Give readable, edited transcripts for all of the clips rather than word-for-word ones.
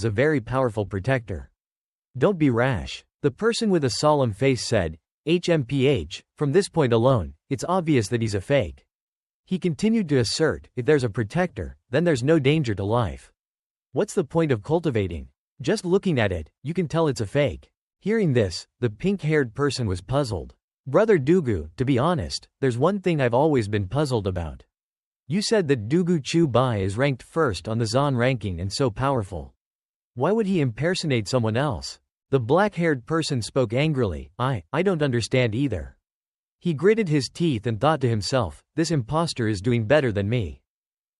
is a very powerful protector. Don't be rash. The person with a solemn face said, HMPH, from this point alone, it's obvious that he's a fake. He continued to assert, if there's a protector, then there's no danger to life. What's the point of cultivating? Just looking at it, you can tell it's a fake. Hearing this, the pink-haired person was puzzled. Brother Dugu, to be honest, there's one thing I've always been puzzled about. You said that Dugu Chu Bai is ranked first on the Zon ranking and so powerful. Why would he impersonate someone else? The black-haired person spoke angrily, I don't understand either. He gritted his teeth and thought to himself, this imposter is doing better than me.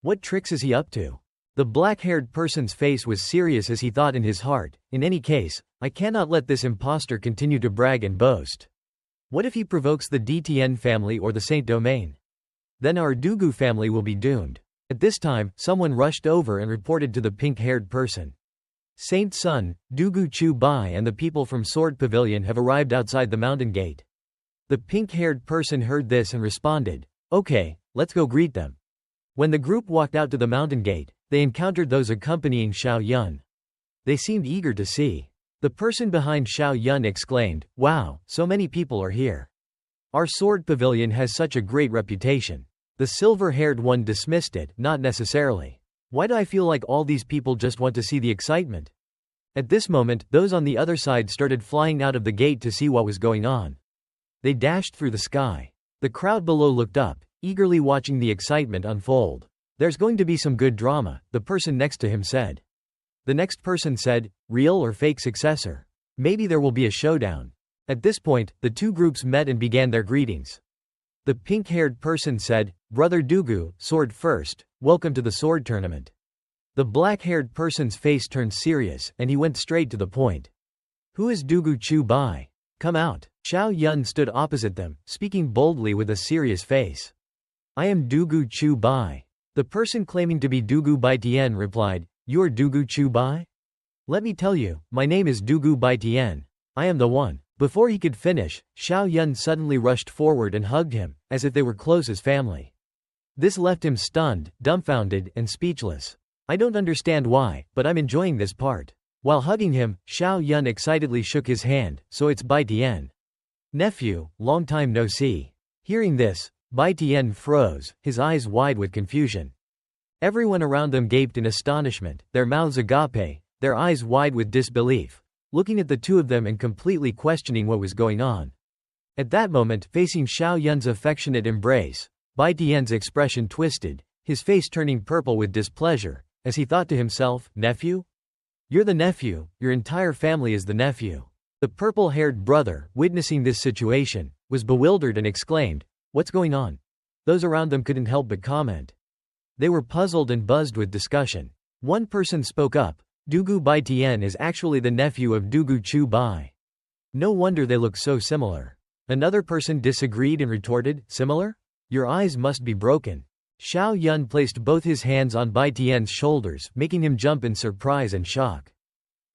What tricks is he up to? The black-haired person's face was serious as he thought in his heart, in any case, I cannot let this imposter continue to brag and boast. What if he provokes the DTN family or the Saint Domain? Then our Dugu family will be doomed. At this time, someone rushed over and reported to the pink-haired person. Saint Sun, Dugu Chu Bai and the people from Sword Pavilion have arrived outside the mountain gate. The pink-haired person heard this and responded, okay, let's go greet them. When the group walked out to the mountain gate, they encountered those accompanying Xiao Yun. They seemed eager to see. The person behind Xiao Yun exclaimed, wow, so many people are here. Our Sword Pavilion has such a great reputation. The silver-haired one dismissed it, not necessarily. Why do I feel like all these people just want to see the excitement? At this moment, those on the other side started flying out of the gate to see what was going on. They dashed through the sky. The crowd below looked up, eagerly watching the excitement unfold. There's going to be some good drama, the person next to him said. The next person said, real or fake successor? Maybe there will be a showdown. At this point, the two groups met and began their greetings. The pink-haired person said, Brother Dugu, sword first, welcome to the sword tournament. The black-haired person's face turned serious, and he went straight to the point. Who is Dugu Chu Bai? Come out. Xiao Yun stood opposite them, speaking boldly with a serious face. I am Dugu Chu Bai. The person claiming to be Dugu Bai Tian replied, You are Dugu Chu Bai? Let me tell you, my name is Dugu Bai Tian. I am the one. Before he could finish, Xiao Yun suddenly rushed forward and hugged him, as if they were close as family. This left him stunned, dumbfounded, and speechless. I don't understand why, but I'm enjoying this part. While hugging him, Xiao Yun excitedly shook his hand, so it's Bai Tian. Nephew, long time no see. Hearing this, Bai Tian froze, his eyes wide with confusion. Everyone around them gaped in astonishment, their mouths agape, their eyes wide with disbelief, looking at the two of them and completely questioning what was going on. At that moment, facing Xiao Yun's affectionate embrace, Bai Tian's expression twisted, his face turning purple with displeasure, as he thought to himself, Nephew? You're the nephew, your entire family is the nephew. The purple-haired brother, witnessing this situation, was bewildered and exclaimed, What's going on? Those around them couldn't help but comment. They were puzzled and buzzed with discussion. One person spoke up, Dugu Bai Tian is actually the nephew of Dugu Chu Bai. No wonder they look so similar. Another person disagreed and retorted, Similar? Your eyes must be broken. Xiao Yun placed both his hands on Bai Tian's shoulders, making him jump in surprise and shock.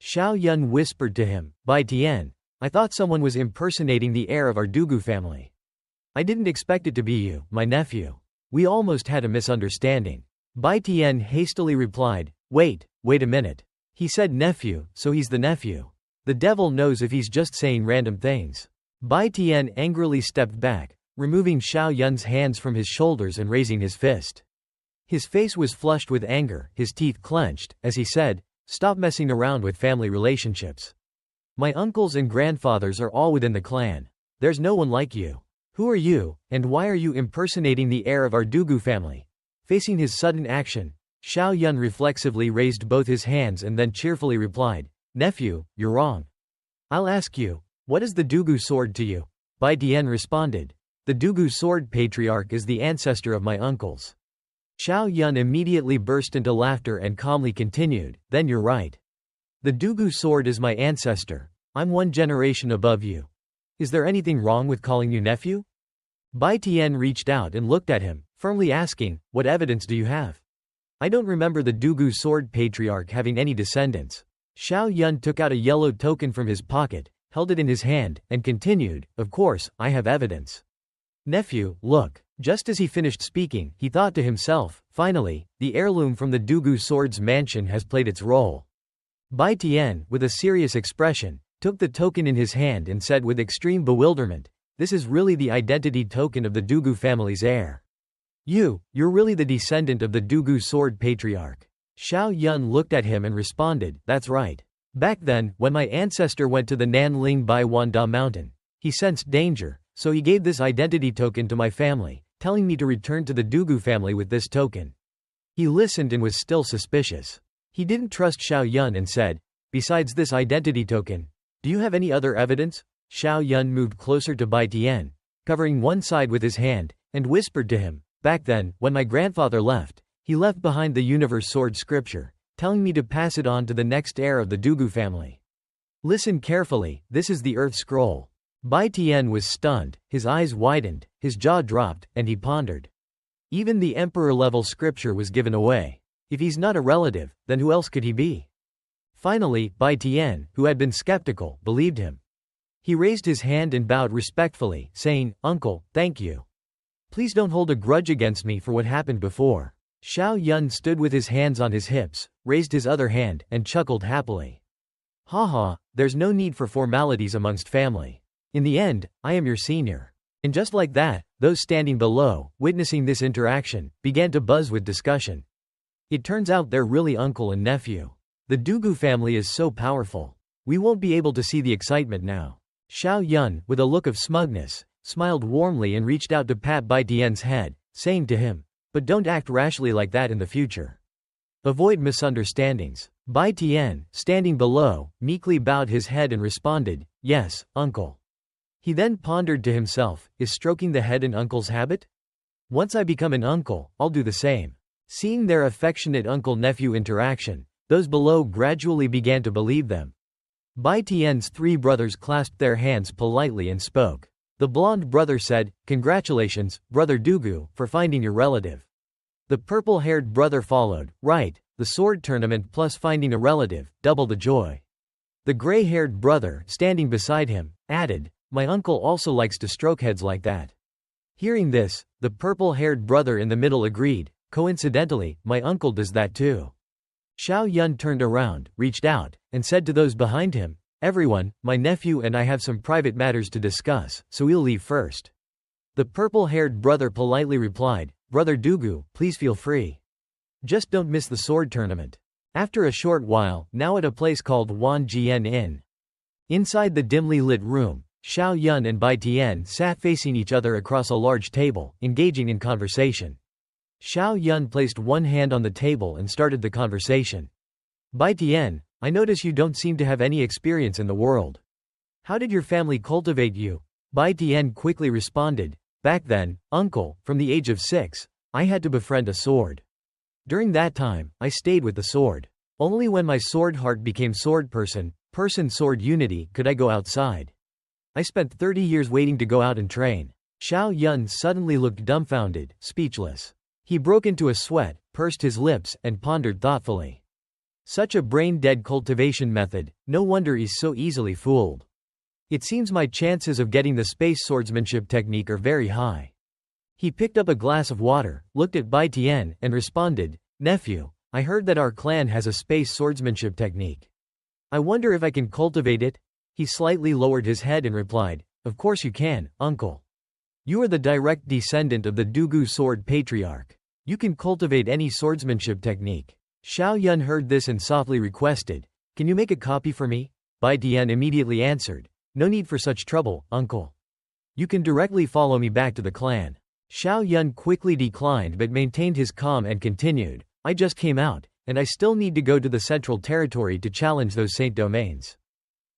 Xiao Yun whispered to him, Bai Tian, I thought someone was impersonating the heir of our Dugu family. I didn't expect it to be you, my nephew. We almost had a misunderstanding. Bai Tian hastily replied, Wait a minute. He said nephew, so he's the nephew. The devil knows if he's just saying random things. Bai Tian angrily stepped back, removing Xiao Yun's hands from his shoulders and raising his fist. His face was flushed with anger, his teeth clenched, as he said, Stop messing around with family relationships. My uncles and grandfathers are all within the clan. There's no one like you. Who are you, and why are you impersonating the heir of our Dugu family? Facing his sudden action, Xiao Yun reflexively raised both his hands and then cheerfully replied, Nephew, you're wrong. I'll ask you, what is the Dugu sword to you? Bai Tian responded. The Dugu sword patriarch is the ancestor of my uncles. Xiao Yun immediately burst into laughter and calmly continued, Then you're right. The Dugu sword is my ancestor. I'm one generation above you. Is there anything wrong with calling you nephew? Bai Tian reached out and looked at him, firmly asking, What evidence do you have? I don't remember the Dugu sword patriarch having any descendants. Xiao Yun took out a yellow token from his pocket, held it in his hand, and continued, Of course, I have evidence. Nephew, look. Just as he finished speaking, he thought to himself, Finally, the heirloom from the Dugu sword's mansion has played its role. Bai Tian, with a serious expression, took the token in his hand and said with extreme bewilderment, "This is really the identity token of the Dugu family's heir. You're really the descendant of the Dugu sword patriarch." Xiao Yun looked at him and responded, "That's right. Back then, when my ancestor went to the Nanling Bai Wanda mountain, he sensed danger, so he gave this identity token to my family, telling me to return to the Dugu family with this token." He listened and was still suspicious. He didn't trust Xiao Yun and said, "Besides this identity token, do you have any other evidence?" Xiao Yun moved closer to Bai Tian, covering one side with his hand, and whispered to him, "Back then, when my grandfather left, he left behind the universe sword scripture, telling me to pass it on to the next heir of the Dugu family. Listen carefully, this is the Earth Scroll." Bai Tian was stunned, his eyes widened, his jaw dropped, and he pondered. Even the emperor-level scripture was given away. If he's not a relative, then who else could he be? Finally, Bai Tian, who had been skeptical, believed him. He raised his hand and bowed respectfully, saying, "Uncle, thank you. Please don't hold a grudge against me for what happened before." Xiao Yun stood with his hands on his hips, raised his other hand, and chuckled happily. "Haha, there's no need for formalities amongst family. In the end, I am your senior." And just like that, those standing below, witnessing this interaction, began to buzz with discussion. It turns out they're really uncle and nephew. The Dugu family is so powerful. We won't be able to see the excitement now. Xiao Yun, with a look of smugness, smiled warmly and reached out to pat Bai Tian's head, saying to him, "But don't act rashly like that in the future. Avoid misunderstandings." Bai Tian, standing below, meekly bowed his head and responded, "Yes, uncle." He then pondered to himself, is stroking the head an uncle's habit? Once I become an uncle, I'll do the same. Seeing their affectionate uncle-nephew interaction, those below gradually began to believe them. Bai Tian's three brothers clasped their hands politely and spoke. The blonde brother said, "Congratulations, brother Dugu, for finding your relative." The purple-haired brother followed, "Right, the sword tournament plus finding a relative, double the joy." The gray-haired brother, standing beside him, added, "My uncle also likes to stroke heads like that." Hearing this, the purple-haired brother in the middle agreed, "Coincidentally, my uncle does that too." Xiao Yun turned around, reached out, and said to those behind him, "Everyone, my nephew and I have some private matters to discuss, so we'll leave first." The purple-haired brother politely replied, "Brother Dugu, please feel free. Just don't miss the sword tournament." After a short while, now at a place called Wanjian Inn. Inside the dimly lit room, Xiao Yun and Bai Tian sat facing each other across a large table, engaging in conversation. Xiao Yun placed one hand on the table and started the conversation. "Bai Tian, I notice you don't seem to have any experience in the world. How did your family cultivate you?" Bai Tian quickly responded, "Back then, uncle, from the age of 6, I had to befriend a sword. During that time, I stayed with the sword. Only when my sword heart became sword person-sword unity, could I go outside. I spent 30 years waiting to go out and train." Xiao Yun suddenly looked dumbfounded, speechless. He broke into a sweat, pursed his lips, and pondered thoughtfully. Such a brain-dead cultivation method, no wonder he's so easily fooled. It seems my chances of getting the space swordsmanship technique are very high. He picked up a glass of water, looked at Bai Tian, and responded, "Nephew, I heard that our clan has a space swordsmanship technique. I wonder if I can cultivate it?" He slightly lowered his head and replied, "Of course you can, uncle. You are the direct descendant of the Dugu sword patriarch. You can cultivate any swordsmanship technique." Xiao Yun heard this and softly requested, "Can you make a copy for me?" Bai Tian immediately answered, "No need for such trouble, uncle. You can directly follow me back to the clan." Xiao Yun quickly declined but maintained his calm and continued, "I just came out, and I still need to go to the Central Territory to challenge those Saint Domains.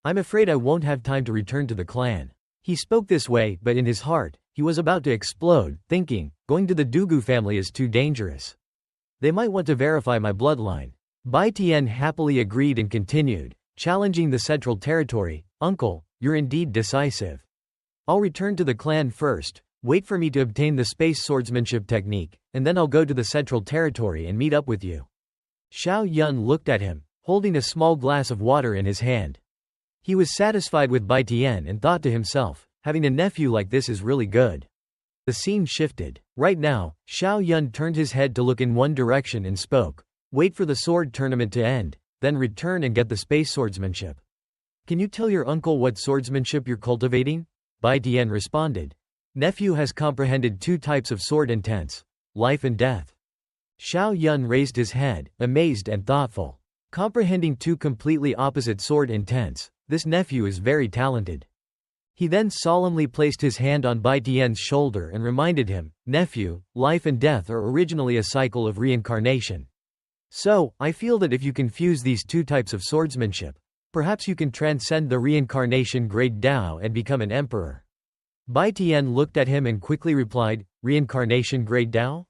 I'm afraid I won't have time to return to the clan." He spoke this way, but in his heart, he was about to explode, thinking, going to the Dugu family is too dangerous. They might want to verify my bloodline. Bai Tian happily agreed and continued, challenging the Central Territory, "Uncle, you're indeed decisive. I'll return to the clan first, wait for me to obtain the space swordsmanship technique, and then I'll go to the Central Territory and meet up with you." Xiao Yun looked at him, holding a small glass of water in his hand. He was satisfied with Bai Tian and thought to himself, having a nephew like this is really good. The scene shifted. Right now, Xiao Yun turned his head to look in one direction and spoke, "Wait for the sword tournament to end, then return and get the space swordsmanship. Can you tell your uncle what swordsmanship you're cultivating? Bai Tian responded. Nephew has comprehended two types of sword intents, life and death. Xiao Yun raised his head, amazed and thoughtful. Comprehending two completely opposite sword intents, this nephew is very talented. He then solemnly placed his hand on Bai Tian's shoulder and reminded him, Nephew, life and death are originally a cycle of reincarnation. So, I feel that if you confuse these two types of swordsmanship, perhaps you can transcend the reincarnation grade Dao and become an emperor. Bai Tian looked at him and quickly replied, Reincarnation grade Dao?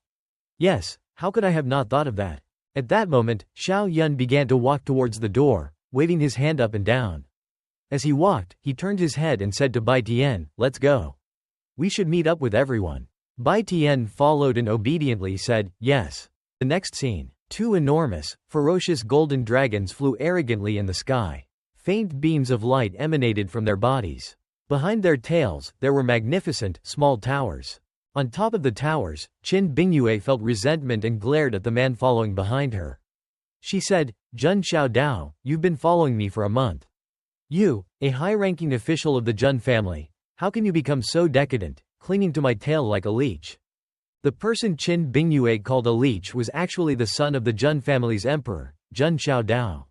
Yes, how could I have not thought of that? At that moment, Xiao Yun began to walk towards the door, waving his hand up and down. As he walked, he turned his head and said to Bai Tian, Let's go. We should meet up with everyone. Bai Tian followed and obediently said, Yes. The next scene. Two enormous, ferocious golden dragons flew arrogantly in the sky. Faint beams of light emanated from their bodies. Behind their tails, there were magnificent, small towers. On top of the towers, Qin Bingyue felt resentment and glared at the man following behind her. She said, Jun Xiaodao, you've been following me for a month. You, a high-ranking official of the Jun family, how can you become so decadent, clinging to my tail like a leech? The person Qin Bingyue called a leech was actually the son of the Jun family's emperor, Jun Xiaodao.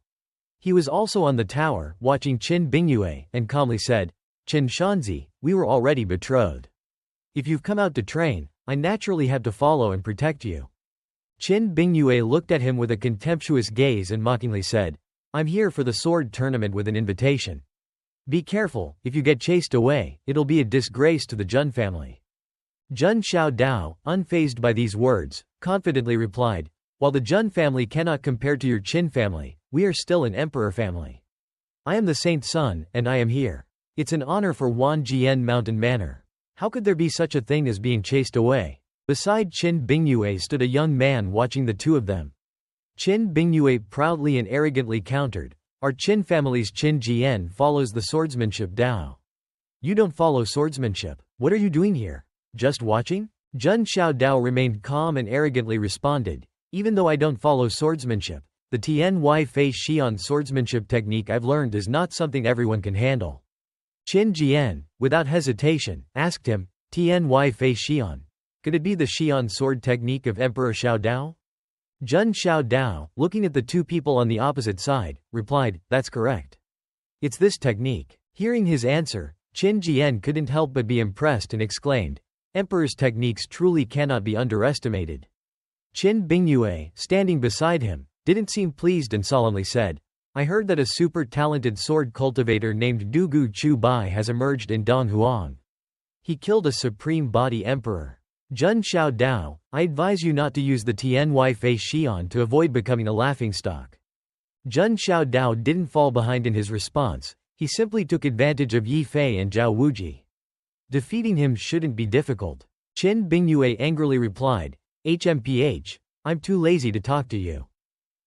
He was also on the tower, watching Qin Bingyue, and calmly said, Qin Shanzi, we were already betrothed. If you've come out to train, I naturally have to follow and protect you. Qin Bingyue looked at him with a contemptuous gaze and mockingly said, I'm here for the sword tournament with an invitation. Be careful, if you get chased away, it'll be a disgrace to the Jun family. Jun Xiaodao, unfazed by these words, confidently replied, While the Jun family cannot compare to your Qin family, we are still an emperor family. I am the saint's son, and I am here. It's an honor for Wanjian Mountain Manor. How could there be such a thing as being chased away? Beside Qin Bingyue stood a young man watching the two of them. Qin Bingyue proudly and arrogantly countered, Our Qin family's Qin Jian follows the swordsmanship Dao. You don't follow swordsmanship. What are you doing here? Just watching? Jun Xiaodao remained calm and arrogantly responded, Even though I don't follow swordsmanship, the Tianyi Fei Xian swordsmanship technique I've learned is not something everyone can handle. Qin Jian, without hesitation, asked him, Tianyi Fei Xian. Could it be the Xian sword technique of Emperor Xiaodao? Jun Xiaodao, looking at the two people on the opposite side, replied, That's correct. It's this technique. Hearing his answer, Qin Jian couldn't help but be impressed and exclaimed, Emperor's techniques truly cannot be underestimated. Qin Bingyue, standing beside him, didn't seem pleased and solemnly said, I heard that a super talented sword cultivator named Dugu Chu Bai has emerged in Donghuang. He killed a supreme body emperor. Jun Xiaodao, I advise you not to use the Tianyi Fei Xian to avoid becoming a laughingstock. Jun Xiaodao didn't fall behind in his response, he simply took advantage of Yi Fei and Zhao Wuji. Defeating him shouldn't be difficult. Qin Bingyue angrily replied, HMPH, I'm too lazy to talk to you.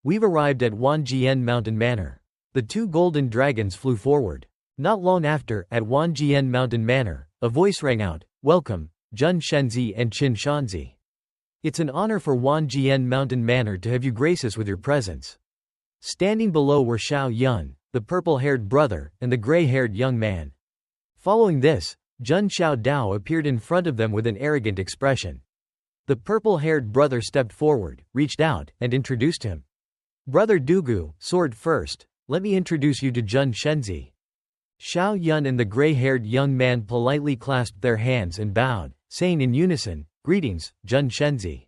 We've arrived at Wanjian Mountain Manor. The two golden dragons flew forward. Not long after, at Wanjian Mountain Manor, a voice rang out, Welcome, Jun Shenzi and Qin Shanzi. It's an honor for Wanjian Mountain Manor to have you grace us with your presence. Standing below were Xiao Yun, the purple-haired brother, and the gray-haired young man. Following this, Jun Xiaodao appeared in front of them with an arrogant expression. The purple-haired brother stepped forward, reached out, and introduced him. Brother Dugu, sword first, let me introduce you to Jun Shenzi. Xiao Yun and the gray-haired young man politely clasped their hands and bowed, saying in unison, Greetings, Jun Shenzi.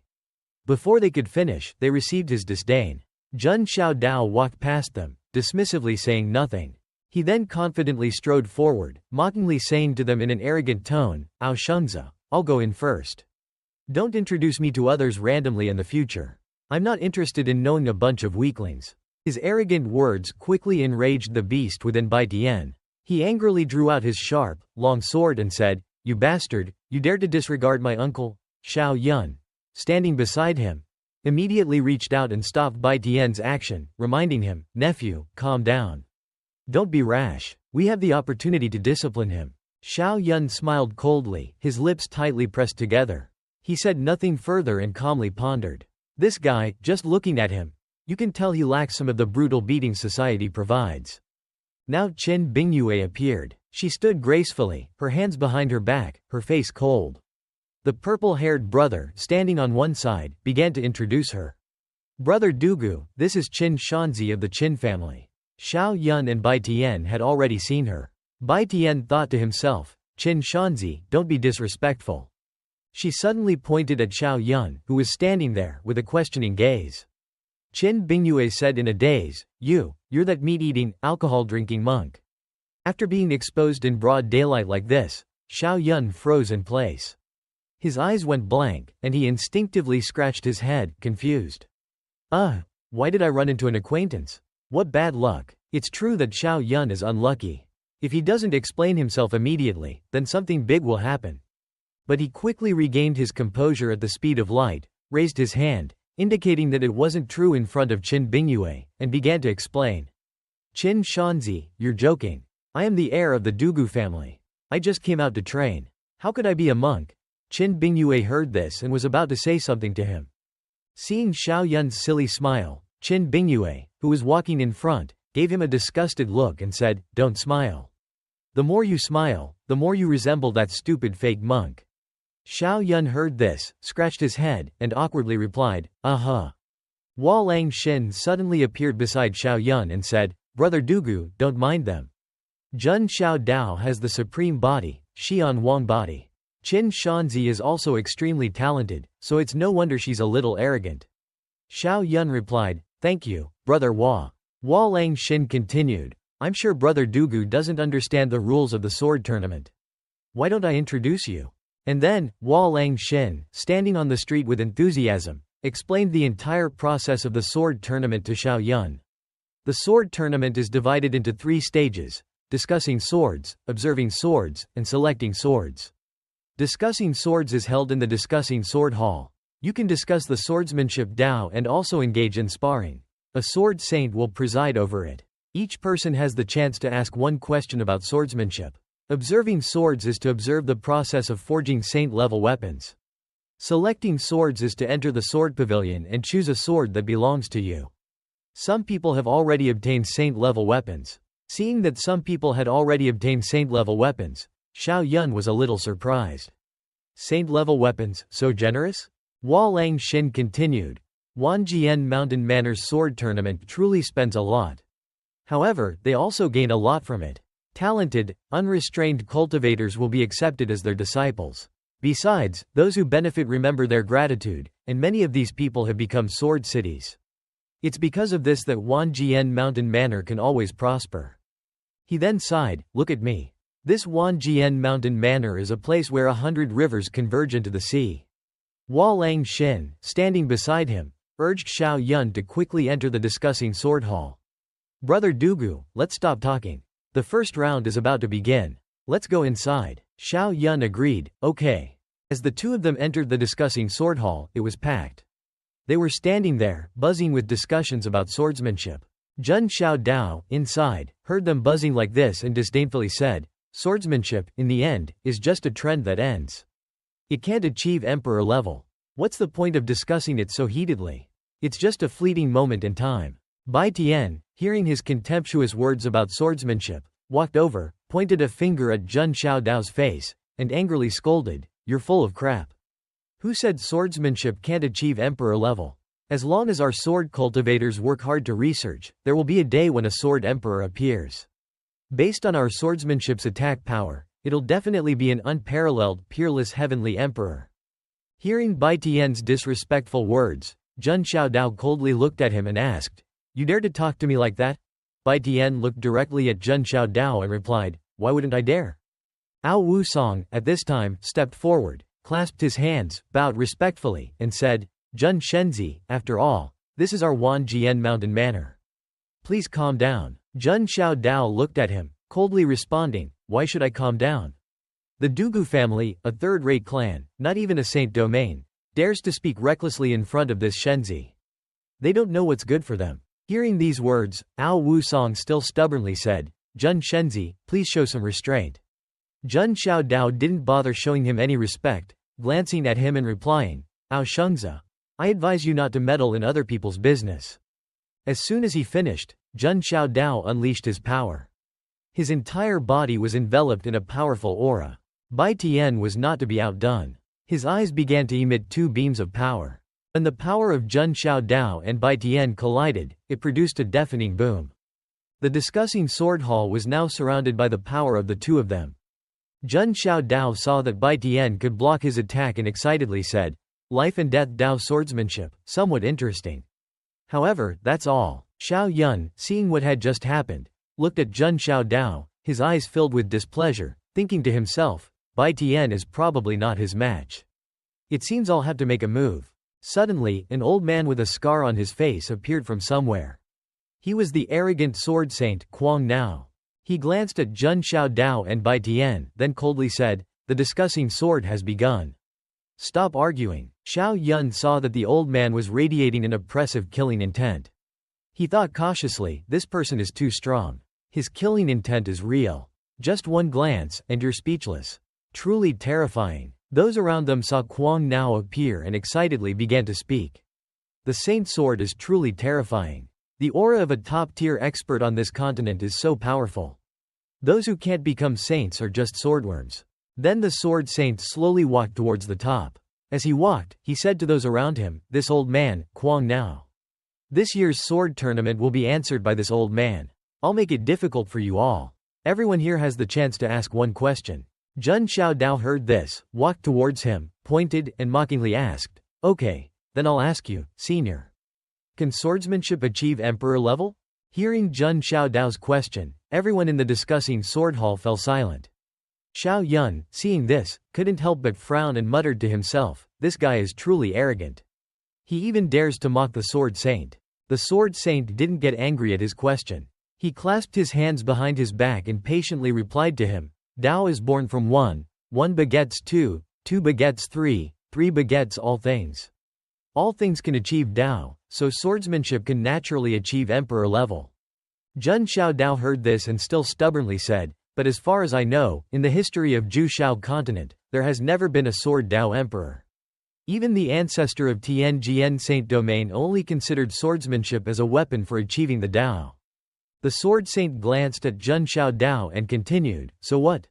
Before they could finish, they received his disdain. Jun Xiaodao walked past them, dismissively saying nothing. He then confidently strode forward, mockingly saying to them in an arrogant tone, Ao Shengzi, I'll go in first. Don't introduce me to others randomly in the future. I'm not interested in knowing a bunch of weaklings. His arrogant words quickly enraged the beast within Bai Tian. He angrily drew out his sharp, long sword and said, You bastard, you dare to disregard my uncle? Xiao Yun, standing beside him, immediately reached out and stopped Bai Tian's action, reminding him, Nephew, calm down. Don't be rash. We have the opportunity to discipline him. Xiao Yun smiled coldly, his lips tightly pressed together. He said nothing further and calmly pondered. This guy, just looking at him, You can tell he lacks some of the brutal beating society provides. Now Qin Bingyue appeared. She stood gracefully, her hands behind her back, her face cold. The purple-haired brother, standing on one side, began to introduce her. Brother Dugu, this is Qin Shanzi of the Qin family. Xiao Yun and Bai Tian had already seen her. Bai Tian thought to himself, Qin Shanzi, don't be disrespectful. She suddenly pointed at Xiao Yun, who was standing there, with a questioning gaze. Qin Bingyue said in a daze, you're that meat-eating, alcohol-drinking monk. After being exposed in broad daylight like this, Xiao Yun froze in place. His eyes went blank, and he instinctively scratched his head, confused. Why did I run into an acquaintance? What bad luck. It's true that Xiao Yun is unlucky. If he doesn't explain himself immediately, then something big will happen. But he quickly regained his composure at the speed of light, raised his hand, indicating that it wasn't true in front of Qin Bingyue, and began to explain. Qin Shanzi, you're joking. I am the heir of the Dugu family. I just came out to train. How could I be a monk? Qin Bingyue heard this and was about to say something to him. Seeing Xiao Yun's silly smile, Qin Bingyue, who was walking in front, gave him a disgusted look and said, don't smile. The more you smile, the more you resemble that stupid fake monk. Xiao Yun heard this, scratched his head, and awkwardly replied, Hua Lang Xin suddenly appeared beside Xiao Yun and said, Brother Dugu, don't mind them. Jun Xiao Dao has the supreme body, Xian Wang body. Qin Shanzi is also extremely talented, so it's no wonder she's a little arrogant. Xiao Yun replied, thank you, Brother Hua. Hua Lang Xin continued, I'm sure Brother Dugu doesn't understand the rules of the sword tournament. Why don't I introduce you? And then, Hua Lang Xin, standing on the street with enthusiasm, explained the entire process of the sword tournament to Xiao Yun. The sword tournament is divided into 3 stages: discussing swords, observing swords, and selecting swords. Discussing swords is held in the discussing sword hall. You can discuss the swordsmanship Dao and also engage in sparring. A sword saint will preside over it. Each person has the chance to ask one question about swordsmanship. Observing swords is to observe the process of forging saint-level weapons. Selecting swords is to enter the sword pavilion and choose a sword that belongs to you. Some people have already obtained saint-level weapons. Seeing that some people had already obtained saint-level weapons, Xiao Yun was a little surprised. Saint-level weapons, so generous? Hua Lang Xin continued. Wanjian Mountain Manor's sword tournament truly spends a lot. However, they also gain a lot from it. Talented, unrestrained cultivators will be accepted as their disciples. Besides, those who benefit remember their gratitude, and many of these people have become sword cities. It's because of this that Wanjian Mountain Manor can always prosper. He then sighed, look at me. This Wanjian Mountain Manor is a place where 100 rivers converge into the sea. Hua Lang Xin, standing beside him, urged Xiao Yun to quickly enter the discussing sword hall. Brother Dugu, let's stop talking. The first round is about to begin. Let's go inside. Xiao Yun agreed, okay. As the two of them entered the discussing sword hall, it was packed. They were standing there, buzzing with discussions about swordsmanship. Jun Xiao Dao, inside, heard them buzzing like this and disdainfully said, swordsmanship, in the end, is just a trend that ends. It can't achieve emperor level. What's the point of discussing it so heatedly? It's just a fleeting moment in time. Bai Tian, hearing his contemptuous words about swordsmanship, walked over, pointed a finger at Jun Xiao Dao's face, and angrily scolded, you're full of crap. Who said swordsmanship can't achieve emperor level? As long as our sword cultivators work hard to research, there will be a day when a sword emperor appears. Based on our swordsmanship's attack power, it'll definitely be an unparalleled, peerless heavenly emperor. Hearing Bai Tian's disrespectful words, Jun Xiao Dao coldly looked at him and asked, you dare to talk to me like that? Bai Tian looked directly at Jun Xiao Dao and replied, why wouldn't I dare? Ao Wusong, at this time, stepped forward, clasped his hands, bowed respectfully, and said, Jun Shenzi, after all, this is our Wanjian Mountain Manor. Please calm down. Jun Xiao Dao looked at him, coldly responding, why should I calm down? The Dugu family, a third-rate clan, not even a saint domain, dares to speak recklessly in front of this Shenzi. They don't know what's good for them. Hearing these words, Ao Wusong still stubbornly said, Jun Shenzi, please show some restraint. Jun Xiao Dao didn't bother showing him any respect, glancing at him and replying, Ao Shengzi, I advise you not to meddle in other people's business. As soon as he finished, Jun Xiaodao unleashed his power. His entire body was enveloped in a powerful aura. Bai Tian was not to be outdone. His eyes began to emit two beams of power. When the power of Jun Xiaodao and Bai Tian collided, it produced a deafening boom. The discussing sword hall was now surrounded by the power of the two of them. Jun Xiaodao saw that Bai Tian could block his attack and excitedly said, "Life and death Dao swordsmanship, somewhat interesting." However, that's all. Xiao Yun, seeing what had just happened, looked at Jun Xiaodao, his eyes filled with displeasure, thinking to himself, Bai Tian is probably not his match. It seems I'll have to make a move. Suddenly, an old man with a scar on his face appeared from somewhere. He was the arrogant sword saint, Kuang Nao. He glanced at Jun Xiaodao and Bai Tian, then coldly said, "The discussing sword has begun. Stop arguing." Xiao Yun saw that the old man was radiating an oppressive killing intent. He thought cautiously, this person is too strong. His killing intent is real. Just one glance, and you're speechless. Truly terrifying. Those around them saw Kuang Nao appear and excitedly began to speak. The Saint Sword is truly terrifying. The aura of a top-tier expert on this continent is so powerful. Those who can't become saints are just swordworms. Then the sword saint slowly walked towards the top. As he walked, he said to those around him, "This old man, Kuang Nao. This year's sword tournament will be answered by this old man. I'll make it difficult for you all. Everyone here has the chance to ask one question." Jun Xiaodao heard this, walked towards him, pointed, and mockingly asked, "Okay, then I'll ask you, senior. Can swordsmanship achieve emperor level?" Hearing Jun Xiaodao's question, everyone in the discussing sword hall fell silent. Xiao Yun, seeing this, couldn't help but frown and muttered to himself, "This guy is truly arrogant. He even dares to mock the sword saint." The sword saint didn't get angry at his question. He clasped his hands behind his back and patiently replied to him, "Tao is born from one, one begets two, two begets three, three begets all things. All things can achieve Tao, so swordsmanship can naturally achieve emperor level." Jun Xiaodao heard this and still stubbornly said, "But as far as I know, in the history of Zhushao continent, there has never been a sword Tao emperor. Even the ancestor of Tianjian Saint Domain only considered swordsmanship as a weapon for achieving the Tao." The sword saint glanced at Jun Xiaodao and continued, "So what?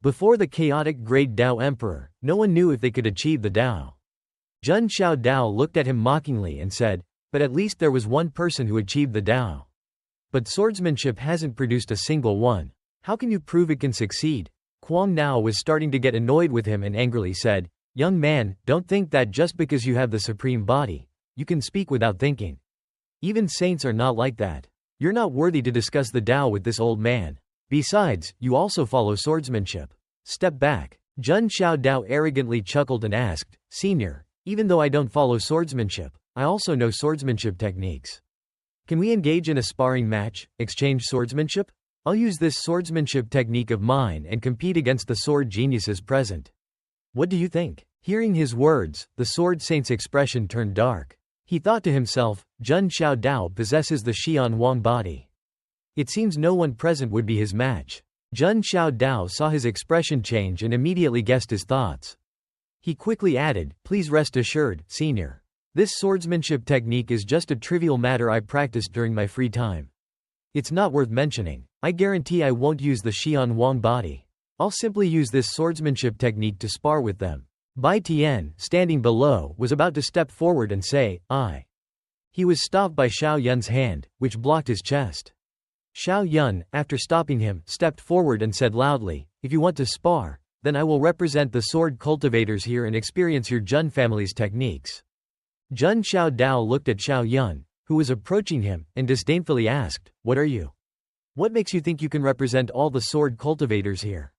Before the chaotic great Tao emperor, no one knew if they could achieve the Tao." Jun Xiaodao looked at him mockingly and said, "But at least there was one person who achieved the Tao. But swordsmanship hasn't produced a single one. How can you prove it can succeed?" Kuang Nao was starting to get annoyed with him and angrily said, "Young man, don't think that just because you have the supreme body, you can speak without thinking. Even saints are not like that. You're not worthy to discuss the Tao with this old man. Besides, you also follow swordsmanship. Step back." Jun Xiaodao arrogantly chuckled and asked, "Senior, even though I don't follow swordsmanship, I also know swordsmanship techniques. Can we engage in a sparring match, exchange swordsmanship? I'll use this swordsmanship technique of mine and compete against the sword geniuses present. What do you think?" Hearing his words, the sword saint's expression turned dark. He thought to himself, Jun Xiaodao possesses the Xian Wang body. It seems no one present would be his match. Jun Xiaodao saw his expression change and immediately guessed his thoughts. He quickly added, "Please rest assured, senior. This swordsmanship technique is just a trivial matter I practiced during my free time. It's not worth mentioning. I guarantee I won't use the Xian Wang body. I'll simply use this swordsmanship technique to spar with them." Bai Tian, standing below, was about to step forward and say, "I." He was stopped by Xiao Yun's hand, which blocked his chest. Xiao Yun, after stopping him, stepped forward and said loudly, "If you want to spar, then I will represent the sword cultivators here and experience your Jun family's techniques." Jun Xiaodao looked at Xiao Yun, who was approaching him, and disdainfully asked, "What are you? What makes you think you can represent all the sword cultivators here?"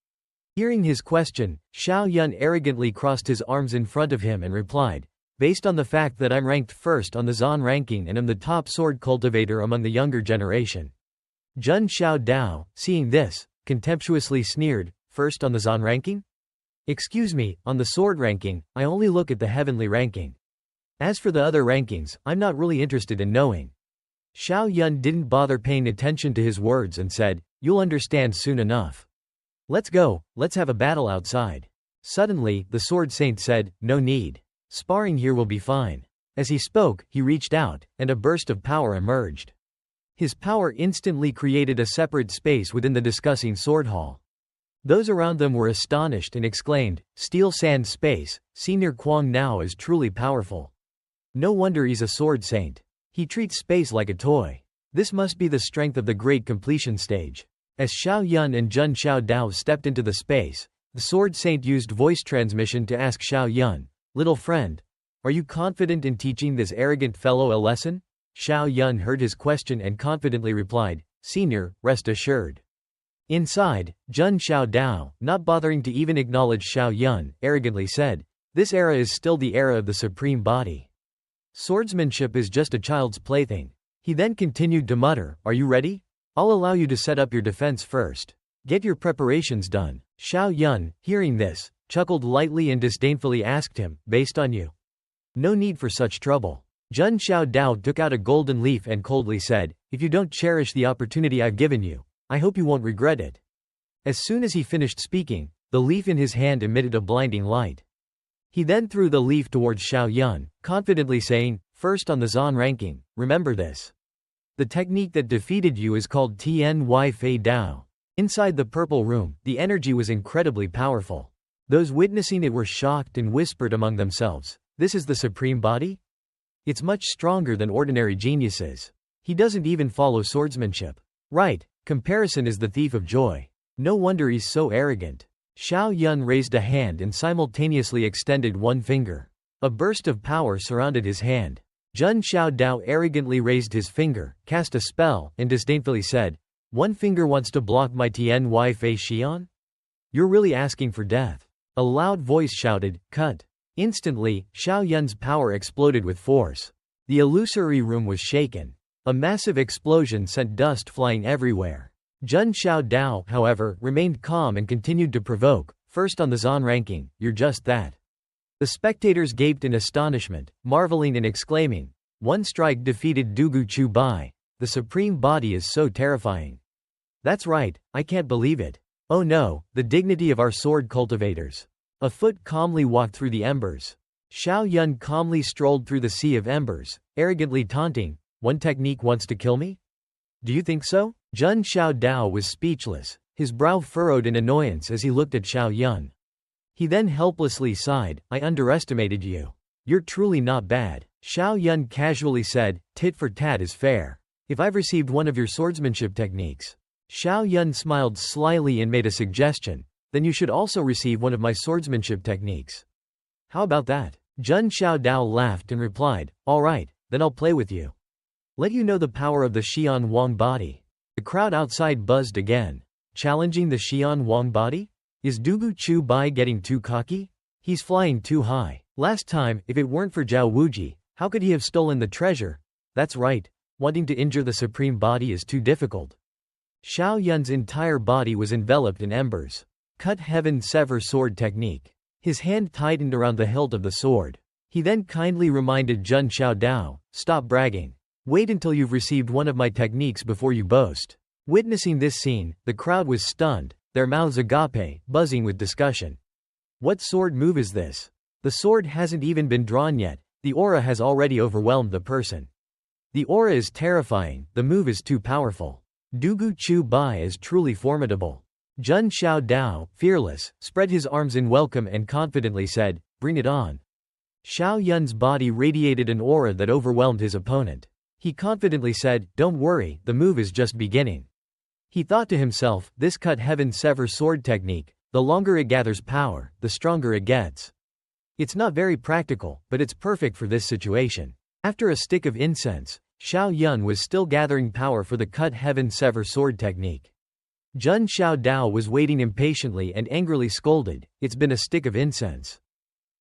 Hearing his question, Xiao Yun arrogantly crossed his arms in front of him and replied, "Based on the fact that I'm ranked first on the Zan ranking and am the top sword cultivator among the younger generation." Jun Xiaodao, seeing this, contemptuously sneered, "First on the Zan ranking? Excuse me, on the sword ranking, I only look at the heavenly ranking. As for the other rankings, I'm not really interested in knowing." Xiao Yun didn't bother paying attention to his words and said, "You'll understand soon enough. Let's go, let's have a battle outside." Suddenly, the sword saint said, "No need. Sparring here will be fine." As he spoke, he reached out, and a burst of power emerged. His power instantly created a separate space within the discussing sword hall. Those around them were astonished and exclaimed, "Steel Sand Space, Senior Kwang now is truly powerful. No wonder he's a sword saint. He treats space like a toy. This must be the strength of the great completion stage." As Xiao Yun and Jun Xiao Dao stepped into the space, the sword saint used voice transmission to ask Xiao Yun, "Little friend, are you confident in teaching this arrogant fellow a lesson?" Xiao Yun heard his question and confidently replied, "Senior, rest assured." Inside, Jun Xiao Dao, not bothering to even acknowledge Xiao Yun, arrogantly said, "This era is still the era of the supreme body. Swordsmanship is just a child's plaything." He then continued to mutter, "Are you ready? I'll allow you to set up your defense first. Get your preparations done." Xiao Yun, hearing this, chuckled lightly and disdainfully asked him, "Based on you? No need for such trouble." Jun Xiao Dao took out a golden leaf and coldly said, "If you don't cherish the opportunity I've given you, I hope you won't regret it." As soon as he finished speaking, the leaf in his hand emitted a blinding light. He then threw the leaf towards Xiao Yun, confidently saying, "First on the Zan ranking, remember this. The technique that defeated you is called Tian Wai Fei Dao." Inside the purple room, the energy was incredibly powerful. Those witnessing it were shocked and whispered among themselves, "This is the supreme body? It's much stronger than ordinary geniuses. He doesn't even follow swordsmanship. Right, comparison is the thief of joy. No wonder he's so arrogant." Xiao Yun raised a hand and simultaneously extended one finger. A burst of power surrounded his hand. Jun Xiao Dao arrogantly raised his finger, cast a spell, and disdainfully said, "One finger wants to block my Tian Wai Fei Xian? You're really asking for death." A loud voice shouted, "Cut." Instantly, Xiao Yun's power exploded with force. The illusory room was shaken. A massive explosion sent dust flying everywhere. Jun Xiao Dao, however, remained calm and continued to provoke, "First on the Zan ranking, you're just that." The spectators gaped in astonishment, marveling and exclaiming, "One strike defeated Dugu Chu Bai. The supreme body is so terrifying. That's right, I can't believe it. Oh no, the dignity of our sword cultivators." A foot calmly walked through the embers. Xiao Yun calmly strolled through the sea of embers, arrogantly taunting, "One technique wants to kill me? Do you think so?" Jun Xiao Dao was speechless, his brow furrowed in annoyance as he looked at Xiao Yun. He then helplessly sighed, "I underestimated you. You're truly not bad." Xiao Yun casually said, "Tit for tat is fair. If I've received one of your swordsmanship techniques." Xiao Yun smiled slyly and made a suggestion, "Then you should also receive one of my swordsmanship techniques. How about that?" Jun Xiao Dao laughed and replied, "All right, then I'll play with you. Let you know the power of the Xian Wang body." The crowd outside buzzed again. Challenging the Xian Wang body? Is Dugu Chu Bai getting too cocky? He's flying too high. Last time, if it weren't for Zhao Wuji, how could he have stolen the treasure? That's right, wanting to injure the supreme body is too difficult. Xiao Yun's entire body was enveloped in embers. Cut Heaven Sever Sword technique. His hand tightened around the hilt of the sword. He then kindly reminded Jun Xiao Dao, "Stop bragging. Wait until you've received one of my techniques before you boast." Witnessing this scene, the crowd was stunned, their mouths agape, buzzing with discussion. What sword move is this? The sword hasn't even been drawn yet, the aura has already overwhelmed the person. The aura is terrifying, the move is too powerful. Dugu Chu Bai is truly formidable. Jun Xiao Dao, fearless, spread his arms in welcome and confidently said, "Bring it on." Xiao Yun's body radiated an aura that overwhelmed his opponent. He confidently said, "Don't worry, the move is just beginning." He thought to himself, this Cut Heaven Sever Sword technique, the longer it gathers power, the stronger it gets. It's not very practical, but it's perfect for this situation. After a stick of incense, Xiao Yun was still gathering power for the Cut Heaven Sever Sword technique. Jun Xiao Dao was waiting impatiently and angrily scolded, "It's been a stick of incense.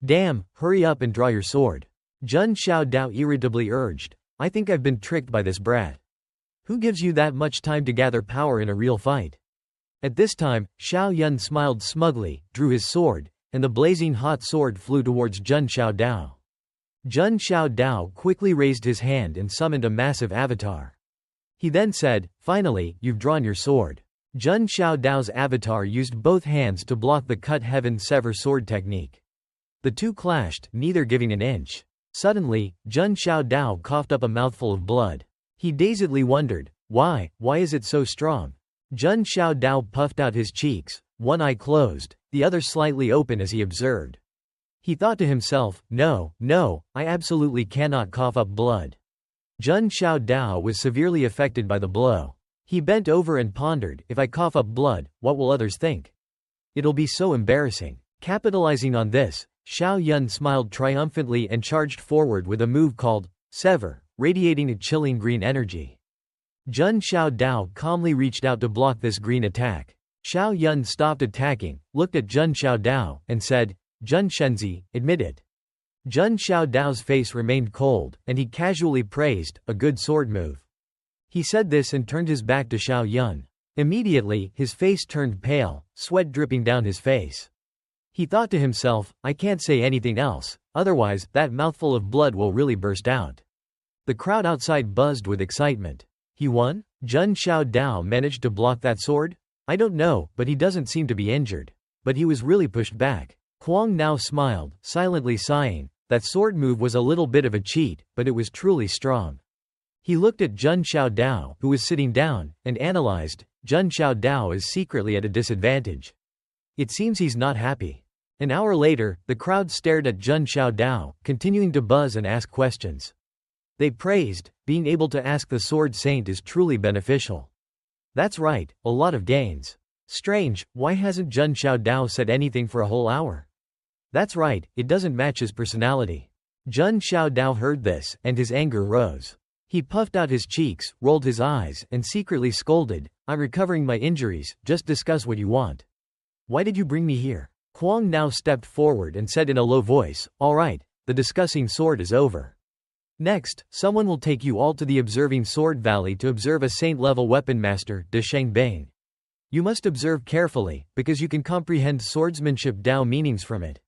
Damn, hurry up and draw your sword." Jun Xiao Dao irritably urged, "I think I've been tricked by this brat. Who gives you that much time to gather power in a real fight?" At this time, Xiao Yun smiled smugly, drew his sword, and the blazing hot sword flew towards Jun Xiao Dao. Jun Xiao Dao quickly raised his hand and summoned a massive avatar. He then said, "Finally, you've drawn your sword." Jun Xiao Dao's avatar used both hands to block the Cut Heaven Sever Sword technique. The two clashed, neither giving an inch. Suddenly, Jun Xiaodao coughed up a mouthful of blood. He dazedly wondered, why is it so strong? Jun Xiaodao puffed out his cheeks, one eye closed, the other slightly open as he observed. He thought to himself, no, I absolutely cannot cough up blood. Jun Xiaodao was severely affected by the blow. He bent over and pondered, if I cough up blood, what will others think? It'll be so embarrassing. Capitalizing on this, Xiao Yun smiled triumphantly and charged forward with a move called Sever, radiating a chilling green energy. Jun Xiaodao calmly reached out to block this green attack. Xiao Yun stopped attacking, looked at Jun Xiaodao, and said, Jun Shenzi, admit it. Jun Xiaodao's face remained cold, and he casually praised, a good sword move. He said this and turned his back to Xiao Yun. Immediately, his face turned pale, sweat dripping down his face. He thought to himself, I can't say anything else, otherwise, that mouthful of blood will really burst out. The crowd outside buzzed with excitement. He won? Jun Xiaodao managed to block that sword? I don't know, but he doesn't seem to be injured. But he was really pushed back. Huang now smiled, silently sighing. That sword move was a little bit of a cheat, but it was truly strong. He looked at Jun Xiaodao, who was sitting down, and analyzed, Jun Xiaodao is secretly at a disadvantage. It seems he's not happy. An hour later, the crowd stared at Jun Xiaodao, continuing to buzz and ask questions. They praised, being able to ask the sword saint is truly beneficial. That's right, a lot of gains. Strange, why hasn't Jun Xiaodao said anything for a whole hour? That's right, it doesn't match his personality. Jun Xiaodao heard this, and his anger rose. He puffed out his cheeks, rolled his eyes, and secretly scolded, I'm recovering my injuries, just discuss what you want. Why did you bring me here? Huang now stepped forward and said in a low voice, all right, the discussing sword is over. Next, someone will take you all to the Observing Sword Valley to observe a saint-level weapon master, De Shengbane. You must observe carefully, because you can comprehend swordsmanship Dao meanings from it.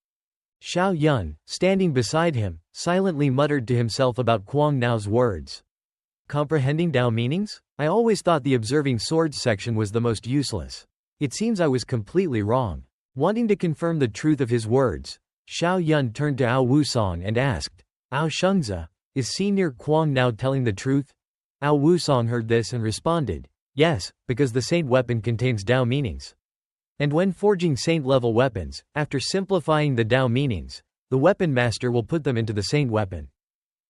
Xiao Yun, standing beside him, silently muttered to himself about Huang Nao's words. Comprehending Dao meanings? I always thought the observing swords section was the most useless. It seems I was completely wrong. Wanting to confirm the truth of his words, Xiao Yun turned to Ao Wusong and asked, Ao Shengzi, is Senior Huang Nao telling the truth? Ao Wusong heard this and responded, yes, because the saint weapon contains Dao meanings. And when forging saint-level weapons, after simplifying the Dao meanings, the weapon master will put them into the saint weapon.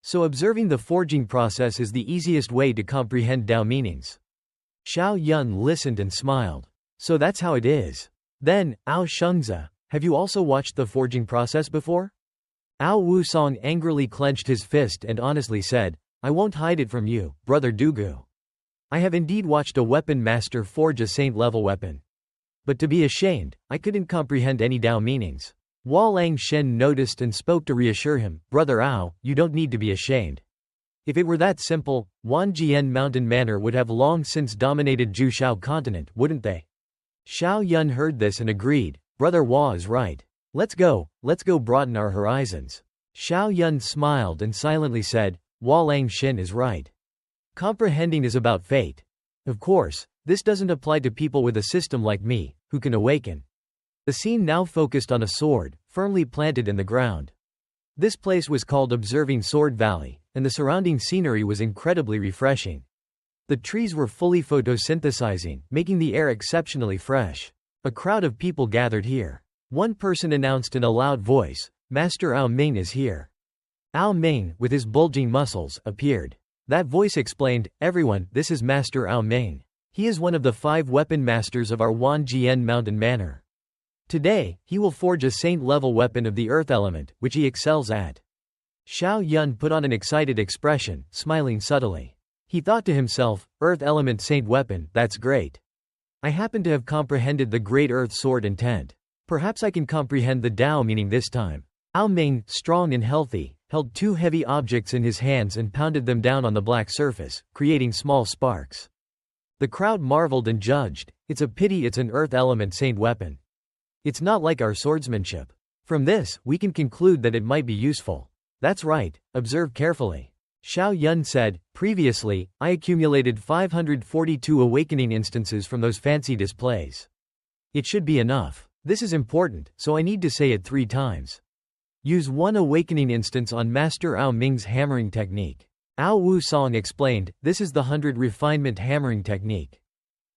So observing the forging process is the easiest way to comprehend Dao meanings. Xiao Yun listened and smiled. So that's how it is. Then, Ao Shengzi, have you also watched the forging process before? Ao Wusong angrily clenched his fist and honestly said, I won't hide it from you, brother Dugu. I have indeed watched a weapon master forge a saint-level weapon. But to be ashamed, I couldn't comprehend any Dao meanings. Hua Langshen noticed and spoke to reassure him, Brother Ao, you don't need to be ashamed. If it were that simple, Wanjian Mountain Manor would have long since dominated Jushao continent, wouldn't they? Xiao Yun heard this and agreed, Brother Hua is right. Let's go broaden our horizons. Xiao Yun smiled and silently said, Hua Langshen is right. Comprehending is about fate. Of course, this doesn't apply to people with a system like me, who can awaken. The scene now focused on a sword, firmly planted in the ground. This place was called Observing Sword Valley, and the surrounding scenery was incredibly refreshing. The trees were fully photosynthesizing, making the air exceptionally fresh. A crowd of people gathered here. One person announced in a loud voice, Master Ao Ming is here. Ao Ming, with his bulging muscles, appeared. That voice explained, everyone, this is Master Ao Ming. He is one of the 5 weapon masters of our Wanjian Mountain Manor. Today, he will forge a saint-level weapon of the earth element, which he excels at. Xiao Yun put on an excited expression, smiling subtly. He thought to himself, earth element saint weapon, that's great. I happen to have comprehended the great earth sword intent. Perhaps I can comprehend the Dao meaning this time. Ao Ming, strong and healthy, held 2 heavy objects in his hands and pounded them down on the black surface, creating small sparks. The crowd marveled and judged, it's a pity it's an earth element saint weapon. It's not like our swordsmanship. From this, we can conclude that it might be useful. That's right, observe carefully. Xiao Yun said, previously, I accumulated 542 awakening instances from those fancy displays. It should be enough. This is important, so I need to say it 3 times. Use one awakening instance on Master Ao Ming's hammering technique. Ao Wu Song explained, this is the 100 refinement hammering technique.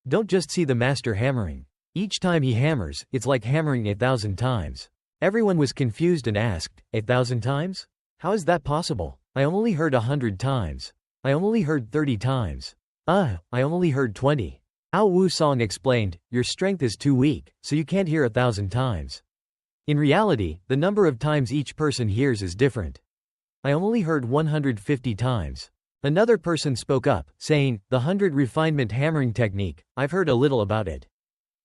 Don't just see the master hammering. Each time he hammers, it's like hammering 1,000 times. Everyone was confused and asked, 1,000 times? How is that possible? I only heard 100 times. I only heard 30 times. I only heard 20. Ao Wu Song explained, your strength is too weak, so you can't hear 1,000 times. In reality, the number of times each person hears is different. I only heard 150 times. Another person spoke up, saying, the 100 refinement hammering technique, I've heard a little about it.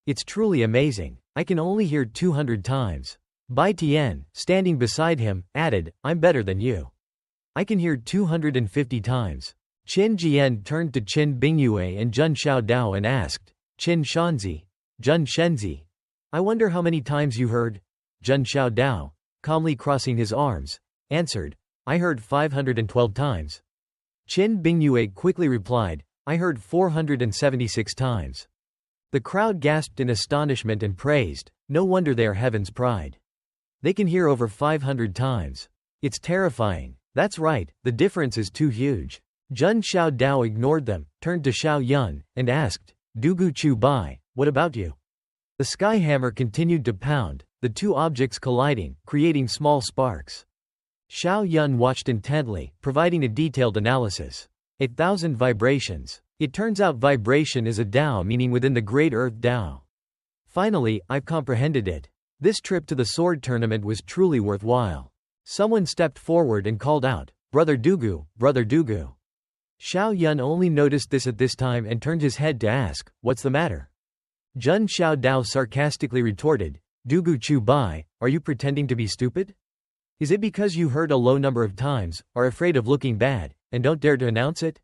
It's truly amazing. I can only hear 200 times. Bai Tian, standing beside him, added, I'm better than you. I can hear 250 times. Qin Jian turned to Qin Bingyue and Jun Xiaodao and asked, Qin Shanzi, Jun Shenzi, I wonder how many times you heard? Jun Xiaodao, calmly crossing his arms, answered, I heard 512 times. Qin Bingyue quickly replied, I heard 476 times. The crowd gasped in astonishment and praised, no wonder they are heaven's pride. They can hear over 500 times. It's terrifying. That's right, the difference is too huge. Jun Xiaodao ignored them, turned to Xiao Yun, and asked, Dugu Chu Bai, what about you? The sky hammer continued to pound, the two objects colliding, creating small sparks. Xiao Yun watched intently, providing a detailed analysis. 1,000 vibrations. It turns out vibration is a Tao meaning within the Great Earth Tao. Finally, I've comprehended it. This trip to the sword tournament was truly worthwhile. Someone stepped forward and called out, Brother Dugu, Brother Dugu. Xiao Yun only noticed this at this time and turned his head to ask, what's the matter? Jun Xiaodao sarcastically retorted, Dugu Chu Bai, are you pretending to be stupid? Is it because you heard a low number of times, are afraid of looking bad, and don't dare to announce it?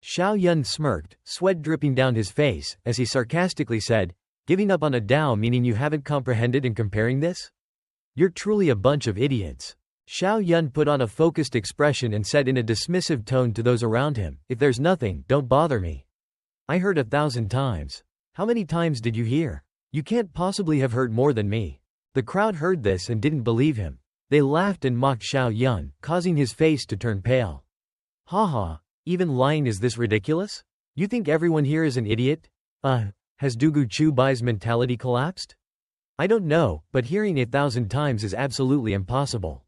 Xiao Yun smirked, sweat dripping down his face, as he sarcastically said, giving up on a Tao meaning you haven't comprehended and comparing this? You're truly a bunch of idiots. Xiao Yun put on a focused expression and said in a dismissive tone to those around him, if there's nothing, don't bother me. I heard 1,000 times. How many times did you hear? You can't possibly have heard more than me. The crowd heard this and didn't believe him. They laughed and mocked Xiao Yun, causing his face to turn pale. Haha, even lying is this ridiculous? You think everyone here is an idiot? Has Dugu Chu Bai's mentality collapsed? I don't know, but hearing 1,000 times is absolutely impossible.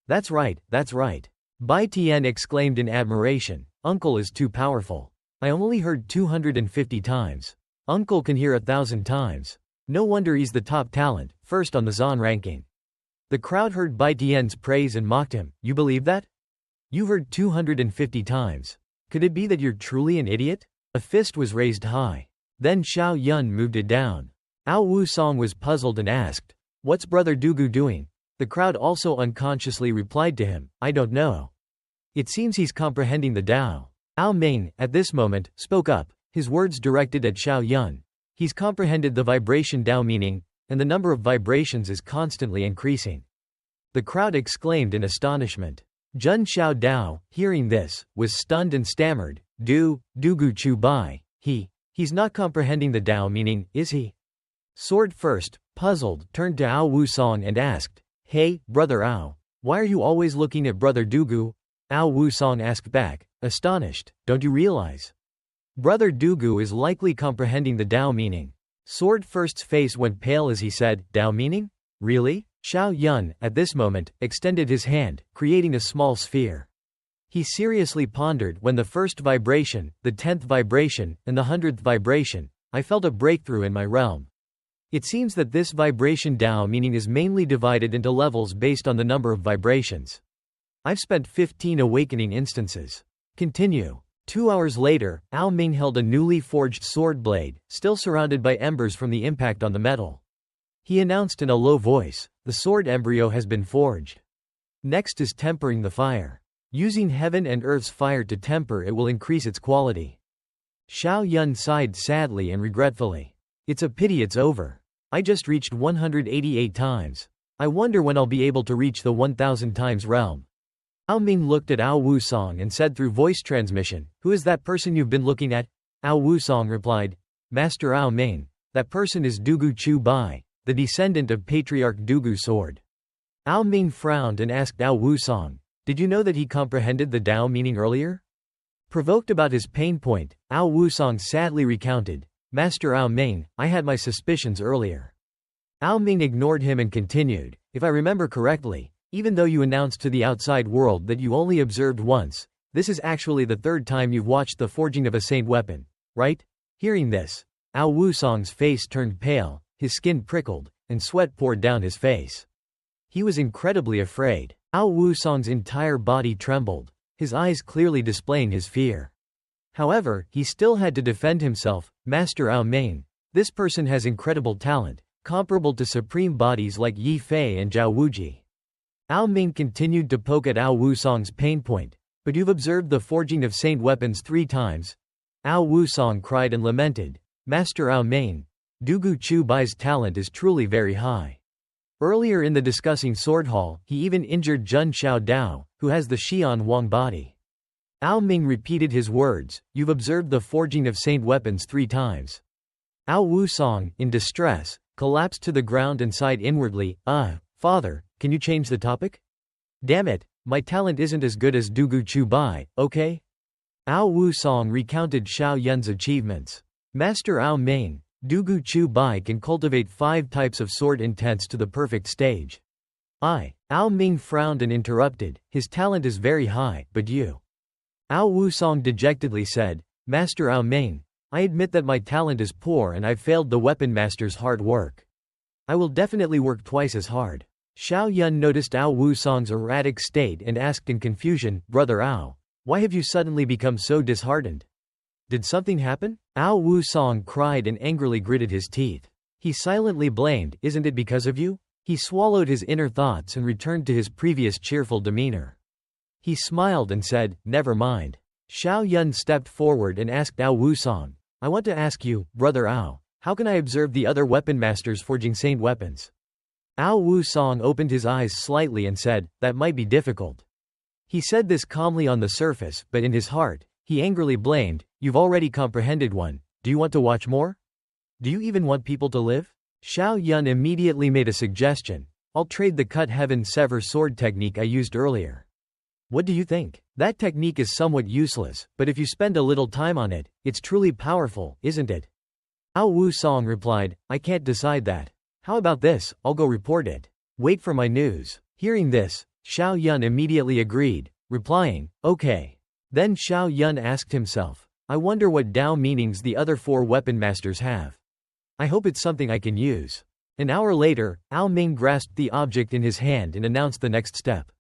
That's right, that's right. Bai Tian exclaimed in admiration, Uncle is too powerful. I only heard 250 times. Uncle can hear 1,000 times. No wonder he's the top talent, first on the Zan ranking. The crowd heard Bai Tian's praise and mocked him, you believe that? You heard 250 times. Could it be that you're truly an idiot? A fist was raised high. Then Xiao Yun moved it down. Ao Wu Song was puzzled and asked, what's Brother Dugu doing? The crowd also unconsciously replied to him, I don't know. It seems he's comprehending the Tao. Ao Ming, at this moment, spoke up, his words directed at Xiao Yun. He's comprehended the vibration Tao meaning, and the number of vibrations is constantly increasing. The crowd exclaimed in astonishment. Jun Xiaodao, hearing this, was stunned and stammered, Dugu Chu Bai, he's not comprehending the Tao meaning, is he? Sword First, puzzled, turned to Ao Wu Song and asked, Hey, Brother Ao, why are you always looking at Brother Dugu? Ao Wu Song asked back, astonished, don't you realize? Brother Dugu is likely comprehending the Tao meaning. Sword First's face went pale as he said, Tao meaning? Really? Xiao Yun, at this moment, extended his hand, creating a small sphere. He seriously pondered, when the first vibration, the 10th vibration, and the 100th vibration, I felt a breakthrough in my realm. It seems that this vibration Tao meaning is mainly divided into levels based on the number of vibrations. I've spent 15 awakening instances. Continue. 2 hours later, Ao Ming held a newly forged sword blade, still surrounded by embers from the impact on the metal. He announced in a low voice, the sword embryo has been forged. Next is tempering the fire. Using heaven and earth's fire to temper it will increase its quality. Xiao Yun sighed sadly and regretfully. It's a pity it's over. I just reached 188 times. I wonder when I'll be able to reach the 1,000 times realm. Ao Ming looked at Ao Wu Song and said through voice transmission, who is that person you've been looking at? Ao Wu Song replied, Master Ao Ming, that person is Dugu Chu Bai, the descendant of Patriarch Dugu Sword. Ao Ming frowned and asked Ao Wusong, "Did you know that he comprehended the Tao meaning earlier?" Provoked about his pain point, Ao Wusong sadly recounted, "Master Ao Ming, I had my suspicions earlier." Ao Ming ignored him and continued, "If I remember correctly, even though you announced to the outside world that you only observed once, this is actually the third time you've watched the forging of a saint weapon, right?" Hearing this, Ao Wusong's face turned pale, his skin prickled, and sweat poured down his face. He was incredibly afraid. Ao Wusong's entire body trembled, his eyes clearly displaying his fear. However, he still had to defend himself. "Master Ao Ming, this person has incredible talent, comparable to supreme bodies like Yi Fei and Zhao Wuji." Ao Ming continued to poke at Ao Wusong's pain point. "But you've observed the forging of saint weapons 3 times. Ao Wusong cried and lamented, "Master Ao Ming, Dugu Chu Bai's talent is truly very high. Earlier in the discussing sword hall, he even injured Jun Xiao Dao, who has the Xian Wang body." Ao Ming repeated his words, "You've observed the forging of saint weapons 3 times. Ao Wusong, in distress, collapsed to the ground and sighed inwardly, Father, can you change the topic? Damn it, my talent isn't as good as Dugu Chu Bai, okay?" Ao Wusong recounted Xiao Yun's achievements. "Master Ao Ming, Dugu Chu Bai can cultivate 5 types of sword intents to the perfect stage." Ao Ming frowned and interrupted, "His talent is very high, but you?" Ao Wusong dejectedly said, "Master Ao Ming, I admit that my talent is poor and I've failed the weapon master's hard work. I will definitely work twice as hard." Xiao Yun noticed Ao Wusong's erratic state and asked in confusion, "Brother Ao, why have you suddenly become so disheartened? Did something happen?" Ao Wusong cried and angrily gritted his teeth. He silently blamed, "Isn't it because of you?" He swallowed his inner thoughts and returned to his previous cheerful demeanor. He smiled and said, "Never mind." Xiao Yun stepped forward and asked Ao Wusong, "I want to ask you, Brother Ao, how can I observe the other weapon masters forging saint weapons?" Ao Wusong opened his eyes slightly and said, "That might be difficult." He said this calmly on the surface, but in his heart, he angrily blamed, "You've already comprehended one, do you want to watch more? Do you even want people to live?" Xiao Yun immediately made a suggestion, "I'll trade the cut heaven sever sword technique I used earlier. What do you think? That technique is somewhat useless, but if you spend a little time on it, it's truly powerful, isn't it?" Ao Wusong replied, "I can't decide that. How about this, I'll go report it. Wait for my news." Hearing this, Xiao Yun immediately agreed, replying, "Okay." Then Xiao Yun asked himself, "I wonder what Dao meanings the other 4 weapon masters have. I hope it's something I can use." An hour later, Ao Ming grasped the object in his hand and announced the next step.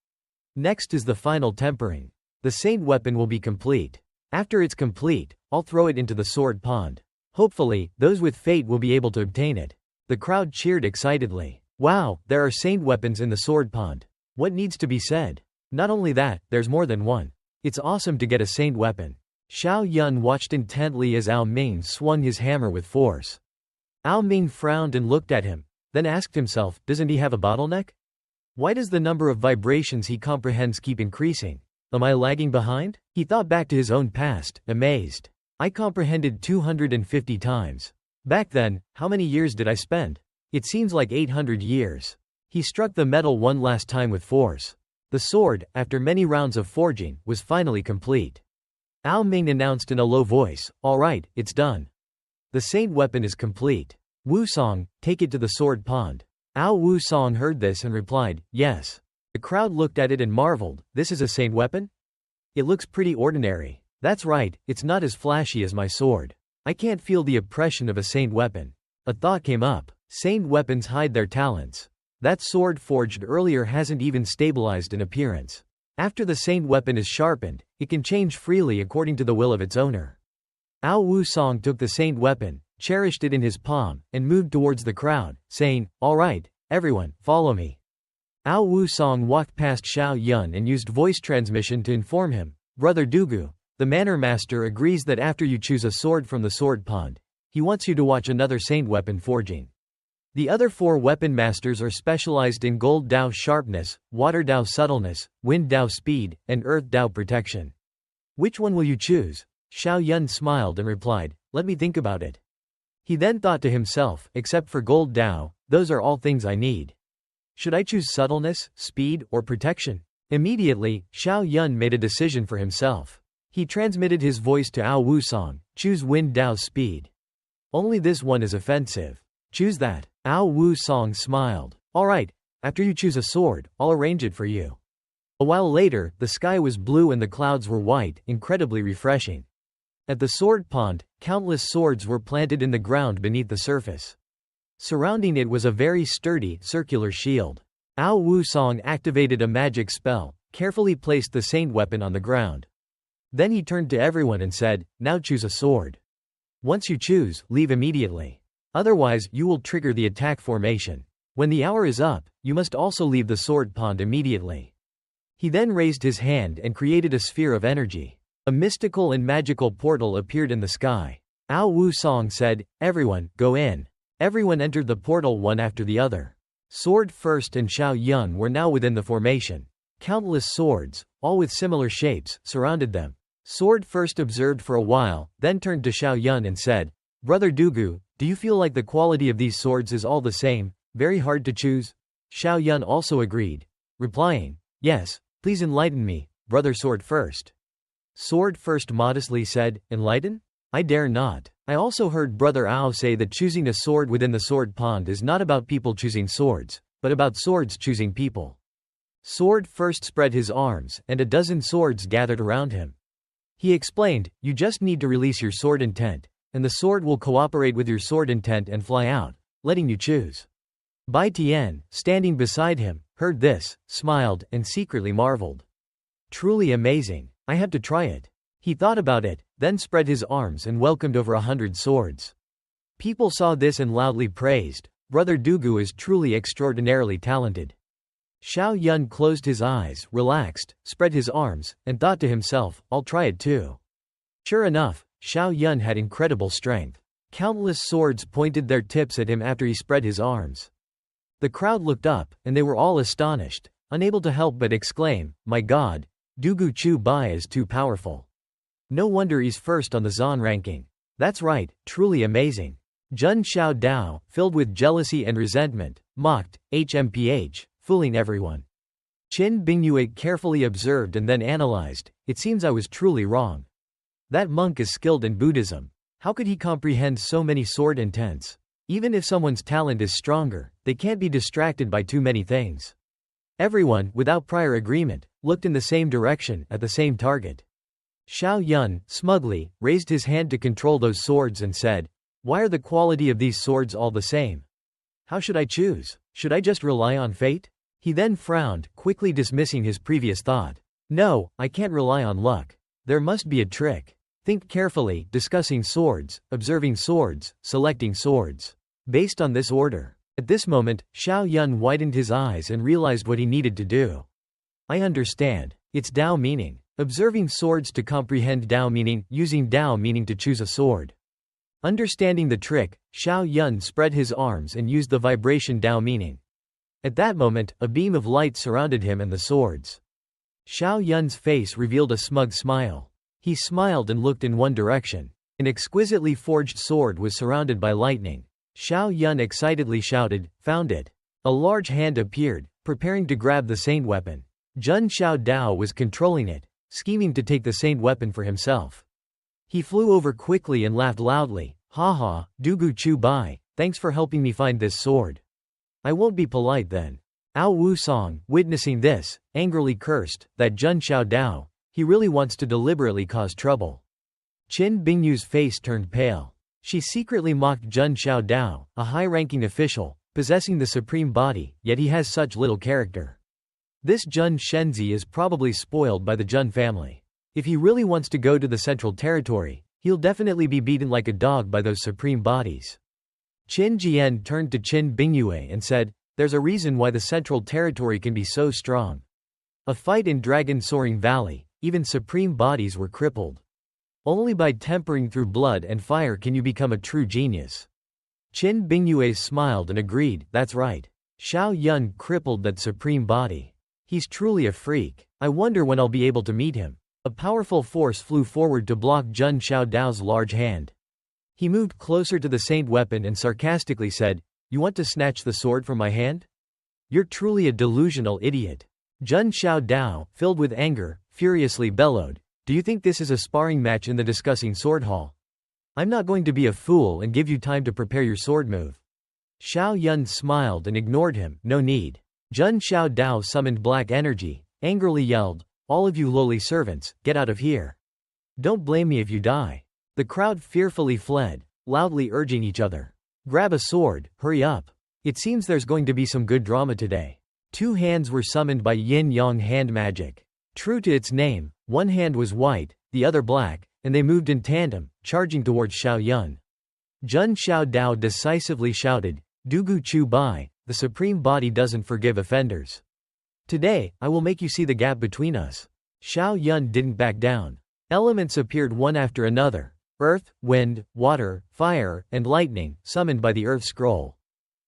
"Next is the final tempering. The saint weapon will be complete. After it's complete, I'll throw it into the sword pond. Hopefully, those with fate will be able to obtain it." The crowd cheered excitedly. "Wow, there are saint weapons in the sword pond. What needs to be said? Not only that, there's more than one. It's awesome to get a saint weapon." Xiao Yun watched intently as Ao Ming swung his hammer with force. Ao Ming frowned and looked at him, then asked himself, doesn't he have a bottleneck? Why does the number of vibrations he comprehends keep increasing? Am I lagging behind? He thought back to his own past, amazed. I comprehended 250 times. Back then, how many years did I spend? It seems like 800 years. He struck the metal one last time with force. The sword, after many rounds of forging, was finally complete. Ao Ming announced in a low voice, "All right, it's done. The saint weapon is complete. Wusong, take it to the sword pond." Ao Wusong heard this and replied, "Yes." The crowd looked at it and marveled, "This is a saint weapon? It looks pretty ordinary." "That's right, it's not as flashy as my sword. I can't feel the oppression of a saint weapon." A thought came up. Saint weapons hide their talents. That sword forged earlier hasn't even stabilized in appearance. After the saint weapon is sharpened, it can change freely according to the will of its owner. Ao Wusong took the saint weapon, cherished it in his palm, and moved towards the crowd, saying, "All right, everyone, follow me." Ao Wusong walked past Xiao Yun and used voice transmission to inform him, "Brother Dugu, the manor master agrees that after you choose a sword from the sword pond, he wants you to watch another saint weapon forging. The other 4 weapon masters are specialized in gold Dao sharpness, water Dao subtleness, wind Dao speed, and earth Dao protection. Which one will you choose?" Xiao Yun smiled and replied, "Let me think about it." He then thought to himself, "Except for gold Dao, those are all things I need." Should I choose subtleness, speed, or protection? Immediately, Xiao Yun made a decision for himself. He transmitted his voice to Ao Wusong, choose Wind Dao's speed. Only this one is offensive. Choose that. Ao Wusong smiled. Alright, after you choose a sword, I'll arrange it for you. A while later, the sky was blue and the clouds were white, incredibly refreshing. At the sword pond, countless swords were planted in the ground beneath the surface. Surrounding it was a very sturdy, circular shield. Ao Wusong activated a magic spell, carefully placed the saint weapon on the ground. Then he turned to everyone and said, now choose a sword. Once you choose, leave immediately. Otherwise, you will trigger the attack formation. When the hour is up, you must also leave the sword pond immediately. He then raised his hand and created a sphere of energy. A mystical and magical portal appeared in the sky. Ao Wusong said, everyone, go in. Everyone entered the portal one after the other. Sword First and Xiao Yun were now within the formation. Countless swords, all with similar shapes, surrounded them. Sword First observed for a while, then turned to Xiao Yun and said, Brother Dugu, do you feel like the quality of these swords is all the same, very hard to choose? Xiao Yun also agreed, replying, yes, please enlighten me, Brother Sword First. Sword First modestly said, enlighten? I dare not. I also heard Brother Ao say that choosing a sword within the sword pond is not about people choosing swords, but about swords choosing people. Sword First spread his arms, and a dozen swords gathered around him. He explained, you just need to release your sword intent, and the sword will cooperate with your sword intent and fly out, letting you choose. Bai Tian, standing beside him, heard this, smiled, and secretly marveled. Truly amazing. I have to try it. He thought about it, then spread his arms and welcomed over 100 swords. People saw this and loudly praised, Brother Dugu is truly extraordinarily talented. Xiao Yun closed his eyes, relaxed, spread his arms, and thought to himself, I'll try it too. Sure enough, Xiao Yun had incredible strength. Countless swords pointed their tips at him after he spread his arms. The crowd looked up, and they were all astonished, unable to help but exclaim, my god, Dugu Chu Bai is too powerful. No wonder he's first on the Zan ranking. That's right, truly amazing. Jun Xiao Dao, filled with jealousy and resentment, mocked, HMPH, fooling everyone. Qin Bingyue carefully observed and then analyzed, it seems I was truly wrong. That monk is skilled in Buddhism. How could he comprehend so many sword intents? Even if someone's talent is stronger, they can't be distracted by too many things. Everyone, without prior agreement, looked in the same direction, at the same target. Xiao Yun, smugly, raised his hand to control those swords and said, why are the quality of these swords all the same? How should I choose? Should I just rely on fate? He then frowned, quickly dismissing his previous thought. No, I can't rely on luck. There must be a trick. Think carefully, discussing swords, observing swords, selecting swords. Based on this order. At this moment, Xiao Yun widened his eyes and realized what he needed to do. I understand. It's Dao meaning. Observing swords to comprehend Dao meaning, using Dao meaning to choose a sword. Understanding the trick, Xiao Yun spread his arms and used the vibration Dao meaning. At that moment, a beam of light surrounded him and the swords. Xiao Yun's face revealed a smug smile. He smiled and looked in one direction. An exquisitely forged sword was surrounded by lightning. Xiao Yun excitedly shouted, found it. A large hand appeared, preparing to grab the saint weapon. Jun Xiao Dao was controlling it, scheming to take the saint weapon for himself. He flew over quickly and laughed loudly, haha, Dugu Chu Bai, thanks for helping me find this sword. I won't be polite then. Ao Wusong, witnessing this, angrily cursed, that Jun Xiao Dao, he really wants to deliberately cause trouble. Qin Bingyu's face turned pale. She secretly mocked Jun Xiao Dao, a high-ranking official, possessing the supreme body, yet he has such little character. This Jun Shenzi is probably spoiled by the Jun family. If he really wants to go to the Central Territory, he'll definitely be beaten like a dog by those supreme bodies. Qin Jian turned to Qin Bingyue and said, there's a reason why the Central Territory can be so strong. A fight in Dragon Soaring Valley, even supreme bodies were crippled. Only by tempering through blood and fire can you become a true genius. Qin Bingyue smiled and agreed, that's right. Xiao Yun crippled that supreme body. He's truly a freak. I wonder when I'll be able to meet him. A powerful force flew forward to block Jun Xiao Dao's large hand. He moved closer to the saint weapon and sarcastically said, you want to snatch the sword from my hand? You're truly a delusional idiot. Jun Xiao Dao, filled with anger, furiously bellowed. Do you think this is a sparring match in the discussing sword hall? I'm not going to be a fool and give you time to prepare your sword move. Xiao Yun smiled and ignored him. No need. Jun Xiao Dao summoned black energy, angrily yelled, all of you lowly servants, get out of here. Don't blame me if you die. The crowd fearfully fled, loudly urging each other. Grab a sword, hurry up. It seems there's going to be some good drama today. 2 hands were summoned by yin-yang hand magic. True to its name, one hand was white, the other black, and they moved in tandem, charging towards Xiao Yun. Jun Xiao Dao decisively shouted, Dugu Chu Bai, the supreme body doesn't forgive offenders. Today, I will make you see the gap between us. Xiao Yun didn't back down. Elements appeared one after another. Earth, wind, water, fire, and lightning, summoned by the Earth Scroll.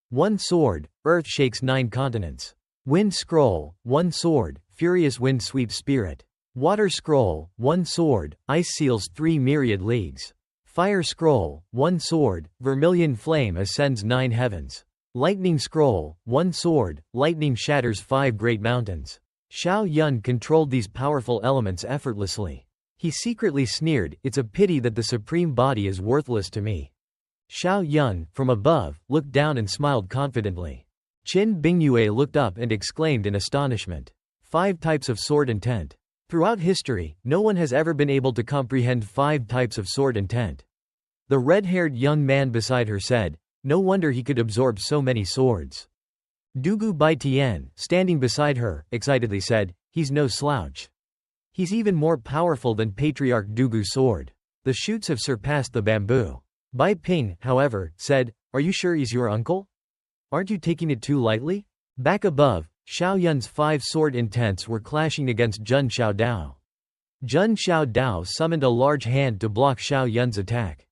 1 sword, Earth shakes 9 continents. Wind Scroll, 1 sword, Furious wind sweeps spirit. Water Scroll, 1 sword, Ice seals 3 myriad leagues. Fire Scroll, 1 sword, Vermilion flame ascends 9 heavens. Lightning Scroll, 1 sword, Lightning shatters 5 great mountains. Xiao Yun controlled these powerful elements effortlessly. He secretly sneered, it's a pity that the supreme body is worthless to me. Xiao Yun, from above, looked down and smiled confidently. Qin Bingyue looked up and exclaimed in astonishment. 5 types of sword intent. Throughout history, no one has ever been able to comprehend 5 types of sword intent. The red-haired young man beside her said, no wonder he could absorb so many swords. Dugu Bai Tian, standing beside her, excitedly said, he's no slouch. He's even more powerful than Patriarch Dugu's sword. The shoots have surpassed the bamboo. Bai Ping, however, said, are you sure he's your uncle? Aren't you taking it too lightly? Back above, Xiao Yun's 5 sword intents were clashing against Jun Xiao Dao. Jun Xiao Dao summoned a large hand to block Xiao Yun's attack.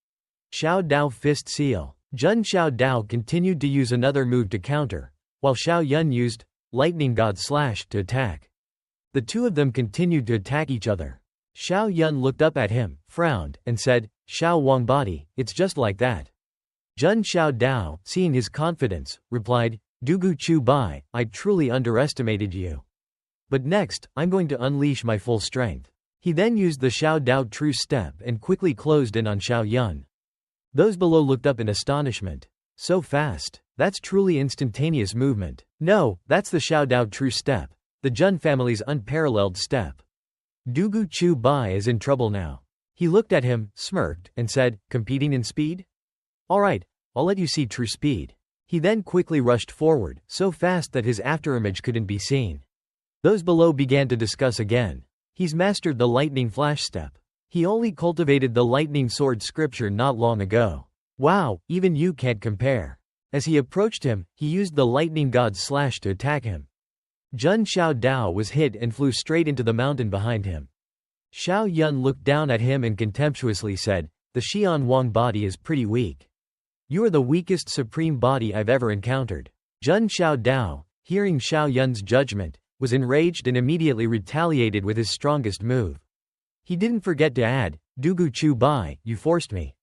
Xiao Dao Fist Seal. Jun Xiao Dao continued to use another move to counter, while Xiao Yun used Lightning God Slash to attack. The two of them continued to attack each other. Xiao Yun looked up at him, frowned, and said, Xiao Wang Body, it's just like that. Jun Xiao Dao, seeing his confidence, replied, Dugu Chu Bai, I truly underestimated you. But next, I'm going to unleash my full strength. He then used the Xiao Dao True Step and quickly closed in on Xiao Yun. Those below looked up in astonishment. So fast. That's truly instantaneous movement. No, that's the Xiao Dao True Step. The Jun family's unparalleled step. Dugu Chu Bai is in trouble now. He looked at him, smirked, and said, competing in speed? Alright, I'll let you see true speed. He then quickly rushed forward, so fast that his afterimage couldn't be seen. Those below began to discuss again. He's mastered the lightning flash step. He only cultivated the lightning sword scripture not long ago. Wow, even you can't compare. As he approached him, he used the lightning god's slash to attack him. Jun Xiao Dao was hit and flew straight into the mountain behind him. Xiao Yun looked down at him and contemptuously said, the Xian Wang body is pretty weak. You are the weakest supreme body I've ever encountered. Jun Xiao Dao, hearing Xiao Yun's judgment, was enraged and immediately retaliated with his strongest move. He didn't forget to add, Dugu Chu Bai, you forced me.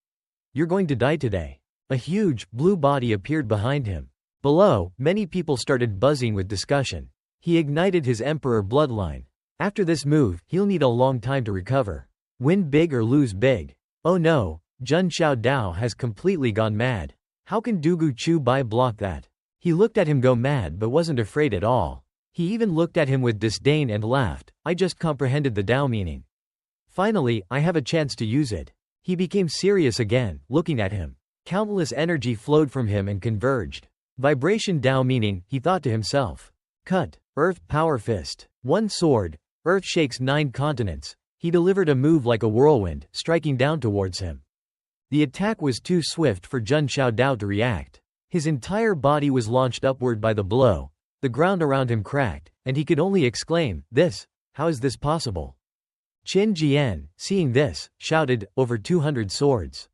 You're going to die today. A huge, blue body appeared behind him. Below, many people started buzzing with discussion. He ignited his emperor bloodline. After this move, he'll need a long time to recover. Win big or lose big. Oh no, Jun Xiao Dao has completely gone mad. How can Dugu Chu Bai block that? He looked at him go mad but wasn't afraid at all. He even looked at him with disdain and laughed, I just comprehended the Dao meaning. Finally, I have a chance to use it. He became serious again, looking at him. Countless energy flowed from him and converged. Vibration Dao meaning, he thought to himself. Cut. Earth Power Fist. 1 sword. Earth shakes 9 continents. He delivered a move like a whirlwind, striking down towards him. The attack was too swift for Jun Xiao Dao to react. His entire body was launched upward by the blow. The ground around him cracked, and he could only exclaim, how is this possible? Qin Jian, seeing this, shouted, over 200 swords.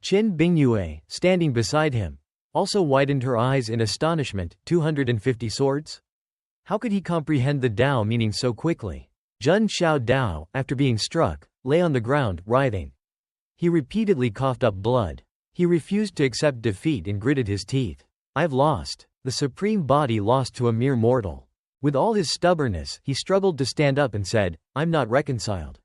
Qin Bingyue, standing beside him, also widened her eyes in astonishment, 250 swords? How could he comprehend the Dao meaning so quickly? Jun Xiao Dao, after being struck, lay on the ground, writhing. He repeatedly coughed up blood. He refused to accept defeat and gritted his teeth. I've lost. The supreme body lost to a mere mortal. With all his stubbornness, he struggled to stand up and said, I'm not reconciled.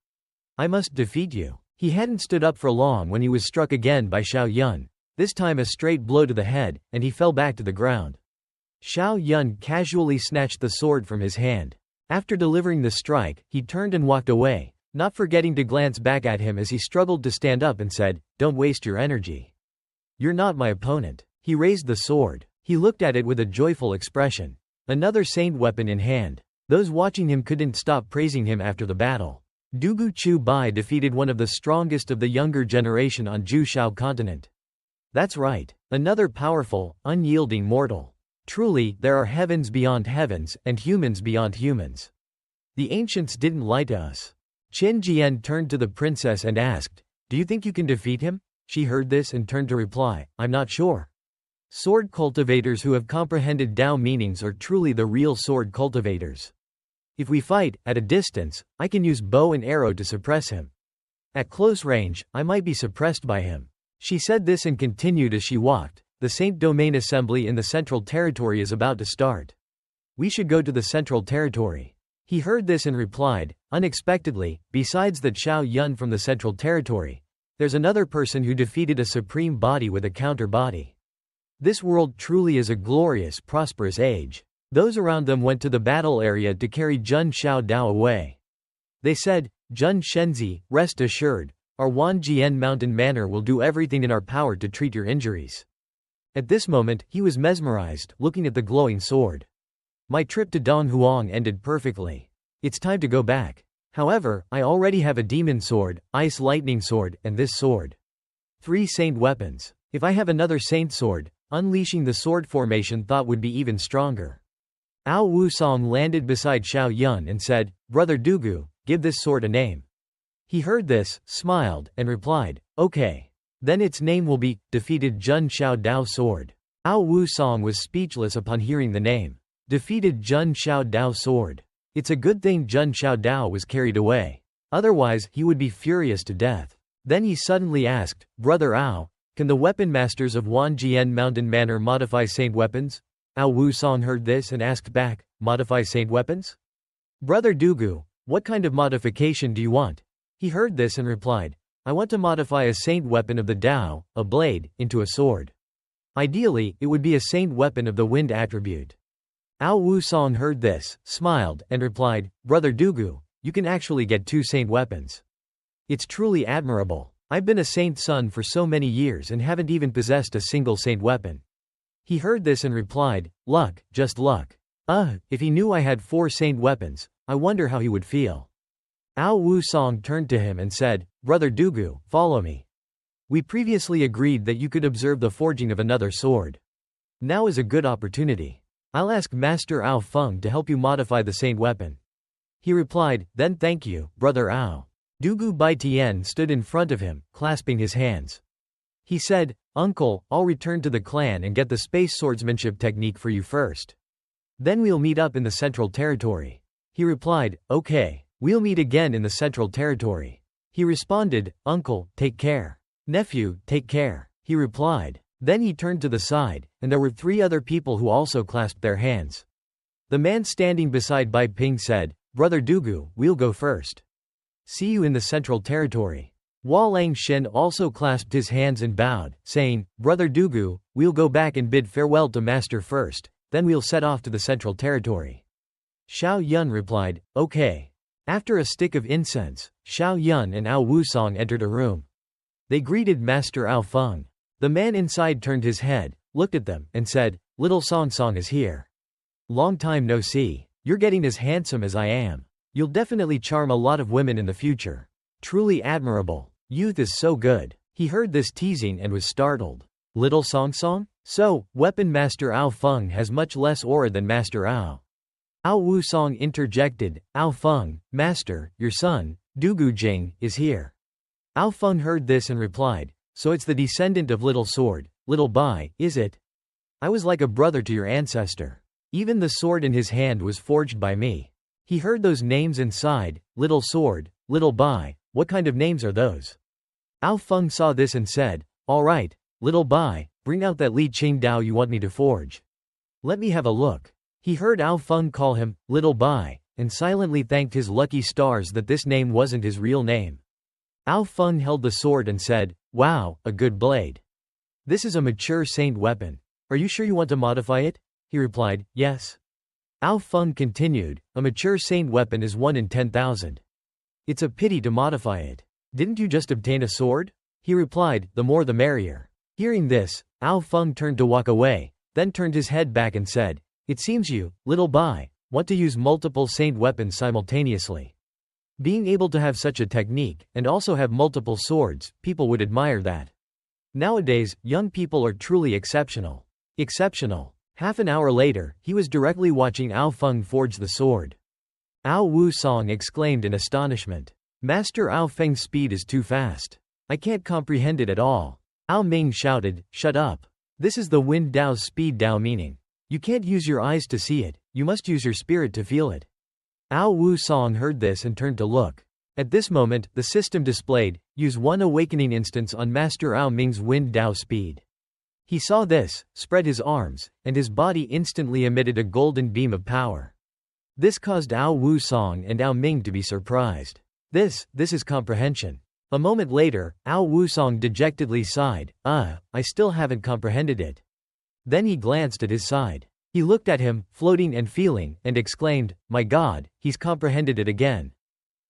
I must defeat you. He hadn't stood up for long when he was struck again by Xiao Yun, this time a straight blow to the head, and he fell back to the ground. Xiao Yun casually snatched the sword from his hand. After delivering the strike, he turned and walked away, not forgetting to glance back at him as he struggled to stand up and said, Don't waste your energy. You're not my opponent. He raised the sword. He looked at it with a joyful expression. Another saint weapon in hand. Those watching him couldn't stop praising him after the battle. Dugu Chu Bai defeated one of the strongest of the younger generation on Ju Shao continent. That's right. Another powerful, unyielding mortal. Truly, there are heavens beyond heavens, and humans beyond humans. The ancients didn't lie to us. Qin Jian turned to the princess and asked, Do you think you can defeat him? She heard this and turned to reply, I'm not sure. Sword cultivators who have comprehended Tao meanings are truly the real sword cultivators. If we fight, at a distance, I can use bow and arrow to suppress him. At close range, I might be suppressed by him. She said this and continued as she walked. The Saint Domain Assembly in the Central Territory is about to start. We should go to the Central Territory. He heard this and replied, unexpectedly, besides that Xiao Yun from the Central Territory, there's another person who defeated a supreme body with a counter body. This world truly is a glorious, prosperous age. Those around them went to the battle area to carry Jun Xiao Dao away. They said, Jun Shenzi, rest assured, our Wanjian Mountain Manor will do everything in our power to treat your injuries. At this moment, he was mesmerized, looking at the glowing sword. My trip to Donghuang ended perfectly. It's time to go back. However, I already have a demon sword, ice lightning sword, and this sword. 3 saint weapons. If I have another saint sword, unleashing the sword formation thought would be even stronger. Ao Wusong landed beside Xiao Yun and said, Brother Dugu, give this sword a name. He heard this, smiled, and replied, Okay. Then its name will be, Defeated Jun Xiao Dao Sword. Ao Wusong was speechless upon hearing the name. Defeated Jun Xiao Dao Sword. It's a good thing Jun Xiao Dao was carried away. Otherwise, he would be furious to death. Then he suddenly asked, Brother Ao, can the weapon masters of Wanjian Mountain Manor modify saint weapons? Ao Wusong heard this and asked back, Modify saint weapons? Brother Dugu, what kind of modification do you want? He heard this and replied, I want to modify a saint weapon of the Tao, a blade, into a sword. Ideally, it would be a saint weapon of the wind attribute. Ao Wusong heard this, smiled, and replied, Brother Dugu, you can actually get 2 saint weapons. It's truly admirable. I've been a saint son for so many years and haven't even possessed a single saint weapon. He heard this and replied, Luck, just luck. If he knew I had 4 saint weapons, I wonder how he would feel. Ao Wusong turned to him and said, Brother Dugu, follow me. We previously agreed that you could observe the forging of another sword. Now is a good opportunity. I'll ask Master Ao Feng to help you modify the saint weapon. He replied, Then thank you, Brother Ao. Dugu Baitian stood in front of him, clasping his hands. He said, Uncle, I'll return to the clan and get the space swordsmanship technique for you first. Then we'll meet up in the Central Territory. He replied, Okay, we'll meet again in the Central Territory. He responded, Uncle, take care. Nephew, take care. He replied. Then he turned to the side, and there were 3 other people who also clasped their hands. The man standing beside Bai Ping said, Brother Dugu, we'll go first. See you in the Central Territory. Hua Lang Shen also clasped his hands and bowed, saying, Brother Dugu, we'll go back and bid farewell to Master first, then we'll set off to the Central Territory. Xiao Yun replied, Okay. After a stick of incense, Xiao Yun and Ao Wusong entered a room. They greeted Master Ao Feng. The man inside turned his head, looked at them, and said, Little Song Song is here. Long time no see. You're getting as handsome as I am. You'll definitely charm a lot of women in the future. Truly admirable. Youth is so good. He heard this teasing and was startled. Little Song Song? So, Weapon Master Ao Feng has much less aura than Master Ao. Ao Wusong interjected, Ao Feng, Master, your son, Dugu Jing, is here. Ao Feng heard this and replied, So it's the descendant of Little Sword, Little Bai, is it? I was like a brother to your ancestor. Even the sword in his hand was forged by me. He heard those names and sighed, Little Sword, Little Bai, what kind of names are those? Ao Feng saw this and said, All right, Little Bai, bring out that Li Qing Dao you want me to forge. Let me have a look. He heard Ao Feng call him, Little Bai, and silently thanked his lucky stars that this name wasn't his real name. Ao Feng held the sword and said, "Wow, a good blade. This is a mature saint weapon. Are you sure you want to modify it?" He replied, "Yes." Ao Feng continued, "A mature saint weapon is 1 in 10,000. It's a pity to modify it. Didn't you just obtain a sword?" He replied, "The more the merrier." Hearing this, Ao Feng turned to walk away, then turned his head back and said, "It seems you, Little Bai, want to use multiple saint weapons simultaneously. Being able to have such a technique, and also have multiple swords, people would admire that. Nowadays, young people are truly exceptional. Exceptional." Half an hour later, he was directly watching Ao Feng forge the sword. Ao Wu Song exclaimed in astonishment. "Master Ao Feng's speed is too fast. I can't comprehend it at all." Ao Ming shouted, "Shut up. This is the Wind Dao's speed Dao meaning. You can't use your eyes to see it, you must use your spirit to feel it." Ao Wu Song heard this and turned to look. At this moment, the system displayed, "Use 1 awakening instance on Master Ao Ming's Wind Dao speed." He saw this, spread his arms, and his body instantly emitted a golden beam of power. This caused Ao Wu Song and Ao Ming to be surprised. This is comprehension. A moment later, Ao Wu Song dejectedly sighed, I still haven't comprehended it." Then he glanced at his side. He looked at him, floating and feeling, and exclaimed, "My God, he's comprehended it again."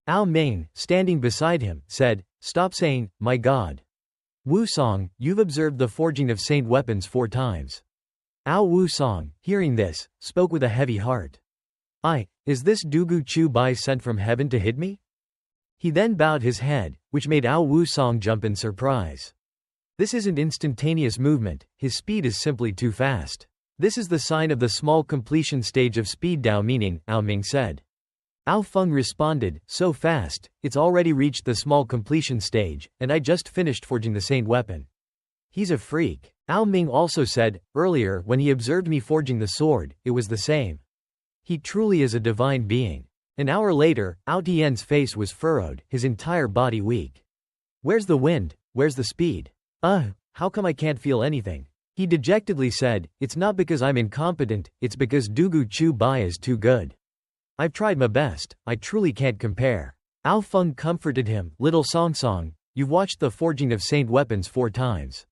Ao Ming, standing beside him, said, "Stop saying, 'My God.' Wu Song, you've observed the forging of saint weapons 4 times." Ao Wu Song, hearing this, spoke with a heavy heart. Is this Dugu Chu Bai sent from heaven to hit me?" He then bowed his head, which made Ao Wu Song jump in surprise. This isn't instantaneous movement, his speed is simply too fast. This is the sign of the small completion stage of speed Dao meaning, Ao Ming said. Ao Feng responded, "So fast, it's already reached the small completion stage, and I just finished forging the saint weapon. He's a freak." Ao Ming also said, "Earlier when he observed me forging the sword, it was the same. He truly is a divine being." An hour later, Ao Tian's face was furrowed, his entire body weak. "Where's the wind? Where's the speed? How come I can't feel anything?" He dejectedly said, "It's not because I'm incompetent, it's because Dugu Chu Bai is too good. I've tried my best, I truly can't compare." Ao Feng comforted him, "Little Song Song, you've watched the forging of saint weapons 4 times.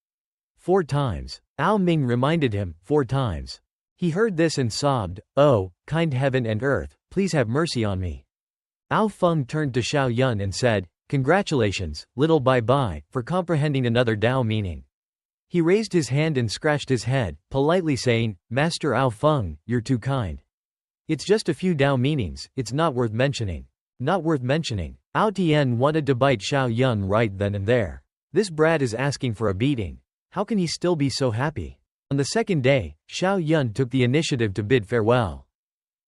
4 times. Ao Ming reminded him, 4 times. He heard this and sobbed, "Oh, kind heaven and earth, please have mercy on me." Ao Feng turned to Xiao Yun and said, "Congratulations, Little Bai Bai, for comprehending another Dao meaning." He raised his hand and scratched his head, politely saying, "Master Ao Feng, you're too kind. It's just a few Dao meanings, it's not worth mentioning." Not worth mentioning. Ao Tian wanted to bite Xiao Yun right then and there. This brat is asking for a beating. How can he still be so happy? On the second day, Xiao Yun took the initiative to bid farewell.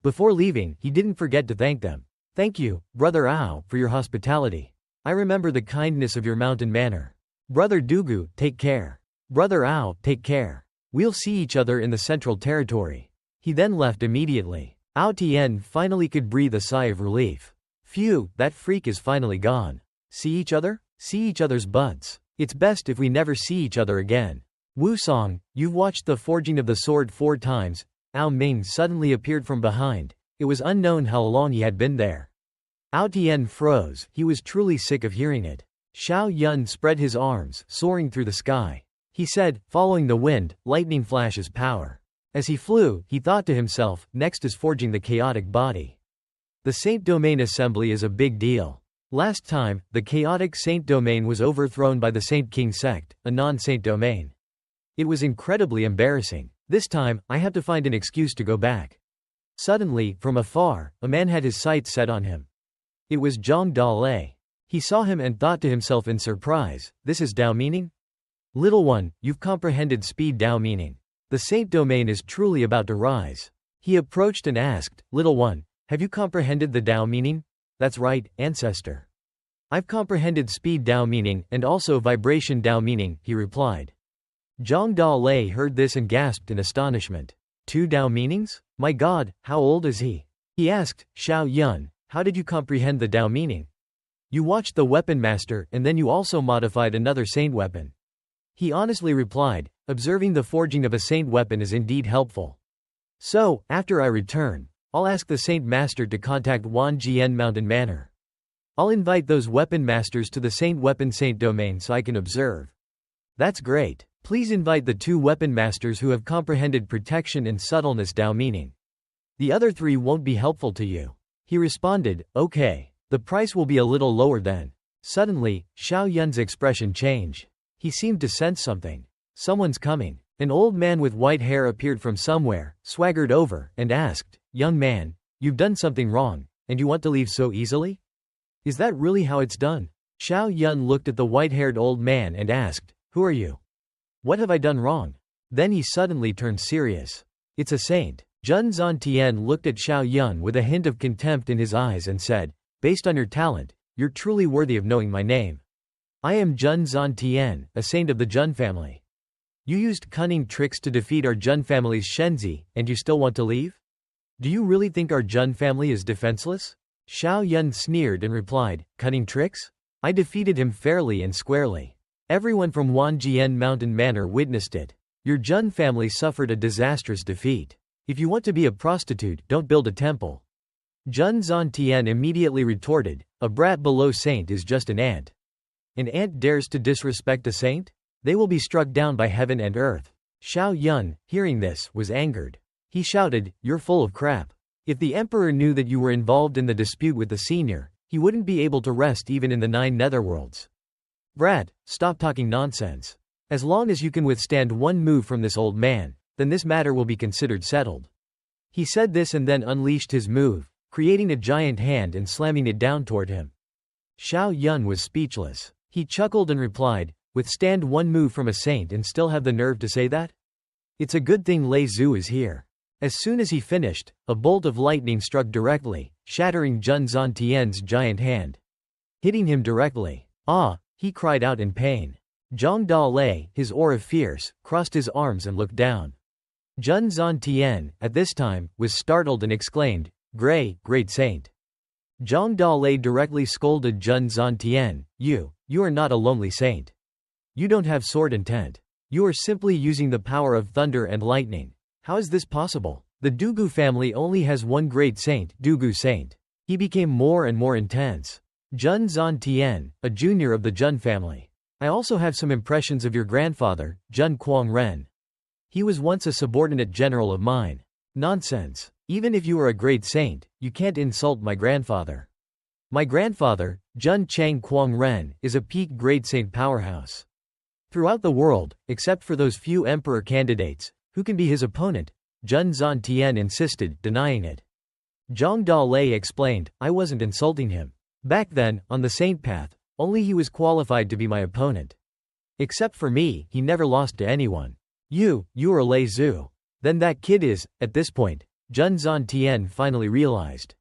Before leaving, he didn't forget to thank them. "Thank you, Brother Ao, for your hospitality. I remember the kindness of your mountain manner. Brother Dugu, take care. Brother Ao, take care. We'll see each other in the Central Territory." He then left immediately. Ao Tian finally could breathe a sigh of relief. Phew, that freak is finally gone. See each other? See each other's butts. It's best if we never see each other again. Wu Song, you've watched the forging of the sword 4 times. Ao Ming suddenly appeared from behind. It was unknown how long he had been there. Ao Tian froze, he was truly sick of hearing it. Xiao Yun spread his arms, soaring through the sky. He said, following the wind, lightning flashes power. As he flew, he thought to himself, next is forging the chaotic body. The Saint Domain Assembly is a big deal. Last time, the chaotic Saint Domain was overthrown by the Saint King sect, a non-Saint Domain. It was incredibly embarrassing. This time, I have to find an excuse to go back. Suddenly, from afar, a man had his sights set on him. It was Zhang Dalei. He saw him and thought to himself in surprise, this is Dao meaning? Little one, you've comprehended speed Dao meaning. The Saint Domain is truly about to rise. He approached and asked, Little one, have you comprehended the Dao meaning? That's right, ancestor. I've comprehended speed Dao meaning, and also vibration Dao meaning, he replied. Zhang Dalei heard this and gasped in astonishment. 2 Dao meanings? My God, how old is he? He asked, Xiao Yun, how did you comprehend the Dao meaning? You watched the weapon master, and then you also modified another saint weapon. He honestly replied, observing the forging of a saint weapon is indeed helpful. So, after I return, I'll ask the Saint Master to contact Wanjian Mountain Manor. I'll invite those weapon masters to the Saint domain so I can observe. That's great. Please invite the 2 weapon masters who have comprehended protection and subtleness Dao meaning. The other 3 won't be helpful to you. He responded, okay. The price will be a little lower then. Suddenly, Xiao Yun's expression changed. He seemed to sense something. Someone's coming. An old man with white hair appeared from somewhere, swaggered over, and asked, young man, you've done something wrong, and you want to leave so easily? Is that really how it's done? Xiao Yun looked at the white-haired old man and asked, who are you? What have I done wrong? Then he suddenly turned serious. It's a saint. Jun Zantian looked at Xiao Yun with a hint of contempt in his eyes and said, based on your talent, you're truly worthy of knowing my name. I am Jun Zantian, a saint of the Jun family. You used cunning tricks to defeat our Jun family's Shenzi, and you still want to leave? Do you really think our Jun family is defenseless? Xiao Yun sneered and replied, cunning tricks? I defeated him fairly and squarely. Everyone from Wanjian Mountain Manor witnessed it. Your Jun family suffered a disastrous defeat. If you want to be a prostitute, don't build a temple. Jun Zantian immediately retorted, a brat below saint is just an ant. An ant dares to disrespect a saint? They will be struck down by heaven and earth. Xiao Yun, hearing this, was angered. He shouted, you're full of crap. If the emperor knew that you were involved in the dispute with the senior, he wouldn't be able to rest even in the 9 netherworlds. Brat, stop talking nonsense. As long as you can withstand one move from this old man, then this matter will be considered settled. He said this and then unleashed his move, creating a giant hand and slamming it down toward him. Xiao Yun was speechless. He chuckled and replied, withstand one move from a saint and still have the nerve to say that? It's a good thing Lei Zhu is here. As soon as he finished, a bolt of lightning struck directly, shattering Jun Zantian's giant hand. Hitting him directly. Ah! He cried out in pain. Zhang Dalei, his aura fierce, crossed his arms and looked down. Jun Zantian, at this time, was startled and exclaimed, Great saint. Zhang Dalei directly scolded Jun Zantian, you are not a lonely saint. You don't have sword intent. You are simply using the power of thunder and lightning. How is this possible? The Dugu family only has one great saint, Dugu Saint. He became more and more intense. Jun Zantian, a junior of the Jun family. I also have some impressions of your grandfather, Jun Quangren. He was once a subordinate general of mine. Nonsense. Even if you are a great saint, you can't insult my grandfather. My grandfather, Jun Chang Quangren, is a peak great saint powerhouse. Throughout the world, except for those few emperor candidates, who can be his opponent? Jun Zantian insisted, denying it. Zhang Dalei explained, I wasn't insulting him. Back then, on the saint path, only he was qualified to be my opponent. Except for me, he never lost to anyone. You are Lei Zhu. Then that kid is, at this point, Jun Zantian finally realized.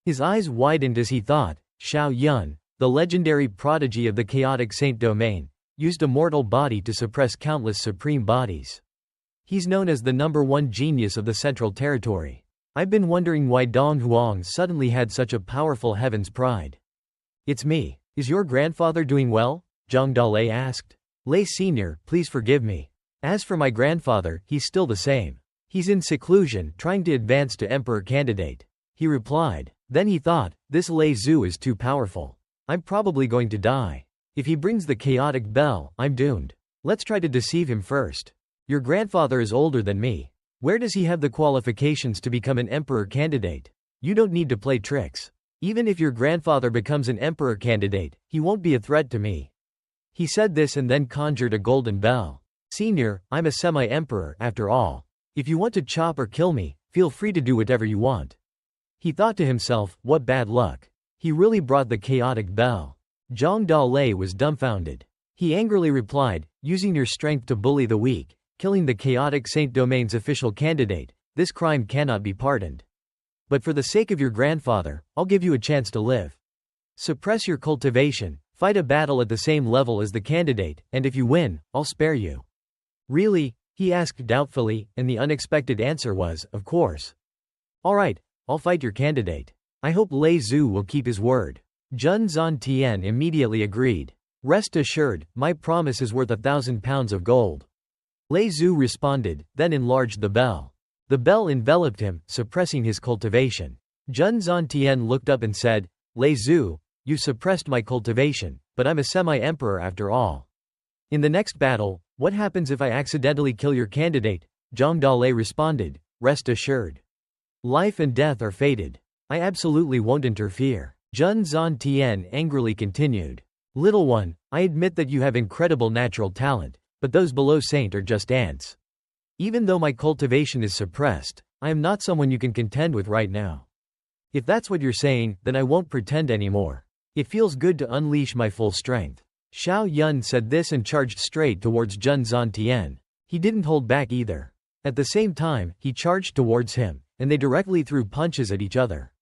His eyes widened as he thought, Xiao Yun, the legendary prodigy of the chaotic saint domain, used a mortal body to suppress countless supreme bodies. He's known as the #1 genius of the Central Territory. I've been wondering why Dong Huang suddenly had such a powerful heaven's pride. It's me. Is your grandfather doing well? Zhang Dalei asked. Lei Senior, please forgive me. As for my grandfather, he's still the same. He's in seclusion, trying to advance to emperor candidate. He replied. Then he thought, this Lei Zhu is too powerful. I'm probably going to die. If he brings the chaotic bell, I'm doomed. Let's try to deceive him first. Your grandfather is older than me. Where does he have the qualifications to become an emperor candidate? You don't need to play tricks. Even if your grandfather becomes an emperor candidate, he won't be a threat to me. He said this and then conjured a golden bell. Senior, I'm a semi-emperor, after all. If you want to chop or kill me, feel free to do whatever you want. He thought to himself, what bad luck. He really brought the chaotic bell. Zhang Dalei was dumbfounded. He angrily replied, using your strength to bully the weak, killing the chaotic saint domain's official candidate, this crime cannot be pardoned. But for the sake of your grandfather, I'll give you a chance to live. Suppress your cultivation, fight a battle at the same level as the candidate, and if you win, I'll spare you. Really? He asked doubtfully, and the unexpected answer was, of course. Alright, I'll fight your candidate. I hope Lei Zhu will keep his word. Jun Zantian immediately agreed. Rest assured, my promise is worth 1,000 pounds of gold. Lei Zhu responded, then enlarged the bell. The bell enveloped him, suppressing his cultivation. Zhen Zantian looked up and said, Lei Zhu, you suppressed my cultivation, but I'm a semi-emperor after all. In the next battle, what happens if I accidentally kill your candidate? Zhang Dalei responded, rest assured. Life and death are fated. I absolutely won't interfere. Zhen Zantian angrily continued. Little one, I admit that you have incredible natural talent, but those below Saint are just ants. Even though my cultivation is suppressed, I am not someone you can contend with right now. If that's what you're saying, then I won't pretend anymore. It feels good to unleash my full strength. Xiao Yun said this and charged straight towards Zhen Zantian. He didn't hold back either. At the same time, he charged towards him, and they directly threw punches at each other.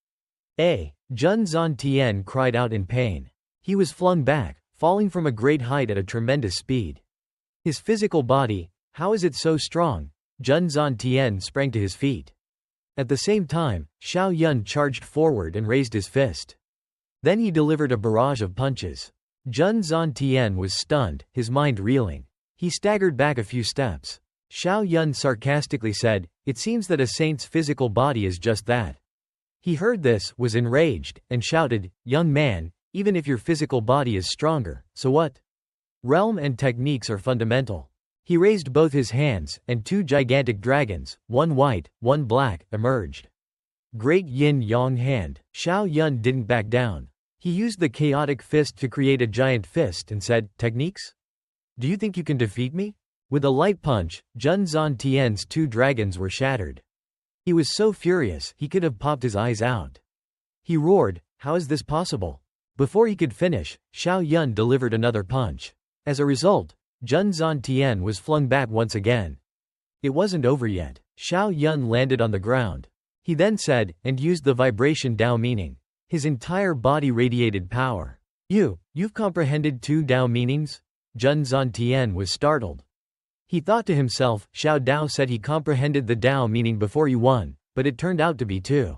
Zhen Zantian cried out in pain. He was flung back, falling from a great height at a tremendous speed. His physical body, how is it so strong? Zhen Zantian sprang to his feet. At the same time, Xiao Yun charged forward and raised his fist. Then he delivered a barrage of punches. Zhen Zantian was stunned, his mind reeling. He staggered back a few steps. Xiao Yun sarcastically said, it seems that a saint's physical body is just that. He heard this, was enraged, and shouted, young man, even if your physical body is stronger, so what? Realm and techniques are fundamental. He raised both his hands, and two gigantic dragons, one white, one black, emerged. Great yin-yang hand. Xiao Yun didn't back down. He used the chaotic fist to create a giant fist and said, techniques? Do you think you can defeat me? With a light punch, Zhen Zantian's two dragons were shattered. He was so furious, he could have popped his eyes out. He roared, how is this possible? Before he could finish, Xiao Yun delivered another punch. As a result, Zhen Zantian was flung back once again. It wasn't over yet. Xiao Yun landed on the ground. He then said, and used the vibration Dao meaning. His entire body radiated power. You've comprehended 2 Dao meanings? Zhen Zantian was startled. He thought to himself, Xiao Dao said he comprehended the Dao meaning before he won, but it turned out to be 2.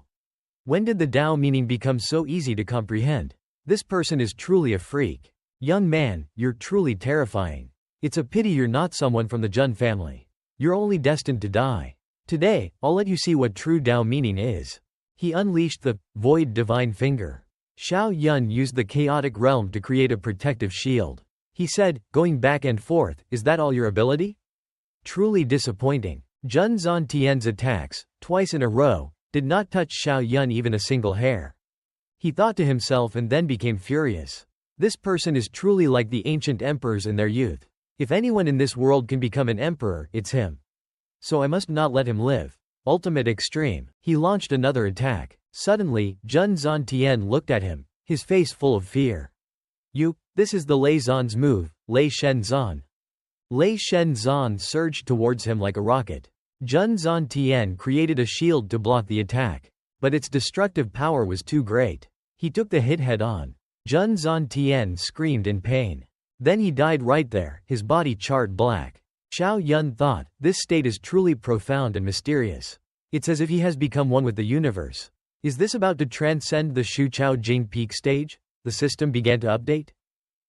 When did the Dao meaning become so easy to comprehend? This person is truly a freak. Young man, you're truly terrifying. It's a pity you're not someone from the Zhen family. You're only destined to die. Today, I'll let you see what true Dao meaning is. He unleashed the void divine finger. Xiao Yun used the chaotic realm to create a protective shield. He said, going back and forth, is that all your ability? Truly disappointing. Zhen Zantian's attacks, twice in a row, did not touch Xiao Yun even a single hair. He thought to himself and then became furious. This person is truly like the ancient emperors in their youth. If anyone in this world can become an emperor, it's him. So I must not let him live. Ultimate extreme. He launched another attack. Suddenly, Zhen Zantian looked at him, his face full of fear. This is the Lei Zan's move, Lei Shen Zan. Lei Shen Zan surged towards him like a rocket. Zhen Zantian created a shield to block the attack. But its destructive power was too great. He took the hit head on. Zhen Zantian screamed in pain. Then he died right there, his body charred black. Xiao Yun thought, this state is truly profound and mysterious. It's as if he has become one with the universe. Is this about to transcend the Shuchao Jing peak stage? The system began to update.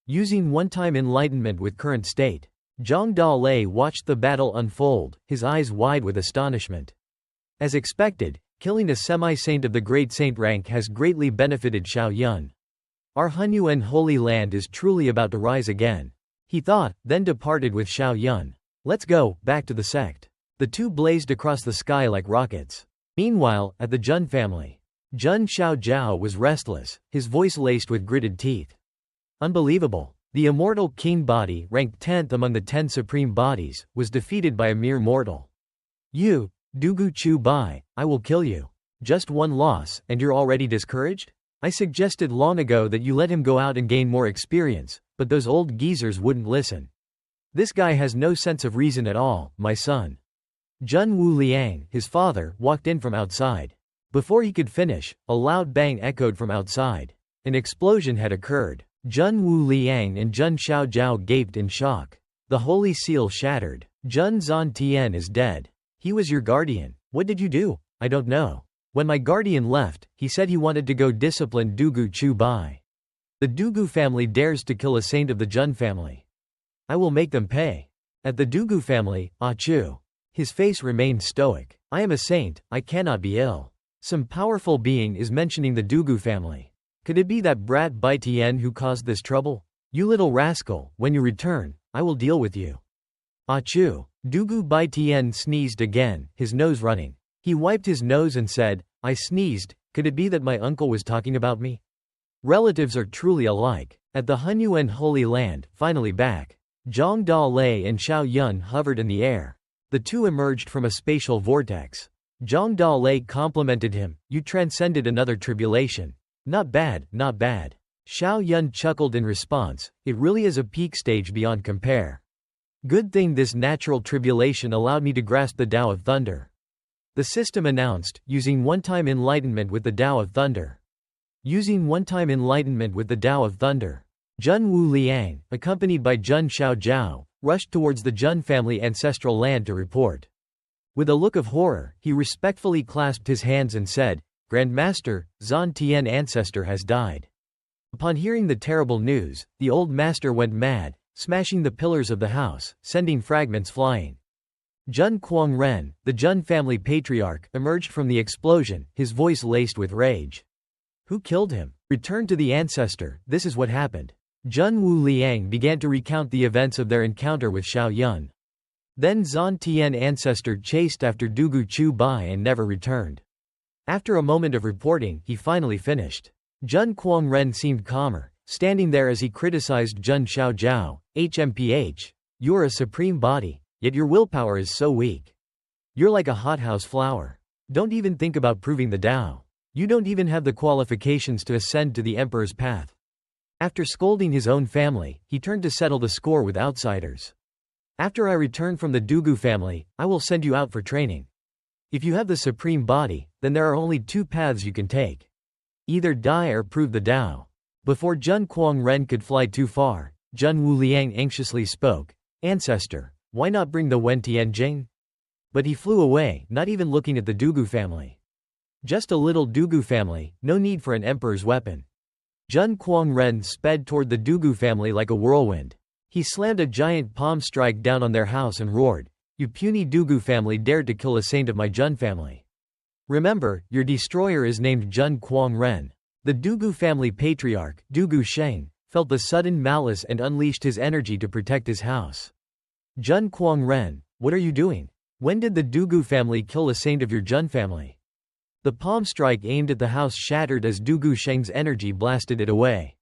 Using one-time enlightenment with current state, Zhang Dalei watched the battle unfold, his eyes wide with astonishment. As expected, killing a semi-saint of the great saint rank has greatly benefited Xiao Yun. Our Hunyuan Holy Land is truly about to rise again. He thought, then departed with Xiao Yun. Let's go, back to the sect. The two blazed across the sky like rockets. Meanwhile, at the Zhen family, Zhen Xiaojiao was restless, his voice laced with gritted teeth. Unbelievable. The immortal king body, ranked 10th among the 10 supreme bodies, was defeated by a mere mortal. You, Dugu Chu Bai, I will kill you. Just one loss, and you're already discouraged? I suggested long ago that you let him go out and gain more experience, but those old geezers wouldn't listen. This guy has no sense of reason at all, my son. Zhen Wu Liang, his father, walked in from outside. Before he could finish, a loud bang echoed from outside. An explosion had occurred. Zhen Wu Liang and Zhen Xiaojiao gaped in shock. The holy seal shattered. Zhen Zantian is dead. He was your guardian. What did you do? I don't know. When my guardian left, he said he wanted to go discipline Dugu Chu Bai. The Dugu family dares to kill a saint of the Jun family. I will make them pay. At the Dugu family, Achu. His face remained stoic. I am a saint, I cannot be ill. Some powerful being is mentioning the Dugu family. Could it be that brat Bai Tian who caused this trouble? You little rascal, when you return, I will deal with you. Achu. Dugu Bai Tian sneezed again, his nose running. He wiped his nose and said, I sneezed, could it be that my uncle was talking about me? Relatives are truly alike. At the Hunyuan Holy Land, finally back. Zhang Dalei and Xiao Yun hovered in the air. The two emerged from a spatial vortex. Zhang Dalei complimented him, you transcended another tribulation. Not bad, not bad. Xiao Yun chuckled in response, it really is a peak stage beyond compare. Good thing this natural tribulation allowed me to grasp the Tao of Thunder. The system announced, using one-time enlightenment with the Tao of Thunder. Using one-time enlightenment with the Tao of Thunder. Jun Wu Liang, accompanied by Jun Xiao Zhao, rushed towards the Jun family ancestral land to report. With a look of horror, he respectfully clasped his hands and said, Grandmaster, Zan Tian ancestor has died. Upon hearing the terrible news, the old master went mad, smashing the pillars of the house, sending fragments flying. Jun Kuang Ren, the Jun family patriarch, emerged from the explosion, his voice laced with rage. Who killed him? Return to the ancestor, this is what happened. Jun Wu Liang began to recount the events of their encounter with Xiao Yun. Then Zan Tian ancestor chased after Dugu Chu Bai and never returned. After a moment of reporting, he finally finished. Jun Kuang Ren seemed calmer, standing there as he criticized Jun Xiao Zhao, HMPH. You're a supreme body, yet your willpower is so weak. You're like a hothouse flower. Don't even think about proving the Tao. You don't even have the qualifications to ascend to the Emperor's path. After scolding his own family, he turned to settle the score with outsiders. After I return from the Dugu family, I will send you out for training. If you have the supreme body, then there are only two paths you can take. Either die or prove the Tao. Before Jun Kuang Ren could fly too far, Jun Wu Liang anxiously spoke. Ancestor, why not bring the Wen Tianjing? But he flew away, not even looking at the Dugu family. Just a little Dugu family, no need for an emperor's weapon. Jun Kuang Ren sped toward the Dugu family like a whirlwind. He slammed a giant palm strike down on their house and roared, You puny Dugu family dared to kill a saint of my Jun family. Remember, your destroyer is named Jun Kuang Ren. The Dugu family patriarch, Dugu Sheng, felt the sudden malice and unleashed his energy to protect his house. Jun Kuang Ren, what are you doing? When did the Dugu family kill a saint of your Jun family? The palm strike aimed at the house shattered as Dugu Sheng's energy blasted it away.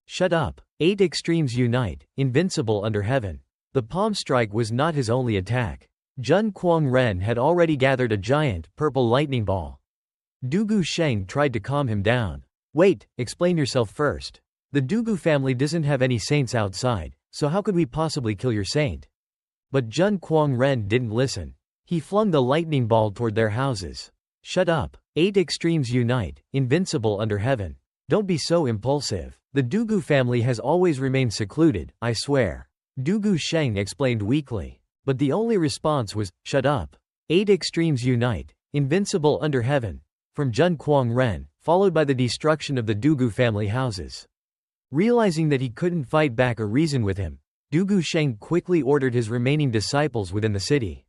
Shut up. 8 extremes unite, invincible under heaven. The palm strike was not his only attack. Jun Kuang Ren had already gathered a giant, purple lightning ball. Dugu Sheng tried to calm him down. Wait, explain yourself first. The Dugu family doesn't have any saints outside, so how could we possibly kill your saint? But Jun Kuang Ren didn't listen. He flung the lightning ball toward their houses. Shut up. 8 extremes unite, invincible under heaven. Don't be so impulsive. The Dugu family has always remained secluded, I swear. Dugu Sheng explained weakly. But the only response was, shut up. 8 extremes unite, invincible under heaven. From Jun Kuang Ren, followed by the destruction of the Dugu family houses. Realizing that he couldn't fight back or reason with him, Dugu Sheng quickly ordered his remaining disciples within the city.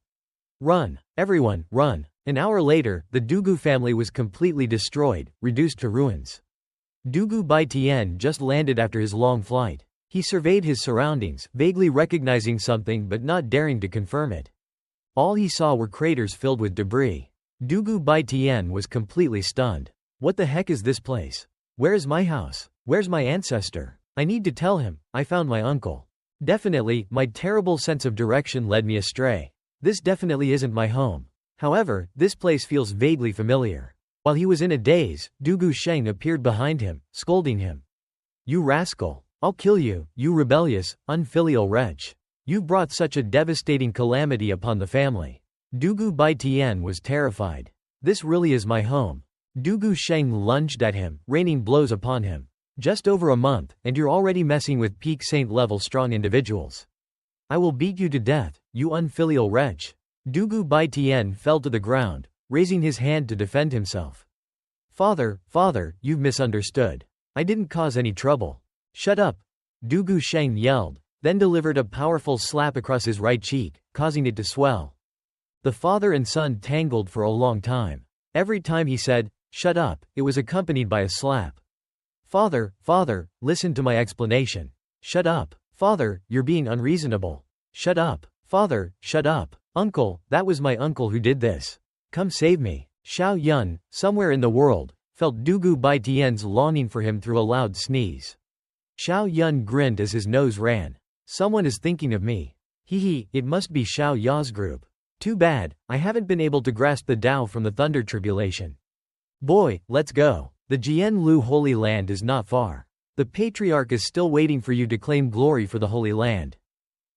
Run, everyone, run. An hour later, the Dugu family was completely destroyed, reduced to ruins. Dugu Bai Tian just landed after his long flight. He surveyed his surroundings, vaguely recognizing something but not daring to confirm it. All he saw were craters filled with debris. Dugu Bai Tian was completely stunned. What the heck is this place? Where is my house? Where's my ancestor? I need to tell him, I found my uncle. Definitely, my terrible sense of direction led me astray. This definitely isn't my home. However, this place feels vaguely familiar. While he was in a daze, Dugu Sheng appeared behind him, scolding him. You rascal! I'll kill you, you rebellious, unfilial wretch. You've brought such a devastating calamity upon the family. Dugu Bai Tian was terrified. This really is my home. Dugu Sheng lunged at him, raining blows upon him. Just over a month, and you're already messing with peak saint-level strong individuals. I will beat you to death, you unfilial wretch. Dugu Bai Tian fell to the ground, raising his hand to defend himself. Father, you've misunderstood. I didn't cause any trouble. Shut up! Dugu Sheng yelled, then delivered a powerful slap across his right cheek, causing it to swell. The father and son tangled for a long time. Every time he said, "Shut up," it was accompanied by a slap. "Father, father, listen to my explanation." "Shut up. Father, you're being unreasonable." "Shut up. Father, shut up." "Uncle, that was my uncle who did this. Come save me." Xiao Yun, somewhere in the world, felt Dugu Bai Tian's longing for him through a loud sneeze. Xiao Yun grinned as his nose ran. "Someone is thinking of me. Hee, it must be Xiao Ya's group. Too bad, I haven't been able to grasp the Tao from the Thunder Tribulation. Boy, let's go. The Jian Lu Holy Land is not far. The Patriarch is still waiting for you to claim glory for the Holy Land."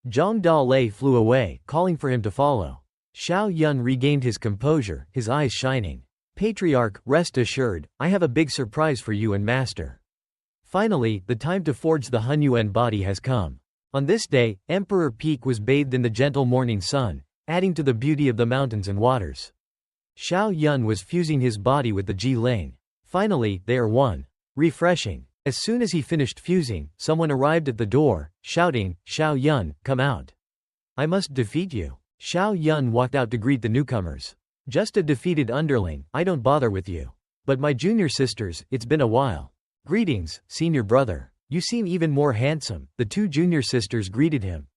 Zhang Dalei flew away, calling for him to follow. Xiao Yun regained his composure, his eyes shining. "Patriarch, rest assured, I have a big surprise for you and Master." Finally, the time to forge the Hunyuan body has come. On this day, Emperor Peak was bathed in the gentle morning sun, adding to the beauty of the mountains and waters. Xiao Yun was fusing his body with the Ji Ling. Finally, they are one. Refreshing. As soon as he finished fusing, someone arrived at the door, shouting, "Xiao Yun, come out. I must defeat you." Xiao Yun walked out to greet the newcomers. "Just a defeated underling, I don't bother with you. But my junior sisters, it's been a while." "Greetings, senior brother. You seem even more handsome." The two junior sisters greeted him.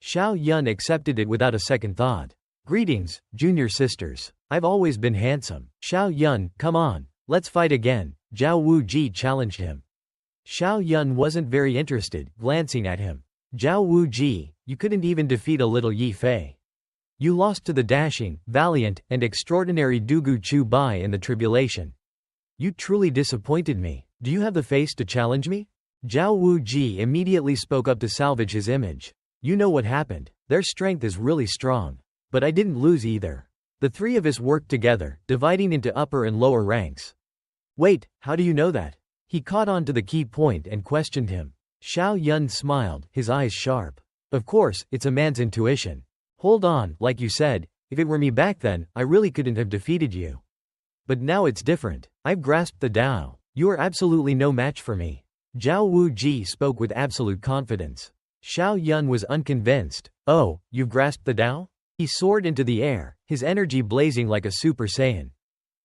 Xiao Yun accepted it without a second thought. "Greetings, junior sisters. I've always been handsome." "Xiao Yun, come on, let's fight again," Zhao Wuji challenged him. Xiao Yun wasn't very interested, glancing at him. "Zhao Wuji, you couldn't even defeat a little Yi Fei. You lost to the dashing, valiant, and extraordinary Dugu Chu Bai in the tribulation. You truly disappointed me. Do you have the face to challenge me?" Zhao Wuji immediately spoke up to salvage his image. "You know what happened. Their strength is really strong. But I didn't lose either. The three of us worked together, dividing into upper and lower ranks." "Wait, how do you know that?" He caught on to the key point and questioned him. Xiao Yun smiled, his eyes sharp. "Of course, it's a man's intuition. Hold on, like you said, if it were me back then, I really couldn't have defeated you. But now it's different. I've grasped the Tao. You are absolutely no match for me." Zhao Wuji spoke with absolute confidence. Xiao Yun was unconvinced. "Oh, you've grasped the Tao?" He soared into the air, his energy blazing like a Super Saiyan.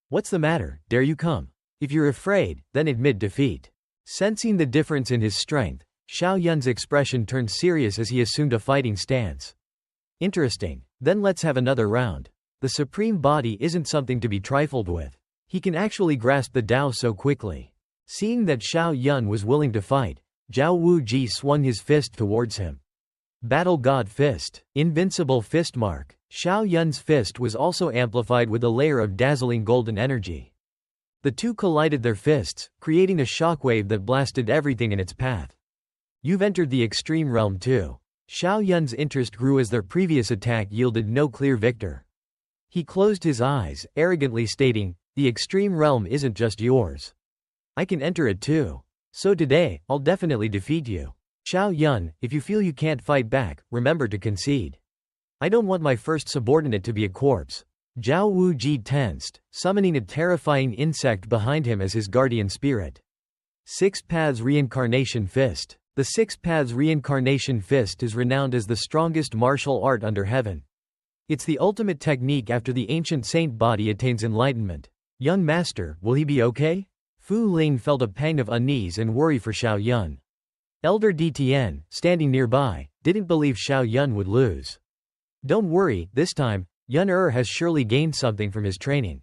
"What's the matter, dare you come? If you're afraid, then admit defeat." Sensing the difference in his strength, Xiao Yun's expression turned serious as he assumed a fighting stance. "Interesting. Then let's have another round. The supreme body isn't something to be trifled with. He can actually grasp the Tao so quickly." Seeing that Xiao Yun was willing to fight, Zhao Wuji swung his fist towards him. Battle God Fist. Invincible Fist Mark. Xiao Yun's fist was also amplified with a layer of dazzling golden energy. The two collided their fists, creating a shockwave that blasted everything in its path. "You've entered the extreme realm too." Xiao Yun's interest grew as their previous attack yielded no clear victor. He closed his eyes, arrogantly stating, "The extreme realm isn't just yours. I can enter it too. So today, I'll definitely defeat you. Xiao Yun, if you feel you can't fight back, remember to concede. I don't want my first subordinate to be a corpse." Zhao Wuji tensed, summoning a terrifying insect behind him as his guardian spirit. Six Paths Reincarnation Fist. The Six Paths Reincarnation Fist is renowned as the strongest martial art under heaven. It's the ultimate technique after the ancient saint body attains enlightenment. "Young master, will he be okay?" Fu Ling felt a pang of unease and worry for Xiao Yun. Elder Dtn, standing nearby, didn't believe Xiao Yun would lose. "Don't worry, this time, Yun has surely gained something from his training."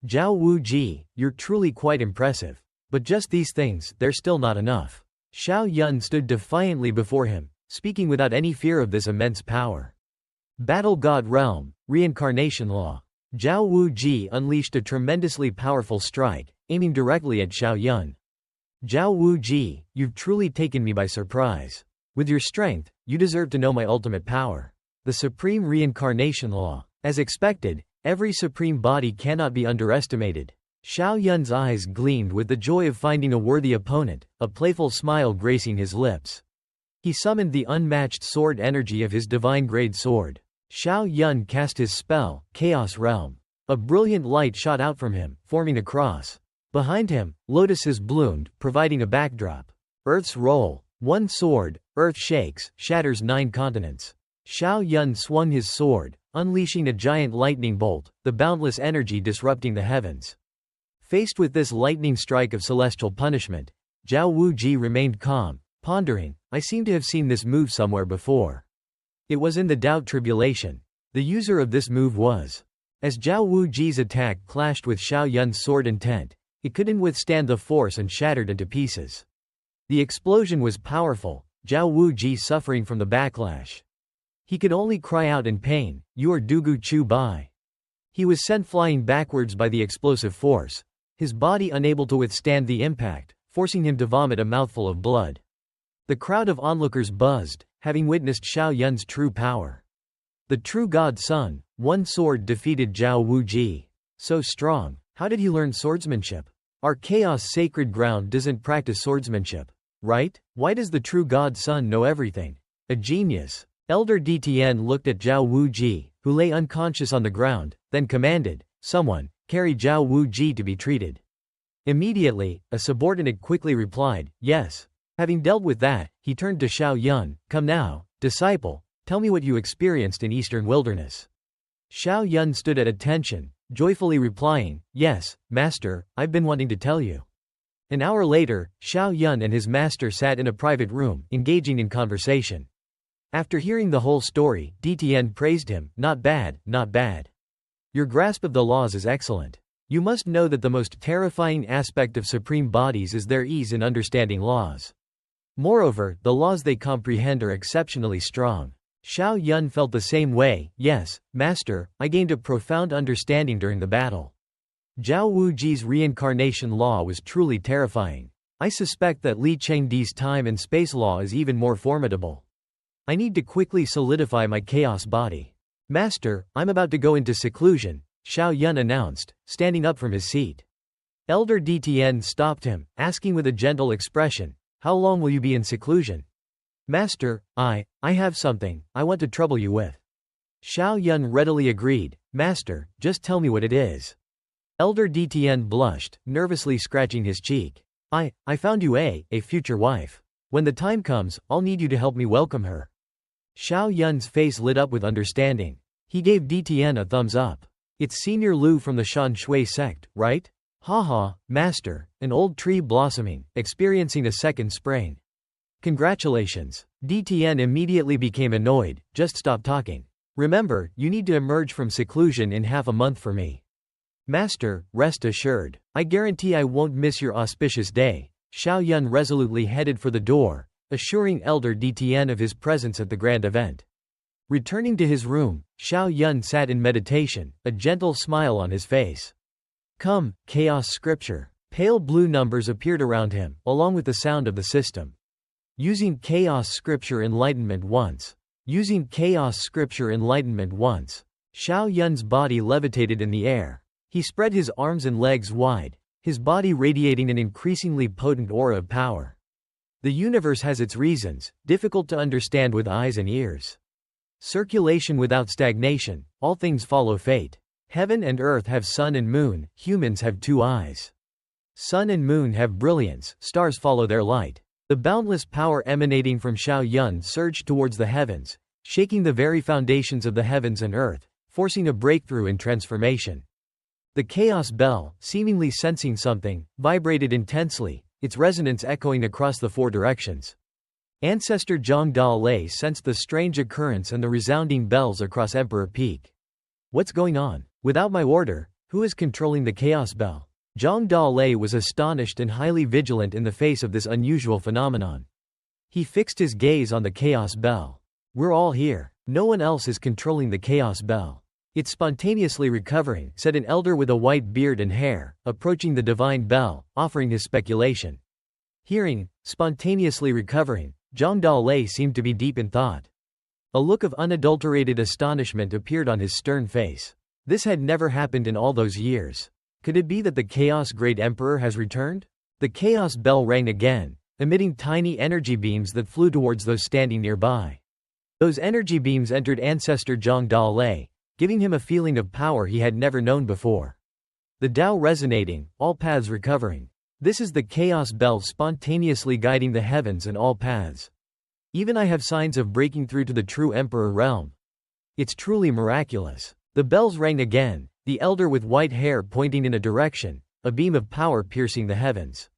"Zhao Wuji, you're truly quite impressive. But just these things, they're still not enough." Xiao Yun stood defiantly before him, speaking without any fear of this immense power. Battle God Realm, Reincarnation Law. Zhao Wuji unleashed a tremendously powerful strike, aiming directly at Xiao Yun. "Zhao Wuji, you've truly taken me by surprise. With your strength, you deserve to know my ultimate power. The Supreme Reincarnation Law. As expected, every supreme body cannot be underestimated." Xiao Yun's eyes gleamed with the joy of finding a worthy opponent, a playful smile gracing his lips. He summoned the unmatched sword energy of his divine-grade sword. Xiao Yun cast his spell, Chaos Realm. A brilliant light shot out from him, forming a cross. Behind him, lotuses bloomed, providing a backdrop. Earth's roll. One sword. Earth shakes, shatters 9 continents. Xiao Yun swung his sword, unleashing a giant lightning bolt, the boundless energy disrupting the heavens. Faced with this lightning strike of celestial punishment, Zhao Wuji remained calm, pondering, I seem to have seen this move somewhere before. It was in the Doubt Tribulation. The user of this move was. As Zhao Wuji's attack clashed with Xiao Yun's sword intent, it couldn't withstand the force and shattered into pieces. The explosion was powerful, Zhao Wuji suffering from the backlash. He could only cry out in pain, "You are Dugu Chu Bai." He was sent flying backwards by the explosive force, his body unable to withstand the impact, forcing him to vomit a mouthful of blood. The crowd of onlookers buzzed, having witnessed Xiao Yun's true power. The true God Son, one sword defeated Zhao Wuji. So strong, how did he learn swordsmanship? Our chaos sacred ground doesn't practice swordsmanship, right? Why does the true God Son know everything? A genius. Elder DTN looked at Zhao Wuji, who lay unconscious on the ground, then commanded, "Someone, carry Zhao Wuji to be treated." Immediately, a subordinate quickly replied, "Yes." Having dealt with that, he turned to Xiao Yun, "Come now, disciple, tell me what you experienced in Eastern Wilderness." Xiao Yun stood at attention, joyfully replying, "Yes, master, I've been wanting to tell you." An hour later, Xiao Yun and his master sat in a private room, engaging in conversation. After hearing the whole story, DTN praised him, "Not bad, not bad. Your grasp of the laws is excellent. You must know that the most terrifying aspect of supreme bodies is their ease in understanding laws. Moreover, the laws they comprehend are exceptionally strong." Xiao Yun felt the same way. "Yes, master, I gained a profound understanding during the battle. Zhao Wuji's reincarnation law was truly terrifying. I suspect that Li Chengdi's time and space law is even more formidable. I need to quickly solidify my chaos body." "Master, I'm about to go into seclusion," Xiao Yun announced, standing up from his seat. Elder DTN stopped him, asking with a gentle expression, "How long will you be in seclusion?" "Master, I have something I want to trouble you with." Xiao Yun readily agreed, "Master, just tell me what it is." Elder DTN blushed, nervously scratching his cheek. I found you a future wife. When the time comes, I'll need you to help me welcome her." Xiao Yun's face lit up with understanding. He gave DTN a thumbs up. "It's Senior Lu from the Shan Shui sect, right? Haha, master, an old tree blossoming, experiencing a second spring. Congratulations." DTN immediately became annoyed, "Just stop talking. Remember, you need to emerge from seclusion in half a month for me." "Master, rest assured. I guarantee I won't miss your auspicious day." Xiao Yun resolutely headed for the door, assuring Elder DTN of his presence at the grand event. Returning to his room, Xiao Yun sat in meditation, a gentle smile on his face. "Come, Chaos Scripture." Pale blue numbers appeared around him, along with the sound of the system. Using Chaos Scripture Enlightenment once. Using Chaos Scripture Enlightenment once. Xiao Yun's body levitated in the air. He spread his arms and legs wide, his body radiating an increasingly potent aura of power. The universe has its reasons, difficult to understand with eyes and ears. Circulation without stagnation, all things follow fate. Heaven and earth have sun and moon, humans have 2 eyes. Sun and moon have brilliance, stars follow their light. The boundless power emanating from Xiao Yun surged towards the heavens, shaking the very foundations of the heavens and earth, forcing a breakthrough in transformation. The chaos bell, seemingly sensing something, vibrated intensely, its resonance echoing across the 4 directions. Ancestor Zhang Dalei sensed the strange occurrence and the resounding bells across Emperor Peak. "What's going on? Without my order, who is controlling the chaos bell?" Zhang Dalei was astonished and highly vigilant in the face of this unusual phenomenon. He fixed his gaze on the chaos bell. "We're all here. No one else is controlling the chaos bell. It's spontaneously recovering," said an elder with a white beard and hair, approaching the divine bell, offering his speculation. Hearing, "spontaneously recovering," Zhang Dalei seemed to be deep in thought. A look of unadulterated astonishment appeared on his stern face. This had never happened in all those years. Could it be that the Chaos Great Emperor has returned? The chaos bell rang again, emitting tiny energy beams that flew towards those standing nearby. Those energy beams entered Ancestor Zhang Dalei, giving him a feeling of power he had never known before. The Tao resonating, all paths recovering. This is the chaos bell spontaneously guiding the heavens and all paths. Even I have signs of breaking through to the true emperor realm. It's truly miraculous. The bells rang again, the elder with white hair pointing in a direction, a beam of power piercing the heavens.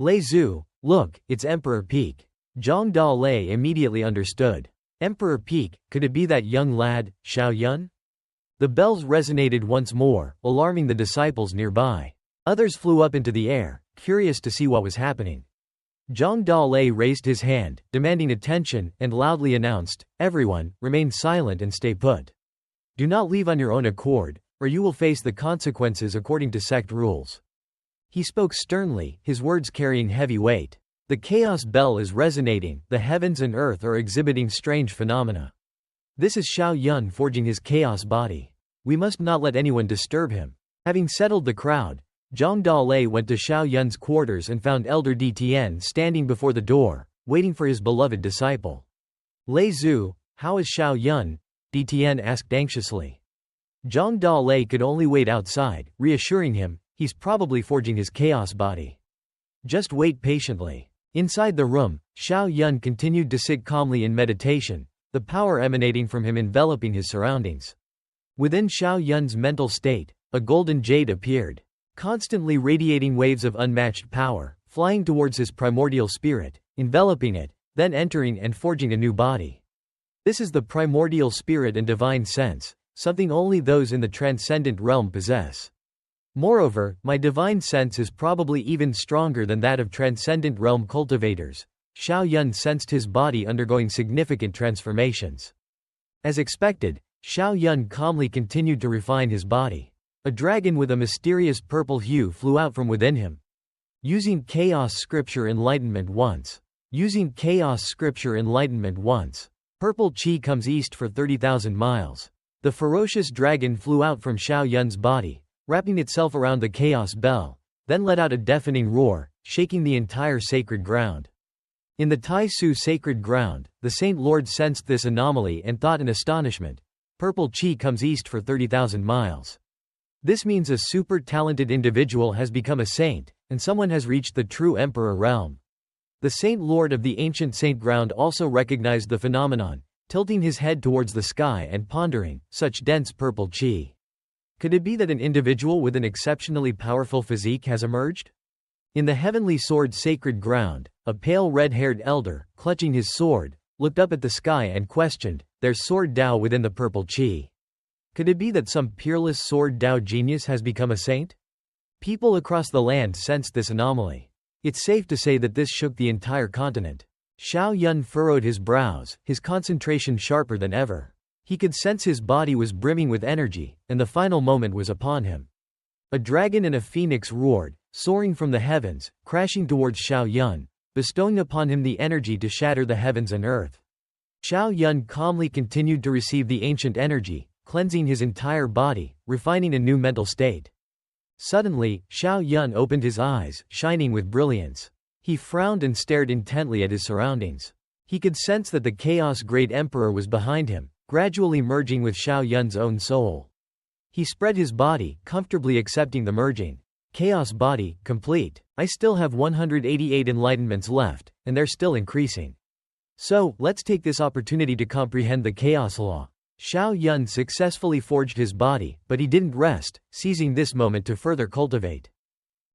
Lei Zhu, look, it's Emperor Peak. Zhang Da Lei immediately understood. Emperor Peak, could it be that young lad, Xiao Yun? The bells resonated once more, alarming the disciples nearby. Others flew up into the air, curious to see what was happening. Zhang Da Lei raised his hand, demanding attention, and loudly announced, "Everyone, remain silent and stay put. Do not leave on your own accord, or you will face the consequences according to sect rules." He spoke sternly, his words carrying heavy weight. The chaos bell is resonating, the heavens and earth are exhibiting strange phenomena. This is Xiao Yun forging his chaos body. We must not let anyone disturb him. Having settled the crowd, Zhang Da Lei went to Xiao Yun's quarters and found Elder Dtn standing before the door, waiting for his beloved disciple. Lei Zhu, how is Xiao Yun? Dtn asked anxiously. Zhang Da Lei could only wait outside, reassuring him, he's probably forging his chaos body. Just wait patiently. Inside the room, Xiao Yun continued to sit calmly in meditation, the power emanating from him enveloping his surroundings. Within Xiao Yun's mental state, a golden jade appeared, constantly radiating waves of unmatched power, flying towards his primordial spirit, enveloping it, then entering and forging a new body. This is the primordial spirit and divine sense, something only those in the transcendent realm possess. Moreover, my divine sense is probably even stronger than that of transcendent realm cultivators. Xiao Yun sensed his body undergoing significant transformations. As expected, Xiao Yun calmly continued to refine his body. A dragon with a mysterious purple hue flew out from within him. Using chaos scripture enlightenment once. Using chaos scripture enlightenment once. Purple chi comes east for 30,000 miles. The ferocious dragon flew out from Xiao Yun's body, wrapping itself around the chaos bell, then let out a deafening roar, shaking the entire sacred ground. In the Tai Su sacred ground, the Saint Lord sensed this anomaly and thought in astonishment, purple chi comes east for 30,000 miles. This means a super talented individual has become a saint, and someone has reached the true emperor realm. The Saint Lord of the ancient saint ground also recognized the phenomenon, tilting his head towards the sky and pondering, such dense purple chi. Could it be that an individual with an exceptionally powerful physique has emerged? In the heavenly sword sacred ground, a pale red-haired elder, clutching his sword, looked up at the sky and questioned, there's sword Dao within the purple chi. Could it be that some peerless sword Dao genius has become a saint? People across the land sensed this anomaly. It's safe to say that this shook the entire continent. Xiao Yun furrowed his brows, his concentration sharper than ever. He could sense his body was brimming with energy, and the final moment was upon him. A dragon and a phoenix roared, soaring from the heavens, crashing towards Xiao Yun, bestowing upon him the energy to shatter the heavens and earth. Xiao Yun calmly continued to receive the ancient energy, cleansing his entire body, refining a new mental state. Suddenly, Xiao Yun opened his eyes, shining with brilliance. He frowned and stared intently at his surroundings. He could sense that the Chaos Great Emperor was behind him, gradually merging with Xiao Yun's own soul. He spread his body, comfortably accepting the merging. Chaos body, complete. I still have 188 enlightenments left, and they're still increasing. So, let's take this opportunity to comprehend the chaos law. Xiao Yun successfully forged his body, but he didn't rest, seizing this moment to further cultivate.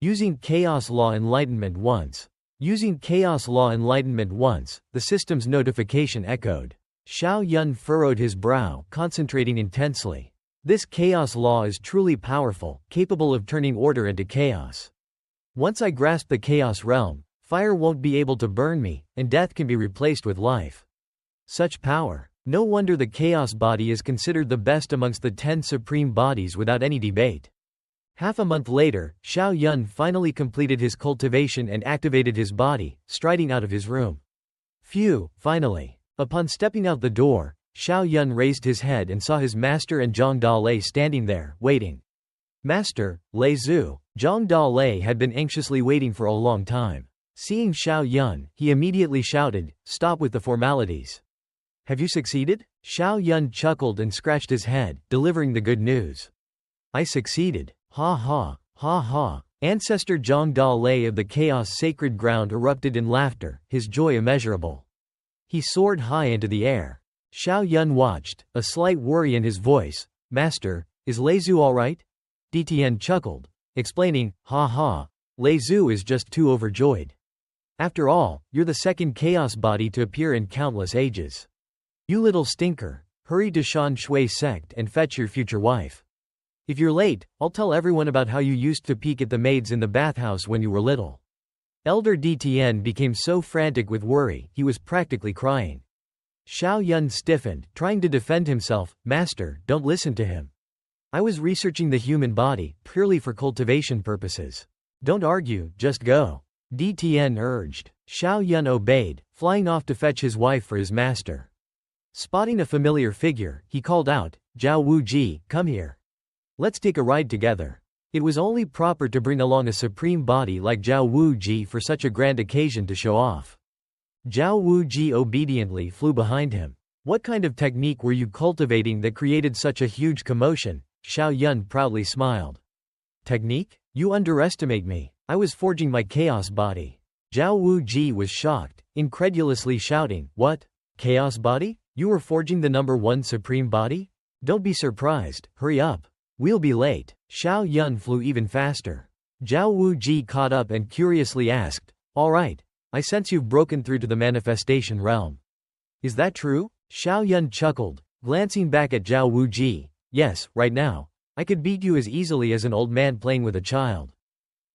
Using chaos law enlightenment once. Using chaos law enlightenment once, the system's notification echoed. Xiao Yun furrowed his brow, concentrating intensely. This chaos law is truly powerful, capable of turning order into chaos. Once I grasp the chaos realm, fire won't be able to burn me, and death can be replaced with life. Such power. No wonder the chaos body is considered the best amongst the 10 supreme bodies without any debate. Half a month later, Xiao Yun finally completed his cultivation and activated his body, striding out of his room. Phew, finally. Upon stepping out the door, Xiao Yun raised his head and saw his master and Zhang Da Lei standing there, waiting. Master, Lei Zhu. Zhang Da Lei had been anxiously waiting for a long time. Seeing Xiao Yun, he immediately shouted, "Stop with the formalities. Have you succeeded?" Xiao Yun chuckled and scratched his head, delivering the good news. "I succeeded. Ha ha, ha ha. Ancestor Zhang Dalei of the Chaos Sacred Ground erupted in laughter, his joy immeasurable. He soared high into the air. Xiao Yun watched, a slight worry in his voice. Master, is Lei Zhu alright? DTN chuckled, explaining, ha ha, Lei Zhu is just too overjoyed. After all, you're the second chaos body to appear in countless ages. You little stinker, hurry to Shan Shui sect and fetch your future wife. If you're late, I'll tell everyone about how you used to peek at the maids in the bathhouse when you were little. Elder DTN became so frantic with worry, he was practically crying. Xiao Yun stiffened, trying to defend himself. Master, don't listen to him. I was researching the human body, purely for cultivation purposes. Don't argue, just go. DTN urged. Xiao Yun obeyed, flying off to fetch his wife for his master. Spotting a familiar figure, he called out, Zhao Wuji, come here. Let's take a ride together. It was only proper to bring along a supreme body like Zhao Wuji for such a grand occasion to show off. Zhao Wuji obediently flew behind him. What kind of technique were you cultivating that created such a huge commotion? Xiao Yun proudly smiled. Technique? You underestimate me. I was forging my chaos body. Zhao Wuji was shocked, incredulously shouting, What? Chaos body? You were forging the #1 supreme body? Don't be surprised, hurry up. We'll be late. Xiao Yun flew even faster. Zhao Wuji caught up and curiously asked, Alright, I sense you've broken through to the manifestation realm. Is that true? Xiao Yun chuckled, glancing back at Zhao Wuji. Yes, right now. I could beat you as easily as an old man playing with a child.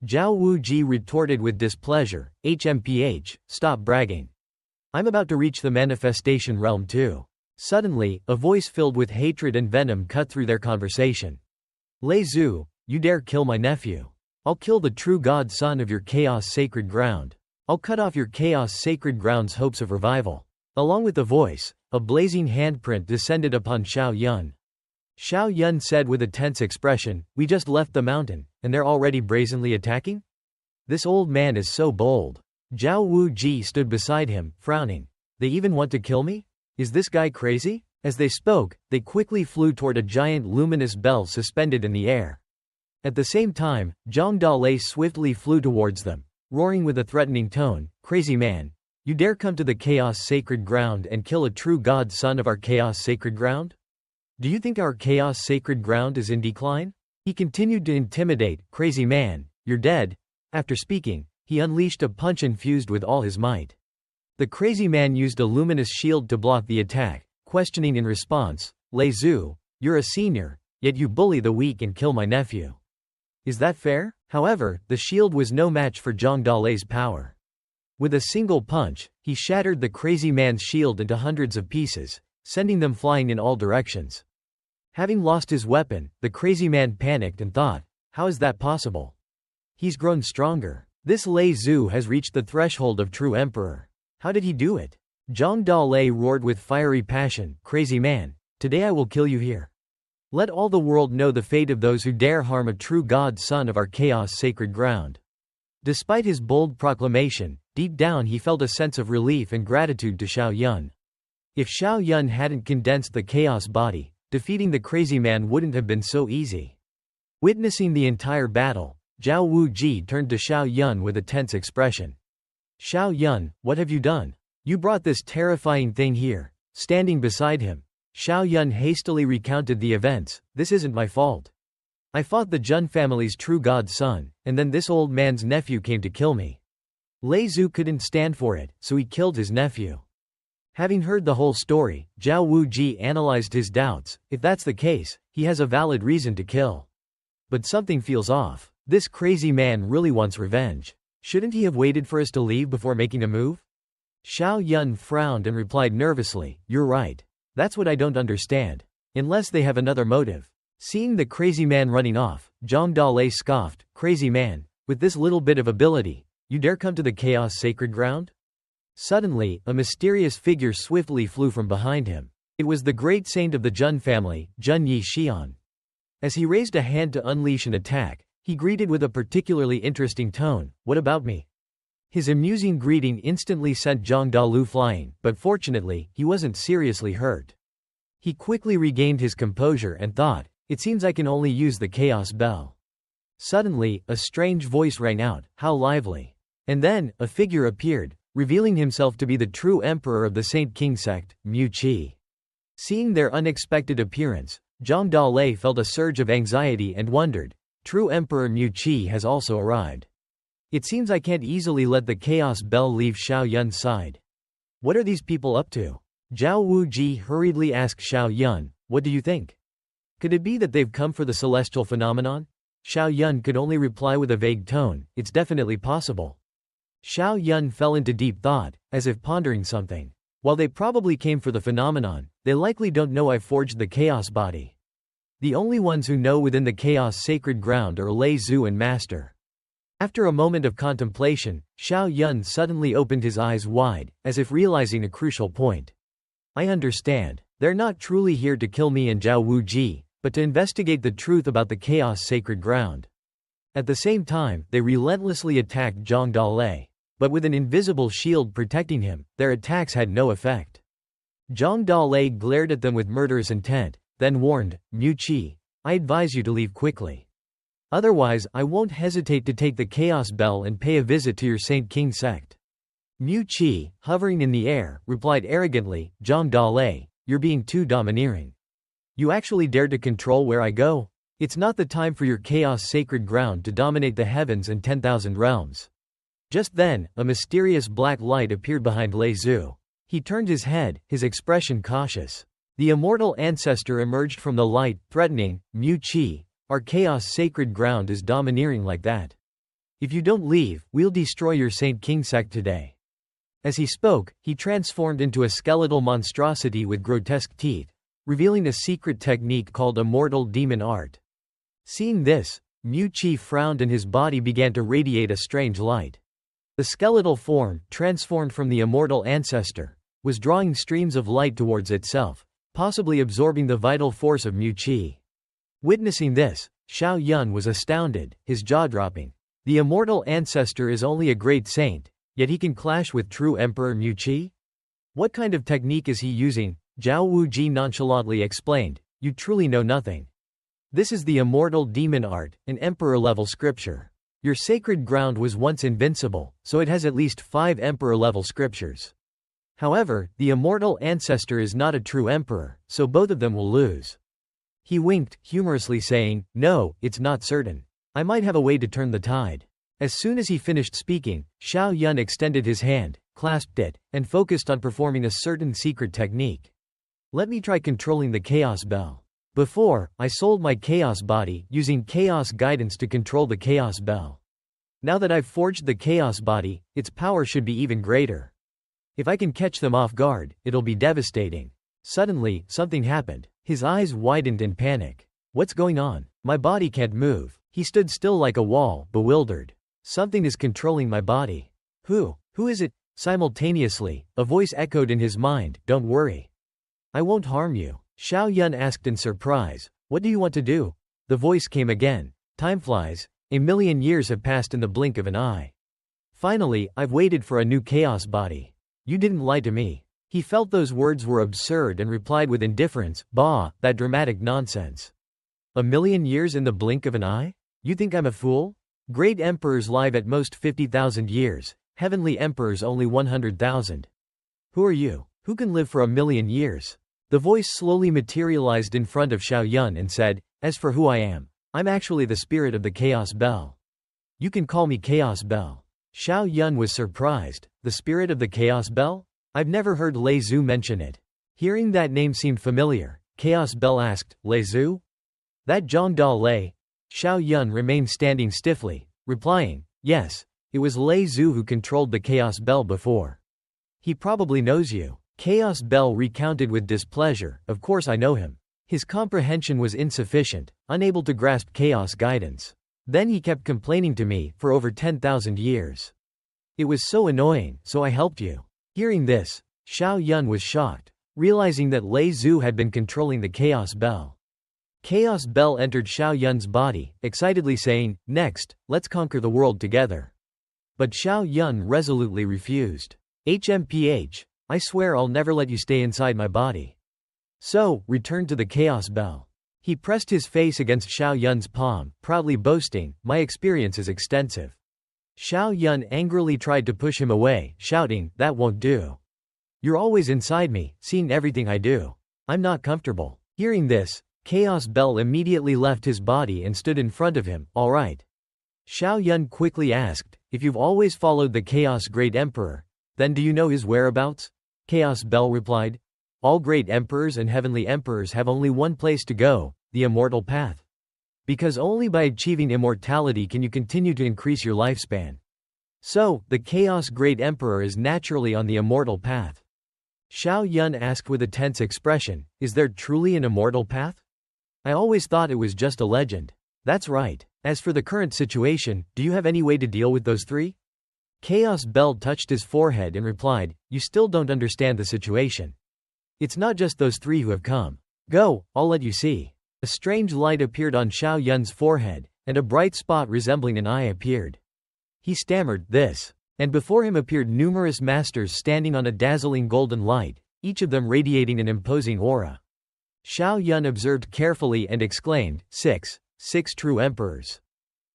Zhao Wuji retorted with displeasure, HMPH, stop bragging. I'm about to reach the manifestation realm too. Suddenly, a voice filled with hatred and venom cut through their conversation. Lei Zhu, you dare kill my nephew. I'll kill the true god son of your chaos sacred ground. I'll cut off your chaos sacred ground's hopes of revival. Along with the voice, a blazing handprint descended upon Xiao Yun. Xiao Yun said with a tense expression, We just left the mountain, and they're already brazenly attacking? This old man is so bold. Zhao Wuji stood beside him, frowning. They even want to kill me? Is this guy crazy? As they spoke, they quickly flew toward a giant luminous bell suspended in the air. At the same time, Zhang Dalei swiftly flew towards them, roaring with a threatening tone, Crazy man, you dare come to the chaos sacred ground and kill a true god son of our chaos sacred ground? Do you think our chaos sacred ground is in decline? He continued to intimidate, Crazy man, you're dead. After speaking, he unleashed a punch infused with all his might. The crazy man used a luminous shield to block the attack, questioning in response, Lei Zhu, you're a senior, yet you bully the weak and kill my nephew. Is that fair? However, the shield was no match for Zhang Dalei's power. With a single punch, he shattered the crazy man's shield into hundreds of pieces, sending them flying in all directions. Having lost his weapon, the crazy man panicked and thought, how is that possible? He's grown stronger. This Lei Zhu has reached the threshold of true emperor. How did he do it? Zhang Dalei roared with fiery passion, Crazy man, today I will kill you here. Let all the world know the fate of those who dare harm a true god son of our chaos sacred ground. Despite his bold proclamation, deep down he felt a sense of relief and gratitude to Xiao Yun. If Xiao Yun hadn't condensed the chaos body, defeating the crazy man wouldn't have been so easy. Witnessing the entire battle, Zhao Wuji turned to Xiao Yun with a tense expression. Xiao Yun, what have you done? You brought this terrifying thing here. Standing beside him, Xiao Yun hastily recounted the events. This isn't my fault. I fought the Jun family's true god son, and then this old man's nephew came to kill me. Lei Zhu couldn't stand for it, so he killed his nephew. Having heard the whole story, Zhao Wuji analyzed his doubts. If that's the case, he has a valid reason to kill. But something feels off. This crazy man really wants revenge. Shouldn't he have waited for us to leave before making a move? Xiao Yun frowned and replied nervously, You're right. That's what I don't understand. Unless they have another motive. Seeing the crazy man running off, Zhang Dalei scoffed, Crazy man, with this little bit of ability, you dare come to the chaos sacred ground? Suddenly, a mysterious figure swiftly flew from behind him. It was the great saint of the Jun family, Jun Yi Xian. As he raised a hand to unleash an attack, he greeted with a particularly interesting tone, What about me? His amusing greeting instantly sent Zhang Dalu flying, but fortunately, he wasn't seriously hurt. He quickly regained his composure and thought, It seems I can only use the chaos bell. Suddenly, a strange voice rang out, "How lively!" And then, a figure appeared, revealing himself to be the true emperor of the Saint King sect, Mu Qi. Seeing their unexpected appearance, Zhang Dalei felt a surge of anxiety and wondered, "True Emperor Mu Qi has also arrived. It seems I can't easily let the Chaos Bell leave Xiao Yun's side. What are these people up to?" Zhao Wuji hurriedly asked Xiao Yun, "What do you think? Could it be that they've come for the celestial phenomenon?" Xiao Yun could only reply with a vague tone, "It's definitely possible." Xiao Yun fell into deep thought, as if pondering something. While they probably came for the phenomenon, they likely don't know I forged the chaos body. The only ones who know within the chaos sacred ground are Lei Zhu and Master. After a moment of contemplation, Xiao Yun suddenly opened his eyes wide, as if realizing a crucial point. "I understand. They're not truly here to kill me and Zhao Wuji, but to investigate the truth about the chaos sacred ground." At the same time, they relentlessly attacked Zhang Dalei. But with an invisible shield protecting him, their attacks had no effect. Zhang Dalei glared at them with murderous intent, then warned, "Mu Qi, I advise you to leave quickly. Otherwise, I won't hesitate to take the Chaos Bell and pay a visit to your Saint King sect." Mu Qi, hovering in the air, replied arrogantly, "Zhang Dalei, you're being too domineering. You actually dare to control where I go? It's not the time for your chaos sacred ground to dominate the heavens and 10,000 realms." Just then, a mysterious black light appeared behind Lei Zhu. He turned his head, his expression cautious. The immortal ancestor emerged from the light, threatening, "Mu Qi, our chaos sacred ground is domineering like that. If you don't leave, we'll destroy your Saint King sect today." As he spoke, he transformed into a skeletal monstrosity with grotesque teeth, revealing a secret technique called immortal demon art. Seeing this, Mu Qi frowned and his body began to radiate a strange light. The skeletal form, transformed from the immortal ancestor, was drawing streams of light towards itself, possibly absorbing the vital force of Mu Qi. Witnessing this, Xiao Yun was astounded, his jaw dropping. The immortal ancestor is only a great saint, yet he can clash with true Emperor Mu Qi? What kind of technique is he using? Zhao Wuji nonchalantly explained, "You truly know nothing. This is the immortal demon art, an emperor-level scripture. Your sacred ground was once invincible, so it has at least 5 emperor-level scriptures. However, the immortal ancestor is not a true emperor, so both of them will lose." He winked, humorously saying, "No, it's not certain. I might have a way to turn the tide." As soon as he finished speaking, Xiao Yun extended his hand, clasped it, and focused on performing a certain secret technique. "Let me try controlling the Chaos Bell. Before, I sold my Chaos body, using Chaos guidance to control the Chaos Bell. Now that I've forged the Chaos body, its power should be even greater. If I can catch them off guard, it'll be devastating." Suddenly, something happened. His eyes widened in panic. "What's going on? My body can't move." He stood still like a wall, bewildered. "Something is controlling my body. Who is it?" Simultaneously, a voice echoed in his mind, "Don't worry. I won't harm you." Xiao Yun asked in surprise, "What do you want to do?" The voice came again. "Time flies. 1,000,000 years have passed in the blink of an eye. Finally, I've waited for a new chaos body. You didn't lie to me." He felt those words were absurd and replied with indifference, "Bah, that dramatic nonsense. 1,000,000 years in the blink of an eye? You think I'm a fool? Great emperors live at most 50,000 years, heavenly emperors only 100,000. Who are you? Who can live for 1,000,000 years?" The voice slowly materialized in front of Xiao Yun and said, "As for who I am, I'm actually the spirit of the Chaos Bell. You can call me Chaos Bell." Xiao Yun was surprised. The spirit of the Chaos Bell? I've never heard Lei Zhu mention it. Hearing that name seemed familiar. Chaos Bell asked, "Lei Zhu? That Zhang Dalei?" Xiao Yun remained standing stiffly, replying, "Yes, it was Lei Zhu who controlled the Chaos Bell before. He probably knows you." Chaos Bell recounted with displeasure, "Of course I know him." His comprehension was insufficient, unable to grasp chaos guidance. Then he kept complaining to me, for over 10,000 years. It was so annoying, so I helped you. Hearing this, Xiao Yun was shocked, realizing that Lei Zhu had been controlling the Chaos Bell. Chaos Bell entered Xiao Yun's body, excitedly saying, "Next, let's conquer the world together." But Xiao Yun resolutely refused. "HMPH. I swear I'll never let you stay inside my body. So, return to the Chaos Bell." He pressed his face against Xiao Yun's palm, proudly boasting, "My experience is extensive." Xiao Yun angrily tried to push him away, shouting, "That won't do. You're always inside me, seeing everything I do. I'm not comfortable." Hearing this, Chaos Bell immediately left his body and stood in front of him. "All right." Xiao Yun quickly asked, "If you've always followed the Chaos Great Emperor, then do you know his whereabouts?" Chaos Bell replied, "All great emperors and heavenly emperors have only one place to go, the immortal path. Because only by achieving immortality can you continue to increase your lifespan. So, the Chaos Great Emperor is naturally on the immortal path." Xiao Yun asked with a tense expression, "Is there truly an immortal path? I always thought it was just a legend." "That's right. As for the current situation, do you have any way to deal with those three?" Chaos Bell touched his forehead and replied, "You still don't understand the situation. It's not just those three who have come. Go, I'll let you see." A strange light appeared on Xiao Yun's forehead, and a bright spot resembling an eye appeared. He stammered, "This." And before him appeared numerous masters standing on a dazzling golden light, each of them radiating an imposing aura. Xiao Yun observed carefully and exclaimed, Six true emperors.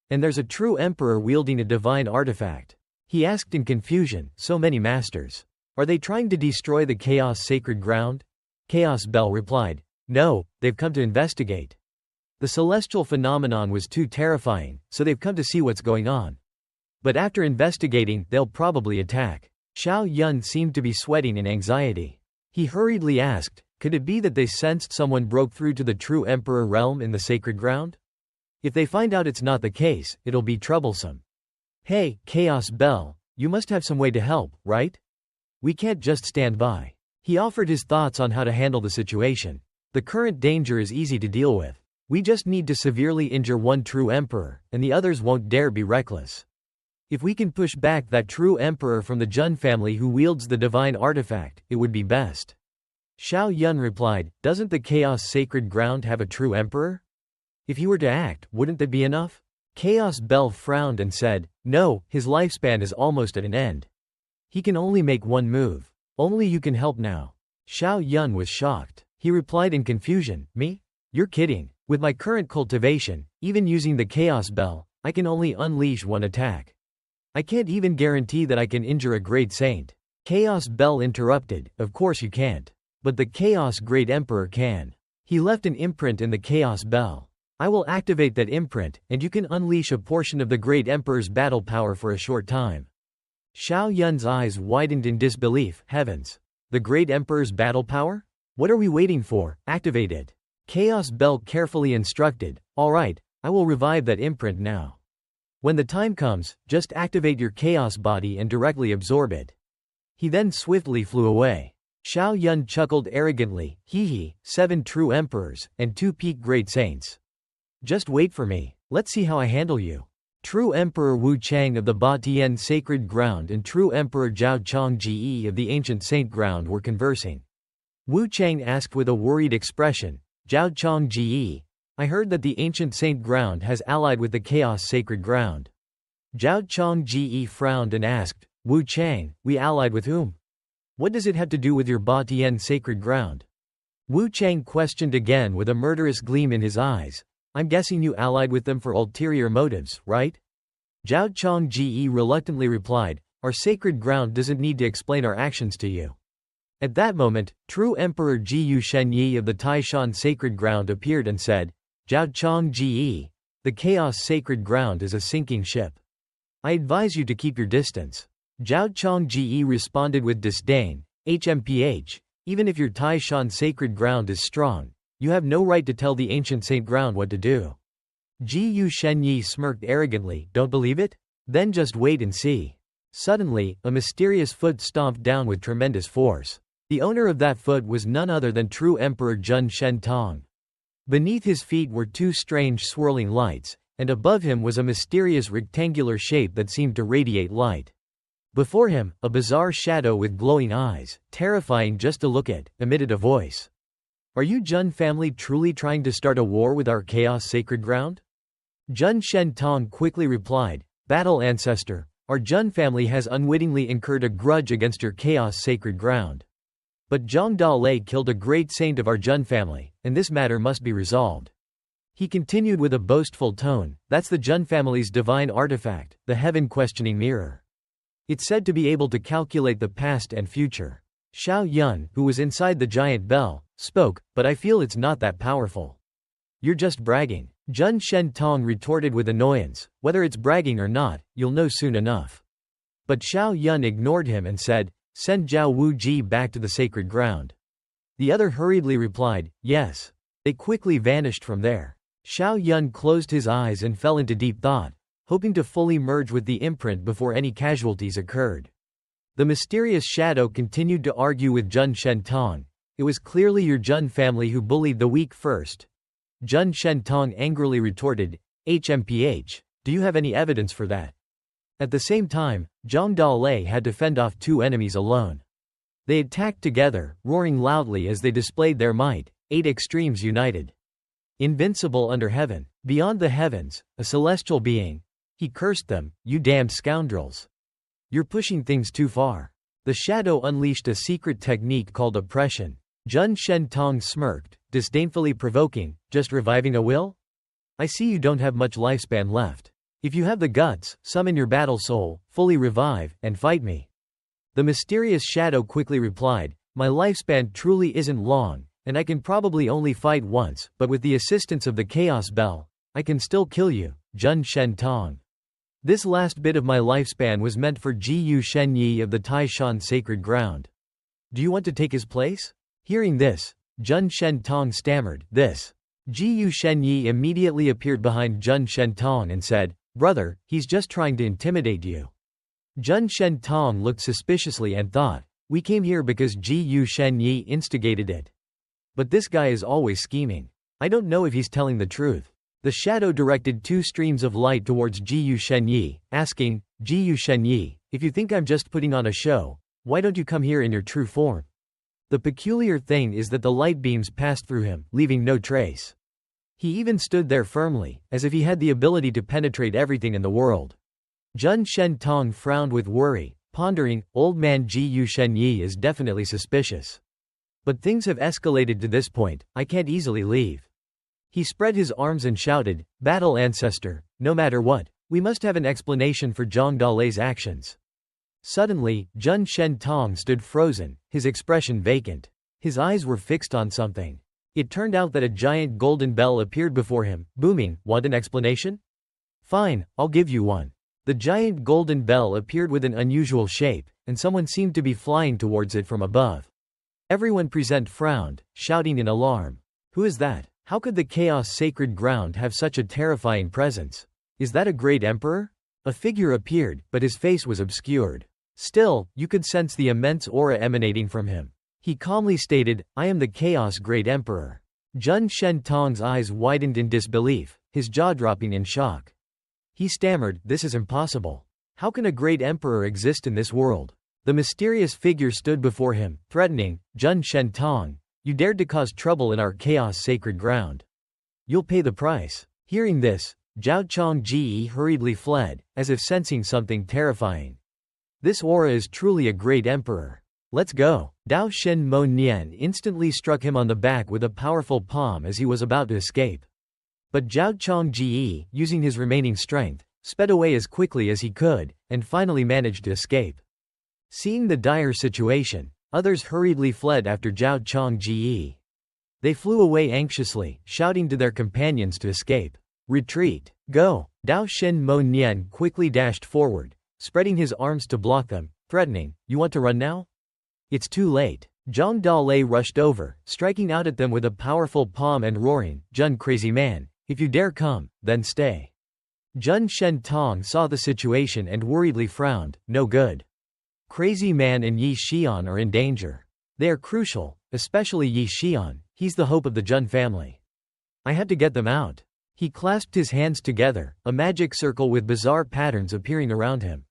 And there's a true emperor wielding a divine artifact." He asked in confusion, "So many masters. Are they trying to destroy the Chaos Sacred Ground?" Chaos Bell replied, "No, they've come to investigate. The celestial phenomenon was too terrifying, so they've come to see what's going on. But after investigating, they'll probably attack." Xiao Yun seemed to be sweating in anxiety. He hurriedly asked, "Could it be that they sensed someone broke through to the true emperor realm in the sacred ground? If they find out it's not the case, it'll be troublesome." "Hey, Chaos Bell, you must have some way to help, right? We can't just stand by." He offered his thoughts on how to handle the situation. "The current danger is easy to deal with. We just need to severely injure one true emperor, and the others won't dare be reckless. If we can push back that true emperor from the Jun family who wields the divine artifact, it would be best." Xiao Yun replied, "Doesn't the Chaos Sacred Ground have a true emperor? If he were to act, wouldn't that be enough?" Chaos Bell frowned and said, "No, his lifespan is almost at an end. He can only make one move. Only you can help now." Xiao Yun was shocked. He replied in confusion, "Me? You're kidding. With my current cultivation, even using the Chaos Bell, I can only unleash one attack. I can't even guarantee that I can injure a great saint." Chaos Bell interrupted, "Of course you can't. But the Chaos Great Emperor can. He left an imprint in the Chaos Bell. I will activate that imprint, and you can unleash a portion of the Great Emperor's battle power for a short time." Xiao Yun's eyes widened in disbelief. "Heavens! The Great Emperor's battle power? What are we waiting for? Activate it." Chaos Bell carefully instructed, "All right, I will revive that imprint now. When the time comes, just activate your chaos body and directly absorb it." He then swiftly flew away. Xiao Yun chuckled arrogantly, "Hee, 7 true emperors, and 2 peak great saints. Just wait for me. Let's see how I handle you." True Emperor Wu Chang of the Ba Tian Sacred Ground and True Emperor Zhao Chongji of the Ancient Saint Ground were conversing. Wu Chang asked with a worried expression, "Zhao Chongji, I heard that the Ancient Saint Ground has allied with the Chaos Sacred Ground." Zhao Chongji frowned and asked, "Wu Chang, we allied with whom? What does it have to do with your Ba Tian Sacred Ground?" Wu Chang questioned again with a murderous gleam in his eyes, "I'm guessing you allied with them for ulterior motives, right?" Zhao Chongji reluctantly replied, "Our sacred ground doesn't need to explain our actions to you." At that moment, True Emperor Jiyu Shenyi of the Taishan Sacred Ground appeared and said, "Zhao Chongji, the Chaos Sacred Ground is a sinking ship. I advise you to keep your distance." Zhao Chongji responded with disdain, "HMPH, even if your Taishan Sacred Ground is strong, you have no right to tell the Ancient Saint Ground what to do." Jiyu Shenyi smirked arrogantly, "Don't believe it? Then just wait and see." Suddenly, a mysterious foot stomped down with tremendous force. The owner of that foot was none other than True Emperor Jun Shentong. Beneath his feet were 2 strange swirling lights, and above him was a mysterious rectangular shape that seemed to radiate light. Before him, a bizarre shadow with glowing eyes, terrifying just to look at, emitted a voice. "Are you Jun family truly trying to start a war with our Chaos Sacred Ground?" Jun Shentong quickly replied, "Battle Ancestor, our Jun family has unwittingly incurred a grudge against your Chaos Sacred Ground. But Zhang Dalei killed a great saint of our Jun family, and this matter must be resolved. He continued with a boastful tone, that's the Jun family's divine artifact, the heaven-questioning mirror. It's said to be able to calculate the past and future. Xiao Yun, who was inside the giant bell, spoke, but I feel it's not that powerful. You're just bragging. Jun Shen Tong retorted with annoyance, whether it's bragging or not, you'll know soon enough. But Xiao Yun ignored him and said, send Zhao Wu Ji back to the sacred ground. The other hurriedly replied, yes. They quickly vanished from there. Xiao Yun closed his eyes and fell into deep thought, hoping to fully merge with the imprint before any casualties occurred. The mysterious shadow continued to argue with Jun Shen Tong. It was clearly your Jun family who bullied the weak first. Jun Shen Tong angrily retorted, HMPH, do you have any evidence for that? At the same time, Zhang Dalei had to fend off two enemies alone. They attacked together, roaring loudly as they displayed their might, 8 extremes united. Invincible under heaven, beyond the heavens, a celestial being. He cursed them, you damned scoundrels. You're pushing things too far. The shadow unleashed a secret technique called oppression. Jun Shen Tong smirked, disdainfully provoking, just reviving a will? I see you don't have much lifespan left. If you have the guts, summon your battle soul, fully revive, and fight me. The mysterious shadow quickly replied, my lifespan truly isn't long, and I can probably only fight once, but with the assistance of the Chaos Bell, I can still kill you, Jun Shen Tong. This last bit of my lifespan was meant for Jiyu Shenyi of the Taishan Sacred Ground. Do you want to take his place? Hearing this, Jun Shen Tong stammered, this. Jiyu Shenyi immediately appeared behind Jun Shen Tong and said, brother, he's just trying to intimidate you. Jun Shen Tong looked suspiciously and thought, we came here because Jiyu Shenyi instigated it. But this guy is always scheming. I don't know if he's telling the truth. The shadow directed 2 streams of light towards Jiyu Shenyi, asking, Jiyu Shenyi, if you think I'm just putting on a show, why don't you come here in your true form? The peculiar thing is that the light beams passed through him, leaving no trace. He even stood there firmly, as if he had the ability to penetrate everything in the world. Jun Shen Tong frowned with worry, pondering, old man Jiyu Shenyi is definitely suspicious. But things have escalated to this point, I can't easily leave. He spread his arms and shouted, battle ancestor, no matter what, we must have an explanation for Zhang Dalei's actions. Suddenly, Jun Shen Tong stood frozen, his expression vacant. His eyes were fixed on something. It turned out that a giant golden bell appeared before him, booming, want an explanation? Fine, I'll give you one. The giant golden bell appeared with an unusual shape, and someone seemed to be flying towards it from above. Everyone present frowned, shouting in alarm. Who is that? How could the Chaos Sacred Ground have such a terrifying presence? Is that a great emperor? A figure appeared, but his face was obscured. Still, you could sense the immense aura emanating from him. He calmly stated, I am the Chaos Great Emperor. Jun Shen Tong's eyes widened in disbelief, his jaw dropping in shock. He stammered, this is impossible. How can a great emperor exist in this world? The mysterious figure stood before him, threatening, Jun Shen Tong, you dared to cause trouble in our Chaos Sacred Ground. You'll pay the price. Hearing this, Zhao Chong Ji hurriedly fled, as if sensing something terrifying. This aura is truly a great emperor. Let's go. Dao Shen Mo Nian instantly struck him on the back with a powerful palm as he was about to escape. But Zhao Chong Ji, using his remaining strength, sped away as quickly as he could, and finally managed to escape. Seeing the dire situation, others hurriedly fled after Zhao Chong Ji. They flew away anxiously, shouting to their companions to escape. Retreat. Go. Dao Shen Mo Nian quickly dashed forward, spreading his arms to block them, threatening, you want to run now? It's too late. Zhang Dalei rushed over, striking out at them with a powerful palm and roaring, Jun crazy man, if you dare come, then stay. Jun Shen Tong saw the situation and worriedly frowned, no good. Crazy man and Yi Xian are in danger. They are crucial, especially Yi Xian, he's the hope of the Jun family. I had to get them out. He clasped his hands together, a magic circle with bizarre patterns appearing around him.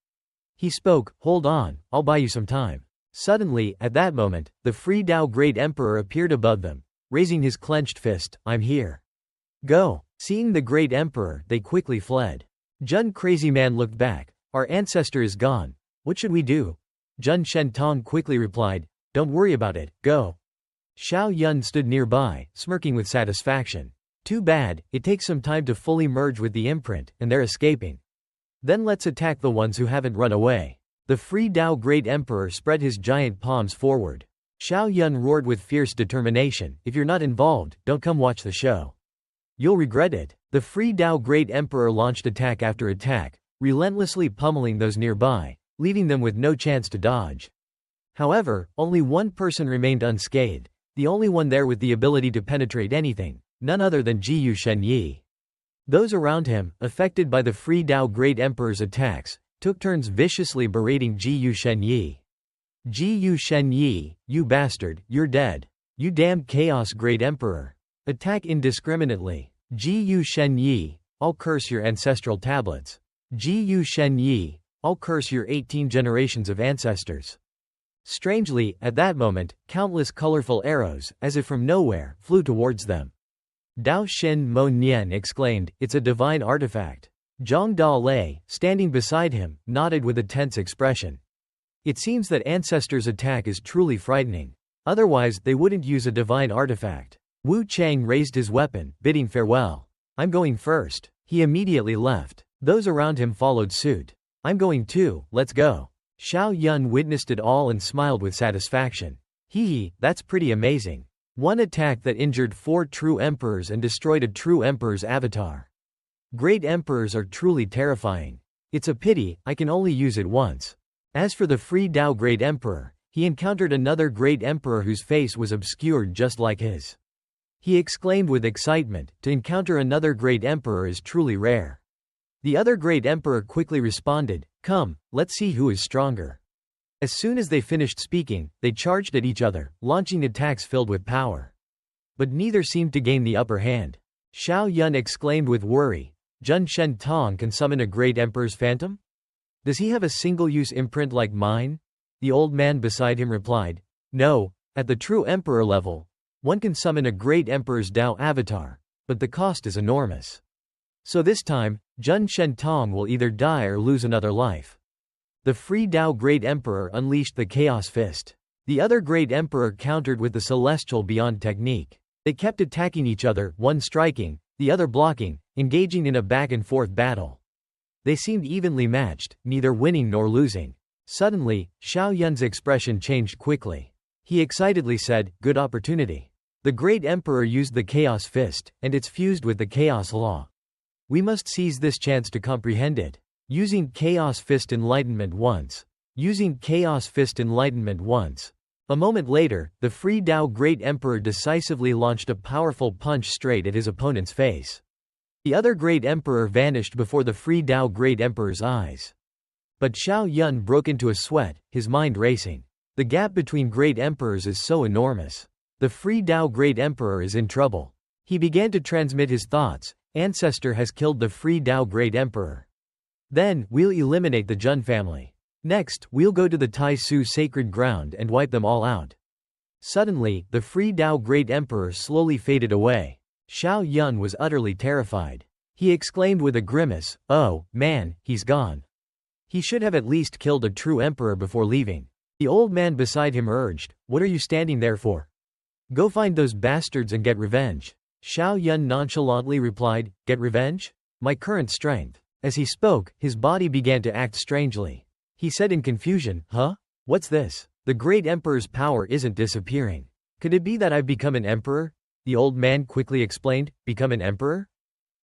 He spoke, hold on, I'll buy you some time. Suddenly, at that moment, the Free Dao Great Emperor appeared above them, raising his clenched fist, I'm here. Go. Seeing the Great Emperor, they quickly fled. Jun Crazy Man looked back, our ancestor is gone. What should we do? Jun Shen Tong quickly replied, don't worry about it, go. Xiao Yun stood nearby, smirking with satisfaction. Too bad, it takes some time to fully merge with the imprint, and they're escaping. Then let's attack the ones who haven't run away. The Free Dao Great Emperor spread his giant palms forward. Xiao Yun roared with fierce determination, if you're not involved, don't come watch the show. You'll regret it. The Free Dao Great Emperor launched attack after attack, relentlessly pummeling those nearby, leaving them with no chance to dodge. However, only one person remained unscathed, the only one there with the ability to penetrate anything, none other than Jiyu Shenyi. Those around him, affected by the Free Dao Great Emperor's attacks, took turns viciously berating Jiyu Shenyi. Jiyu Shenyi, you bastard, you're dead. You damned Chaos Great Emperor. Attack indiscriminately. Jiyu Shenyi, I'll curse your ancestral tablets. Jiyu Shenyi, I'll curse your 18 generations of ancestors. Strangely, at that moment, countless colorful arrows, as if from nowhere, flew towards them. Dao Shin Mo Nian exclaimed, it's a divine artifact. Zhang Dalei, standing beside him, nodded with a tense expression. It seems that ancestors' attack is truly frightening. Otherwise, they wouldn't use a divine artifact. Wu Chang raised his weapon, bidding farewell. I'm going first. He immediately left. Those around him followed suit. I'm going too, let's go. Xiao Yun witnessed it all and smiled with satisfaction. Hee, that's pretty amazing. One attack that injured 4 true emperors and destroyed a true emperor's avatar. Great emperors are truly terrifying. It's a pity, I can only use it once. As for the Free Dao Great Emperor, he encountered another great emperor whose face was obscured just like his. He exclaimed with excitement, to encounter another great emperor is truly rare. The other great emperor quickly responded, come, let's see who is stronger. As soon as they finished speaking, they charged at each other, launching attacks filled with power. But neither seemed to gain the upper hand. Xiao Yun exclaimed with worry, Jun Shen Tong can summon a great emperor's phantom? Does he have a single-use imprint like mine? The old man beside him replied, no, at the true emperor level, one can summon a great emperor's Dao avatar, but the cost is enormous. So this time, Jun Shen Tong will either die or lose another life. The Free Dao Great Emperor unleashed the Chaos Fist. The other Great Emperor countered with the Celestial Beyond technique. They kept attacking each other, one striking, the other blocking, engaging in a back-and-forth battle. They seemed evenly matched, neither winning nor losing. Suddenly, Xiao Yun's expression changed quickly. He excitedly said, good opportunity. The Great Emperor used the Chaos Fist, and it's fused with the Chaos Law. We must seize this chance to comprehend it. Using Chaos Fist Enlightenment once. Using Chaos Fist Enlightenment once. A moment later, the Free Dao Great Emperor decisively launched a powerful punch straight at his opponent's face. The other Great Emperor vanished before the Free Dao Great Emperor's eyes. But Xiao Yun broke into a sweat, his mind racing. The gap between Great Emperors is so enormous. The Free Dao Great Emperor is in trouble. He began to transmit his thoughts. Ancestor has killed the Free Dao Great Emperor. Then, we'll eliminate the Jun family. Next, we'll go to the Tai Su sacred ground and wipe them all out. Suddenly, the Free Dao Great Emperor slowly faded away. Xiao Yun was utterly terrified. He exclaimed with a grimace, oh, man, he's gone. He should have at least killed a true emperor before leaving. The old man beside him urged, what are you standing there for? Go find those bastards and get revenge. Xiao Yun nonchalantly replied, get revenge? My current strength. As he spoke, his body began to act strangely. He said in confusion, huh? What's this? The great emperor's power isn't disappearing. Could it be that I've become an emperor? The old man quickly explained, become an emperor?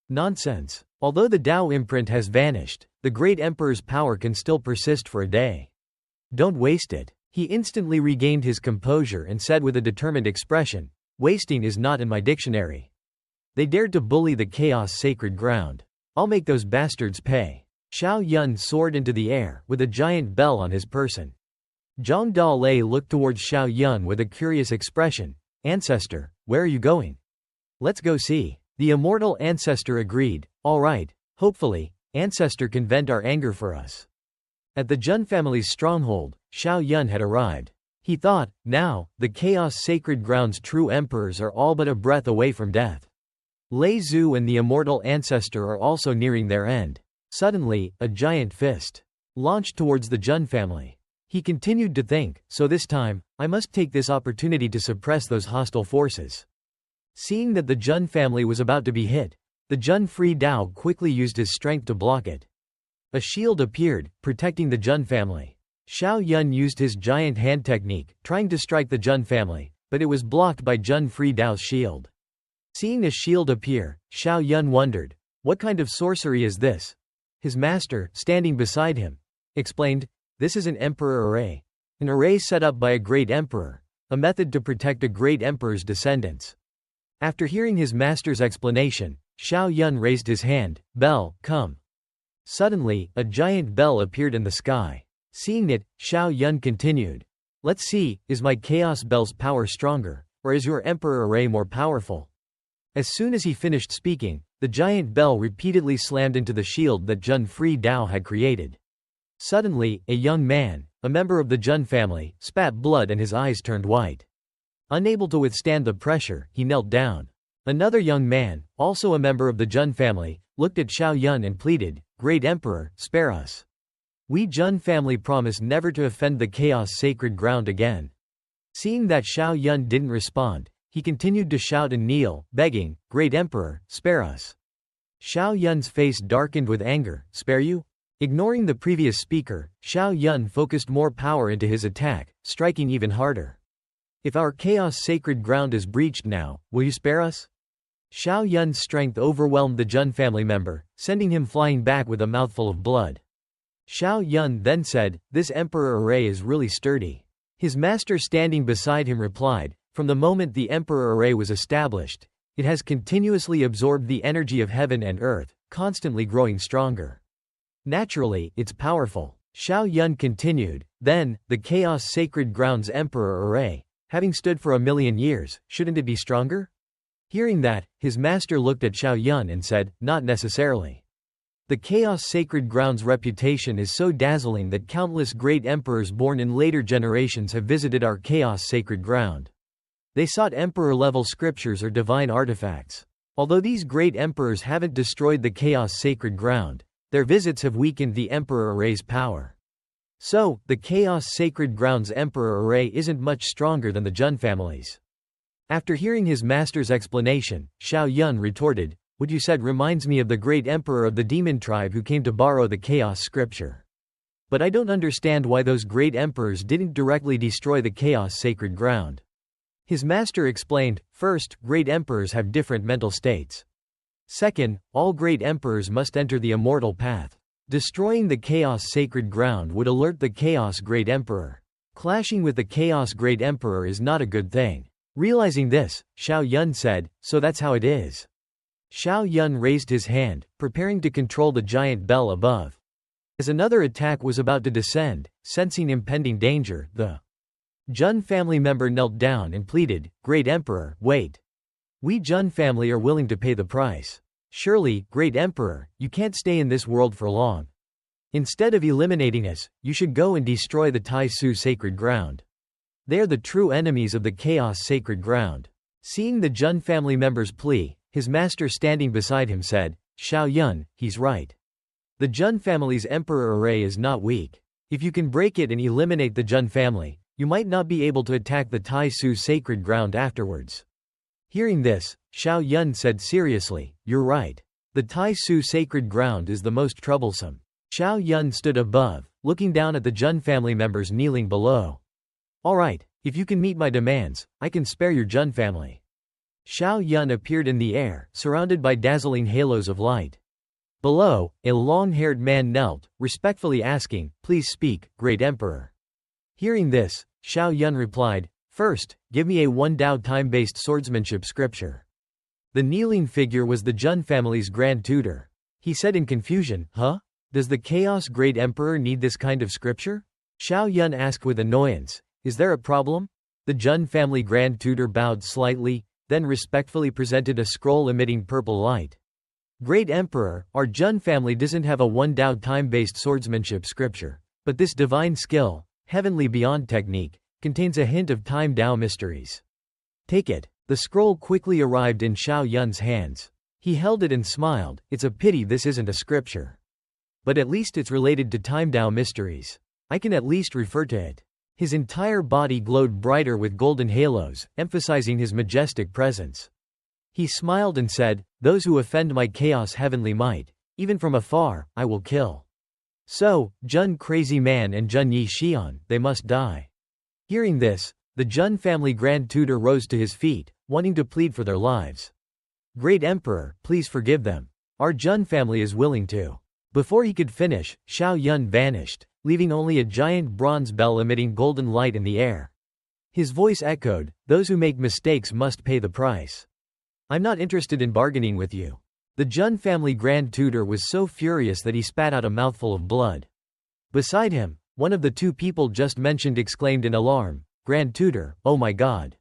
Nonsense. Although the Dao imprint has vanished, the great emperor's power can still persist for a day. Don't waste it. He instantly regained his composure and said with a determined expression, wasting is not in my dictionary. They dared to bully the chaos sacred ground. I'll make those bastards pay. Xiao Yun soared into the air, with a giant bell on his person. Zhang Dalei looked towards Xiao Yun with a curious expression. Ancestor, where are you going? Let's go see. The immortal ancestor agreed. All right, hopefully, ancestor can vent our anger for us. At the Jun family's stronghold, Xiao Yun had arrived. He thought, now, the chaos sacred ground's true emperors are all but a breath away from death. Lei Zhu and the immortal ancestor are also nearing their end. Suddenly, a giant fist launched towards the Jun family. He continued to think, so this time, I must take this opportunity to suppress those hostile forces. Seeing that the Jun family was about to be hit, the Jun Free Dao quickly used his strength to block it. A shield appeared, protecting the Jun family. Xiao Yun used his giant hand technique, trying to strike the Jun family, but it was blocked by Jun Free Dao's shield. Seeing a shield appear, Xiao Yun wondered, what kind of sorcery is this? His master, standing beside him, explained, this is an emperor array. An array set up by a great emperor, a method to protect a great emperor's descendants. After hearing his master's explanation, Xiao Yun raised his hand, bell, come. Suddenly, a giant bell appeared in the sky. Seeing it, Xiao Yun continued, let's see, is my chaos bell's power stronger, or is your emperor array more powerful? As soon as he finished speaking, the giant bell repeatedly slammed into the shield that Jun Free Dao had created. Suddenly, a young man, a member of the Jun family, spat blood and his eyes turned white. Unable to withstand the pressure, he knelt down. Another young man, also a member of the Jun family, looked at Xiao Yun and pleaded, Great Emperor, spare us. We Jun family promise never to offend the chaos sacred ground again. Seeing that Xiao Yun didn't respond, he continued to shout and kneel, begging, Great Emperor, spare us. Xiao Yun's face darkened with anger, spare you? Ignoring the previous speaker, Xiao Yun focused more power into his attack, striking even harder. If our chaos sacred ground is breached now, will you spare us? Xiao Yun's strength overwhelmed the Jun family member, sending him flying back with a mouthful of blood. Xiao Yun then said, this emperor array is really sturdy. His master standing beside him replied, from the moment the emperor array was established, it has continuously absorbed the energy of heaven and earth, constantly growing stronger. Naturally, it's powerful. Xiao Yun continued, then, the chaos sacred ground's emperor array, having stood for 1,000,000 years, shouldn't it be stronger? Hearing that, his master looked at Xiao Yun and said, not necessarily. The chaos sacred ground's reputation is so dazzling that countless great emperors born in later generations have visited our chaos sacred ground. They sought emperor-level scriptures or divine artifacts. Although these great emperors haven't destroyed the chaos sacred ground, their visits have weakened the emperor array's power. So, the chaos sacred ground's emperor array isn't much stronger than the Jun family's. After hearing his master's explanation, Xiao Yun retorted, what you said reminds me of the great emperor of the demon tribe who came to borrow the chaos scripture. But I don't understand why those great emperors didn't directly destroy the chaos sacred ground. His master explained, first, great emperors have different mental states. Second, all great emperors must enter the immortal path. Destroying the chaos sacred ground would alert the chaos great emperor. Clashing with the chaos great emperor is not a good thing. Realizing this, Xiao Yun said, so that's how it is. Xiao Yun raised his hand, preparing to control the giant bell above. As another attack was about to descend, sensing impending danger, the Jun family member knelt down and pleaded, Great Emperor, wait. We Jun family are willing to pay the price. Surely, Great Emperor, you can't stay in this world for long. Instead of eliminating us, you should go and destroy the Tai Su sacred ground. They are the true enemies of the chaos sacred ground. Seeing the Jun family member's plea, his master standing beside him said, Xiao Yun, he's right. The Jun family's emperor array is not weak. If you can break it and eliminate the Jun family, you might not be able to attack the Tai Su sacred ground afterwards. Hearing this, Xiao Yun said seriously, you're right. The Tai Su sacred ground is the most troublesome. Xiao Yun stood above, looking down at the Jun family members kneeling below. Alright, if you can meet my demands, I can spare your Jun family. Xiao Yun appeared in the air, surrounded by dazzling halos of light. Below, a long-haired man knelt, respectfully asking, please speak, Great Emperor. Hearing this, Xiao Yun replied, first, give me a 1 Dao time-based swordsmanship scripture. The kneeling figure was the Jun family's grand tutor. He said in confusion, huh? Does the Chaos Great Emperor need this kind of scripture? Xiao Yun asked with annoyance, is there a problem? The Jun family grand tutor bowed slightly, then respectfully presented a scroll emitting purple light. Great Emperor, our Jun family doesn't have a 1 Dao time-based swordsmanship scripture, but this divine skill, heavenly beyond technique, contains a hint of time Dao mysteries. Take it. The scroll quickly arrived in Xiao Yun's hands. He held it and smiled, it's a pity this isn't a scripture. But at least it's related to time Dao mysteries. I can at least refer to it. His entire body glowed brighter with golden halos, emphasizing his majestic presence. He smiled and said, "Those who offend my chaos heavenly might, even from afar, I will kill. So, Jun Crazy Man and Jun Yi Xian, they must die." Hearing this, the Jun family Grand Tutor rose to his feet, wanting to plead for their lives. "Great Emperor, please forgive them. Our Jun family is willing to." Before he could finish, Xiao Yun vanished, leaving only a giant bronze bell emitting golden light in the air. His voice echoed, "Those who make mistakes must pay the price. I'm not interested in bargaining with you." The Jun family Grand Tutor was so furious that he spat out a mouthful of blood. Beside him, one of the two people just mentioned exclaimed in alarm, "Grand Tutor, oh my god."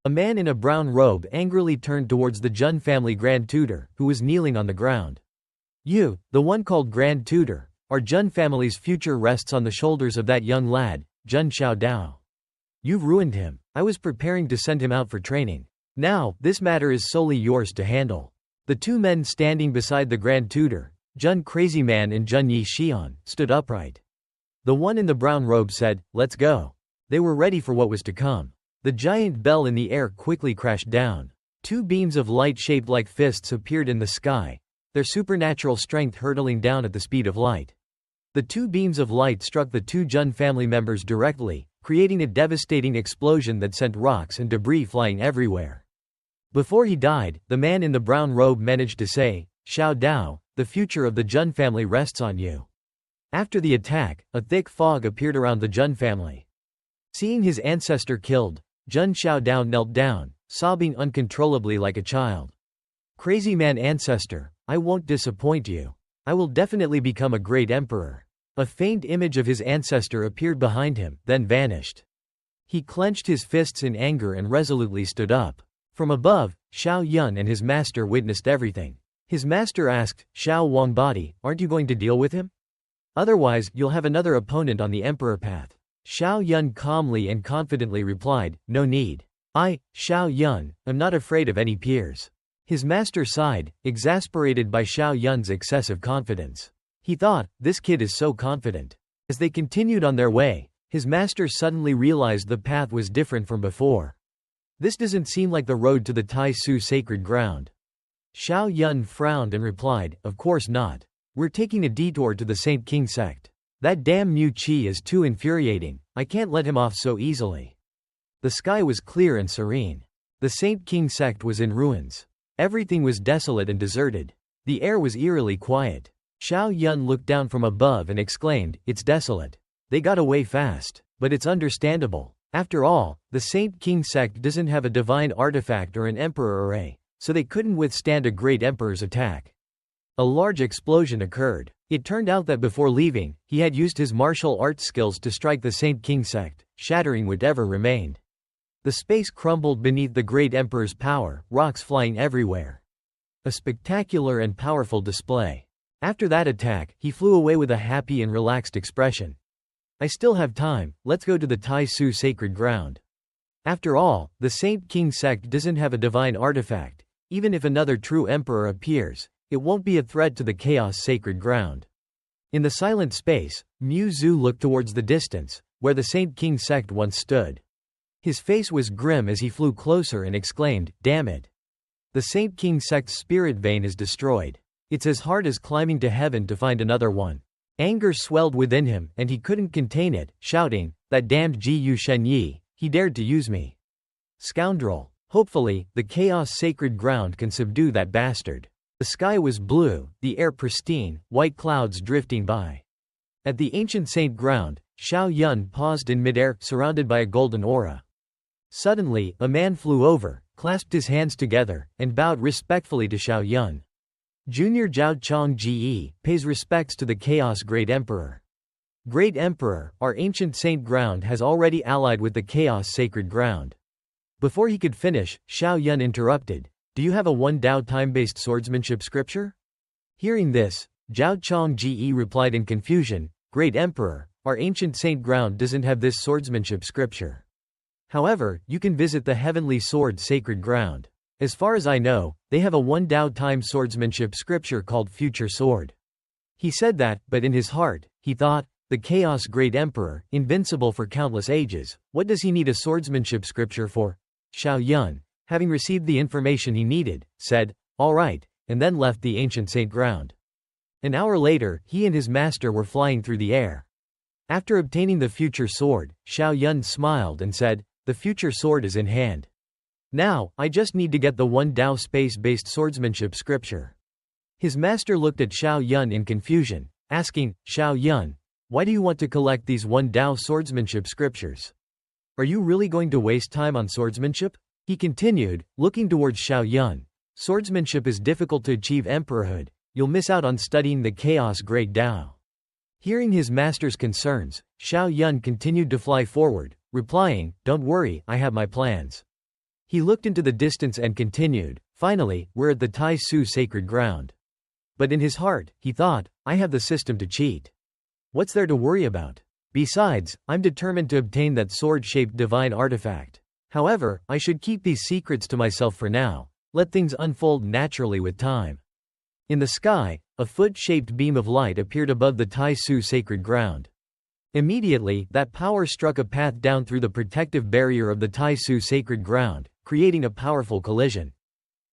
A man in a brown robe angrily turned towards the Jun family Grand Tutor, who was kneeling on the ground. "You, the one called Grand Tutor, our Jun family's future rests on the shoulders of that young lad, Jun Xiaodao. You've ruined him. I was preparing to send him out for training. Now, this matter is solely yours to handle." The two men standing beside the Grand Tutor, Jun Crazy Man and Jun Yi Xian, stood upright. The one in the brown robe said, "Let's go." They were ready for what was to come. The giant bell in the air quickly crashed down. Two beams of light shaped like fists appeared in the sky, their supernatural strength hurtling down at the speed of light. The two beams of light struck the two Jun family members directly, creating a devastating explosion that sent rocks and debris flying everywhere. Before he died, the man in the brown robe managed to say, "Xiao Dao, the future of the Jun family rests on you." After the attack, a thick fog appeared around the Jun family. Seeing his ancestor killed, Jun Xiaodao knelt down, sobbing uncontrollably like a child. "Crazy Man ancestor, I won't disappoint you. I will definitely become a great emperor." A faint image of his ancestor appeared behind him, then vanished. He clenched his fists in anger and resolutely stood up. From above, Xiao Yun and his master witnessed everything. His master asked, "Xiao Wangbody, aren't you going to deal with him? Otherwise, you'll have another opponent on the emperor path." Xiao Yun calmly and confidently replied, "No need. I, Xiao Yun, am not afraid of any peers." His master sighed, exasperated by Xiao Yun's excessive confidence. He thought, this kid is so confident. As they continued on their way, his master suddenly realized the path was different from before. This doesn't seem like the road to the Tai Su sacred ground. Xiao Yun frowned and replied, "Of course not. We're taking a detour to the Saint King sect. That damn Mu Qi is too infuriating, I can't let him off so easily." The sky was clear and serene. The Saint King sect was in ruins. Everything was desolate and deserted. The air was eerily quiet. Xiao Yun looked down from above and exclaimed, "It's desolate. They got away fast. But it's understandable. After all, the Saint King sect doesn't have a divine artifact or an emperor array, so they couldn't withstand a great emperor's attack." A large explosion occurred. It turned out that before leaving, he had used his martial arts skills to strike the Saint King sect, shattering whatever remained. The space crumbled beneath the great emperor's power, rocks flying everywhere. A spectacular and powerful display. After that attack, he flew away with a happy and relaxed expression. "I still have time, let's go to the Tai Su sacred ground." After all, the Saint King sect doesn't have a divine artifact. Even if another true emperor appears, it won't be a threat to the chaos sacred ground. In the silent space, Mu Zhu looked towards the distance, where the Saint King sect once stood. His face was grim as he flew closer and exclaimed, "Damn it. The Saint King sect's spirit vein is destroyed. It's as hard as climbing to heaven to find another one." Anger swelled within him, and he couldn't contain it, shouting, "That damned Ji Shen Yi, he dared to use me. Scoundrel. Hopefully, the chaos sacred ground can subdue that bastard." The sky was blue, the air pristine, white clouds drifting by. At the ancient saint ground, Xiao Yun paused in midair, surrounded by a golden aura. Suddenly, a man flew over, clasped his hands together, and bowed respectfully to Xiao Yun. Junior Zhao Chong Ge pays respects to the Chaos Great Emperor. Great Emperor, our ancient saint ground has already allied with the Chaos Sacred Ground. Before he could finish, Xiao Yun interrupted. "Do you have a one Dao time-based swordsmanship scripture?" Hearing this, Zhao Chong Ge replied in confusion, "Great Emperor, our ancient saint ground doesn't have this swordsmanship scripture. However, you can visit the Heavenly Sword Sacred Ground. As far as I know, they have a one Dao time swordsmanship scripture called Future Sword." He said that, but in his heart, he thought, the Chaos Great Emperor, invincible for countless ages, what does he need a swordsmanship scripture for? Xiao Yun, having received the information he needed, said, "All right," and then left the ancient saint ground. An hour later, he and his master were flying through the air. After obtaining the future sword, Xiao Yun smiled and said, "The future sword is in hand. Now, I just need to get the one Dao space-based swordsmanship scripture." His master looked at Xiao Yun in confusion, asking, "Xiao Yun, why do you want to collect these one Dao swordsmanship scriptures? Are you really going to waste time on swordsmanship?" He continued, looking towards Xiao Yun. "Swordsmanship is difficult to achieve emperorhood. You'll miss out on studying the chaos great Dao." Hearing his master's concerns, Xiao Yun continued to fly forward, replying, "Don't worry, I have my plans." He looked into the distance and continued, "Finally, we're at the Tai Su sacred ground." But in his heart, he thought, "I have the system to cheat. What's there to worry about? Besides, I'm determined to obtain that sword-shaped divine artifact. However, I should keep these secrets to myself for now, let things unfold naturally with time." In the sky, a foot-shaped beam of light appeared above the Tai Su sacred ground. Immediately, that power struck a path down through the protective barrier of the Tai Su sacred ground, creating a powerful collision.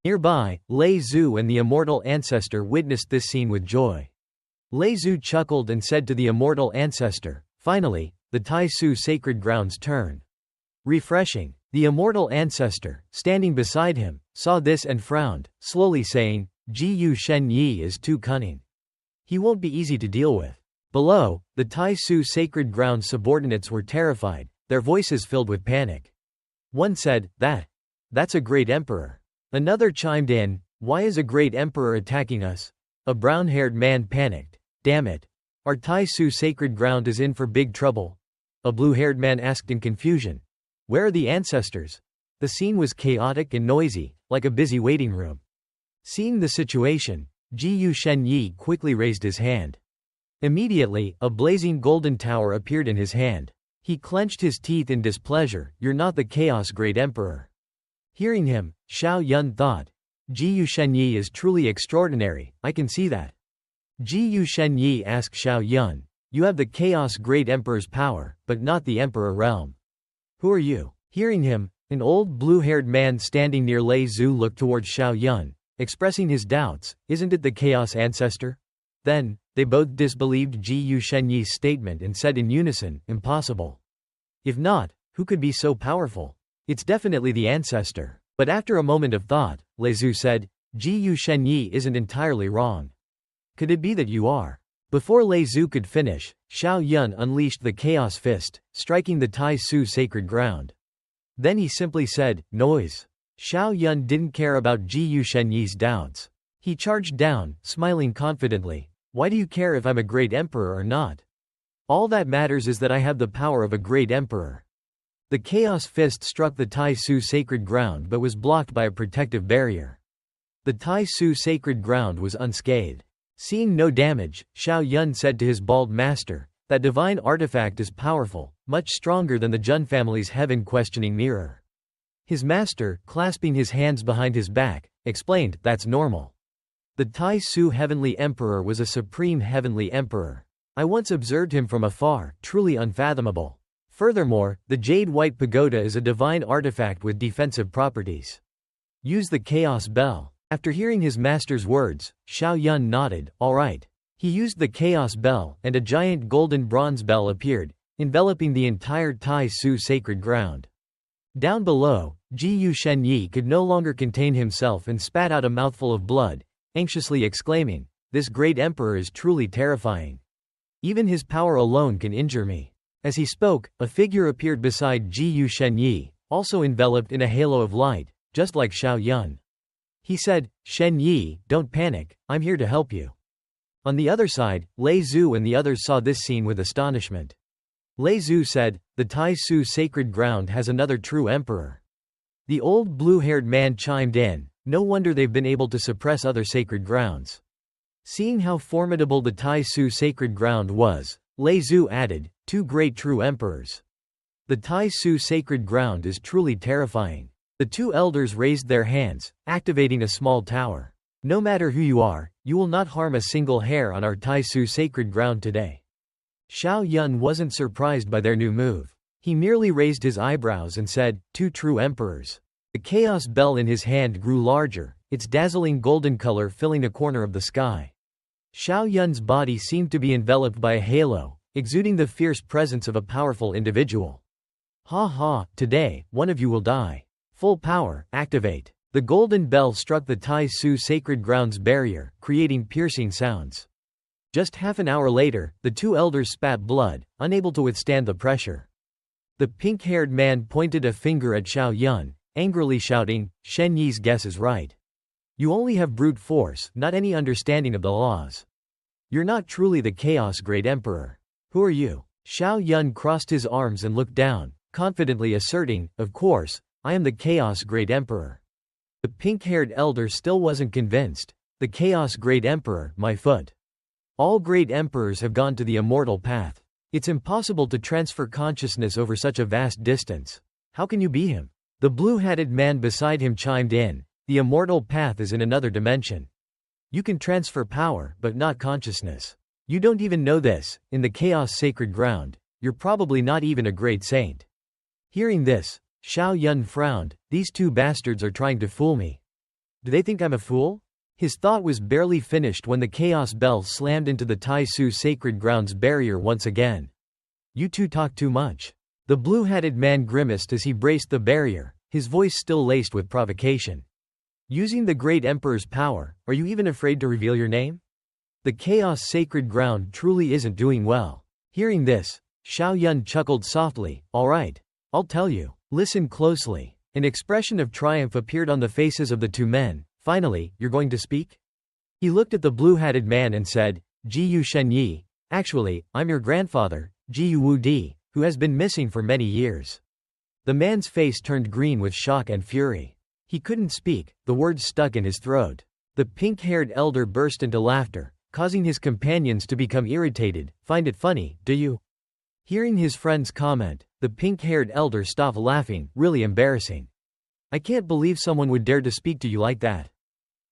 Nearby, Lei Zhu and the immortal ancestor witnessed this scene with joy. Lei Zhu chuckled and said to the immortal ancestor, "Finally, the Tai Su sacred ground's turn." Refreshing. The immortal ancestor, standing beside him, saw this and frowned, slowly saying, "Jiyu Shen Yi is too cunning. He won't be easy to deal with." Below, the Tai Su sacred ground subordinates were terrified, their voices filled with panic. One said, That's a great emperor." Another chimed in, "Why is a great emperor attacking us?" A brown-haired man panicked, "Damn it. Our Tai Su sacred ground is in for big trouble." A blue-haired man asked in confusion, "Where are the ancestors?" The scene was chaotic and noisy, like a busy waiting room. Seeing the situation, Jiyu Shen Yi quickly raised his hand. Immediately, a blazing golden tower appeared in his hand. He clenched his teeth in displeasure. "You're not the Chaos Great Emperor." Hearing him, Xiao Yun thought, "Jiyu Shen Yi is truly extraordinary, I can see that." Jiyu Shen Yi asked Xiao Yun, "You have the Chaos Great Emperor's power, but not the Emperor realm. Who are you?" Hearing him, an old blue-haired man standing near Lei Zhu looked towards Xiao Yun, expressing his doubts. "Isn't it the Chaos Ancestor?" Then, they both disbelieved Jiyu Shen Yi's statement and said in unison, "Impossible. If not, who could be so powerful? It's definitely the ancestor." But after a moment of thought, Lei Zhu said, "Jiyu Shen Yi isn't entirely wrong. Could it be that you are?" Before Lei Zhu could finish, Xiao Yun unleashed the Chaos Fist, striking the Tai Su sacred ground. Then he simply said, "Noise." Xiao Yun didn't care about Jiyu Shen Yi's doubts. He charged down, smiling confidently. "Why do you care if I'm a great emperor or not? All that matters is that I have the power of a great emperor." The Chaos Fist struck the Tai Su sacred ground but was blocked by a protective barrier. The Tai Su sacred ground was unscathed. Seeing no damage, Xiao Yun said to his bald master, "That divine artifact is powerful, much stronger than the Jun family's heaven-questioning mirror." His master, clasping his hands behind his back, explained, "That's normal. The Tai Su heavenly emperor was a supreme heavenly emperor. I once observed him from afar, truly unfathomable. Furthermore, the Jade White Pagoda is a divine artifact with defensive properties. Use the Chaos Bell." After hearing his master's words, Xiao Yun nodded, "All right." He used the Chaos Bell, and a giant golden bronze bell appeared, enveloping the entire Tai Su sacred ground. Down below, Jiyu Shen Yi could no longer contain himself and spat out a mouthful of blood, anxiously exclaiming, "This great emperor is truly terrifying. Even his power alone can injure me." As he spoke, a figure appeared beside Jiyu Shen Yi, also enveloped in a halo of light, just like Xiao Yun. He said, "Shen Yi, don't panic, I'm here to help you." On the other side, Lei Zhu and the others saw this scene with astonishment. Lei Zhu said, "The Tai Su sacred ground has another true emperor." The old blue-haired man chimed in, "No wonder they've been able to suppress other sacred grounds." Seeing how formidable the Tai Su sacred ground was, Lei Zhu added, "Two great true emperors. The Tai Su sacred ground is truly terrifying." The two elders raised their hands, activating a small tower. "No matter who you are, you will not harm a single hair on our Tai Su sacred ground today." Xiao Yun wasn't surprised by their new move. He merely raised his eyebrows and said, "Two true emperors. The chaos bell in his hand grew larger, its dazzling golden color filling a corner of the sky. Xiao Yun's body seemed to be enveloped by a halo, exuding the fierce presence of a powerful individual. Ha ha, today, one of you will die. Full power, activate. The golden bell struck the Tai Su sacred grounds barrier, creating piercing sounds. Just half an hour later, the two elders spat blood, unable to withstand the pressure. The pink-haired man pointed a finger at Xiao Yun, angrily shouting, "Shen Yi's guess is right. You only have brute force, not any understanding of the laws. You're not truly the Chaos Great Emperor. Who are you?" Xiao Yun crossed his arms and looked down, confidently asserting, "Of course, I am the Chaos Great Emperor." The pink-haired elder still wasn't convinced. "The Chaos Great Emperor, my foot. All great emperors have gone to the immortal path. It's impossible to transfer consciousness over such a vast distance. How can you be him?" The blue-hatted man beside him chimed in, "The immortal path is in another dimension. You can transfer power, but not consciousness. You don't even know this. In the Chaos Sacred Ground, you're probably not even a great saint." Hearing this, Xiao Yun frowned. "These two bastards are trying to fool me. Do they think I'm a fool?" His thought was barely finished when the chaos bell slammed into the Tai Su sacred grounds barrier once again. "You two talk too much." The blue-hatted man grimaced as he braced the barrier, his voice still laced with provocation. "Using the great emperor's power, are you even afraid to reveal your name? The chaos sacred ground truly isn't doing well." Hearing this, Xiao Yun chuckled softly. "All right, I'll tell you. Listen closely." An expression of triumph appeared on the faces of the two men. "Finally, you're going to speak?" He looked at the blue-hatted man and said, "Jiyu Shenyi, actually, I'm your grandfather, Jiyu Wu Di, who has been missing for many years." The man's face turned green with shock and fury. He couldn't speak, the words stuck in his throat. The pink-haired elder burst into laughter, causing his companions to become irritated. "Find it funny, do you?" Hearing his friend's comment, the pink-haired elder stopped laughing. "Really embarrassing. I can't believe someone would dare to speak to you like that.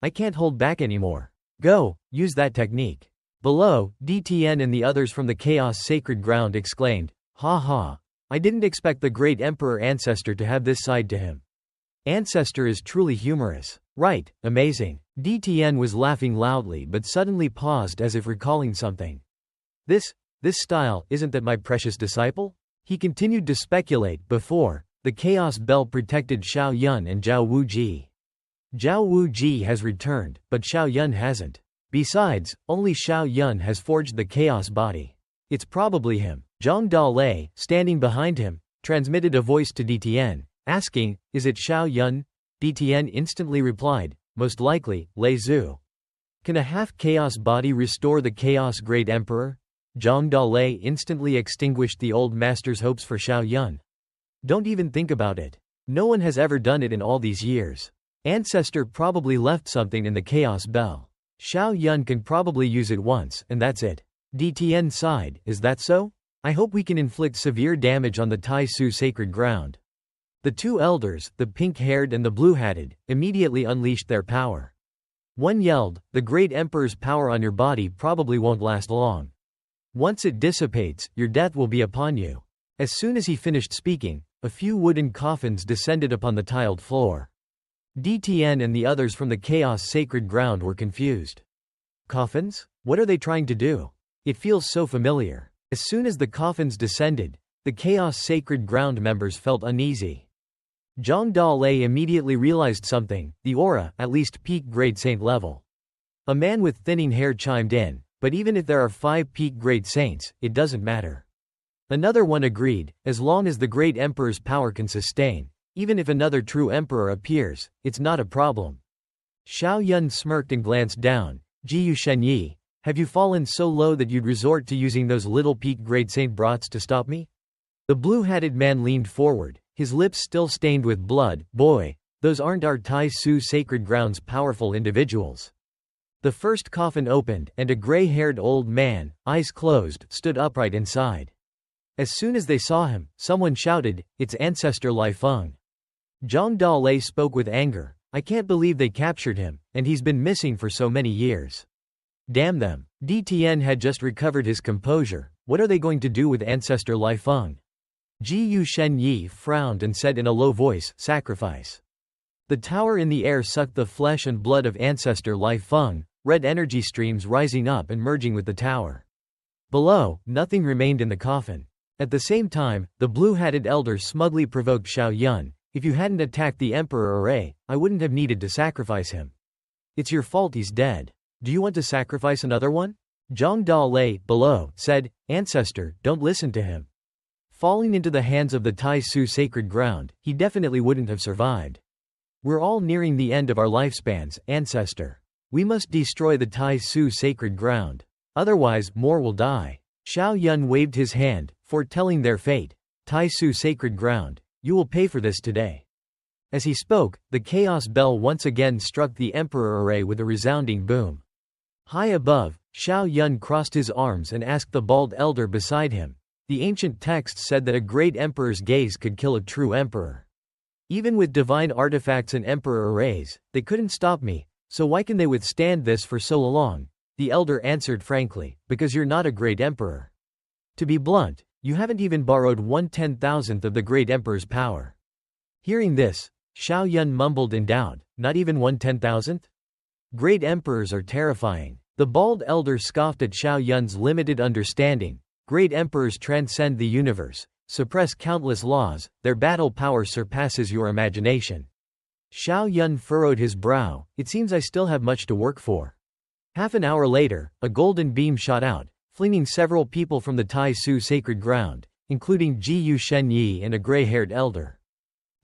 I can't hold back anymore. Go, use that technique." Below, DTN and the others from the Chaos Sacred Ground exclaimed, "Ha ha. I didn't expect the great Emperor Ancestor to have this side to him. Ancestor is truly humorous. Right, amazing." DTN was laughing loudly but suddenly paused as if recalling something. This style, isn't that my precious disciple?" He continued to speculate. Before, the Chaos Bell protected Xiao Yun and Zhao Wuji. Zhao Wuji has returned, but Xiao Yun hasn't. Besides, only Xiao Yun has forged the Chaos Body. It's probably him. Zhang Dalei, standing behind him, transmitted a voice to DTN, asking, "Is it Xiao Yun?" DTN instantly replied, "Most likely, Lei Zhu." "Can a half-chaos body restore the Chaos Great Emperor?" Zhang Dalei instantly extinguished the old master's hopes for Xiao Yun. "Don't even think about it. No one has ever done it in all these years. Ancestor probably left something in the Chaos Bell. Xiao Yun can probably use it once, and that's it." DTN sighed. "Is that so? I hope we can inflict severe damage on the Tai Su sacred ground." The two elders, the pink-haired and the blue-hatted, immediately unleashed their power. One yelled, "The great emperor's power on your body probably won't last long. Once it dissipates, your death will be upon you." As soon as he finished speaking, a few wooden coffins descended upon the tiled floor. DTN and the others from the Chaos Sacred Ground were confused. "Coffins? What are they trying to do? It feels so familiar." As soon as the coffins descended, the Chaos Sacred Ground members felt uneasy. Zhang Dalei immediately realized something, the aura, at least peak grade saint level. A man with thinning hair chimed in, "But even if there are 5 peak grade saints, it doesn't matter." Another one agreed, "As long as the great emperor's power can sustain, even if another true emperor appears, it's not a problem." Xiao Yun smirked and glanced down. "Jiyu Shenyi, have you fallen so low that you'd resort to using those little peak grade saint brats to stop me?" The blue-hatted man leaned forward, his lips still stained with blood. "Boy, those aren't our Tai Su sacred grounds powerful individuals." The first coffin opened, and a gray-haired old man, eyes closed, stood upright inside. As soon as they saw him, someone shouted, "It's Ancestor Lai Feng." Zhang Dalei spoke with anger, "I can't believe they captured him, and he's been missing for so many years. Damn them." DTN had just recovered his composure. "What are they going to do with Ancestor Lai Feng?" Jiyu Shenyi frowned and said in a low voice, "Sacrifice." The tower in the air sucked the flesh and blood of ancestor Lai Feng, red energy streams rising up and merging with the tower. Below, nothing remained in the coffin. At the same time, the blue-hatted elder smugly provoked Xiao Yun. If you hadn't attacked the Emperor Array, I wouldn't have needed to sacrifice him. It's your fault he's dead. Do you want to sacrifice another one? Zhang Da Lei, below, said, Ancestor, don't listen to him. Falling into the hands of the Tai Su sacred ground, he definitely wouldn't have survived. We're all nearing the end of our lifespans, Ancestor. We must destroy the Tai Su sacred ground. Otherwise, more will die. Xiao Yun waved his hand, foretelling their fate. Tai Su sacred ground, you will pay for this today. As he spoke, the chaos bell once again struck the Emperor Array with a resounding boom. High above, Xiao Yun crossed his arms and asked the bald elder beside him. The ancient texts said that a great emperor's gaze could kill a true emperor. Even with divine artifacts and emperor arrays, they couldn't stop me, so why can they withstand this for so long? The elder answered frankly, because you're not a great emperor. To be blunt, you haven't even borrowed 1/10,000th of the great emperor's power. Hearing this, Xiao Yun mumbled in doubt, not even 1/10,000th? Great emperors are terrifying. The bald elder scoffed at Xiao Yun's limited understanding. Great emperors transcend the universe, suppress countless laws, their battle power surpasses your imagination. Xiao Yun furrowed his brow, it seems I still have much to work for. Half an hour later, a golden beam shot out, flinging several people from the Tai Su sacred ground, including Ji Yu Shenyi and a gray-haired elder.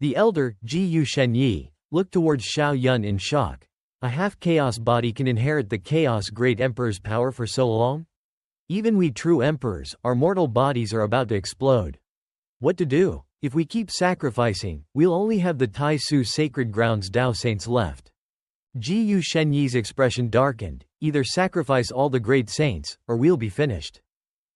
The elder, Ji Yu Shenyi, looked towards Xiao Yun in shock. A half-chaos body can inherit the chaos great emperor's power for so long? Even we true emperors, our mortal bodies are about to explode. What to do? If we keep sacrificing, we'll only have the Tai Su sacred ground's Dao saints left. Ji Yu Shenyi's expression darkened, either sacrifice all the great saints, or we'll be finished.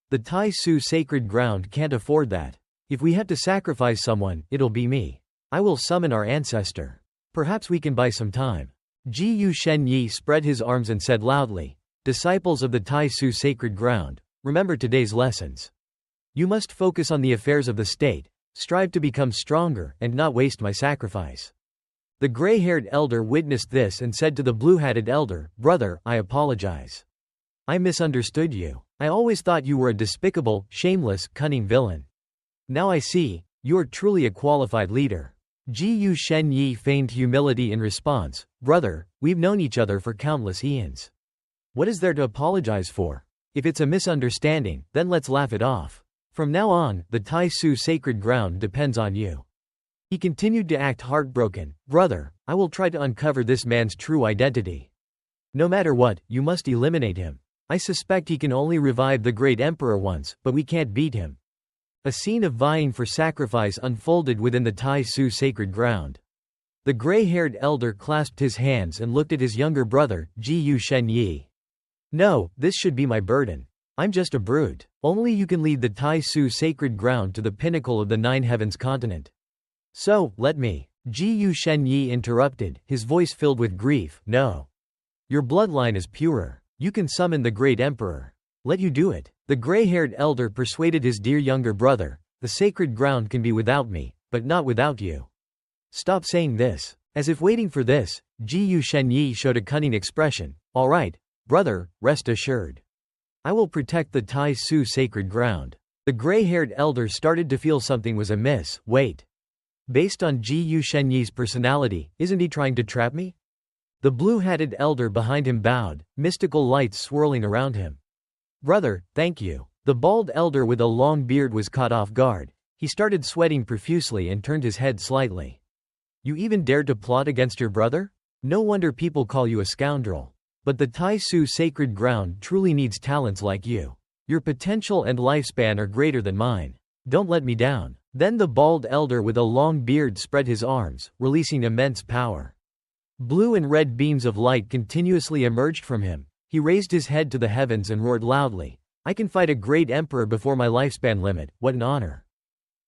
The Tai Su sacred ground can't afford that. If we have to sacrifice someone, it'll be me. I will summon our ancestor. Perhaps we can buy some time. Ji Yu Shenyi spread his arms and said loudly, Disciples of the Tai Su sacred ground, remember today's lessons. You must focus on the affairs of the state, strive to become stronger, and not waste my sacrifice. The gray-haired elder witnessed this and said to the blue-hatted elder, Brother, I apologize. I misunderstood you. I always thought you were a despicable, shameless, cunning villain. Now I see, you are truly a qualified leader. Ji Yu Shenyi feigned humility in response, Brother, we've known each other for countless eons. What is there to apologize for? If it's a misunderstanding, then let's laugh it off. From now on, the Tai Su sacred ground depends on you. He continued to act heartbroken. Brother, I will try to uncover this man's true identity. No matter what, you must eliminate him. I suspect he can only revive the great emperor once, but we can't beat him. A scene of vying for sacrifice unfolded within the Tai Su sacred ground. The gray-haired elder clasped his hands and looked at his younger brother, Ji Yu Shenyi. No, this should be my burden. I'm just a brute. Only you can lead the Tai Su sacred ground to the pinnacle of the Nine Heavens continent. So, let me. Ji Yu Shenyi interrupted, his voice filled with grief. No. Your bloodline is purer. You can summon the great emperor. Let you do it. The gray-haired elder persuaded his dear younger brother, the sacred ground can be without me, but not without you. Stop saying this. As if waiting for this, Ji Yu Shenyi showed a cunning expression. All right, brother, rest assured. I will protect the Tai Su sacred ground. The gray-haired elder started to feel something was amiss. Wait. Based on Ji Yu Shenyi's personality, isn't he trying to trap me? The blue-hatted elder behind him bowed, mystical lights swirling around him. Brother, thank you. The bald elder with a long beard was caught off guard. He started sweating profusely and turned his head slightly. You even dared to plot against your brother? No wonder people call you a scoundrel. But the Tai Su sacred ground truly needs talents like you. Your potential and lifespan are greater than mine. Don't let me down. Then the bald elder with a long beard spread his arms, releasing immense power. Blue and red beams of light continuously emerged from him. He raised his head to the heavens and roared loudly. I can fight a great emperor before my lifespan limit, what an honor.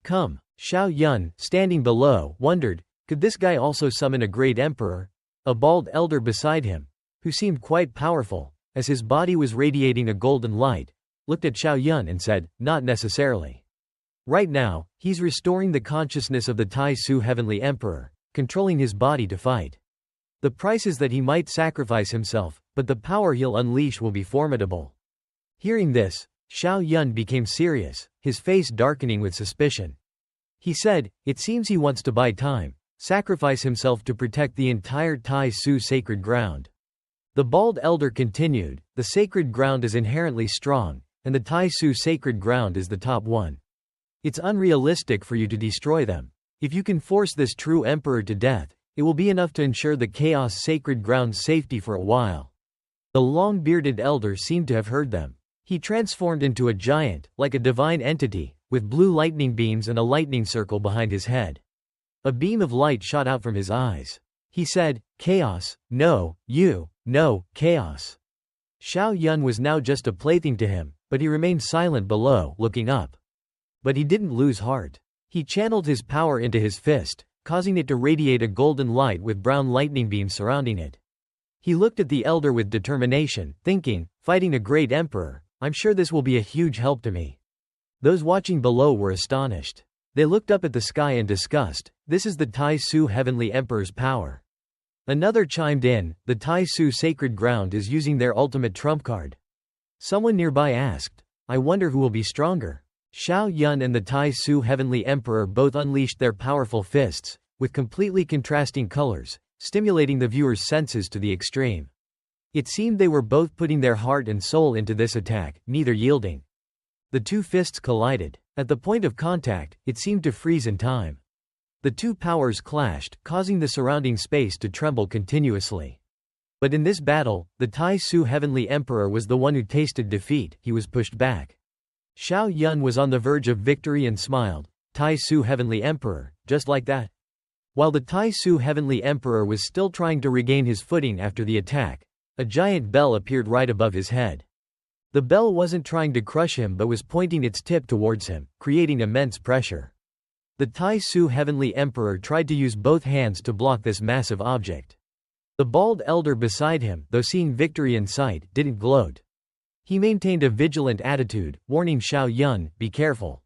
Come. Xiao Yun, standing below, wondered, could this guy also summon a great emperor? A bald elder beside him, who seemed quite powerful, as his body was radiating a golden light, looked at Xiao Yun and said, not necessarily. Right now, he's restoring the consciousness of the Tai Su heavenly emperor. controlling his body to fight. The price is that he might sacrifice himself, but the power he'll unleash will be formidable. Hearing this, Xiao Yun became serious, his face darkening with suspicion. He said, "It seems he wants to buy time, sacrifice himself to protect the entire Tai Su sacred ground." The bald elder continued, "The sacred ground is inherently strong, and the Tai Su sacred ground is the top one. It's unrealistic for you to destroy them. If you can force this true emperor to death, it will be enough to ensure the chaos sacred ground's safety for a while." The long-bearded elder seemed to have heard them. He transformed into a giant, like a divine entity, with blue lightning beams and a lightning circle behind his head. A beam of light shot out from his eyes. He said, "Chaos, no, chaos." Xiao Yun was now just a plaything to him, but he remained silent below, looking up. But he didn't lose heart. He channeled his power into his fist, causing it to radiate a golden light with brown lightning beams surrounding it. He looked at the elder with determination, thinking, "Fighting a great emperor, I'm sure this will be a huge help to me." Those watching below were astonished. They looked up at the sky in disgust. This is the Tai Su Heavenly Emperor's power. Another chimed in, "The Tai Su sacred ground is using their ultimate trump card." Someone nearby asked, "I wonder who will be stronger." Xiao Yun and the Tai Su Heavenly Emperor both unleashed their powerful fists, with completely contrasting colors, stimulating the viewer's senses to the extreme. It seemed they were both putting their heart and soul into this attack, neither yielding. The two fists collided. At the point of contact, it seemed to freeze in time. The two powers clashed, causing the surrounding space to tremble continuously. But in this battle, the Tai Su Heavenly Emperor was the one who tasted defeat. He was pushed back. Xiao Yun was on the verge of victory and smiled. "Tai Su Heavenly Emperor, just like that?" While the Tai Su Heavenly Emperor was still trying to regain his footing after the attack, a giant bell appeared right above his head. The bell wasn't trying to crush him but was pointing its tip towards him, creating immense pressure. The Tai Su Heavenly Emperor tried to use both hands to block this massive object. The bald elder beside him, though seeing victory in sight, didn't gloat. He maintained a vigilant attitude, warning Xiao Yun, "Be careful.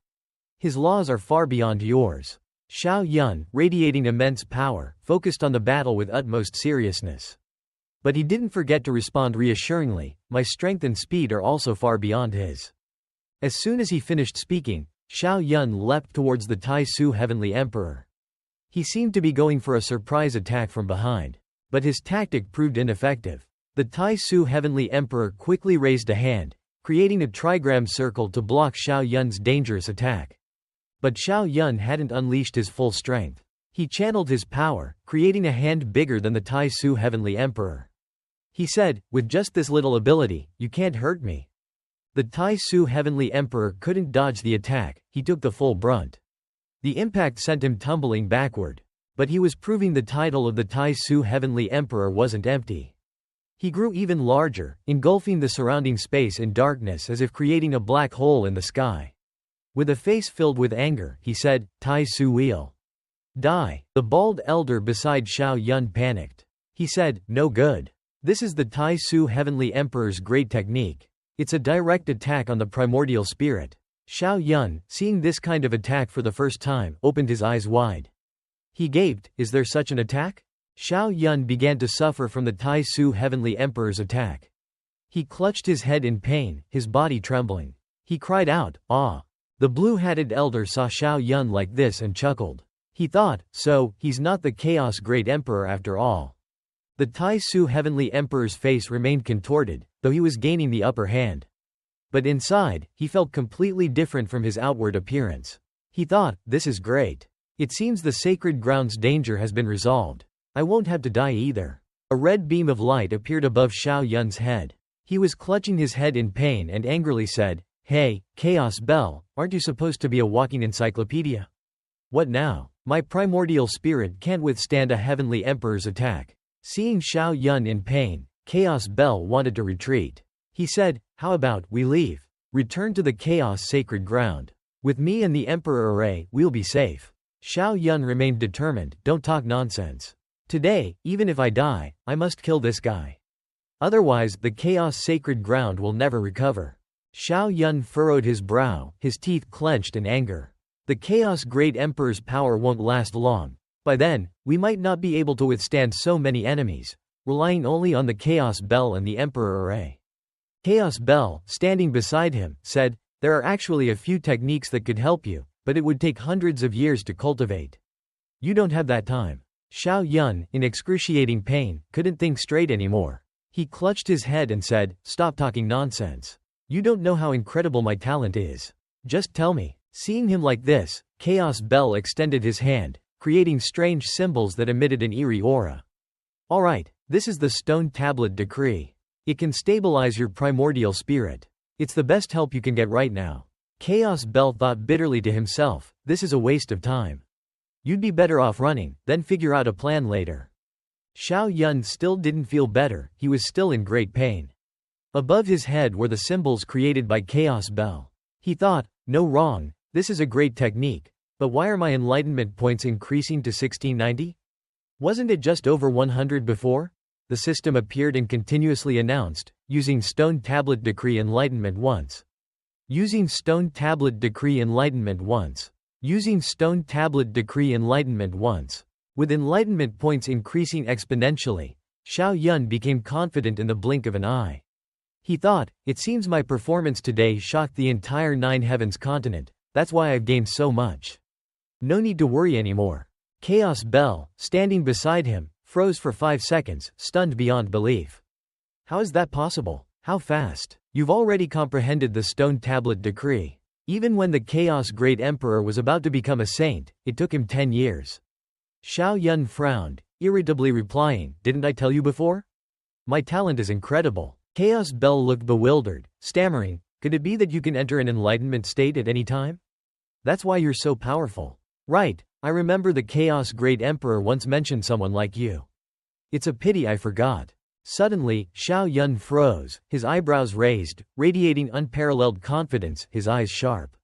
His laws are far beyond yours." Xiao Yun, radiating immense power, focused on the battle with utmost seriousness. But he didn't forget to respond reassuringly, "My strength and speed are also far beyond his." As soon as he finished speaking, Xiao Yun leapt towards the Tai Su Heavenly Emperor. He seemed to be going for a surprise attack from behind. But his tactic proved ineffective. The Tai Su Heavenly Emperor quickly raised a hand, creating a trigram circle to block Xiao Yun's dangerous attack. But Xiao Yun hadn't unleashed his full strength. He channeled his power, creating a hand bigger than the Tai Su Heavenly Emperor. He said, "With just this little ability, you can't hurt me." The Tai Su Heavenly Emperor couldn't dodge the attack, he took the full brunt. The impact sent him tumbling backward. But he was proving the title of the Tai Su Heavenly Emperor wasn't empty. He grew even larger, engulfing the surrounding space in darkness as if creating a black hole in the sky. With a face filled with anger, he said, "Tai Su Wheel. Die." The bald elder beside Xiao Yun panicked. He said, "No good. This is the Tai Su Heavenly Emperor's great technique. It's a direct attack on the primordial spirit." Xiao Yun, seeing this kind of attack for the first time, opened his eyes wide. He gaped, "Is there such an attack?" Xiao Yun began to suffer from the Tai Su Heavenly Emperor's attack. He clutched his head in pain, his body trembling. He cried out, "Ah!" The blue-hatted elder saw Xiao Yun like this and chuckled. He thought, so, he's not the Chaos Great Emperor after all. The Tai Su Heavenly Emperor's face remained contorted, though he was gaining the upper hand. But inside, he felt completely different from his outward appearance. He thought, "This is great. It seems the sacred ground's danger has been resolved. I won't have to die either." A red beam of light appeared above Xiao Yun's head. He was clutching his head in pain and angrily said, "Hey, Chaos Bell, aren't you supposed to be a walking encyclopedia? What now? My primordial spirit can't withstand a heavenly emperor's attack." Seeing Xiao Yun in pain, Chaos Bell wanted to retreat. He said, "How about we leave? Return to the Chaos Sacred Ground. With me and the Emperor Array, we'll be safe." Xiao Yun remained determined, "Don't talk nonsense. Today, even if I die, I must kill this guy. Otherwise, the Chaos Sacred Ground will never recover." Xiao Yun furrowed his brow, his teeth clenched in anger. The Chaos Great Emperor's power won't last long. By then, we might not be able to withstand so many enemies, relying only on the Chaos Bell and the Emperor Array. Chaos Bell, standing beside him, said, "There are actually a few techniques that could help you, but it would take hundreds of years to cultivate. You don't have that time." Xiao Yun, in excruciating pain, couldn't think straight anymore. He clutched his head and said, "Stop talking nonsense. You don't know how incredible my talent is. Just tell me." Seeing him like this, Chaos Bell extended his hand, creating strange symbols that emitted an eerie aura. "Alright, this is the Stone Tablet Decree. It can stabilize your primordial spirit. It's the best help you can get right now." Chaos Bell thought bitterly to himself, "This is a waste of time. You'd be better off running, then figure out a plan later." Xiao Yun still didn't feel better, he was still in great pain. Above his head were the symbols created by Chaos Bell. He thought, "No wrong, this is a great technique, but why are my enlightenment points increasing to 1690? Wasn't it just over 100 before?" The system appeared and continuously announced, "Using Stone Tablet Decree Enlightenment once. Using Stone Tablet Decree Enlightenment once. Using Stone Tablet Decree Enlightenment once." With enlightenment points increasing exponentially, Xiao Yun became confident in the blink of an eye. He thought, "It seems my performance today shocked the entire Nine Heavens continent, that's why I've gained so much. No need to worry anymore." Chaos Bell, standing beside him, froze for 5 seconds, stunned beyond belief. "How is that possible? How fast? You've already comprehended the Stone Tablet Decree. Even when the Chaos Great Emperor was about to become a saint, it took him 10 years. Xiao Yun frowned, irritably replying, "Didn't I tell you before? My talent is incredible." Chaos Bell looked bewildered, stammering, "Could it be that you can enter an enlightenment state at any time? That's why you're so powerful." "Right, I remember the Chaos Great Emperor once mentioned someone like you. It's a pity I forgot." Suddenly, Xiao Yun froze, his eyebrows raised, radiating unparalleled confidence, his eyes sharp.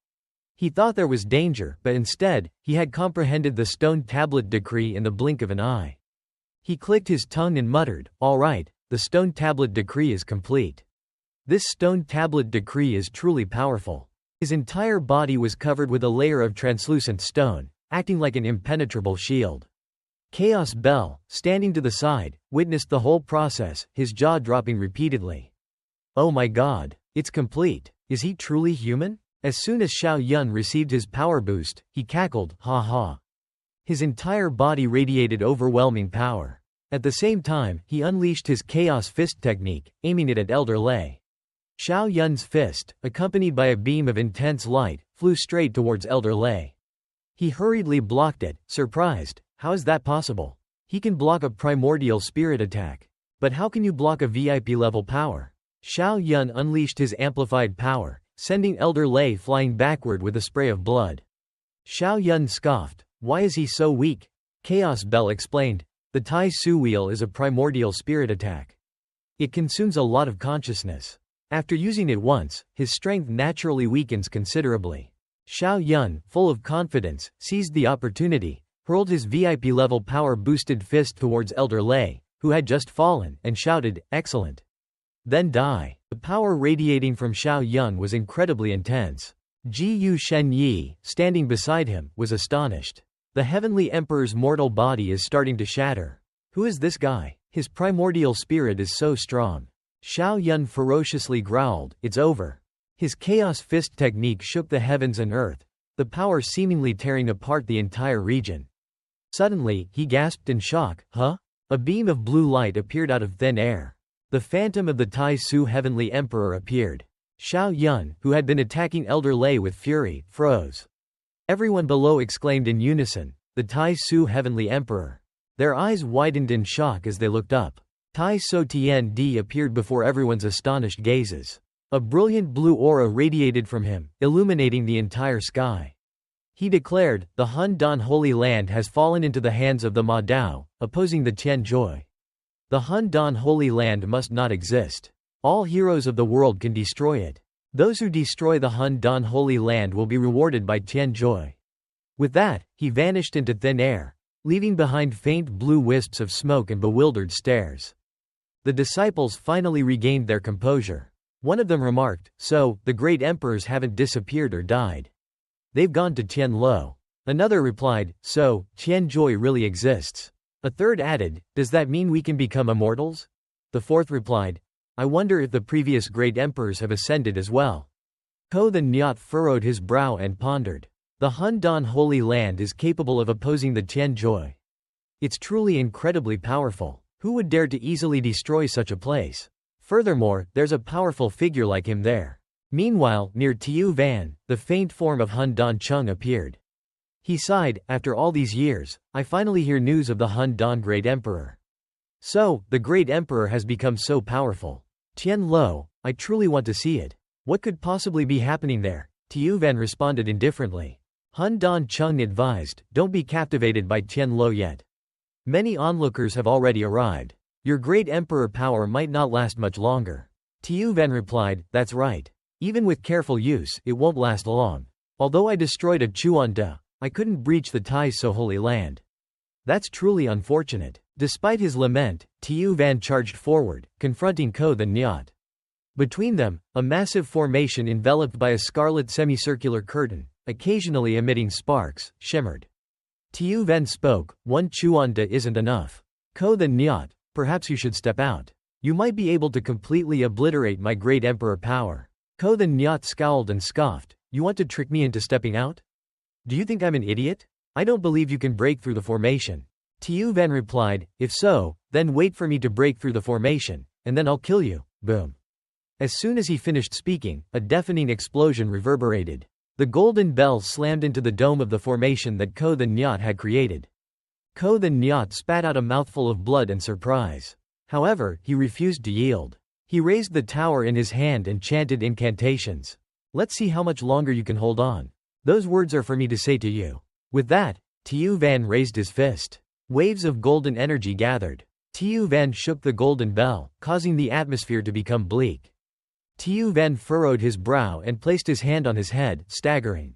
He thought there was danger, but instead, he had comprehended the Stone Tablet Decree in the blink of an eye. He clicked his tongue and muttered, "All right, the Stone Tablet Decree is complete. This Stone Tablet Decree is truly powerful." His entire body was covered with a layer of translucent stone, acting like an impenetrable shield. Chaos Bell, standing to the side, witnessed the whole process, his jaw dropping repeatedly. "Oh my god, it's complete. Is he truly human?" As soon as Xiao Yun received his power boost, he cackled, "Ha ha." His entire body radiated overwhelming power. At the same time, he unleashed his Chaos Fist technique, aiming it at Elder Lei. Xiao Yun's fist, accompanied by a beam of intense light, flew straight towards Elder Lei. He hurriedly blocked it, surprised. How is that possible? He can block a primordial spirit attack. But how can you block a VIP level power? Xiao Yun unleashed his amplified power, sending Elder Lei flying backward with a spray of blood. Xiao Yun scoffed. "Why is he so weak?" Chaos Bell explained. "The Tai Su Wheel is a primordial spirit attack. It consumes a lot of consciousness. After using it once, his strength naturally weakens considerably." Xiao Yun, full of confidence, seized the opportunity, hurled his VIP-level power-boosted fist towards Elder Lei, who had just fallen, and shouted, "Excellent. Then die." The power radiating from Xiao Yun was incredibly intense. Ji Shen Yi, standing beside him, was astonished. The Heavenly Emperor's mortal body is starting to shatter. Who is this guy? His primordial spirit is so strong. Xiao Yun ferociously growled, "It's over." His Chaos Fist technique shook the heavens and earth, the power seemingly tearing apart the entire region. Suddenly, he gasped in shock, "Huh?" A beam of blue light appeared out of thin air. The phantom of the Tai Su Heavenly Emperor appeared. Xiao Yun, who had been attacking Elder Lei with fury, froze. Everyone below exclaimed in unison, "The Tai Su Heavenly Emperor." Their eyes widened in shock as they looked up. Tai So Tien Di appeared before everyone's astonished gazes. A brilliant blue aura radiated from him, illuminating the entire sky. He declared, "The Han Dan Holy Land has fallen into the hands of the Ma Dao, opposing the Tian Joy. The Han Dan Holy Land must not exist. All heroes of the world can destroy it. Those who destroy the Han Dan Holy Land will be rewarded by Tian Joy." With that, he vanished into thin air, leaving behind faint blue wisps of smoke and bewildered stares. The disciples finally regained their composure. One of them remarked, "So, the great emperors haven't disappeared or died. They've gone to Tianluo." Another replied, so, Tianjui really exists. A third added, does that mean we can become immortals? The fourth replied, I wonder if the previous great emperors have ascended as well. Ko the Nyat furrowed his brow and pondered. The Handan Holy Land is capable of opposing the Tianjui. It's truly incredibly powerful. Who would dare to easily destroy such a place? Furthermore, there's a powerful figure like him there. Meanwhile, near Tiu Van, the faint form of Hun Dan Chung appeared. He sighed, after all these years, I finally hear news of the Hun Dan Great Emperor. So, the Great Emperor has become so powerful. Tian Lo, I truly want to see it. What could possibly be happening there? Tiu Van responded indifferently. Hun Dan Chung advised, don't be captivated by Tian Lo yet. Many onlookers have already arrived. Your great emperor power might not last much longer. Tiu Van replied, that's right. Even with careful use, it won't last long. Although I destroyed a Chuanda, I couldn't breach the ties so holy land. That's truly unfortunate. Despite his lament, Tiu Van charged forward, confronting Ko the Nyat. Between them, a massive formation enveloped by a scarlet semicircular curtain, occasionally emitting sparks, shimmered. Tiu Van spoke, one Chuanda isn't enough. Ko the Nyat, perhaps you should step out. You might be able to completely obliterate my great emperor power. Ko the Nyat scowled and scoffed, you want to trick me into stepping out? Do you think I'm an idiot? I don't believe you can break through the formation. Tiu Van replied, if so, then wait for me to break through the formation, and then I'll kill you. Boom. As soon as he finished speaking, a deafening explosion reverberated. The golden bell slammed into the dome of the formation that Ko the Nyat had created. Ko the Nyat spat out a mouthful of blood in surprise. However, he refused to yield. He raised the tower in his hand and chanted incantations. Let's see how much longer you can hold on. Those words are for me to say to you. With that, Tiu Van raised his fist. Waves of golden energy gathered. Tiu Van shook the golden bell, causing the atmosphere to become bleak. Tiu Van furrowed his brow and placed his hand on his head, staggering.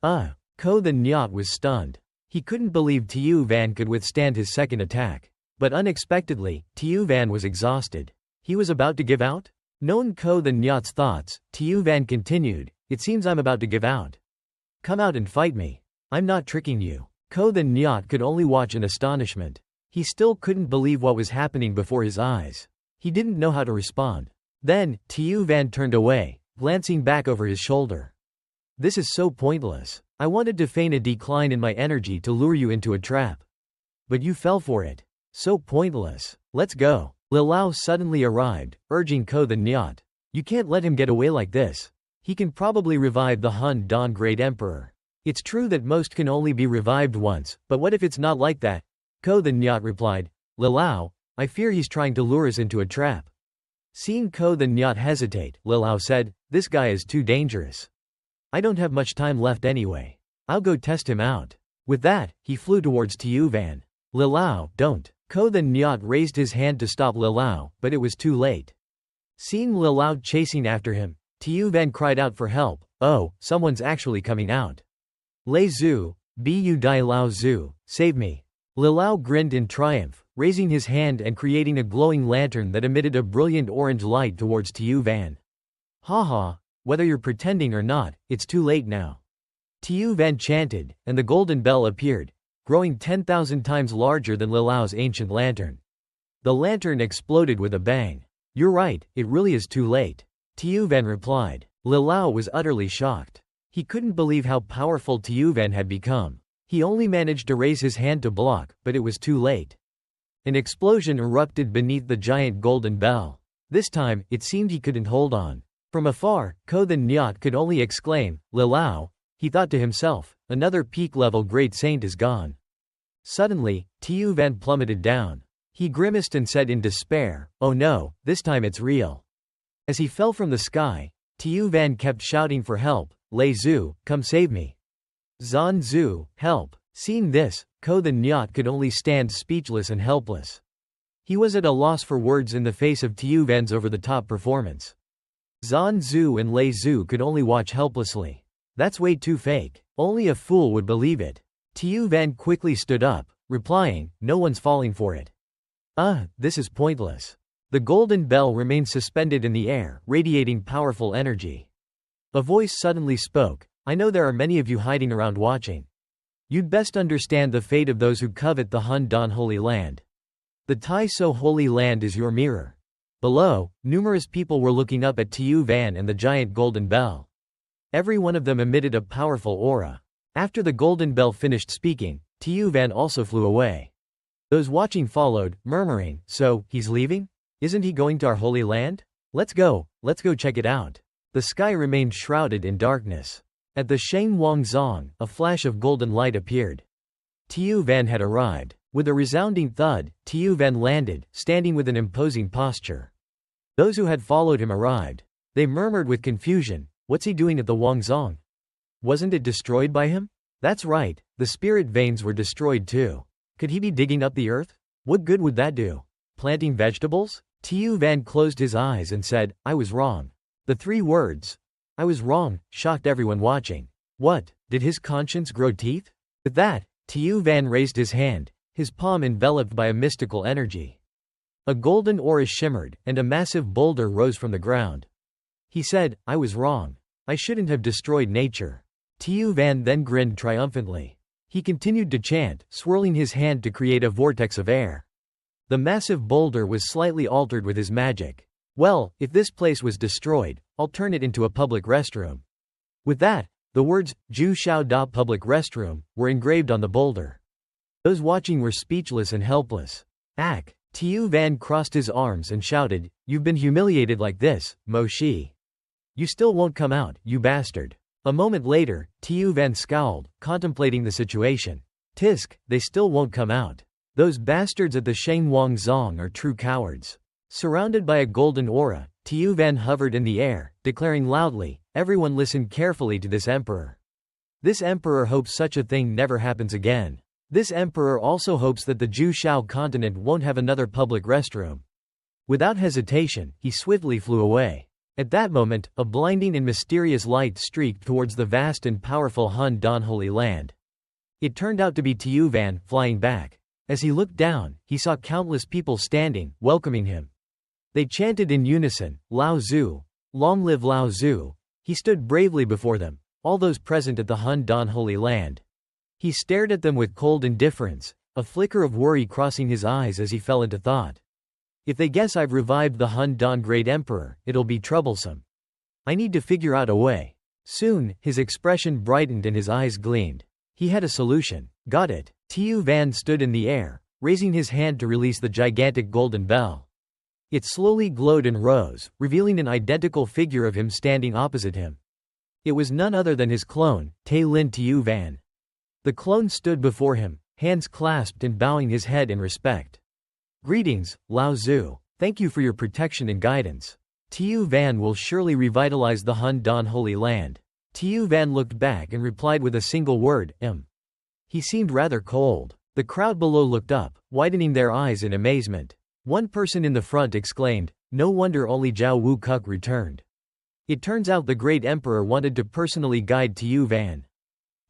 Ko the Nyat was stunned. He couldn't believe Tiu Van could withstand his second attack. But unexpectedly, Tiu Van was exhausted. He was about to give out? Knowing Ko the Nyat's thoughts, Tiu Van continued, it seems I'm about to give out. Come out and fight me. I'm not tricking you. Ko the Nyat could only watch in astonishment. He still couldn't believe what was happening before his eyes. He didn't know how to respond. Then, Tiu Van turned away, glancing back over his shoulder. This is so pointless. I wanted to feign a decline in my energy to lure you into a trap. But you fell for it. So pointless. Let's go. Liao suddenly arrived, urging Ko the Nyat. You can't let him get away like this. He can probably revive the Hun Dan Great Emperor. It's true that most can only be revived once, but what if it's not like that? Ko the Nyat replied, Liao, I fear he's trying to lure us into a trap. Seeing Ko the Nyat hesitate, Liao said, this guy is too dangerous. I don't have much time left anyway. I'll go test him out. With that, he flew towards Tiu Van. Liao, don't. Ko the Nyat raised his hand to stop Liao, but it was too late. Seeing Liao chasing after him, Tiu Van cried out for help. Oh, someone's actually coming out. Lei Zhu, Bu Dai Lao Zhu, save me. Liao grinned in triumph, raising his hand and creating a glowing lantern that emitted a brilliant orange light towards Tiu Van. Haha, whether you're pretending or not, it's too late now. Tiu Van chanted, and the golden bell appeared, growing 10,000 times larger than Liao's ancient lantern. The lantern exploded with a bang. You're right, it really is too late. Tiu Van replied. Liao was utterly shocked. He couldn't believe how powerful Tiu Van had become. He only managed to raise his hand to block, but it was too late. An explosion erupted beneath the giant golden bell. This time, it seemed he couldn't hold on. From afar, Ko the Nyat could only exclaim, Liao. He thought to himself, another peak-level great saint is gone. Suddenly, Tiu Van plummeted down. He grimaced and said in despair, oh no, this time it's real. As he fell from the sky, Tiu Van kept shouting for help, Lei Zhu, come save me. Zan Zhu, help. Seeing this, Ko the Nyat could only stand speechless and helpless. He was at a loss for words in the face of Tiu Van's over-the-top performance. Zan Zhu and Lei Zhu could only watch helplessly. That's way too fake. Only a fool would believe it. Tiu Van quickly stood up, replying, no one's falling for it. This is pointless. The golden bell remained suspended in the air, radiating powerful energy. A voice suddenly spoke, I know there are many of you hiding around watching. You'd best understand the fate of those who covet the Hun Dan Holy Land. The Tai So Holy Land is your mirror. Below, numerous people were looking up at Tu Van and the giant golden bell. Every one of them emitted a powerful aura. After the golden bell finished speaking, Tu Van also flew away. Those watching followed, murmuring, "So, he's leaving? Isn't he going to our holy land? Let's go check it out." The sky remained shrouded in darkness. At the Sheng Wang Zong, a flash of golden light appeared. Tu Van had arrived. With a resounding thud, Tu Van landed, standing with an imposing posture. Those who had followed him arrived. They murmured with confusion, "What's he doing at the Wangzong? Wasn't it destroyed by him?" That's right, the spirit veins were destroyed too. Could he be digging up the earth? What good would that do? Planting vegetables? Tu Van closed his eyes and said, "I was wrong." The 3 words, "I was wrong," shocked everyone watching. What, did his conscience grow teeth? With that, Tu Van raised his hand, his palm enveloped by a mystical energy. A golden aura shimmered, and a massive boulder rose from the ground. He said, "I was wrong. I shouldn't have destroyed nature." Tu Van then grinned triumphantly. He continued to chant, swirling his hand to create a vortex of air. The massive boulder was slightly altered with his magic. "Well, if this place was destroyed, I'll turn it into a public restroom." With that, the words, "Ju Shao Da Public Restroom," were engraved on the boulder. Those watching were speechless and helpless. Ack! Tu Van crossed his arms and shouted, "You've been humiliated like this, Mo Shi. You still won't come out, you bastard." A moment later, Tu Van scowled, contemplating the situation. Tisk, they still won't come out. Those bastards at the Sheng Wang Zong are true cowards. Surrounded by a golden aura, Tu Van hovered in the air, declaring loudly, "Everyone listen carefully to this emperor. This emperor hopes such a thing never happens again. This emperor also hopes that the Ju Shao continent won't have another public restroom." Without hesitation, he swiftly flew away. At that moment, a blinding and mysterious light streaked towards the vast and powerful Hun Dan Holy Land. It turned out to be Tu Van, flying back. As he looked down, he saw countless people standing, welcoming him. They chanted in unison, "Lao Zu! Long live Lao Zu!" He stood bravely before them, all those present at the Hun Dan Holy Land. He stared at them with cold indifference, a flicker of worry crossing his eyes as he fell into thought. If they guess I've revived the Hun Dan Great Emperor, it'll be troublesome. I need to figure out a way. Soon, his expression brightened and his eyes gleamed. He had a solution. Got it. Tu Van stood in the air, raising his hand to release the gigantic golden bell. It slowly glowed and rose, revealing an identical figure of him standing opposite him. It was none other than his clone, Tai Lin Tu Van. The clone stood before him, hands clasped and bowing his head in respect. "Greetings, Lao Zu. Thank you for your protection and guidance. Tu Van will surely revitalize the Hun Dan Holy Land." Tu Van looked back and replied with a single word, He seemed rather cold. The crowd below looked up, widening their eyes in amazement. One person in the front exclaimed, "No wonder only Zhao Wu Kuk returned. It turns out the great emperor wanted to personally guide Tu Van.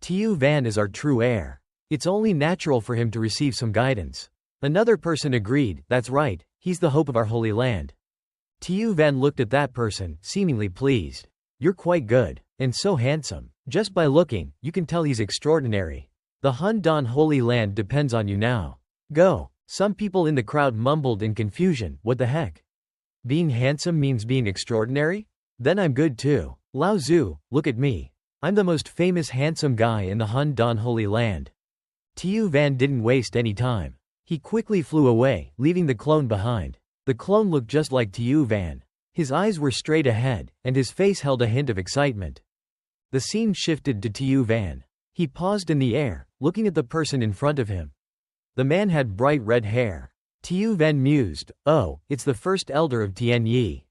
Tu Van is our true heir. It's only natural for him to receive some guidance." Another person agreed, "That's right, he's the hope of our holy land." Tu Van looked at that person, seemingly pleased. "You're quite good. And so handsome. Just by looking, you can tell he's extraordinary. The Hun Dan Holy Land depends on you now. Go." Some people in the crowd mumbled in confusion, "What the heck? Being handsome means being extraordinary? Then I'm good too. Lao Zu, look at me. I'm the most famous handsome guy in the Hun Dan Holy Land." Tu Van didn't waste any time. He quickly flew away, leaving the clone behind. The clone looked just like Tu Van. His eyes were straight ahead, and his face held a hint of excitement. The scene shifted to Tu Van. He paused in the air, looking at the person in front of him. The man had bright red hair. Tu Van mused, "Oh, it's the first elder of Tianyi.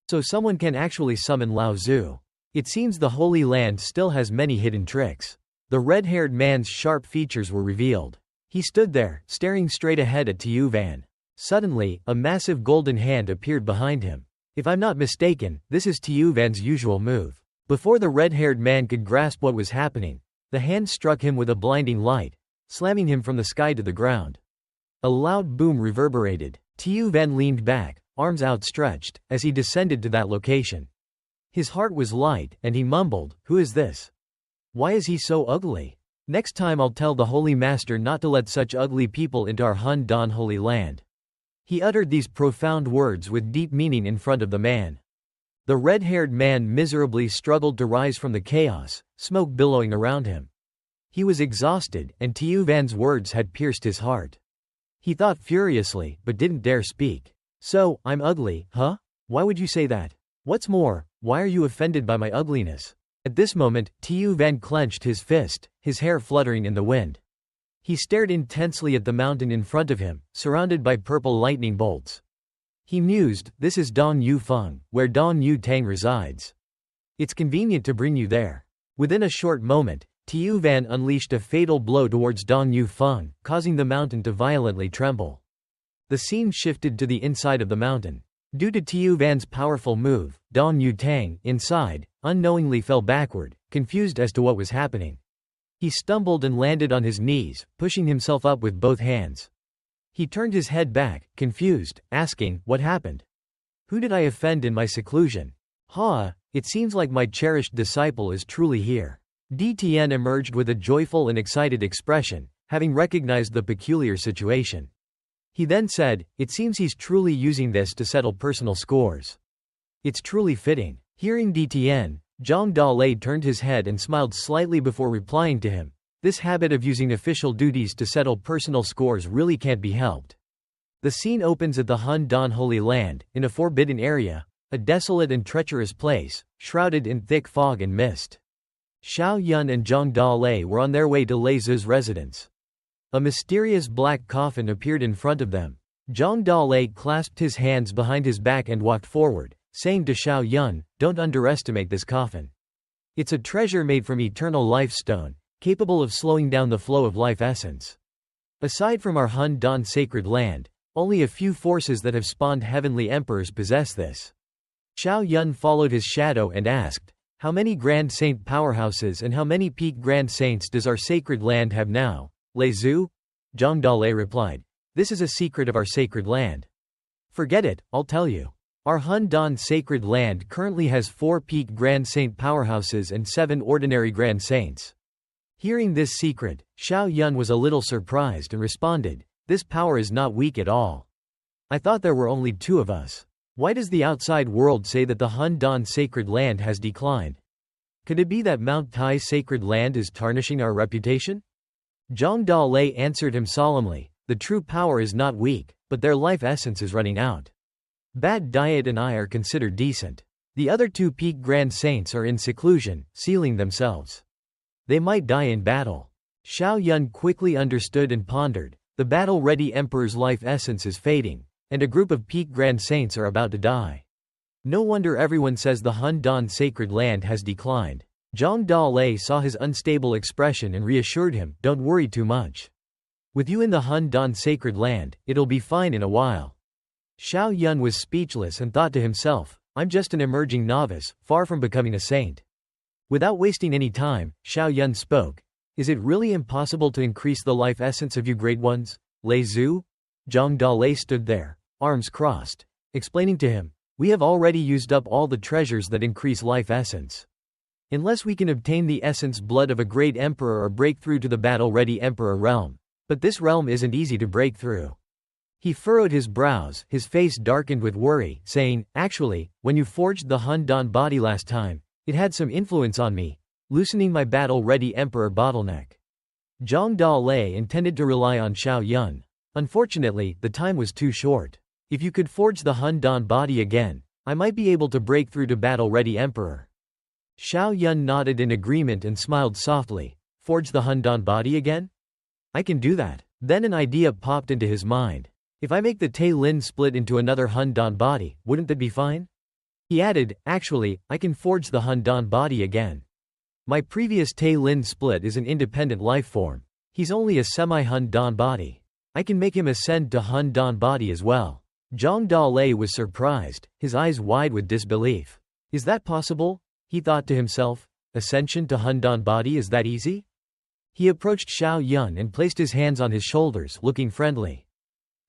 So someone can actually summon Lao Zu. It seems the Holy Land still has many hidden tricks." The red-haired man's sharp features were revealed. He stood there, staring straight ahead at Tu Van. Suddenly, a massive golden hand appeared behind him. If I'm not mistaken, this is Tu Van's usual move. Before the red-haired man could grasp what was happening, the hand struck him with a blinding light, slamming him from the sky to the ground. A loud boom reverberated. Tu Van leaned back, arms outstretched, as he descended to that location. His heart was light, and he mumbled, "Who is this? Why is he so ugly? Next time I'll tell the Holy Master not to let such ugly people into our Hun Dan Holy Land. He uttered these profound words with deep meaning in front of the man. The red-haired man miserably struggled to rise from the chaos, smoke billowing around him. He was exhausted, and Tiu Van's words had pierced his heart. He thought furiously, but didn't dare speak. So, I'm ugly, huh? Why would you say that? What's more, why are you offended by my ugliness? At this moment, Tiu Van clenched his fist, his hair fluttering in the wind. He stared intensely at the mountain in front of him, surrounded by purple lightning bolts. He mused, this is Dong Yu Feng, where Dong Yu Tang resides. It's convenient to bring you there. Within a short moment, Tiu Van unleashed a fatal blow towards Dong Yu Feng, causing the mountain to violently tremble. The scene shifted to the inside of the mountain. Due to Tiu Van's powerful move, Dong Yu Tang, inside, unknowingly fell backward, confused as to what was happening. He stumbled and landed on his knees, pushing himself up with both hands. He turned his head back, confused, asking, what happened? Who did I offend in my seclusion? It seems like my cherished disciple is truly here. DTN emerged with a joyful and excited expression, having recognized the peculiar situation. He then said, it seems he's truly using this to settle personal scores. It's truly fitting. Hearing DTN, Zhang Dalei turned his head and smiled slightly before replying to him. This habit of using official duties to settle personal scores really can't be helped. The scene opens at the Hun Dan Holy Land, in a forbidden area, a desolate and treacherous place, shrouded in thick fog and mist. Xiao Yun and Zhang Dalei were on their way to Lei Zi's residence. A mysterious black coffin appeared in front of them. Zhang Dalei clasped his hands behind his back and walked forward, saying to Xiao Yun, don't underestimate this coffin. It's a treasure made from eternal life stone, capable of slowing down the flow of life essence. Aside from our Hun Dan sacred land, only a few forces that have spawned heavenly emperors possess this. Xiao Yun followed his shadow and asked, how many Grand Saint powerhouses and how many peak Grand Saints does our sacred land have now? Lei Zi? Zhang Dalei replied, this is a secret of our sacred land. Forget it, I'll tell you. Our Hun Dan sacred land currently has 4 peak Grand Saint powerhouses and 7 ordinary Grand Saints. Hearing this secret, Xiao Yun was a little surprised and responded, this power is not weak at all. I thought there were only 2 of us. Why does the outside world say that the Hun Dan sacred land has declined? Could it be that Mount Tai's sacred land is tarnishing our reputation? Zhang Dalei answered him solemnly, the true power is not weak, but their life essence is running out. Bad Diet and I are considered decent. The other 2 peak Grand Saints are in seclusion, sealing themselves. They might die in battle. Xiao Yun quickly understood and pondered, the battle-ready Emperor's life essence is fading, and a group of peak Grand Saints are about to die. No wonder everyone says the Hun Dan sacred land has declined. Zhang Dalei saw his unstable expression and reassured him, don't worry too much. With you in the Hun Dan sacred land, it'll be fine in a while. Xiao Yun was speechless and thought to himself, I'm just an emerging novice, far from becoming a saint. Without wasting any time, Xiao Yun spoke. Is it really impossible to increase the life essence of you great ones? Lei Zi? Zhang Dalei stood there, arms crossed, explaining to him, we have already used up all the treasures that increase life essence. Unless we can obtain the essence blood of a great emperor or break through to the battle-ready emperor realm. But this realm isn't easy to break through. He furrowed his brows, his face darkened with worry, saying, actually, when you forged the Hun Dan body last time, it had some influence on me, loosening my battle-ready emperor bottleneck. Zhang Dalei intended to rely on Xiao Yun. Unfortunately, the time was too short. If you could forge the Hun Dan body again, I might be able to break through to battle-ready emperor. Xiao Yun nodded in agreement and smiled softly. Forge the Hun Dan body again? I can do that. Then an idea popped into his mind. If I make the Tai Lin split into another Hun Dan body, wouldn't that be fine? He added, actually, I can forge the Hun Dan body again. My previous Tai Lin split is an independent life form. He's only a semi-Hun Dan body. I can make him ascend to Hun Dan body as well. Zhang Dalei was surprised, his eyes wide with disbelief. Is that possible? He thought to himself. Ascension to Hun Dan body, is that easy? He approached Xiao Yun and placed his hands on his shoulders, looking friendly.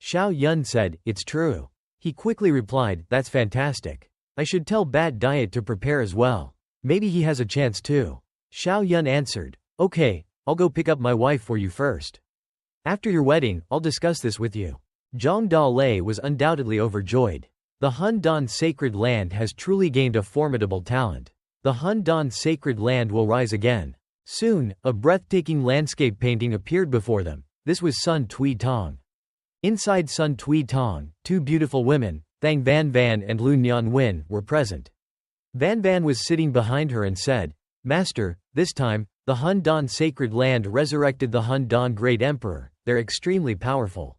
Xiao Yun said, it's true. He quickly replied, that's fantastic. I should tell Bad Diet to prepare as well. Maybe he has a chance too. Xiao Yun answered, okay, I'll go pick up my wife for you first. After your wedding, I'll discuss this with you. Zhang Dalei was undoubtedly overjoyed. The Han-Dan sacred land has truly gained a formidable talent. The Han-Dan sacred land will rise again. Soon, a breathtaking landscape painting appeared before them. This was Sun Tui Tong. Inside Sun Tui Tong, two beautiful women, Thang Van Van and Lu Nyan Win, were present. Van Van was sitting behind her and said, "Master, this time, the Han-Dan sacred land resurrected the Han-Dan great emperor. They're extremely powerful.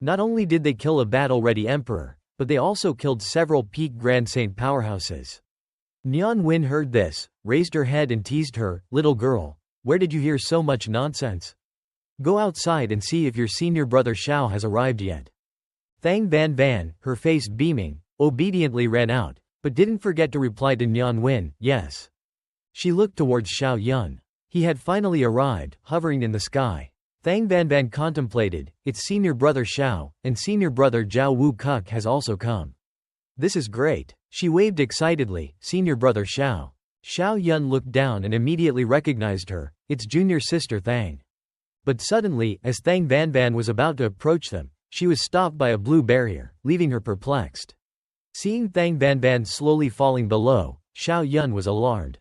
Not only did they kill a battle-ready emperor, but they also killed several peak Grand Saint powerhouses." Nyan Win heard this, raised her head and teased her, "Little girl, where did you hear so much nonsense? Go outside and see if your senior brother Xiao has arrived yet." Thang Van Van, her face beaming, obediently ran out, but didn't forget to reply to Nyan Win, "Yes." She looked towards Xiao Yun. He had finally arrived, hovering in the sky. Thang Van Van contemplated, its senior brother Xiao, and senior brother Zhao Wu Kuk has also come. "This is great." She waved excitedly, "Senior brother Xiao." Xiao Yun looked down and immediately recognized her, its junior sister Thang. But suddenly, as Thang Van Van was about to approach them, she was stopped by a blue barrier, leaving her perplexed. Seeing Thang Van Van slowly falling below, Xiao Yun was alarmed.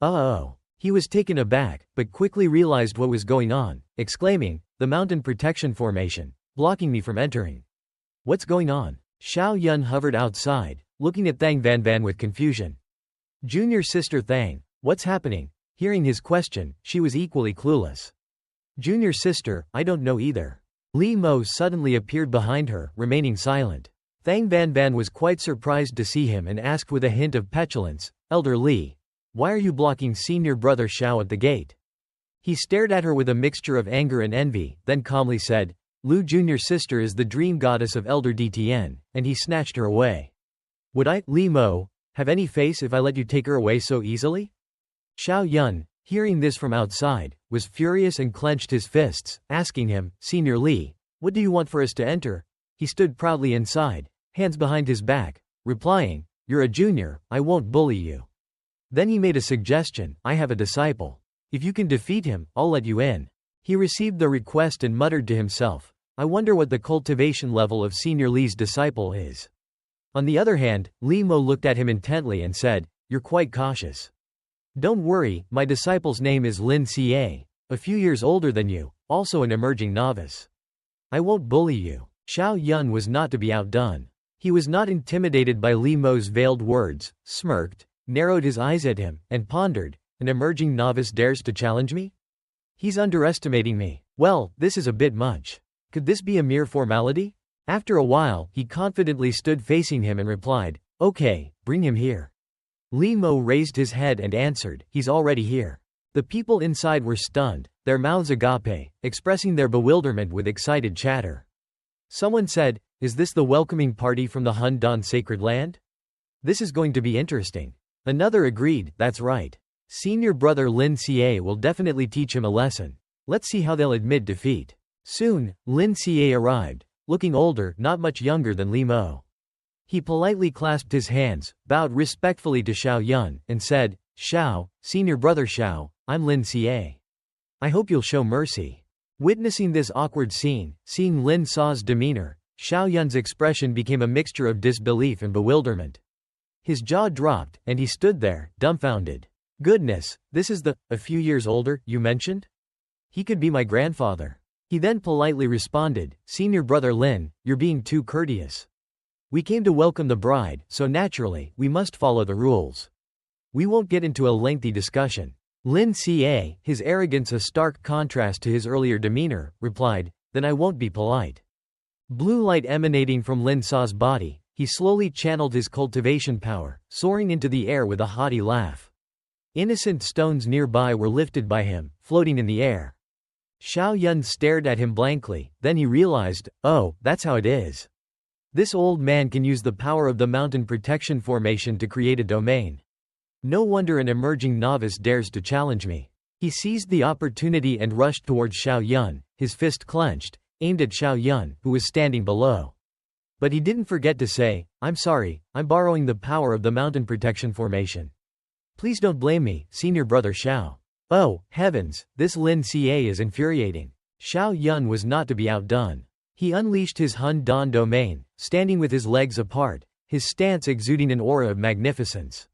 "Uh-oh." He was taken aback, but quickly realized what was going on, exclaiming, "The mountain protection formation, blocking me from entering. What's going on?" Xiao Yun hovered outside, looking at Thang Van Van with confusion. Junior sister Thang, what's happening? Hearing his question, she was equally clueless. Junior sister, I don't know either. Li Mo suddenly appeared behind her, remaining silent. Thang Van Van was quite surprised to see him and asked with a hint of petulance, "Elder Li, why are you blocking senior brother Xiao at the gate?" He stared at her with a mixture of anger and envy, then calmly said, "Lu junior sister is the dream goddess of Elder DTN, and he snatched her away. Would I, Li Mo, have any face if I let you take her away so easily?" Xiao Yun, hearing this from outside, was furious and clenched his fists, asking him, "Senior Li, what do you want for us to enter?" He stood proudly inside, hands behind his back, replying, "You're a junior, I won't bully you." Then he made a suggestion, "I have a disciple. If you can defeat him, I'll let you in." He received the request and muttered to himself, "I wonder what the cultivation level of Senior Li's disciple is." On the other hand, Li Mo looked at him intently and said, "You're quite cautious. Don't worry, my disciple's name is Lin Xie, a few years older than you, also an emerging novice. I won't bully you." Xiao Yun was not to be outdone. He was not intimidated by Li Mo's veiled words, smirked, narrowed his eyes at him, and pondered, "An emerging novice dares to challenge me? He's underestimating me. Well, this is a bit much. Could this be a mere formality?" After a while, he confidently stood facing him and replied, "Okay, bring him here." Li Mo raised his head and answered, "He's already here." The people inside were stunned, their mouths agape, expressing their bewilderment with excited chatter. Someone said, "Is this the welcoming party from the Han-Dan sacred land? This is going to be interesting." Another agreed, "That's right. Senior brother Lin Xie will definitely teach him a lesson. Let's see how they'll admit defeat." Soon, Lin Xie arrived, looking older, not much younger than Li Mo. He politely clasped his hands, bowed respectfully to Xiao Yun, and said, "Xiao, senior brother Xiao, I'm Lin Xie. I hope you'll show mercy." Witnessing this awkward scene, seeing Lin Xie's demeanor, Xiao Yun's expression became a mixture of disbelief and bewilderment. His jaw dropped, and he stood there, dumbfounded. "Goodness, this is a few years older, you mentioned? He could be my grandfather." He then politely responded, "Senior brother Lin, you're being too courteous. We came to welcome the bride, so naturally, we must follow the rules. We won't get into a lengthy discussion." Lin Xie, his arrogance a stark contrast to his earlier demeanor, replied, "Then I won't be polite." Blue light emanating from Lin Xie's body, he slowly channeled his cultivation power, soaring into the air with a haughty laugh. Innocent stones nearby were lifted by him, floating in the air. Xiao Yun stared at him blankly, then he realized, "Oh, that's how it is. This old man can use the power of the mountain protection formation to create a domain. No wonder an emerging novice dares to challenge me." He seized the opportunity and rushed towards Xiao Yun, his fist clenched, aimed at Xiao Yun, who was standing below. But he didn't forget to say, "I'm sorry, I'm borrowing the power of the mountain protection formation. Please don't blame me, senior brother Xiao." Oh, heavens, this Lin Xie is infuriating. Xiao Yun was not to be outdone. He unleashed his Hun Dan domain, standing with his legs apart, his stance exuding an aura of magnificence.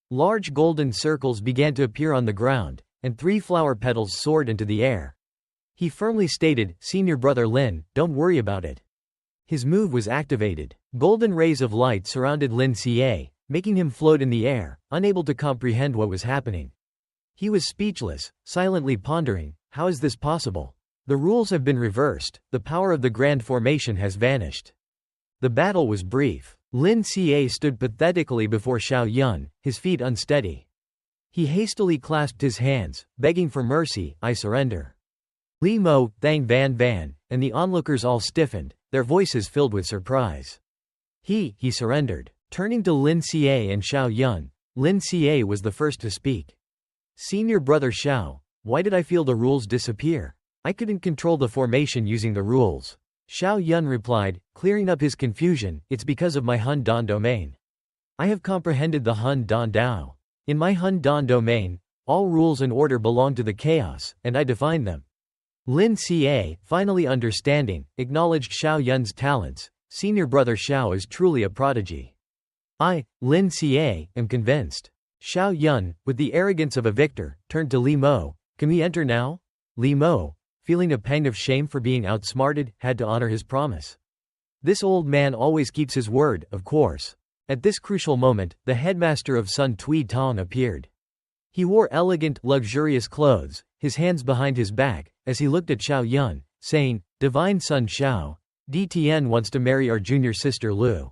Large golden circles began to appear on the ground, and 3 flower petals soared into the air. He firmly stated, "Senior brother Lin, don't worry about it." His move was activated. Golden rays of light surrounded Lin Xie, making him float in the air, unable to comprehend what was happening. He was speechless, silently pondering, how is this possible? The rules have been reversed, the power of the grand formation has vanished. The battle was brief. Lin Xie stood pathetically before Xiao Yun, his feet unsteady. He hastily clasped his hands, begging for mercy, "I surrender." Li Mo, Thang Van Van, and the onlookers all stiffened, their voices filled with surprise. He surrendered. Turning to Lin Xie and Xiao Yun, Lin Xie was the first to speak. "Senior brother Xiao, why did I feel the rules disappear? I couldn't control the formation using the rules." Xiao Yun replied, clearing up his confusion, "It's because of my Hun Dan domain. I have comprehended the Hun Dan Dao. In my Hun Dan domain, all rules and order belong to the chaos, and I define them." Lin Xie, finally understanding, acknowledged Xiao Yun's talents. "Senior brother Xiao is truly a prodigy. I, Lin Xie, am convinced." Xiao Yun, with the arrogance of a victor, turned to Li Mo. "Can we enter now?" Li Mo, feeling a pang of shame for being outsmarted, had to honor his promise. This old man always keeps his word, of course. At this crucial moment, the headmaster of Sun Tui Tong appeared. He wore elegant, luxurious clothes, his hands behind his back, as he looked at Xiao Yun, saying, "Divine son Xiao, DTN wants to marry our junior sister Lu.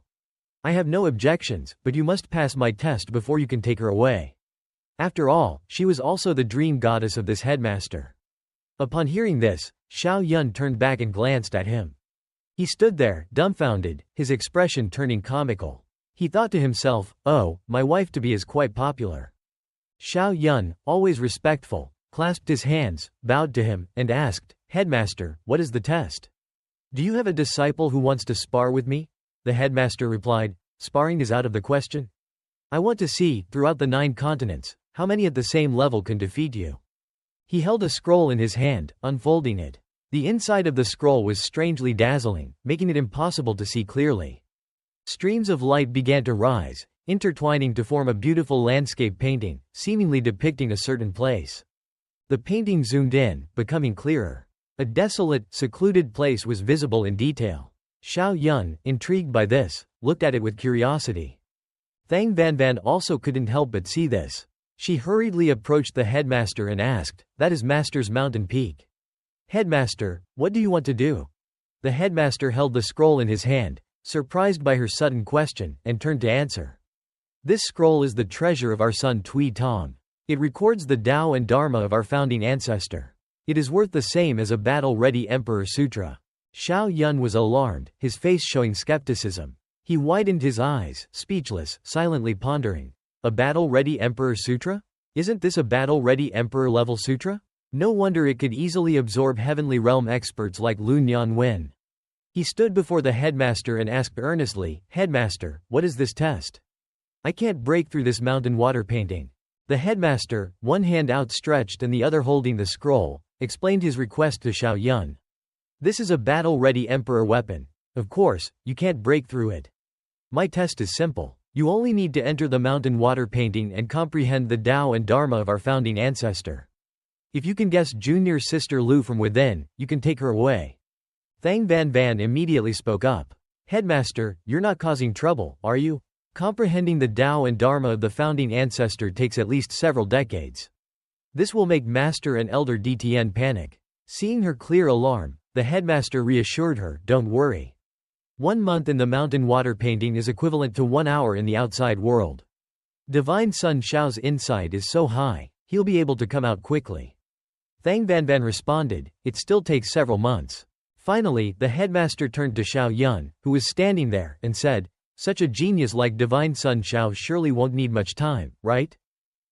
I have no objections, but you must pass my test before you can take her away." After all, she was also the dream goddess of this headmaster. Upon hearing this, Xiao Yun turned back and glanced at him. He stood there, dumbfounded, his expression turning comical. He thought to himself, "Oh, my wife-to-be is quite popular." Xiao Yun, always respectful, clasped his hands, bowed to him, and asked, "Headmaster, what is the test? Do you have a disciple who wants to spar with me?" The headmaster replied, "Sparring is out of the question. I want to see, throughout the 9 continents, how many at the same level can defeat you." He held a scroll in his hand, unfolding it. The inside of the scroll was strangely dazzling, making it impossible to see clearly. Streams of light began to rise, intertwining to form a beautiful landscape painting, seemingly depicting a certain place. The painting zoomed in, becoming clearer. A desolate, secluded place was visible in detail. Xiao Yun, intrigued by this, looked at it with curiosity. Thang Van Van also couldn't help but see this. She hurriedly approached the headmaster and asked, "That is Master's mountain peak. Headmaster, what do you want to do?" The headmaster held the scroll in his hand, surprised by her sudden question, and turned to answer. "This scroll is the treasure of our son Tui Tong. It records the Tao and Dharma of our founding ancestor. It is worth the same as a battle-ready Emperor Sutra." Xiao Yun was alarmed, his face showing skepticism. He widened his eyes, speechless, silently pondering. "A battle-ready Emperor Sutra? Isn't this a battle-ready Emperor-level sutra? No wonder it could easily absorb heavenly realm experts like Lu Nianwen." He stood before the headmaster and asked earnestly, "Headmaster, what is this test? I can't break through this mountain water painting." The headmaster, one hand outstretched and the other holding the scroll, explained his request to Xiao Yun. "This is a battle-ready Emperor weapon. Of course, you can't break through it. My test is simple. You only need to enter the mountain water painting and comprehend the Tao and Dharma of our founding ancestor. If you can guess junior sister Lu from within, you can take her away." Thang Van Van immediately spoke up. "Headmaster, you're not causing trouble, are you? Comprehending the Tao and Dharma of the founding ancestor takes at least several decades. This will make Master and Elder DTN panic." Seeing her clear alarm, the headmaster reassured her, "Don't worry. 1 month in the mountain water painting is equivalent to 1 hour in the outside world. Divine Son Xiao's insight is so high, he'll be able to come out quickly." Thang Van Van responded, "It still takes several months." Finally, the headmaster turned to Xiao Yun, who was standing there, and said, "Such a genius like Divine Son Xiao surely won't need much time, right?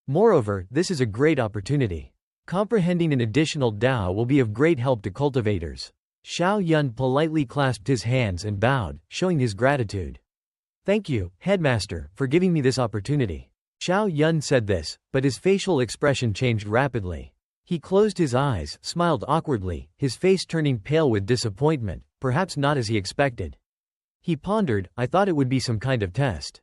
Moreover, this is a great opportunity. Comprehending an additional Tao will be of great help to cultivators." Xiao Yun politely clasped his hands and bowed, showing his gratitude. "Thank you, headmaster, for giving me this opportunity." Xiao Yun said this, but his facial expression changed rapidly. He closed his eyes, smiled awkwardly, his face turning pale with disappointment, perhaps not as he expected. He pondered, I thought it would be some kind of test.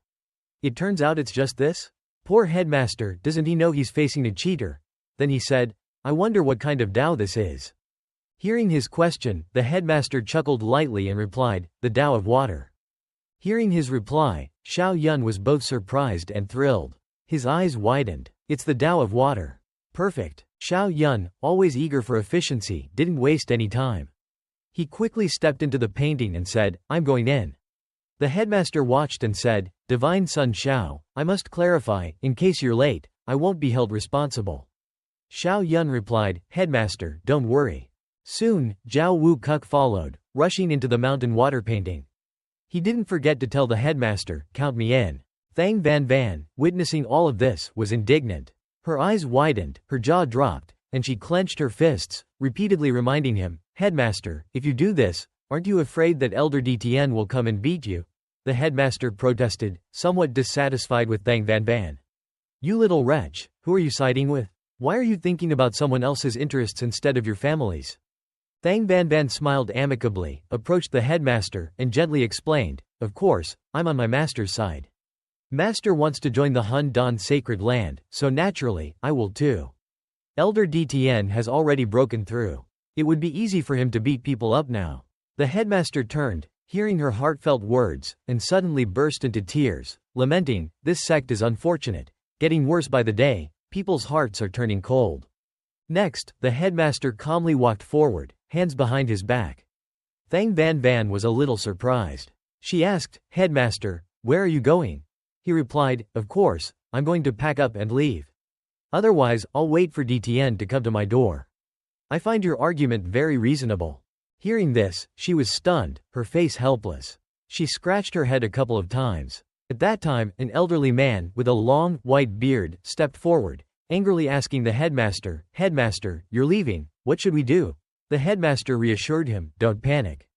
It turns out it's just this? Poor headmaster, doesn't he know he's facing a cheater? Then he said, I wonder what kind of Tao this is. Hearing his question, the headmaster chuckled lightly and replied, the Tao of water. Hearing his reply, Xiao Yun was both surprised and thrilled. His eyes widened. It's the Tao of water. Perfect. Xiao Yun, always eager for efficiency, didn't waste any time. He quickly stepped into the painting and said, I'm going in. The headmaster watched and said, Divine Son Xiao, I must clarify, in case you're late, I won't be held responsible. Xiao Yun replied, Headmaster, don't worry. Soon, Zhao Wu Kuk followed, rushing into the mountain water painting. He didn't forget to tell the headmaster, count me in. Thang Van Van, witnessing all of this, was indignant. Her eyes widened, her jaw dropped, and she clenched her fists, repeatedly reminding him, Headmaster, if you do this, aren't you afraid that Elder DTN will come and beat you? The headmaster protested, somewhat dissatisfied with Thang Van Van. You little wretch, who are you siding with? Why are you thinking about someone else's interests instead of your family's? Thang Van Van smiled amicably, approached the headmaster, and gently explained, of course, I'm on my master's side. Master wants to join the Hun Dan sacred land, so naturally, I will too. Elder DTN has already broken through. It would be easy for him to beat people up now. The headmaster turned, hearing her heartfelt words, and suddenly burst into tears, lamenting, this sect is unfortunate, getting worse by the day, people's hearts are turning cold. Next, the headmaster calmly walked forward, hands behind his back. Thang Van Van was a little surprised. She asked, Headmaster, where are you going? He replied, of course, I'm going to pack up and leave. Otherwise, I'll wait for DTN to come to my door. I find your argument very reasonable. Hearing this, she was stunned, her face helpless. She scratched her head a couple of times. At that time, an elderly man, with a long, white beard, stepped forward, angrily asking the headmaster, Headmaster, you're leaving, what should we do? The headmaster reassured him, don't panic.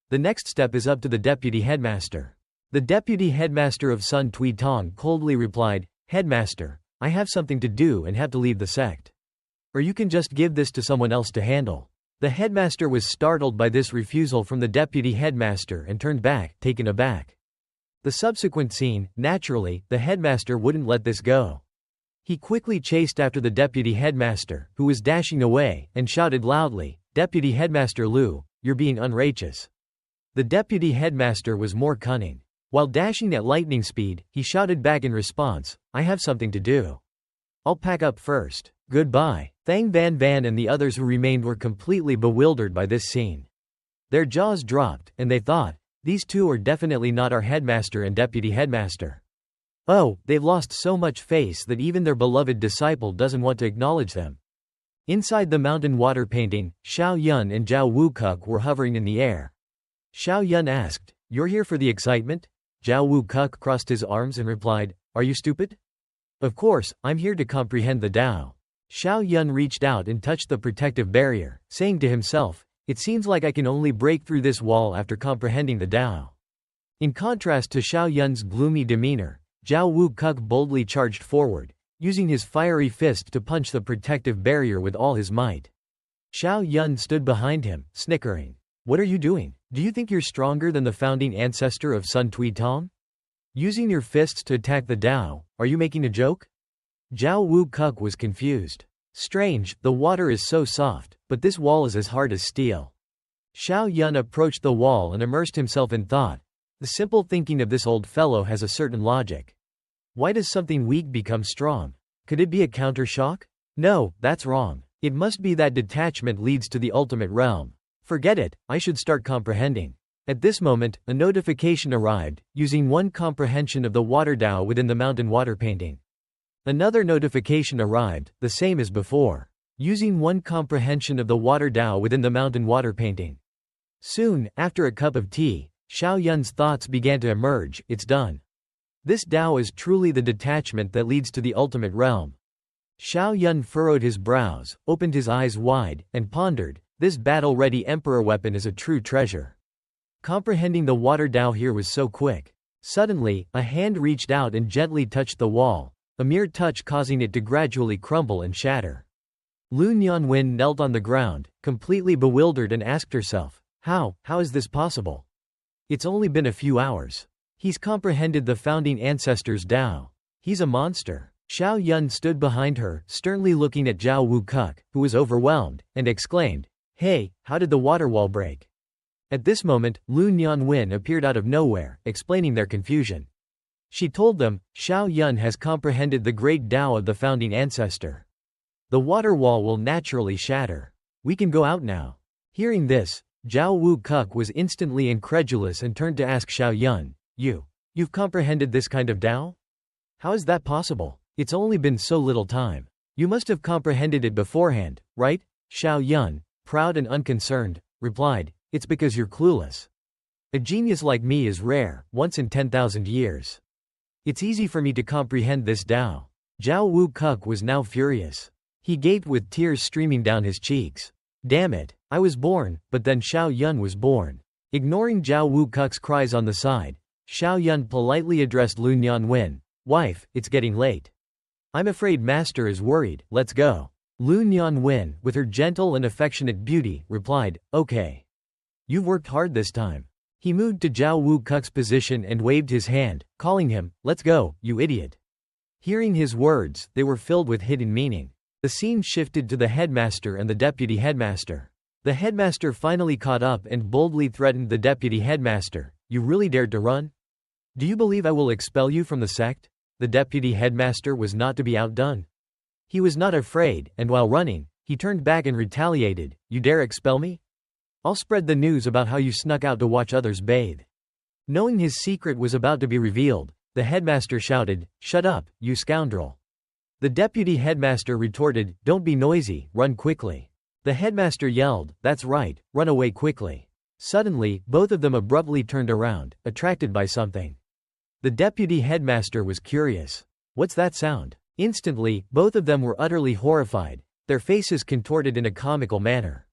The next step is up to the deputy headmaster. The deputy headmaster of Sun Tui Tong coldly replied, Headmaster, I have something to do and have to leave the sect. Or you can just give this to someone else to handle. The headmaster was startled by this refusal from the deputy headmaster and turned back, taken aback. The subsequent scene, naturally, the headmaster wouldn't let this go. He quickly chased after the deputy headmaster, who was dashing away, and shouted loudly, Deputy Headmaster Liu, you're being unrighteous. The deputy headmaster was more cunning. While dashing at lightning speed, he shouted back in response, I have something to do. I'll pack up first. Goodbye. Thang Van Van and the others who remained were completely bewildered by this scene. Their jaws dropped, and they thought, these two are definitely not our headmaster and deputy headmaster. Oh, they've lost so much face that even their beloved disciple doesn't want to acknowledge them. Inside the mountain water painting, Xiao Yun and Zhao Wukuk were hovering in the air. Xiao Yun asked, you're here for the excitement? Zhao Wukuk crossed his arms and replied, are you stupid? Of course, I'm here to comprehend the Tao. Xiao Yun reached out and touched the protective barrier, saying to himself, it seems like I can only break through this wall after comprehending the Tao. In contrast to Xiao Yun's gloomy demeanor, Zhao Wukuk boldly charged forward, using his fiery fist to punch the protective barrier with all his might. Xiao Yun stood behind him, snickering. What are you doing? Do you think you're stronger than the founding ancestor of Sun Tui Tong? Using your fists to attack the Tao, are you making a joke? Zhao Wukuk was confused. Strange, the water is so soft, but this wall is as hard as steel. Xiao Yun approached the wall and immersed himself in thought. The simple thinking of this old fellow has a certain logic. Why does something weak become strong? Could it be a counter-shock? No, that's wrong. It must be that detachment leads to the ultimate realm. Forget it, I should start comprehending. At this moment, a notification arrived, using one comprehension of the water Tao within the mountain water painting. Another notification arrived, the same as before, using one comprehension of the water Tao within the mountain water painting. Soon, after a cup of tea, Xiao Yun's thoughts began to emerge, it's done. This Tao is truly the detachment that leads to the ultimate realm. Xiao Yun furrowed his brows, opened his eyes wide, and pondered, this battle-ready emperor weapon is a true treasure. Comprehending the water Tao here was so quick. Suddenly, a hand reached out and gently touched the wall, a mere touch causing it to gradually crumble and shatter. Lu Nianwen knelt on the ground, completely bewildered, and asked herself, how is this possible? It's only been a few hours. He's comprehended the founding ancestors' Tao. He's a monster. Xiao Yun stood behind her, sternly looking at Zhao Wukuk, who was overwhelmed, and exclaimed, "Hey, how did the water wall break?" At this moment, Lu Nianwen appeared out of nowhere, explaining their confusion. She told them, Xiao Yun has comprehended the great Tao of the founding ancestor. The water wall will naturally shatter. We can go out now. Hearing this, Zhao Wukuk was instantly incredulous and turned to ask Xiao Yun, You've comprehended this kind of Tao? How is that possible? It's only been so little time. You must have comprehended it beforehand, right? Xiao Yun, proud and unconcerned, replied, It's because you're clueless. A genius like me is rare, once in 10,000 years. It's easy for me to comprehend this Tao. Zhao Wukuk was now furious. He gaped with tears streaming down his cheeks. Damn it, I was born, but then Xiao Yun was born. Ignoring Zhao Wukuk's cries on the side, Xiao Yun politely addressed Lu Nianwen, Wife, it's getting late. I'm afraid Master is worried, let's go. Lu Nianwen, with her gentle and affectionate beauty, replied, Okay. You've worked hard this time. He moved to Zhao Wukuk's position and waved his hand, calling him, Let's go, you idiot. Hearing his words, they were filled with hidden meaning. The scene shifted to the headmaster and the deputy headmaster. The headmaster finally caught up and boldly threatened the deputy headmaster, You really dared to run? Do you believe I will expel you from the sect? The deputy headmaster was not to be outdone. He was not afraid, and while running, he turned back and retaliated, You dare expel me? I'll spread the news about how you snuck out to watch others bathe. Knowing his secret was about to be revealed, the headmaster shouted, Shut up, you scoundrel. The deputy headmaster retorted, Don't be noisy, run quickly. The headmaster yelled, That's right, run away quickly. Suddenly, both of them abruptly turned around, attracted by something. The deputy headmaster was curious. What's that sound? Instantly, both of them were utterly horrified, their faces contorted in a comical manner.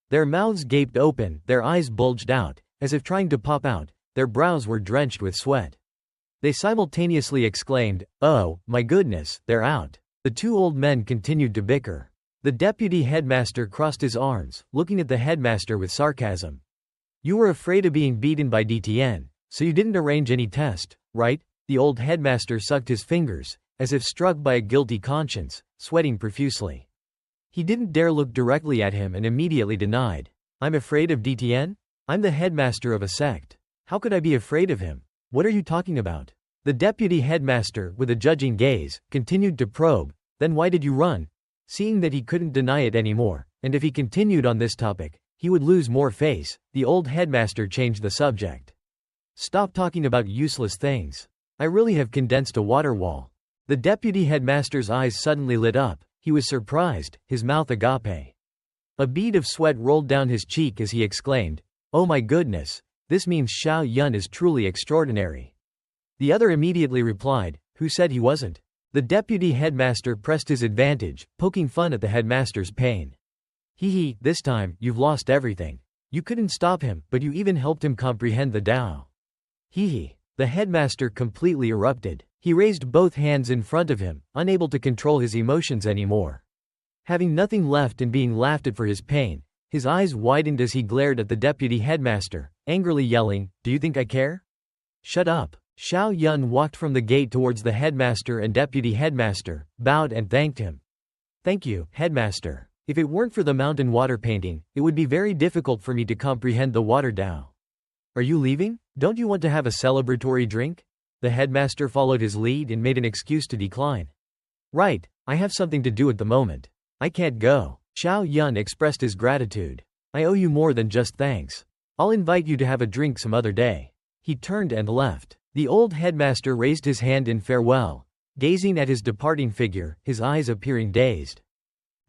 Their mouths gaped open, their eyes bulged out, as if trying to pop out, their brows were drenched with sweat. They simultaneously exclaimed, Oh, my goodness, they're out. The two old men continued to bicker. The deputy headmaster crossed his arms, looking at the headmaster with sarcasm. You were afraid of being beaten by DTN, so you didn't arrange any test, right? The old headmaster sucked his fingers, as if struck by a guilty conscience, sweating profusely. He didn't dare look directly at him and immediately denied. I'm afraid of DTN? I'm the headmaster of a sect. How could I be afraid of him? What are you talking about? The deputy headmaster, with a judging gaze, continued to probe, Then why did you run? Seeing that he couldn't deny it anymore, and if he continued on this topic, he would lose more face, the old headmaster changed the subject. Stop talking about useless things. I really have condensed a water wall. The deputy headmaster's eyes suddenly lit up, he was surprised, his mouth agape. A bead of sweat rolled down his cheek as he exclaimed, Oh my goodness, this means Xiao Yun is truly extraordinary. The other immediately replied, Who said he wasn't? The deputy headmaster pressed his advantage, poking fun at the headmaster's pain. Hee, this time, you've lost everything. You couldn't stop him, but you even helped him comprehend the Tao. Hee. The headmaster completely erupted. He raised both hands in front of him, unable to control his emotions anymore. Having nothing left and being laughed at for his pain, his eyes widened as he glared at the deputy headmaster, angrily yelling, Do you think I care? Shut up. Xiao Yun walked from the gate towards the headmaster and deputy headmaster, bowed and thanked him. Thank you, headmaster. If it weren't for the mountain water painting, it would be very difficult for me to comprehend the water Tao. Are you leaving? Don't you want to have a celebratory drink? The headmaster followed his lead and made an excuse to decline. Right, I have something to do at the moment. I can't go. Xiao Yun expressed his gratitude. I owe you more than just thanks. I'll invite you to have a drink some other day. He turned and left. The old headmaster raised his hand in farewell, gazing at his departing figure, his eyes appearing dazed.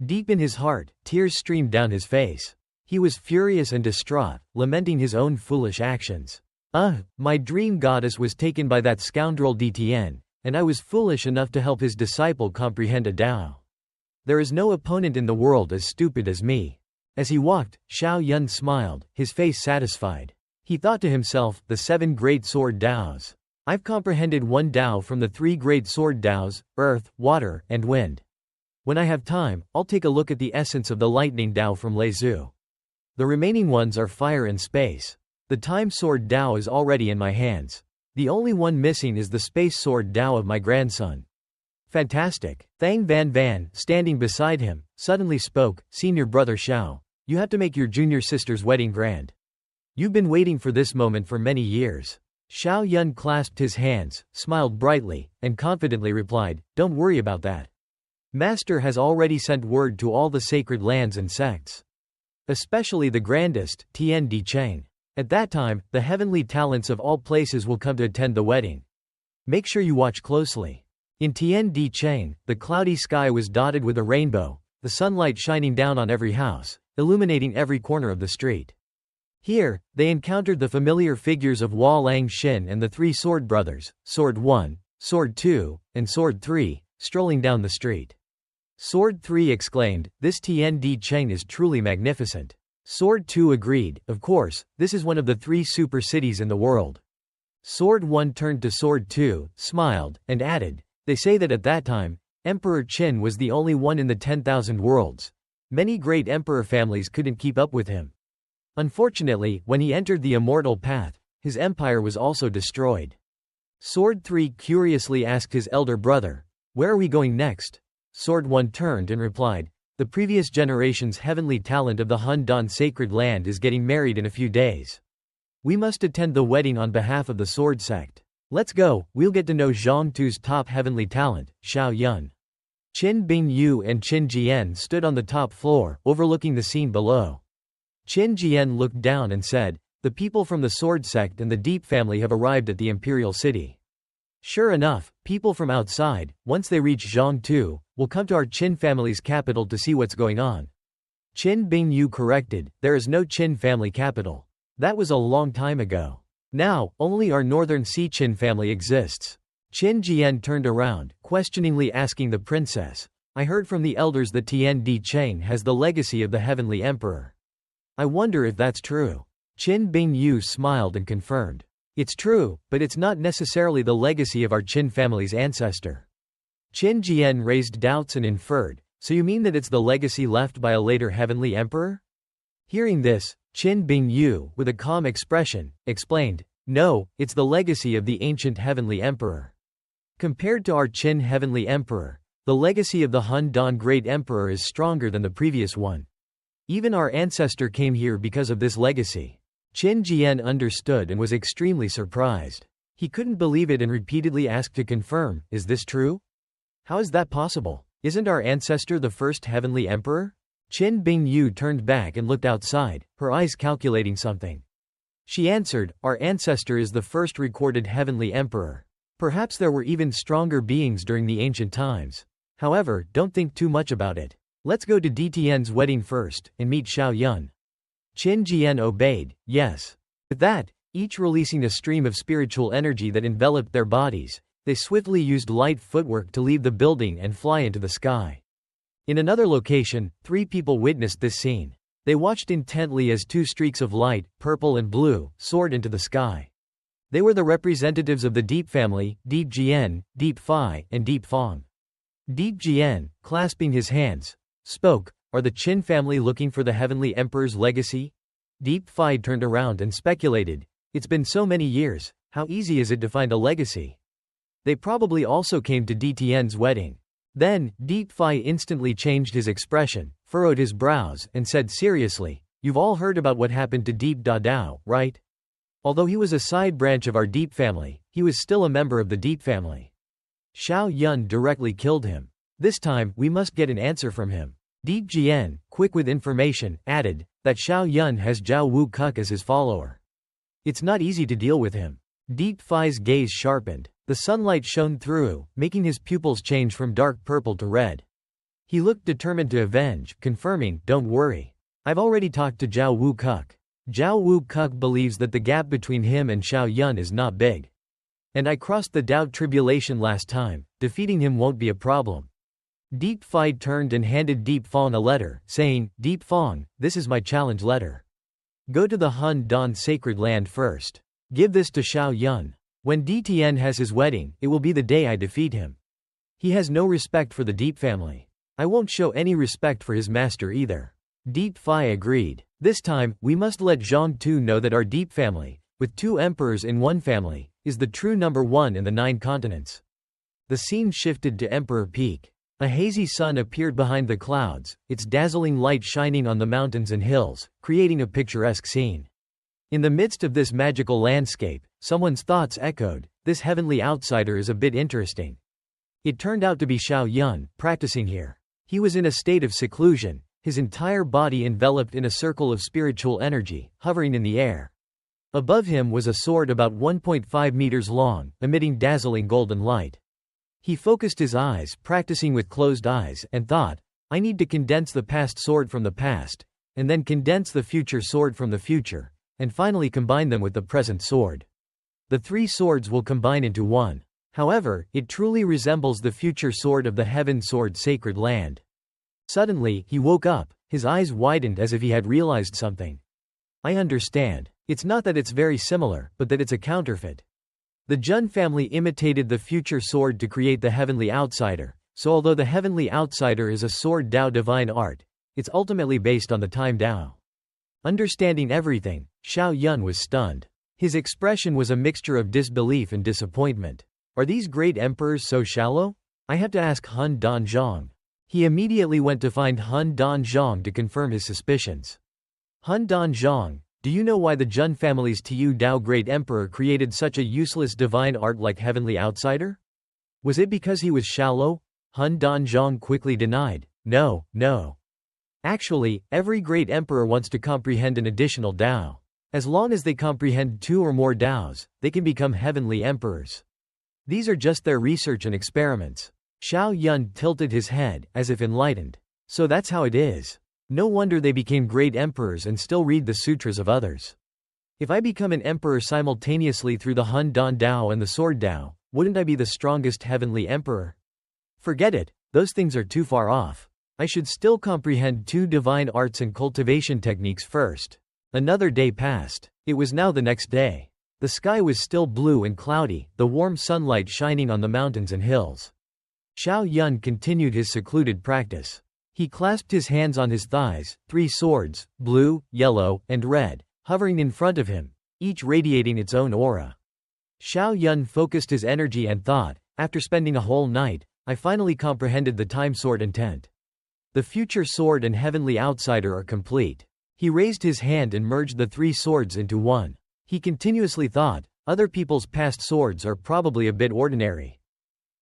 Deep in his heart, tears streamed down his face. He was furious and distraught, lamenting his own foolish actions. My dream goddess was taken by that scoundrel DTN, and I was foolish enough to help his disciple comprehend a Tao. There is no opponent in the world as stupid as me. As he walked, Xiao Yun smiled, his face satisfied. He thought to himself, the 7 great sword Taos. I've comprehended one Tao from the 3 great sword Taos, earth, water, and wind. When I have time, I'll take a look at the essence of the lightning Dao from Lei Zhu. The remaining ones are fire and space. The time sword Dao is already in my hands. The only one missing is the space sword Dao of my grandson. Fantastic. Thang Van Van, standing beside him, suddenly spoke, Senior Brother Xiao, you have to make your junior sister's wedding grand. You've been waiting for this moment for many years. Xiao Yun clasped his hands, smiled brightly, and confidently replied, don't worry about that. Master has already sent word to all the sacred lands and sects. Especially the grandest, Tian Di Cheng. At that time, the heavenly talents of all places will come to attend the wedding. Make sure you watch closely. In Tian Di Cheng, the cloudy sky was dotted with a rainbow, the sunlight shining down on every house, illuminating every corner of the street. Here, they encountered the familiar figures of Hua Lang Xin and the three sword brothers, Sword 1, Sword 2, and Sword 3, strolling down the street. Sword 3 exclaimed, this Tian Di Cheng is truly magnificent. Sword 2 agreed, of course, this is one of the 3 super cities in the world. Sword 1 turned to Sword 2, smiled, and added, they say that at that time, Emperor Qin was the only one in the 10,000 worlds. Many great emperor families couldn't keep up with him. Unfortunately, when he entered the immortal path, his empire was also destroyed. Sword 3 curiously asked his elder brother, where are we going next? Sword 1 turned and replied, the previous generation's heavenly talent of the Han Dan sacred land is getting married in a few days. We must attend the wedding on behalf of the sword sect. Let's go, we'll get to know Zhang Tu's top heavenly talent, Xiao Yun. Qin Bingyu and Qin Jian stood on the top floor, overlooking the scene below. Qin Jian looked down and said, the people from the sword sect and the Deep family have arrived at the imperial city. Sure enough, people from outside, once they reach Zhangtu, will come to our Qin family's capital to see what's going on. Qin Bingyu corrected, there is no Qin family capital. That was a long time ago. Now, only our northern Sea Qin family exists. Qin Jian turned around, questioningly asking the princess, I heard from the elders that Tian Di Cheng has the legacy of the heavenly emperor. I wonder if that's true. Qin Bingyu smiled and confirmed. It's true, but it's not necessarily the legacy of our Qin family's ancestor. Qin Jian raised doubts and inferred, so you mean that it's the legacy left by a later heavenly emperor? Hearing this, Qin Bingyu, with a calm expression, explained, no, it's the legacy of the ancient heavenly emperor. Compared to our Qin heavenly emperor, the legacy of the Han Dan great emperor is stronger than the previous one. Even our ancestor came here because of this legacy. Qin Jian understood and was extremely surprised. He couldn't believe it and repeatedly asked to confirm, is this true? How is that possible? Isn't our ancestor the first heavenly emperor? Qin Bingyu turned back and looked outside, her eyes calculating something. She answered, our ancestor is the first recorded heavenly emperor. Perhaps there were even stronger beings during the ancient times. However, don't think too much about it. Let's go to DTN's wedding first, and meet Xiao Yun. Qin Jian obeyed, yes. With that, each releasing a stream of spiritual energy that enveloped their bodies, they swiftly used light footwork to leave the building and fly into the sky. In another location, 3 people witnessed this scene. They watched intently as 2 streaks of light, purple and blue, soared into the sky. They were the representatives of the Deep family, Deep Jian, Deep Phi, and Deep Fong. Deep Jian, clasping his hands, spoke, are the Qin family looking for the heavenly emperor's legacy? Deep Phi turned around and speculated, it's been so many years, how easy is it to find a legacy? They probably also came to DTN's wedding. Then, Deep Phi instantly changed his expression, furrowed his brows, and said seriously, you've all heard about what happened to Deep Dadao, right? Although he was a side branch of our Deep family, he was still a member of the Deep family. Xiao Yun directly killed him. This time, we must get an answer from him. Deep Jian, quick with information, added, that Xiao Yun has Zhao Wu Kuk as his follower. It's not easy to deal with him. Deep Phi's gaze sharpened. The sunlight shone through, making his pupils change from dark purple to red. He looked determined to avenge, confirming, don't worry. I've already talked to Zhao Wu Kuk. Zhao Wu Kuk believes that the gap between him and Xiao Yun is not big. And I crossed the Dao tribulation last time, defeating him won't be a problem. Deep Phi turned and handed Deep Fong a letter, saying, Deep Fong, this is my challenge letter. Go to the Han Dan sacred land first. Give this to Xiao Yun. When DTN has his wedding, it will be the day I defeat him. He has no respect for the Deep family. I won't show any respect for his master either. Deep Phi agreed. This time, we must let Zhang Tu know that our Deep family, with 2 emperors in one family, is the true number 1 in the 9 continents. The scene shifted to Emperor Peak. A hazy sun appeared behind the clouds, its dazzling light shining on the mountains and hills, creating a picturesque scene. In the midst of this magical landscape, someone's thoughts echoed, "This heavenly outsider is a bit interesting." It turned out to be Xiao Yun, practicing here. He was in a state of seclusion, his entire body enveloped in a circle of spiritual energy, hovering in the air. Above him was a sword about 1.5 meters long, emitting dazzling golden light. He focused his eyes, practicing with closed eyes, and thought, "I need to condense the past sword from the past, and then condense the future sword from the future, and finally combine them with the present sword. The 3 swords will combine into one. However, it truly resembles the future sword of the Heaven Sword Sacred Land." Suddenly, he woke up, his eyes widened as if he had realized something. "I understand. It's not that it's very similar, but that it's a counterfeit." The Jun family imitated the future sword to create the Heavenly Outsider, so although the Heavenly Outsider is a sword Dao divine art, it's ultimately based on the time Dao. Understanding everything, Xiao Yun was stunned. His expression was a mixture of disbelief and disappointment. "Are these great emperors so shallow? I have to ask Hun Danzhong." He immediately went to find Hun Danzhong to confirm his suspicions. "Hun Danzhong, do you know why the Jun family's Tu Dao Great Emperor created such a useless divine art like Heavenly Outsider? Was it because he was shallow?" Hun Danzhong quickly denied. No. Actually, every great emperor wants to comprehend an additional Dao. As long as they comprehend 2 or more Daos, they can become heavenly emperors. These are just their research and experiments. Xiao Yun tilted his head, as if enlightened. So that's how it is. No wonder they became great emperors and still read the sutras of others. If I become an emperor simultaneously through the Hun Dan Dao and the Sword Dao, wouldn't I be the strongest heavenly emperor? Forget it, those things are too far off. I should still comprehend 2 divine arts and cultivation techniques first. Another day passed. It was now the next day. The sky was still blue and cloudy, the warm sunlight shining on the mountains and hills. Xiao Yun continued his secluded practice. He clasped his hands on his thighs, 3 swords, blue, yellow, and red, hovering in front of him, each radiating its own aura. Xiao Yun focused his energy and thought, "After spending a whole night, I finally comprehended the time sword intent. The future sword and heavenly outsider are complete." He raised his hand and merged the 3 swords into one. He continuously thought, "Other people's past swords are probably a bit ordinary.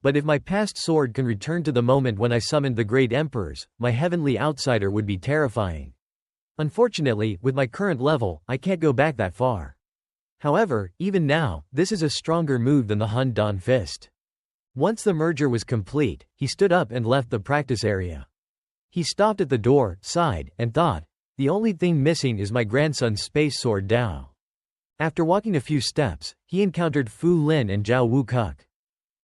But if my past sword can return to the moment when I summoned the great emperors, my heavenly outsider would be terrifying. Unfortunately, with my current level, I can't go back that far. However, even now, this is a stronger move than the Hun Dan fist." Once the merger was complete, he stood up and left the practice area. He stopped at the door, sighed, and thought, "The only thing missing is my grandson's space sword Dao." After walking a few steps, he encountered Fu Lin and Zhao Wu Kuk.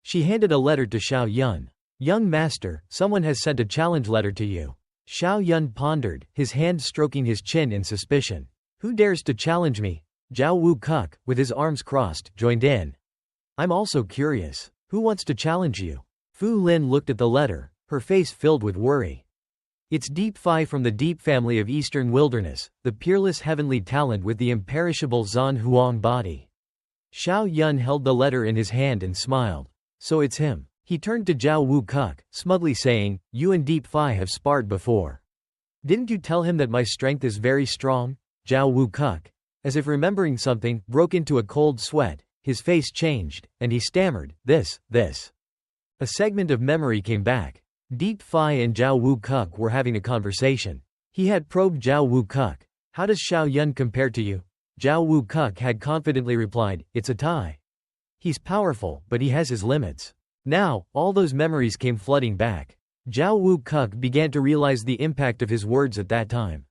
She handed a letter to Xiao Yun. "Young master, someone has sent a challenge letter to you." Xiao Yun pondered, his hand stroking his chin in suspicion. "Who dares to challenge me?" Zhao Wu Kuk, with his arms crossed, joined in. "I'm also curious. Who wants to challenge you?" Fu Lin looked at the letter, her face filled with worry. "It's Deep Phi from the Deep family of Eastern Wilderness, the peerless heavenly talent with the imperishable Zan Huang body." Xiao Yun held the letter in his hand and smiled. "So it's him." He turned to Zhao Wu Kuk, smugly saying, "You and Deep Phi have sparred before. Didn't you tell him that my strength is very strong?" Zhao Wu Kuk, as if remembering something, broke into a cold sweat, his face changed, and he stammered, This. A segment of memory came back. Deep Phi and Zhao Wu Kuk were having a conversation. He had probed Zhao Wu Kuk. "How does Xiao Yun compare to you?" Zhao Wu Kuk had confidently replied, "It's a tie. He's powerful, but he has his limits." Now, all those memories came flooding back. Zhao Wu Kuk began to realize the impact of his words at that time.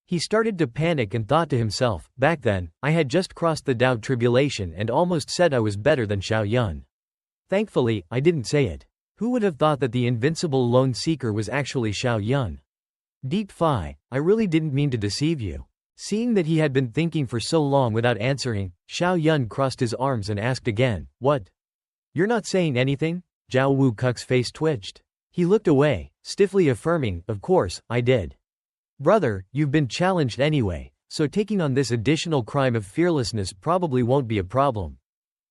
He started to panic and thought to himself, "Back then, I had just crossed the Dao tribulation and almost said I was better than Xiao Yun. Thankfully, I didn't say it. Who would have thought that the invincible lone seeker was actually Xiao Yun? Deep Phi, I really didn't mean to deceive you." Seeing that he had been thinking for so long without answering, Xiao Yun crossed his arms and asked again, "What? You're not saying anything?" Zhao Wu Kuk's face twitched. He looked away, stiffly affirming, "Of course, I did. Brother, you've been challenged anyway, so taking on this additional crime of fearlessness probably won't be a problem."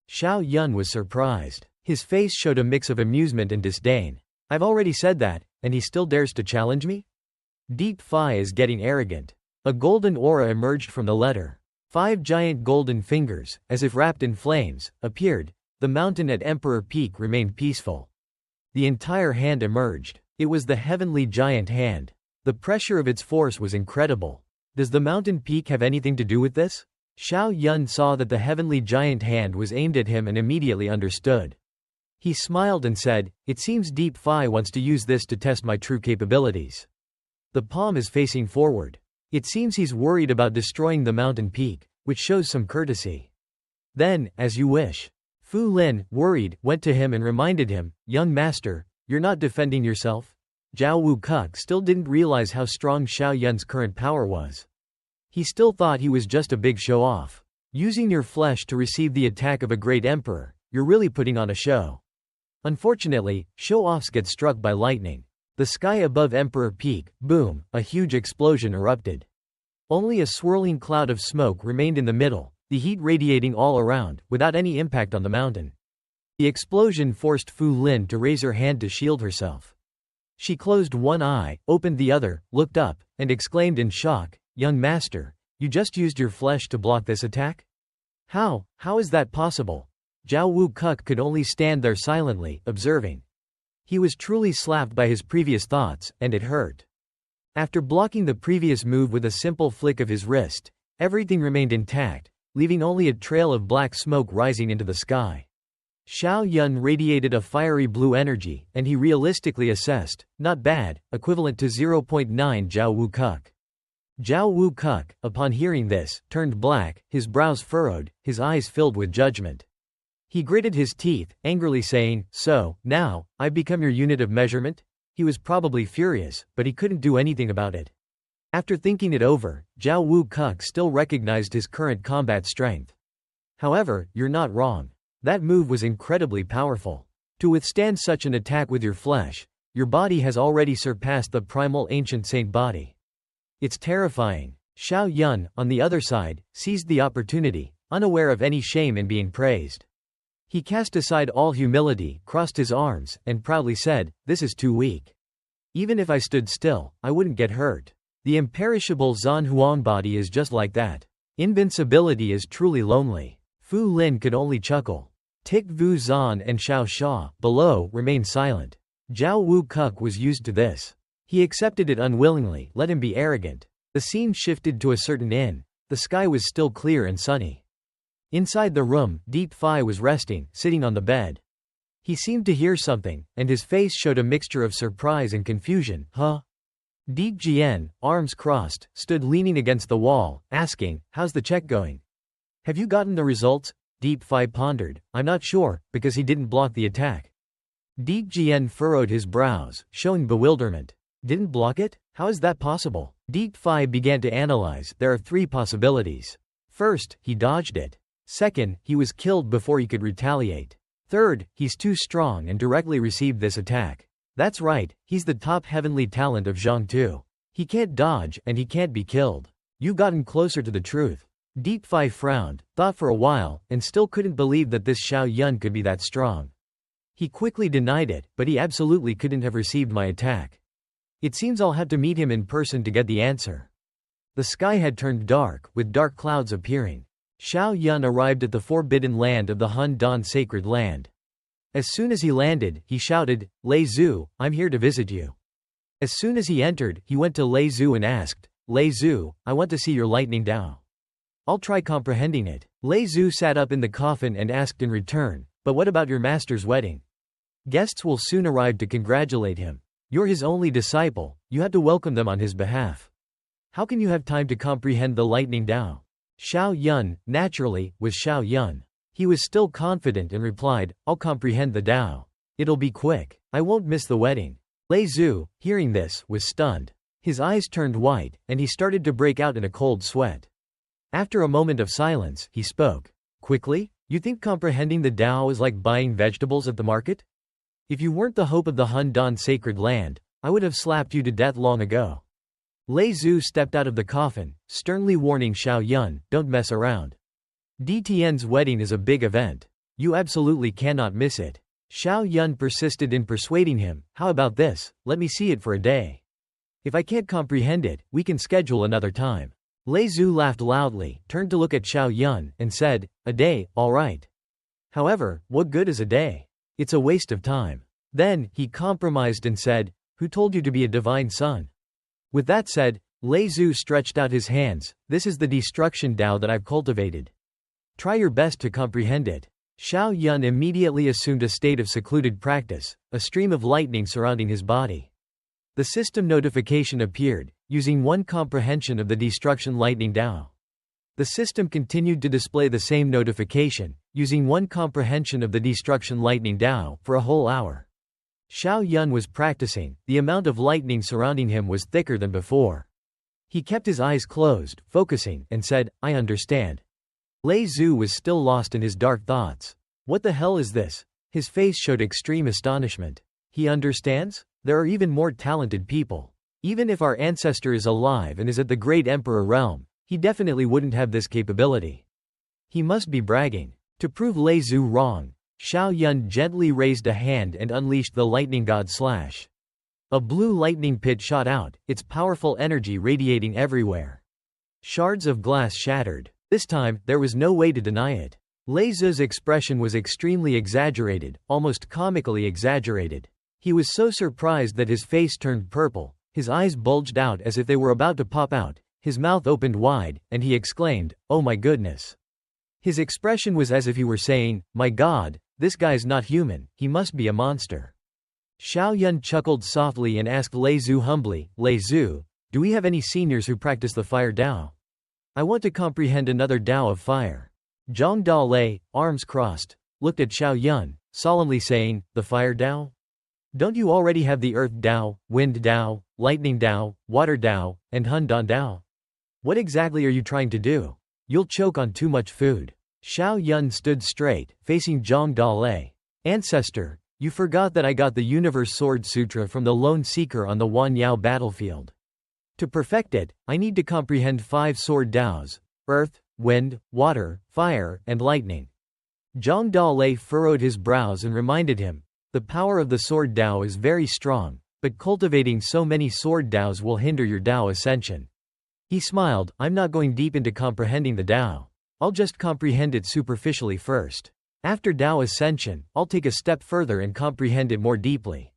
Xiao Yun was surprised. His face showed a mix of amusement and disdain. "I've already said that, and he still dares to challenge me? Deep Phi is getting arrogant." A golden aura emerged from the letter. 5 giant golden fingers, as if wrapped in flames, appeared. The mountain at Emperor Peak remained peaceful. The entire hand emerged. It was the heavenly giant hand. The pressure of its force was incredible. Does the mountain peak have anything to do with this? Xiao Yun saw that the heavenly giant hand was aimed at him and immediately understood. He smiled and said, "It seems Deep Phi wants to use this to test my true capabilities." The palm is facing forward. It seems he's worried about destroying the mountain peak, which shows some courtesy. Then, as you wish. Fu Lin, worried, went to him and reminded him, "Young master, you're not defending yourself?" Zhao Wu Kuk still didn't realize how strong Xiao Yun's current power was. He still thought he was just a big show-off. Using your flesh to receive the attack of a great emperor, you're really putting on a show. Unfortunately, show-offs get struck by lightning. The sky above Emperor Peak, boom, a huge explosion erupted. Only a swirling cloud of smoke remained in the middle, the heat radiating all around, without any impact on the mountain. The explosion forced Fu Lin to raise her hand to shield herself. She closed one eye, opened the other, looked up, and exclaimed in shock, "Young master, you just used your flesh to block this attack? How is that possible?" Zhao Wu Kuk could only stand there silently, observing. He was truly slapped by his previous thoughts, and it hurt. After blocking the previous move with a simple flick of his wrist, everything remained intact, leaving only a trail of black smoke rising into the sky. Xiao Yun radiated a fiery blue energy, and he realistically assessed, "Not bad, equivalent to 0.9 Zhao Wu Kuk." Zhao Wu Kuk, upon hearing this, turned black, his brows furrowed, his eyes filled with judgment. He gritted his teeth, angrily saying, "So, now, I've become your unit of measurement?" He was probably furious, but he couldn't do anything about it. After thinking it over, Zhao Wu Kuk still recognized his current combat strength. "However, you're not wrong. That move was incredibly powerful. To withstand such an attack with your flesh, your body has already surpassed the primal ancient saint body. It's terrifying." Xiao Yun, on the other side, seized the opportunity, unaware of any shame in being praised. He cast aside all humility, crossed his arms, and proudly said, "This is too weak. Even if I stood still, I wouldn't get hurt. The imperishable Zan Huang body is just like that. Invincibility is truly lonely." Fu Lin could only chuckle. Tik Vu Zan and Xiao Sha, below, remained silent. Zhao Wu Kuk was used to this. He accepted it unwillingly, let him be arrogant. The scene shifted to a certain inn. The sky was still clear and sunny. Inside the room, Deep Phi was resting, sitting on the bed. He seemed to hear something, and his face showed a mixture of surprise and confusion. "Huh?" Deep Jian, arms crossed, stood leaning against the wall, asking, "How's the check going? Have you gotten the results?" Deep Phi pondered. "I'm not sure, because he didn't block the attack." Deep Jian furrowed his brows, showing bewilderment. "Didn't block it? How is that possible?" Deep Phi began to analyze. "There are 3 possibilities. First, he dodged it. Second, he was killed before he could retaliate. Third, he's too strong and directly received this attack. That's right, he's the top heavenly talent of Zhangtu. He can't dodge, and he can't be killed. You've gotten closer to the truth." Deep Phi frowned, thought for a while, and still couldn't believe that this Xiao Yun could be that strong. He quickly denied it, "But he absolutely couldn't have received my attack. It seems I'll have to meet him in person to get the answer." The sky had turned dark, with dark clouds appearing. Xiao Yun arrived at the forbidden land of the Han Dan sacred land. As soon as he landed, he shouted, "Lei Zhu, I'm here to visit you." As soon as he entered, he went to Lei Zhu and asked, "Lei Zhu, I want to see your lightning Dao. I'll try comprehending it." Lei Zhu sat up in the coffin and asked in return, "But what about your master's wedding? Guests will soon arrive to congratulate him. You're his only disciple, you have to welcome them on his behalf. How can you have time to comprehend the lightning Dao?" Xiao Yun, naturally, was Xiao Yun. He was still confident and replied, "I'll comprehend the Dao. It'll be quick. I won't miss the wedding." Lei Zhu, hearing this, was stunned. His eyes turned white, and he started to break out in a cold sweat. After a moment of silence, he spoke. "Quickly? You think comprehending the Dao is like buying vegetables at the market? If you weren't the hope of the Hun Dan sacred land, I would have slapped you to death long ago. Lei Zhu stepped out of the coffin, sternly warning Xiao Yun, don't mess around. DTN's wedding is a big event. You absolutely cannot miss it. Xiao Yun persisted in persuading him, how about this, let me see it for a day. If I can't comprehend it, we can schedule another time. Lei Zhu laughed loudly, turned to look at Xiao Yun, and said, a day, alright. However, what good is a day? It's a waste of time. Then, he compromised and said, who told you to be a divine son? With that said, Lei Zhu stretched out his hands, this is the destruction Tao that I've cultivated. Try your best to comprehend it. Xiao Yun immediately assumed a state of secluded practice, a stream of lightning surrounding his body. The system notification appeared, using one comprehension of the destruction lightning Tao. The system continued to display the same notification, using one comprehension of the destruction lightning Tao, for a whole hour. Xiao Yun was practicing, the amount of lightning surrounding him was thicker than before. He kept his eyes closed, focusing, and said, I understand. Lei Zhu was still lost in his dark thoughts. What the hell is this? His face showed extreme astonishment. He understands? There are even more talented people. Even if our ancestor is alive and is at the Great Emperor realm, he definitely wouldn't have this capability. He must be bragging. To prove Lei Zhu wrong, Xiao Yun gently raised a hand and unleashed the lightning god slash. A blue lightning pit shot out, its powerful energy radiating everywhere. Shards of glass shattered. This time, there was no way to deny it. Lei Zhu's expression was extremely exaggerated, almost comically exaggerated. He was so surprised that his face turned purple, his eyes bulged out as if they were about to pop out, his mouth opened wide, and he exclaimed, oh my goodness. His expression was as if he were saying, my god, this guy's not human, he must be a monster. Xiao Yun chuckled softly and asked Lei Zhu humbly, Lei Zhu, do we have any seniors who practice the fire Tao? I want to comprehend another Tao of fire. Zhang Da Lei, arms crossed, looked at Xiao Yun, solemnly saying, the fire Tao? Don't you already have the earth Tao, wind Tao, lightning Tao, water Tao, and Hun Dan Tao? What exactly are you trying to do? You'll choke on too much food. Xiao Yun stood straight, facing Zhang Da Lei. Ancestor, you forgot that I got the Universe Sword Sutra from the Lone Seeker on the Wanyao battlefield. To perfect it, I need to comprehend 5 sword Taos: earth, wind, water, fire, and lightning. Zhang Da Lei furrowed his brows and reminded him, the power of the sword Tao is very strong, but cultivating so many sword Taos will hinder your Tao ascension. He smiled, I'm not going deep into comprehending the Tao. I'll just comprehend it superficially first. After Tao ascension, I'll take a step further and comprehend it more deeply.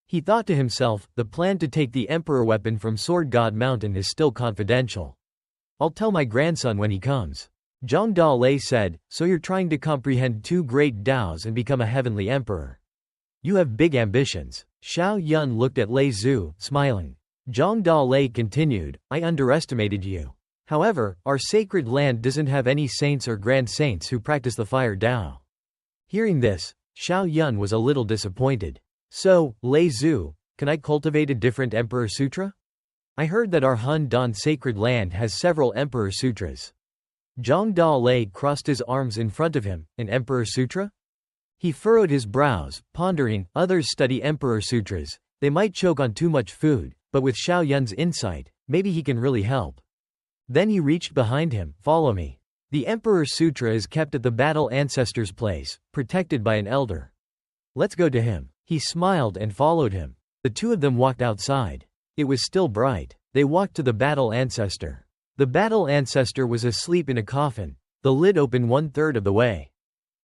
He thought to himself, the plan to take the Emperor weapon from Sword God Mountain is still confidential. I'll tell my grandson when he comes. Zhang Da Lei said, so you're trying to comprehend 2 great Taos and become a heavenly emperor. You have big ambitions. Xiao Yun looked at Lei Zhu, smiling. Zhang Da Lei continued, I underestimated you. However, our sacred land doesn't have any saints or grand saints who practice the fire Tao. Hearing this, Xiao Yun was a little disappointed. So, Lei Zhu, can I cultivate a different Emperor Sutra? I heard that our Hun Dan sacred land has several Emperor Sutras. Zhang Da Lei crossed his arms in front of him, an Emperor Sutra? He furrowed his brows, pondering, others study Emperor Sutras, they might choke on too much food, but with Xiao Yun's insight, maybe he can really help. Then he reached behind him, follow me. The Emperor Sutra is kept at the Battle Ancestor's place, protected by an elder. Let's go to him. He smiled and followed him. The two of them walked outside. It was still bright. They walked to the Battle Ancestor. The Battle Ancestor was asleep in a coffin, the lid open 1/3 of the way.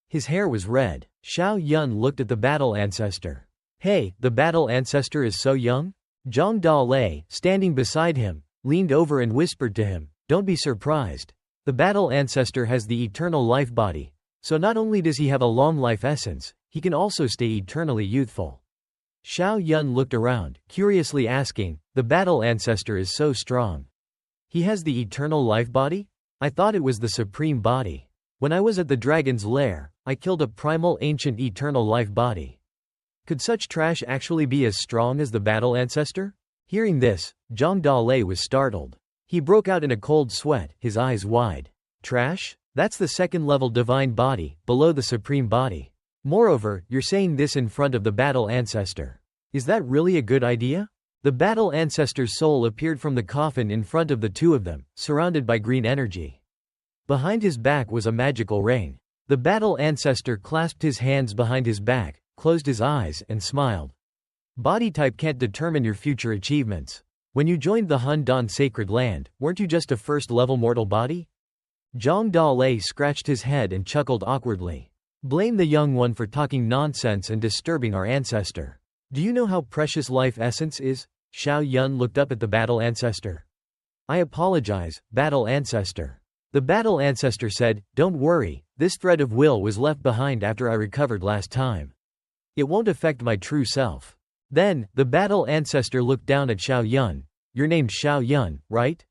His hair was red. Xiao Yun looked at the Battle Ancestor. Hey, the Battle Ancestor is so young? Zhang Da Lei, standing beside him, leaned over and whispered to him, don't be surprised. The Battle Ancestor has the eternal life body, so not only does he have a long life essence, he can also stay eternally youthful. Xiao Yun looked around, curiously asking, the Battle Ancestor is so strong. He has the eternal life body? I thought it was the supreme body. When I was at the dragon's lair, I killed a primal ancient eternal life body. Could such trash actually be as strong as the Battle Ancestor? Hearing this, Zhang Da Lei was startled. He broke out in a cold sweat, his eyes wide. Trash? That's the 2nd level divine body, below the supreme body. Moreover, you're saying this in front of the battle ancestor. Is that really a good idea? The battle ancestor's soul appeared from the coffin in front of the two of them, surrounded by green energy. Behind his back was a magical ring. The battle ancestor clasped his hands behind his back, closed his eyes, and smiled. Body type can't determine your future achievements. When you joined the Hun-Dan sacred land, weren't you just a first-level mortal body? Zhang Dalei scratched his head and chuckled awkwardly. Blame the young one for talking nonsense and disturbing our ancestor. Do you know how precious life essence is? Xiao Yun looked up at the battle ancestor. I apologize, battle ancestor. The battle ancestor said, don't worry, this thread of will was left behind after I recovered last time. It won't affect my true self. Then, the battle ancestor looked down at Xiao Yun. You're named Xiao Yun, right?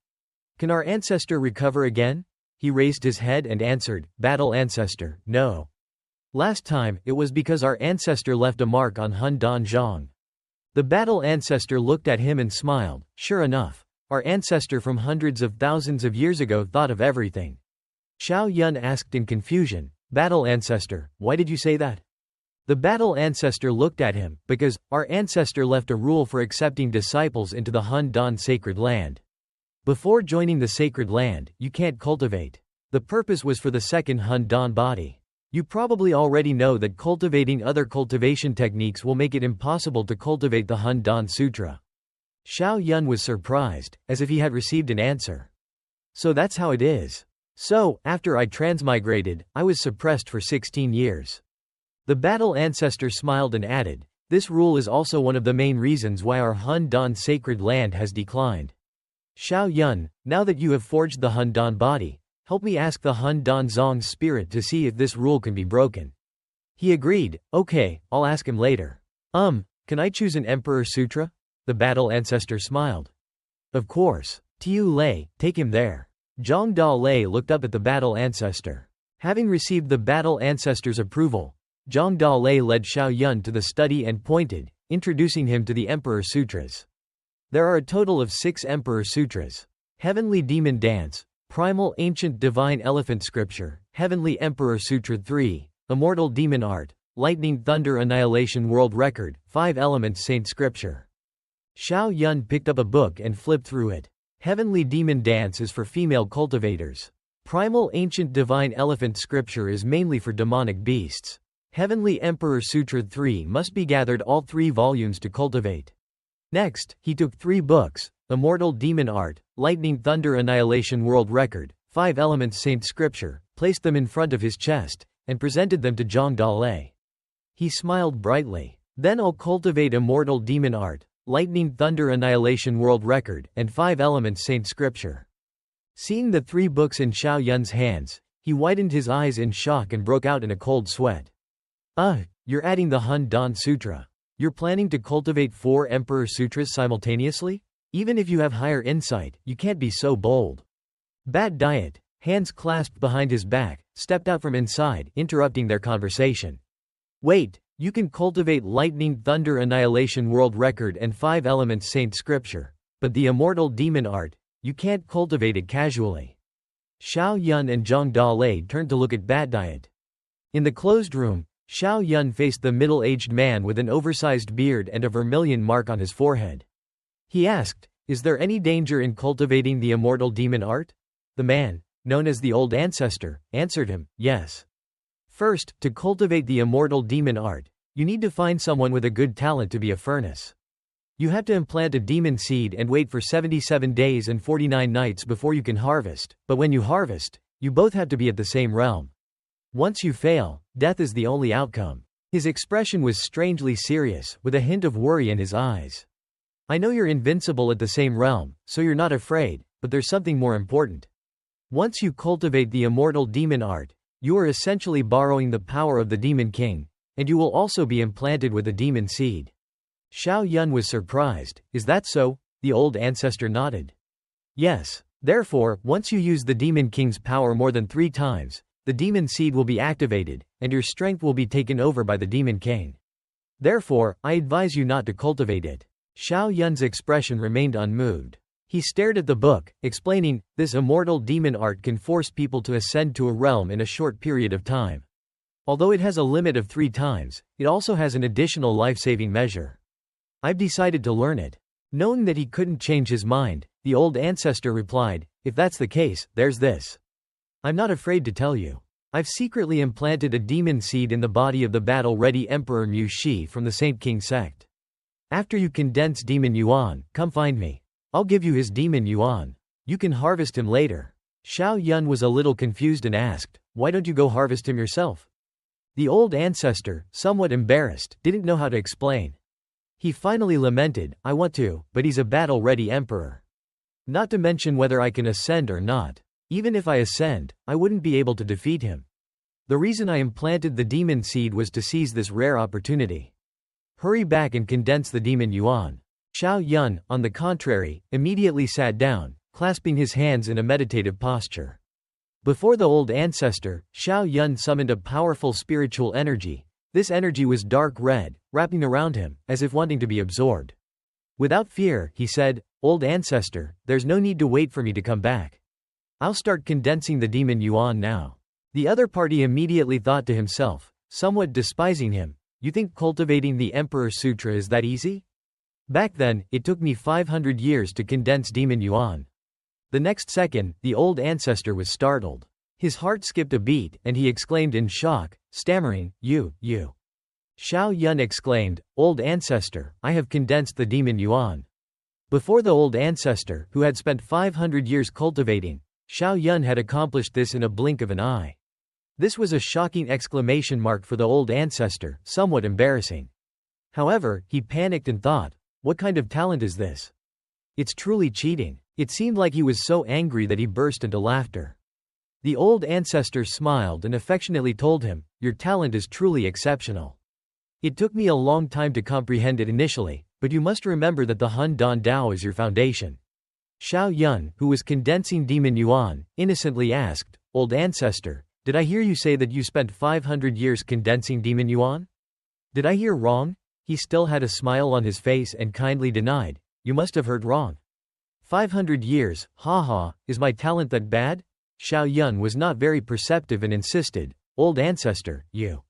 Can our ancestor recover again? He raised his head and answered, battle ancestor, no. Last time, it was because our ancestor left a mark on Hun-Dan Zhang. The battle ancestor looked at him and smiled. Sure enough, our ancestor from hundreds of thousands of years ago thought of everything. Xiao Yun asked in confusion, battle ancestor, why did you say that? The battle ancestor looked at him, because, our ancestor left a rule for accepting disciples into the Hun-Dan sacred land. Before joining the sacred land, you can't cultivate. The purpose was for the second Hun-Dan body. You probably already know that cultivating other cultivation techniques will make it impossible to cultivate the Hun-Dan Sutra. Xiao Yun was surprised, as if he had received an answer. So that's how it is. So, after I transmigrated, I was suppressed for 16 years. The battle ancestor smiled and added, this rule is also one of the main reasons why our Hun-Dan sacred land has declined. Xiao Yun, now that you have forged the Hun-Dan body, help me ask the Hun-Dan Zong's spirit to see if this rule can be broken. He agreed, okay, I'll ask him later. Can I choose an Emperor Sutra? The battle ancestor smiled. Of course. Tiu Lei, take him there. Zhang Dalei looked up at the battle ancestor. Having received the battle ancestor's approval, Zhang Dalei led Xiao Yun to the study and pointed, introducing him to the Emperor Sutras. There are a total of 6 Emperor Sutras. Heavenly Demon Dance, Primal Ancient Divine Elephant Scripture, Heavenly Emperor Sutra 3, Immortal Demon Art, Lightning Thunder Annihilation World Record, 5 Elements Saint Scripture. Xiao Yun picked up a book and flipped through it. Heavenly Demon Dance is for female cultivators. Primal Ancient Divine Elephant Scripture is mainly for demonic beasts. Heavenly Emperor Sutra 3 must be gathered all 3 volumes to cultivate. Next, he took 3 books, Immortal Demon Art, Lightning Thunder Annihilation World Record, 5 Elements Saint Scripture, placed them in front of his chest, and presented them to Zhang Dalei. He smiled brightly. Then I'll cultivate Immortal Demon Art, Lightning Thunder Annihilation World Record, and 5 Elements Saint Scripture. Seeing the 3 books in Xiao Yun's hands, he widened his eyes in shock and broke out in a cold sweat. You're adding the Hun-Dan Sutra. You're planning to cultivate 4 Emperor Sutras simultaneously? Even if you have higher insight, you can't be so bold. Bat Diet, hands clasped behind his back, stepped out from inside, interrupting their conversation. Wait, you can cultivate Lightning Thunder Annihilation World Record and 5 Elements Saint Scripture, but the Immortal Demon Art, you can't cultivate it casually. Xiao Yun and Zhang Dalei turned to look at Bat Diet. In the closed room, Xiao Yun faced the middle-aged man with an oversized beard and a vermilion mark on his forehead. He asked, is there any danger in cultivating the Immortal Demon Art? The man, known as the Old Ancestor, answered him, yes. First, to cultivate the Immortal Demon Art, you need to find someone with a good talent to be a furnace. You have to implant a demon seed and wait for 77 days and 49 nights before you can harvest, but when you harvest, you both have to be at the same realm. Once you fail, death is the only outcome. His expression was strangely serious, with a hint of worry in his eyes. I know you're invincible at the same realm, so you're not afraid, but there's something more important. Once you cultivate the Immortal Demon Art, you are essentially borrowing the power of the Demon King, and you will also be implanted with a demon seed. Xiao Yun was surprised. Is that so? The Old Ancestor nodded. Yes. Therefore, once you use the Demon King's power more than 3 times, the demon seed will be activated, and your strength will be taken over by the Demon King. Therefore, I advise you not to cultivate it. Xiao Yun's expression remained unmoved. He stared at the book, explaining, this Immortal Demon Art can force people to ascend to a realm in a short period of time. Although it has a limit of 3 times, it also has an additional life-saving measure. I've decided to learn it. Knowing that he couldn't change his mind, the old ancestor replied, if that's the case, there's this. I'm not afraid to tell you. I've secretly implanted a demon seed in the body of the battle-ready Emperor Mu Shi from the Saint King sect. After you condense Demon Yuan, come find me. I'll give you his Demon Yuan. You can harvest him later. Xiao Yun was a little confused and asked, why don't you go harvest him yourself? The old ancestor, somewhat embarrassed, didn't know how to explain. He finally lamented, I want to, but he's a battle-ready emperor. Not to mention whether I can ascend or not. Even if I ascend, I wouldn't be able to defeat him. The reason I implanted the demon seed was to seize this rare opportunity. Hurry back and condense the demon Yuan. Xiao Yun, on the contrary, immediately sat down, clasping his hands in a meditative posture. Before the old ancestor, Xiao Yun summoned a powerful spiritual energy. This energy was dark red, wrapping around him, as if wanting to be absorbed. Without fear, he said, Old ancestor, there's no need to wait for me to come back. I'll start condensing the demon Yuan now. The other party immediately thought to himself, somewhat despising him, you think cultivating the Emperor Sutra is that easy? Back then, it took me 500 years to condense demon Yuan. The next second, the old ancestor was startled. His heart skipped a beat, and he exclaimed in shock, stammering, You. Xiao Yun exclaimed, Old ancestor, I have condensed the demon Yuan. Before the old ancestor, who had spent 500 years cultivating, Xiao Yun had accomplished this in a blink of an eye. This was a shocking exclamation mark for the old ancestor, somewhat embarrassing. However, he panicked and thought, what kind of talent is this? It's truly cheating. It seemed like he was so angry that he burst into laughter. The old ancestor smiled and affectionately told him, your talent is truly exceptional. It took me a long time to comprehend it initially, but you must remember that the Hun Dan Dao is your foundation. Xiao Yun, who was condensing demon Yuan, innocently asked, Old ancestor, did I hear you say that you spent 500 years condensing demon Yuan? Did I hear wrong? He still had a smile on his face and kindly denied, you must have heard wrong. 500 years, haha, is my talent that bad? Xiao Yun was not very perceptive and insisted, Old ancestor, you.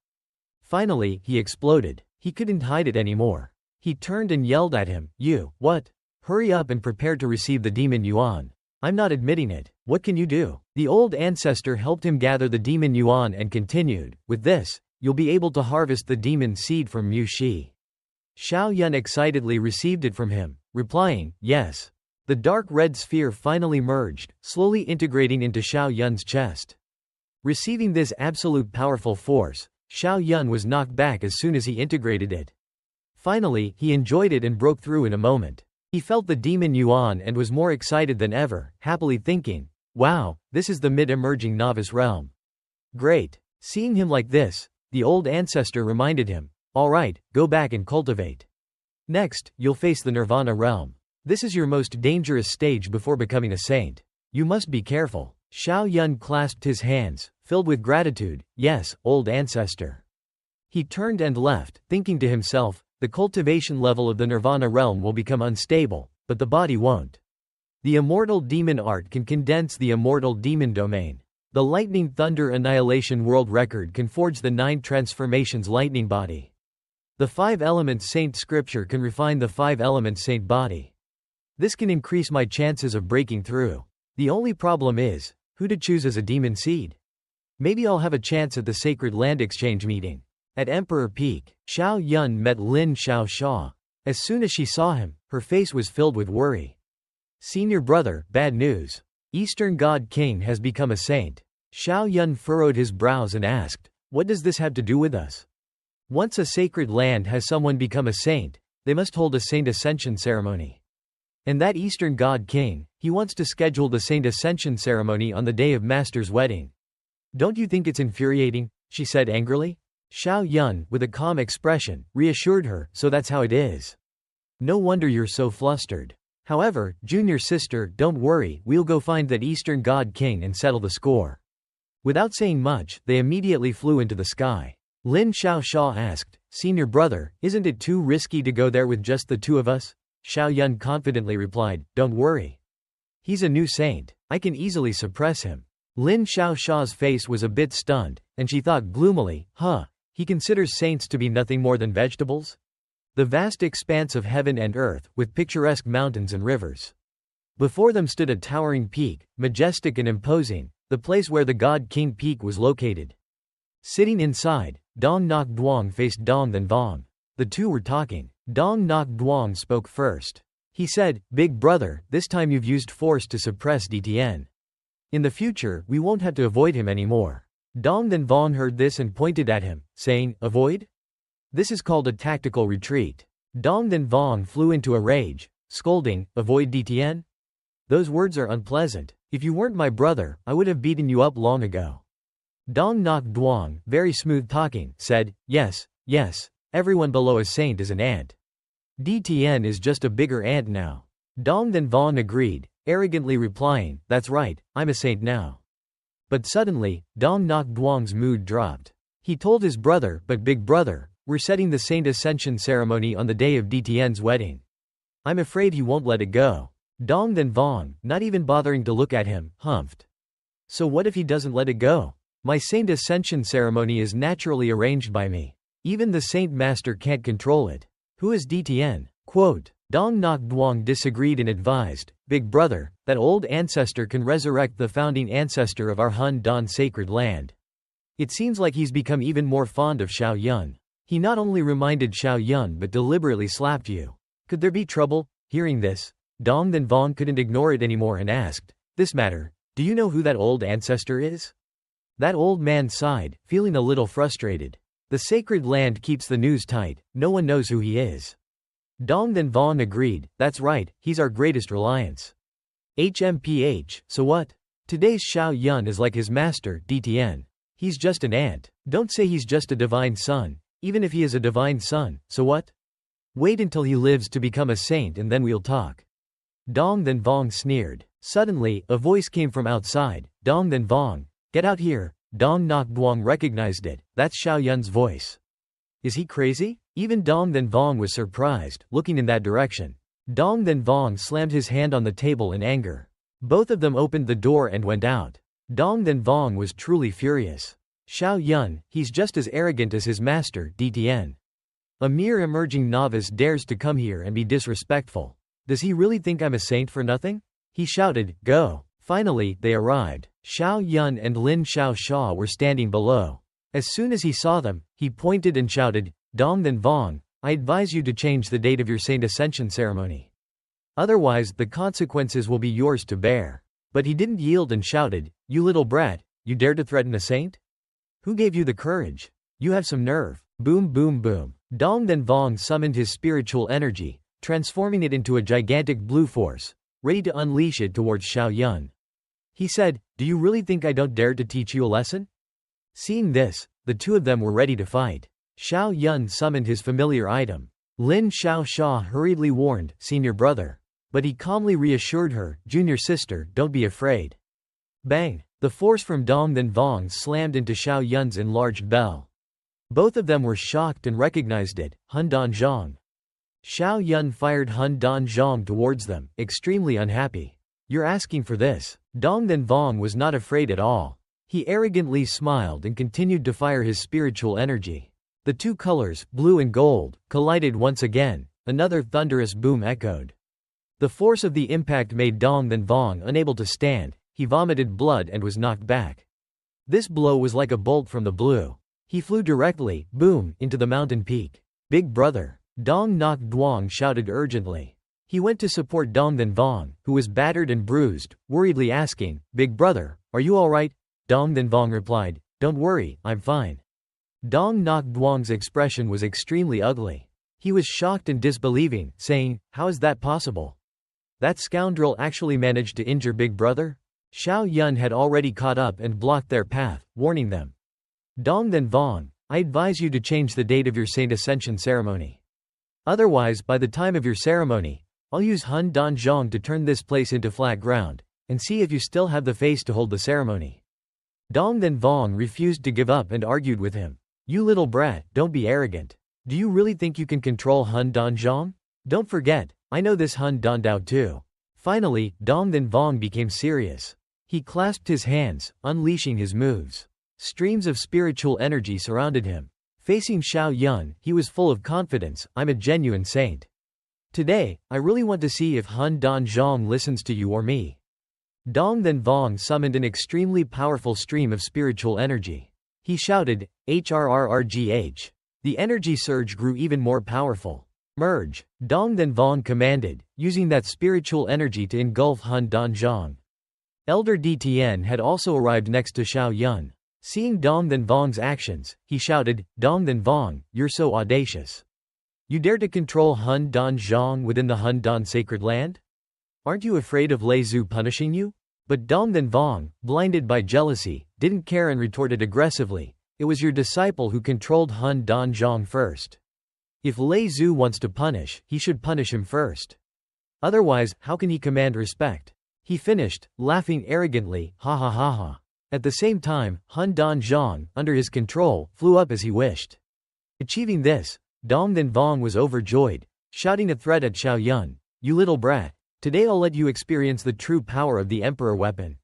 Finally, he exploded. He couldn't hide it anymore. He turned and yelled at him, you, what? Hurry up and prepare to receive the demon Yuan. I'm not admitting it. What can you do? The old ancestor helped him gather the demon Yuan and continued, with this, you'll be able to harvest the demon seed from Mu Shi. Xiao Yun excitedly received it from him, replying, yes. The dark red sphere finally merged, slowly integrating into Xiao Yun's chest. Receiving this absolute powerful force, Xiao Yun was knocked back as soon as he integrated it. Finally, he enjoyed it and broke through in a moment. He felt the demon Yuan and was more excited than ever, happily thinking, wow, this is the mid-emerging novice realm. Great. Seeing him like this, the old ancestor reminded him, alright, go back and cultivate. Next, you'll face the nirvana realm. This is your most dangerous stage before becoming a saint. You must be careful. Xiao Yun clasped his hands, filled with gratitude, yes, old ancestor. He turned and left, thinking to himself, the cultivation level of the nirvana realm will become unstable, but the body won't. The immortal demon art can condense the immortal demon domain. The lightning thunder annihilation world record can forge the 9 transformations lightning body. The 5 elements saint scripture can refine the 5 elements saint body. This can increase my chances of breaking through. The only problem is, who to choose as a demon seed? Maybe I'll have a chance at the Sacred Land Exchange meeting. At Emperor Peak, Xiao Yun met Lin Xiaosha. As soon as she saw him, her face was filled with worry. Senior brother, bad news. Eastern God King has become a saint. Xiao Yun furrowed his brows and asked, what does this have to do with us? Once a sacred land has someone become a saint, they must hold a saint ascension ceremony. And that Eastern God King, he wants to schedule the saint ascension ceremony on the day of Master's wedding. Don't you think it's infuriating? She said angrily. Xiao Yun, with a calm expression, reassured her, so that's how it is. No wonder you're so flustered. However, junior sister, don't worry, we'll go find that Eastern God King and settle the score. Without saying much, they immediately flew into the sky. Lin Xiaosha asked, Senior brother, isn't it too risky to go there with just the 2 of us? Xiao Yun confidently replied, don't worry. He's a new saint. I can easily suppress him. Lin Xiaosha's face was a bit stunned, and she thought gloomily, he considers saints to be nothing more than vegetables? The vast expanse of heaven and earth, with picturesque mountains and rivers. Before them stood a towering peak, majestic and imposing, the place where the god King Peak was located. Sitting inside, Dong Nok Duong faced Dong Then Vong. The two were talking. Dong Nok Duong spoke first. He said, "Big brother, this time you've used force to suppress DTN. In the future, we won't have to avoid him anymore." Dong Then Vong heard this and pointed at him, saying, "Avoid? This is called a tactical retreat." Dong Then Vong flew into a rage, scolding, "Avoid DTN? Those words are unpleasant. If you weren't my brother, I would have beaten you up long ago." Dong Nok Duong, very smooth talking, said, yes, everyone below a saint is an ant. DTN is just a bigger ant now." Dong Then Vong agreed, arrogantly replying, "That's right, I'm a saint now." But suddenly, Dong Nok Duong's mood dropped. He told his brother, "But big brother, we're setting the saint ascension ceremony on the day of DTN's wedding. I'm afraid he won't let it go." Dong Then Vong, not even bothering to look at him, humphed. "So what if he doesn't let it go? My saint ascension ceremony is naturally arranged by me. Even the saint master can't control it. Who is DTN?" Quote. Dong Nok Duong disagreed and advised, "Big brother, that old ancestor can resurrect the founding ancestor of our Han Dan sacred land. It seems like he's become even more fond of Xiao Yun. He not only reminded Xiao Yun but deliberately slapped you. Could there be trouble?" Hearing this, Dong Then Vong couldn't ignore it anymore and asked, "This matter, do you know who that old ancestor is?" That old man sighed, feeling a little frustrated. "The sacred land keeps the news tight, no one knows who he is." Dong Then Vong agreed, "That's right, he's our greatest reliance." HMPH, so what? Today's Xiao Yun is like his master, DTN. He's just an ant. Don't say he's just a divine son. Even if he is a divine son, so what? Wait until he lives to become a saint and then we'll talk. Dong Then Vong sneered. Suddenly, a voice came from outside. "Dong Then Vong, get out here." Dong Nok Duong recognized it. That's Xiao Yun's voice. Is he crazy? Even Dong Then Vong was surprised, looking in that direction. Dong Then Vong slammed his hand on the table in anger. Both of them opened the door and went out. Dong Then Vong was truly furious. Xiao Yun, he's just as arrogant as his master, DTN. A mere emerging novice dares to come here and be disrespectful. Does he really think I'm a saint for nothing? He shouted, "Go." Finally, they arrived. Xiao Yun and Lin Xiaosha were standing below. As soon as he saw them, he pointed and shouted, "Dong Then Vong, I advise you to change the date of your saint ascension ceremony. Otherwise, the consequences will be yours to bear." But he didn't yield and shouted, "You little brat, you dare to threaten a saint? Who gave you the courage? You have some nerve." Boom boom boom. Dong Then Vong summoned his spiritual energy, transforming it into a gigantic blue force, ready to unleash it towards Xiao Yun. He said, "Do you really think I don't dare to teach you a lesson?" Seeing this, the two of them were ready to fight. Xiao Yun summoned his familiar item. Lin Xiaosha hurriedly warned, "Senior brother." But he calmly reassured her, "Junior sister, don't be afraid." Bang! The force from Dong Then Vong slammed into Xiao Yun's enlarged bell. Both of them were shocked and recognized it, Hun Dan Zhang. Xiao Yun fired Hun Dan Zhang towards them, extremely unhappy. "You're asking for this." Dong Then Vong was not afraid at all. He arrogantly smiled and continued to fire his spiritual energy. The two colors, blue and gold, collided once again. Another thunderous boom echoed. The force of the impact made Dong Then Vong unable to stand. He vomited blood and was knocked back. This blow was like a bolt from the blue. He flew directly, boom, into the mountain peak. "Big brother!" Dong Nok Duong shouted urgently. He went to support Dong Then Vong, who was battered and bruised, worriedly asking, "Big brother, are you alright?" Dong Then Vong replied, "Don't worry, I'm fine." Dong Nok Duong's expression was extremely ugly. He was shocked and disbelieving, saying, "How is that possible? That scoundrel actually managed to injure Big brother?" Xiao Yun had already caught up and blocked their path, warning them. "Dong Then Vong, I advise you to change the date of your saint ascension ceremony. Otherwise, by the time of your ceremony, I'll use Hun Dan Zhang to turn this place into flat ground, and see if you still have the face to hold the ceremony." Dong Then Vong refused to give up and argued with him. "You little brat, don't be arrogant. Do you really think you can control Hun Dan Zhang? Don't forget, I know this Hun Dan Dao too." Finally, Dong Then Vong became serious. He clasped his hands, unleashing his moves. Streams of spiritual energy surrounded him. Facing Xiao Yun, he was full of confidence. I'm a genuine saint. Today, I really want to see if Hun Danzhong listens to you or me. Dong then Vong summoned an extremely powerful stream of spiritual energy. He shouted, HRRRGH. The energy surge grew even more powerful. Merge. Dong then Vong commanded, using that spiritual energy to engulf Hun Danzhong. Elder DTN had also arrived next to Xiao Yun. Seeing Dong then Vong's actions, he shouted, Dong then Vong, you're so audacious. You dare to control Hun Danzhong within the Hun Dan sacred land? Aren't you afraid of Lei Zhu punishing you? But Dong then Vong, blinded by jealousy, didn't care and retorted aggressively, it was your disciple who controlled Hun Danzhong first. If Lei Zhu wants to punish, he should punish him first. Otherwise, how can he command respect? He finished, laughing arrogantly, ha ha ha ha. At the same time, Hun Danzhong, under his control, flew up as he wished. Achieving this, Dong then Vong was overjoyed, shouting a threat at Xiao Yun, you little brat. Today I'll let you experience the true power of the Emperor weapon.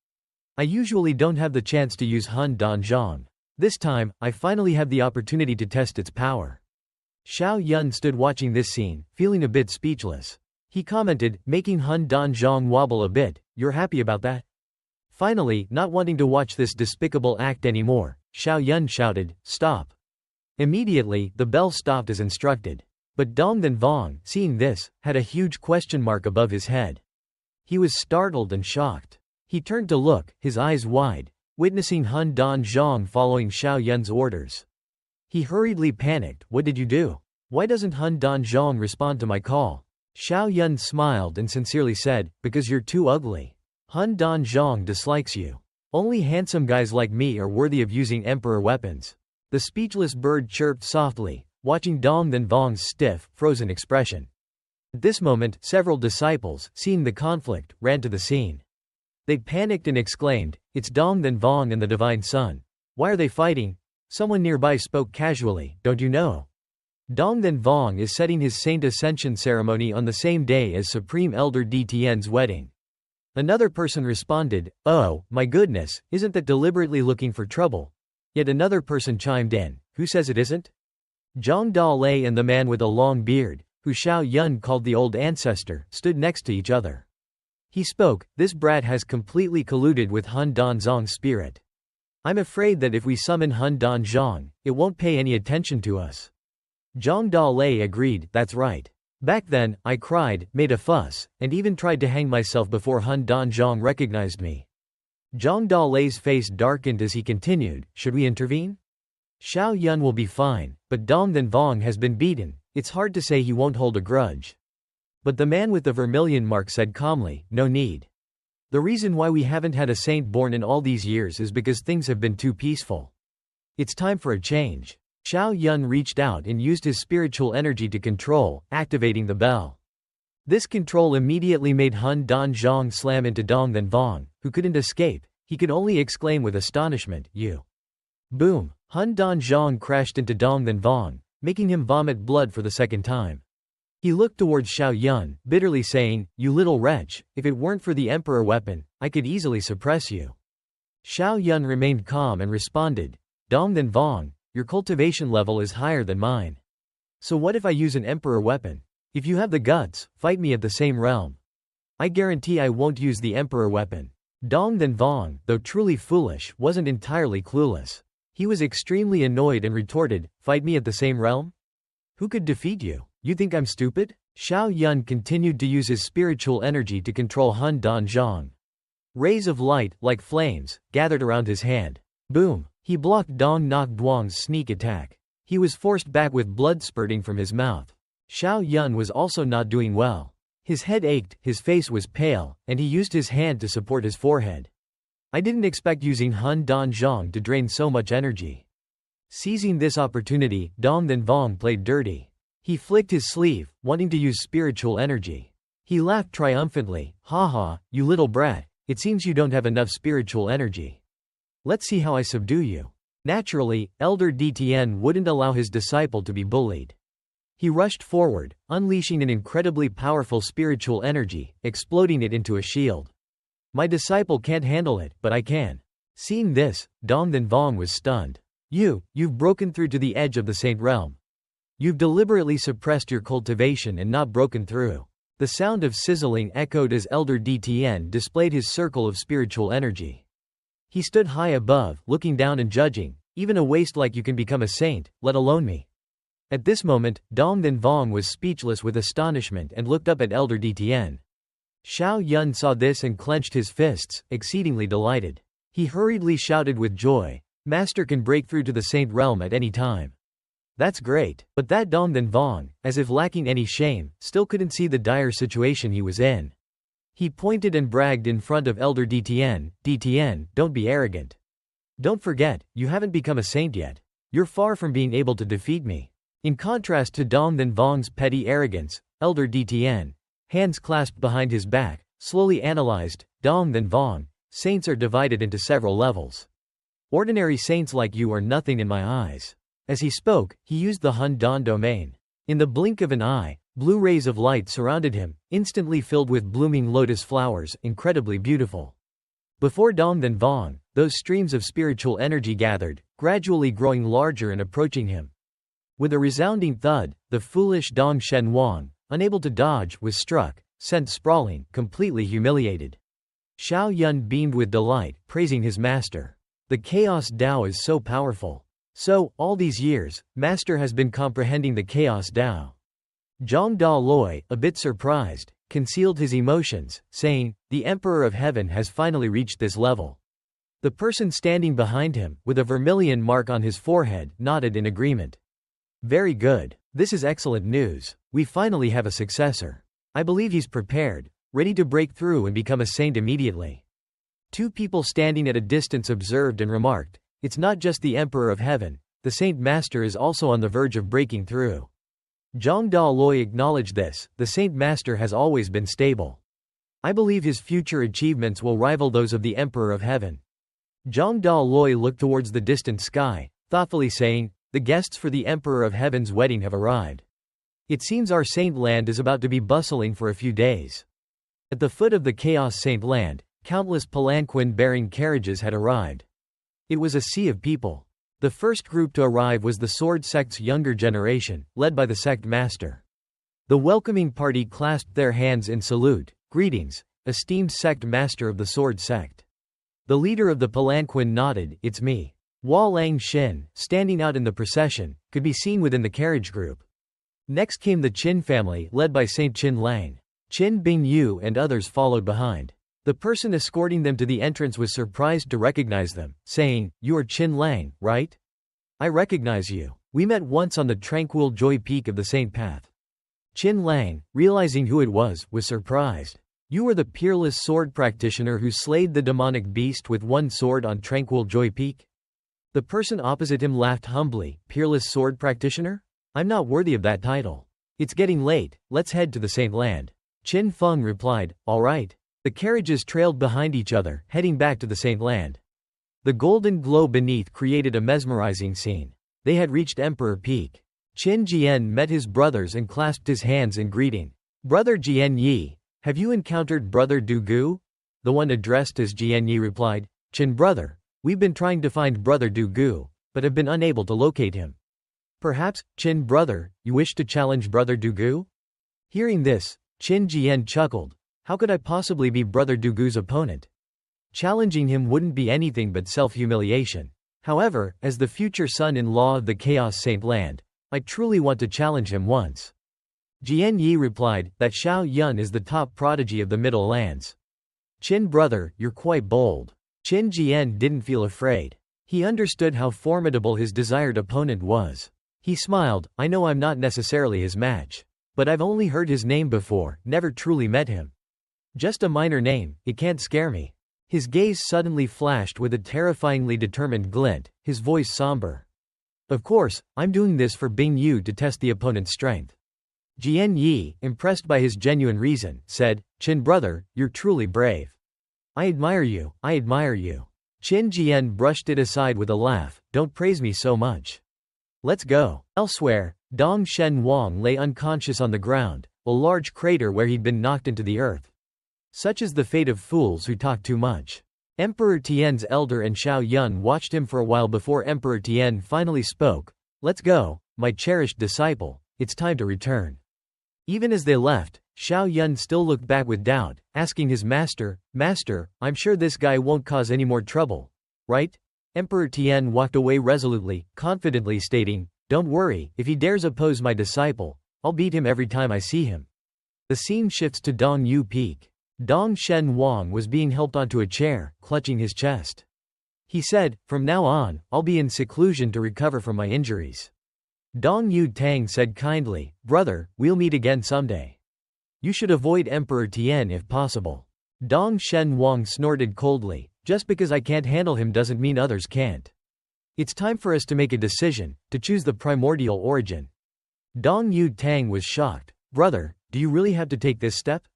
I usually don't have the chance to use Hun Danzhong. This time, I finally have the opportunity to test its power. Xiao Yun stood watching this scene, feeling a bit speechless. He commented, making Hun Danzhong wobble a bit, you're happy about that? Finally, not wanting to watch this despicable act anymore, Xiao Yun shouted, stop. Immediately, the bell stopped as instructed. But Dong then Vong, seeing this, had a huge question mark above his head. He was startled and shocked. He turned to look, his eyes wide, witnessing Hun Danzhong following Xiao Yun's orders. He hurriedly panicked, what did you do? Why doesn't Hun Danzhong respond to my call? Xiao Yun smiled and sincerely said, because you're too ugly. Hun Danzhong dislikes you. Only handsome guys like me are worthy of using Emperor weapons. The speechless bird chirped softly, watching Dong then Vong's stiff, frozen expression. At this moment, several disciples, seeing the conflict, ran to the scene. They panicked and exclaimed, it's Dong then Vong and the Divine Son. Why are they fighting? Someone nearby spoke casually, don't you know? Dong then Vong is setting his saint ascension ceremony on the same day as Supreme Elder DTN's wedding. Another person responded, oh, my goodness, isn't that deliberately looking for trouble? Yet another person chimed in, who says it isn't? Zhang Dalei and the man with a long beard, who Xiao Yun called the old ancestor, stood next to each other. He spoke, this brat has completely colluded with Hun Danzhong's spirit. I'm afraid that if we summon Hun Danzhong, it won't pay any attention to us. Zhang Dalei agreed, that's right. Back then, I cried, made a fuss, and even tried to hang myself before Hun Danzhong recognized me. Zhang Dalei's face darkened as he continued, should we intervene? Xiao Yun will be fine, but Dong then Vong has been beaten, it's hard to say he won't hold a grudge. But the man with the vermilion mark said calmly, no need. The reason why we haven't had a saint born in all these years is because things have been too peaceful. It's time for a change. Xiao Yun reached out and used his spiritual energy to control, activating the bell. This control immediately made Hun Danzhong slam into Dong then Vong, who couldn't escape. He could only exclaim with astonishment, you. Boom! Hun Danzhong crashed into Dong then Vong, making him vomit blood for the second time. He looked towards Xiao Yun, bitterly saying, you little wretch, if it weren't for the Emperor weapon, I could easily suppress you. Xiao Yun remained calm and responded, Dong then Vong, your cultivation level is higher than mine. So what if I use an Emperor weapon? If you have the guts, fight me at the same realm. I guarantee I won't use the Emperor weapon. Dong then Vong, though truly foolish, wasn't entirely clueless. He was extremely annoyed and retorted, fight me at the same realm? Who could defeat you? You think I'm stupid? Xiao Yun continued to use his spiritual energy to control Hun Danzhong. Rays of light, like flames, gathered around his hand. Boom! He blocked Dong Nok Duong's sneak attack. He was forced back with blood spurting from his mouth. Xiao Yun was also not doing well. His head ached, his face was pale, and he used his hand to support his forehead. I didn't expect using Hun Danzhong to drain so much energy. Seizing this opportunity, Dong then Vong played dirty. He flicked his sleeve, wanting to use spiritual energy. He laughed triumphantly, haha, you little brat, it seems you don't have enough spiritual energy. Let's see how I subdue you. Naturally, Elder DTN wouldn't allow his disciple to be bullied. He rushed forward, unleashing an incredibly powerful spiritual energy, exploding it into a shield. My disciple can't handle it, but I can. Seeing this, Dong Then Vong was stunned. You've broken through to the edge of the saint realm. You've deliberately suppressed your cultivation and not broken through. The sound of sizzling echoed as Elder DTN displayed his circle of spiritual energy. He stood high above, looking down and judging. Even a waste like you can become a saint, let alone me. At this moment, Dong Then Vong was speechless with astonishment and looked up at Elder DTN. Xiao Yun saw this and clenched his fists, exceedingly delighted. He hurriedly shouted with joy, Master can break through to the saint realm at any time. That's great, but that Dong Then Vong, as if lacking any shame, still couldn't see the dire situation he was in. He pointed and bragged in front of Elder DTN, DTN, don't be arrogant. Don't forget, you haven't become a saint yet. You're far from being able to defeat me. In contrast to Dong Then Vong's petty arrogance, Elder DTN, hands clasped behind his back, slowly analyzed, Dong Then Vong, saints are divided into several levels. Ordinary saints like you are nothing in my eyes. As he spoke, he used the Hun Dan domain. In the blink of an eye, blue rays of light surrounded him, instantly filled with blooming lotus flowers, incredibly beautiful. Before Dong Then Vong, those streams of spiritual energy gathered, gradually growing larger and approaching him. With a resounding thud, the foolish Dong Shen Wang, unable to dodge, was struck, sent sprawling, completely humiliated. Xiao Yun beamed with delight, praising his master. The Chaos Dao is so powerful. So, all these years, Master has been comprehending the Chaos Dao. Zhang Da Loi, a bit surprised, concealed his emotions, saying, the Emperor of Heaven has finally reached this level. The person standing behind him, with a vermilion mark on his forehead, nodded in agreement. Very good. This is excellent news. We finally have a successor. I believe he's prepared, ready to break through and become a saint immediately. Two people standing at a distance observed and remarked, it's not just the Emperor of Heaven, the Saint Master is also on the verge of breaking through. Zhang Da Loi acknowledged this, the Saint Master has always been stable. I believe his future achievements will rival those of the Emperor of Heaven. Zhang Da Loi looked towards the distant sky, thoughtfully saying, the guests for the Emperor of Heaven's wedding have arrived. It seems our Saint Land is about to be bustling for a few days. At the foot of the Chaos Saint Land, countless palanquin-bearing carriages had arrived. It was a sea of people. The first group to arrive was the Sword Sect's younger generation, led by the sect master. The welcoming party clasped their hands in salute. Greetings, esteemed sect master of the Sword Sect. The leader of the palanquin nodded, it's me. Hua Lang Xin, standing out in the procession, could be seen within the carriage group. Next came the Qin family, led by Saint Qin Lang. Qin Bing Yu and others followed behind. The person escorting them to the entrance was surprised to recognize them, saying, you are Qin Lang, right? I recognize you. We met once on the tranquil joy peak of the Saint Path. Qin Lang, realizing who it was surprised. You were the peerless sword practitioner who slayed the demonic beast with one sword on tranquil joy peak? The person opposite him laughed humbly, peerless sword practitioner? I'm not worthy of that title. It's getting late, let's head to the Saint Land. Qin Feng replied, all right. The carriages trailed behind each other, heading back to the Saint Land. The golden glow beneath created a mesmerizing scene. They had reached Emperor Peak. Qin Jian met his brothers and clasped his hands in greeting. Brother Jian Yi, have you encountered Brother Du Gu? The one addressed as Jian Yi replied, Qin brother, we've been trying to find Brother Du Gu, but have been unable to locate him. Perhaps, Qin brother, you wish to challenge Brother Du Gu? Hearing this, Qin Jian chuckled. How could I possibly be Brother Du Gu's opponent? Challenging him wouldn't be anything but self-humiliation. However, as the future son-in-law of the Chaos Saint Land, I truly want to challenge him once. Jian Yi replied, that Xiao Yun is the top prodigy of the Middle Lands. Qin brother, you're quite bold. Qin Jian didn't feel afraid. He understood how formidable his desired opponent was. He smiled, I know I'm not necessarily his match. But I've only heard his name before, never truly met him. Just a minor name, it can't scare me. His gaze suddenly flashed with a terrifyingly determined glint, his voice somber. Of course, I'm doing this for Bing Yu to test the opponent's strength. Jian Yi, impressed by his genuine reason, said, Qin brother, you're truly brave. I admire you, I admire you. Qin Jian brushed it aside with a laugh, don't praise me so much. Let's go. Elsewhere, Dong Shen Wang lay unconscious on the ground, a large crater where he'd been knocked into the earth. Such is the fate of fools who talk too much. Emperor Tian's elder and Xiao Yun watched him for a while before Emperor Tian finally spoke. Let's go, my cherished disciple, it's time to return. Even as they left, Xiao Yun still looked back with doubt, asking his master, Master, I'm sure this guy won't cause any more trouble, right? Emperor Tian walked away resolutely, confidently stating, Don't worry, if he dares oppose my disciple, I'll beat him every time I see him. The scene shifts to Dong Yu Peak. Dong Shen Wang was being helped onto a chair, clutching his chest. He said, From now on, I'll be in seclusion to recover from my injuries. Dong Yu Tang said kindly, Brother, we'll meet again someday. You should avoid Emperor Tian if possible. Dong Shen Wang snorted coldly, Just because I can't handle him doesn't mean others can't. It's time for us to make a decision, to choose the primordial origin. Dong Yu Tang was shocked. Brother, do you really have to take this step?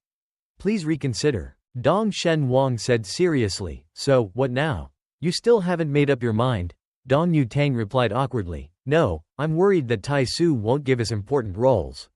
Please reconsider. Dong Shen Wang said seriously, So, what now? You still haven't made up your mind? Dong Yu Tang replied awkwardly, No, I'm worried that Tai Su won't give us important roles.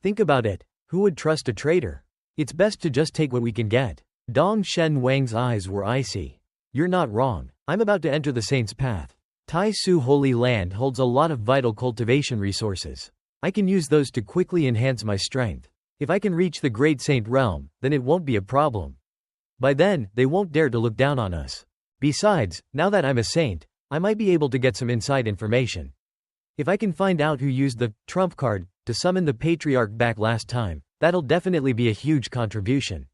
Think about it, who would trust a traitor? It's best to just take what we can get. Dong Shen Wang's eyes were icy. You're not wrong. I'm about to enter the saint's path. Tai Su Holy Land holds a lot of vital cultivation resources. I can use those to quickly enhance my strength. If I can reach the Great Saint Realm, then it won't be a problem. By then, they won't dare to look down on us. Besides, now that I'm a saint, I might be able to get some inside information. If I can find out who used the trump card to summon the patriarch back last time, that'll definitely be a huge contribution.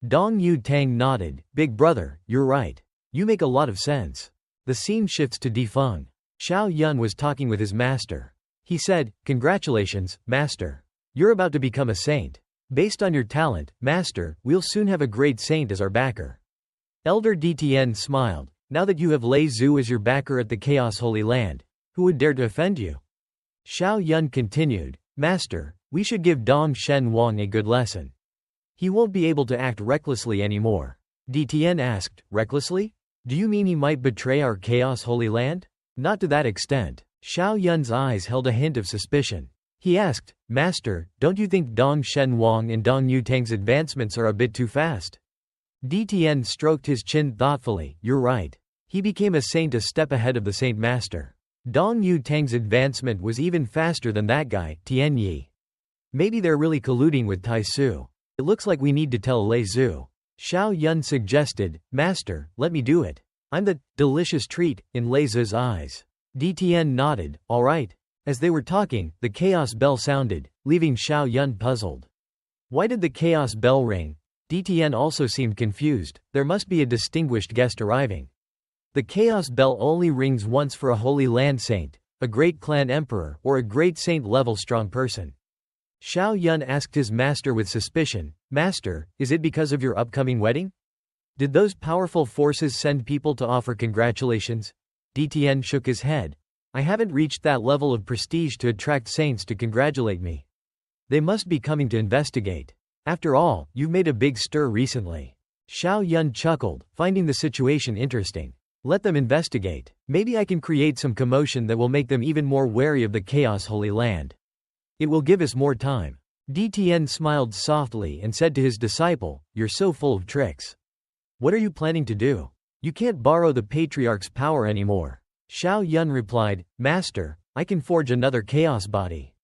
Dong Yu Tang nodded, Big brother, you're right. You make a lot of sense. The scene shifts to Defeng. Xiao Yun was talking with his master. He said, Congratulations, master. You're about to become a saint. Based on your talent, master, we'll soon have a great saint as our backer. Elder Dtn smiled. Now that you have Lei Zhu as your backer at the Chaos Holy Land, who would dare to offend you? Xiao Yun continued, Master, we should give Dong Shen Wang a good lesson. He won't be able to act recklessly anymore. Dtn asked, Recklessly? Do you mean he might betray our Chaos Holy Land? Not to that extent. Xiao Yun's eyes held a hint of suspicion. He asked, Master, don't you think Dong Shen Wang and Dong Yu Tang's advancements are a bit too fast? Dtn stroked his chin thoughtfully, You're right. He became a saint a step ahead of the Saint Master. Dong Yu Tang's advancement was even faster than that guy, Tian Yi. Maybe they're really colluding with Tai Su. It looks like we need to tell Lei Zhu. Xiao Yun suggested, Master, let me do it. I'm the delicious treat in Lei Zhu's eyes. Dtn nodded, All right. As they were talking, the chaos bell sounded, leaving Xiao Yun puzzled. Why did the chaos bell ring? Dtn also seemed confused. There must be a distinguished guest arriving. The chaos bell only rings once for a Holy Land saint, a great clan emperor, or a great saint-level strong person. Xiao Yun asked his master with suspicion, Master, is it because of your upcoming wedding? Did those powerful forces send people to offer congratulations? Dtn shook his head. I haven't reached that level of prestige to attract saints to congratulate me. They must be coming to investigate. After all, you've made a big stir recently. Xiao Yun chuckled, finding the situation interesting. Let them investigate. Maybe I can create some commotion that will make them even more wary of the Chaos Holy Land. It will give us more time. Dtn smiled softly and said to his disciple, You're so full of tricks. What are you planning to do? You can't borrow the Patriarch's power anymore. Xiao Yun replied, Master, I can forge another chaos body.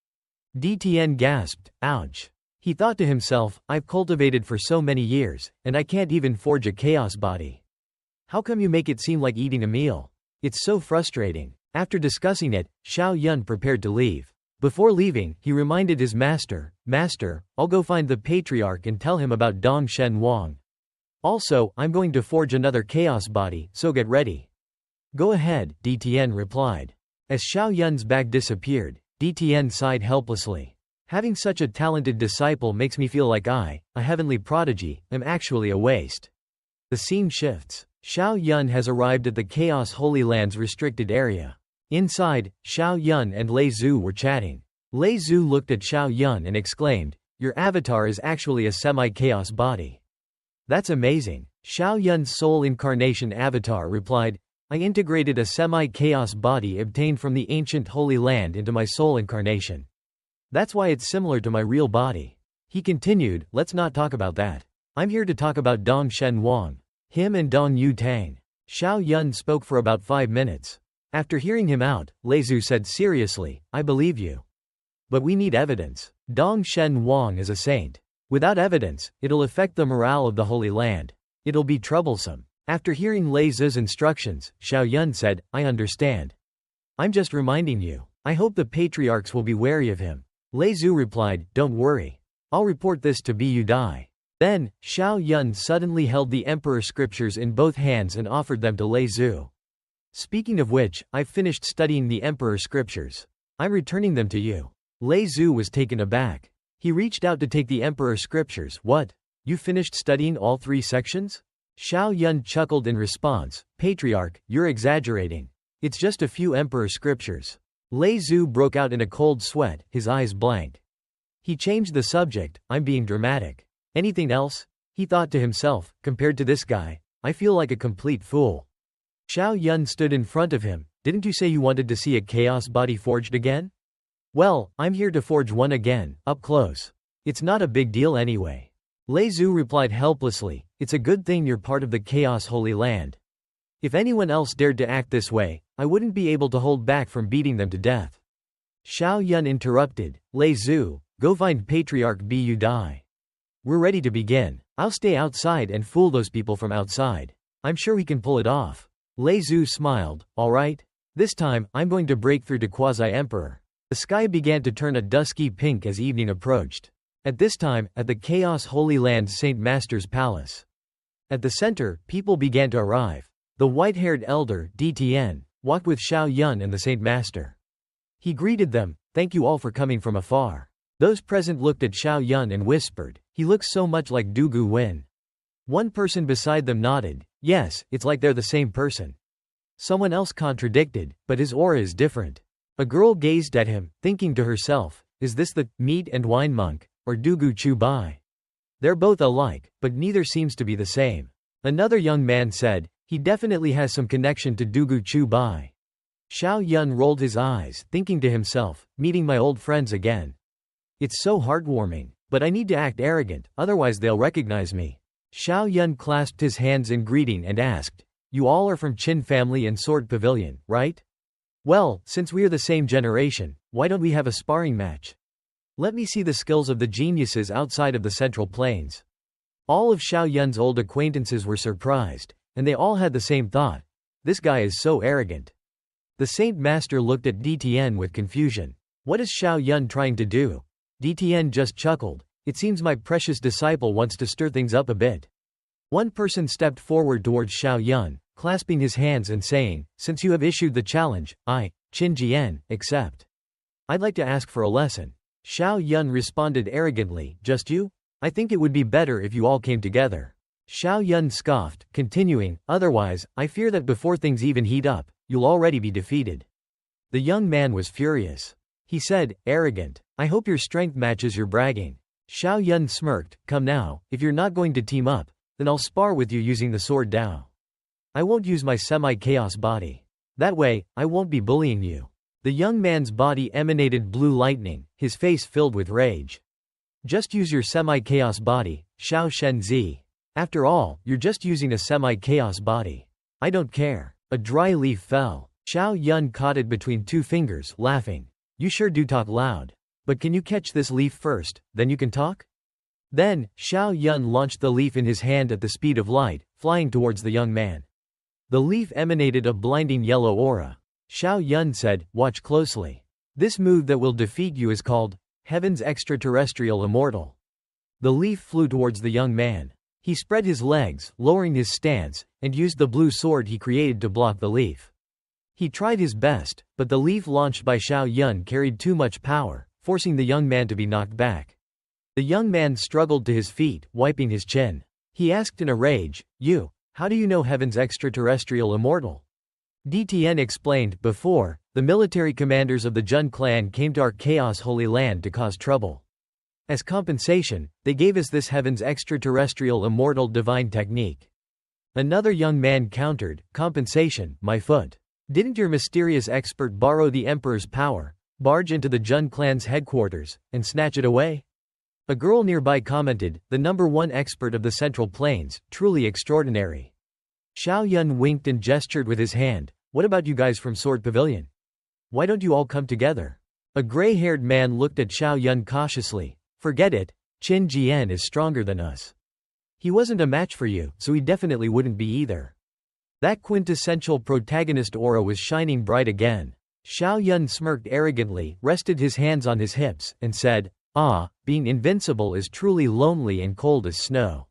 Dtn gasped, Ouch. He thought to himself, I've cultivated for so many years, and I can't even forge a chaos body. How come you make it seem like eating a meal? It's so frustrating. After discussing it, Xiao Yun prepared to leave. Before leaving, he reminded his master, Master, I'll go find the Patriarch and tell him about Dong Shen Wang. Also, I'm going to forge another chaos body, so get ready. Go ahead, Dtn replied. As Xiao Yun's bag disappeared, Dtn sighed helplessly. Having such a talented disciple makes me feel like a heavenly prodigy, am actually a waste. The scene shifts. Xiao Yun has arrived at the Chaos Holy Land's restricted area. Inside, Xiao Yun and Lei Zhu were chatting. Lei Zhu looked at Xiao Yun and exclaimed, Your avatar is actually a semi-chaos body. That's amazing. Xiao Yun's soul incarnation avatar replied, I integrated a semi-chaos body obtained from the ancient Holy Land into my soul incarnation. That's why it's similar to my real body. He continued, Let's not talk about that. I'm here to talk about Dong Shen Wang. Him and Dong Yu Tang. Xiao Yun spoke for about 5 minutes. After hearing him out, Lei Zhu said seriously, I believe you. But we need evidence. Dong Shen Wang is a saint. Without evidence, it'll affect the morale of the Holy Land. It'll be troublesome. After hearing Lei Zhu's instructions, Xiao Yun said, I understand. I'm just reminding you. I hope the patriarchs will be wary of him. Lei Zhu replied, don't worry. I'll report this to Bu Dai. Then, Xiao Yun suddenly held the emperor scriptures in both hands and offered them to Lei Zhu. Speaking of which, I've finished studying the emperor scriptures. I'm returning them to you. Lei Zhu was taken aback. He reached out to take the emperor scriptures. What? You finished studying all 3 sections? Xiao Yun chuckled in response, Patriarch, you're exaggerating. It's just a few emperor scriptures. Lei Zhu broke out in a cold sweat, his eyes blank. He changed the subject, I'm being dramatic. Anything else? He thought to himself, compared to this guy, I feel like a complete fool. Xiao Yun stood in front of him. Didn't you say you wanted to see a chaos body forged again? Well, I'm here to forge one again, up close. It's not a big deal anyway. Lei Zhu replied helplessly, it's a good thing you're part of the Chaos Holy Land. If anyone else dared to act this way, I wouldn't be able to hold back from beating them to death. Xiao Yun interrupted, Lei Zhu, go find Patriarch Bu Dai. We're ready to begin. I'll stay outside and fool those people from outside. I'm sure we can pull it off. Lei Zhu smiled, all right. This time, I'm going to break through to Quasi-Emperor. The sky began to turn a dusky pink as evening approached. At this time, at the Chaos Holy Land's Saint Master's Palace. At the center, people began to arrive. The white-haired elder, DTN, walked with Xiao Yun and the Saint Master. He greeted them, thank you all for coming from afar. Those present looked at Xiao Yun and whispered, he looks so much like Du Gu Wen. One person beside them nodded, yes, it's like they're the same person. Someone else contradicted, but his aura is different. A girl gazed at him, thinking to herself, is this the meat and wine monk, or Du Gu Chu Bai? They're both alike, but neither seems to be the same. Another young man said, he definitely has some connection to Du Gu Chu Bai. Xiao Yun rolled his eyes, thinking to himself, meeting my old friends again. It's so heartwarming, but I need to act arrogant, otherwise they'll recognize me. Xiao Yun clasped his hands in greeting and asked, you all are from Qin family and Sword Pavilion, right? Well, since we're the same generation, why don't we have a sparring match? Let me see the skills of the geniuses outside of the Central Plains. All of Xiao Yun's old acquaintances were surprised, and they all had the same thought. This guy is so arrogant. The Saint Master looked at DTN with confusion. What is Xiao Yun trying to do? DTN just chuckled. It seems my precious disciple wants to stir things up a bit. One person stepped forward towards Xiao Yun, clasping his hands and saying, since you have issued the challenge, I, Qin Jian, accept. I'd like to ask for a lesson. Xiao Yun responded arrogantly, just you? I think it would be better if you all came together. Xiao Yun scoffed, continuing, otherwise, I fear that before things even heat up, you'll already be defeated. The young man was furious. He said, arrogant. I hope your strength matches your bragging. Xiao Yun smirked, come now, if you're not going to team up, then I'll spar with you using the sword Dao. I won't use my semi-chaos body. That way, I won't be bullying you. The young man's body emanated blue lightning, his face filled with rage. Just use your semi-chaos body, Xiao Shenzi. After all, you're just using a semi-chaos body. I don't care. A dry leaf fell. Xiao Yun caught it between 2 fingers, laughing. You sure do talk loud. But can you catch this leaf first, then you can talk? Then, Xiao Yun launched the leaf in his hand at the speed of light, flying towards the young man. The leaf emanated a blinding yellow aura. Xiao Yun said, watch closely. This move that will defeat you is called, Heaven's Extraterrestrial Immortal. The leaf flew towards the young man. He spread his legs, lowering his stance, and used the blue sword he created to block the leaf. He tried his best, but the leaf launched by Xiao Yun carried too much power, forcing the young man to be knocked back. The young man struggled to his feet, wiping his chin. He asked in a rage, how do you know Heaven's Extraterrestrial Immortal? DTN explained, before, the military commanders of the Jun clan came to our Chaos Holy Land to cause trouble. As compensation, they gave us this Heaven's Extraterrestrial Immortal divine technique. Another young man countered, compensation, my foot. Didn't your mysterious expert borrow the Emperor's power, barge into the Jun clan's headquarters, and snatch it away? A girl nearby commented, the #1 expert of the Central Plains, truly extraordinary. Xiao Yun winked and gestured with his hand. What about you guys from Sword Pavilion? Why don't you all come together? A gray-haired man looked at Xiao Yun cautiously. Forget it, Qin Jian is stronger than us. He wasn't a match for you, so he definitely wouldn't be either. That quintessential protagonist aura was shining bright again. Xiao Yun smirked arrogantly, rested his hands on his hips, and said, being invincible is truly lonely and cold as snow.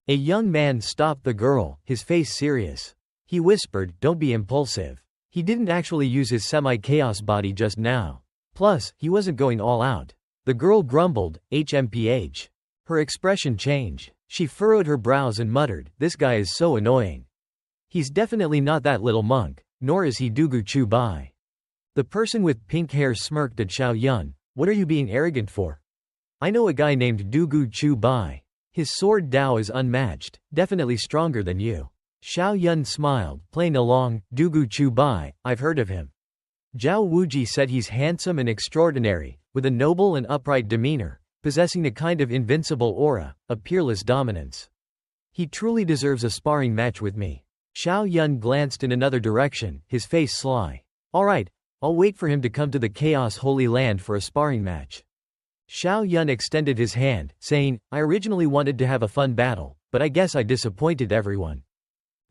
A young man stopped the girl, his face serious. He whispered, don't be impulsive. He didn't actually use his semi-chaos body just now. Plus, he wasn't going all out. The girl grumbled, HMPH. Her expression changed. She furrowed her brows and muttered, this guy is so annoying. He's definitely not that little monk, nor is he Dugu Chu Bai. The person with pink hair smirked at Xiao Yun. What are you being arrogant for? I know a guy named Dugu Chu Bai. His sword Dao is unmatched, definitely stronger than you. Xiao Yun smiled, playing along, Dugu Chu Bai, I've heard of him. Zhao Wuji said he's handsome and extraordinary, with a noble and upright demeanor, possessing a kind of invincible aura, a peerless dominance. He truly deserves a sparring match with me. Xiao Yun glanced in another direction, his face sly. Alright, I'll wait for him to come to the Chaos Holy Land for a sparring match. Xiao Yun extended his hand, saying, I originally wanted to have a fun battle, but I guess I disappointed everyone.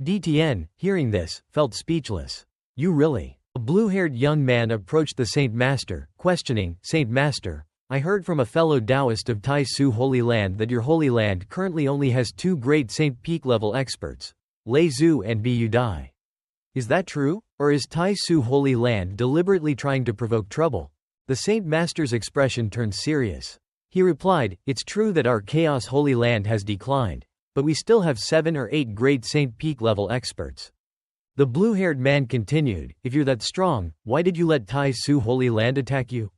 DTN, hearing this, felt speechless. You really? A blue-haired young man approached the Saint Master, questioning, Saint Master, I heard from a fellow Taoist of Tai Su Holy Land that your Holy Land currently only has 2 great Saint Peak-level experts, Lei Zhu and Bu Dai. Is that true, or is Tai Su Holy Land deliberately trying to provoke trouble? The Saint Master's expression turned serious. He replied, it's true that our Chaos Holy Land has declined, but we still have 7 or 8 great Saint Peak-level experts. The blue-haired man continued, if you're that strong, why did you let Tai Su Holy Land attack you?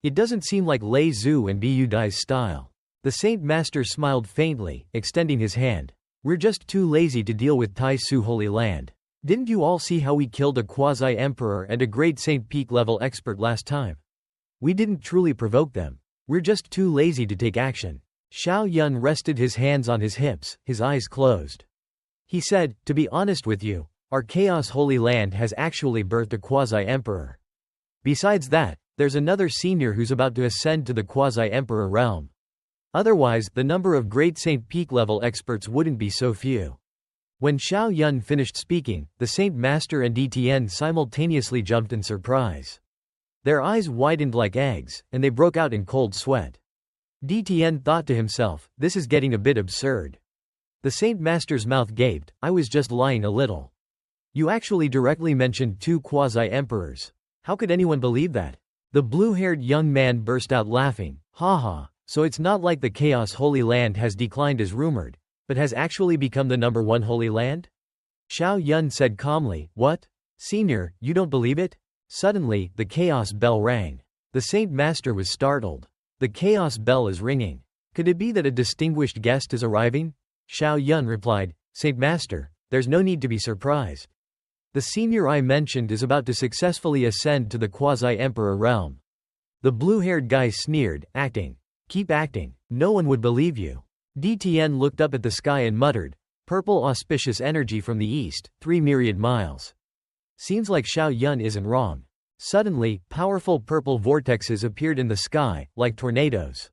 It doesn't seem like Lei Zhu and Bu Dai's style. The Saint Master smiled faintly, extending his hand. We're just too lazy to deal with Tai Su Holy Land. Didn't you all see how we killed a quasi-emperor and a great Saint Peak-level expert last time? We didn't truly provoke them. We're just too lazy to take action. Xiao Yun rested his hands on his hips, his eyes closed. He said, to be honest with you, our Chaos Holy Land has actually birthed a quasi-emperor. Besides that, there's another senior who's about to ascend to the quasi-emperor realm. Otherwise, the number of great Saint Peak-level experts wouldn't be so few. When Xiao Yun finished speaking, the Saint Master and DTN simultaneously jumped in surprise. Their eyes widened like eggs, and they broke out in cold sweat. DTN thought to himself, this is getting a bit absurd. The Saint Master's mouth gaped, I was just lying a little. You actually directly mentioned 2 quasi-emperors. How could anyone believe that? The blue-haired young man burst out laughing. Haha, so it's not like the Chaos Holy Land has declined as rumored, but has actually become the #1 Holy Land? Xiao Yun said calmly, what? Senior, you don't believe it? Suddenly, the Chaos Bell rang. The Saint Master was startled. The Chaos Bell is ringing. Could it be that a distinguished guest is arriving? Xiao Yun replied, Saint Master, there's no need to be surprised. The senior I mentioned is about to successfully ascend to the quasi-emperor realm. The blue-haired guy sneered, acting. Keep acting. No one would believe you. DTN looked up at the sky and muttered, purple auspicious energy from the east, 3 myriad miles. Seems like Xiao Yun isn't wrong. Suddenly, powerful purple vortexes appeared in the sky, like tornadoes.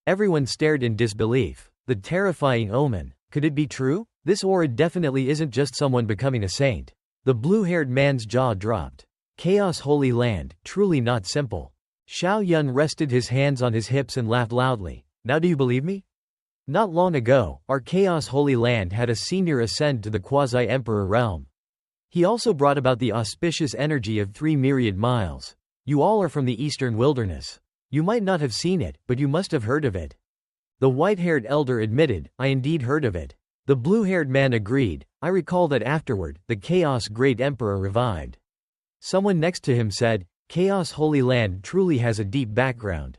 Everyone stared in disbelief. The terrifying omen. Could it be true? This aura definitely isn't just someone becoming a saint. The blue-haired man's jaw dropped. Chaos Holy Land, truly not simple. Xiao Yun rested his hands on his hips and laughed loudly. Now do you believe me? Not long ago, our Chaos Holy Land had a senior ascend to the quasi-emperor realm. He also brought about the auspicious energy of 3 myriad miles. You all are from the eastern wilderness. You might not have seen it, but you must have heard of it. The white-haired elder admitted, I indeed heard of it. The blue-haired man agreed, I recall that afterward, the Chaos Great Emperor revived. Someone next to him said, Chaos Holy Land truly has a deep background.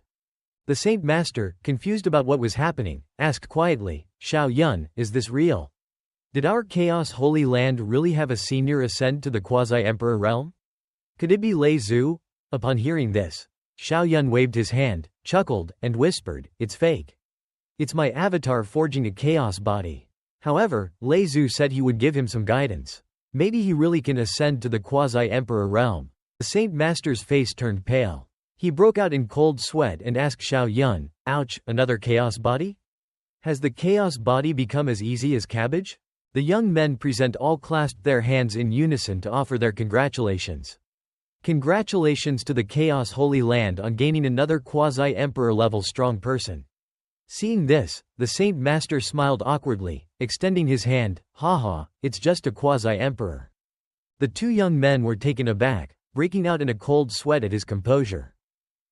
The Saint Master, confused about what was happening, asked quietly, Xiao Yun, is this real? Did our Chaos Holy Land really have a senior ascend to the quasi-emperor realm? Could it be Lei Zhu? Upon hearing this, Xiao Yun waved his hand, chuckled, and whispered, it's fake. It's my avatar forging a chaos body. However, Lei Zhu said he would give him some guidance. Maybe he really can ascend to the quasi-emperor realm. The Saint Master's face turned pale. He broke out in cold sweat and asked Xiao Yun, ouch, another chaos body? Has the chaos body become as easy as cabbage? The young men present all clasped their hands in unison to offer their congratulations. Congratulations to the Chaos Holy Land on gaining another quasi-emperor level strong person. Seeing this, the Saint Master smiled awkwardly, extending his hand. Haha, it's just a quasi-emperor. The two young men were taken aback, breaking out in a cold sweat at his composure.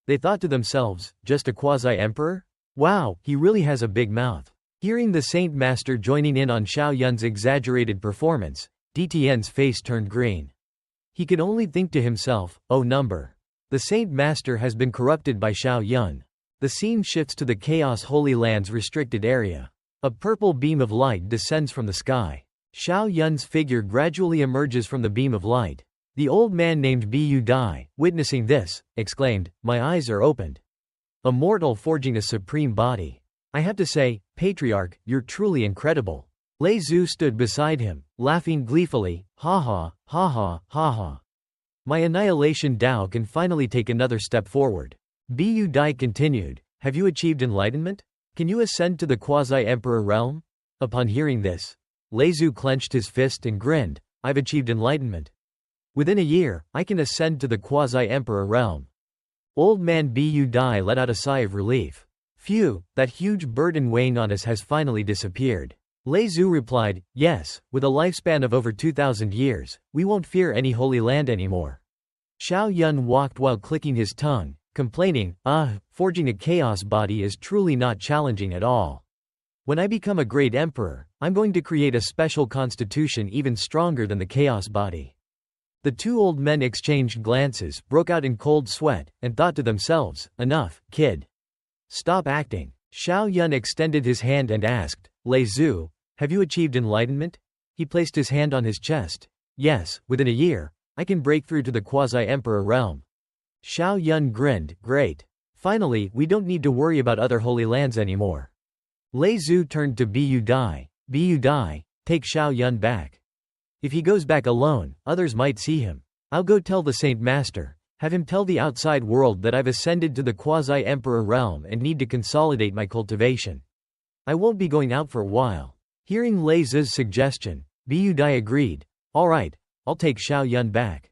They thought to themselves, just a quasi-emperor? Wow, he really has a big mouth. Hearing the Saint Master joining in on Xiao Yun's exaggerated performance, DTN's face turned green. He could only think to himself, oh number. The Saint Master has been corrupted by Xiao Yun. The scene shifts to the Chaos Holy Land's restricted area. A purple beam of light descends from the sky. Xiao Yun's figure gradually emerges from the beam of light. The old man named Bu Dai, witnessing this, exclaimed, my eyes are opened. A mortal forging a supreme body. I have to say, Patriarch, you're truly incredible. Lei Zhu stood beside him, laughing gleefully, ha ha, ha ha, ha ha. My annihilation Dao can finally take another step forward. Bu Dai continued, have you achieved enlightenment? Can you ascend to the quasi-emperor realm? Upon hearing this, Lei Zhu clenched his fist and grinned, I've achieved enlightenment. Within a year, I can ascend to the quasi-emperor realm. Old man Bu Dai let out a sigh of relief. Phew, that huge burden weighing on us has finally disappeared. Lei Zhu replied, yes, with a lifespan of over 2,000 years, we won't fear any holy land anymore. Xiao Yun walked while clicking his tongue, complaining, forging a chaos body is truly not challenging at all. When I become a great emperor, I'm going to create a special constitution even stronger than the chaos body. The two old men exchanged glances, broke out in cold sweat, and thought to themselves, enough, kid. Stop acting. Xiao Yun extended his hand and asked, Lei Zhu, have you achieved enlightenment? He placed his hand on his chest. Yes, within a year, I can break through to the quasi-emperor realm. Xiao Yun grinned, great. Finally, we don't need to worry about other holy lands anymore. Lei Zhu turned to Bu Dai. Bu Dai, take Xiao Yun back. If he goes back alone, others might see him. I'll go tell the Saint Master. Have him tell the outside world that I've ascended to the quasi-emperor realm and need to consolidate my cultivation. I won't be going out for a while. Hearing Lei Zhu's suggestion, Bu Dai agreed. Alright, I'll take Xiao Yun back.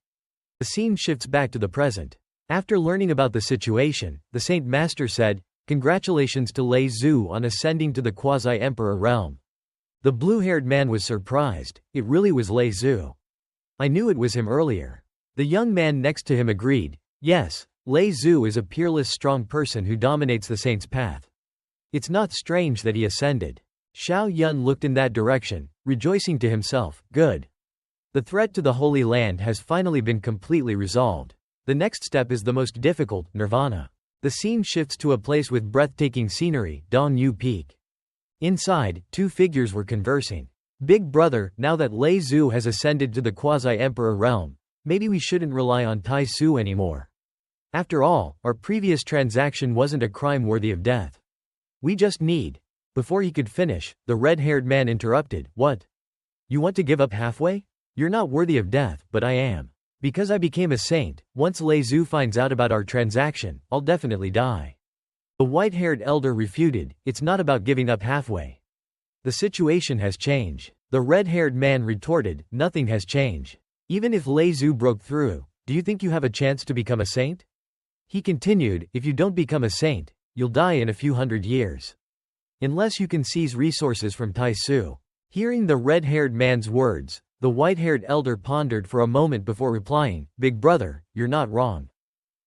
The scene shifts back to the present. After learning about the situation, the Saint Master said, congratulations to Lei Zhu on ascending to the quasi-emperor realm. The blue-haired man was surprised, it really was Lei Zhu. I knew it was him earlier. The young man next to him agreed, yes, Lei Zhu is a peerless strong person who dominates the saint's path. It's not strange that he ascended. Xiao Yun looked in that direction, rejoicing to himself, good. The threat to the Holy Land has finally been completely resolved. The next step is the most difficult, Nirvana. The scene shifts to a place with breathtaking scenery, Dongyu Peak. Inside, two figures were conversing. Big brother, now that Lei Zhu has ascended to the quasi-emperor realm, maybe we shouldn't rely on Tai Su anymore. After all, our previous transaction wasn't a crime worthy of death. We just need. Before he could finish, the red-haired man interrupted, what? You want to give up halfway? You're not worthy of death, but I am. Because I became a saint, once Lei Zhu finds out about our transaction, I'll definitely die. The white-haired elder refuted, it's not about giving up halfway. The situation has changed. The red-haired man retorted, nothing has changed. Even if Lei Zhu broke through, do you think you have a chance to become a saint? He continued, if you don't become a saint, you'll die in a few hundred years. Unless you can seize resources from Tai Su. Hearing the red-haired man's words, the white-haired elder pondered for a moment before replying, big brother, you're not wrong.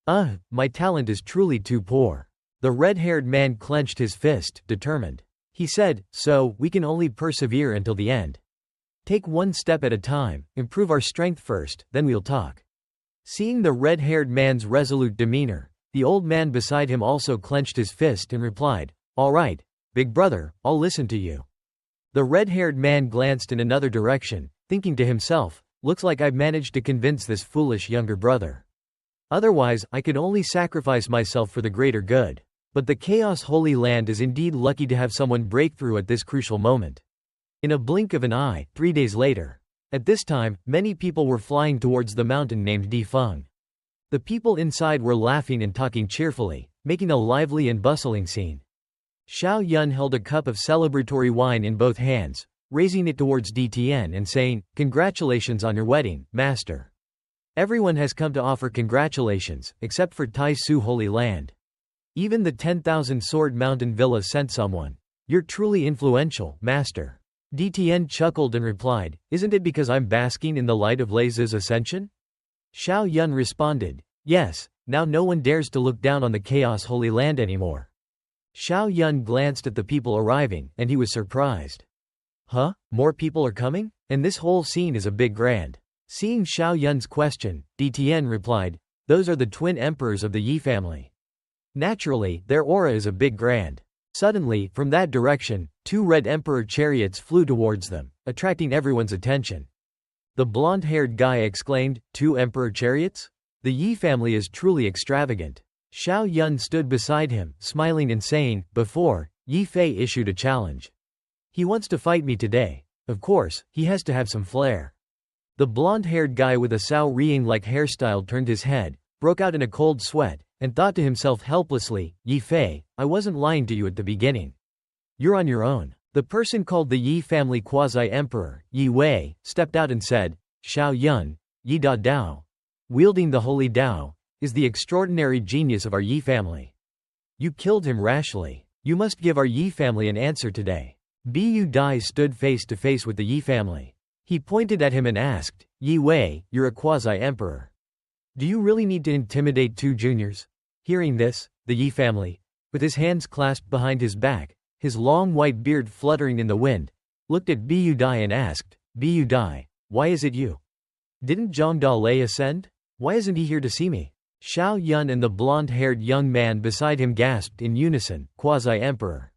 My talent is truly too poor. The red-haired man clenched his fist, determined. He said, so, we can only persevere until the end. Take one step at a time, improve our strength first, then we'll talk. Seeing the red-haired man's resolute demeanor, the old man beside him also clenched his fist and replied, all right, big brother, I'll listen to you. The red-haired man glanced in another direction, thinking to himself, looks like I've managed to convince this foolish younger brother. Otherwise, I could only sacrifice myself for the greater good. But the Chaos Holy Land is indeed lucky to have someone break through at this crucial moment. In a blink of an eye, 3 days later. At this time, many people were flying towards the mountain named Defeng. The people inside were laughing and talking cheerfully, making a lively and bustling scene. Xiao Yun held a cup of celebratory wine in both hands, raising it towards DTN and saying, "Congratulations on your wedding, master. Everyone has come to offer congratulations, except for Tai Su Holy Land. Even the 10,000 Sword Mountain Villa sent someone. You're truly influential, master." DTN chuckled and replied, "Isn't it because I'm basking in the light of Lei Zi's ascension?" Xiao Yun responded, "Yes, now no one dares to look down on the Chaos Holy Land anymore." Xiao Yun glanced at the people arriving, and he was surprised. Huh? More people are coming? And this whole scene is a big grand. Seeing Xiao Yun's question, DTN replied, "Those are the twin emperors of the Yi family. Naturally, their aura is a big grand." Suddenly, from that direction, 2 red emperor chariots flew towards them, attracting everyone's attention. The blonde-haired guy exclaimed, "2 emperor chariots? The Yi family is truly extravagant." Xiao Yun stood beside him, smiling and saying, "Before, Yi Fei issued a challenge. He wants to fight me today. Of course, he has to have some flair." The blonde-haired guy with a Cao Riang-like hairstyle turned his head, broke out in a cold sweat, and thought to himself helplessly, "Yi Fei, I wasn't lying to you at the beginning. You're on your own." The person called the Yi family quasi-emperor, Yi Wei, stepped out and said, "Xiao Yun, Yi Da Dao, wielding the holy Dao, is the extraordinary genius of our Yi family. You killed him rashly. You must give our Yi family an answer today." Bu Dai stood face to face with the Yi family. He pointed at him and asked, "Yi Wei, you're a quasi-emperor. Do you really need to intimidate 2 juniors?" Hearing this, the Yi family, with his hands clasped behind his back, his long white beard fluttering in the wind, looked at Bu Dai and asked, "Bu Dai, why is it you? Didn't Zhang Dalei ascend? Why isn't he here to see me?" Xiao Yun and the blonde-haired young man beside him gasped in unison, "Quasi-emperor."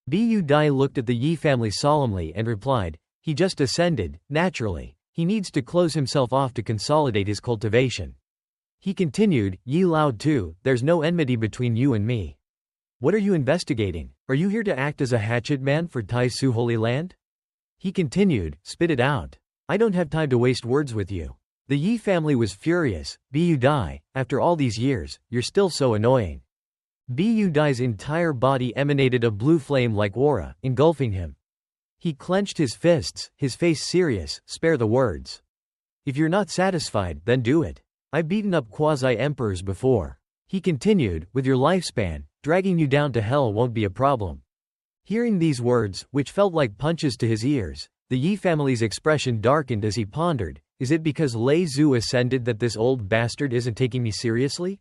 Bu Dai looked at the Yi family solemnly and replied, "He just ascended, naturally. He needs to close himself off to consolidate his cultivation." He continued, "Yi Lao too, there's no enmity between you and me. What are you investigating? Are you here to act as a hatchet man for Tai Su Holy Land?" He continued, "Spit it out. I don't have time to waste words with you." The Yi family was furious. Bu Dai, after all these years, you're still so annoying. Bu Dai's entire body emanated a blue flame-like aura, engulfing him. He clenched his fists, his face serious, "Spare the words. If you're not satisfied, then do it. I've beaten up quasi-emperors before." He continued, "With your lifespan, dragging you down to hell won't be a problem." Hearing these words, which felt like punches to his ears, the Yi family's expression darkened as he pondered, "Is it because Lei Zhu ascended that this old bastard isn't taking me seriously?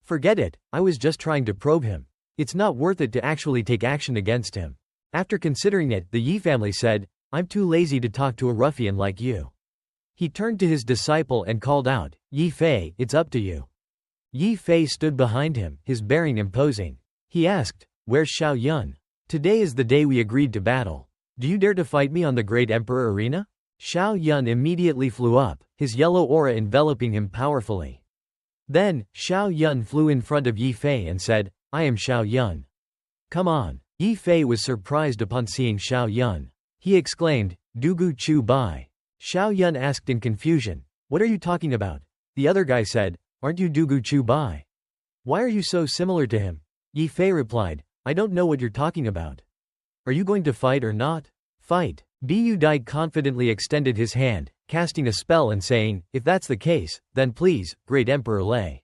Forget it, I was just trying to probe him. It's not worth it to actually take action against him." After considering it, the Yi family said, "I'm too lazy to talk to a ruffian like you." He turned to his disciple and called out, "Yi Fei, it's up to you." Yi Fei stood behind him, his bearing imposing. He asked, "Where's Xiao Yun? Today is the day we agreed to battle. Do you dare to fight me on the Great Emperor Arena?" Xiao Yun immediately flew up, his yellow aura enveloping him powerfully. Then, Xiao Yun flew in front of Yi Fei and said, "I am Xiao Yun. Come on." Yi Fei was surprised upon seeing Xiao Yun. He exclaimed, "Dugu Chu Bai." Xiao Yun asked in confusion, "What are you talking about?" The other guy said, "Aren't you Dugu Chu Bai? Why are you so similar to him?" Yi Fei replied, "I don't know what you're talking about. Are you going to fight or not?" "Fight." Bu Dai confidently extended his hand, casting a spell and saying, "If that's the case, then please, Great Emperor Lei."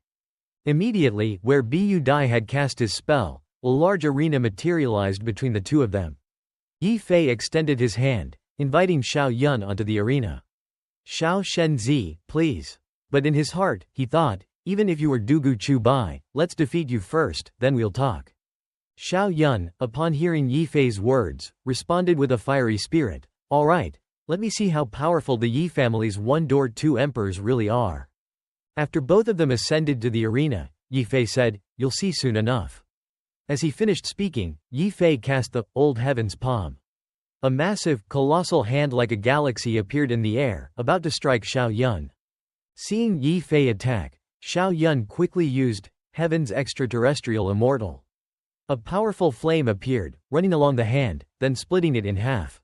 Immediately, where Bu Dai had cast his spell, a large arena materialized between the two of them. Yi Fei extended his hand, inviting Xiao Yun onto the arena. "Xiao Shenzi, please." But in his heart, he thought, "Even if you were Dugu Chu Bai, let's defeat you first, then we'll talk." Xiao Yun, upon hearing Yi Fei's words, responded with a fiery spirit, "All right, let me see how powerful the Yi family's one-door 2 emperors really are." After both of them ascended to the arena, Yi Fei said, "You'll see soon enough." As he finished speaking, Yi Fei cast the old heaven's palm. A massive, colossal hand like a galaxy appeared in the air, about to strike Xiao Yun. Seeing Yi Fei attack, Xiao Yun quickly used Heaven's Extraterrestrial Immortal. A powerful flame appeared, running along the hand, then splitting it in half.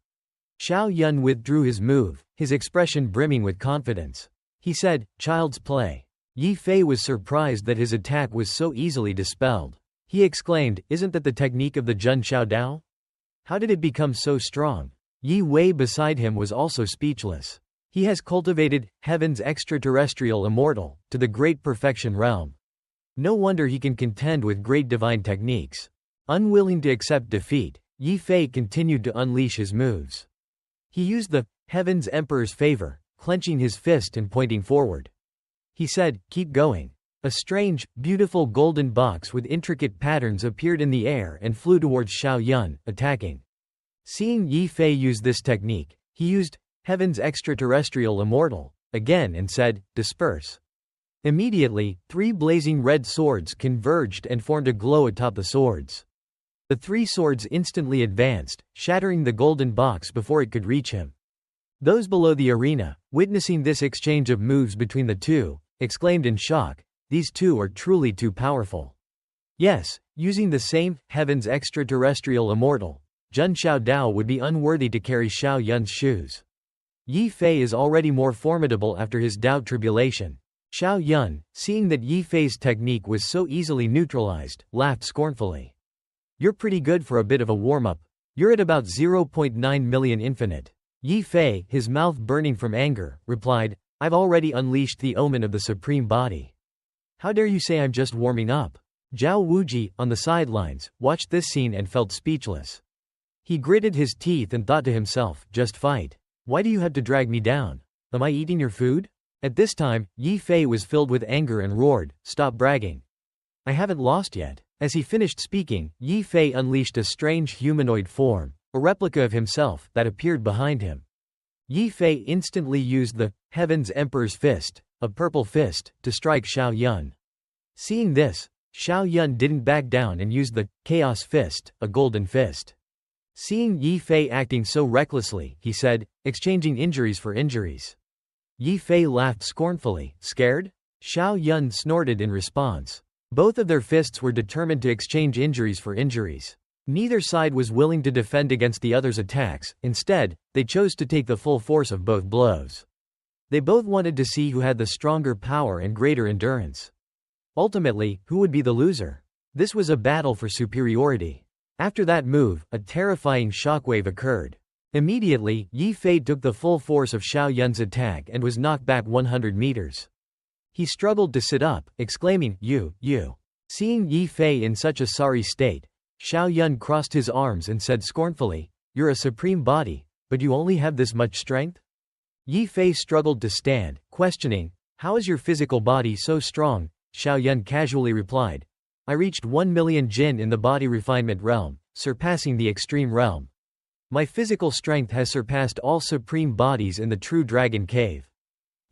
Xiao Yun withdrew his move, his expression brimming with confidence. He said, "Child's play." Yi Fei was surprised that his attack was so easily dispelled. He exclaimed, "Isn't that the technique of the Jun Xiao Dao? How did it become so strong?" Yi Wei beside him was also speechless. He has cultivated heaven's extraterrestrial immortal to the great perfection realm. No wonder he can contend with great divine techniques. Unwilling to accept defeat, Yi Fei continued to unleash his moves. He used the heaven's emperor's favor, clenching his fist and pointing forward. He said, "Keep going." A strange, beautiful golden box with intricate patterns appeared in the air and flew towards Xiao Yun, attacking. Seeing Yi Fei use this technique, he used heaven's extraterrestrial immortal again and said, "Disperse." Immediately, 3 blazing red swords converged and formed a glow atop the swords. The 3 swords instantly advanced, shattering the golden box before it could reach him. Those below the arena, witnessing this exchange of moves between the two, exclaimed in shock, "These two are truly too powerful." Yes, using the same heaven's extraterrestrial immortal, Jun Xiao Dao would be unworthy to carry Xiao Yun's shoes. Yi Fei is already more formidable after his Dao tribulation. Xiao Yun, seeing that Yi Fei's technique was so easily neutralized, laughed scornfully. "You're pretty good for a bit of a warm-up. You're at about 0.9 million infinite." Yi Fei, his mouth burning from anger, replied, "I've already unleashed the omen of the supreme body. How dare you say I'm just warming up?" Zhao Wuji, on the sidelines, watched this scene and felt speechless. He gritted his teeth and thought to himself, "Just fight. Why do you have to drag me down? Am I eating your food?" At this time, Yi Fei was filled with anger and roared, "Stop bragging. I haven't lost yet." As he finished speaking, Yi Fei unleashed a strange humanoid form, a replica of himself, that appeared behind him. Yi Fei instantly used the heaven's emperor's fist, a purple fist, to strike Xiao Yun. Seeing this, Xiao Yun didn't back down and used the chaos fist, a golden fist. Seeing Yi Fei acting so recklessly, he said, "Exchanging injuries for injuries." Yi Fei laughed scornfully. "Scared?" Xiao Yun snorted in response. Both of their fists were determined to exchange injuries for injuries. Neither side was willing to defend against the other's attacks, instead, they chose to take the full force of both blows. They both wanted to see who had the stronger power and greater endurance. Ultimately, who would be the loser? This was a battle for superiority. After that move, a terrifying shockwave occurred. Immediately, Yi Fei took the full force of Xiao Yun's attack and was knocked back 100 meters. He struggled to sit up, exclaiming, You. Seeing Yi Fei in such a sorry state, Xiao Yun crossed his arms and said scornfully, "You're a supreme body, but you only have this much strength?" Yi Fei struggled to stand, questioning, "How is your physical body so strong?" Xiao Yun casually replied, "I reached 1 million jin in the body refinement realm, surpassing the extreme realm. My physical strength has surpassed all supreme bodies in the true dragon cave.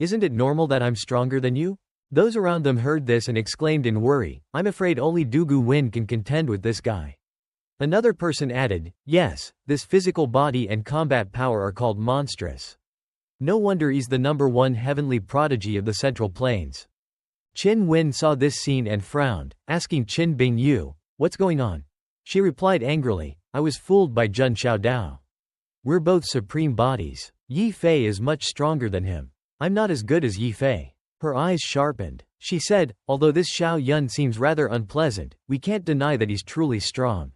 Isn't it normal that I'm stronger than you?" Those around them heard this and exclaimed in worry, "I'm afraid only Dugu Win can contend with this guy." Another person added, "Yes, this physical body and combat power are called monstrous. No wonder he's the #1 heavenly prodigy of the Central Plains." Qin Wen saw this scene and frowned, asking Qin Bingyu, "What's going on?" She replied angrily, "I was fooled by Jun Xiao Dao. We're both supreme bodies. Yi Fei is much stronger than him. I'm not as good as Yi Fei." Her eyes sharpened. She said, "Although this Xiao Yun seems rather unpleasant, we can't deny that he's truly strong."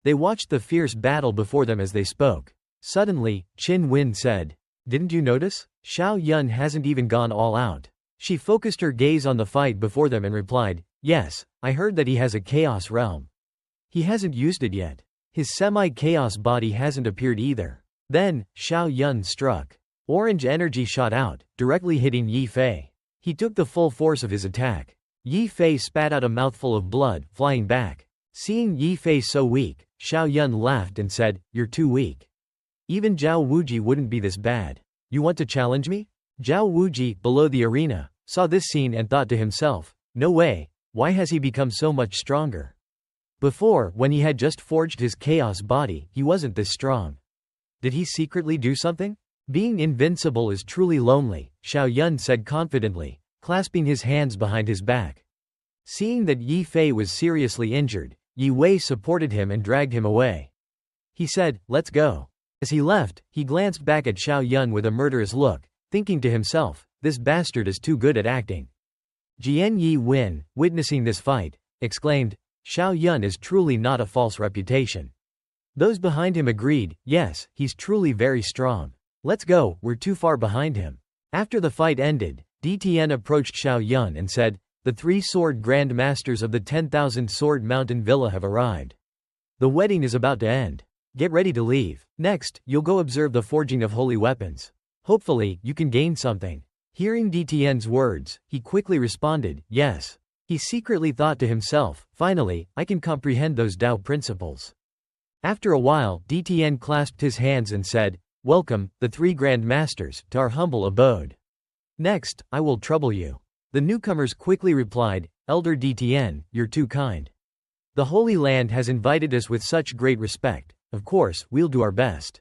They watched the fierce battle before them as they spoke. Suddenly, Qin Wen said, "Didn't you notice? Xiao Yun hasn't even gone all out." She focused her gaze on the fight before them and replied, "Yes, I heard that he has a chaos realm. He hasn't used it yet. His semi-chaos body hasn't appeared either." Then, Xiao Yun struck. Orange energy shot out, directly hitting Yi Fei. He took the full force of his attack. Yi Fei spat out a mouthful of blood, flying back. Seeing Yi Fei so weak, Xiao Yun laughed and said, "You're too weak. Even Zhao Wuji wouldn't be this bad. You want to challenge me?" Zhao Wuji, below the arena, saw this scene and thought to himself, "No way, why has he become so much stronger? Before, when he had just forged his chaos body, he wasn't this strong. Did he secretly do something? Being invincible is truly lonely," Xiao Yun said confidently, clasping his hands behind his back. Seeing that Yi Fei was seriously injured, Yi Wei supported him and dragged him away. He said, "Let's go." As he left, he glanced back at Xiao Yun with a murderous look, thinking to himself, "This bastard is too good at acting." Jian Yi Wen, witnessing this fight, exclaimed, "Xiao Yun is truly not a false reputation." Those behind him agreed, "Yes, he's truly very strong. Let's go, we're too far behind him." After the fight ended, DTN approached Xiao Yun and said, "The 3 sword Grand Masters of the 10,000 Sword Mountain Villa have arrived. The wedding is about to end. Get ready to leave. Next, you'll go observe the forging of holy weapons. Hopefully, you can gain something." Hearing DTN's words, he quickly responded, "Yes." He secretly thought to himself, "Finally, I can comprehend those Tao principles." After a while, DTN clasped his hands and said, "Welcome, the 3 Grand Masters, to our humble abode. Next, I will trouble you." The newcomers quickly replied, "Elder DTN, you're too kind. The Holy Land has invited us with such great respect. Of course, we'll do our best."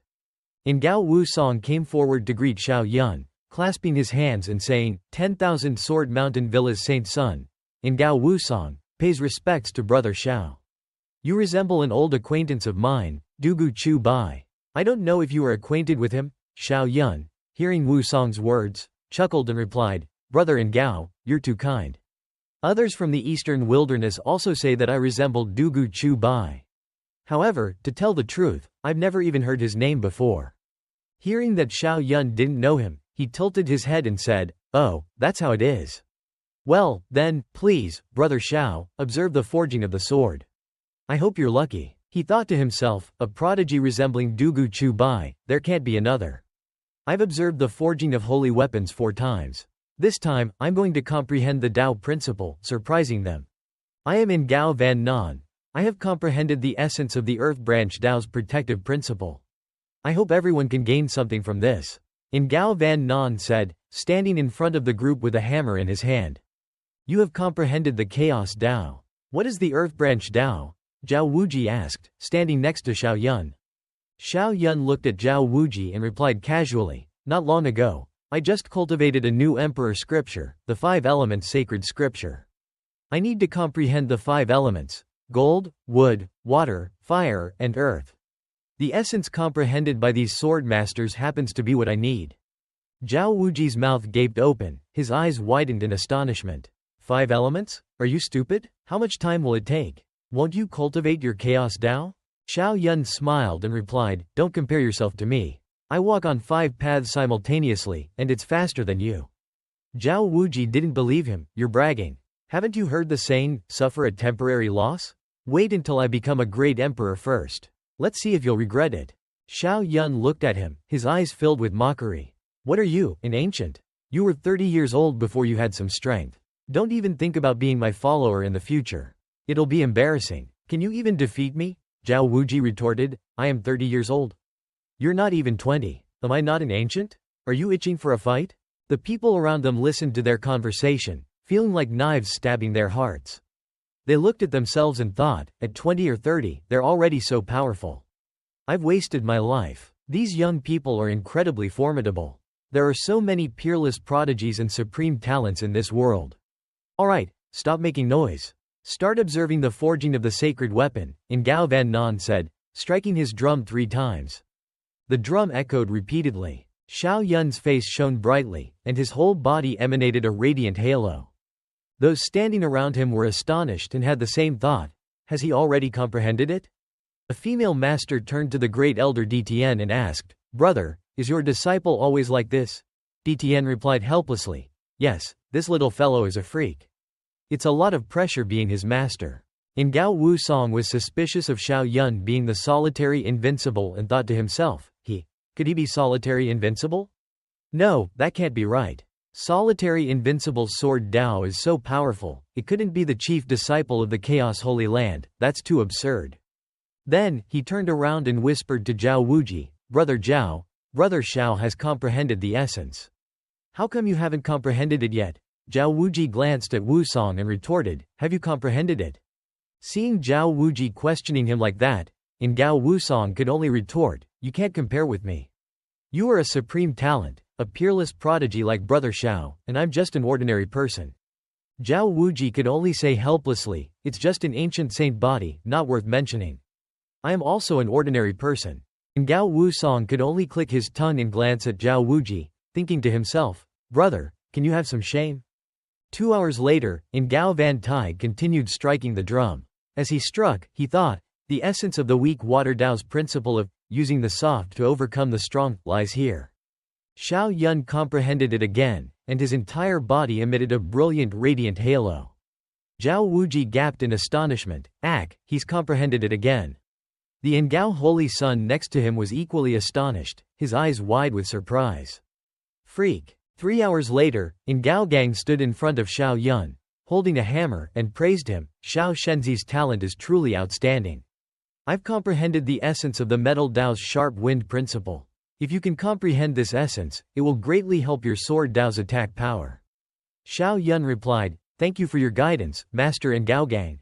Gao Wusong came forward to greet Xiao Yun, clasping his hands and saying, 10,000 Sword Mountain Villa's Saint Sun. Gao Wusong pays respects to Brother Xiao. "You resemble an old acquaintance of mine, Dugu Chu Bai. I don't know if you are acquainted with him." Xiao Yun, hearing Wusong's words, chuckled and replied, "Brother Gao, you're too kind. Others from the eastern wilderness also say that I resemble Dugu Chu Bai. However, to tell the truth, I've never even heard his name before." Hearing that Xiao Yun didn't know him, he tilted his head and said, "Oh, that's how it is. Well, then, please, Brother Xiao, observe the forging of the sword. I hope you're lucky." He thought to himself, "A prodigy resembling Dugu Chu Bai, there can't be another. I've observed the forging of holy weapons 4 times. This time, I'm going to comprehend the Tao principle, surprising them. I am Gao Van Nan. I have comprehended the essence of the Earth Branch Tao's protective principle. I hope everyone can gain something from this." Gao Van Nan said, standing in front of the group with a hammer in his hand. "You have comprehended the Chaos Tao. What is the Earth Branch Tao?" Zhao Wuji asked, standing next to Xiao Yun. Xiao Yun looked at Zhao Wuji and replied casually, "Not long ago, I just cultivated a new emperor scripture, the 5 elements sacred scripture. I need to comprehend the 5 elements: gold, wood, water, fire, and earth. The essence comprehended by these sword masters happens to be what I need." Zhao Wuji's mouth gaped open, his eyes widened in astonishment. 5 elements? Are you stupid? How much time will it take? Won't you cultivate your chaos Tao? Xiao Yun smiled and replied, "Don't compare yourself to me. I walk on 5 paths simultaneously, and it's faster than you." Zhao Wuji didn't believe him. "You're bragging. Haven't you heard the saying, suffer a temporary loss? Wait until I become a great emperor first. Let's see if you'll regret it." Xiao Yun looked at him, his eyes filled with mockery. "What are you, an ancient? You were 30 years old before you had some strength. Don't even think about being my follower in the future. It'll be embarrassing. Can you even defeat me?" Zhao Wuji retorted, "I am 30 years old. You're not even 20. Am I not an ancient? Are you itching for a fight?" The people around them listened to their conversation, feeling like knives stabbing their hearts. They looked at themselves and thought, at 20 or 30, they're already so powerful. I've wasted my life. These young people are incredibly formidable. There are so many peerless prodigies and supreme talents in this world. Alright, stop making noise. Start observing the forging of the sacred weapon, Gao Van Nan said, striking his drum 3 times. The drum echoed repeatedly. Xiao Yun's face shone brightly, and his whole body emanated a radiant halo. Those standing around him were astonished and had the same thought. Has he already comprehended it? A female master turned to the great elder DTN and asked, "Brother, is your disciple always like this?" DTN replied helplessly, "Yes, this little fellow is a freak. It's a lot of pressure being his master." Gao Wusong was suspicious of Xiao Yun being the solitary invincible and thought to himself, could he be solitary invincible? No, that can't be right. Solitary invincible sword Tao is so powerful, it couldn't be the chief disciple of the Chaos Holy Land, that's too absurd. Then, he turned around and whispered to Zhao Wuji, Brother Xiao has comprehended the essence. How come you haven't comprehended it yet?" Zhao Wuji glanced at Wusong and retorted, "Have you comprehended it?" Seeing Zhao Wuji questioning him like that, Gao Wusong could only retort, "You can't compare with me. You are a supreme talent, a peerless prodigy like Brother Xiao, and I'm just an ordinary person. Zhao Wuji could only say helplessly, "It's just an ancient saint body, not worth mentioning. I am also an ordinary person." And Gao Wusong could only click his tongue and glance at Zhao Wuji, thinking to himself, "Brother, can you have some shame?" 2 hours later, Gao Van Tai continued striking the drum. As he struck, he thought, "The essence of the weak water Dao's principle of using the soft to overcome the strong lies here." Xiao Yun comprehended it again, and his entire body emitted a brilliant radiant halo. Zhao Wuji gaped in astonishment. He's comprehended it again. The Ngao holy son next to him was equally astonished, his eyes wide with surprise. Freak. 3 hours later, Ngao Gang stood in front of Xiao Yun, holding a hammer, and praised him. "Xiao Shenzi's talent is truly outstanding. I've comprehended the essence of the metal Dao's sharp wind principle. If you can comprehend this essence, it will greatly help your sword Dao's attack power." Xiao Yun replied, "Thank you for your guidance, Master Ngao Gang."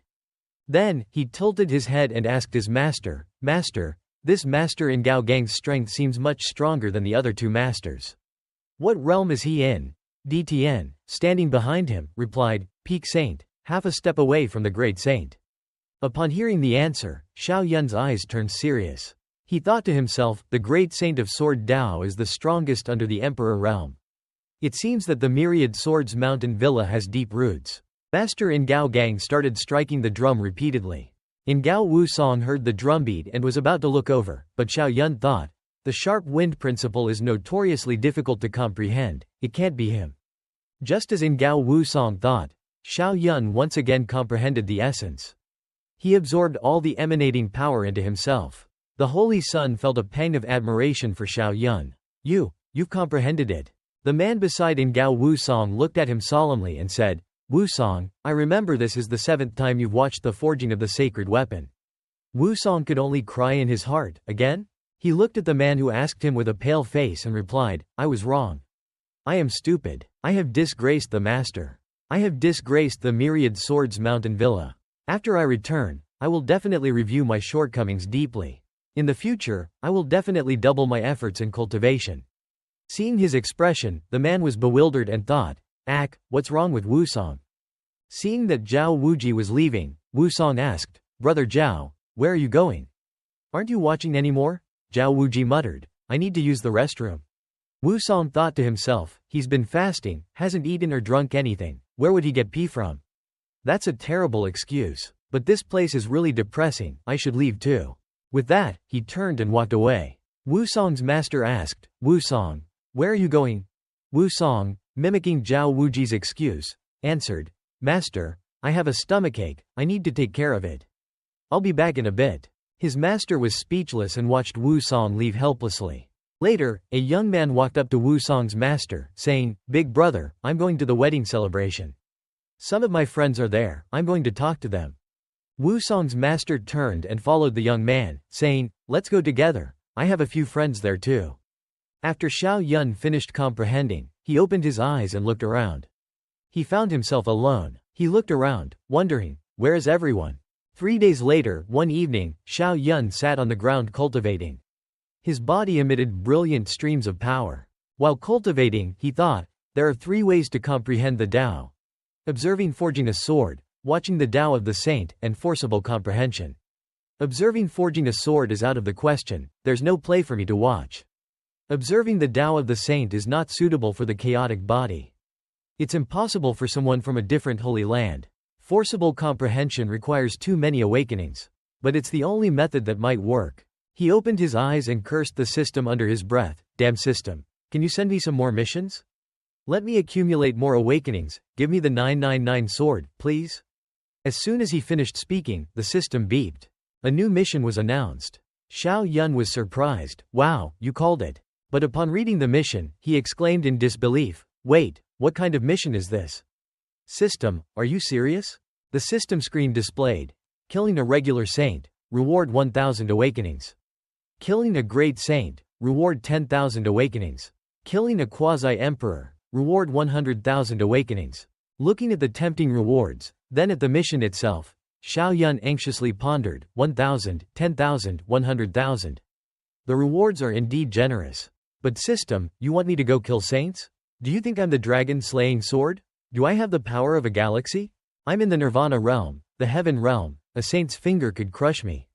Then, he tilted his head and asked his master, "Master, this Master Ngao Gang's strength seems much stronger than the other two masters. What realm is he in?" DTN, standing behind him, replied, "Peak Saint, half a step away from the Great Saint." Upon hearing the answer, Xiao Yun's eyes turned serious. He thought to himself, the Great Saint of Sword Dao is the strongest under the Emperor realm. It seems that the Myriad Swords Mountain Villa has deep roots. Master Ngao Gang started striking the drum repeatedly. Ngao Wusong heard the drumbeat and was about to look over, but Xiao Yun thought, "The sharp wind principle is notoriously difficult to comprehend, it can't be him." Just as Ngao Wusong thought, Xiao Yun once again comprehended the essence. He absorbed all the emanating power into himself. The Holy Son felt a pang of admiration for Xiao Yun. You've comprehended it." The man beside Ngao Wusong looked at him solemnly and said, "Wusong, I remember this is the 7th time you've watched the forging of the sacred weapon." Wusong could only cry in his heart, "Again?" He looked at the man who asked him with a pale face and replied, "I was wrong. I am stupid. I have disgraced the master. I have disgraced the Myriad Swords Mountain Villa. After I return, I will definitely review my shortcomings deeply. In the future, I will definitely double my efforts in cultivation." Seeing his expression, the man was bewildered and thought, "What's wrong with Wusong?" Seeing that Zhao Wuji was leaving, Wusong asked, "Brother Zhao, where are you going? Aren't you watching anymore?" Zhao Wuji muttered, "I need to use the restroom." Wusong thought to himself, he's been fasting, hasn't eaten or drunk anything, where would he get pee from? That's a terrible excuse. But this place is really depressing, I should leave too. With that, he turned and walked away. Wusong's master asked, "Wusong, where are you going?" Wusong, mimicking Zhao Wuji's excuse, answered, "Master, I have a stomachache, I need to take care of it. I'll be back in a bit." His master was speechless and watched Wusong leave helplessly. Later, a young man walked up to Wusong's master, saying, "Big brother, I'm going to the wedding celebration. Some of my friends are there, I'm going to talk to them." Wusong's master turned and followed the young man, saying, "Let's go together, I have a few friends there too." After Xiao Yun finished comprehending, he opened his eyes and looked around. He found himself alone. He looked around, wondering, where is everyone? 3 days later, one evening, Xiao Yun sat on the ground cultivating. His body emitted brilliant streams of power. While cultivating, he thought, there are 3 ways to comprehend the Tao: observing forging a sword, watching the Tao of the saint, and forcible comprehension. Observing forging a sword is out of the question, there's no play for me to watch. Observing the Tao of the saint is not suitable for the chaotic body. It's impossible for someone from a different holy land. Forcible comprehension requires too many awakenings. But it's the only method that might work. He opened his eyes and cursed the system under his breath. "Damn system. Can you send me some more missions? Let me accumulate more awakenings, give me the 999 sword, please." As soon as he finished speaking, the system beeped. A new mission was announced. Xiao Yun was surprised. "Wow, you called it." But upon reading the mission, he exclaimed in disbelief, "Wait, what kind of mission is this? System, are you serious?" The system screen displayed, "Killing a regular saint, reward 1,000 awakenings. Killing a great saint, reward 10,000 awakenings. Killing a quasi-emperor, reward 100,000 awakenings." Looking at the tempting rewards, then at the mission itself, Xiao Yun anxiously pondered, 1,000, 10,000, 100,000. The rewards are indeed generous. But system, you want me to go kill saints? Do you think I'm the dragon-slaying sword? Do I have the power of a galaxy? I'm in the nirvana realm, the heaven realm, a saint's finger could crush me.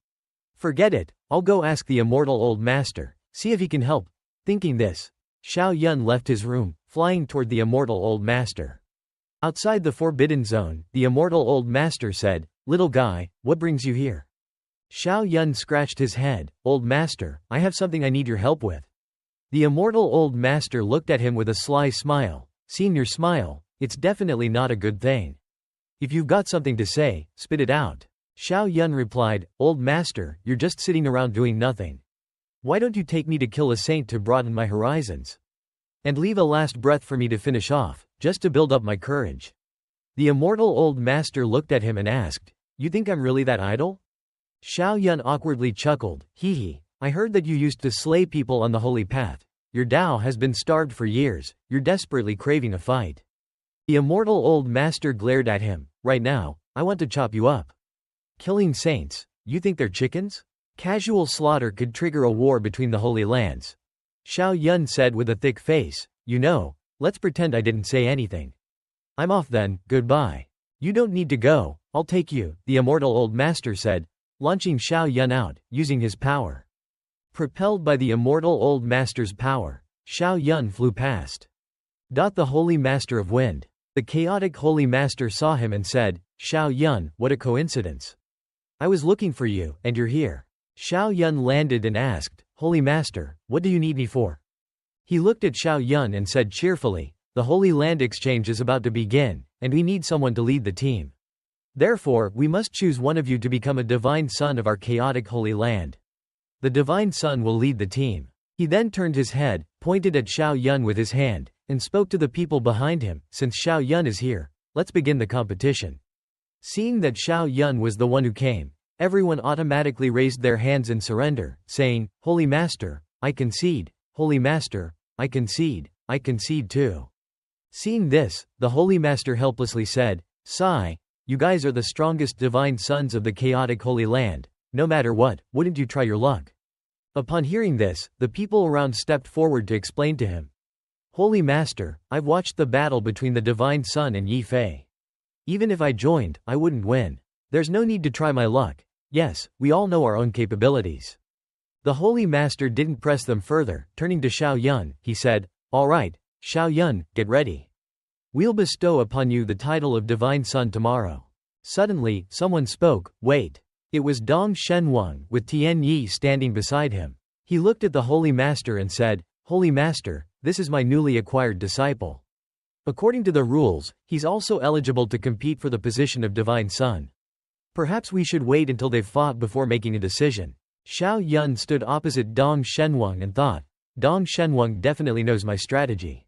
Forget it, I'll go ask the immortal old master, see if he can help. Thinking this, Xiao Yun left his room, flying toward the immortal old master. Outside the forbidden zone, the immortal old master said, "Little guy, what brings you here?" Xiao Yun scratched his head. "Old master, I have something I need your help with." The immortal old master looked at him with a sly smile. "Seeing your smile, it's definitely not a good thing. If you've got something to say, spit it out." Xiao Yun replied, "Old master, you're just sitting around doing nothing. Why don't you take me to kill a saint to broaden my horizons? And leave a last breath for me to finish off, just to build up my courage." The immortal old master looked at him and asked, "You think I'm really that idle?" Xiao Yun awkwardly chuckled, "Hee hee, I heard that you used to slay people on the holy path. Your Tao has been starved for years, you're desperately craving a fight." The immortal old master glared at him. "Right now, I want to chop you up. Killing saints, you think they're chickens? Casual slaughter could trigger a war between the holy lands." Xiao Yun said with a thick face, "You know, let's pretend I didn't say anything. I'm off then, goodbye." "You don't need to go, I'll take you," the immortal old master said, launching Xiao Yun out, using his power. Propelled by the immortal old master's power, Xiao Yun flew past. The holy master of wind. The chaotic holy master saw him and said, "Xiao Yun, what a coincidence. I was looking for you, and you're here." Xiao Yun landed and asked, "Holy master, what do you need me for?" He looked at Xiao Yun and said cheerfully, "The Holy Land exchange is about to begin, and we need someone to lead the team. Therefore, we must choose one of you to become a divine son of our chaotic holy land. The divine son will lead the team." He then turned his head, pointed at Xiao Yun with his hand, and spoke to the people behind him, "Since Xiao Yun is here, let's begin the competition." Seeing that Xiao Yun was the one who came, everyone automatically raised their hands in surrender, saying, "Holy Master, I concede. Holy Master, I concede too." Seeing this, the Holy Master helplessly said, "Sigh, you guys are the strongest divine sons of the chaotic holy land. No matter what, wouldn't you try your luck?" Upon hearing this, the people around stepped forward to explain to him, "Holy Master, I've watched the battle between the divine son and Yi Fei. Even if I joined, I wouldn't win. There's no need to try my luck. Yes, we all know our own capabilities." The Holy Master didn't press them further. Turning to Xiao Yun, he said, "All right, Xiao Yun, get ready. We'll bestow upon you the title of Divine Son tomorrow." Suddenly, someone spoke, "Wait." It was Dong Shenwang, with Tian Yi standing beside him. He looked at the Holy Master and said, "Holy Master, this is my newly acquired disciple. According to the rules, he's also eligible to compete for the position of Divine Son. Perhaps we should wait until they've fought before making a decision." Xiao Yun stood opposite Dong Shenwang and thought, "Dong Shenwang definitely knows my strategy."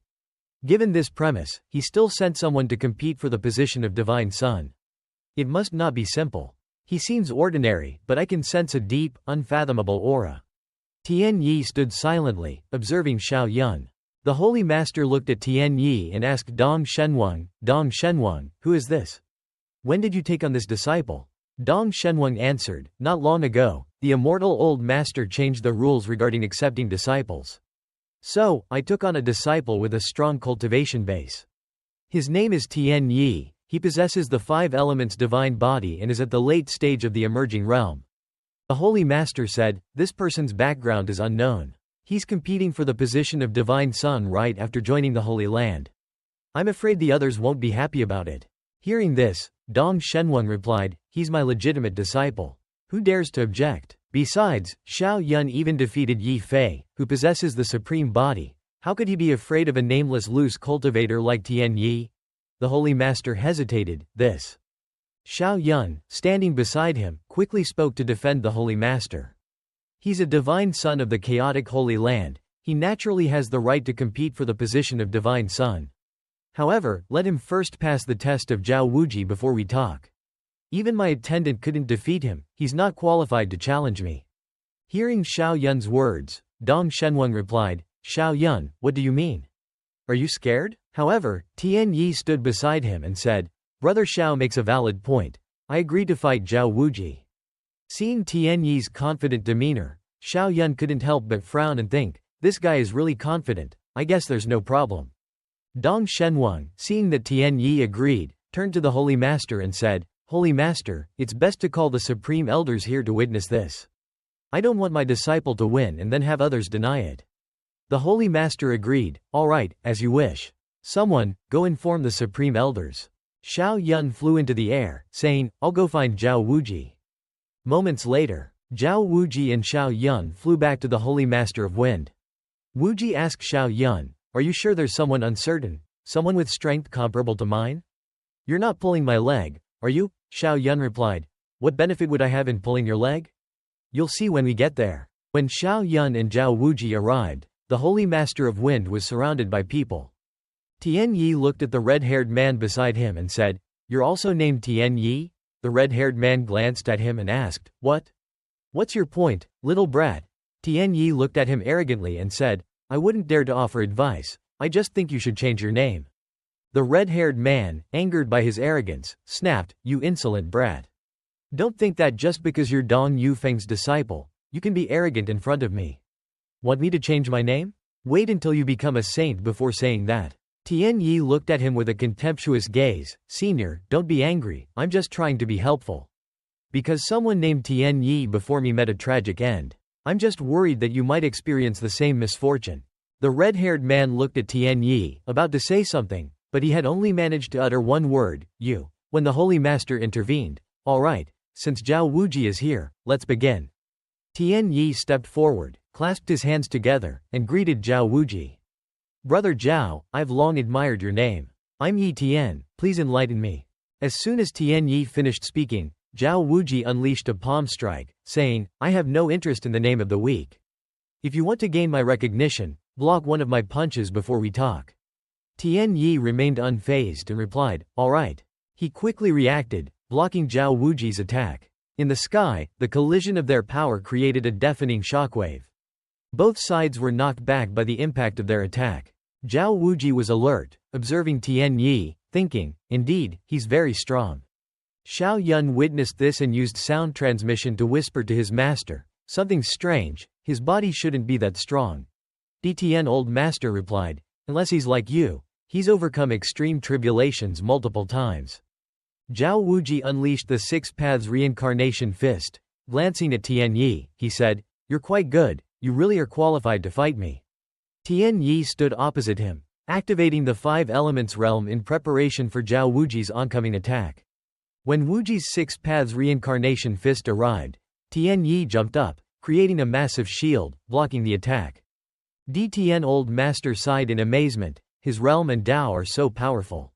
Given this premise, he still sent someone to compete for the position of Divine Son. It must not be simple. He seems ordinary, but I can sense a deep, unfathomable aura. Tian Yi stood silently, observing Xiao Yun. The Holy Master looked at Tian Yi and asked Dong Shenwang, who is this? When did you take on this disciple? Dong Shenwang answered, "Not long ago, the immortal old master changed the rules regarding accepting disciples. So, I took on a disciple with a strong cultivation base. His name is Tian Yi. He possesses the 5 elements divine body and is at the late stage of the emerging realm." The Holy Master said, "This person's background is unknown. He's competing for the position of Divine Son right after joining the Holy Land. I'm afraid the others won't be happy about it." Hearing this, Dong Shenwang replied, "He's my legitimate disciple. Who dares to object? Besides, Xiao Yun even defeated Yi Fei, who possesses the supreme body. How could he be afraid of a nameless loose cultivator like Tian Yi?" The Holy Master hesitated. This Xiao Yun, standing beside him, quickly spoke to defend the Holy Master. He's a divine son of the chaotic Holy Land. He naturally has the right to compete for the position of Divine Son. However, let him first pass the test of Zhao Wuji before we talk. Even my attendant couldn't defeat him. He's not qualified to challenge me." Hearing Xiao Yun's words, Dong Shenwang replied, "Xiao Yun, what do you mean? Are you scared?" However, Tian Yi stood beside him and said, "Brother Xiao makes a valid point. I agree to fight Zhao Wuji." Seeing Tian Yi's confident demeanor, Xiao Yun couldn't help but frown and think, this guy is really confident, I guess there's no problem. Dong Shenwang, seeing that Tian Yi agreed, turned to the Holy Master and said, Holy Master, it's best to call the Supreme Elders here to witness this. I don't want my disciple to win and then have others deny it. The Holy Master agreed, all right, as you wish. Someone, go inform the Supreme Elders. Xiao Yun flew into the air, saying, I'll go find Zhao Wuji. Moments later, Zhao Wuji and Xiao Yun flew back to the Holy Master of Wind. Wuji asked Xiao Yun, are you sure there's someone uncertain, someone with strength comparable to mine? You're not pulling my leg, are you? Xiao Yun replied, what benefit would I have in pulling your leg? You'll see when we get there. When Xiao Yun and Zhao Wuji arrived, the Holy Master of Wind was surrounded by people. Tian Yi looked at the red-haired man beside him and said, you're also named Tian Yi? The red-haired man glanced at him and asked, what? What's your point, little brat? Tian Yi looked at him arrogantly and said, I wouldn't dare to offer advice, I just think you should change your name. The red-haired man, angered by his arrogance, snapped, you insolent brat. Don't think that just because you're Dong Yufeng's disciple, you can be arrogant in front of me. Want me to change my name? Wait until you become a saint before saying that. Tian Yi looked at him with a contemptuous gaze, Senior, don't be angry, I'm just trying to be helpful. Because someone named Tian Yi before me met a tragic end. I'm just worried that you might experience the same misfortune. The red-haired man looked at Tian Yi, about to say something, but he had only managed to utter one word, you, when the Holy Master intervened. All right, since Zhao Wuji is here, let's begin. Tian Yi stepped forward, clasped his hands together, and greeted Zhao Wuji. Brother Zhao, I've long admired your name. I'm Yi Tian, please enlighten me. As soon as Tian Yi finished speaking, Zhao Wuji unleashed a palm strike, saying, I have no interest in the name of the weak. If you want to gain my recognition, block one of my punches before we talk. Tian Yi remained unfazed and replied, all right. He quickly reacted, blocking Zhao Wuji's attack. In the sky, the collision of their power created a deafening shockwave. Both sides were knocked back by the impact of their attack. Zhao Wuji was alert, observing Tian Yi, thinking, indeed, he's very strong. Xiao Yun witnessed this and used sound transmission to whisper to his master, something strange, his body shouldn't be that strong. Tian old master replied, unless he's like you, he's overcome extreme tribulations multiple times. Zhao Wuji unleashed the Six Paths Reincarnation Fist. Glancing at Tian Yi, he said, you're quite good. You really are qualified to fight me. Tian Yi stood opposite him, activating the Five Elements realm in preparation for Zhao Wuji's oncoming attack. When Wuji's Six Paths Reincarnation Fist arrived, Tian Yi jumped up, creating a massive shield, blocking the attack. Tian old master sighed in amazement, his realm and Dao are so powerful.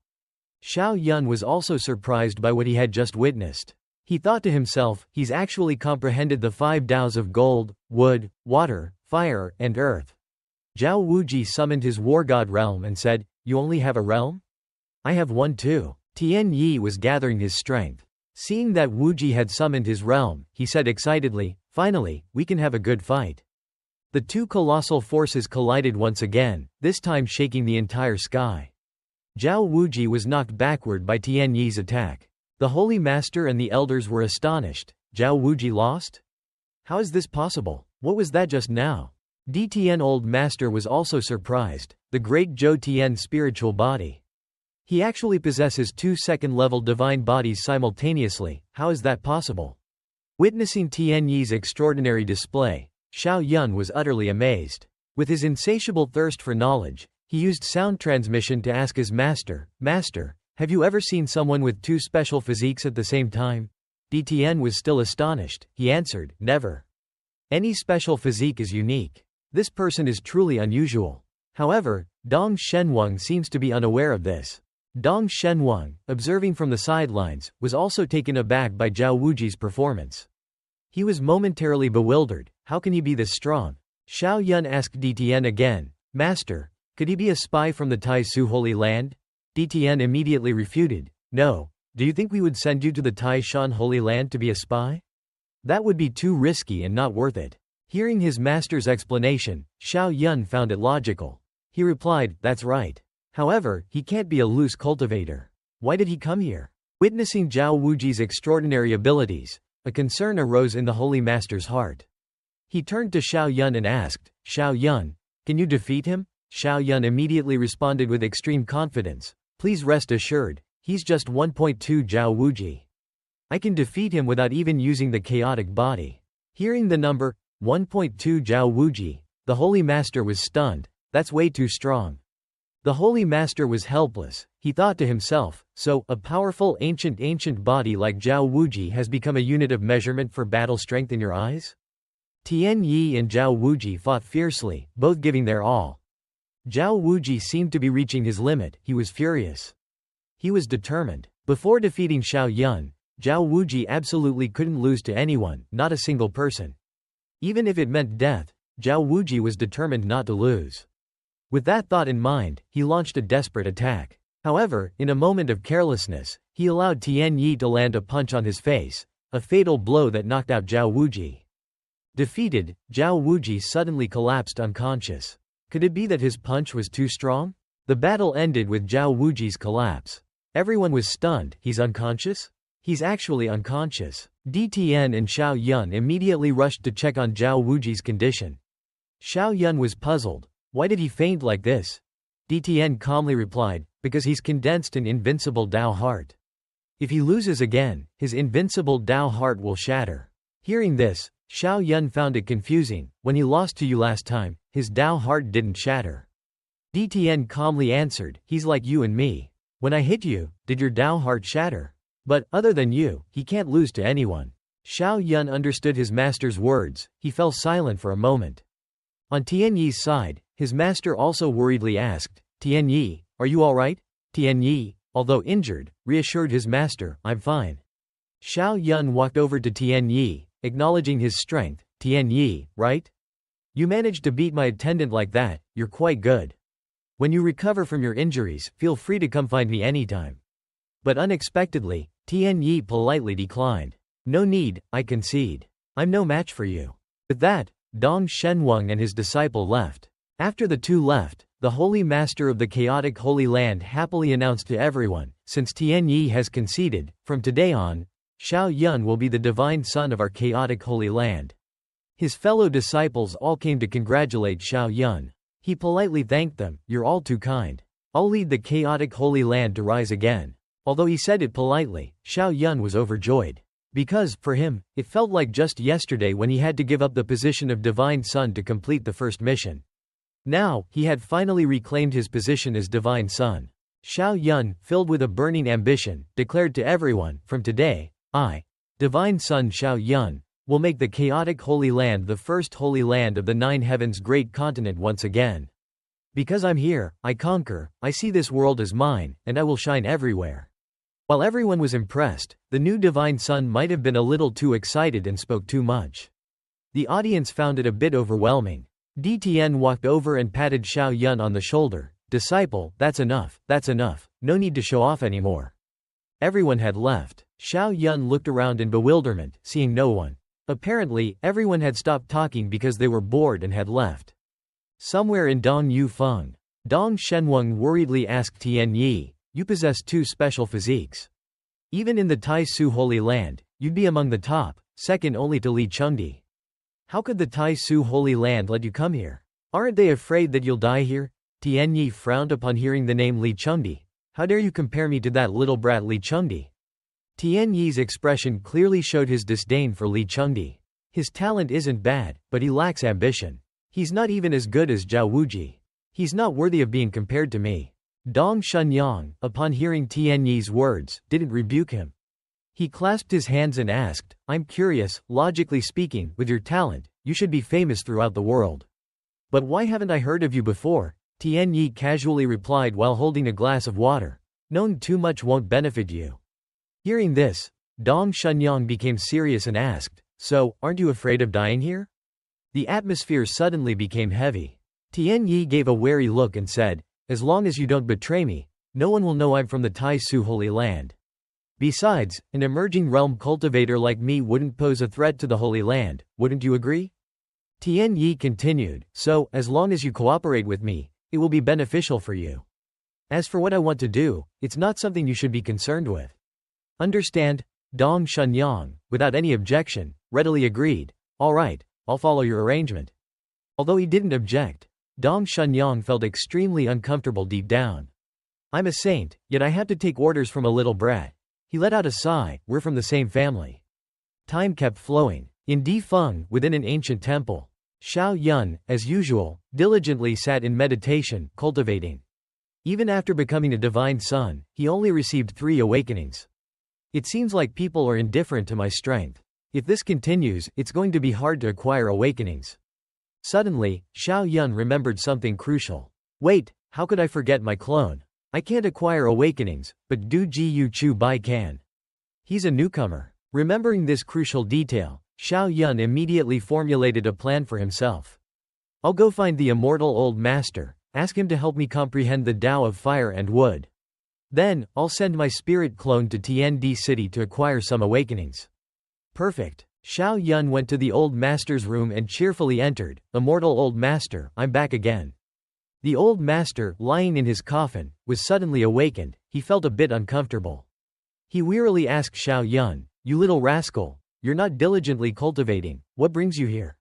Xiao Yun was also surprised by what he had just witnessed. He thought to himself, he's actually comprehended the 5 Daos of gold, wood, water, fire, and earth. Zhao Wuji summoned his war god realm and said, you only have a realm? I have one too. Tian Yi was gathering his strength. Seeing that Wuji had summoned his realm, he said excitedly, finally, we can have a good fight. The two colossal forces collided once again, this time shaking the entire sky. Zhao Wuji was knocked backward by Tian Yi's attack. The Holy Master and the elders were astonished. Zhao Wuji lost? How is this possible? What was that just now? Tian old master was also surprised. The great Zhou Tian spiritual body. He actually possesses 2 second-level divine bodies simultaneously. How is that possible? Witnessing Tian Yi's extraordinary display, Xiao Yun was utterly amazed. With his insatiable thirst for knowledge, he used sound transmission to ask his master, Master, have you ever seen someone with 2 special physiques at the same time? Tian was still astonished. He answered, never. Any special physique is unique. This person is truly unusual. However, Dong Shenwang seems to be unaware of this. Dong Shenwang, observing from the sidelines, was also taken aback by Zhao Wuji's performance. He was momentarily bewildered. How can he be this strong? Xiao Yun asked Tian again, Master, could he be a spy from the Tai Su Holy Land? Tian immediately refuted, no. Do you think we would send you to the Tai Shan Holy Land to be a spy? That would be too risky and not worth it. Hearing his master's explanation, Xiao Yun found it logical. He replied, that's right. However, he can't be a loose cultivator. Why did he come here? Witnessing Zhao Wuji's extraordinary abilities, a concern arose in the Holy Master's heart. He turned to Xiao Yun and asked, Xiao Yun, can you defeat him? Xiao Yun immediately responded with extreme confidence. Please rest assured, he's just 1.2 Zhao Wuji. I can defeat him without even using the chaotic body. Hearing the number, 1.2 Zhao Wuji, the Holy Master was stunned. That's way too strong. The Holy Master was helpless. He thought to himself, so, a powerful ancient body like Zhao Wuji has become a unit of measurement for battle strength in your eyes? Tian Yi and Zhao Wuji fought fiercely, both giving their all. Zhao Wuji seemed to be reaching his limit. He was furious. He was determined. Before defeating Xiao Yun, Zhao Wuji absolutely couldn't lose to anyone, not a single person. Even if it meant death, Zhao Wuji was determined not to lose. With that thought in mind, he launched a desperate attack. However, in a moment of carelessness, he allowed Tian Yi to land a punch on his face, a fatal blow that knocked out Zhao Wuji. Defeated, Zhao Wuji suddenly collapsed unconscious. Could it be that his punch was too strong? The battle ended with Zhao Wuji's collapse. Everyone was stunned. He's unconscious? He's actually unconscious. DTN and Xiao Yun immediately rushed to check on Zhao Wuji's condition. Xiao Yun was puzzled. Why did he faint like this? DTN calmly replied, because he's condensed an invincible Dao heart. If he loses again, his invincible Dao heart will shatter. Hearing this, Xiao Yun found it confusing. When he lost to you last time, his Dao heart didn't shatter. DTN calmly answered, he's like you and me. When I hit you, did your Dao heart shatter? But, other than you, he can't lose to anyone. Xiao Yun understood his master's words. He fell silent for a moment. On Tian Yi's side, his master also worriedly asked, Tian Yi, are you alright? Tian Yi, although injured, reassured his master, I'm fine. Xiao Yun walked over to Tian Yi, acknowledging his strength. Tian Yi, right? You managed to beat my attendant like that, you're quite good. When you recover from your injuries, feel free to come find me anytime. But unexpectedly, Tian Yi politely declined. No need, I concede. I'm no match for you. With that, Dong Shenwang and his disciple left. After the two left, the Holy Master of the Chaotic Holy Land happily announced to everyone, since Tian Yi has conceded, from today on, Xiao Yun will be the divine son of our Chaotic Holy Land. His fellow disciples all came to congratulate Xiao Yun. He politely thanked them, you're all too kind. I'll lead the Chaotic Holy Land to rise again. Although he said it politely, Xiao Yun was overjoyed. Because, for him, it felt like just yesterday when he had to give up the position of Divine Son to complete the first mission. Now, he had finally reclaimed his position as Divine Son. Xiao Yun, filled with a burning ambition, declared to everyone, from today, I, Divine Son Xiao Yun, will make the Chaotic Holy Land the first Holy Land of the Nine Heavens great continent once again. Because I'm here, I conquer, I see this world as mine, and I will shine everywhere. While everyone was impressed, the new Divine Son might have been a little too excited and spoke too much. The audience found it a bit overwhelming. DTN walked over and patted Xiao Yun on the shoulder. Disciple, that's enough, no need to show off anymore. Everyone had left. Xiao Yun looked around in bewilderment, seeing no one. Apparently, everyone had stopped talking because they were bored and had left. Somewhere in Dong Yufeng, Dong Shenwang worriedly asked Tian Yi, you possess two special physiques. Even in the Tai Su Holy Land, you'd be among the top, second only to Li Chengdi. How could the Tai Su Holy Land let you come here? Aren't they afraid that you'll die here? Tian Yi frowned upon hearing the name Li Chengdi. How dare you compare me to that little brat Li Chengdi? Tian Yi's expression clearly showed his disdain for Li Chengdi. His talent isn't bad, but he lacks ambition. He's not even as good as Zhao Wuji. He's not worthy of being compared to me. Dong Shenyang, upon hearing Tian Yi's words, didn't rebuke him. He clasped his hands and asked, I'm curious, logically speaking, with your talent, you should be famous throughout the world. But why haven't I heard of you before? Tian Yi casually replied while holding a glass of water. Knowing too much won't benefit you. Hearing this, Dong Shenyang became serious and asked, so, aren't you afraid of dying here? The atmosphere suddenly became heavy. Tian Yi gave a wary look and said, as long as you don't betray me, no one will know I'm from the Tai Su Holy Land. Besides, an emerging realm cultivator like me wouldn't pose a threat to the Holy Land, wouldn't you agree? Tian Yi continued, so, as long as you cooperate with me, it will be beneficial for you. As for what I want to do, it's not something you should be concerned with. Understand? Dong Shenyang, without any objection, readily agreed, all right, I'll follow your arrangement. Although he didn't object, Dong Shunyang felt extremely uncomfortable deep down. I'm a saint, yet I have to take orders from a little brat. He let out a sigh. We're from the same family. Time kept flowing. In Difeng, within an ancient temple, Xiao Yun, as usual, diligently sat in meditation, cultivating. Even after becoming a divine son, he only received 3 awakenings. It seems like people are indifferent to my strength. If this continues, it's going to be hard to acquire awakenings. Suddenly, Xiao Yun remembered something crucial. Wait, how could I forget my clone? I can't acquire awakenings, but Du Ji Yu Chu Bai can. He's a newcomer. Remembering this crucial detail, Xiao Yun immediately formulated a plan for himself. I'll go find the immortal old master, ask him to help me comprehend the Tao of fire and wood. Then, I'll send my spirit clone to TND City to acquire some awakenings. Perfect. Xiao Yun went to the old master's room and cheerfully entered. Immortal old master, I'm back again. The old master, lying in his coffin, was suddenly awakened. He felt a bit uncomfortable. He wearily asked Xiao Yun, you little rascal, you're not diligently cultivating, what brings you here?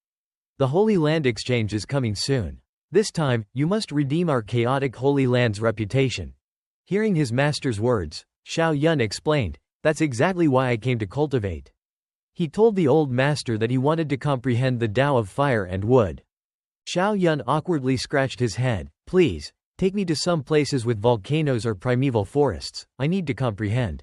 The Holy Land Exchange is coming soon. This time, you must redeem our chaotic Holy Land's reputation. Hearing his master's words, Xiao Yun explained, that's exactly why I came to cultivate. He told the old master that he wanted to comprehend the Tao of fire and wood. Xiao Yun awkwardly scratched his head. Please, take me to some places with volcanoes or primeval forests, I need to comprehend.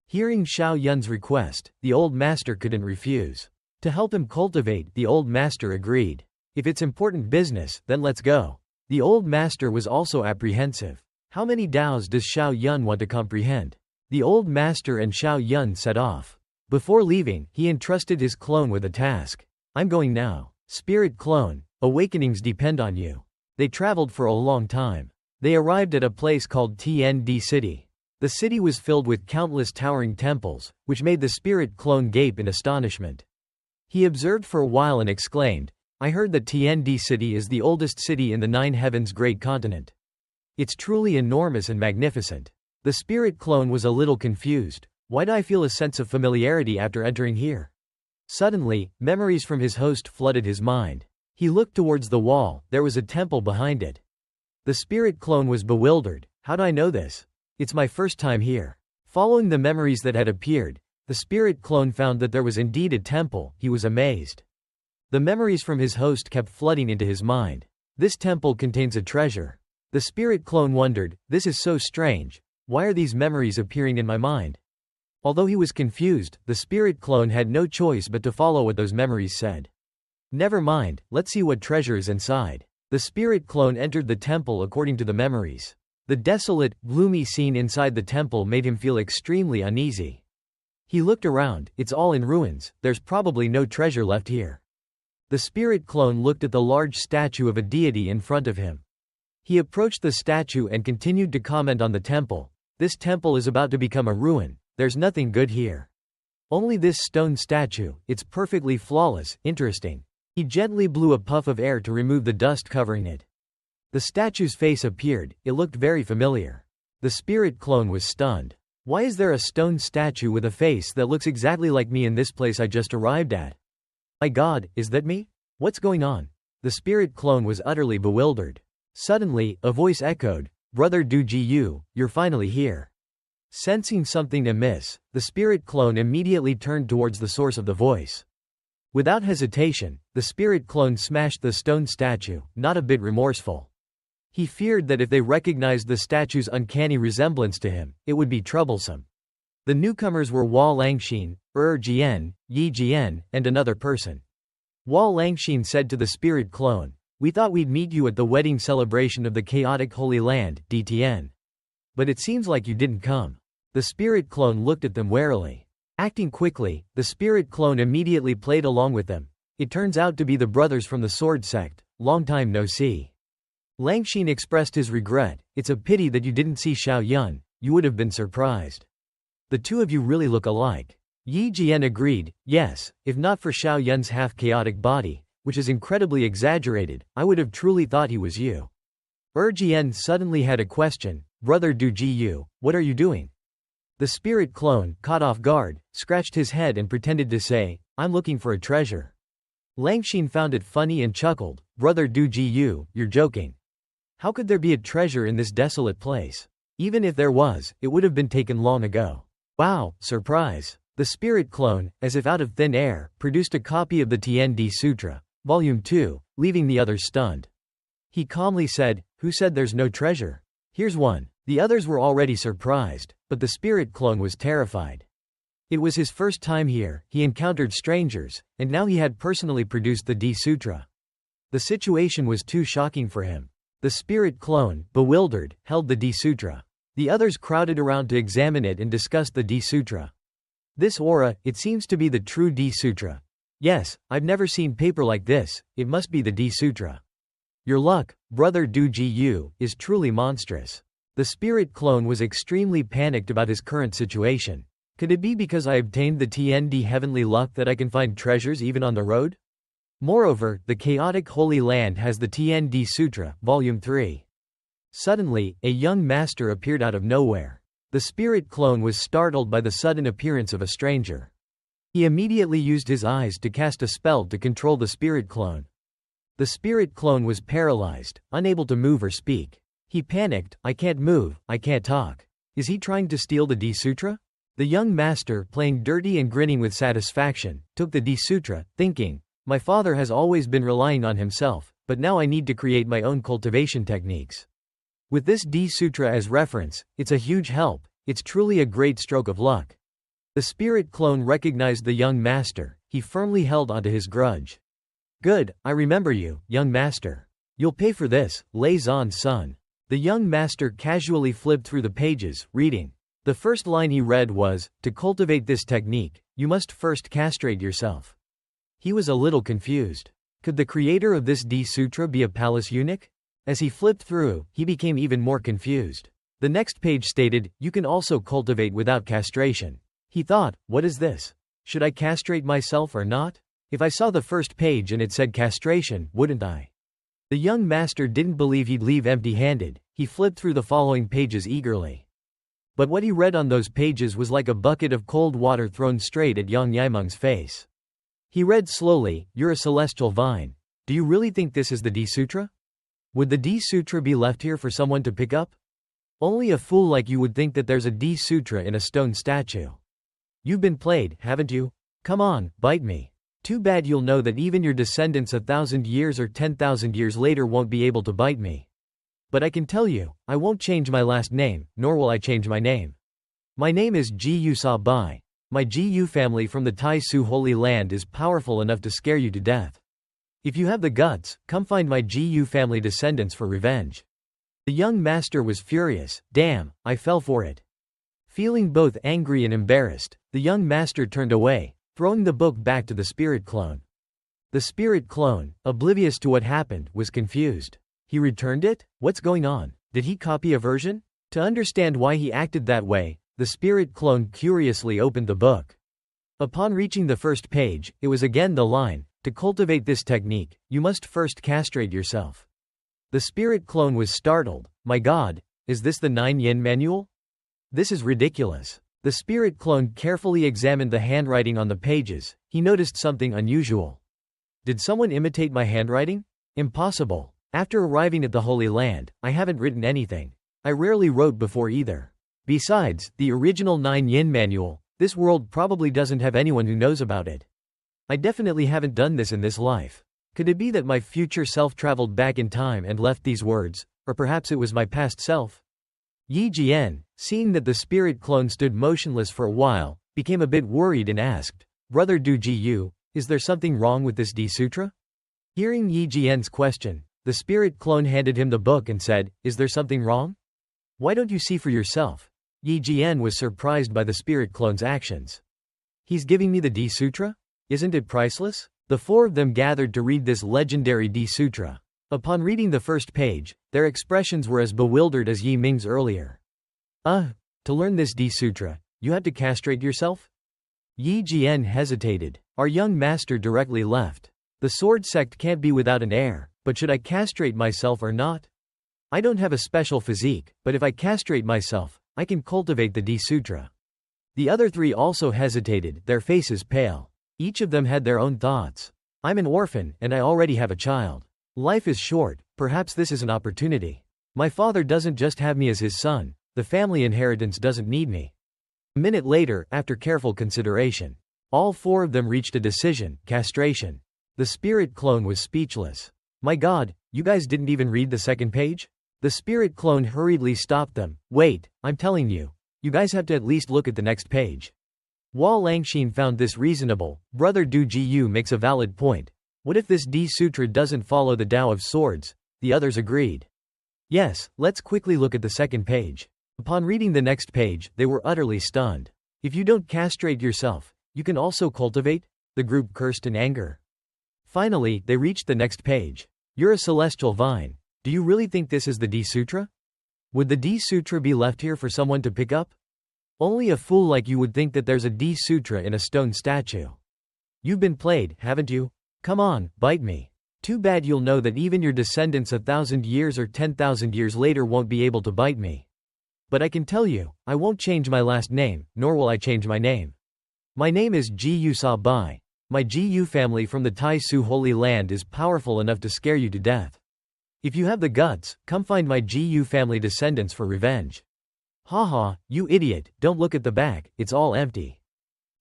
Hearing Xiao Yun's request, the old master couldn't refuse. To help him cultivate, the old master agreed. If it's important business, then let's go. The old master was also apprehensive. How many Taos does Xiao Yun want to comprehend? The old master and Xiao Yun set off. Before leaving, he entrusted his clone with a task. I'm going now. Spirit clone, awakenings depend on you. They traveled for a long time. They arrived at a place called TND City. The city was filled with countless towering temples, which made the spirit clone gape in astonishment. He observed for a while and exclaimed, I heard that TND City is the oldest city in the 9 heavens great continent. It's truly enormous and magnificent. The spirit clone was a little confused. Why do I feel a sense of familiarity after entering here? Suddenly, memories from his host flooded his mind. He looked towards the wall, there was a temple behind it. The spirit clone was bewildered. How do I know this? It's my first time here. Following the memories that had appeared, the spirit clone found that there was indeed a temple. He was amazed. The memories from his host kept flooding into his mind. This temple contains a treasure. The spirit clone wondered, this is so strange. Why are these memories appearing in my mind? Although he was confused, the spirit clone had no choice but to follow what those memories said. Never mind, let's see what treasure is inside. The spirit clone entered the temple according to the memories. The desolate, gloomy scene inside the temple made him feel extremely uneasy. He looked around, it's all in ruins, there's probably no treasure left here. The spirit clone looked at the large statue of a deity in front of him. He approached the statue and continued to comment on the temple. This temple is about to become a ruin. There's nothing good here. Only this stone statue, it's perfectly flawless, interesting. He gently blew a puff of air to remove the dust covering it. The statue's face appeared, it looked very familiar. The spirit clone was stunned. Why is there a stone statue with a face that looks exactly like me in this place I just arrived at? My God, is that me? What's going on? The spirit clone was utterly bewildered. Suddenly, a voice echoed, Brother Du Ji Yu, you're finally here. Sensing something amiss, the spirit clone immediately turned towards the source of the voice. Without hesitation, the spirit clone smashed the stone statue, not a bit remorseful. He feared that if they recognized the statue's uncanny resemblance to him, it would be troublesome. The newcomers were Hua Langxin, Jian, Yi Jian, and another person. Hua Langxin said to the spirit clone, We thought we'd meet you at the wedding celebration of the chaotic Holy Land, DTN. But it seems like you didn't come. The spirit clone looked at them warily. Acting quickly, the spirit clone immediately played along with them. It turns out to be the brothers from the sword sect. Long time no see. Langxin expressed his regret. It's a pity that you didn't see Xiao Yun. You would have been surprised. The two of you really look alike. Yi Jian agreed, yes, if not for Xiao Yun's half-chaotic body, which is incredibly exaggerated, I would have truly thought he was you. Jian suddenly had a question, Brother Du Ji Yu, what are you doing? The spirit clone, caught off guard, scratched his head and pretended to say, I'm looking for a treasure. Langxin found it funny and chuckled, Brother Duji, you're joking. How could there be a treasure in this desolate place? Even if there was, it would have been taken long ago. Wow, surprise. The spirit clone, as if out of thin air, produced a copy of the TND Sutra, Volume 2, leaving the others stunned. He calmly said, "Who said there's no treasure? Here's one." The others were already surprised, but the spirit clone was terrified. It was his first time here, he encountered strangers, and now he had personally produced the D Sutra. The situation was too shocking for him. The spirit clone, bewildered, held the D Sutra. The others crowded around to examine it and discuss the D Sutra. This aura, it seems to be the true D Sutra. Yes, I've never seen paper like this, it must be the D Sutra. Your luck, Brother Duji, is truly monstrous. The spirit clone was extremely panicked about his current situation. Could it be because I obtained the TND heavenly luck that I can find treasures even on the road? Moreover, the chaotic Holy Land has the TND Sutra, Volume 3. Suddenly, a young master appeared out of nowhere. The spirit clone was startled by the sudden appearance of a stranger. He immediately used his eyes to cast a spell to control the spirit clone. The spirit clone was paralyzed, unable to move or speak. He panicked, "I can't move, I can't talk. Is he trying to steal the D Sutra?" The young master, playing dirty and grinning with satisfaction, took the D Sutra, thinking, "My father has always been relying on himself, but now I need to create my own cultivation techniques. With this D Sutra as reference, it's a huge help, it's truly a great stroke of luck." The spirit clone recognized the young master, he firmly held onto his grudge. "Good, I remember you, young master. You'll pay for this, Lei-zan son." The young master casually flipped through the pages, reading. The first line he read was, "To cultivate this technique, you must first castrate yourself." He was a little confused. Could the creator of this D Sutra be a palace eunuch? As he flipped through, he became even more confused. The next page stated, "You can also cultivate without castration." He thought, what is this? Should I castrate myself or not? If I saw the first page and it said castration, wouldn't I? The young master didn't believe he'd leave empty-handed, he flipped through the following pages eagerly. But what he read on those pages was like a bucket of cold water thrown straight at Yang Yimeng's face. He read slowly, "You're a celestial vine. Do you really think this is the D Sutra? Would the D Sutra be left here for someone to pick up? Only a fool like you would think that there's a D Sutra in a stone statue. You've been played, haven't you? Come on, bite me. Too bad you'll know that even your descendants 1,000 years or 10,000 years later won't be able to bite me. But I can tell you, I won't change my last name, nor will I change my name. My name is Gu Sa Bai. My Gu family from the Tai Su Holy Land is powerful enough to scare you to death. If you have the guts, come find my Gu family descendants for revenge." The young master was furious. Damn, I fell for it. Feeling both angry and embarrassed, the young master turned away, throwing the book back to the spirit clone. The spirit clone, oblivious to what happened, was confused. He returned it? What's going on? Did he copy a version? To understand why he acted that way, the spirit clone curiously opened the book. Upon reaching the first page, it was again the line, "To cultivate this technique, you must first castrate yourself." The spirit clone was startled. My God, is this the 9-yin manual? This is ridiculous. The spirit clone carefully examined the handwriting on the pages. He noticed something unusual. Did someone imitate my handwriting? Impossible. After arriving at the Holy Land, I haven't written anything. I rarely wrote before either. Besides, the original 9-yin manual, this world probably doesn't have anyone who knows about it. I definitely haven't done this in this life. Could it be that my future self traveled back in time and left these words, or perhaps it was my past self? Yi Jian, seeing that the spirit clone stood motionless for a while, became a bit worried and asked, "Brother Duji, is there something wrong with this D Sutra?" Hearing Yi Jian's question, the spirit clone handed him the book and said, "Is there something wrong? Why don't you see for yourself?" Yi Jian was surprised by the spirit clone's actions. "He's giving me the D Sutra? Isn't it priceless?" The four of them gathered to read this legendary D Sutra. Upon reading the first page, their expressions were as bewildered as Yi Ming's earlier. To learn this D Sutra, you had to castrate yourself?" Yi Jian hesitated. Our young master directly left. The sword sect can't be without an heir, but should I castrate myself or not? I don't have a special physique, but if I castrate myself, I can cultivate the D Sutra. The other three also hesitated, their faces pale. Each of them had their own thoughts. I'm an orphan, and I already have a child. Life is short, perhaps this is an opportunity. My father doesn't just have me as his son, the family inheritance doesn't need me. A minute later, after careful consideration, all four of them reached a decision: castration. The spirit clone was speechless. My God, you guys didn't even read the second page? The spirit clone hurriedly stopped them. Wait, I'm telling you. You guys have to at least look at the next page. Wall Langxin found this reasonable. Brother Du Jiyu makes a valid point. What if this D Sutra doesn't follow the Tao of Swords? The others agreed. Yes, let's quickly look at the second page. Upon reading the next page, they were utterly stunned. If you don't castrate yourself, you can also cultivate? The group cursed in anger. Finally, they reached the next page. You're a celestial vine. Do you really think this is the D Sutra? Would the D Sutra be left here for someone to pick up? Only a fool like you would think that there's a D Sutra in a stone statue. You've been played, haven't you? Come on, bite me. Too bad you'll know that even your descendants 1,000 years or 10,000 years later won't be able to bite me. But I can tell you, I won't change my last name, nor will I change my name. My name is Jiyu Sa Bai. My Jiyu family from the Tai Su Holy Land is powerful enough to scare you to death. If you have the guts, come find my Jiyu family descendants for revenge. Haha, you idiot, don't look at the back, it's all empty.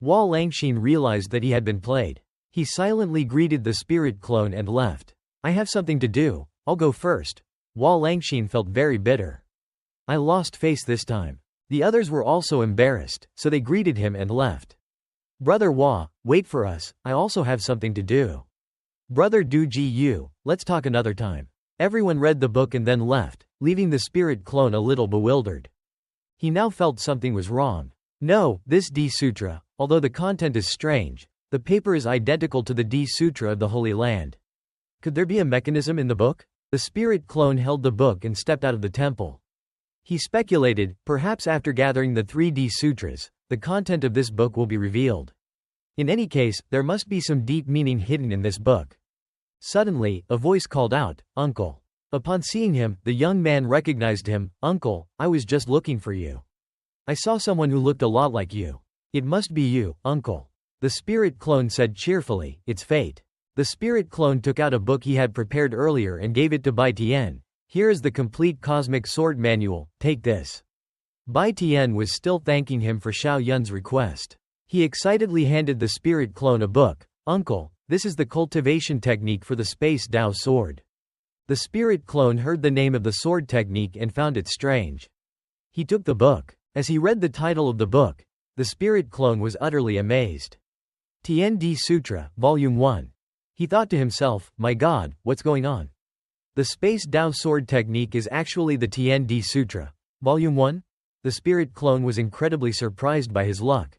Wall Langxin realized that he had been played. He silently greeted the spirit clone and left. I have something to do, I'll go first. Wall Langxin felt very bitter. I lost face this time. The others were also embarrassed, so they greeted him and left. Brother Wah, wait for us, I also have something to do. Brother Du Jiyu, let's talk another time. Everyone read the book and then left, leaving the spirit clone a little bewildered. He now felt something was wrong. No, this D Sutra, although the content is strange, the paper is identical to the D Sutra of the Holy Land. Could there be a mechanism in the book? The spirit clone held the book and stepped out of the temple. He speculated, perhaps after gathering the 3 D Sutras, the content of this book will be revealed. In any case, there must be some deep meaning hidden in this book. Suddenly, a voice called out, Uncle. Upon seeing him, the young man recognized him. Uncle, I was just looking for you. I saw someone who looked a lot like you. It must be you, Uncle. The spirit clone said cheerfully, it's fate. The spirit clone took out a book he had prepared earlier and gave it to Bai Tian. Here is the complete cosmic sword manual, take this. Bai Tian was still thanking him for Xiao Yun's request. He excitedly handed the spirit clone a book. Uncle, this is the cultivation technique for the Space Dao sword. The spirit clone heard the name of the sword technique and found it strange. He took the book. As he read the title of the book, the spirit clone was utterly amazed. Tien Di Sutra, Volume 1. He thought to himself, my God, what's going on? The Space Dao sword technique is actually the Tien Di Sutra, Volume 1? The spirit clone was incredibly surprised by his luck.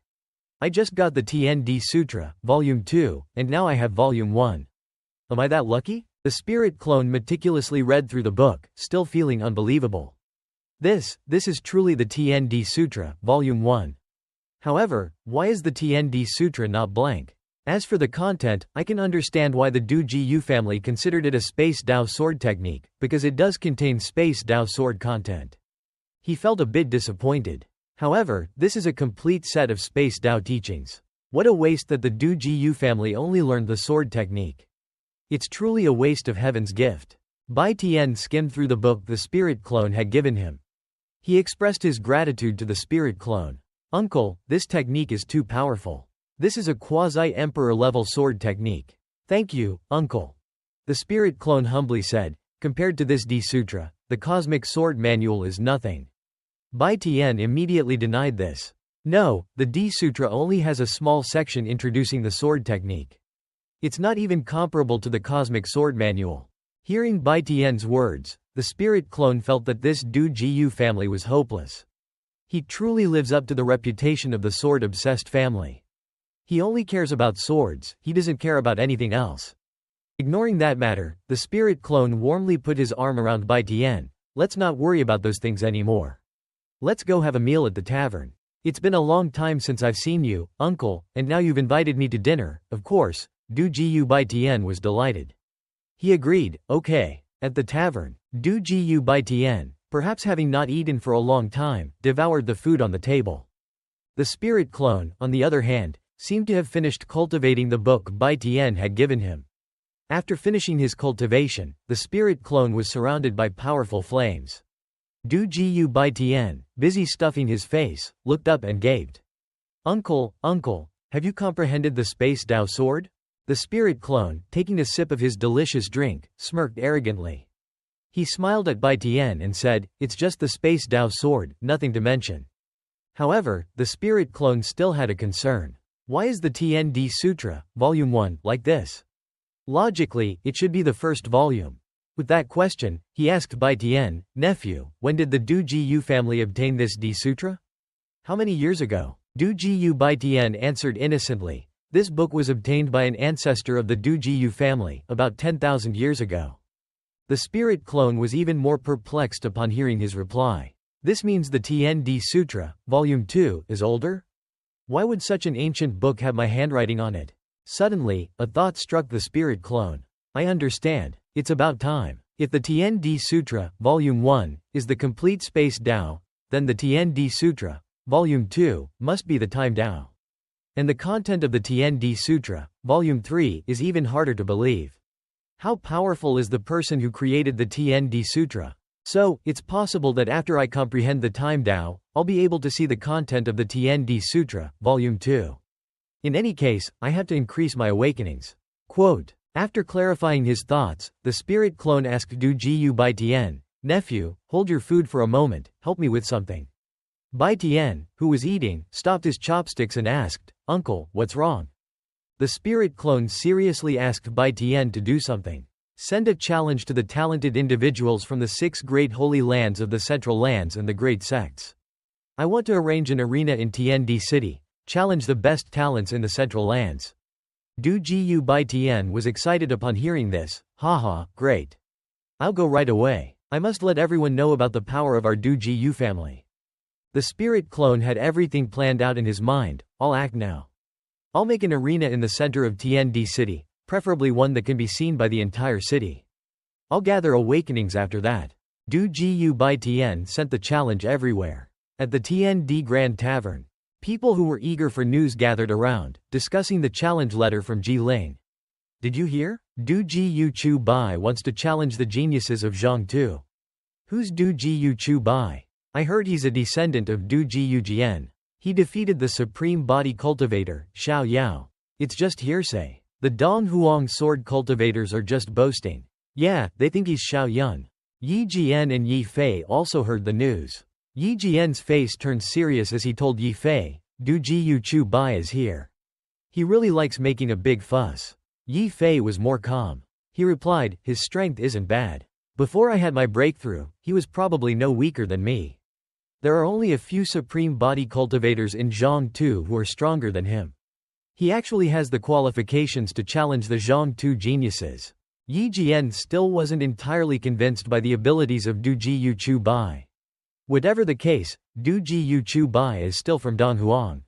I just got the Tien Di Sutra, Volume 2, and now I have Volume 1. Am I that lucky? The spirit clone meticulously read through the book, still feeling unbelievable. This is truly the Tien Di Sutra, Volume 1. However, why is the Tien Di Sutra not blank? As for the content, I can understand why the Du Jiyu family considered it a Space Dao sword technique, because it does contain Space Dao sword content. He felt a bit disappointed. However, this is a complete set of Space Dao teachings. What a waste that the Du Jiyu family only learned the sword technique. It's truly a waste of heaven's gift. Bai Tian skimmed through the book the spirit clone had given him. He expressed his gratitude to the spirit clone. Uncle, this technique is too powerful. This is a quasi-emperor level sword technique. Thank you, Uncle. The spirit clone humbly said, compared to this D Sutra, the cosmic sword manual is nothing. Bai Tian immediately denied this. No, the D Sutra only has a small section introducing the sword technique. It's not even comparable to the cosmic sword manual. Hearing Bai Tian's words, the spirit clone felt that this Du Jiyu family was hopeless. He truly lives up to the reputation of the sword-obsessed family. He only cares about swords, he doesn't care about anything else. Ignoring that matter, the spirit clone warmly put his arm around Bai Tian. Let's not worry about those things anymore. Let's go have a meal at the tavern. It's been a long time since I've seen you, Uncle, and now you've invited me to dinner, of course. Du Jiyu Bai Tian was delighted. He agreed, okay. At the tavern, Du Jiyu Bai Tian, perhaps having not eaten for a long time, devoured the food on the table. The spirit clone, on the other hand, seemed to have finished cultivating the book Bai Tian had given him. After finishing his cultivation, the spirit clone was surrounded by powerful flames. Du Jiu Bai Tian, busy stuffing his face, looked up and gaped. Uncle, uncle, have you comprehended the Space Dao sword? The spirit clone, taking a sip of his delicious drink, smirked arrogantly. He smiled at Bai Tian and said, it's just the Space Dao sword, nothing to mention. However, the spirit clone still had a concern. Why is the TND Sutra, Volume 1, like this? Logically, it should be the first volume. With that question, he asked Bai Tian, nephew, when did the Du Jiu family obtain this D Sutra? How many years ago? Du Jiu Bai Tian answered innocently, this book was obtained by an ancestor of the Du Jiu family, about 10,000 years ago. The spirit clone was even more perplexed upon hearing his reply. This means the TND Sutra, Volume 2, is older? Why would such an ancient book have my handwriting on it? Suddenly, a thought struck the spirit clone. I understand. It's about time. If the TND Sutra, Volume 1, is the complete Space Dao, then the TND Sutra, Volume 2, must be the Time Dao. And the content of the TND Sutra, Volume 3, is even harder to believe. How powerful is the person who created the TND Sutra? So, it's possible that after I comprehend the Time Dao, I'll be able to see the content of the TND Sutra, Volume 2. In any case, I have to increase my awakenings. Quote, after clarifying his thoughts, the spirit clone asked Du Jiu Bai Tian, nephew, hold your food for a moment, help me with something. Bai Tian, who was eating, stopped his chopsticks and asked, uncle, what's wrong? The spirit clone seriously asked Bai Tian to do something. Send a challenge to the talented individuals from the 6 great holy lands of the Central Lands and the great sects. I want to arrange an arena in TND City. Challenge the best talents in the Central Lands. Du Jiu Bai Tian was excited upon hearing this. Haha, great. I'll go right away. I must let everyone know about the power of our Du Jiu family. The spirit clone had everything planned out in his mind. I'll act now. I'll make an arena in the center of TND City, preferably one that can be seen by the entire city. I'll gather awakenings after that. Du Jiu Bai Tian sent the challenge everywhere. At the TND Grand Tavern, people who were eager for news gathered around, discussing the challenge letter from Ji Ling. Did you hear? Du Jiu Chu Bai wants to challenge the geniuses of Zhongtu. Who's Du Jiu Chu Bai? I heard he's a descendant of Du Jiu Jian. He defeated the supreme body cultivator, Xiao Yao. It's just hearsay. The Dong Huang sword cultivators are just boasting. Yeah, they think he's Xiao Yun. Yi Jian and Yi Fei also heard the news. Yi Jian's face turned serious as he told Yi Fei, Du Jiu Chu Bai is here. He really likes making a big fuss. Yi Fei was more calm. He replied, his strength isn't bad. Before I had my breakthrough, he was probably no weaker than me. There are only a few supreme body cultivators in Zhongtu who are stronger than him. He actually has the qualifications to challenge the Zhongtu geniuses. Yi Jian still wasn't entirely convinced by the abilities of Du Jiu Chu Bai. Whatever the case, Du Jiu Chu Bai is still from Dong Huang.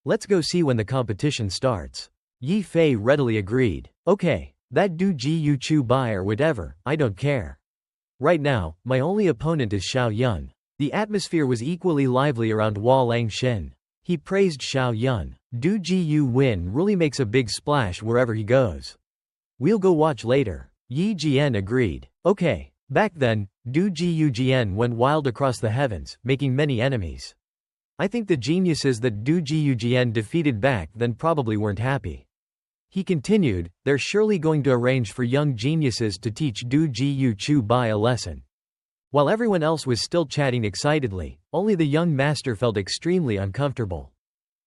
Let's go see when the competition starts. Yi Fei readily agreed. Okay, that Du Jiu Chu Bai or whatever, I don't care. Right now, my only opponent is Xiao Yun. The atmosphere was equally lively around Hua Langxin. He praised Xiao Yun. Du Jiu Win really makes a big splash wherever he goes. We'll go watch later. Yi Jian agreed. Okay. Back then, Du Jiu Jian went wild across the heavens, making many enemies. I think the geniuses that Du Jiu Jian defeated back then probably weren't happy. He continued, they're surely going to arrange for young geniuses to teach Du Jiu Chu Bai a lesson. While everyone else was still chatting excitedly, only the young master felt extremely uncomfortable.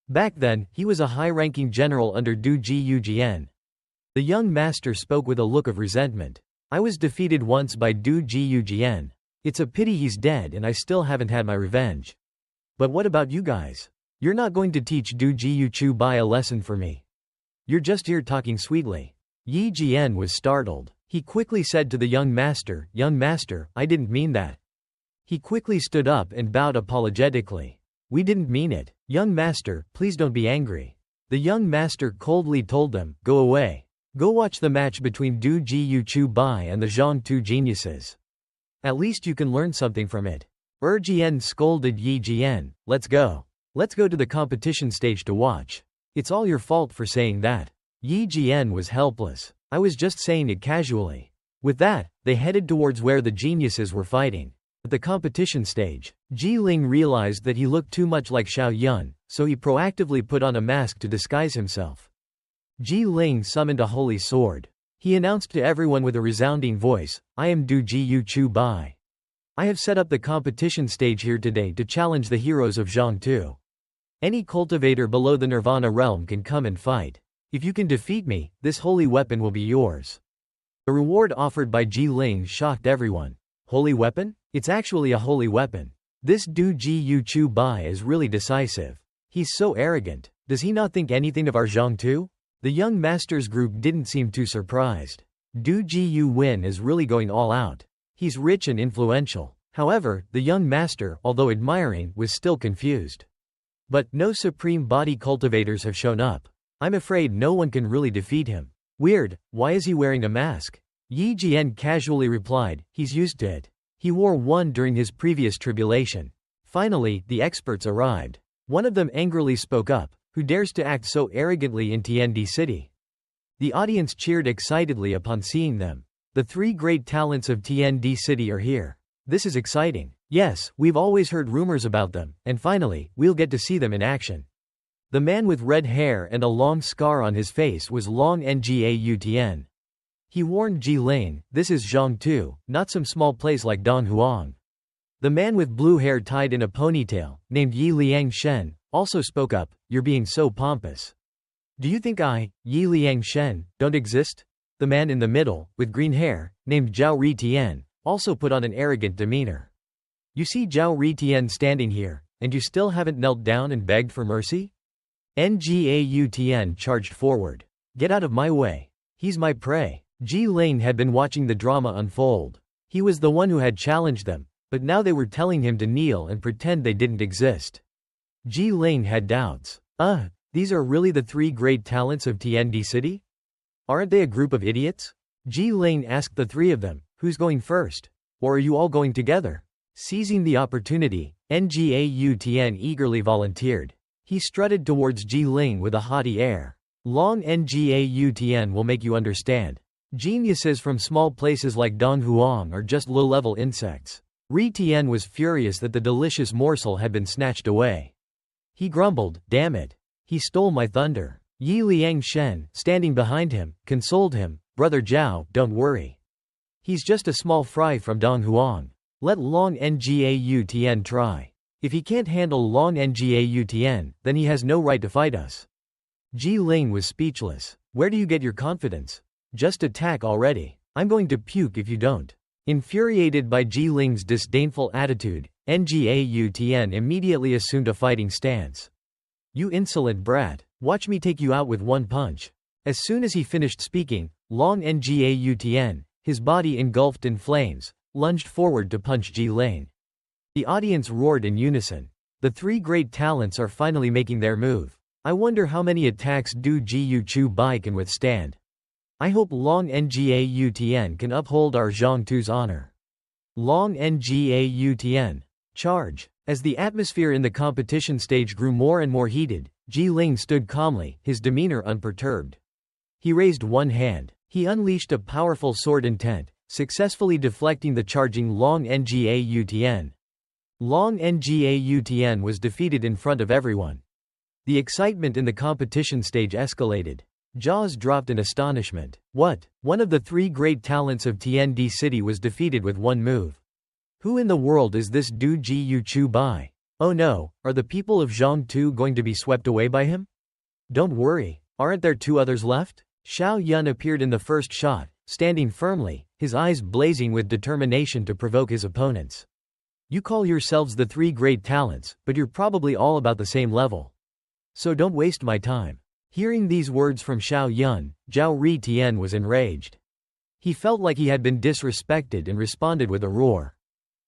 Back then, he was a high-ranking general under Du Jiu Jian. The young master spoke with a look of resentment. I was defeated once by Du Jiu Jian. It's a pity he's dead and I still haven't had my revenge. But what about you guys? You're not going to teach Du Jiu Chu Bai a lesson for me. You're just here talking sweetly. Yi Jian was startled. He quickly said to the young master, I didn't mean that. He quickly stood up and bowed apologetically. We didn't mean it. Young master, please don't be angry. The young master coldly told them, go away. Go watch the match between Du Jiu Chu Bai and the Zhongtu geniuses. At least you can learn something from it. Jian scolded Yi Jian, let's go. Let's go to the competition stage to watch. It's all your fault for saying that. Yi Jian was helpless. I was just saying it casually. With that, they headed towards where the geniuses were fighting. At the competition stage, Ji Ling realized that he looked too much like Xiao Yun, so he proactively put on a mask to disguise himself. Ji Ling summoned a holy sword. He announced to everyone with a resounding voice, "I am Du Ji Yu Chu Bai. I have set up the competition stage here today to challenge the heroes of Zhangtu. Any cultivator below the Nirvana realm can come and fight. If you can defeat me, this holy weapon will be yours." The reward offered by Ji Ling shocked everyone. Holy weapon? It's actually a holy weapon. This Du Ji Yu Chu Bai is really decisive. He's so arrogant. Does he not think anything of our Zhangtu? The young masters group didn't seem too surprised. Du Ji Yu Win is really going all out. He's rich and influential. However, the young master, although admiring, was still confused. But no supreme body cultivators have shown up. I'm afraid no one can really defeat him. Weird, why is he wearing a mask? Yi Jian casually replied, he's used to it. He wore one during his previous tribulation. Finally, the experts arrived. One of them angrily spoke up, who dares to act so arrogantly in TND City? The audience cheered excitedly upon seeing them. The three great talents of TND City are here. This is exciting. Yes, we've always heard rumors about them, and finally, we'll get to see them in action. The man with red hair and a long scar on his face was Long Ngautn. He warned Ji Ling, this is Zhangtu, not some small place like Donghuang. The man with blue hair tied in a ponytail, named Yi Liang Shen, also spoke up, you're being so pompous. Do you think I, Yi Liang Shen, don't exist? The man in the middle, with green hair, named Zhao Ritian, also put on an arrogant demeanor. You see Zhao Ritian standing here, and you still haven't knelt down and begged for mercy? Ngautn charged forward. Get out of my way. He's my prey. Ji Ling had been watching the drama unfold. He was the one who had challenged them, but now they were telling him to kneel and pretend they didn't exist. Ji Ling had doubts. These are really the three great talents of TND City? Aren't they a group of idiots? Ji Ling asked the three of them, who's going first? Or are you all going together? Seizing the opportunity, Ngautn eagerly volunteered. He strutted towards Ji Ling with a haughty air. Long Ngautn will make you understand. Geniuses from small places like Donghuang are just low-level insects. Ritian was furious that the delicious morsel had been snatched away. He grumbled, damn it. He stole my thunder. Yi Liang Shen, standing behind him, consoled him, Brother Zhao, don't worry. He's just a small fry from Donghuang. Let Long Ngautn try. If he can't handle Long Ngautn, then he has no right to fight us. Ji Ling was speechless. Where do you get your confidence? Just attack already. I'm going to puke if you don't. Infuriated by Ji Ling's disdainful attitude, Ngautn immediately assumed a fighting stance. You insolent brat, watch me take you out with one punch. As soon as he finished speaking, Long Ngautn, his body engulfed in flames, lunged forward to punch Ji Ling. The audience roared in unison. The three great talents are finally making their move. I wonder how many attacks Du Ji Yu Chu Bai can withstand. I hope Long Ngautn can uphold our Zhangtu's honor. Long Ngautn. Charge. As the atmosphere in the competition stage grew more and more heated, Ji Ling stood calmly, his demeanor unperturbed. He raised one hand. He unleashed a powerful sword intent, successfully deflecting the charging Long Ngautn. Long Ngautn was defeated in front of everyone. The excitement in the competition stage escalated. Jaws dropped in astonishment. What? One of the three great talents of TND City was defeated with one move. Who in the world is this Du Ji Yu Chu Bai? Oh no, are the people of Zhangtu going to be swept away by him? Don't worry, aren't there two others left? Xiao Yun appeared in the first shot, standing firmly, his eyes blazing with determination to provoke his opponents. You call yourselves the three great talents, but you're probably all about the same level. So don't waste my time. Hearing these words from Xiao Yun, Zhao Ritian was enraged. He felt like he had been disrespected and responded with a roar.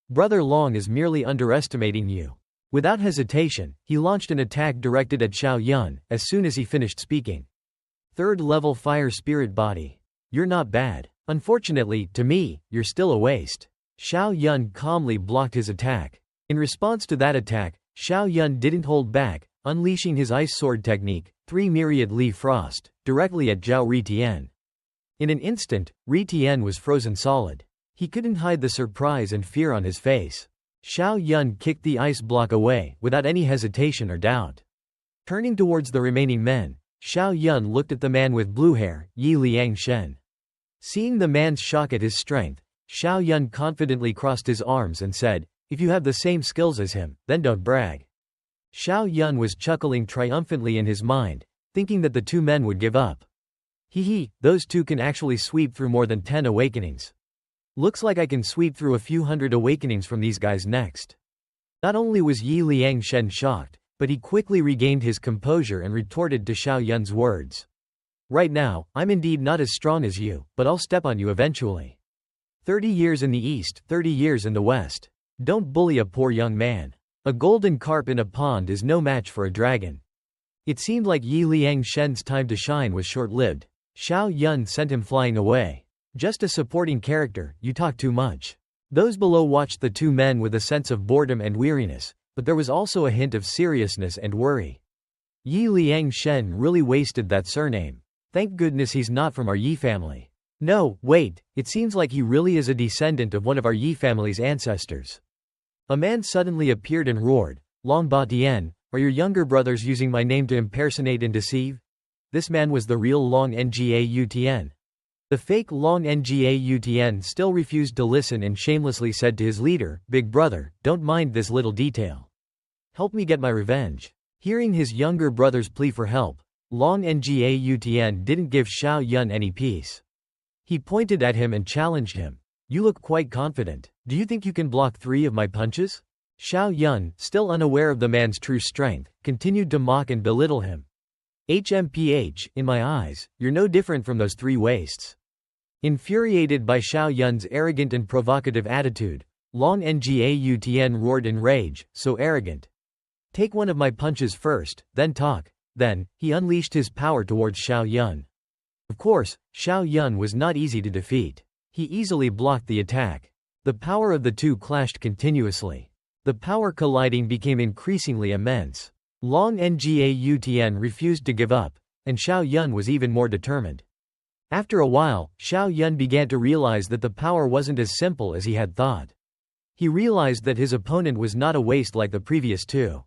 Brother Long is merely underestimating you. Without hesitation, he launched an attack directed at Xiao Yun, as soon as he finished speaking. Third level fire spirit body. You're not bad. Unfortunately, to me, you're still a waste. Xiao Yun calmly blocked his attack. In response to that attack, Xiao Yun didn't hold back, unleashing his ice sword technique, 3 myriad Li Frost, directly at Zhao Ritian. In an instant, Ri Tian was frozen solid. He couldn't hide the surprise and fear on his face. Xiao Yun kicked the ice block away, without any hesitation or doubt. Turning towards the remaining men, Xiao Yun looked at the man with blue hair, Yi Liangshen. Seeing the man's shock at his strength, Xiao Yun confidently crossed his arms and said, "If you have the same skills as him, then don't brag." Xiao Yun was chuckling triumphantly in his mind, thinking that the two men would give up. Hee, those two can actually sweep through more than 10 awakenings. Looks like I can sweep through a few hundred awakenings from these guys next. Not only was Yi Liangshen shocked, but he quickly regained his composure and retorted to Xiao Yun's words. "Right now, I'm indeed not as strong as you, but I'll step on you eventually. 30 years in the east, 30 years in the west. Don't bully a poor young man. A golden carp in a pond is no match for a dragon." It seemed like Yi Liangshen's time to shine was short-lived. Xiao Yun sent him flying away. "Just a supporting character, you talk too much." Those below watched the two men with a sense of boredom and weariness, but there was also a hint of seriousness and worry. Yi Liangshen really wasted that surname. Thank goodness he's not from our Yi family. No, wait, it seems like he really is a descendant of one of our Yi family's ancestors. A man suddenly appeared and roared, "Long Ba Tian, are your younger brothers using my name to impersonate and deceive?" This man was the real Long Ngau Tian. The fake Long Ngau Tian still refused to listen and shamelessly said to his leader, "Big brother, don't mind this little detail. Help me get my revenge." Hearing his younger brother's plea for help, Long Ngau Tian didn't give Xiao Yun any peace. He pointed at him and challenged him. "You look quite confident. Do you think you can block 3 of my punches?" Xiao Yun, still unaware of the man's true strength, continued to mock and belittle him. "HMPH, in my eyes, you're no different from those 3 wastes." Infuriated by Xiao Yun's arrogant and provocative attitude, Long Ngau Tian roared in rage, "So arrogant. Take one of my punches first, then talk." Then, he unleashed his power towards Xiao Yun. Of course, Xiao Yun was not easy to defeat. He easily blocked the attack. The power of the two clashed continuously. The power colliding became increasingly immense. Long Ngau Tian refused to give up, and Xiao Yun was even more determined. After a while, Xiao Yun began to realize that the power wasn't as simple as he had thought. He realized that his opponent was not a waste like the previous 2.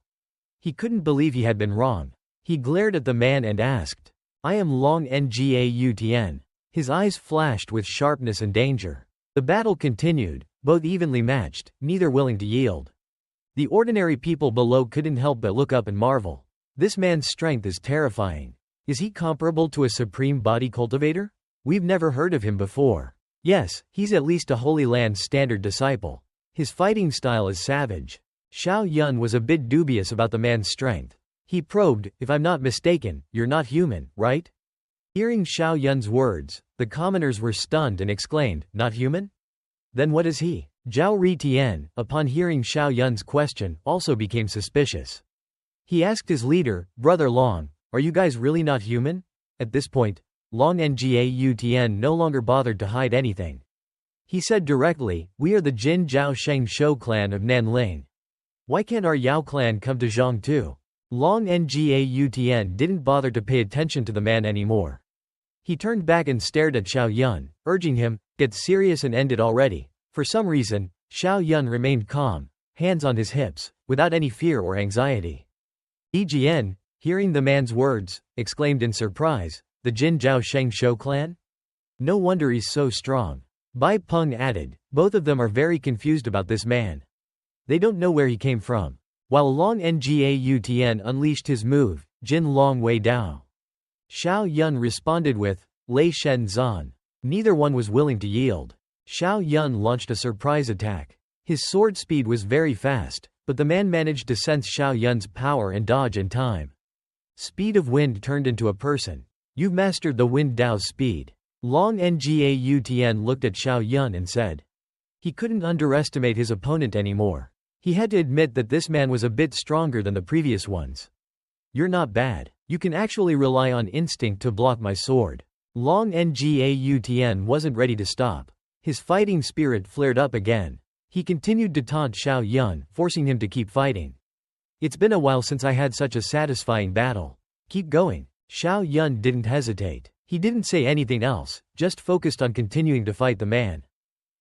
He couldn't believe he had been wrong. He glared at the man and asked, "I am Long Ngau Tian." His eyes flashed with sharpness and danger. The battle continued, both evenly matched, neither willing to yield. The ordinary people below couldn't help but look up and marvel. This man's strength is terrifying. Is he comparable to a supreme body cultivator? We've never heard of him before. Yes, he's at least a Holy Land standard disciple. His fighting style is savage. Xiao Yun was a bit dubious about the man's strength. He probed, "If I'm not mistaken, you're not human, right?" Hearing Xiao Yun's words, the commoners were stunned and exclaimed, "Not human? Then what is he?" Zhao Ri Tian, upon hearing Xiao Yun's question, also became suspicious. He asked his leader, "Brother Long, are you guys really not human?" At this point, Long Ngau Tian no longer bothered to hide anything. He said directly, "We are the Jin Zhao Sheng Shou clan of Nanling. Why can't our Yao clan come to Zhang too?" Long Ngau Tian didn't bother to pay attention to the man anymore. He turned back and stared at Xiao Yun, urging him, "Get serious and end it already." For some reason, Xiao Yun remained calm, hands on his hips, without any fear or anxiety. Yi Jian, hearing the man's words, exclaimed in surprise, "The Jin Zhao Sheng Shou clan? No wonder he's so strong." Bai Peng added, "Both of them are very confused about this man. They don't know where he came from." While Long Ngau Tian unleashed his move, Jin Long Wei Dao, Xiao Yun responded with, Lei Shen Zan. Neither one was willing to yield. Xiao Yun launched a surprise attack. His sword speed was very fast, but the man managed to sense Xiao Yun's power and dodge in time. Speed of wind turned into a person. "You've mastered the wind Dao's speed." Long Ngau Tian looked at Xiao Yun and said. He couldn't underestimate his opponent anymore. He had to admit that this man was a bit stronger than the previous ones. "You're not bad. You can actually rely on instinct to block my sword." Long Ngau Tian wasn't ready to stop. His fighting spirit flared up again. He continued to taunt Xiao Yun, forcing him to keep fighting. "It's been a while since I had such a satisfying battle. Keep going." Xiao Yun didn't hesitate. He didn't say anything else, just focused on continuing to fight the man.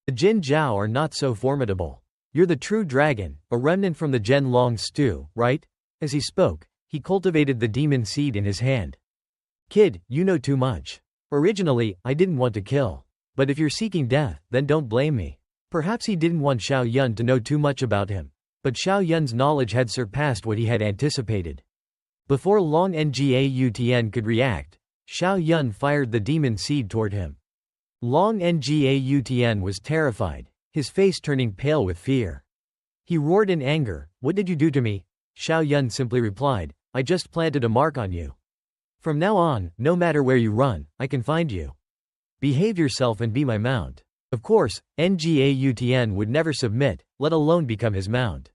The Jin Zhao are not so formidable. You're the true dragon, a remnant from the Zhen Long stew, right? As he spoke, he cultivated the demon seed in his hand. Kid, you know too much. Originally, I didn't want to kill. But if you're seeking death, then don't blame me. Perhaps he didn't want Xiao Yun to know too much about him. But Xiao Yun's knowledge had surpassed what he had anticipated. Before Long Ngautn could react, Xiao Yun fired the demon seed toward him. Long Ngautn was terrified, his face turning pale with fear. He roared in anger, "What did you do to me?" Xiao Yun simply replied, "I just planted a mark on you. From now on, no matter where you run, I can find you. Behave yourself and be my mount." Of course, Ngautn would never submit, let alone become his mount.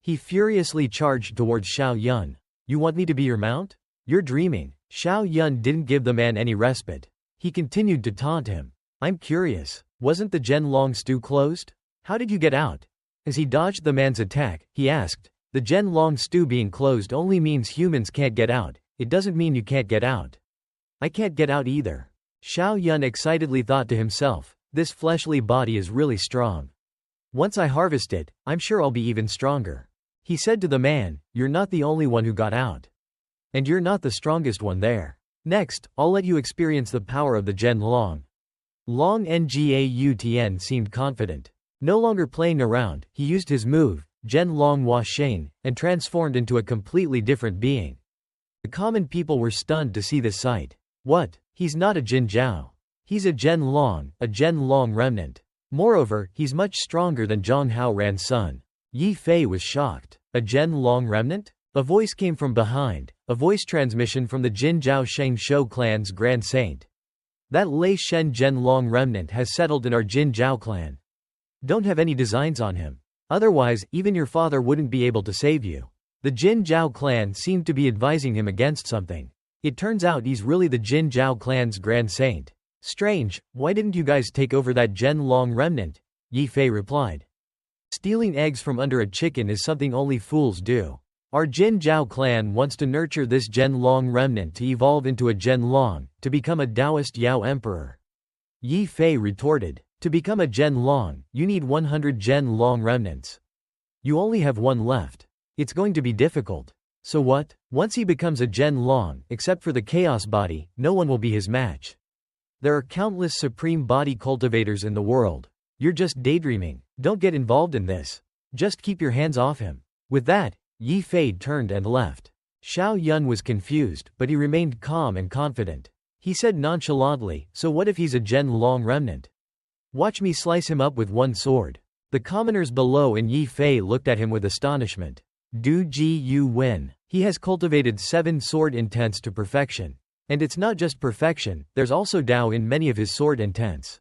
He furiously charged towards Xiao Yun. "You want me to be your mount? You're dreaming." Xiao Yun didn't give the man any respite. He continued to taunt him. "I'm curious, wasn't the Zhen Long stew closed? How did you get out?" As he dodged the man's attack, he asked, "The Zhen Long stew being closed only means humans can't get out. It doesn't mean you can't get out." "I can't get out either." Xiao Yun excitedly thought to himself, "This fleshly body is really strong. Once I harvest it, I'm sure I'll be even stronger." He said to the man, "You're not the only one who got out. And you're not the strongest one there. Next, I'll let you experience the power of the Zhen Long." Long Ngautn seemed confident. No longer playing around, he used his move, Zhen Long Hua Shen, and transformed into a completely different being. The common people were stunned to see this sight. What? He's not a Jin Zhao. He's a Zhen Long remnant. Moreover, he's much stronger than Zhang Haoran's son. Yi Fei was shocked. A Zhen Long remnant? A voice came from behind, a voice transmission from the Jin Zhao Sheng Shou clan's Grand Saint. "That Lei Shen Zhen Long remnant has settled in our Jin Zhao clan. Don't have any designs on him. Otherwise, even your father wouldn't be able to save you." The Jin Zhao clan seemed to be advising him against something. It turns out he's really the Jin Zhao clan's Grand Saint. "Strange, why didn't you guys take over that Zhen Long remnant?" Yi Fei replied. "Stealing eggs from under a chicken is something only fools do. Our Jin Zhao clan wants to nurture this Zhen Long remnant to evolve into a Zhen Long, to become a Taoist Yao emperor." Yi Fei retorted, "To become a Zhen Long, you need 100 Zhen Long remnants. You only have one left. It's going to be difficult. So what? Once he becomes a Zhen Long, except for the chaos body, no one will be his match. There are countless supreme body cultivators in the world. You're just daydreaming. Don't get involved in this. Just keep your hands off him." With that, Yi Fei turned and left. Xiao Yun was confused, but he remained calm and confident. He said nonchalantly, "So what if he's a Zhen Long remnant? Watch me slice him up with one sword." The commoners below in Yi Fei looked at him with astonishment. Du Ji Yu Wen. He has cultivated 7 sword intents to perfection. And it's not just perfection, there's also Tao in many of his sword intents.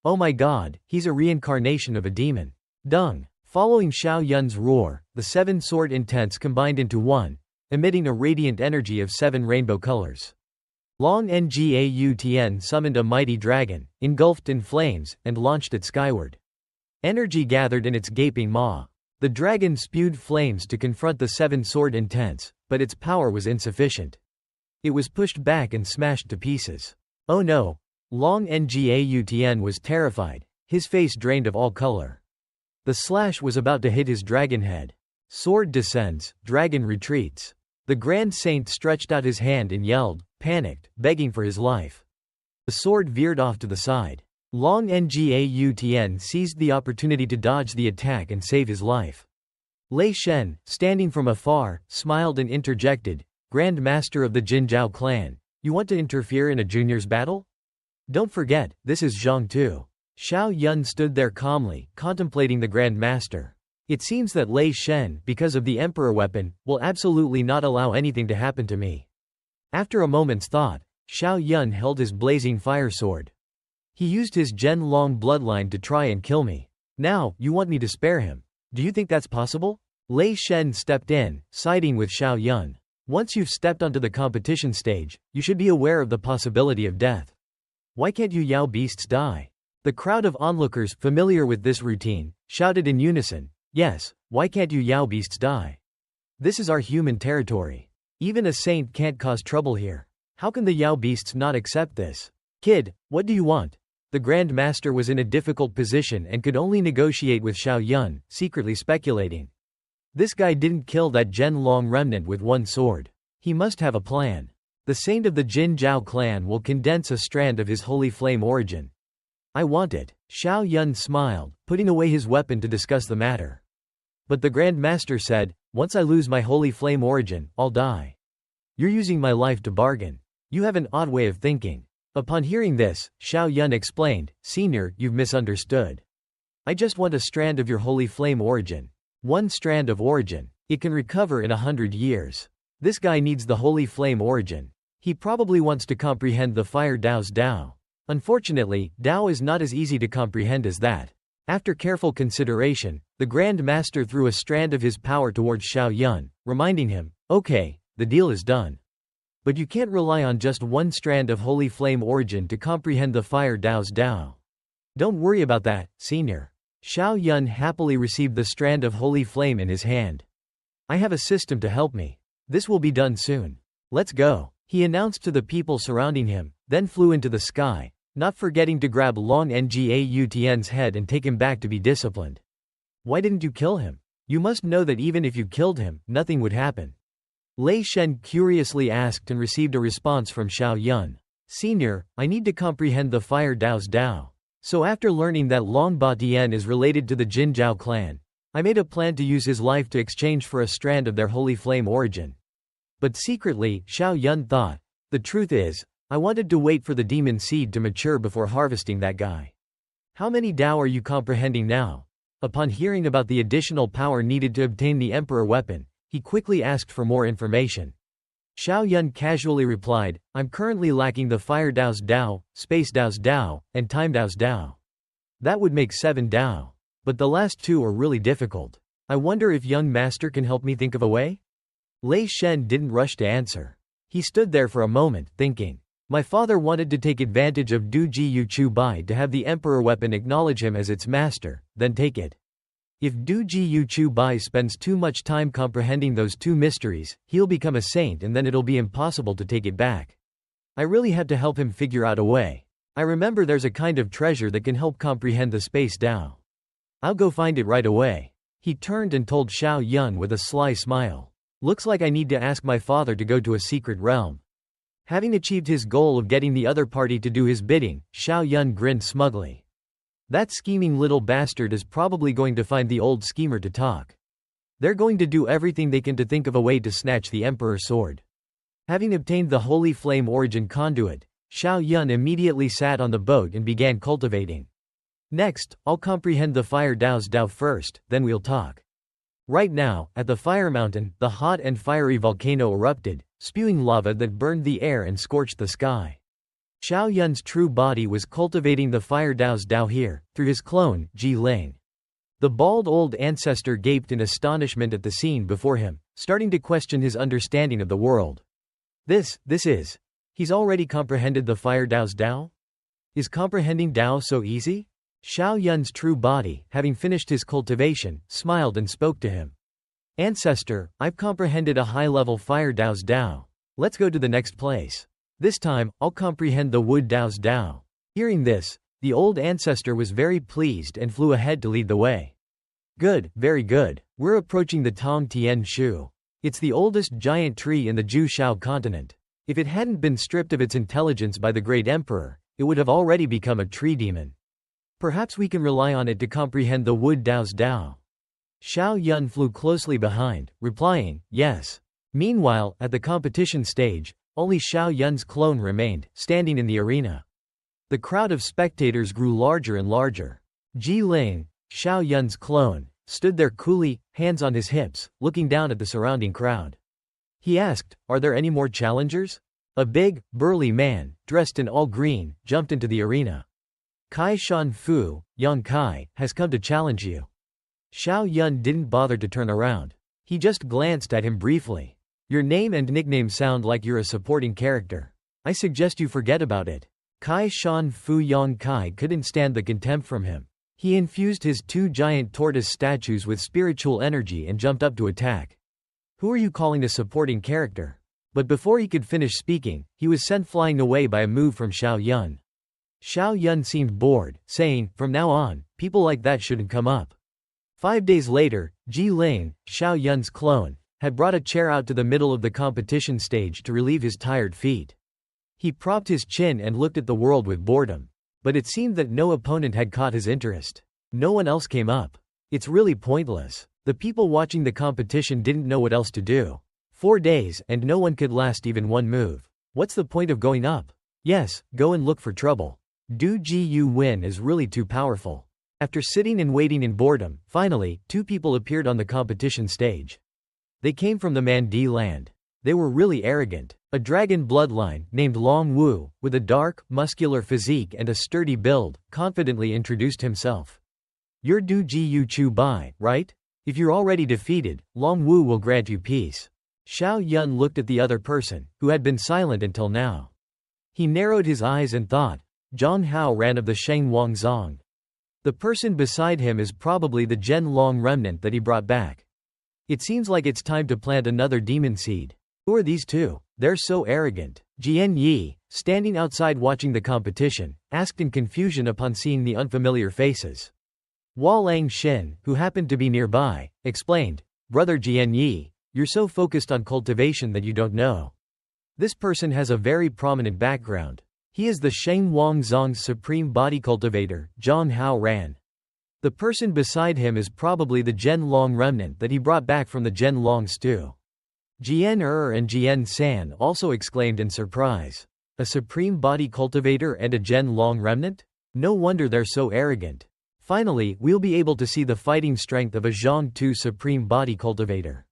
Oh my god, he's a reincarnation of a demon. Dung. Following Xiao Yun's roar, the 7 sword intents combined into one, emitting a radiant energy of 7 rainbow colors. Long Ngautn summoned a mighty dragon, engulfed in flames, and launched it skyward. Energy gathered in its gaping maw. The dragon spewed flames to confront the 7 sword intents, but its power was insufficient. It was pushed back and smashed to pieces. Oh no! Long Ngautn was terrified, his face drained of all color. The slash was about to hit his dragon head. Sword descends, dragon retreats. The Grand Saint stretched out his hand and yelled, panicked, begging for his life. The sword veered off to the side. Long Ngautn seized the opportunity to dodge the attack and save his life. Lei Shen, standing from afar, smiled and interjected, "Grand Master of the Jinzhao clan, you want to interfere in a junior's battle? Don't forget, this is Zhang Tu." Xiao Yun stood there calmly, contemplating the Grand Master. It seems that Lei Shen, because of the Emperor weapon, will absolutely not allow anything to happen to me. After a moment's thought, Xiao Yun held his blazing fire sword. He used his Zhen Long bloodline to try and kill me. Now, you want me to spare him. Do you think that's possible? Lei Shen stepped in, siding with Xiao Yun. Once you've stepped onto the competition stage, you should be aware of the possibility of death. Why can't you Yao beasts die? The crowd of onlookers, familiar with this routine, shouted in unison, "Yes, why can't you Yao beasts die? This is our human territory. Even a saint can't cause trouble here." How can the Yao beasts not accept this? Kid, what do you want? The Grand Master was in a difficult position and could only negotiate with Xiao Yun, secretly speculating. This guy didn't kill that Zhen Long remnant with one sword. He must have a plan. The saint of the Jin Zhao clan will condense a strand of his holy flame origin. I want it. Xiao Yun smiled, putting away his weapon to discuss the matter. But the Grand Master said, once I lose my holy flame origin, I'll die. You're using my life to bargain. You have an odd way of thinking. Upon hearing this, Xiao Yun explained, Senior, you've misunderstood. I just want a strand of your holy flame origin. One strand of origin. It can recover in 100 years. This guy needs the holy flame origin. He probably wants to comprehend the fire Dao's Dao. Unfortunately, Dao is not as easy to comprehend as that. After careful consideration, the Grand Master threw a strand of his power towards Xiao Yun, reminding him, okay, the deal is done. But you can't rely on just one strand of holy flame origin to comprehend the fire Dao's Dao. Don't worry about that, Senior. Xiao Yun happily received the strand of holy flame in his hand. I have a system to help me. This will be done soon. Let's go. He announced to the people surrounding him, then flew into the sky, not forgetting to grab Long Nga Tian's head and take him back to be disciplined. Why didn't you kill him? You must know that even if you killed him, nothing would happen. Lei Shen curiously asked and received a response from Xiao Yun. Senior, I need to comprehend the fire Dao's Dao. So after learning that Long Ba Tian is related to the Jin Zhao clan, I made a plan to use his life to exchange for a strand of their holy flame origin. But secretly, Xiao Yun thought, the truth is, I wanted to wait for the demon seed to mature before harvesting that guy. How many Dao are you comprehending now? Upon hearing about the additional power needed to obtain the Emperor weapon, he quickly asked for more information. Xiao Yun casually replied, I'm currently lacking the Fire Dao's Dao, Space Dao's Dao, and Time Dao's Dao. That would make 7 Dao. But the last 2 are really difficult. I wonder if young master can help me think of a way? Lei Shen didn't rush to answer. He stood there for a moment, thinking. My father wanted to take advantage of Du Ji Yu Chu Bai to have the Emperor weapon acknowledge him as its master, then take it. If Du Ji Yu Chu Bai spends too much time comprehending those 2 mysteries, he'll become a saint and then it'll be impossible to take it back. I really have to help him figure out a way. I remember there's a kind of treasure that can help comprehend the Space Dao. I'll go find it right away. He turned and told Xiao Yun with a sly smile. Looks like I need to ask my father to go to a secret realm. Having achieved his goal of getting the other party to do his bidding, Xiao Yun grinned smugly. That scheming little bastard is probably going to find the old schemer to talk. They're going to do everything they can to think of a way to snatch the Emperor's sword. Having obtained the Holy Flame Origin conduit, Xiao Yun immediately sat on the boat and began cultivating. Next, I'll comprehend the Fire Dao's Dao first, then we'll talk. Right now, at the Fire Mountain, the hot and fiery volcano erupted, spewing lava that burned the air and scorched the sky. Xiao Yun's true body was cultivating the Fire Dao's Dao here, through his clone, Ji Ling. The bald old ancestor gaped in astonishment at the scene before him, starting to question his understanding of the world. This is. He's already comprehended the Fire Dao's Dao? Is comprehending Dao so easy? Xiao Yun's true body, having finished his cultivation, smiled and spoke to him. Ancestor, I've comprehended a high-level Fire Dao's Dao. Let's go to the next place. This time, I'll comprehend the Wood Dao's Dao. Hearing this, the old ancestor was very pleased and flew ahead to lead the way. Good, very good. We're approaching the Tong Tian Shu. It's the oldest giant tree in the Zhu Shao continent. If it hadn't been stripped of its intelligence by the great emperor, it would have already become a tree demon. Perhaps we can rely on it to comprehend the Wood Dao's Dao. Xiao Yun flew closely behind, replying, yes. Meanwhile, at the competition stage, only Xiao Yun's clone remained, standing in the arena. The crowd of spectators grew larger and larger. Ji Ling, Xiao Yun's clone, stood there coolly, hands on his hips, looking down at the surrounding crowd. He asked, are there any more challengers? A big, burly man, dressed in all green, jumped into the arena. Kai Shan Fu, Yang Kai, has come to challenge you. Xiao Yun didn't bother to turn around. He just glanced at him briefly. Your name and nickname sound like you're a supporting character. I suggest you forget about it. Kai Shan Fu Yang Kai couldn't stand the contempt from him. He infused his 2 giant tortoise statues with spiritual energy and jumped up to attack. Who are you calling a supporting character? But before he could finish speaking, he was sent flying away by a move from Xiao Yun. Xiao Yun seemed bored, saying, "From now on, people like that shouldn't come up." 5 days later, Ji Ling, Xiao Yun's clone, had brought a chair out to the middle of the competition stage to relieve his tired feet. He propped his chin and looked at the world with boredom. But it seemed that no opponent had caught his interest. No one else came up. It's really pointless. The people watching the competition didn't know what else to do. 4 days, and no one could last even one move. What's the point of going up? Yes, go and look for trouble. Du Ji Yu Win is really too powerful. After sitting and waiting in boredom, finally, 2 people appeared on the competition stage. They came from the Mandi land. They were really arrogant. A dragon bloodline, named Long Wu, with a dark, muscular physique and a sturdy build, confidently introduced himself. "You're Du Ji Yu Chu Bai, right? If you're already defeated, Long Wu will grant you peace." Xiao Yun looked at the other person, who had been silent until now. He narrowed his eyes and thought, Zhang Hao ran of the Sheng Wang Zong. The person beside him is probably the Zhen Long remnant that he brought back. It seems like it's time to plant another demon seed. Who are these two? They're so arrogant. Jian Yi, standing outside watching the competition, asked in confusion upon seeing the unfamiliar faces. Hua Lang Xin, who happened to be nearby, explained, "Brother Jian Yi, you're so focused on cultivation that you don't know. This person has a very prominent background. He is the Sheng Wang Zong's supreme body cultivator, Zhang Hao Ran. The person beside him is probably the Zhen Long remnant that he brought back from the Zhen Long stew." Jian and Jian San also exclaimed in surprise. A supreme body cultivator and a Zhen Long remnant? No wonder they're so arrogant. Finally, we'll be able to see the fighting strength of a Zhang Tu supreme body cultivator.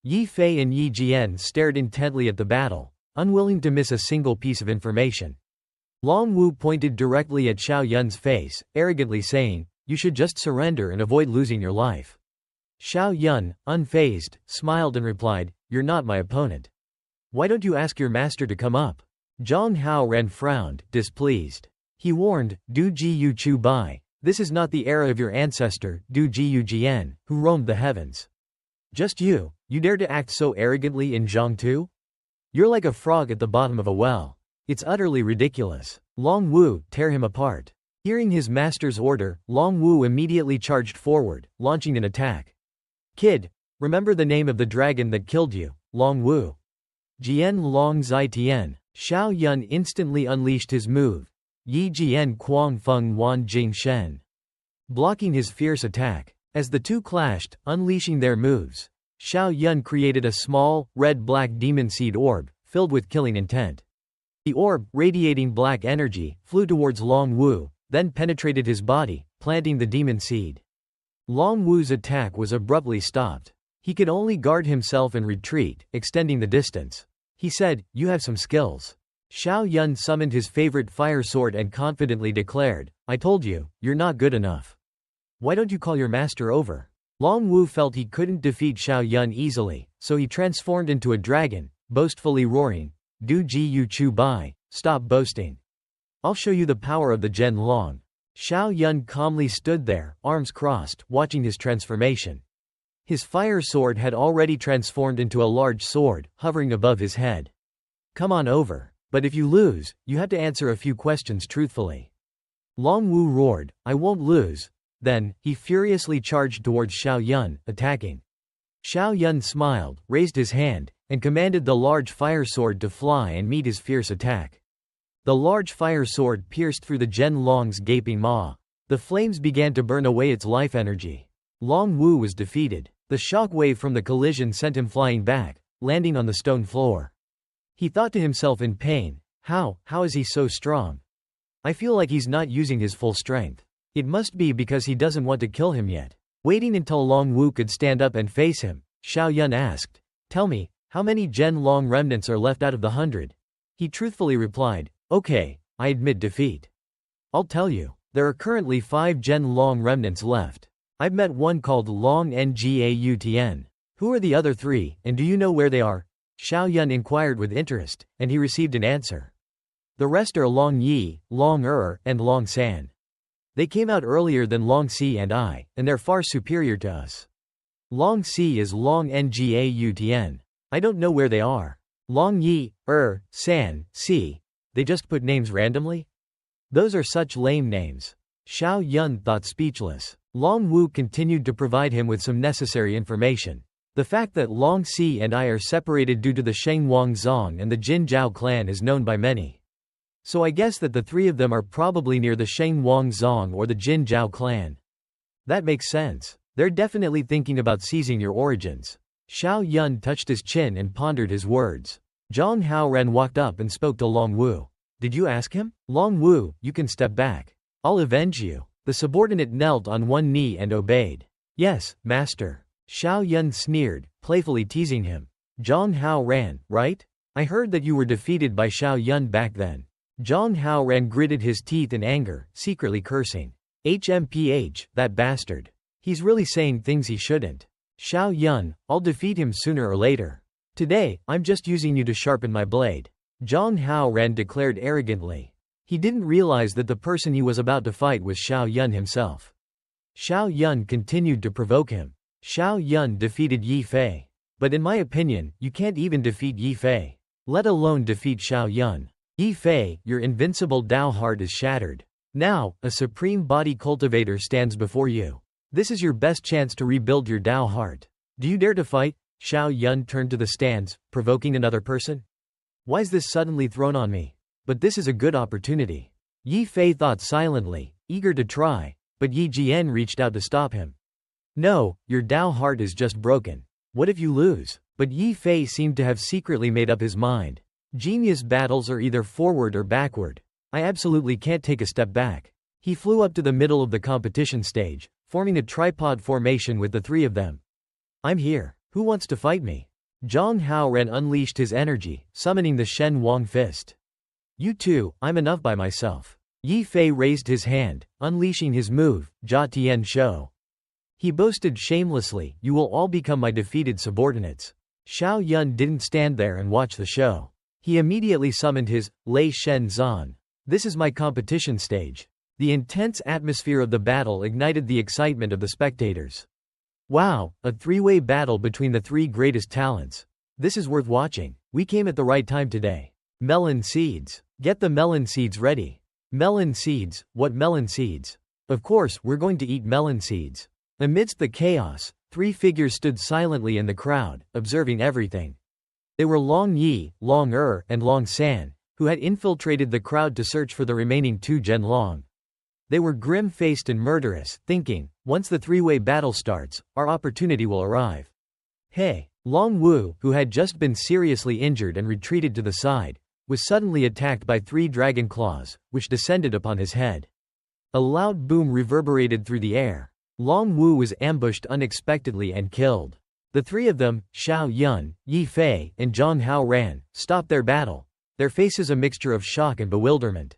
Yi Fei and Yi Jian stared intently at the battle, unwilling to miss a single piece of information. Long Wu pointed directly at Xiao Yun's face, arrogantly saying, "You should just surrender and avoid losing your life." Xiao Yun, unfazed, smiled and replied, "You're not my opponent. Why don't you ask your master to come up?" Zhang Hao Ren frowned, displeased. He warned, "Du Ji Yu Chu Bai, this is not the era of your ancestor, Du Ji Yu Jian, who roamed the heavens. Just you dare to act so arrogantly in Zhangtu? You're like a frog at the bottom of a well. It's utterly ridiculous. Long Wu, tear him apart." Hearing his master's order, Long Wu immediately charged forward, launching an attack. "Kid, remember the name of the dragon that killed you, Long Wu." Jian Long Zai Tian. Xiao Yun instantly unleashed his move, Yi Jian Quang Feng Wan Jing Shen, blocking his fierce attack. As the two clashed, unleashing their moves, Xiao Yun created a small, red-black demon seed orb, filled with killing intent. The orb, radiating black energy, flew towards Long Wu, then penetrated his body, planting the demon seed. Long Wu's attack was abruptly stopped. He could only guard himself and retreat, extending the distance. He said, "You have some skills." Xiao Yun summoned his favorite fire sword and confidently declared, "I told you, you're not good enough. Why don't you call your master over?" Long Wu felt he couldn't defeat Xiao Yun easily, so he transformed into a dragon, boastfully roaring, "Du Ji Yu Chu Bai, stop boasting. I'll show you the power of the Zhen Long." Xiao Yun calmly stood there, arms crossed, watching his transformation. His fire sword had already transformed into a large sword, hovering above his head. "Come on over. But if you lose, you have to answer a few questions truthfully." Long Wu roared, "I won't lose." Then, he furiously charged towards Xiao Yun, attacking. Xiao Yun smiled, raised his hand, and commanded the large fire sword to fly and meet his fierce attack. The large fire sword pierced through the Zhen Long's gaping maw. The flames began to burn away its life energy. Long Wu was defeated. The shock wave from the collision sent him flying back, landing on the stone floor. He thought to himself in pain, how is he so strong? I feel like he's not using his full strength. It must be because he doesn't want to kill him yet. Waiting until Long Wu could stand up and face him, Xiao Yun asked, "Tell me, how many Zhen Long remnants are left out of the 100? He truthfully replied, "Okay, I admit defeat. I'll tell you, there are currently 5 Zhen Long remnants left. I've met one called Long Ngautn. Who are the other 3, and do you know where they are?" Xiao Yun inquired with interest, and he received an answer. "The rest are Long Yi, Long and Long San. They came out earlier than Long Si and I, and they're far superior to us. Long Si is Long Ngautn. I don't know where they are." Long Yi, San, Si. They just put names randomly? Those are such lame names. Xiao Yun thought speechless. Long Wu continued to provide him with some necessary information. The fact that Long Si and I are separated due to the Sheng Wang Zong and the Jin Zhao clan is known by many. So I guess that the three of them are probably near the Sheng Wang Zong or the Jin Zhao clan. That makes sense. They're definitely thinking about seizing your origins. Xiao Yun touched his chin and pondered his words. Zhang Haoran walked up and spoke to Long Wu. Did you ask him? Long Wu, you can step back. I'll avenge you. The subordinate knelt on one knee and obeyed. Yes, master. Xiao Yun sneered, playfully teasing him. Zhang Haoran, right? I heard that you were defeated by Xiao Yun back then. Zhang Haoran gritted his teeth in anger, secretly cursing. HMPH, that bastard. He's really saying things he shouldn't. Xiao Yun, I'll defeat him sooner or later. Today, I'm just using you to sharpen my blade. Zhang Haoran declared arrogantly. He didn't realize that the person he was about to fight was Xiao Yun himself. Xiao Yun continued to provoke him. Xiao Yun defeated Yi Fei. But in my opinion, you can't even defeat Yi Fei. Let alone defeat Xiao Yun. Yi Fei, your invincible Dao heart is shattered. Now, a supreme body cultivator stands before you. This is your best chance to rebuild your Dao heart. Do you dare to fight? Xiao Yun turned to the stands, provoking another person. Why's this suddenly thrown on me? But this is a good opportunity. Yi Fei thought silently, eager to try, but Yi Jian reached out to stop him. No, your Dao heart is just broken. What if you lose? But Yi Fei seemed to have secretly made up his mind. Genius battles are either forward or backward. I absolutely can't take a step back. He flew up to the middle of the competition stage, forming a tripod formation with the three of them. I'm here. Who wants to fight me? Zhang Haoran unleashed his energy, summoning the Shen Wang fist. You two, I'm enough by myself. Yi Fei raised his hand, unleashing his move, Jia Tian Shou. He boasted shamelessly, you will all become my defeated subordinates. Xiao Yun didn't stand there and watch the show. He immediately summoned his Lei Shen Zan. This is my competition stage. The intense atmosphere of the battle ignited the excitement of the spectators. Wow, a three-way battle between the three greatest talents. This is worth watching. We came at the right time today. Melon seeds. Get the melon seeds ready. Melon seeds, what melon seeds? Of course, we're going to eat melon seeds. Amidst the chaos, three figures stood silently in the crowd, observing everything. They were Long Yi, Long and Long San, who had infiltrated the crowd to search for the remaining two Zhen Long. They were grim-faced and murderous, thinking, once the three-way battle starts, our opportunity will arrive. Hey! Long Wu, who had just been seriously injured and retreated to the side, was suddenly attacked by three dragon claws, which descended upon his head. A loud boom reverberated through the air. Long Wu was ambushed unexpectedly and killed. The three of them, Xiao Yun, Yi Fei, and Zhang Haoran, stopped their battle, their faces a mixture of shock and bewilderment.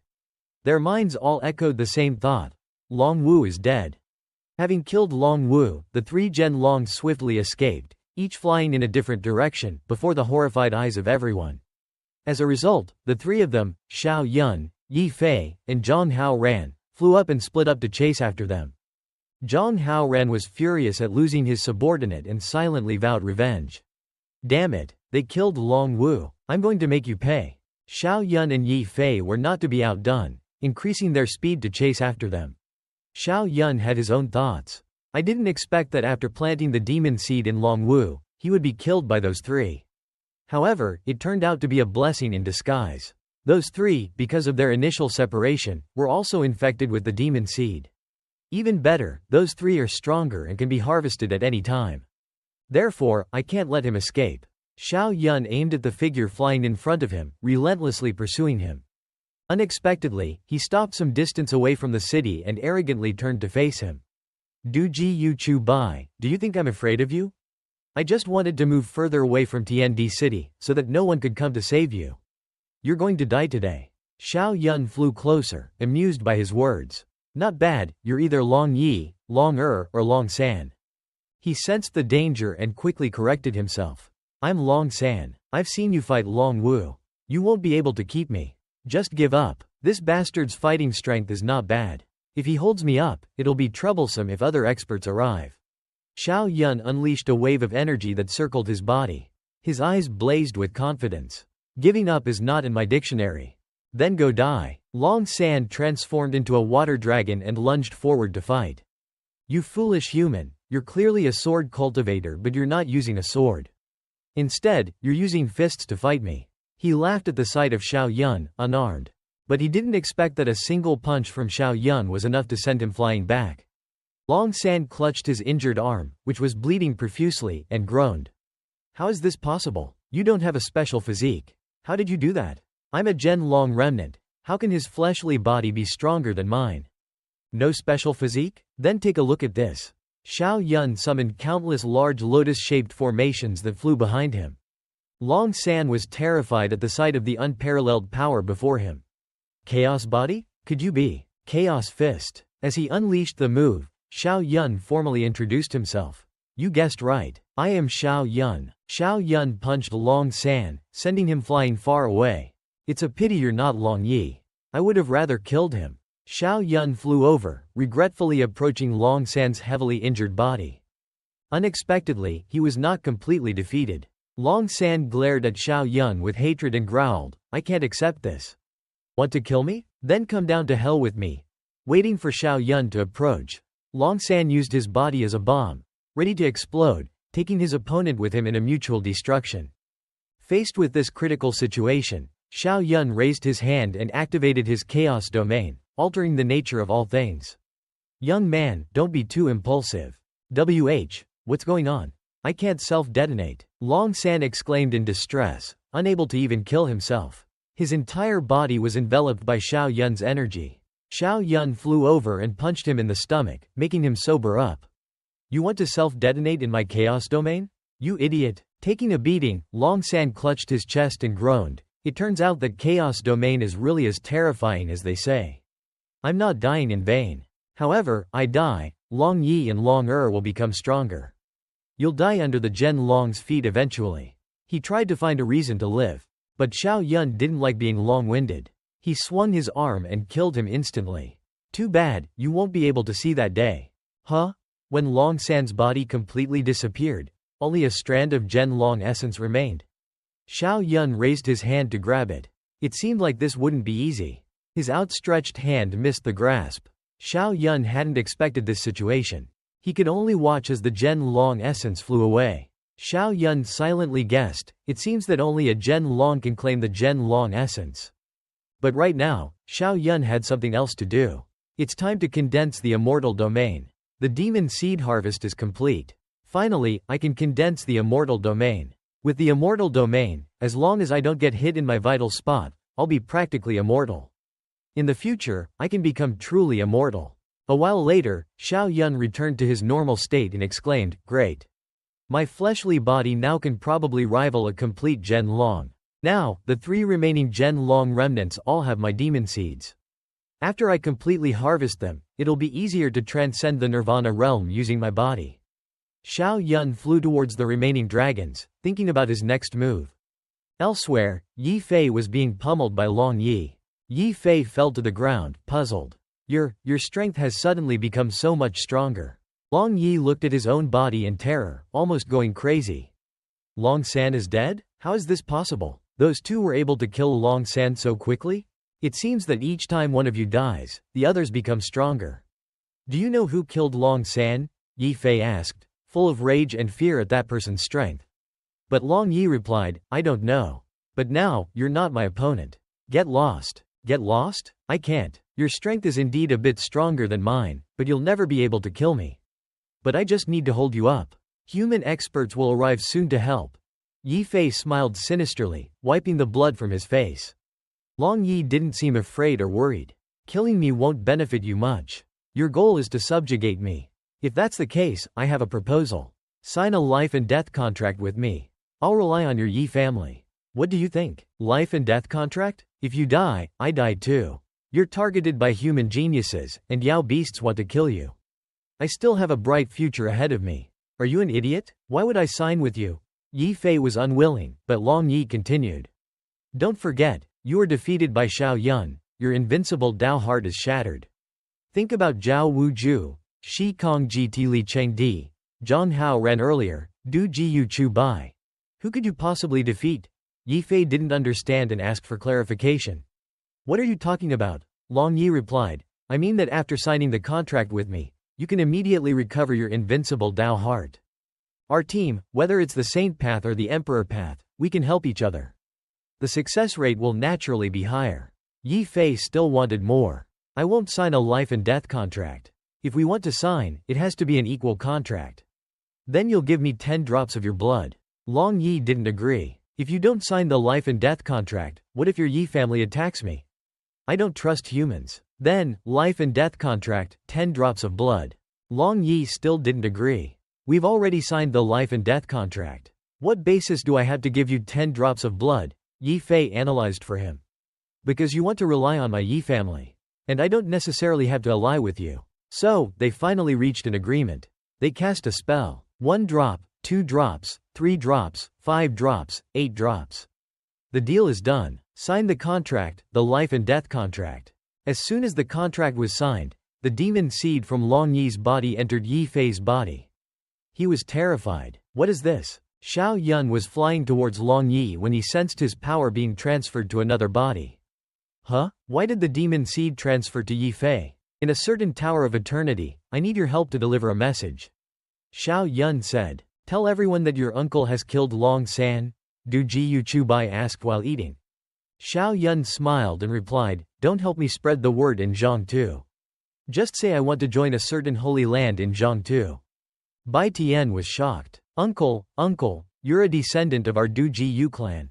Their minds all echoed the same thought. Long Wu is dead. Having killed Long Wu, the three Zhen Long swiftly escaped, each flying in a different direction, before the horrified eyes of everyone. As a result, the three of them, Xiao Yun, Yi Fei, and Zhang Haoran, flew up and split up to chase after them. Zhang Haoran was furious at losing his subordinate and silently vowed revenge. Damn it, they killed Long Wu. I'm going to make you pay. Xiao Yun and Yi Fei were not to be outdone, increasing their speed to chase after them. Xiao Yun had his own thoughts. I didn't expect that after planting the demon seed in Long Wu, he would be killed by those three. However, it turned out to be a blessing in disguise. Those three, because of their initial separation, were also infected with the demon seed. Even better, those three are stronger and can be harvested at any time. Therefore, I can't let him escape. Xiao Yun aimed at the figure flying in front of him, relentlessly pursuing him. Unexpectedly, he stopped some distance away from the city and arrogantly turned to face him. Du Ji Yu Chu Bai, do you think I'm afraid of you? I just wanted to move further away from Tiandi City, so that no one could come to save you. You're going to die today. Xiao Yun flew closer, amused by his words. Not bad, you're either Long Yi, Long or Long San. He sensed the danger and quickly corrected himself. I'm Long San. I've seen you fight Long Wu. You won't be able to keep me. Just give up. This bastard's fighting strength is not bad. If he holds me up, it'll be troublesome if other experts arrive. Xiao Yun unleashed a wave of energy that circled his body. His eyes blazed with confidence. Giving up is not in my dictionary. Then go die. Long San transformed into a water dragon and lunged forward to fight. You foolish human, you're clearly a sword cultivator, but you're not using a sword. Instead, you're using fists to fight me. He laughed at the sight of Xiao Yun, unarmed. But he didn't expect that a single punch from Xiao Yun was enough to send him flying back. Long San clutched his injured arm, which was bleeding profusely, and groaned. How is this possible? You don't have a special physique. How did you do that? I'm a Gen Long remnant. How can his fleshly body be stronger than mine? No special physique? Then take a look at this. Xiao Yun summoned countless large lotus-shaped formations that flew behind him. Long San was terrified at the sight of the unparalleled power before him. Chaos body? Could you be? Chaos fist. As he unleashed the move, Xiao Yun formally introduced himself. You guessed right. I am Xiao Yun. Xiao Yun punched Long San, sending him flying far away. It's a pity you're not Long Yi. I would have rather killed him. Xiao Yun flew over, regretfully approaching Long San's heavily injured body. Unexpectedly, he was not completely defeated. Long San glared at Xiao Yun with hatred and growled, I can't accept this. Want to kill me? Then come down to hell with me. Waiting for Xiao Yun to approach, Long San used his body as a bomb, ready to explode, taking his opponent with him in a mutual destruction. Faced with this critical situation, Xiao Yun raised his hand and activated his chaos domain, altering the nature of all things. Young man, don't be too impulsive. What's going on? I can't self-detonate. Long San exclaimed in distress, unable to even kill himself. His entire body was enveloped by Xiao Yun's energy. Xiao Yun flew over and punched him in the stomach, making him sober up. You want to self-detonate in my chaos domain? You idiot. Taking a beating, Long San clutched his chest and groaned. It turns out that chaos domain is really as terrifying as they say. I'm not dying in vain. However, I die, Long Yi and Long will become stronger. You'll die under the Gen Long's feet eventually. He tried to find a reason to live. But Xiao Yun didn't like being long-winded. He swung his arm and killed him instantly. Too bad, you won't be able to see that day. Huh? When Long San's body completely disappeared, only a strand of Gen Long essence remained. Xiao Yun raised his hand to grab it. It seemed like this wouldn't be easy. His outstretched hand missed the grasp. Xiao Yun hadn't expected this situation. He could only watch as the Gen Long essence flew away. Xiao Yun silently guessed, it seems that only a Gen Long can claim the Gen Long essence. But right now, Xiao Yun had something else to do. It's time to condense the immortal domain. The demon seed harvest is complete. Finally, I can condense the immortal domain. With the immortal domain, as long as I don't get hit in my vital spot, I'll be practically immortal. In the future, I can become truly immortal. A while later, Xiao Yun returned to his normal state and exclaimed, Great. My fleshly body now can probably rival a complete Gen Long. Now, the 3 remaining Gen Long remnants all have my demon seeds. After I completely harvest them, it'll be easier to transcend the Nirvana realm using my body. Xiao Yun flew towards the remaining dragons, thinking about his next move. Elsewhere, Yi Fei was being pummeled by Long Yi. Yi Fei fell to the ground, puzzled. Your strength has suddenly become so much stronger. Long Yi looked at his own body in terror, almost going crazy. Long San is dead? How is this possible? Those 2 were able to kill Long San so quickly? It seems that each time one of you dies, the others become stronger. Do you know who killed Long San? Yi Fei asked, full of rage and fear at that person's strength. But Long Yi replied, I don't know. But now, you're not my opponent. Get lost. Get lost? I can't. Your strength is indeed a bit stronger than mine, but you'll never be able to kill me. But I just need to hold you up. Human experts will arrive soon to help. Yi Fei smiled sinisterly, wiping the blood from his face. Long Yi didn't seem afraid or worried. Killing me won't benefit you much. Your goal is to subjugate me. If that's the case, I have a proposal. Sign a life and death contract with me. I'll rely on your Yi family. What do you think? Life and death contract? If you die, I die too. You're targeted by human geniuses, and Yao beasts want to kill you. I still have a bright future ahead of me. Are you an idiot? Why would I sign with you? Yi Fei was unwilling, but Long Yi continued. Don't forget, you were defeated by Xiao Yun, your invincible Dao heart is shattered. Think about Zhao Wuju, Shi Kong Ji Ti Li Cheng Di, Zhang Hao ran earlier, Du Ji Yu Chu Bai. Who could you possibly defeat? Yi Fei didn't understand and asked for clarification. What are you talking about? Long Yi replied, I mean that after signing the contract with me, you can immediately recover your invincible Dao heart. Our team, whether it's the Saint path or the Emperor path, we can help each other. The success rate will naturally be higher. Yi Fei still wanted more. I won't sign a life and death contract. If we want to sign, it has to be an equal contract. Then you'll give me 10 drops of your blood. Long Yi didn't agree. If you don't sign the life and death contract, what if your Yi family attacks me? I don't trust humans. Then, life and death contract, 10 drops of blood. Long Yi still didn't agree. We've already signed the life and death contract. What basis do I have to give you 10 drops of blood? Yi Fei analyzed for him. Because you want to rely on my Yi family. And I don't necessarily have to ally with you. So, they finally reached an agreement. They cast a spell. 1 drop, 2 drops, 3 drops, 5 drops, 8 drops. The deal is done. Sign the contract, the life and death contract. As soon as the contract was signed, the demon seed from Long Yi's body entered Yi Fei's body. He was terrified. What is this? Xiao Yun was flying towards Long Yi when he sensed his power being transferred to another body. Huh? Why did the demon seed transfer to Yi Fei? In a certain tower of eternity, I need your help to deliver a message. Xiao Yun said. Tell everyone that your uncle has killed Long San, Du Ji Yu Chu Bai asked while eating. Xiao Yun smiled and replied, don't help me spread the word in Zhongtu. Just say I want to join a certain holy land in Zhongtu. Bai Tian was shocked. Uncle, you're a descendant of our Du Ji Yu clan.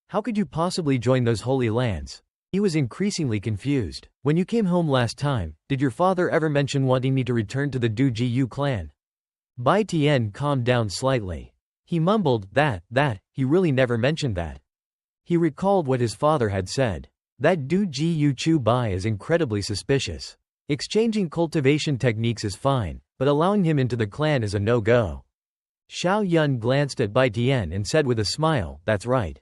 How could you possibly join those holy lands? He was increasingly confused. When you came home last time, did your father ever mention wanting me to return to the Du Ji Yu clan? Bai Tian calmed down slightly. He mumbled, that, he really never mentioned that. He recalled what his father had said. That Du Ji Yu Chu Bai is incredibly suspicious. Exchanging cultivation techniques is fine, but allowing him into the clan is a no-go. Xiao Yun glanced at Bai Tian and said with a smile, that's right.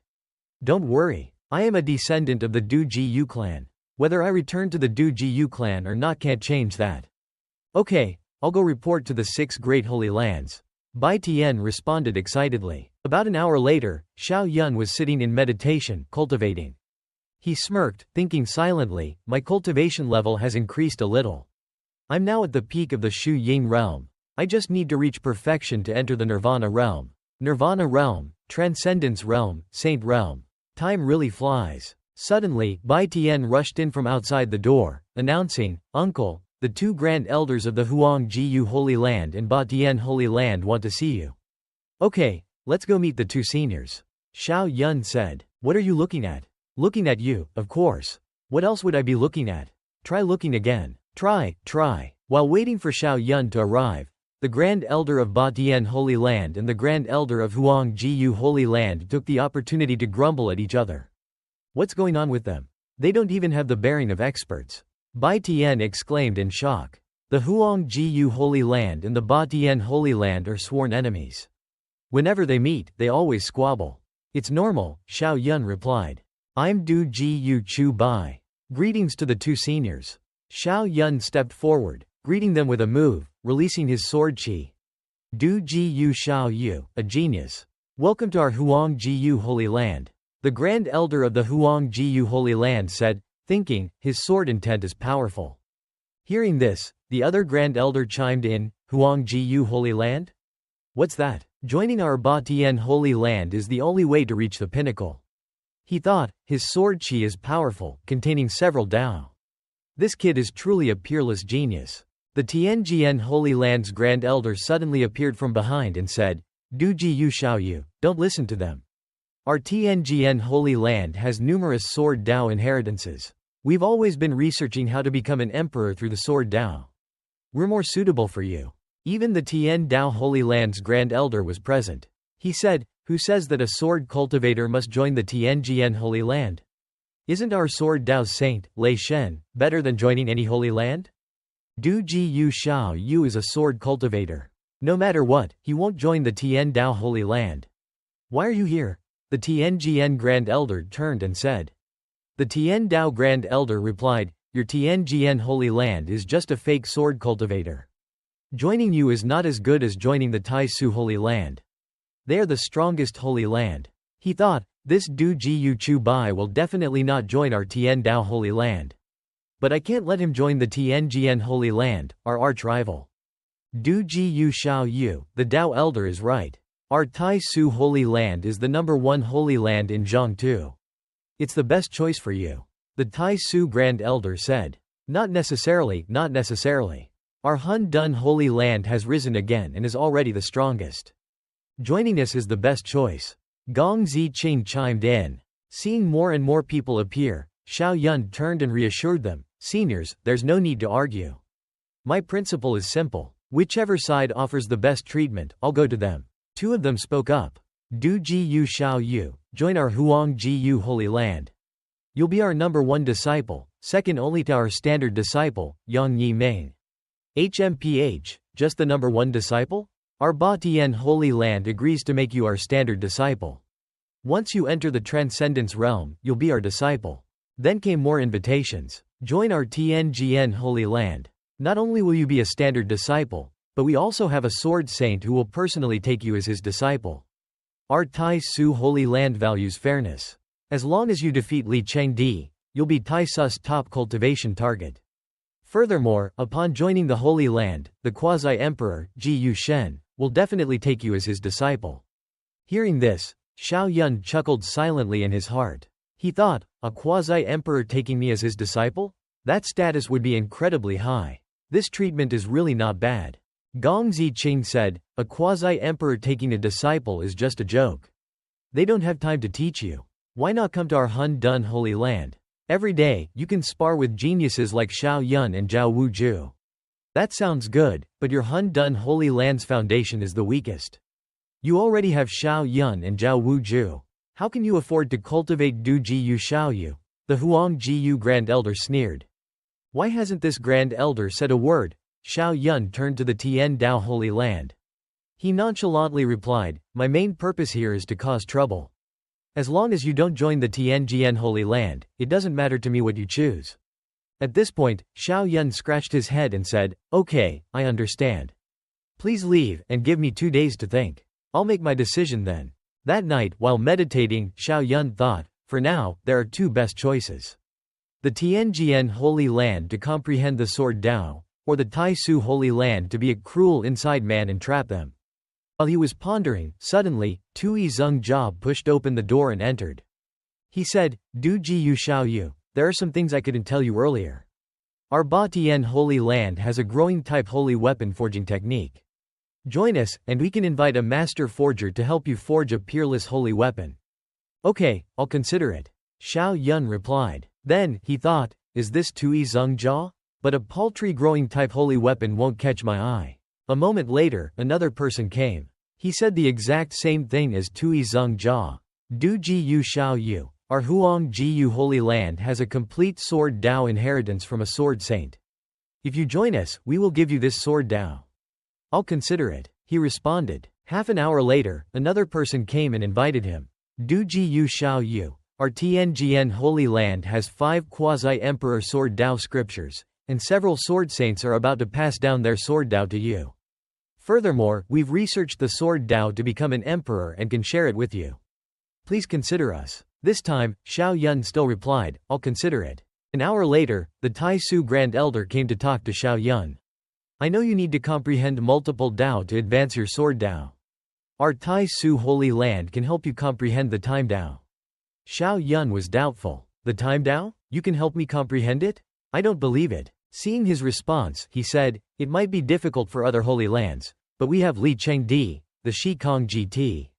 Don't worry. I am a descendant of the Du Ji Yu clan. Whether I return to the Du Ji Yu clan or not can't change that. Okay, I'll go report to the 6 great holy lands. Bai Tian responded excitedly. About an hour later, Xiao Yun was sitting in meditation, cultivating. He smirked, thinking silently, my cultivation level has increased a little. I'm now at the peak of the Shu Ying realm. I just need to reach perfection to enter the Nirvana realm. Nirvana realm, Transcendence realm, Saint realm. Time really flies. Suddenly, Bai Tian rushed in from outside the door, announcing, Uncle, the 2 grand elders of the Huang Jiyu Holy Land and Ba Tian Holy Land want to see you. Okay, let's go meet the 2 seniors. Xiao Yun said. What are you looking at? Looking at you, of course. What else would I be looking at? Try looking again. Try. While waiting for Xiao Yun to arrive, the Grand Elder of Ba Tian Holy Land and the Grand Elder of Huang Jiyu Holy Land took the opportunity to grumble at each other. What's going on with them? They don't even have the bearing of experts. Bai Tian exclaimed in shock. The Huang Jiyu Holy Land and the Ba Tian Holy Land are sworn enemies. Whenever they meet, they always squabble. It's normal, Xiao Yun replied. I'm Du Ji Yu Chu Bai. Greetings to the 2 seniors. Xiao Yun stepped forward, greeting them with a move, releasing his sword chi. Du Ji Yu Xiao Yu, a genius. Welcome to our Huang Jiyu Holy Land. The Grand Elder of the Huang Jiyu Holy Land said, thinking, his sword intent is powerful. Hearing this, the other Grand Elder chimed in, Huang Jiyu Holy Land? What's that? Joining our Ba Tian Holy Land is the only way to reach the pinnacle. He thought, his sword chi is powerful, containing several Dao. This kid is truly a peerless genius. The Tianjian Holy Land's Grand Elder suddenly appeared from behind and said, Du Ji Yu Xiao Yu, don't listen to them. Our Tianjian Holy Land has numerous sword Dao inheritances. We've always been researching how to become an emperor through the sword Dao. We're more suitable for you. Even the Tian Dao Holy Land's Grand Elder was present. He said, who says that a sword cultivator must join the Tianjian Holy Land? Isn't our sword Dao's saint, Lei Shen, better than joining any holy land? Du Ji Yu Xiao Yu is a sword cultivator. No matter what, he won't join the Tian Dao Holy Land. Why are you here? The Tianjian Grand Elder turned and said. The Tian Dao Grand Elder replied, your Tianjian Holy Land is just a fake sword cultivator. Joining you is not as good as joining the Tai Su Holy Land. They are the strongest holy land. He thought, this Du Jiu Chu Bai will definitely not join our Tian Dao Holy Land. But I can't let him join the Tianjian Holy Land, our arch-rival. Du Jiu Xiao Yu, the Dao Elder is right. Our Tai Su Holy Land is the #1 holy land in Jiangtu. It's the best choice for you. The Tai Su Grand Elder said. Not necessarily, not necessarily. Our Hun Dun Holy Land has risen again and is already the strongest. Joining us is the best choice. Gong Ziqing chimed in. Seeing more and more people appear, Xiao Yun turned and reassured them, seniors, there's no need to argue. My principle is simple. Whichever side offers the best treatment, I'll go to them. Two of them spoke up. Du Jiu Xiao Yu, join our Huang Jiu Holy Land. You'll be our #1 disciple, second only to our standard disciple, Yang Yi Ming. HMPH, just the #1 disciple? Our Ba Tian Holy Land agrees to make you our standard disciple. Once you enter the Transcendence Realm, you'll be our disciple. Then came more invitations. Join our Tianjian Holy Land. Not only will you be a standard disciple, but we also have a sword saint who will personally take you as his disciple. Our Tai Su Holy Land values fairness. As long as you defeat Li Chengdi, you'll be Tai Su's top cultivation target. Furthermore, upon joining the Holy Land, the Quasi-Emperor, Ji Yushen, will definitely take you as his disciple. Hearing this, Xiao Yun chuckled silently in his heart. He thought, a Quasi-Emperor taking me as his disciple? That status would be incredibly high. This treatment is really not bad. Gong Ziqing said, a Quasi-Emperor taking a disciple is just a joke. They don't have time to teach you. Why not come to our Hun Dun Holy Land? Every day, you can spar with geniuses like Xiao Yun and Zhao Wuju. That sounds good, but your Hun Dun Holy Land's foundation is the weakest. You already have Xiao Yun and Zhao Wuju. How can you afford to cultivate Du Jiu Xiao Yu? The Huang Jiu Grand Elder sneered. Why hasn't this Grand Elder said a word? Xiao Yun turned to the Tian Dao Holy Land. He nonchalantly replied, my main purpose here is to cause trouble. As long as you don't join the Tianjian Holy Land, it doesn't matter to me what you choose. At this point, Xiao Yun scratched his head and said, okay, I understand. Please leave, and give me 2 days to think. I'll make my decision then. That night, while meditating, Xiao Yun thought, for now, there are 2 best choices. The Tianjian Holy Land to comprehend the Sword Dao, or the Tai Su Holy Land to be a cruel inside man and trap them. While he was pondering, suddenly, Tui Zeng Jia pushed open the door and entered. He said, Du Jiu Xiao Yu, there are some things I couldn't tell you earlier. Our Ba Tian Holy Land has a growing type holy weapon forging technique. Join us, and we can invite a master forger to help you forge a peerless holy weapon. Okay, I'll consider it. Xiao Yun replied. Then, he thought, is this Tui Zeng Jia? But a paltry growing type holy weapon won't catch my eye. A moment later, another person came. He said the exact same thing as Tui Zeng Jia. Du Jiu Xiao Yu, our Huang Jiu Holy Land has a complete Sword Dao inheritance from a sword saint. If you join us, we will give you this Sword Dao. I'll consider it, he responded. Half an hour later, another person came and invited him. Du Jiu Xiao Yu, our Tianjian Holy Land has 5 Quasi-Emperor Sword Dao scriptures, and several sword saints are about to pass down their Sword Dao to you. Furthermore, we've researched the Sword Dao to become an emperor and can share it with you. Please consider us. This time, Xiao Yun still replied, I'll consider it. An hour later, the Tai Su Grand Elder came to talk to Xiao Yun. I know you need to comprehend multiple Dao to advance your Sword Dao. Our Tai Su Holy Land can help you comprehend the Time Dao. Xiao Yun was doubtful. The Time Dao? You can help me comprehend it? I don't believe it. Seeing his response, he said, it might be difficult for other holy lands, but we have Li Chengdi, the Shikong GT.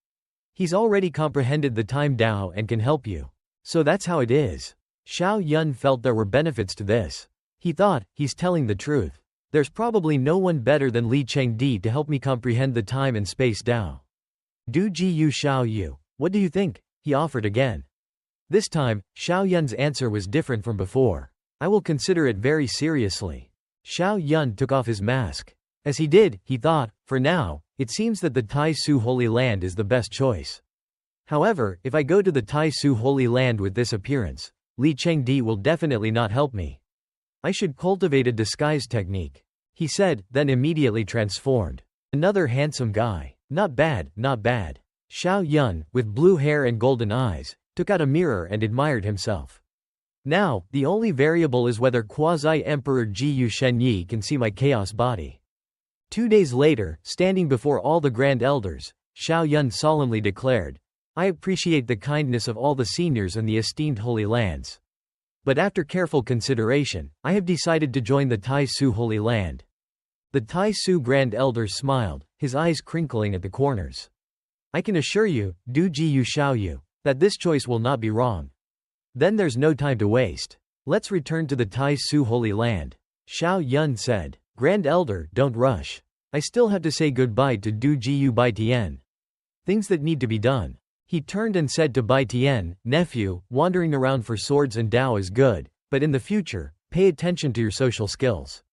He's already comprehended the Time Dao and can help you. So that's how it is. Xiao Yun felt there were benefits to this. He thought, he's telling the truth. There's probably no one better than Li Chengdi to help me comprehend the time and space Dao. Du Jiu Xiao Yu, what do you think? He offered again. This time, Xiao Yun's answer was different from before. I will consider it very seriously. Xiao Yun took off his mask. As he did, he thought, for now, it seems that the Tai Su Holy Land is the best choice. However, if I go to the Tai Su Holy Land with this appearance, Li Chengdi will definitely not help me. I should cultivate a disguise technique, he said, then immediately transformed. Another handsome guy. Not bad, not bad. Xiao Yun, with blue hair and golden eyes, took out a mirror and admired himself. Now, the only variable is whether Quasi-Emperor Jiyu Shenyi can see my chaos body. 2 days later, standing before all the Grand Elders, Xiao Yun solemnly declared, I appreciate the kindness of all the seniors and the esteemed Holy Lands. But after careful consideration, I have decided to join the Tai Su Holy Land. The Tai Su Grand Elder smiled, his eyes crinkling at the corners. I can assure you, Du Jiyu Xiaoyu, that this choice will not be wrong. Then there's no time to waste. Let's return to the Tai Su Holy Land. Xiao Yun said. Grand Elder, don't rush. I still have to say goodbye to Du Jiyu Bai Tian. Things that need to be done. He turned and said to Bai Tian, nephew, wandering around for swords and Dao is good, but in the future, pay attention to your social skills.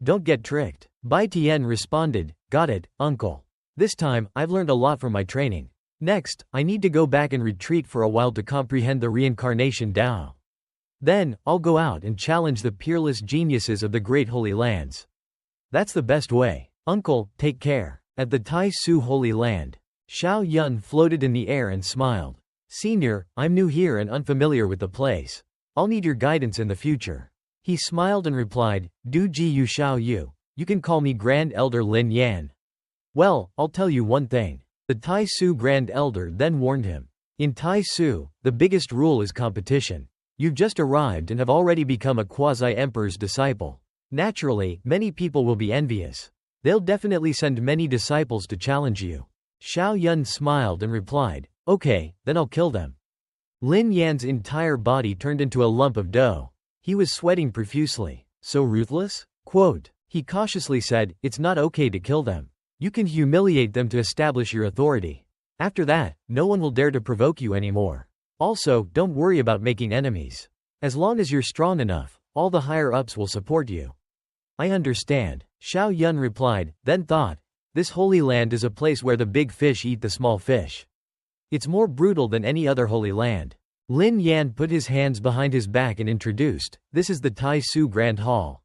Don't get tricked. Bai Tian responded, got it, uncle. This time, I've learned a lot from my training. Next, I need to go back and retreat for a while to comprehend the reincarnation Dao. Then, I'll go out and challenge the peerless geniuses of the great Holy Lands. That's the best way. Uncle, take care. At the Tai Su Holy Land, Xiao Yun floated in the air and smiled. Senior, I'm new here and unfamiliar with the place. I'll need your guidance in the future. He smiled and replied, Du Jiyu Xiaoyu, you can call me Grand Elder Lin Yan. Well, I'll tell you one thing. The Tai Su Grand Elder then warned him. In Tai Su, the biggest rule is competition. You've just arrived and have already become a quasi-emperor's disciple. Naturally, many people will be envious. They'll definitely send many disciples to challenge you. Xiao Yun smiled and replied, okay, then I'll kill them. Lin Yan's entire body turned into a lump of dough. He was sweating profusely. So ruthless? Quote. He cautiously said, it's not okay to kill them. You can humiliate them to establish your authority. After that, no one will dare to provoke you anymore. Also, don't worry about making enemies. As long as you're strong enough, all the higher-ups will support you. I understand, Xiao Yun replied, then thought, this holy land is a place where the big fish eat the small fish. It's more brutal than any other holy land. Lin Yan put his hands behind his back and introduced, this is the Tai Su Grand Hall.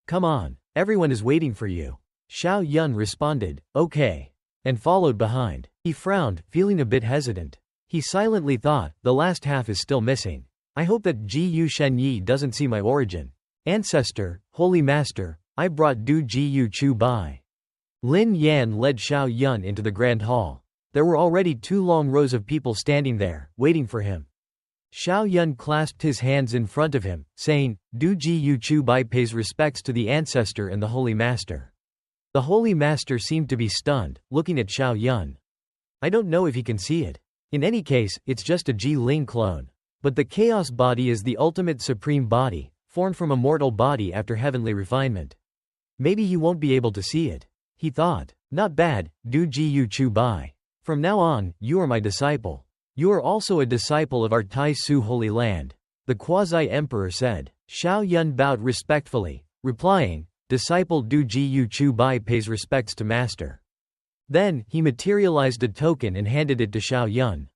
Come on, everyone is waiting for you. Xiao Yun responded, okay, and followed behind. He frowned, feeling a bit hesitant. He silently thought, the last half is still missing. I hope that Jiyu Shenyi doesn't see my origin. Ancestor, Holy Master, I brought Du Jiyu Chu Bai. Lin Yan led Xiao Yun into the Grand Hall. There were already 2 long rows of people standing there, waiting for him. Xiao Yun clasped his hands in front of him, saying, Du Jiyu Chu Bai pays respects to the Ancestor and the Holy Master. The Holy Master seemed to be stunned, looking at Xiao Yun. I don't know if he can see it. In any case, it's just a Ji Ling clone. But the Chaos Body is the ultimate supreme body, formed from a mortal body after heavenly refinement. Maybe he won't be able to see it. He thought, not bad, Du Jiyu Chu Bai. From now on, you are my disciple. You are also a disciple of our Tai Su Holy Land. The Quasi-Emperor said. Xiao Yun bowed respectfully, replying, Disciple Du Jiyu Chu Bai pays respects to Master. Then, he materialized a token and handed it to Xiao Yun.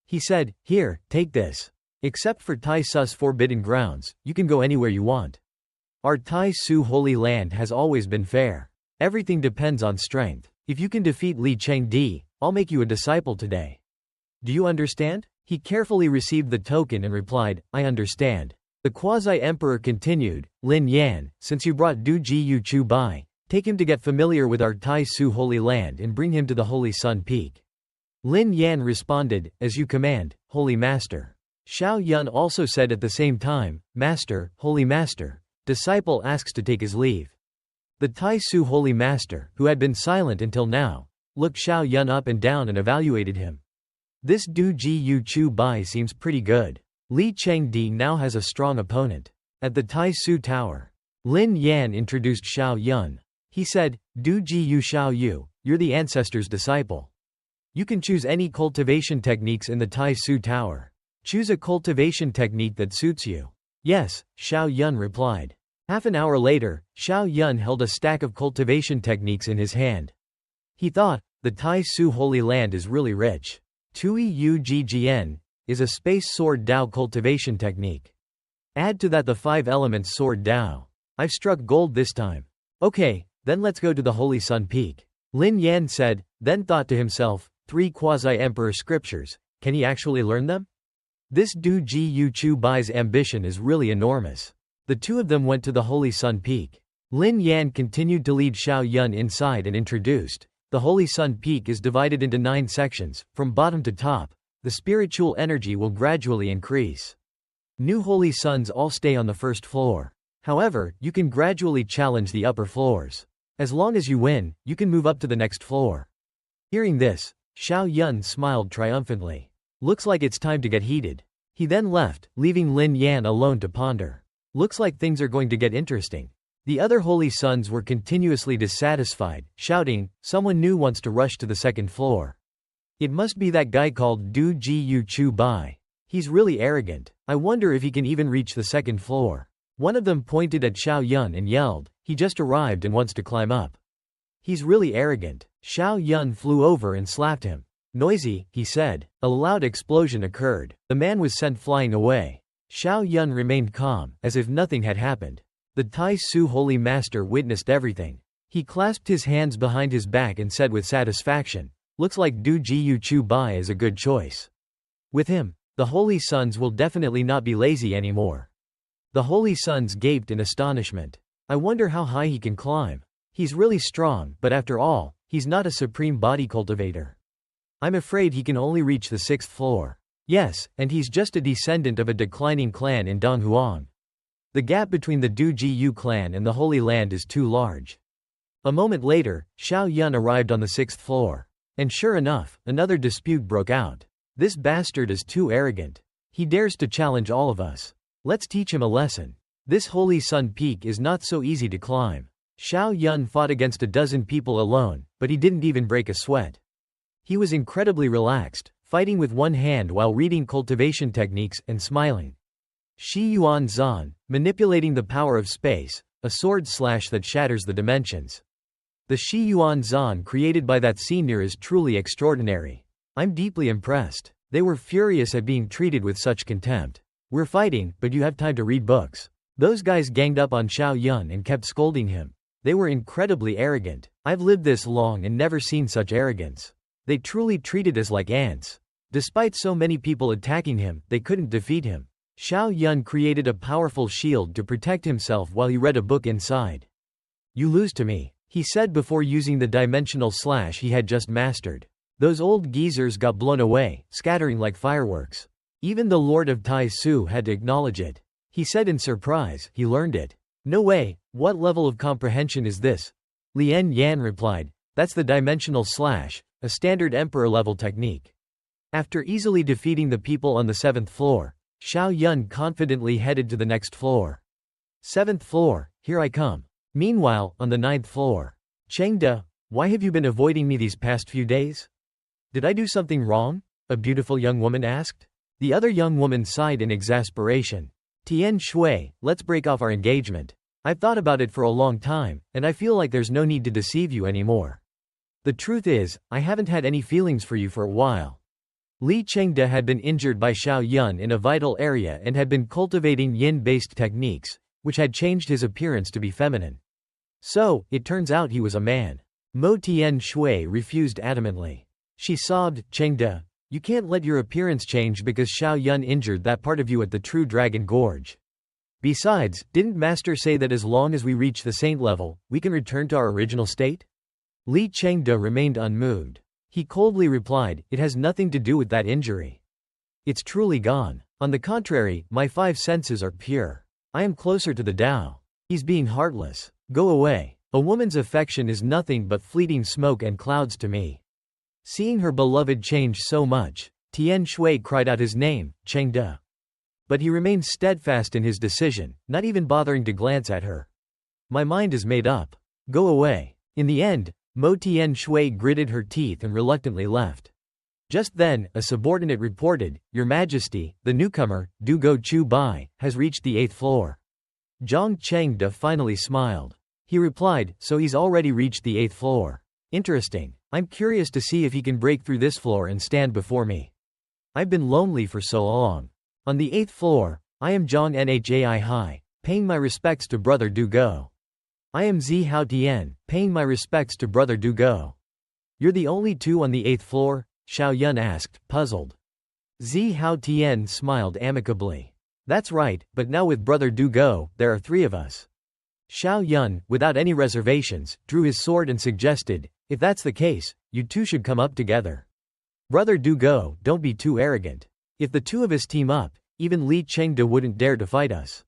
He said, here, take this. Except for Tai Su's forbidden grounds, you can go anywhere you want. Our Tai Su Holy Land has always been fair. Everything depends on strength. If you can defeat Li Chengdi, I'll make you a disciple today. Do you understand? He carefully received the token and replied, I understand. The Quasi-Emperor continued, Lin Yan, since you brought Du Jiyu Chu Bai, take him to get familiar with our Tai Su Holy Land and bring him to the Holy Sun Peak. Lin Yan responded, as you command, Holy Master. Xiao Yun also said at the same time, Master, Holy Master, disciple asks to take his leave. The Tai Su Holy Master, who had been silent until now, looked Xiao Yun up and down and evaluated him. This Du Jiyu Chu Bai seems pretty good. Li Chengdi now has a strong opponent. At the Tai Su Tower, Lin Yan introduced Xiao Yun. He said, Du Jiyu Xiaoyu, you're the Ancestor's disciple. You can choose any cultivation techniques in the Tai Su Tower. Choose a cultivation technique that suits you. Yes, Xiao Yun replied. Half an hour later, Xiao Yun held a stack of cultivation techniques in his hand. He thought, the Tai Su Holy Land is really rich. Tui Yu Gjian is a space sword Dao cultivation technique. Add to that the 5 elements sword Dao. I've struck gold this time. Okay, then let's go to the Holy Sun Peak. Lin Yan said, then thought to himself, 3 quasi-emperor scriptures. Can he actually learn them? This Du Ji Yu Chu Bai's ambition is really enormous. The two of them went to the Holy Sun Peak. Lin Yan continued to lead Xiao Yun inside and introduced. The Holy Sun Peak is divided into 9 sections, from bottom to top. The spiritual energy will gradually increase. New Holy Suns all stay on the first floor. However, you can gradually challenge the upper floors. As long as you win, you can move up to the next floor. Hearing this, Xiao Yun smiled triumphantly. Looks like it's time to get heated. He then left, leaving Lin Yan alone to ponder. Looks like things are going to get interesting. The other Holy Sons were continuously dissatisfied, shouting, "Someone new wants to rush to the second floor. It must be that guy called Du Ji Yu Chu Bai. He's really arrogant. I wonder if he can even reach the second floor." One of them pointed at Xiao Yun and yelled, "He just arrived and wants to climb up. He's really arrogant." Xiao Yun flew over and slapped him. "Noisy," he said. A loud explosion occurred. The man was sent flying away. Xiao Yun remained calm, as if nothing had happened. The Tai Su Holy Master witnessed everything. He clasped his hands behind his back and said with satisfaction, "Looks like Du Ji Yu Chu Bai is a good choice. With him, the Holy Sons will definitely not be lazy anymore." The Holy Sons gaped in astonishment. "I wonder how high he can climb. He's really strong, but after all, he's not a supreme body cultivator. I'm afraid he can only reach the 6th floor. Yes, and he's just a descendant of a declining clan in Donghuang. The gap between the Du Ji Yu clan and the Holy Land is too large." A moment later, Xiao Yun arrived on the 6th floor. And sure enough, another dispute broke out. "This bastard is too arrogant. He dares to challenge all of us. Let's teach him a lesson. This Holy Sun Peak is not so easy to climb." Xiao Yun fought against a dozen people alone, but he didn't even break a sweat. He was incredibly relaxed, fighting with one hand while reading cultivation techniques and smiling. Shi Yuan Zan, manipulating the power of space, a sword slash that shatters the dimensions. The Shi Yuan Zan created by that senior is truly extraordinary. I'm deeply impressed. They were furious at being treated with such contempt. "We're fighting, but you have time to read books." Those guys ganged up on Xiao Yun and kept scolding him. They were incredibly arrogant. I've lived this long and never seen such arrogance. They truly treated us like ants. Despite so many people attacking him, they couldn't defeat him. Xiao Yun created a powerful shield to protect himself while he read a book inside. "You lose to me," he said before using the dimensional slash he had just mastered. Those old geezers got blown away, scattering like fireworks. Even the Lord of Tai Su had to acknowledge it. He said in surprise, "He learned it." "No way, what level of comprehension is this?" Lien Yan replied, "That's the dimensional slash, a standard emperor-level technique." After easily defeating the people on the 7th floor, Xiao Yun confidently headed to the next floor. "7th floor, here I come." Meanwhile, on the 9th floor. "Chengde, why have you been avoiding me these past few days? Did I do something wrong?" a beautiful young woman asked. The other young woman sighed in exasperation. "Tian Shui, let's break off our engagement. I've thought about it for a long time, and I feel like there's no need to deceive you anymore. The truth is, I haven't had any feelings for you for a while." Li Chengde had been injured by Xiao Yun in a vital area and had been cultivating yin-based techniques, which had changed his appearance to be feminine. So, it turns out he was a man. Mo Tian Shui refused adamantly. She sobbed, "Chengde, you can't let your appearance change because Xiao Yun injured that part of you at the True Dragon Gorge. Besides, didn't Master say that as long as we reach the saint level, we can return to our original state?" Li Chengde remained unmoved. He coldly replied, "It has nothing to do with that injury. It's truly gone. On the contrary, my 5 senses are pure. I am closer to the Tao. He's being heartless. Go away. A woman's affection is nothing but fleeting smoke and clouds to me." Seeing her beloved change so much, Tian Shui cried out his name, Chengde. But he remained steadfast in his decision, not even bothering to glance at her. "My mind is made up. Go away." In the end, Mo Tian Shui gritted her teeth and reluctantly left. Just then, a subordinate reported, "Your Majesty, the newcomer, Du Go Chu Bai, has reached the 8th floor." Zhang Chengde finally smiled. He replied, "So he's already reached the 8th floor. Interesting. I'm curious to see if he can break through this floor and stand before me. I've been lonely for so long." On the 8th floor, I am Zhang Nhai Hai, paying my respects to Brother Du Go. I am Zi Hao Tian, paying my respects to Brother Du Go. You're the only two on the 8th floor? Xiao Yun asked, puzzled. Zi Hao Tian smiled amicably. That's right, but now with Brother Du Go, there are 3 of us. Xiao Yun, without any reservations, drew his sword and suggested, if that's the case, you 2 should come up together. Brother Du Go, don't be too arrogant. If the 2 of us team up, even Li Chengde wouldn't dare to fight us.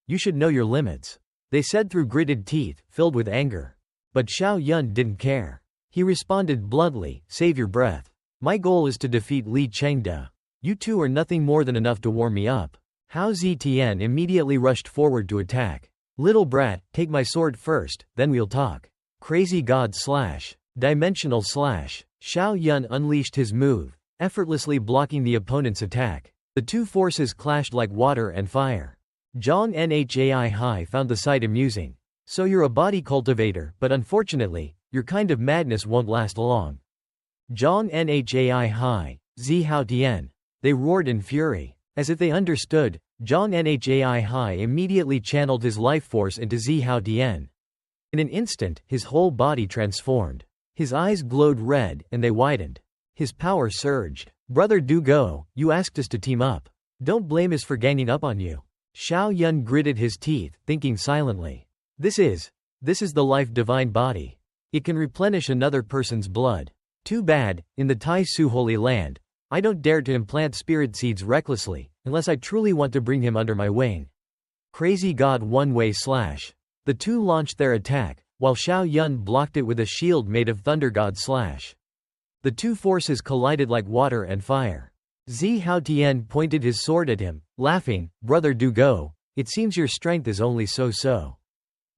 You should know your limits, they said through gritted teeth, filled with anger. But Xiao Yun didn't care. He responded bluntly, save your breath. My goal is to defeat Li Chengde. You 2 are nothing more than enough to warm me up. Hao Zitian immediately rushed forward to attack. Little brat, take my sword first, then we'll talk. Crazy God slash. Dimensional slash. Xiao Yun unleashed his move, effortlessly blocking the opponent's attack. The 2 forces clashed like water and fire. Zhang Nhai Hai found the sight amusing. So you're a body cultivator, but unfortunately, your kind of madness won't last long. Zhang Nhai Hai, Zi Hao Tian. They roared in fury. As if they understood, Zhang Nhai Hai immediately channeled his life force into Zi Hao Tian. In an instant, his whole body transformed. His eyes glowed red, and they widened. His power surged. Brother Du Go, you asked us to team up. Don't blame us for ganging up on you. Xiao Yun gritted his teeth, thinking silently. This is the life divine body. It can replenish another person's blood. Too bad, in the Tai Su Holy Land, I don't dare to implant spirit seeds recklessly, unless I truly want to bring him under my wing. Crazy God one-way slash. The 2 launched their attack, while Xiao Yun blocked it with a shield made of Thunder God slash. The 2 forces collided like water and fire. Zi Hao Tian pointed his sword at him, laughing, Brother Du Go, it seems your strength is only so-so.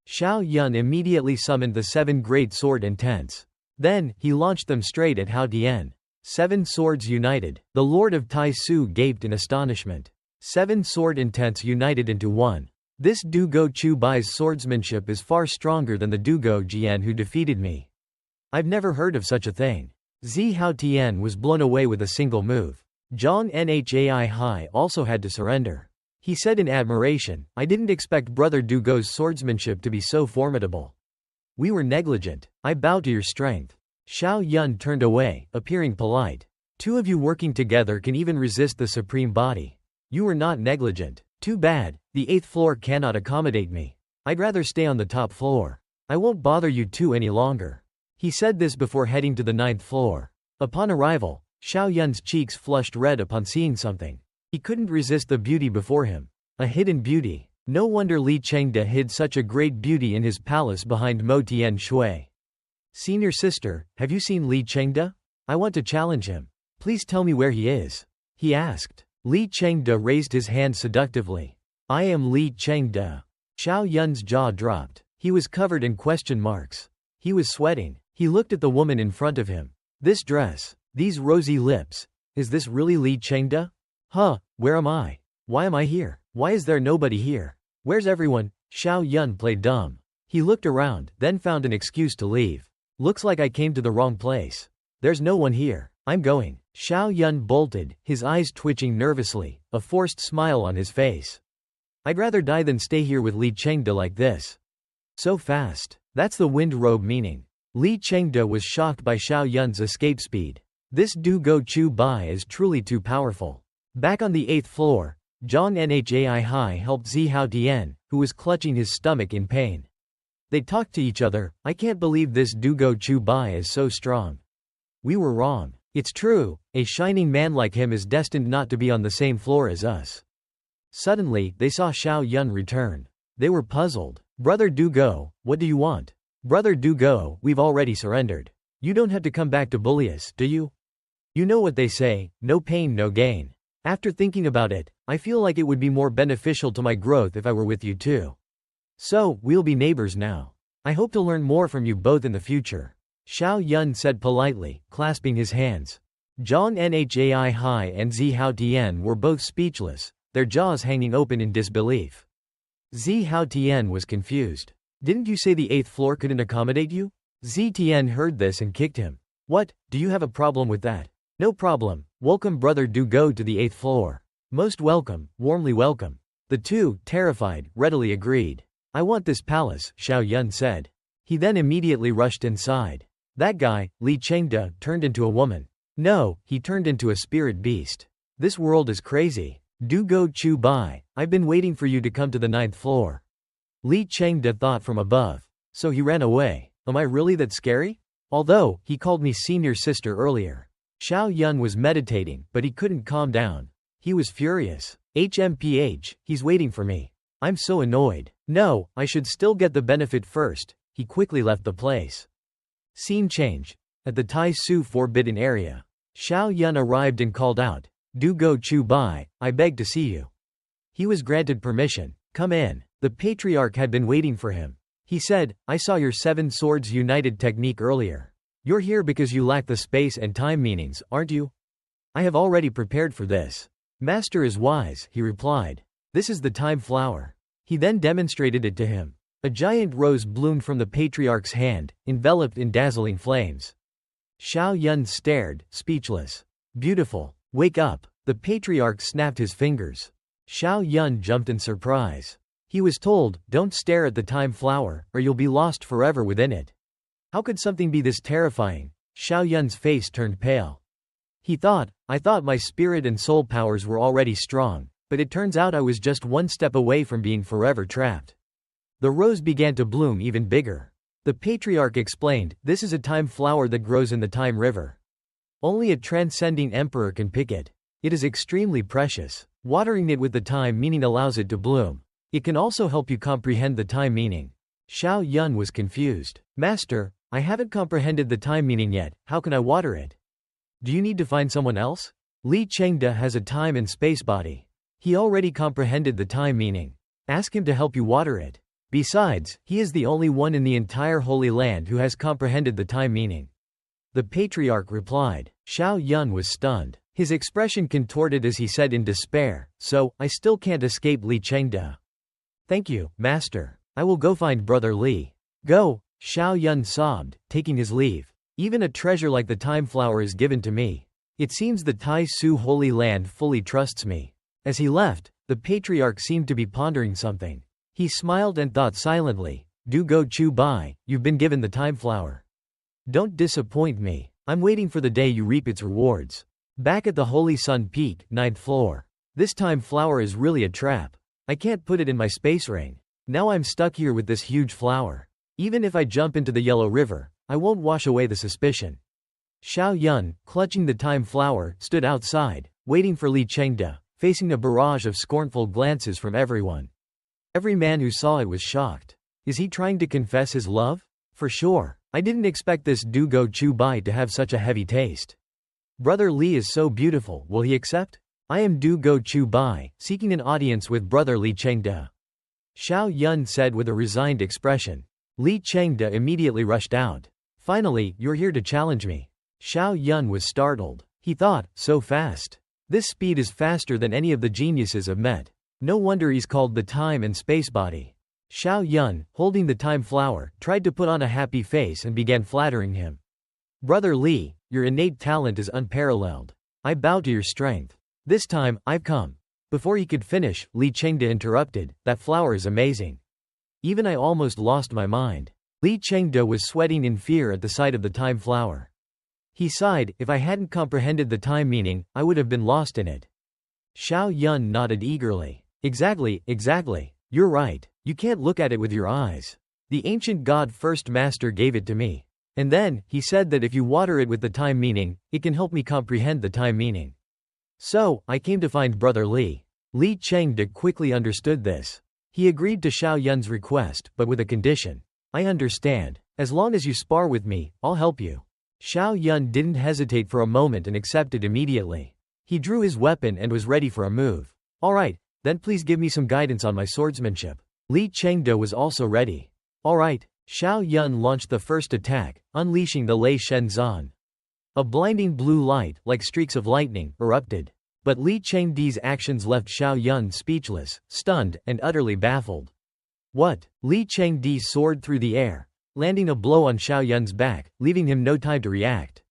Xiao Yun immediately summoned the 7 great sword intents. Then, he launched them straight at Hao Tian. 7 swords united. The Lord of Tai Su gaped in astonishment. 7 sword intents united into one. This Du Go Chu Bai's swordsmanship is far stronger than the Du Go Jian who defeated me. I've never heard of such a thing. Zi Hao Tian was blown away with a single move. Zhang Nhai Hai also had to surrender. He said in admiration, I didn't expect Brother Du Go's swordsmanship to be so formidable. We were negligent. I bow to your strength. Xiao Yun turned away, appearing polite. 2 of you working together can even resist the supreme body. You were not negligent. Too bad, the 8th floor cannot accommodate me. I'd rather stay on the top floor. I won't bother you 2 any longer. He said this before heading to the 9th floor. Upon arrival, Xiao Yun's cheeks flushed red upon seeing something. He couldn't resist the beauty before him. A hidden beauty. No wonder Li Chengde hid such a great beauty in his palace behind Mo Tian Shui. Senior sister, have you seen Li Chengde? I want to challenge him. Please tell me where he is. He asked. Li Chengde raised his hand seductively. I am Li Chengde. Xiao Yun's jaw dropped. He was covered in question marks. He was sweating. He looked at the woman in front of him. This dress. These rosy lips. Is this really Li Chengde? Huh, where am I? Why am I here? Why is there nobody here? Where's everyone? Xiao Yun played dumb. He looked around, then found an excuse to leave. Looks like I came to the wrong place. There's no one here. I'm going. Xiao Yun bolted, his eyes twitching nervously, a forced smile on his face. I'd rather die than stay here with Li Chengde like this. So fast. That's the wind robe meaning. Li Chengde was shocked by Xiao Yun's escape speed. This Du Go Chu Bai is truly too powerful. Back on the 8th floor, Zhang Nhai Hai helped Zi Hao Tian, who was clutching his stomach in pain. They talked to each other. I can't believe this Du Go Chu Bai is so strong. We were wrong. It's true, a shining man like him is destined not to be on the same floor as us. Suddenly, they saw Xiao Yun return. They were puzzled. Brother Du Go, what do you want? Brother Du Go, we've already surrendered. You don't have to come back to bully us, do you? You know what they say, no pain no gain. After thinking about it, I feel like it would be more beneficial to my growth if I were with you too. So, we'll be neighbors now. I hope to learn more from you both in the future. Xiao Yun said politely, clasping his hands. Zhang Nhai Hai and Zi Hao Tian were both speechless, their jaws hanging open in disbelief. Zi Hao Tian was confused. Didn't you say the 8th floor couldn't accommodate you? Zi Tian heard this and kicked him. What, do you have a problem with that? No problem, welcome Brother Du Go to the 8th floor. Most welcome, warmly welcome. The 2, terrified, readily agreed. I want this palace, Xiao Yun said. He then immediately rushed inside. That guy, Li Chengde, turned into a woman. No, he turned into a spirit beast. This world is crazy. Do go Chu Bai, I've been waiting for you to come to the 9th floor. Li Chengde thought from above. So he ran away. Am I really that scary? Although, he called me senior sister earlier. Xiao Yun was meditating, but he couldn't calm down. He was furious. HMPH, he's waiting for me. I'm so annoyed. No, I should still get the benefit first. He quickly left the place. Scene change. At the Tai Su forbidden area. Xiao Yun arrived and called out, Do go Chu Bai, I beg to see you. He was granted permission. Come in. The patriarch had been waiting for him. He said, I saw your 7 swords united technique earlier. You're here because you lack the space and time meanings, aren't you? I have already prepared for this. Master is wise, he replied. This is the time flower. He then demonstrated it to him. A giant rose bloomed from the patriarch's hand, enveloped in dazzling flames. Xiao Yun stared, speechless. Beautiful. Wake up. The patriarch snapped his fingers. Xiao Yun jumped in surprise. He was told, don't stare at the time flower, or you'll be lost forever within it. How could something be this terrifying? Xiao Yun's face turned pale. He thought, I thought my spirit and soul powers were already strong, but it turns out I was just one step away from being forever trapped. The rose began to bloom even bigger. The patriarch explained, this is a time flower that grows in the time river. Only a transcending emperor can pick it. It is extremely precious. Watering it with the time meaning allows it to bloom. It can also help you comprehend the time meaning. Xiao Yun was confused. Master, I haven't comprehended the time meaning yet, how can I water it? Do you need to find someone else? Li Chengde has a time and space body. He already comprehended the time meaning. Ask him to help you water it. Besides, he is the only one in the entire Holy Land who has comprehended the time meaning. The patriarch replied. Xiao Yun was stunned. His expression contorted as he said in despair, so, I still can't escape Li Chengde. Thank you, master. I will go find brother Li. Go, Xiao Yun sobbed, taking his leave. Even a treasure like the time flower is given to me. It seems the Tai Su Holy Land fully trusts me. As he left, the patriarch seemed to be pondering something. He smiled and thought silently, Do go Chu Bai, you've been given the time flower. Don't disappoint me. I'm waiting for the day you reap its rewards. Back at the Holy Sun Peak, 9th floor. This time flower is really a trap. I can't put it in my space ring. Now I'm stuck here with this huge flower. Even if I jump into the Yellow River, I won't wash away the suspicion. Xiao Yun, clutching the time flower, stood outside, waiting for Li Chengde, facing a barrage of scornful glances from everyone. Every man who saw it was shocked. Is he trying to confess his love? For sure. I didn't expect this Do Go Chu Bai to have such a heavy taste. Brother Li is so beautiful, will he accept? I am Do Go Chu Bai, seeking an audience with brother Li Chengde. Xiao Yun said with a resigned expression. Li Chengde immediately rushed out. Finally, you're here to challenge me. Xiao Yun was startled. He thought, so fast. This speed is faster than any of the geniuses I've met. No wonder he's called the time and space body. Xiao Yun, holding the time flower, tried to put on a happy face and began flattering him. Brother Li, your innate talent is unparalleled. I bow to your strength. This time, I've come. Before he could finish, Li Chengde interrupted, that flower is amazing. Even I almost lost my mind. Li Chengde was sweating in fear at the sight of the time flower. He sighed, if I hadn't comprehended the time meaning, I would have been lost in it. Xiao Yun nodded eagerly. Exactly. You're right. You can't look at it with your eyes. The ancient god First Master gave it to me. And then, he said that if you water it with the time meaning, it can help me comprehend the time meaning. So, I came to find brother Li. Li Chengde quickly understood this. He agreed to Xiao Yun's request, but with a condition. I understand. As long as you spar with me, I'll help you. Xiao Yun didn't hesitate for a moment and accepted immediately. He drew his weapon and was ready for a move. Alright, then please give me some guidance on my swordsmanship. Li Chengde was also ready. Alright, Xiao Yun launched the first attack, unleashing the Lei Shenzan. A blinding blue light, like streaks of lightning, erupted. But Li Chengde's actions left Xiao Yun speechless, stunned, and utterly baffled. What? Li Chengde soared through the air, landing a blow on Xiao Yun's back, leaving him no time to react.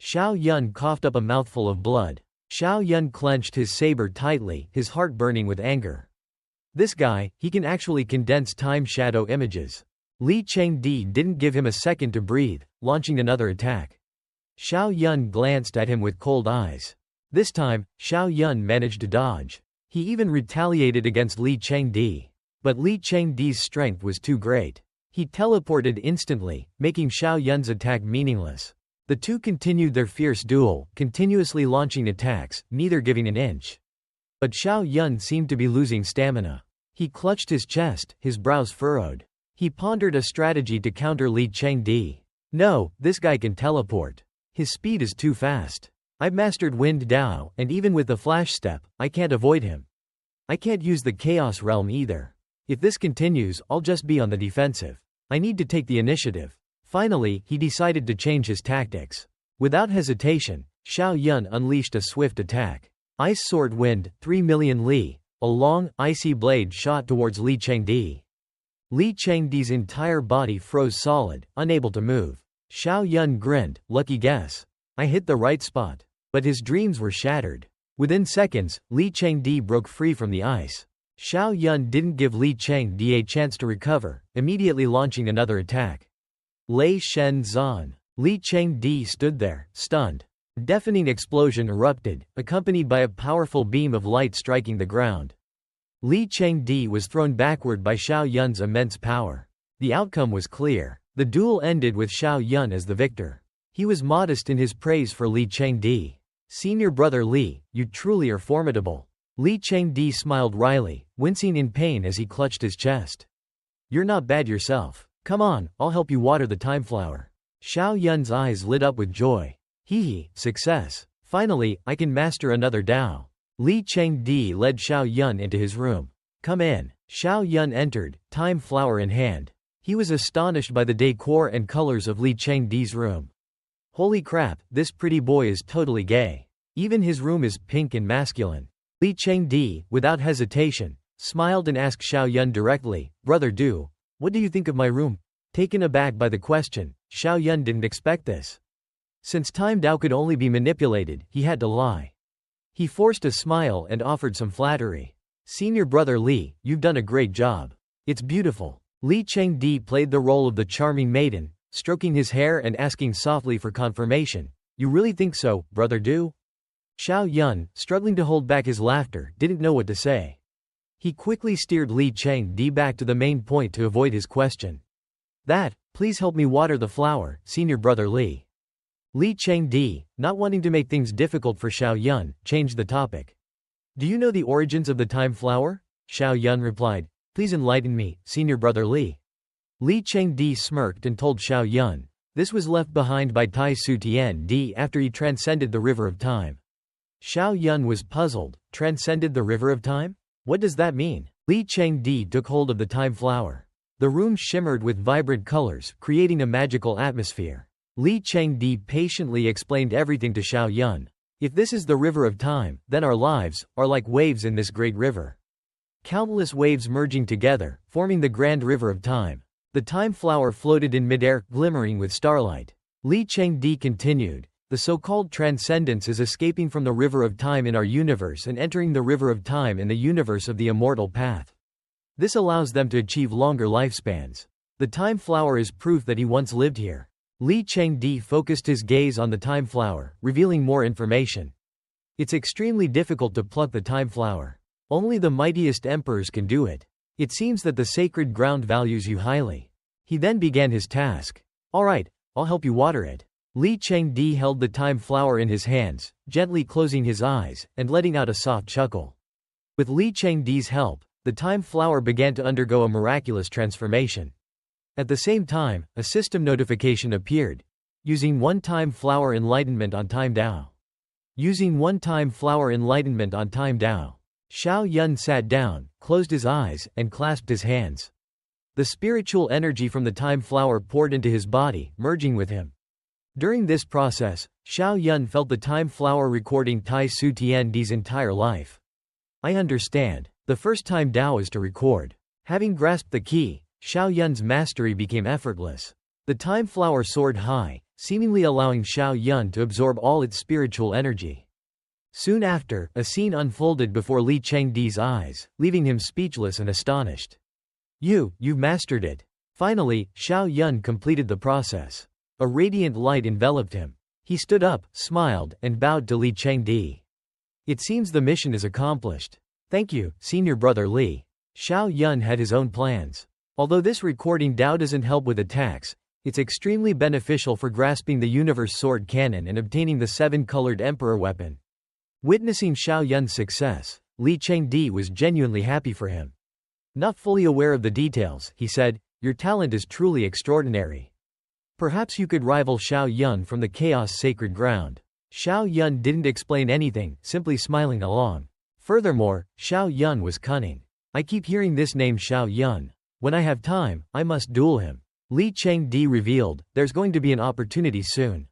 Xiao Yun coughed up a mouthful of blood. Xiao Yun clenched his saber tightly, his heart burning with anger. This guy, he can actually condense time shadow images. Li Chengde didn't give him a second to breathe, launching another attack. Xiao Yun glanced at him with cold eyes. This time, Xiao Yun managed to dodge. He even retaliated against Li Chengdi. But Li Chengdi's strength was too great. He teleported instantly, making Xiao Yun's attack meaningless. The two continued their fierce duel, continuously launching attacks, neither giving an inch. But Xiao Yun seemed to be losing stamina. He clutched his chest, his brows furrowed. He pondered a strategy to counter Li Chengdi. No, this guy can teleport. His speed is too fast. I've mastered Wind Dao, and even with the flash step, I can't avoid him. I can't use the Chaos Realm either. If this continues, I'll just be on the defensive. I need to take the initiative. Finally, he decided to change his tactics. Without hesitation, Xiao Yun unleashed a swift attack. Ice Sword Wind, 3 million li. A long, icy blade shot towards Li Chengdi. Li Chengdi's entire body froze solid, unable to move. Xiao Yun grinned, lucky guess. I hit the right spot. But his dreams were shattered. Within seconds, Li Chengdi broke free from the ice. Xiao Yun didn't give Li Chengdi a chance to recover, immediately launching another attack. Lei Shen Zan. Li Chengdi stood there, stunned. A deafening explosion erupted, accompanied by a powerful beam of light striking the ground. Li Chengdi was thrown backward by Xiao Yun's immense power. The outcome was clear. The duel ended with Xiao Yun as the victor. He was modest in his praise for Li Chengdi. Senior brother Li, you truly are formidable. Li Chengdi smiled wryly, wincing in pain as he clutched his chest. You're not bad yourself. Come on, I'll help you water the time flower. Xiao Yun's eyes lit up with joy. Hee, success. Finally, I can master another Dao. Li Chengdi led Xiao Yun into his room. Come in. Xiao Yun entered, time flower in hand. He was astonished by the decor and colors of Li Chengdi's room. Holy crap, this pretty boy is totally gay. Even his room is pink and masculine. Li Chengdi, without hesitation, smiled and asked Xiao Yun directly, Brother Du, what do you think of my room? Taken aback by the question, Xiao Yun didn't expect this. Since time Dao could only be manipulated, he had to lie. He forced a smile and offered some flattery. Senior brother Li, you've done a great job. It's beautiful. Li Chengdi played the role of the charming maiden, stroking his hair and asking softly for confirmation. You really think so, Brother Du? Xiao Yun, struggling to hold back his laughter, didn't know what to say. He quickly steered Li Chengdi back to the main point to avoid his question. Please help me water the flower, Senior brother Li. Li Chengdi, not wanting to make things difficult for Xiao Yun, changed the topic. Do you know the origins of the time flower? Xiao Yun replied. Please enlighten me, Senior brother Li. Li Chengdi smirked and told Xiao Yun. This was left behind by Tai Su Tian after he transcended the river of time. Xiao Yun was puzzled. Transcended the river of time? What does that mean? Li Chengdi took hold of the time flower. The room shimmered with vibrant colors, creating a magical atmosphere. Li Chengdi patiently explained everything to Xiao Yun. If this is the river of time, then our lives are like waves in this great river. Countless waves merging together, forming the grand river of time. The time flower floated in midair, glimmering with starlight. Li Chengdi continued. The so-called transcendence is escaping from the river of time in our universe and entering the river of time in the universe of the immortal path. This allows them to achieve longer lifespans. The time flower is proof that he once lived here. Li Chengdi focused his gaze on the time flower, revealing more information. It's extremely difficult to pluck the time flower. Only the mightiest emperors can do it. It seems that the sacred ground values you highly. He then began his task. Alright, I'll help you water it. Li Chengdi held the time flower in his hands, gently closing his eyes, and letting out a soft chuckle. With Li Chengdi's help, the time flower began to undergo a miraculous transformation. At the same time, a system notification appeared. Using one-time flower enlightenment on time Dao. Using one-time flower enlightenment on time Dao. Xiao Yun sat down, closed his eyes, and clasped his hands. The spiritual energy from the time flower poured into his body, merging with him. During this process, Xiao Yun felt the time flower recording Tai Su Tian's entire life. I understand. The first time Dao is to record. Having grasped the key, Xiao Yun's mastery became effortless. The time flower soared high, seemingly allowing Xiao Yun to absorb all its spiritual energy. Soon after, a scene unfolded before Li Chengdi's eyes, leaving him speechless and astonished. You've mastered it. Finally, Xiao Yun completed the process. A radiant light enveloped him. He stood up, smiled, and bowed to Li Chengdi. It seems the mission is accomplished. Thank you, senior brother Li. Xiao Yun had his own plans. Although this recording Dao doesn't help with attacks, it's extremely beneficial for grasping the universe sword cannon and obtaining the 7-colored emperor weapon. Witnessing Xiao Yun's success, Li Chengdi was genuinely happy for him. Not fully aware of the details, he said, "Your talent is truly extraordinary. Perhaps you could rival Xiao Yun from the Chaos Sacred Ground." Xiao Yun didn't explain anything, simply smiling along. Furthermore, Xiao Yun was cunning. "I keep hearing this name Xiao Yun. When I have time, I must duel him." Li Chengdi revealed, "There's going to be an opportunity soon.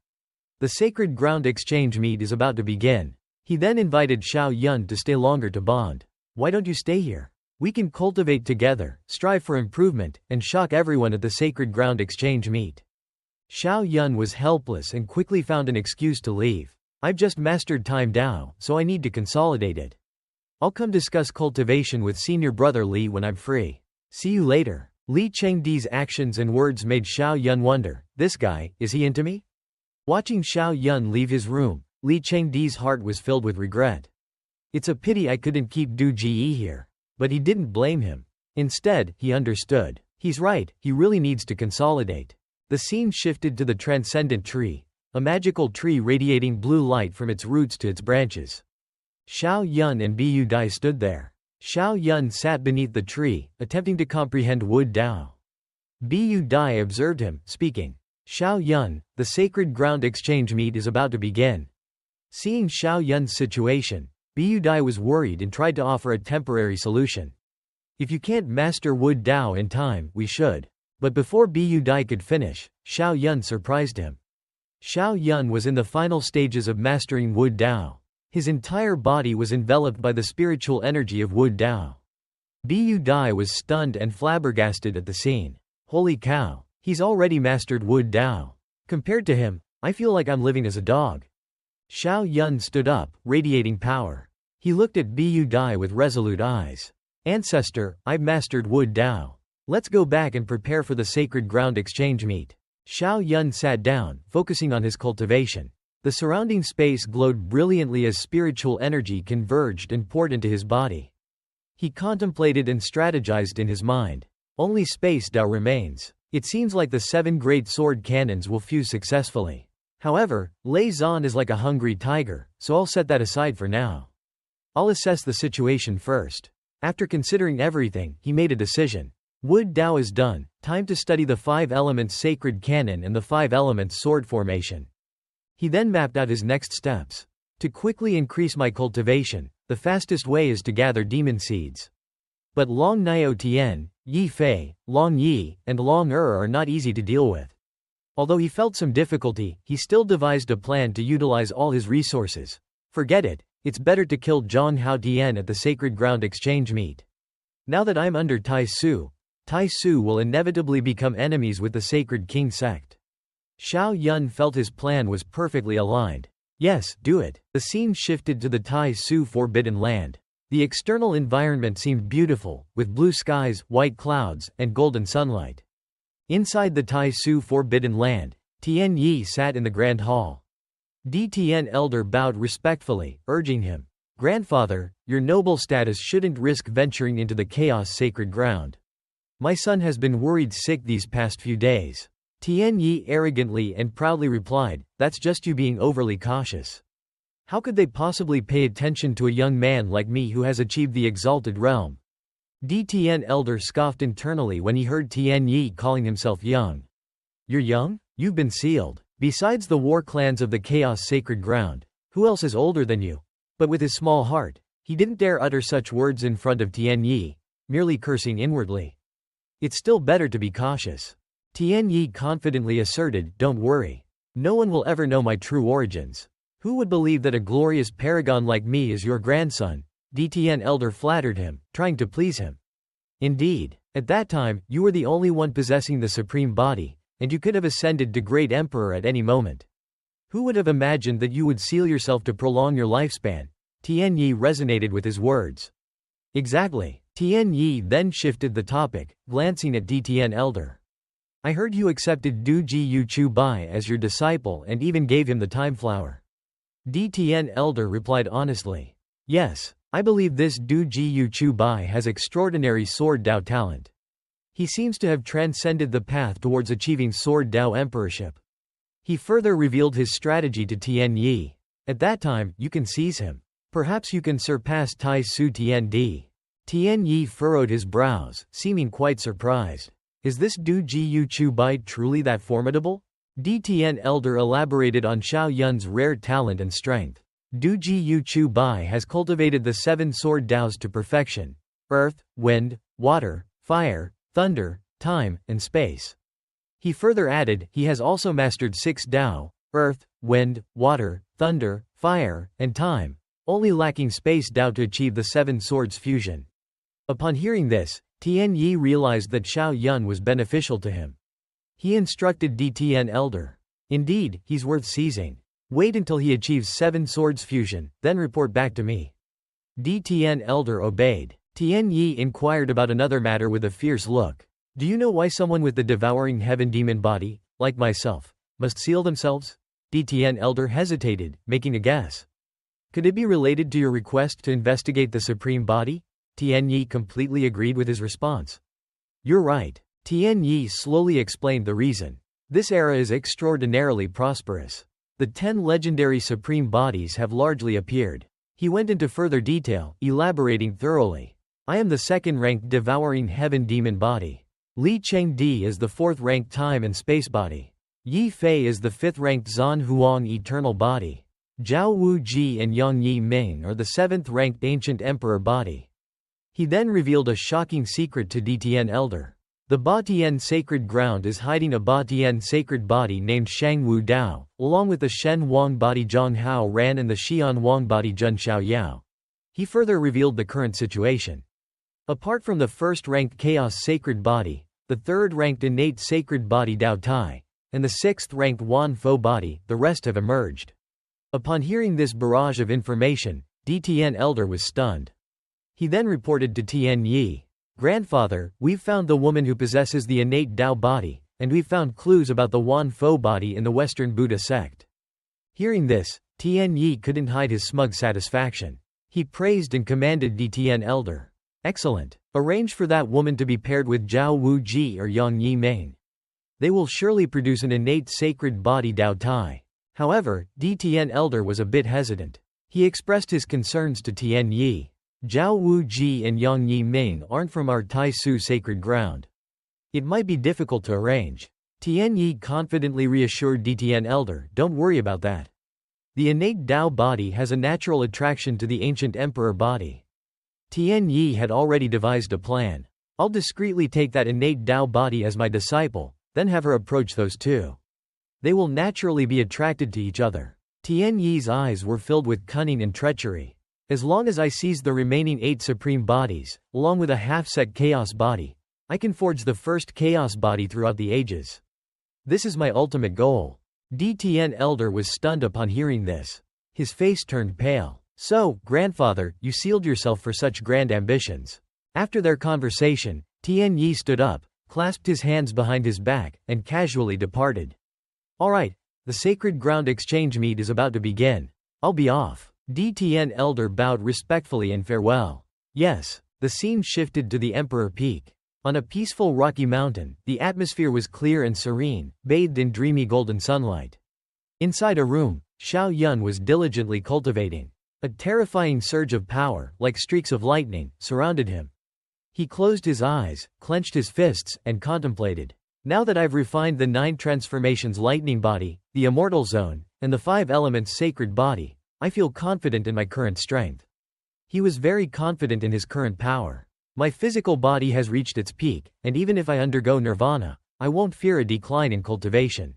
The Sacred Ground exchange meet is about to begin." He then invited Xiao Yun to stay longer to bond. "Why don't you stay here? We can cultivate together, strive for improvement, and shock everyone at the Sacred Ground exchange meet." Xiao Yun was helpless and quickly found an excuse to leave. "I've just mastered Time Dao, so I need to consolidate it. I'll come discuss cultivation with senior brother Li when I'm free. See you later." Li Chengdi's actions and words made Xiao Yun wonder, "This guy, is he into me?" Watching Xiao Yun leave his room, Li Chengdi's heart was filled with regret. "It's a pity I couldn't keep Du Ji here." But he didn't blame him. Instead, he understood. He's right, he really needs to consolidate. The scene shifted to the transcendent tree, a magical tree radiating blue light from its roots to its branches. Xiao Yun and Bu Dai stood there. Xiao Yun sat beneath the tree, attempting to comprehend Wood Dao. Bu Dai observed him, speaking. "Xiao Yun, the Sacred Ground exchange meet is about to begin." Seeing Xiao Yun's situation, Bu Dai was worried and tried to offer a temporary solution. "If you can't master Wood Dao in time, we should." But before Bu Dai could finish, Xiao Yun surprised him. Xiao Yun was in the final stages of mastering Wood Dao. His entire body was enveloped by the spiritual energy of Wood Dao. Bu Dai was stunned and flabbergasted at the scene. "Holy cow, he's already mastered Wood Dao. Compared to him, I feel like I'm living as a dog." Xiao Yun stood up, radiating power. He looked at Bu Dai with resolute eyes. "Ancestor, I've mastered Wood Dao. Let's go back and prepare for the Sacred Ground exchange meet." Xiao Yun sat down, focusing on his cultivation. The surrounding space glowed brilliantly as spiritual energy converged and poured into his body. He contemplated and strategized in his mind. Only Space Dao remains. It seems like the 7 great sword cannons will fuse successfully. However, Lei Zan is like a hungry tiger, so I'll set that aside for now. I'll assess the situation first. After considering everything, he made a decision. Wood Dao is done, time to study the 5 elements sacred canon and the 5 elements sword formation. He then mapped out his next steps. To quickly increase my cultivation, the fastest way is to gather demon seeds. But Long Nio Tien, Yi Fei, Long Yi, and Long are not easy to deal with. Although he felt some difficulty, he still devised a plan to utilize all his resources. Forget it, it's better to kill Zhang Hao Tian at the Sacred Ground exchange meet. Now that I'm under Tai Su will inevitably become enemies with the Sacred King sect. Xiao Yun felt his plan was perfectly aligned. Yes, do it. The scene shifted to the Tai Su Forbidden Land. The external environment seemed beautiful, with blue skies, white clouds, and golden sunlight. Inside the Tai Su Forbidden Land, Tian Yi sat in the Grand Hall. Di Tian Elder bowed respectfully, urging him, "Grandfather, your noble status shouldn't risk venturing into the Chaos Sacred Ground. My son has been worried sick these past few days." Tian Yi arrogantly and proudly replied, "That's just you being overly cautious. How could they possibly pay attention to a young man like me who has achieved the exalted realm?" Di Tian Elder scoffed internally when he heard Tian Yi calling himself young. "You're young? You've been sealed. Besides the war clans of the Chaos Sacred Ground, who else is older than you?" But with his small heart, he didn't dare utter such words in front of Tian Yi, merely cursing inwardly. "It's still better to be cautious." Tian Yi confidently asserted, "Don't worry. No one will ever know my true origins. Who would believe that a glorious paragon like me is your grandson?" Di Tian Elder flattered him, trying to please him. "Indeed, at that time, you were the only one possessing the supreme body, and you could have ascended to great emperor at any moment. Who would have imagined that you would seal yourself to prolong your lifespan?" Tian Yi resonated with his words. "Exactly." Tian Yi then shifted the topic, glancing at Di Tian Elder. I heard you accepted Du Ji Yu Chu Bai as your disciple and even gave him the time flower. DTN elder replied honestly. Yes, I believe this Du Ji Yu Chu Bai has extraordinary sword Dao talent. He seems to have transcended the path towards achieving sword Dao emperorship. He further revealed his strategy to Tian Yi. At that time, you can seize him. Perhaps you can surpass Tai Su Tian Di. Tian Yi furrowed his brows, seeming quite surprised. Is this Du Ji Yu Chu Bai truly that formidable? DTN elder elaborated on Xiao Yun's rare talent and strength. Du Ji Yu Chu Bai has cultivated the 7 sword Daos to perfection: earth, wind, water, fire, thunder, time, and space. He further added, he has also mastered 6 Dao: earth, wind, water, thunder, fire, and time, only lacking space Dao to achieve the 7 swords fusion. Upon hearing this, Tian Yi realized that Xiao Yun was beneficial to him. He instructed DTN elder. Indeed, he's worth seizing. Wait until he achieves 7 swords fusion, then report back to me. DTN elder obeyed. Tian Yi inquired about another matter with a fierce look. Do you know why someone with the devouring heaven demon body, like myself, must seal themselves? DTN elder hesitated, making a guess. Could it be related to your request to investigate the supreme body? Tian Yi completely agreed with his response. You're right. Tian Yi slowly explained the reason. This era is extraordinarily prosperous. The 10 legendary supreme bodies have largely appeared. He went into further detail, elaborating thoroughly. I am the 2nd-ranked devouring heaven demon body. Li Chengdi is the 4th-ranked time and space body. Yi Fei is the 5th-ranked Zan Huang eternal body. Zhao Wu Ji and Yang Yi Ming are the 7th-ranked ancient emperor body. He then revealed a shocking secret to DTN elder. The Ba Tian sacred ground is hiding a Ba Tian sacred body named Shang Wu Dao, along with the Shen Wang body Zhang Hao Ran and the Xian Wang body Zhen Xiao Yao. He further revealed the current situation. Apart from the 1st-ranked chaos sacred body, the 3rd-ranked innate sacred body Dao Tai, and the 6th-ranked Wan Fo body, the rest have emerged. Upon hearing this barrage of information, DTN elder was stunned. He then reported to Tian Yi. Grandfather, we've found the woman who possesses the innate Dao body, and we've found clues about the Wan Fo body in the Western Buddha sect. Hearing this, Tian Yi couldn't hide his smug satisfaction. He praised and commanded DTN elder. Excellent. Arrange for that woman to be paired with Zhao Wu Ji or Yang Yi Ming. They will surely produce an innate sacred body Dao Tai. However, DTN elder was a bit hesitant. He expressed his concerns to Tian Yi. Zhao Wu Ji and Yang Yi Ming aren't from our Tai Su sacred ground. It might be difficult to arrange. Tian Yi confidently reassured DTN elder, don't worry about that. The innate Dao body has a natural attraction to the ancient emperor body. Tian Yi had already devised a plan. I'll discreetly take that innate Dao body as my disciple, then have her approach those two. They will naturally be attracted to each other. Tian Yi's eyes were filled with cunning and treachery. As long as I seize the remaining 8 supreme bodies, along with a half-set chaos body, I can forge the first chaos body throughout the ages. This is my ultimate goal. DTN elder was stunned upon hearing this. His face turned pale. So, grandfather, you sealed yourself for such grand ambitions. After their conversation, Tian Yi stood up, clasped his hands behind his back, and casually departed. Alright, the sacred ground exchange meet is about to begin. I'll be off. DTN elder bowed respectfully in farewell. Yes, the scene shifted to the Emperor Peak. On a peaceful rocky mountain, the atmosphere was clear and serene, bathed in dreamy golden sunlight. Inside a room, Xiao Yun was diligently cultivating. A terrifying surge of power, like streaks of lightning, surrounded him. He closed his eyes, clenched his fists, and contemplated. Now that I've refined the 9 transformations lightning body, the immortal zone, and the 5 elements sacred body, I feel confident in my current strength. He was very confident in his current power. My physical body has reached its peak, and even if I undergo nirvana, I won't fear a decline in cultivation.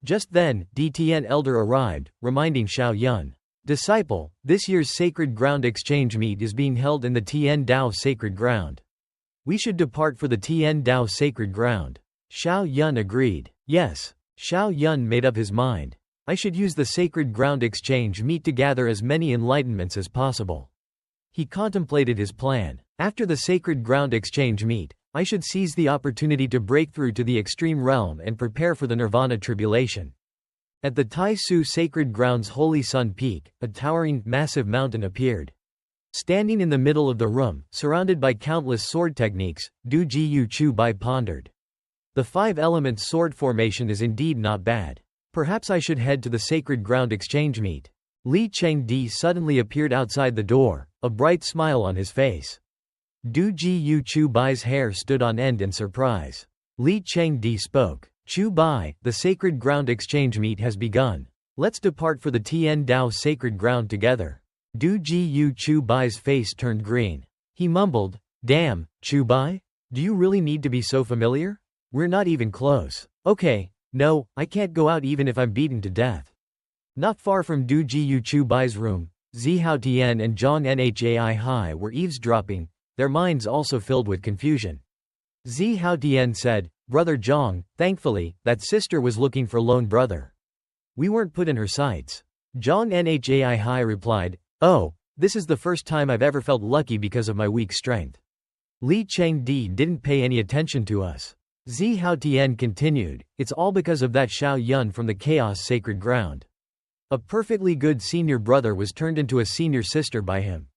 Just then, DTN elder arrived, reminding Xiao Yun. Disciple, this year's Sacred Ground Exchange meet is being held in the Tian Dao Sacred Ground. We should depart for the Tian Dao Sacred Ground. Xiao Yun agreed. Yes. Xiao Yun made up his mind. I should use the Sacred Ground Exchange meet to gather as many enlightenments as possible. He contemplated his plan. After the Sacred Ground Exchange meet, I should seize the opportunity to break through to the extreme realm and prepare for the Nirvana tribulation. At the Tai Su Sacred Ground's Holy Sun Peak, a towering, massive mountain appeared. Standing in the middle of the room, surrounded by countless sword techniques, Du Ji Yu Chu Bai pondered. The five-element sword formation is indeed not bad. Perhaps I should head to the Sacred Ground exchange meet. Li Chengdi suddenly appeared outside the door, a bright smile on his face. Du Ji Yu Chu Bai's hair stood on end in surprise. Li Chengdi spoke. Chu Bai, the Sacred Ground exchange meet has begun. Let's depart for the Tian Dao Sacred Ground together. Du Ji Yu Chu Bai's face turned green. He mumbled, "Damn, Chu Bai? Do you really need to be so familiar? We're not even close." "Okay, no, I can't go out even if I'm beaten to death." Not far from Du Ji Yu Chu Bai's room, Zi Haotian and Zhang Nhai Hai were eavesdropping, their minds also filled with confusion. Zi Haotian said, "Brother Zhang, thankfully, that sister was looking for lone brother. We weren't put in her sights." Zhang Nhai Hai replied, "Oh, this is the first time I've ever felt lucky because of my weak strength. Li Chengdi didn't pay any attention to us." Zi Haotian continued, "It's all because of that Xiao Yun from the Chaos Sacred Ground. A perfectly good senior brother was turned into a senior sister by him."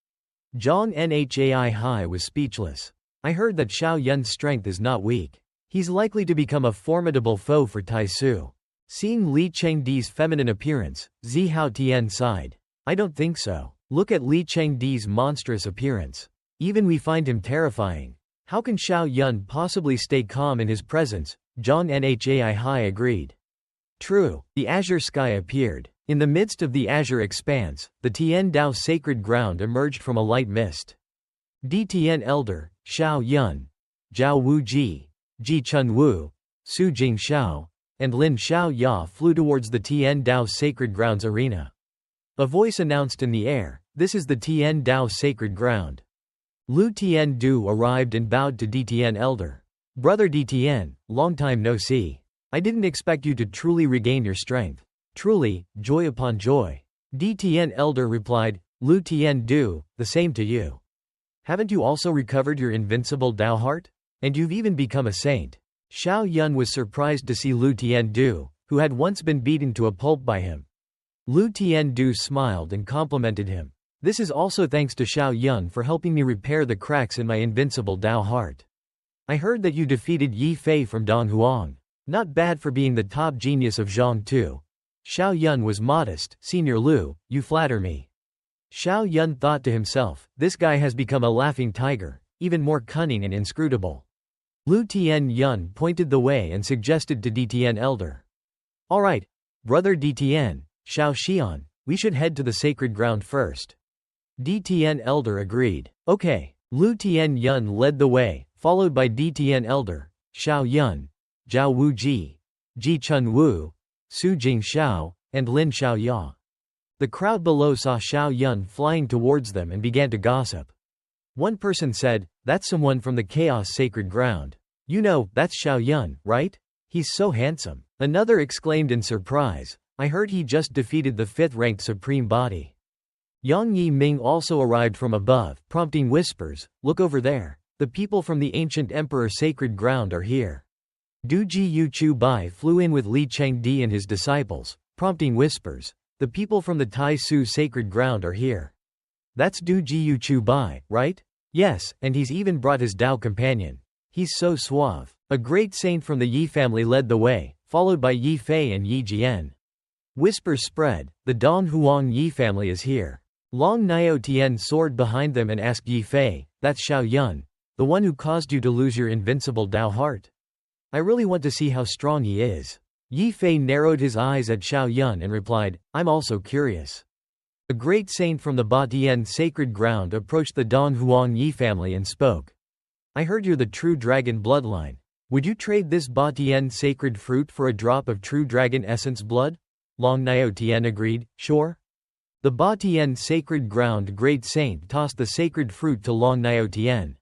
Zhang Nhai Hai was speechless. "I heard that Xiao Yun's strength is not weak. He's likely to become a formidable foe for Tai Su." Seeing Li Chengdi's feminine appearance, Zi Haotian sighed. "I don't think so. Look at Li Chengdi's monstrous appearance. Even we find him terrifying. How can Xiao Yun possibly stay calm in his presence?" Zhang Nhai Hai agreed. True, the azure sky appeared. In the midst of the azure expanse, the Tian Dao Sacred Ground emerged from a light mist. Di Tian Elder, Xiao Yun, Zhao Wu Ji, Ji Chun Wu, Su Jing Xiao, and Lin Xiao Ya flew towards the Tian Dao Sacred Ground's arena. A voice announced in the air, "This is the Tian Dao Sacred Ground." Lu Tian Du arrived and bowed to Di Tian Elder. "Brother Di Tian, long time no see. I didn't expect you to truly regain your strength. Truly, joy upon joy." Di Tian Elder replied, "Lu Tian Du, the same to you. Haven't you also recovered your invincible Dao heart? And you've even become a saint." Xiao Yun was surprised to see Lu Tian Du, who had once been beaten to a pulp by him. Lu Tian Du smiled and complimented him. "This is also thanks to Xiao Yun for helping me repair the cracks in my invincible Dao heart. I heard that you defeated Yi Fei from Dong Huang. Not bad for being the top genius of Zhang too." Xiao Yun was modest. "Senior Lu, you flatter me." Xiao Yun thought to himself, this guy has become a laughing tiger, even more cunning and inscrutable. Lu Tian Yun pointed the way and suggested to Di Tian Elder. "Alright, brother Di Tian, Xiao Xian, we should head to the sacred ground first." Di Tian Elder agreed. "Okay." Lu Tian Yun led the way, followed by Di Tian Elder, Xiao Yun, Zhao Wu Ji, Ji Chun Wu, Su Jing Xiao, and Lin Xiao Ya. The crowd below saw Xiao Yun flying towards them and began to gossip. One person said, "That's someone from the Chaos Sacred Ground. You know, that's Xiao Yun, right? He's so handsome." Another exclaimed in surprise, "I heard he just defeated the 5th-ranked Supreme Body." Yang Yi Ming also arrived from above, prompting whispers, "Look over there. The people from the ancient Emperor Sacred Ground are here." Du Ji Yu Chu Bai flew in with Li Chengdi and his disciples, prompting whispers, "The people from the Tai Su Sacred Ground are here. That's Du Ji Yu Chu Bai, right?" "Yes, and he's even brought his Dao companion. He's so suave." A great saint from the Yi family led the way, followed by Yi Fei and Yi Jian. Whispers spread, "The Dong Huang Yi family is here." Long Niao Tian soared behind them and asked Yi Fei, "That's Xiao Yun, the one who caused you to lose your invincible Dao heart? I really want to see how strong he is." Yi Fei narrowed his eyes at Xiao Yun and replied, "I'm also curious." A great saint from the Ba Tian Sacred Ground approached the Dong Huang Yi family and spoke. "I heard you're the true dragon bloodline. Would you trade this Ba Tian sacred fruit for a drop of true dragon essence blood?" Long Niao Tian agreed, "Sure." The Ba Tian Sacred Ground great saint tossed the sacred fruit to Long Niao Tian.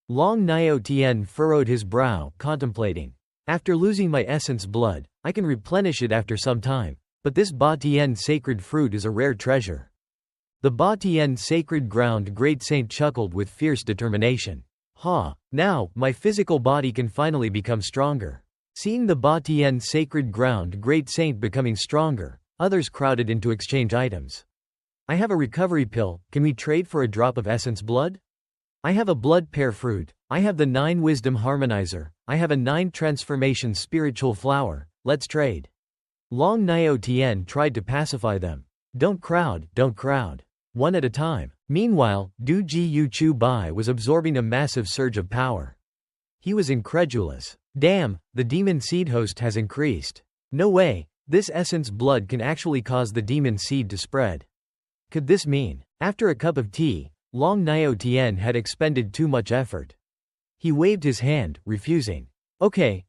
Long Niao Tian furrowed his brow, contemplating. "After losing my essence blood, I can replenish it after some time, but this Ba Tian sacred fruit is a rare treasure." The Ba Tian Sacred Ground great saint chuckled with fierce determination. Ha! Now, my physical body can finally become stronger. Seeing the Ba Tien sacred ground great saint becoming stronger, others crowded in to exchange items. I have a recovery pill, can we trade for a drop of essence blood? I have a blood pear fruit, I have the 9 wisdom harmonizer, I have a 9 transformation spiritual flower, let's trade. Long Nio Tien tried to pacify them. Don't crowd, don't crowd. One at a time. Meanwhile, Du Ji Yu Chu Bai was absorbing a massive surge of power. He was incredulous. Damn, the demon seed host has increased. No way, this essence blood can actually cause the demon seed to spread. Could this mean, after a cup of tea, Long Nio Tien had expended too much effort? He waved his hand, refusing. Okay,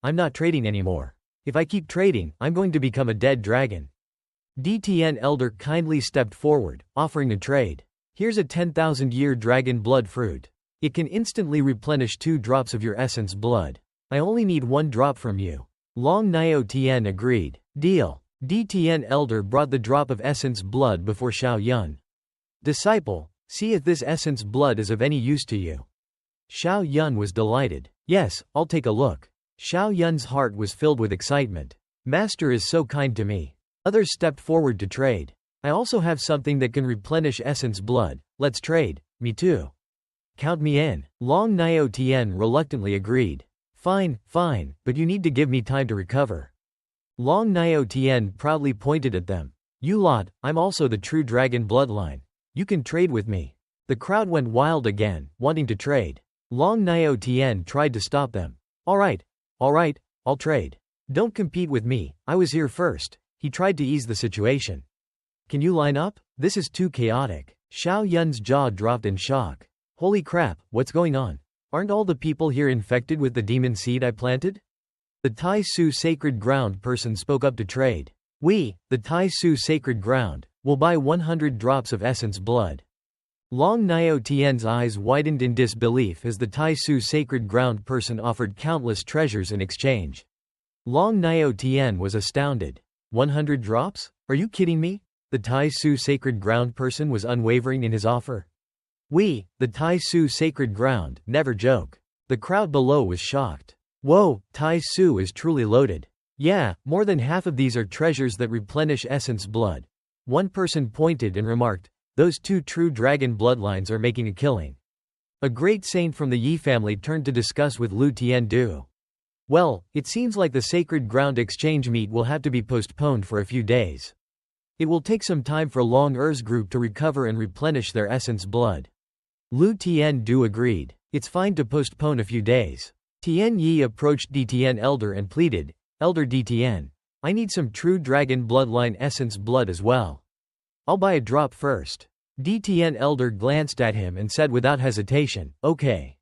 I'm not trading anymore. If I keep trading, I'm going to become a dead dragon. DTN Elder kindly stepped forward, offering a trade. Here's a 10,000-year dragon blood fruit. It can instantly replenish 2 drops of your essence blood. I only need 1 drop from you. Long Nio Tien agreed. Deal. DTN Elder brought the drop of essence blood before Xiao Yun. Disciple, see if this essence blood is of any use to you. Xiao Yun was delighted. Yes, I'll take a look. Xiao Yun's heart was filled with excitement. Master is so kind to me. Others stepped forward to trade. I also have something that can replenish essence blood. Let's trade. Me too. Count me in. Long Nio Tien reluctantly agreed. Fine, but you need to give me time to recover. Long Nio Tien proudly pointed at them. You lot, I'm also the true dragon bloodline. You can trade with me. The crowd went wild again, wanting to trade. Long Nio Tien tried to stop them. Alright, I'll trade. Don't compete with me, I was here first. He tried to ease the situation. Can you line up? This is too chaotic. Xiao Yun's jaw dropped in shock. Holy crap, what's going on? Aren't all the people here infected with the demon seed I planted? The Tai Su Sacred Ground person spoke up to trade. We, the Tai Su Sacred Ground, will buy 100 drops of essence blood. Long Nio Tien's eyes widened in disbelief as the Tai Su Sacred Ground person offered countless treasures in exchange. Long Nio Tien was astounded. 100 drops? Are you kidding me? The Tai Su Sacred Ground person was unwavering in his offer. We, the Tai Su Sacred Ground, never joke. The crowd below was shocked. Whoa, Tai Su is truly loaded. Yeah, more than half of these are treasures that replenish essence blood. One person pointed and remarked, those 2 true dragon bloodlines are making a killing. A great saint from the Yi family turned to discuss with Lu Tiandu. Well, it seems like the Sacred Ground exchange meet will have to be postponed for a few days. It will take some time for Long Er's group to recover and replenish their essence blood. Lu Tiandu agreed. It's fine to postpone a few days. Tian Yi approached DTN Elder and pleaded, Elder DTN, I need some true dragon bloodline essence blood as well. I'll buy a drop first. DTN Elder glanced at him and said without hesitation, okay.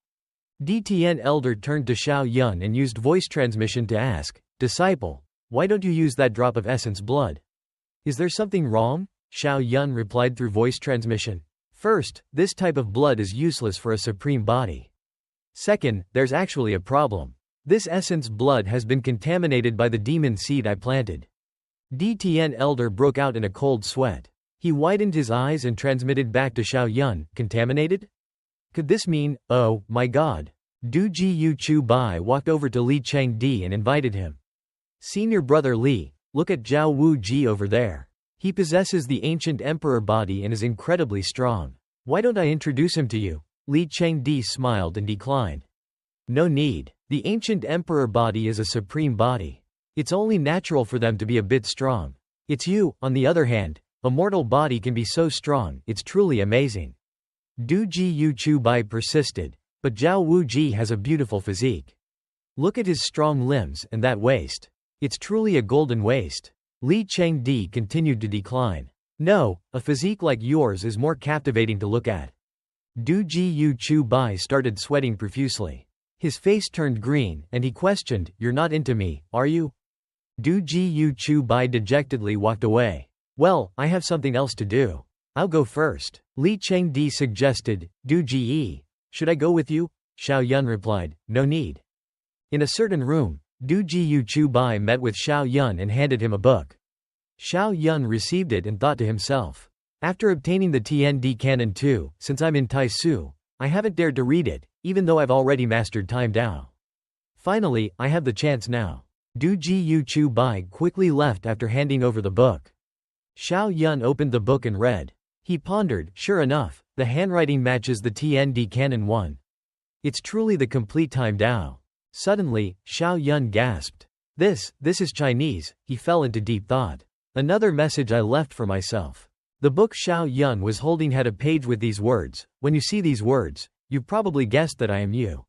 DTN Elder turned to Xiao Yun and used voice transmission to ask, Disciple, why don't you use that drop of essence blood? Is there something wrong? Xiao Yun replied through voice transmission. First, this type of blood is useless for a supreme body. Second, there's actually a problem. This essence blood has been contaminated by the demon seed I planted. DTN Elder broke out in a cold sweat. He widened his eyes and transmitted back to Xiao Yun, contaminated? Could this mean, oh, my god. Du Ji Yu Chu Bai walked over to Li Chengdi and invited him. Senior brother Li, look at Zhao Wu Ji over there. He possesses the ancient emperor body and is incredibly strong. Why don't I introduce him to you? Li Chengdi smiled and declined. No need. The ancient emperor body is a supreme body. It's only natural for them to be a bit strong. It's you, on the other hand, a mortal body can be so strong, it's truly amazing. Du Ji Yu Chu Bai persisted, but Zhao Wu Ji has a beautiful physique. Look at his strong limbs and that waist. It's truly a golden waist. Li Chengdi continued to decline. No, a physique like yours is more captivating to look at. Du Ji Yu Chu Bai started sweating profusely. His face turned green, and he questioned, You're not into me, are you? Du Ji Yu Chu Bai dejectedly walked away. Well, I have something else to do. I'll go first. Li Chengdi suggested, Du Ji Yi. Should I go with you? Xiao Yun replied, No need. In a certain room, Du Ji Yu Chu Bai met with Xiao Yun and handed him a book. Xiao Yun received it and thought to himself, After obtaining the TND Canon 2, since I'm in Tai Su, I haven't dared to read it, even though I've already mastered time Dao. Finally, I have the chance now. Du Ji Yu Chu Bai quickly left after handing over the book. Xiao Yun opened the book and read. He pondered, sure enough, the handwriting matches the TND Canon 1. It's truly the complete time Dao. Suddenly, Xiao Yun gasped. This is Chinese. He fell into deep thought. Another message I left for myself. The book Xiao Yun was holding had a page with these words. When you see these words, you've probably guessed that I am you.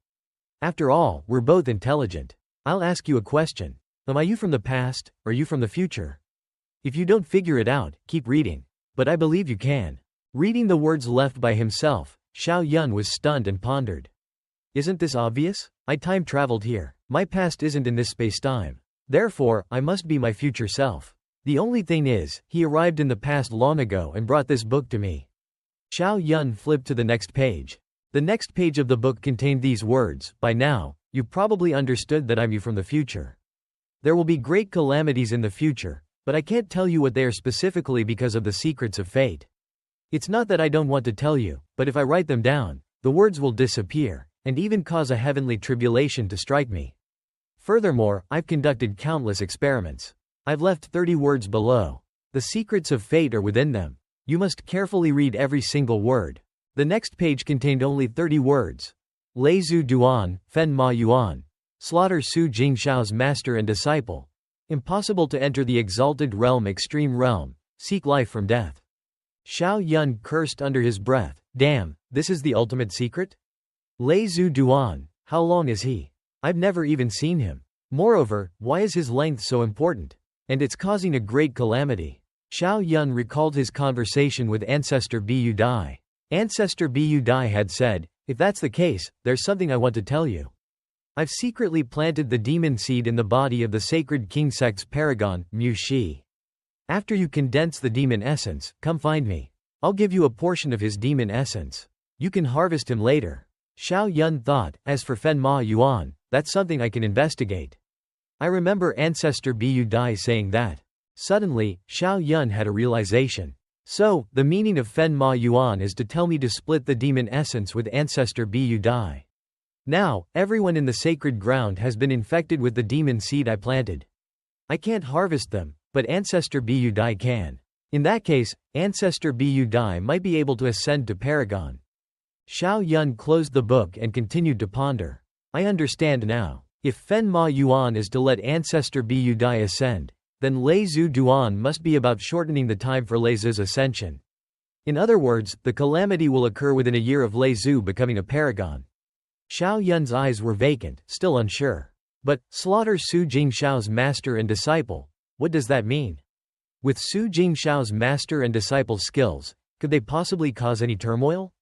After all, we're both intelligent. I'll ask you a question. Am I you from the past, or you from the future? If you don't figure it out, keep reading. But I believe you can. Reading the words left by himself, Xiao Yun was stunned and pondered. Isn't this obvious? I time traveled here. My past isn't in this space-time. Therefore, I must be my future self. The only thing is, he arrived in the past long ago and brought this book to me. Xiao Yun flipped to the next page. The next page of the book contained these words. By now, you probably understood that I'm you from the future. There will be great calamities in the future, but I can't tell you what they are specifically because of the secrets of fate. It's not that I don't want to tell you, but if I write them down, the words will disappear, and even cause a heavenly tribulation to strike me. Furthermore, I've conducted countless experiments. I've left 30 words below. The secrets of fate are within them. You must carefully read every single word. The next page contained only 30 words. Lei Zhu Duan, Fen Ma Yuan. Slaughter Su Jingshao's master and disciple. Impossible to enter the exalted realm, extreme realm. Seek life from death. Xiao Yun cursed under his breath. Damn, this is the ultimate secret? Lei Zhu Duan, how long is he? I've never even seen him. Moreover, why is his length so important? And it's causing a great calamity. Xiao Yun recalled his conversation with Ancestor Bu Dai. Ancestor Bu Dai had said, if that's the case, there's something I want to tell you. I've secretly planted the demon seed in the body of the sacred king sect's paragon, Mu Shi. After you condense the demon essence, come find me. I'll give you a portion of his demon essence. You can harvest him later. Xiao Yun thought, as for Fen Ma Yuan, that's something I can investigate. I remember Ancestor Bu Dai saying that. Suddenly, Xiao Yun had a realization. So, the meaning of Fen Ma Yuan is to tell me to split the demon essence with Ancestor Bu Dai. Now, everyone in the sacred ground has been infected with the demon seed I planted. I can't harvest them, but Ancestor Bu Dai can. In that case, Ancestor Bu Dai might be able to ascend to Paragon. Xiao Yun closed the book and continued to ponder. I understand now. If Fen Ma Yuan is to let Ancestor Bu Dai ascend, then Lei Zhu Duan must be about shortening the time for Lei Zhu's ascension. In other words, the calamity will occur within a year of Lei Zhu becoming a paragon. Xiao Yun's eyes were vacant, still unsure. But, slaughter Su Jingshao's master and disciple, what does that mean? With Su Jingshao's master and disciple skills, could they possibly cause any turmoil?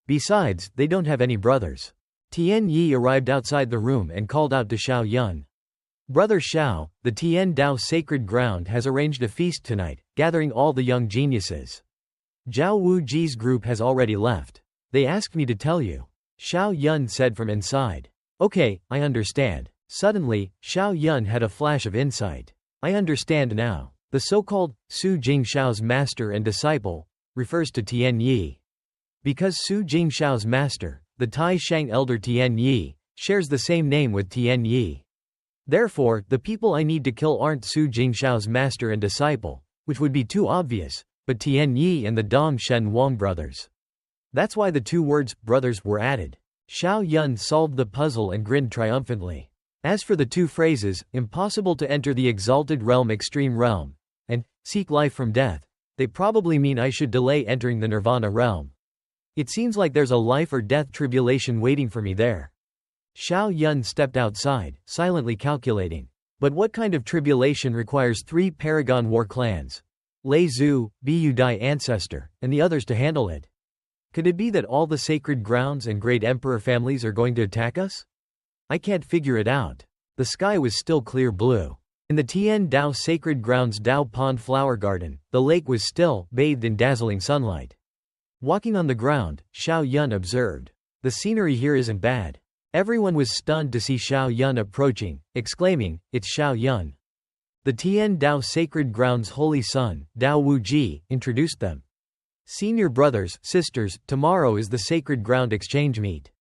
Besides, they don't have any brothers. Tian Yi arrived outside the room and called out to Xiao Yun. Brother Xiao, the Tian Dao sacred ground has arranged a feast tonight, gathering all the young geniuses. Zhao Wu Ji's group has already left. They asked me to tell you. Xiao Yun said from inside. Okay, I understand. Suddenly, Xiao Yun had a flash of insight. I understand now. The so-called Su Jingshao's master and disciple refers to Tian Yi. Because Su Jingshao's master, the Tai Shang elder Tian Yi, shares the same name with Tian Yi. Therefore, the people I need to kill aren't Su Jingshao's master and disciple, which would be too obvious, but Tian Yi and the Dong Shen Wang brothers. That's why the two words, brothers, were added. Xiao Yun solved the puzzle and grinned triumphantly. As for the two phrases, impossible to enter the exalted realm, extreme realm, and seek life from death, they probably mean I should delay entering the nirvana realm. It seems like there's a life or death tribulation waiting for me there. Xiao Yun stepped outside, silently calculating. But what kind of tribulation requires 3 Paragon war clans? Lei Zhu, Bu Dai ancestor, and the others to handle it? Could it be that all the sacred grounds and great emperor families are going to attack us? I can't figure it out. The sky was still clear blue. In the Tian Dao sacred grounds Dao Pond flower garden, the lake was still, bathed in dazzling sunlight. Walking on the ground, Xiao Yun observed. The scenery here isn't bad. Everyone was stunned to see Xiao Yun approaching, exclaiming, it's Xiao Yun. The Tian Dao sacred grounds holy son, Dao Wu Ji, introduced them. Senior brothers, sisters, tomorrow is the sacred ground exchange meet.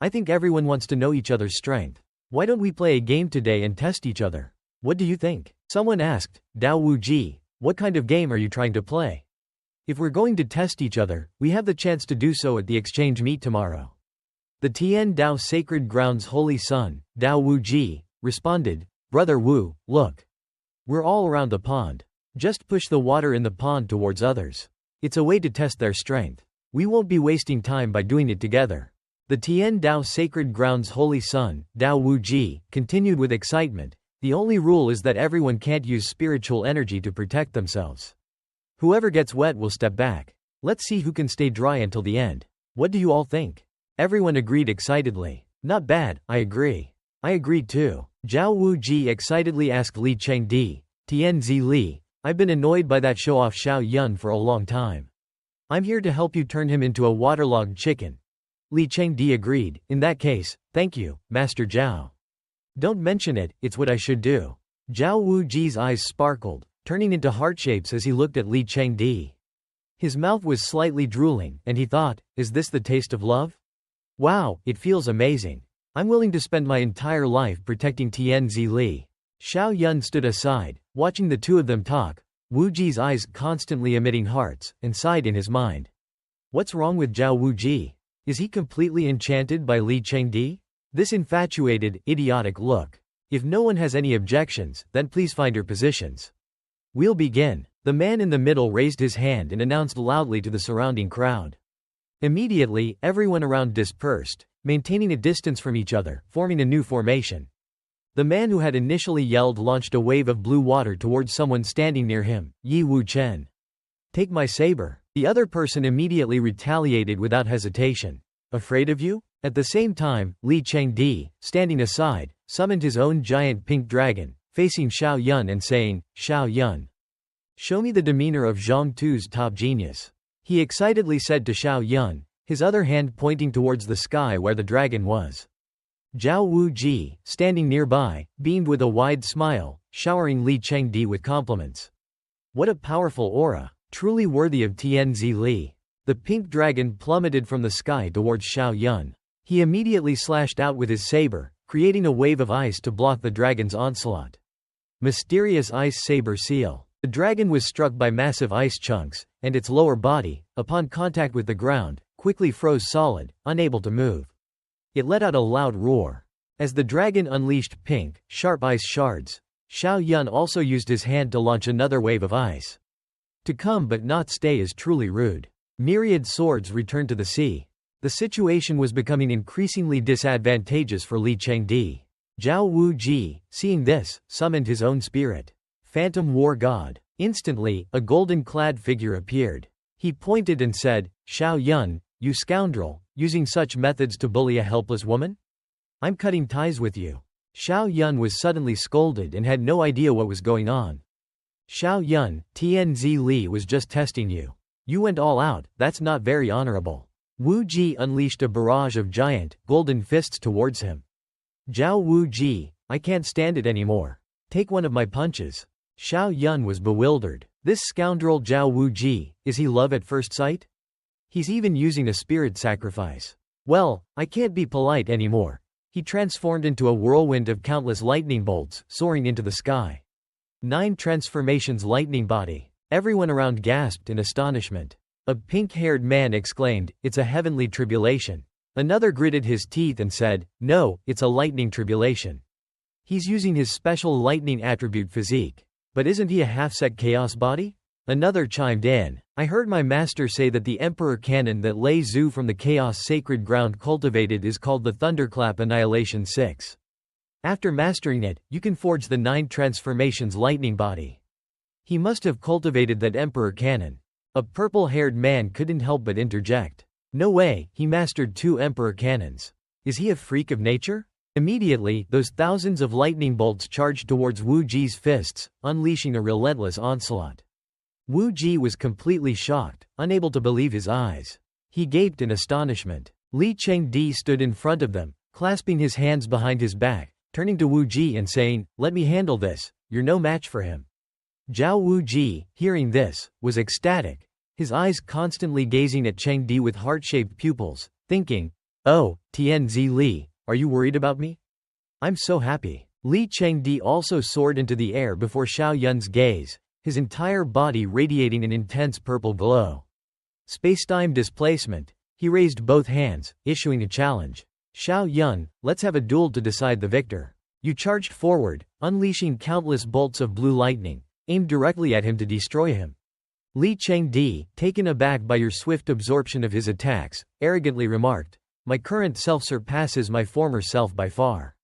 I think everyone wants to know each other's strength. Why don't we play a game today and test each other? What do you think? Someone asked, Dao Wuji, what kind of game are you trying to play? If we're going to test each other, we have the chance to do so at the exchange meet tomorrow. The Tian Dao Sacred Grounds Holy Son, Dao Wuji, responded, Brother Wu, look. We're all around the pond. Just push the water in the pond towards others. It's a way to test their strength. We won't be wasting time by doing it together. The Tian Dao Sacred Grounds Holy Son, Dao Wuji, continued with excitement. The only rule is that everyone can't use spiritual energy to protect themselves. Whoever gets wet will step back. Let's see who can stay dry until the end. What do you all think? Everyone agreed excitedly. Not bad, I agree. I agree too. Zhao Wuji excitedly asked Li Chengdi, Tianzi Li, I've been annoyed by that show-off Xiao Yun for a long time. I'm here to help you turn him into a waterlogged chicken. Li Chengdi agreed, in that case, thank you, Master Zhao. Don't mention it, it's what I should do. Zhao Wuji's eyes sparkled, turning into heart shapes as he looked at Li Chengdi. His mouth was slightly drooling, and he thought, is this the taste of love? Wow, it feels amazing. I'm willing to spend my entire life protecting Tianzi Li. Xiao Yun stood aside, watching the two of them talk, Wuji's eyes constantly emitting hearts, and sighed in his mind. What's wrong with Zhao Wuji? Is he completely enchanted by Li Chengdi? This infatuated, idiotic look. If no one has any objections, then please find your positions. We'll begin. The man in the middle raised his hand and announced loudly to the surrounding crowd. Immediately, everyone around dispersed, maintaining a distance from each other, forming a new formation. The man who had initially yelled launched a wave of blue water towards someone standing near him, Yi Wu Chen. Take my saber. The other person immediately retaliated without hesitation. Afraid of you? At the same time, Li Chengdi, standing aside, summoned his own giant pink dragon, facing Xiao Yun and saying, Xiao Yun, show me the demeanor of Zhang Tu's top genius. He excitedly said to Xiao Yun, his other hand pointing towards the sky where the dragon was. Zhao Wuji, standing nearby, beamed with a wide smile, showering Li Chengdi with compliments. What a powerful aura, truly worthy of Tianzi Li. The pink dragon plummeted from the sky towards Xiao Yun. He immediately slashed out with his saber, creating a wave of ice to block the dragon's onslaught. Mysterious ice saber seal. The dragon was struck by massive ice chunks, and its lower body, upon contact with the ground, quickly froze solid, unable to move. It let out a loud roar. As the dragon unleashed pink, sharp ice shards, Xiao Yun also used his hand to launch another wave of ice. To come but not stay is truly rude. Myriad swords returned to the sea. The situation was becoming increasingly disadvantageous for Li Chengdi. Zhao Wuji, seeing this, summoned his own spirit. Phantom War God. Instantly, a golden-clad figure appeared. He pointed and said, Xiao Yun, you scoundrel, using such methods to bully a helpless woman? I'm cutting ties with you. Xiao Yun was suddenly scolded and had no idea what was going on. Xiao Yun, Tianzi Li was just testing you. You went all out, that's not very honorable. Wu Ji unleashed a barrage of giant, golden fists towards him. Zhao Wu Ji, I can't stand it anymore. Take one of my punches. Xiao Yun was bewildered. This scoundrel Zhao Wu Ji, is he love at first sight? He's even using a spirit sacrifice. Well, I can't be polite anymore. He transformed into a whirlwind of countless lightning bolts, soaring into the sky. 9 transformations lightning body. Everyone around gasped in astonishment. A pink-haired man exclaimed, it's a heavenly tribulation. Another gritted his teeth and said, no, it's a lightning tribulation. He's using his special lightning attribute physique. But isn't he a half-set chaos body? Another chimed in, I heard my master say that the emperor cannon that Lei Zhu from the Chaos Sacred Ground cultivated is called the Thunderclap Annihilation 6. After mastering it, you can forge the 9 transformations lightning body. He must have cultivated that emperor cannon. A purple-haired man couldn't help but interject. No way, he mastered 2 emperor cannons. Is he a freak of nature? Immediately, those thousands of lightning bolts charged towards Wu Ji's fists, unleashing a relentless onslaught. Wu Ji was completely shocked, unable to believe his eyes. He gaped in astonishment. Li Chengdi stood in front of them, clasping his hands behind his back, turning to Wu Ji and saying, let me handle this, you're no match for him. Zhao Wu Ji, hearing this, was ecstatic, his eyes constantly gazing at Chengdi with heart-shaped pupils, thinking, Oh, Tianzi Li, are you worried about me? I'm so happy. Li Chengdi also soared into the air before Xiao Yun's gaze, his entire body radiating an intense purple glow. Spacetime displacement. He raised both hands, issuing a challenge. Xiao Yun, let's have a duel to decide the victor. You charged forward, unleashing countless bolts of blue lightning, aimed directly at him to destroy him. Li Chengdi, taken aback by your swift absorption of his attacks, arrogantly remarked, my current self surpasses my former self by far.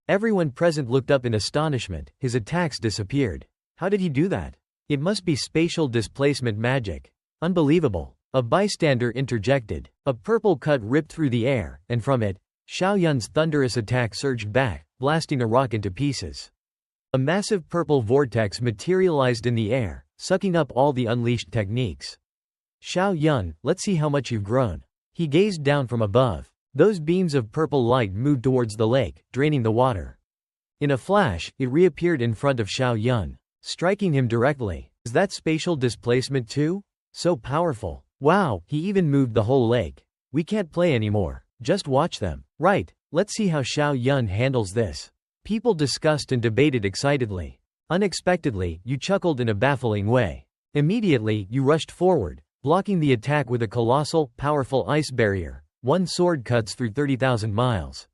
Everyone present looked up in astonishment, his attacks disappeared. How did he do that? It must be spatial displacement magic. Unbelievable. A bystander interjected. A purple cut ripped through the air, and from it, Xiao Yun's thunderous attack surged back, blasting a rock into pieces. A massive purple vortex materialized in the air, sucking up all the unleashed techniques. Xiao Yun, let's see how much you've grown. He gazed down from above. Those beams of purple light moved towards the lake, draining the water. In a flash, it reappeared in front of Xiao Yun, striking him directly. Is that spatial displacement too? So powerful. Wow, he even moved the whole lake. We can't play anymore. Just watch them. Right, let's see how Xiao Yun handles this. People discussed and debated excitedly. Unexpectedly, you chuckled in a baffling way. Immediately, you rushed forward, blocking the attack with a colossal, powerful ice barrier. One sword cuts through 30,000 miles.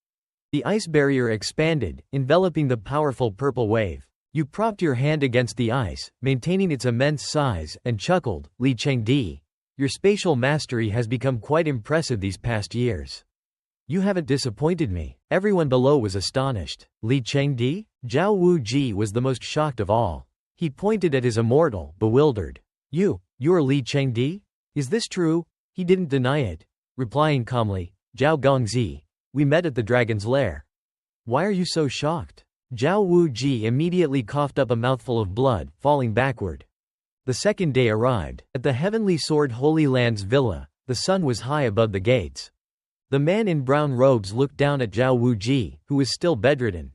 The ice barrier expanded, enveloping the powerful purple wave. You propped your hand against the ice, maintaining its immense size, and chuckled, Li Chengdi. Your spatial mastery has become quite impressive these past years. You haven't disappointed me. Everyone below was astonished. Li Chengdi? Zhao Wuji was the most shocked of all. He pointed at his immortal, bewildered. You're Li Chengdi? Is this true? He didn't deny it, replying calmly, Zhao Gongzi. We met at the dragon's lair. Why are you so shocked? Zhao Wuji immediately coughed up a mouthful of blood, falling backward. The second day arrived. At the Heavenly Sword Holy Land's villa, the sun was high above the gates. The man in brown robes looked down at Zhao Wuji, who was still bedridden.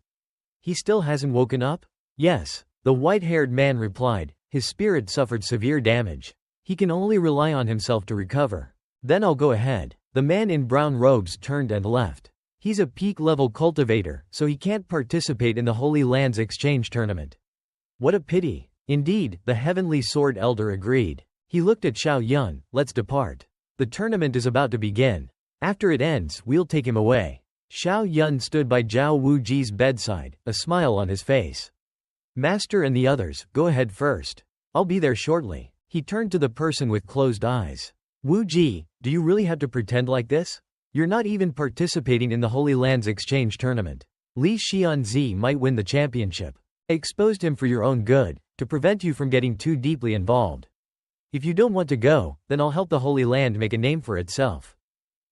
He still hasn't woken up? Yes, the white-haired man replied. His spirit suffered severe damage. He can only rely on himself to recover. Then I'll go ahead. The man in brown robes turned and left. He's a peak-level cultivator, so he can't participate in the Holy Land's exchange tournament. What a pity. Indeed, the Heavenly Sword Elder agreed. He looked at Xiao Yun. Let's depart. The tournament is about to begin. After it ends, we'll take him away. Xiao Yun stood by Zhao Wuji's bedside, a smile on his face. Master and the others, go ahead first. I'll be there shortly. He turned to the person with closed eyes. Wuji, do you really have to pretend like this? You're not even participating in the Holy Land's exchange tournament. Li Xianzi might win the championship. I exposed him for your own good, to prevent you from getting too deeply involved. If you don't want to go, then I'll help the Holy Land make a name for itself.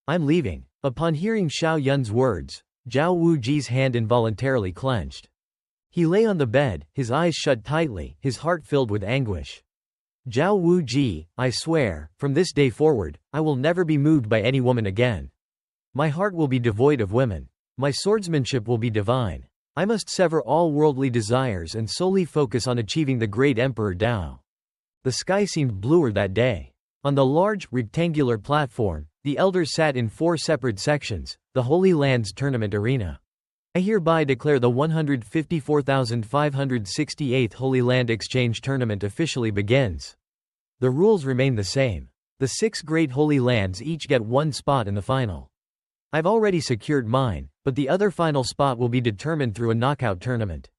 I'm leaving. Upon hearing Xiao Yun's words, Zhao Wuji's hand involuntarily clenched. He lay on the bed, his eyes shut tightly, his heart filled with anguish. Zhao Wuji, I swear, from this day forward, I will never be moved by any woman again. My heart will be devoid of women. My swordsmanship will be divine. I must sever all worldly desires and solely focus on achieving the great Emperor Dao. The sky seemed bluer that day. On the large, rectangular platform, the elders sat in 4 separate sections, the Holy Land's tournament arena. I hereby declare the 154,568th Holy Land Exchange Tournament officially begins. The rules remain the same. The 6 great Holy Lands each get 1 spot in the final. I've already secured mine, but the other final spot will be determined through a knockout tournament.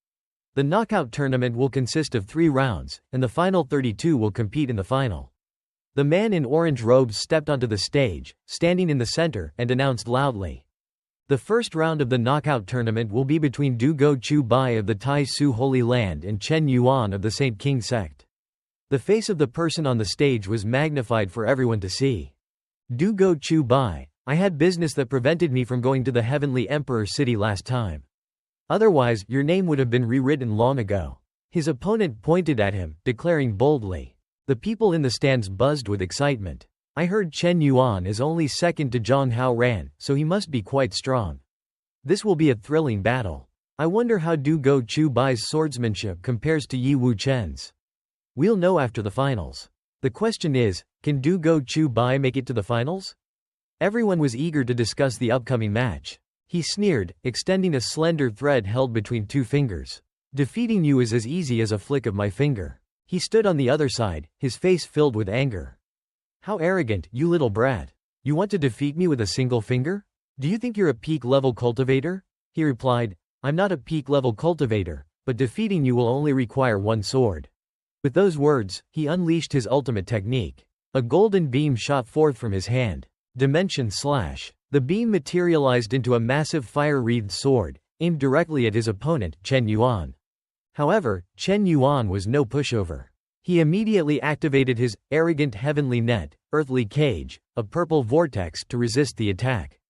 The knockout tournament will consist of 3 rounds, and the final 32 will compete in the final. The man in orange robes stepped onto the stage, standing in the center, and announced loudly. The first round of the knockout tournament will be between Du Go Chu Bai of the Tai Su Holy Land and Chen Yuan of the Saint King sect. The face of the person on the stage was magnified for everyone to see. Du Go Chu Bai, I had business that prevented me from going to the Heavenly Emperor City last time. Otherwise, your name would have been rewritten long ago. His opponent pointed at him, declaring boldly. The people in the stands buzzed with excitement. I heard Chen Yuan is only second to Zhang Hao Ran, so he must be quite strong. This will be a thrilling battle. I wonder how Du Go Chu Bai's swordsmanship compares to Yi Wu Chen's. We'll know after the finals. The question is, can Du Go Chu Bai make it to the finals? Everyone was eager to discuss the upcoming match. He sneered, extending a slender thread held between two fingers. Defeating you is as easy as a flick of my finger. He stood on the other side, his face filled with anger. How arrogant, you little brat. You want to defeat me with a single finger? Do you think you're a peak-level cultivator? He replied, I'm not a peak-level cultivator, but defeating you will only require one sword. With those words, he unleashed his ultimate technique. A golden beam shot forth from his hand. Dimension Slash. The beam materialized into a massive fire-wreathed sword, aimed directly at his opponent, Chen Yuan. However, Chen Yuan was no pushover. He immediately activated his arrogant heavenly net, earthly cage, a purple vortex, to resist the attack.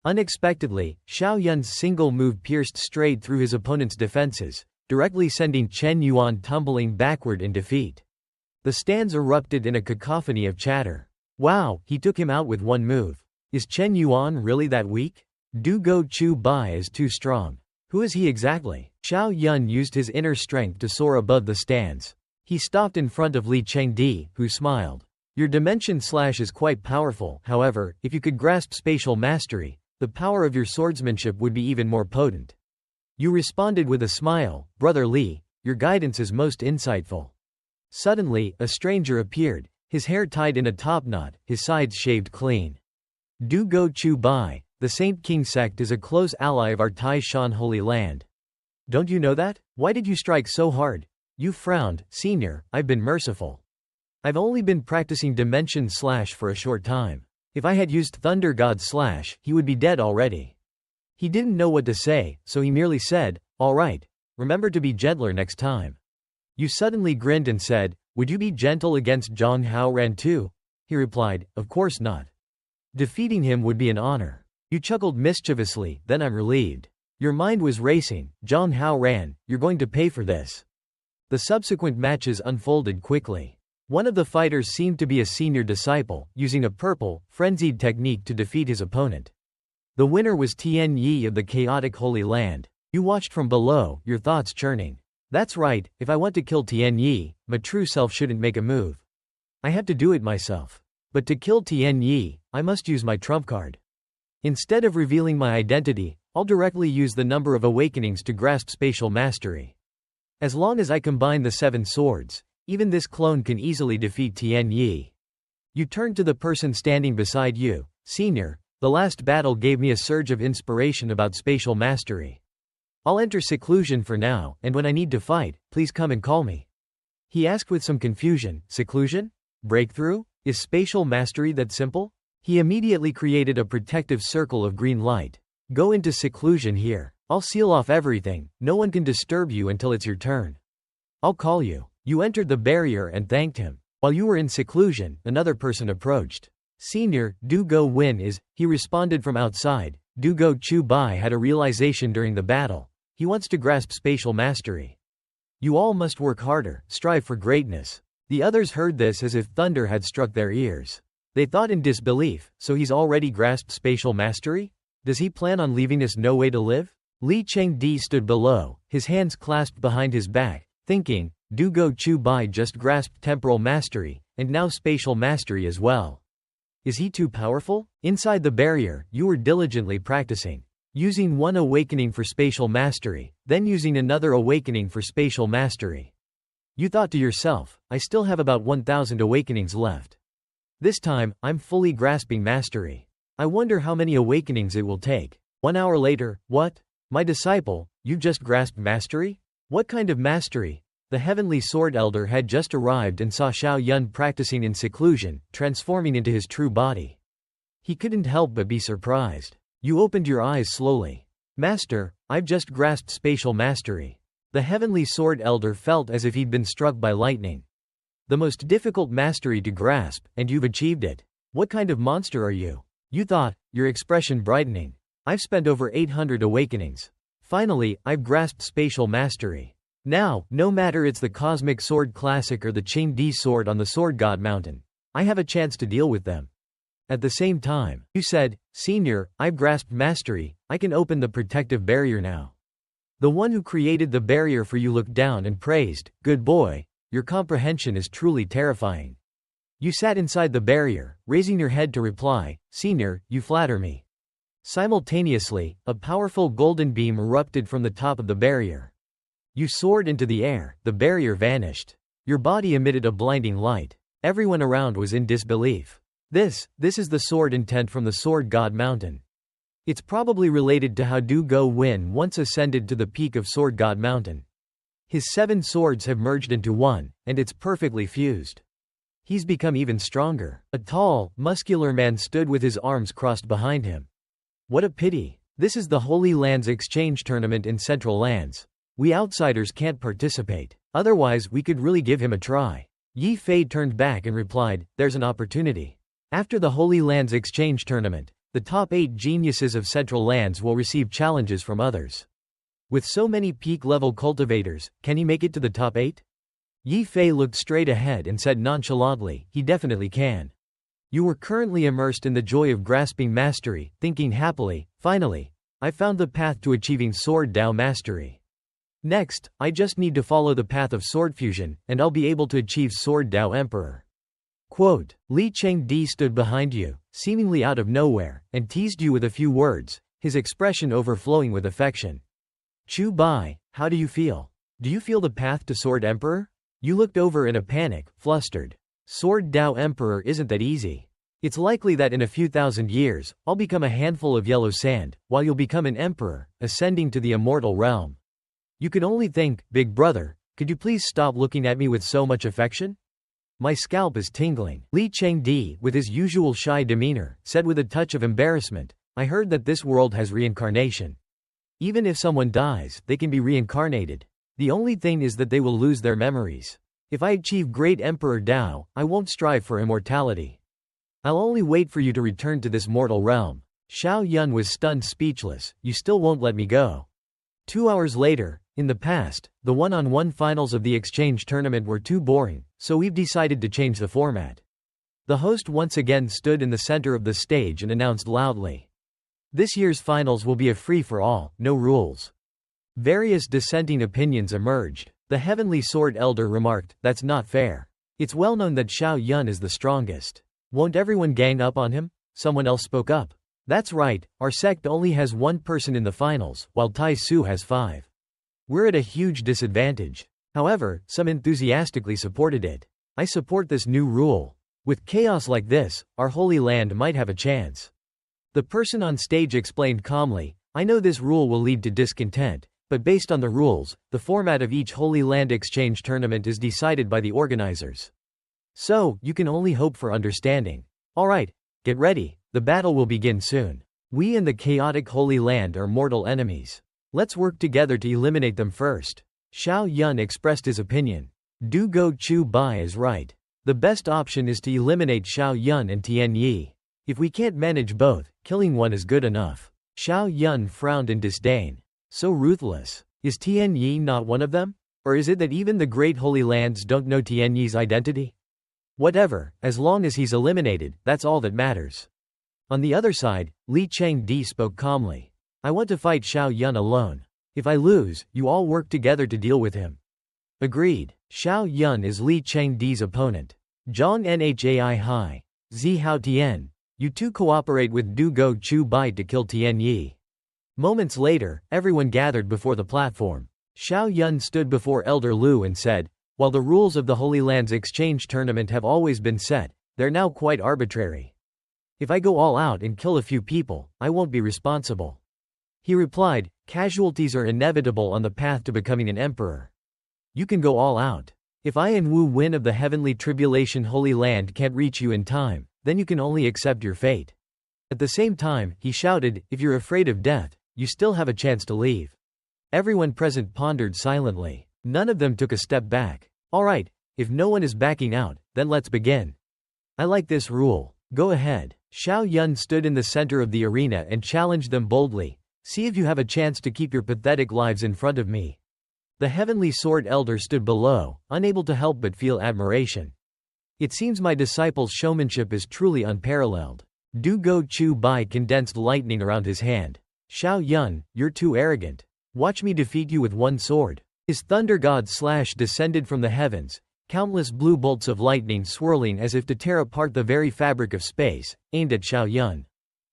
Unexpectedly, Xiao Yun's single move pierced straight through his opponent's defenses, directly sending Chen Yuan tumbling backward in defeat. The stands erupted in a cacophony of chatter. Wow, he took him out with one move. Is Chen Yuan really that weak? Du Go Chu Bai is too strong. Who is he exactly? Xiao Yun used his inner strength to soar above the stands. He stopped in front of Li Chengdi, who smiled. Your Dimension Slash is quite powerful, however, if you could grasp spatial mastery, the power of your swordsmanship would be even more potent. You responded with a smile, Brother Li, your guidance is most insightful. Suddenly, a stranger appeared, his hair tied in a topknot, his sides shaved clean. Du Go Chu Bai, the Saint King sect is a close ally of our Tai Shan Holy Land. Don't you know that? Why did you strike so hard? You frowned, Senior, I've been merciful. I've only been practicing Dimension Slash for a short time. If I had used Thunder God Slash, he would be dead already. He didn't know what to say, so he merely said, all right, remember to be gentler next time. You suddenly grinned and said, would you be gentle against Zhang Hao Ran too? He replied, of course not. Defeating him would be an honor. You chuckled mischievously, then I'm relieved. Your mind was racing, Zhang Hao Ran, you're going to pay for this. The subsequent matches unfolded quickly. One of the fighters seemed to be a senior disciple, using a purple, frenzied technique to defeat his opponent. The winner was Tian Yi of the chaotic Holy Land. You watched from below, your thoughts churning. That's right, if I want to kill Tian Yi, my true self shouldn't make a move. I have to do it myself. But to kill Tian Yi, I must use my trump card. Instead of revealing my identity, I'll directly use the number of awakenings to grasp spatial mastery. As long as I combine the 7 swords, even this clone can easily defeat Tian Yi. You turned to the person standing beside you. Senior, the last battle gave me a surge of inspiration about spatial mastery. I'll enter seclusion for now, and when I need to fight, please come and call me. He asked with some confusion, seclusion? Breakthrough? Is spatial mastery that simple? He immediately created a protective circle of green light. Go into seclusion here. I'll seal off everything, no one can disturb you until it's your turn. I'll call you. You entered the barrier and thanked him. While you were in seclusion, another person approached. Senior, Du Go Win is, he responded from outside. Du Go Chu Bai had a realization during the battle. He wants to grasp spatial mastery. You all must work harder, strive for greatness. The others heard this as if thunder had struck their ears. They thought in disbelief, so he's already grasped spatial mastery? Does he plan on leaving us no way to live? Li Chengdi stood below, his hands clasped behind his back, thinking, Du Go Chu Bai just grasped temporal mastery, and now spatial mastery as well. Is he too powerful? Inside the barrier, you were diligently practicing. Using one awakening for spatial mastery, then using another awakening for spatial mastery. You thought to yourself, I still have about 1,000 awakenings left. This time, I'm fully grasping mastery. I wonder how many awakenings it will take. 1 hour later, what? My disciple, you just grasped mastery? What kind of mastery? The heavenly sword elder had just arrived and saw Xiao Yun practicing in seclusion, transforming into his true body. He couldn't help but be surprised. You opened your eyes slowly. Master, I've just grasped spatial mastery. The heavenly sword elder felt as if he'd been struck by lightning. The most difficult mastery to grasp, and you've achieved it. What kind of monster are you? You thought, your expression brightening. I've spent over 800 awakenings. Finally, I've grasped spatial mastery. Now, no matter it's the Cosmic Sword Classic or the Chengdi Sword on the Sword God Mountain, I have a chance to deal with them. At the same time, you said, Senior, I've grasped mastery, I can open the protective barrier now. The one who created the barrier for you looked down and praised, good boy, your comprehension is truly terrifying. You sat inside the barrier, raising your head to reply, "Senior, you flatter me." Simultaneously, a powerful golden beam erupted from the top of the barrier. You soared into the air, the barrier vanished. Your body emitted a blinding light. Everyone around was in disbelief. This is the sword intent from the Sword God Mountain. It's probably related to how Du Go Win once ascended to the peak of Sword God Mountain. His 7 swords have merged into one, and it's perfectly fused. He's become even stronger. A tall, muscular man stood with his arms crossed behind him. What a pity. This is the Holy Lands Exchange Tournament in Central Lands. We outsiders can't participate. Otherwise, we could really give him a try. Yi Fei turned back and replied, "There's an opportunity. After the Holy Lands Exchange Tournament, the top 8 geniuses of Central Lands will receive challenges from others. With so many peak-level cultivators, can he make it to the top 8? Yi Fei looked straight ahead and said nonchalantly, "He definitely can." You were currently immersed in the joy of grasping mastery, thinking happily, "Finally, I found the path to achieving Sword Dao mastery. Next, I just need to follow the path of sword fusion, and I'll be able to achieve Sword Dao Emperor." Quote, Li Chengdi stood behind you, seemingly out of nowhere, and teased you with a few words, his expression overflowing with affection. "Chu Bai, how do you feel? Do you feel the path to Sword Emperor?" You looked over in a panic, flustered. Sword Dao Emperor isn't that easy. It's likely that in a few thousand years, I'll become a handful of yellow sand, while you'll become an emperor, ascending to the immortal realm. You can only think, big brother, could you please stop looking at me with so much affection? My scalp is tingling. Li Chengdi, with his usual shy demeanor, said with a touch of embarrassment, "I heard that this world has reincarnation. Even if someone dies, they can be reincarnated. The only thing is that they will lose their memories. If I achieve Great Emperor Dao, I won't strive for immortality. I'll only wait for you to return to this mortal realm." Xiao Yun was stunned speechless. "You still won't let me go." 2 hours later, in the past, the one-on-one finals of the exchange tournament were too boring, so we've decided to change the format. The host once again stood in the center of the stage and announced loudly, "This year's finals will be a free-for-all, no rules." Various dissenting opinions emerged. The Heavenly Sword Elder remarked, "That's not fair. It's well known that Xiao Yun is the strongest. Won't everyone gang up on him?" Someone else spoke up. "That's right, our sect only has 1 person in the finals, while Tai Su has 5. We're at a huge disadvantage." However, some enthusiastically supported it. "I support this new rule. With chaos like this, our Holy Land might have a chance." The person on stage explained calmly, "I know this rule will lead to discontent, but based on the rules, the format of each Holy Land Exchange tournament is decided by the organizers. So, you can only hope for understanding. Alright, get ready, the battle will begin soon. We and the chaotic Holy Land are mortal enemies. Let's work together to eliminate them first." Xiao Yun expressed his opinion. Du Go Chu Bai is right. The best option is to eliminate Xiao Yun and Tian Yi. If we can't manage both, killing one is good enough. Xiao Yun frowned in disdain. So ruthless. Is Tian Yi not one of them? Or is it that even the great Holy Lands don't know Tian Yi's identity? Whatever, as long as he's eliminated, that's all that matters. On the other side, Li Chengdi spoke calmly. "I want to fight Xiao Yun alone. If I lose, you all work together to deal with him." Agreed. Xiao Yun is Li Chengdi's opponent. Zhang Nhai Hai. Zi Hao Tian. You two cooperate with Du Go Chu Bai to kill Tian Yi. Moments later, everyone gathered before the platform. Xiao Yun stood before Elder Lu and said, "While the rules of the Holy Lands Exchange Tournament have always been set, they're now quite arbitrary. If I go all out and kill a few people, I won't be responsible." He replied, "Casualties are inevitable on the path to becoming an emperor. You can go all out. If I and Wu Win of the Heavenly Tribulation Holy Land can't reach you in time, then you can only accept your fate." At the same time, he shouted, "If you're afraid of death, you still have a chance to leave." Everyone present pondered silently. None of them took a step back. Alright, if no one is backing out, then let's begin. I like this rule. Go ahead. Xiao Yun stood in the center of the arena and challenged them boldly. "See if you have a chance to keep your pathetic lives in front of me." The Heavenly Sword Elder stood below, unable to help but feel admiration. "It seems my disciple's showmanship is truly unparalleled." Du Go Chu Bai condensed lightning around his hand. "Xiao Yun, you're too arrogant. Watch me defeat you with one sword." His thunder god descended from the heavens, Countless blue bolts of lightning swirling as if to tear apart the very fabric of space, aimed at Xiao Yun.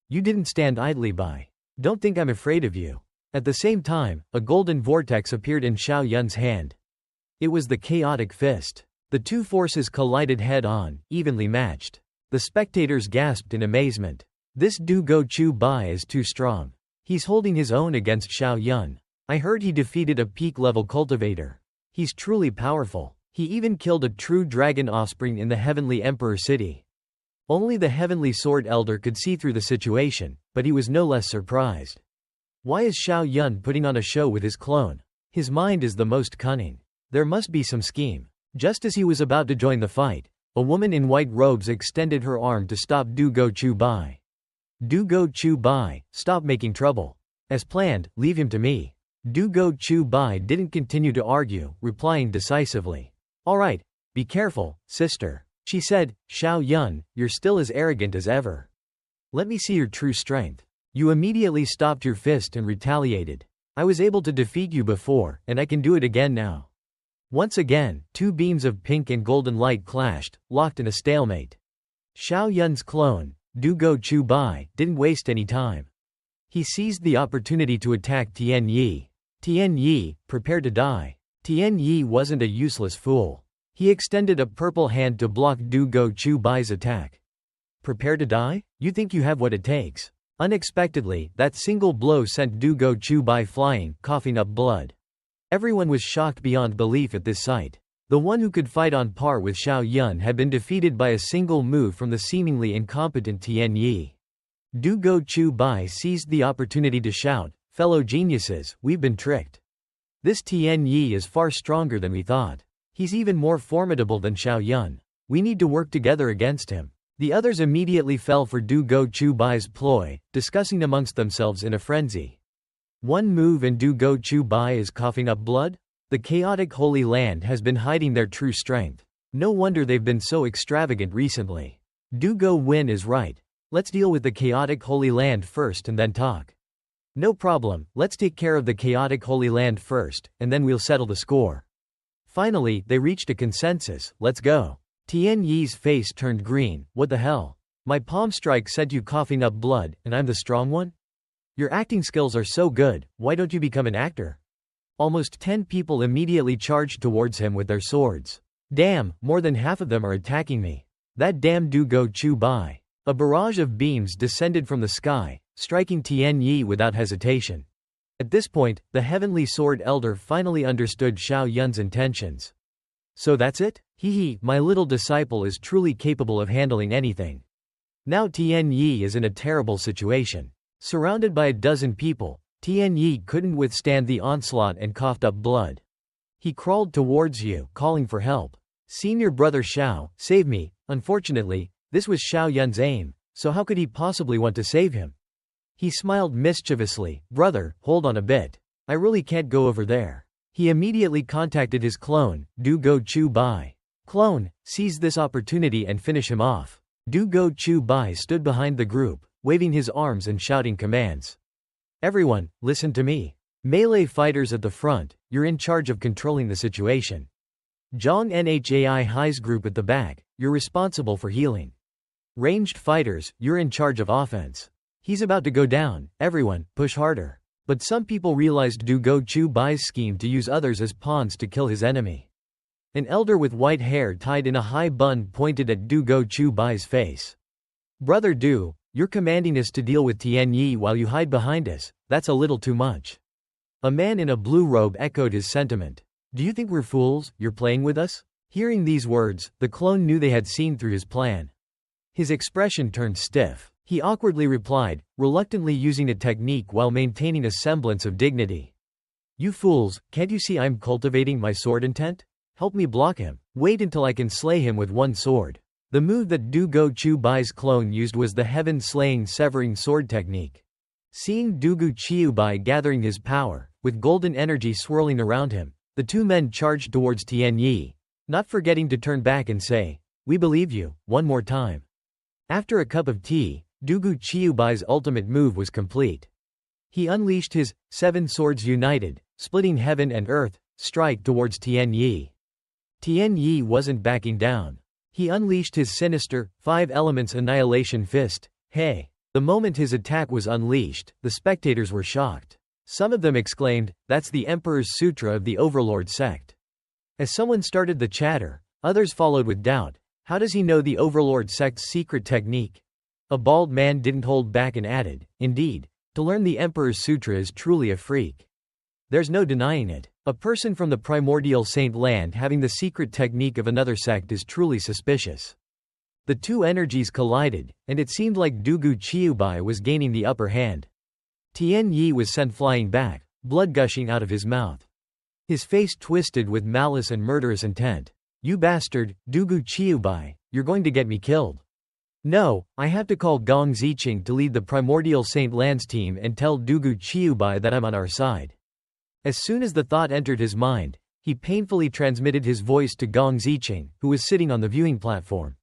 You didn't stand idly by. Don't think I'm afraid of you. At the same time, a golden vortex appeared in Xiao Yun's hand. It was the chaotic fist. The two forces collided head-on, evenly matched. The spectators gasped in amazement. This Du Go Chu Bai is too strong. He's holding his own against Xiao Yun. I heard he defeated a peak-level cultivator. He's truly powerful. He even killed a true dragon offspring in the Heavenly Emperor city. Only the Heavenly Sword Elder could see through the situation, but he was no less surprised. Why is Xiao Yun putting on a show with his clone? His mind is the most cunning. There must be some scheme. Just as he was about to join the fight, a woman in white robes extended her arm to stop Du Go Chu Bai. Du Go Chu Bai, stop making trouble. As planned, leave him to me. Du Go Chu Bai didn't continue to argue, replying decisively. All right, be careful, sister. She said, Xiao Yun, you're still as arrogant as ever. Let me see your true strength. You immediately stopped your fist and retaliated. I was able to defeat you before, and I can do it again now. Once again, two beams of pink and golden light clashed, locked in a stalemate. Xiao Yun's clone, Du Go Chu Bai, didn't waste any time. He seized the opportunity to attack Tian Yi. Tian Yi, prepare to die. Tian Yi wasn't a useless fool. He extended a purple hand to block Du Go Chu Bai's attack. Prepare to die? You think you have what it takes? Unexpectedly, that single blow sent Du Go Chu Bai flying, coughing up blood. Everyone was shocked beyond belief at this sight. The one who could fight on par with Xiao Yun had been defeated by a single move from the seemingly incompetent Tian Yi. Du Go Chu Bai seized the opportunity to shout, fellow geniuses, we've been tricked. This Tian Yi is far stronger than we thought. He's even more formidable than Xiao Yun. We need to work together against him. The others immediately fell for Du Go Chu Bai's ploy, discussing amongst themselves in a frenzy. One move and Du Go Chu Bai is coughing up blood? The chaotic Holy Land has been hiding their true strength. No wonder they've been so extravagant recently. Du Go Win is right. Let's deal with the chaotic Holy Land first and then talk. No problem, let's take care of the chaotic Holy Land first, and then we'll settle the score. Finally, they reached a consensus, let's go. Tian Yi's face turned green, what the hell? My palm strike sent you coughing up blood, and I'm the strong one? Your acting skills are so good, why don't you become an actor? Almost 10 people immediately charged towards him with their swords. Damn, more than half of them are attacking me. That damn Du Go Chu Bai. A barrage of beams descended from the sky, striking Tian Yi without hesitation. At this point, the Heavenly Sword Elder finally understood Xiao Yun's intentions. So that's it? Hee, my little disciple is truly capable of handling anything. Now Tian Yi is in a terrible situation. Surrounded by a dozen people, Tian Yi couldn't withstand the onslaught and coughed up blood. He crawled towards you, calling for help. Senior brother Xiao, save me. Unfortunately, this was Xiao Yun's aim, so how could he possibly want to save him? He smiled mischievously, brother, hold on a bit. I really can't go over there. He immediately contacted his clone, Du Go Chu Bai. Clone, seize this opportunity and finish him off. Du Go Chu Bai stood behind the group, waving his arms and shouting commands. Everyone, listen to me. Melee fighters at the front, you're in charge of controlling the situation. Zhang Nhai Hai's group at the back, you're responsible for healing. Ranged fighters, you're in charge of offense. He's about to go down, everyone, push harder. But some people realized Du Go Chu Bai's scheme to use others as pawns to kill his enemy. An elder with white hair tied in a high bun pointed at Du Go Chu Bai's face. Brother Du, you're commanding us to deal with Tian Yi while you hide behind us, that's a little too much. A man in a blue robe echoed his sentiment. Do you think we're fools, you're playing with us? Hearing these words, the clone knew they had seen through his plan. His expression turned stiff. He awkwardly replied, reluctantly using a technique while maintaining a semblance of dignity. You fools, can't you see I'm cultivating my sword intent? Help me block him. Wait until I can slay him with one sword. The move that Du Go Chu Bai's clone used was the heaven-slaying severing sword technique. Seeing Du Go Chu Bai gathering his power, with golden energy swirling around him, the two men charged towards Tian Yi, not forgetting to turn back and say, we believe you, one more time. After a cup of tea, Du Go Chu Bai's ultimate move was complete. He unleashed his 7 swords united, splitting heaven and earth, strike towards Tian Yi. Tian Yi wasn't backing down. He unleashed his sinister, 5 elements annihilation fist. Hey! The moment his attack was unleashed, the spectators were shocked. Some of them exclaimed, "That's the Emperor's Sutra of the Overlord sect." As someone started the chatter, others followed with doubt. How does he know the Overlord sect's secret technique? A bald man didn't hold back and added, "Indeed, to learn the Emperor's Sutra is truly a freak. There's no denying it. A person from the primordial Saint Land having the secret technique of another sect is truly suspicious." The two energies collided, and it seemed like Dugu Chiubai was gaining the upper hand. Tian Yi was sent flying back, blood gushing out of his mouth. His face twisted with malice and murderous intent. "You bastard, Dugu Chiubai, you're going to get me killed. No, I have to call Gong Ziqing to lead the primordial Saint Lands team and tell Dugu Chiubai that I'm on our side." As soon as the thought entered his mind, he painfully transmitted his voice to Gong Ziqing, who was sitting on the viewing platform.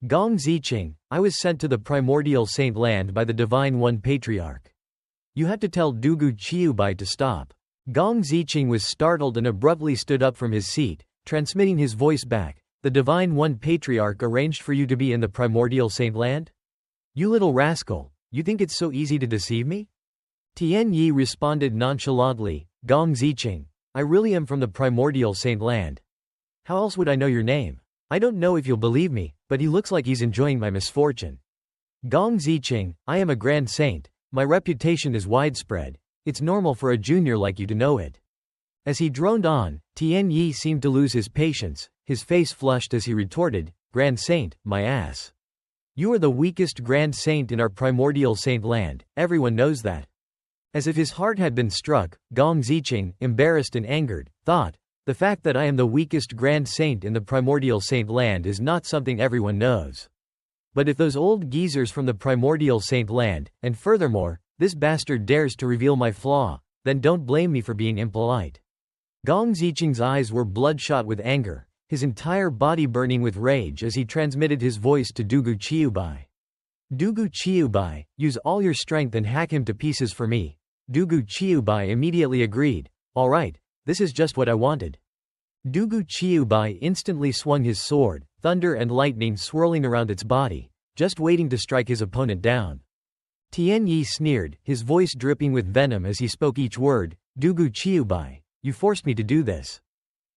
"Gong Ziqing, I was sent to the primordial Saint Land by the Divine One Patriarch. You have to tell Dugu Chiubai to stop." Gong Ziqing was startled and abruptly stood up from his seat, transmitting his voice back. "The Divine One Patriarch arranged for you to be in the primordial Saint Land? You little rascal, you think it's so easy to deceive me?" Tian Yi responded nonchalantly, "Gong Ziqing, I really am from the primordial Saint Land. How else would I know your name? I don't know if you'll believe me, but he looks like he's enjoying my misfortune. Gong Ziqing, I am a grand saint, my reputation is widespread, it's normal for a junior like you to know it." As he droned on, Tian Yi seemed to lose his patience, his face flushed as he retorted, "Grand Saint, my ass. You are the weakest Grand Saint in our primordial Saint Land, everyone knows that." As if his heart had been struck, Gong Ziqing, embarrassed and angered, thought, "The fact that I am the weakest Grand Saint in the primordial Saint Land is not something everyone knows. But if those old geezers from the primordial Saint Land, and furthermore, this bastard dares to reveal my flaw, then don't blame me for being impolite." Gong Ziqing's eyes were bloodshot with anger, his entire body burning with rage as he transmitted his voice to Dugu Chiubai. "Dugu Chiubai, use all your strength and hack him to pieces for me." Dugu Chiubai immediately agreed. "All right, this is just what I wanted." Dugu Chiubai instantly swung his sword, thunder and lightning swirling around its body, just waiting to strike his opponent down. Tian Yi sneered, his voice dripping with venom as he spoke each word, "Dugu Chiubai, you forced me to do this."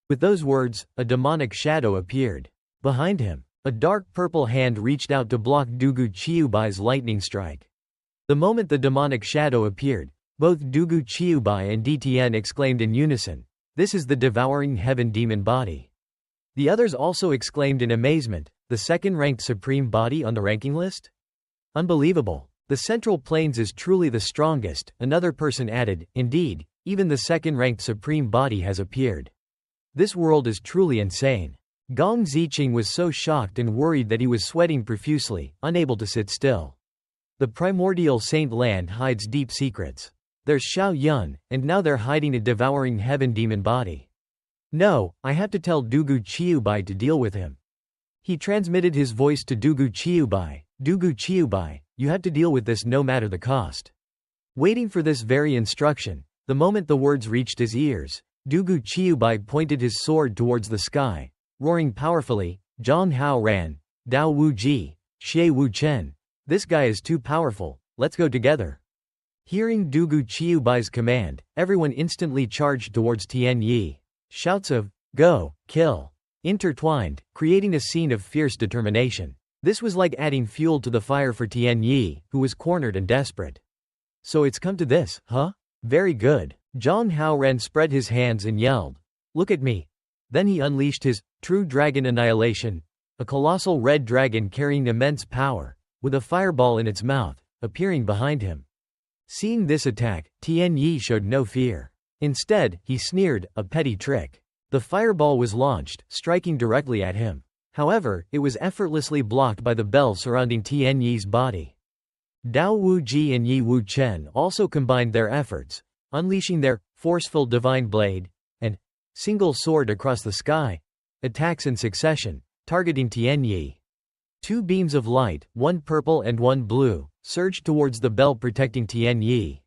With those words, a demonic shadow appeared. Behind him, a dark purple hand reached out to block Dugu Chiubai's lightning strike. The moment the demonic shadow appeared, both Dugu Chiubai and DTN exclaimed in unison, "This is the devouring heaven demon body." The others also exclaimed in amazement, "The second-ranked supreme body on the ranking list? Unbelievable. The Central Plains is truly the strongest." Another person added, "Indeed, even the second-ranked supreme body has appeared. This world is truly insane." Gong Ziqing was so shocked and worried that he was sweating profusely, unable to sit still. The primordial Saint Land hides deep secrets. There's Xiao Yun, and now they're hiding a devouring heaven demon body. No, I have to tell Dugu Chiubai to deal with him. He transmitted his voice to Dugu Chiubai. "Dugu Chiubai, you have to deal with this no matter the cost." Waiting for this very instruction, the moment the words reached his ears, Dugu Chiubai pointed his sword towards the sky, roaring powerfully, "Zhang Hao Ran, Dao Wu Ji, Xie Wu Chen. This guy is too powerful, let's go together." Hearing Dugu Chiubai's command, everyone instantly charged towards Tian Yi. Shouts of, "Go, kill," intertwined, creating a scene of fierce determination. This was like adding fuel to the fire for Tian Yi, who was cornered and desperate. "So it's come to this, huh? Very good." Zhang Haoren spread his hands and yelled, "Look at me." Then he unleashed his true dragon annihilation, a colossal red dragon carrying immense power, with a fireball in its mouth, appearing behind him. Seeing this attack, Tian Yi showed no fear. Instead, he sneered, "A petty trick." The fireball was launched, striking directly at him. However, it was effortlessly blocked by the bell surrounding Tian Yi's body. Dao Wu Ji and Yi Wu Chen also combined their efforts, unleashing their forceful divine blade and single sword across the sky, attacks in succession, targeting Tian Yi. Two beams of light, one purple and one blue, surged towards the bell protecting Tian Yi.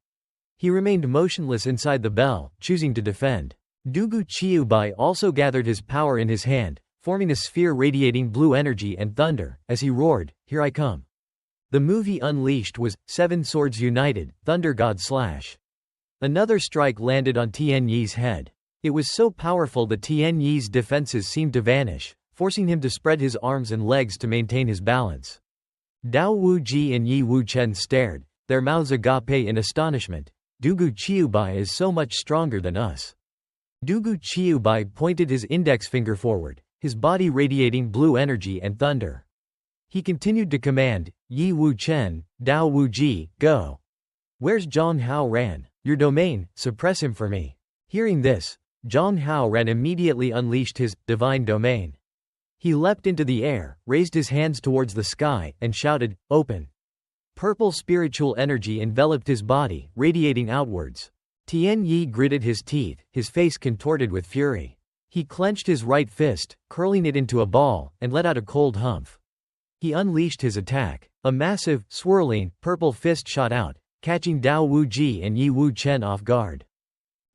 He remained motionless inside the bell, choosing to defend. Dugu Chiubai also gathered his power in his hand, forming a sphere radiating blue energy and thunder, as he roared, "Here I come." The movie unleashed was, Seven Swords United, Thunder God Slash. Another strike landed on Tian Yi's head. It was so powerful that Tian Yi's defenses seemed to vanish, forcing him to spread his arms and legs to maintain his balance. Dao Wu Ji and Yi Wu Chen stared, their mouths agape in astonishment. "Dugu Chiubai is so much stronger than us." Dugu Chiubai pointed his index finger forward, his body radiating blue energy and thunder. He continued to command, "Yi Wu Chen, Dao Wu Ji, go." "Where's Zhang Hao Ran? Your domain, suppress him for me." Hearing this, Zhang Hao Ran immediately unleashed his divine domain. He leapt into the air, raised his hands towards the sky, and shouted, "Open." Purple spiritual energy enveloped his body, radiating outwards. Tian Yi gritted his teeth, his face contorted with fury. He clenched his right fist, curling it into a ball, and let out a cold humph. He unleashed his attack. A massive, swirling, purple fist shot out, catching Dao Wu Ji and Yi Wu Chen off guard.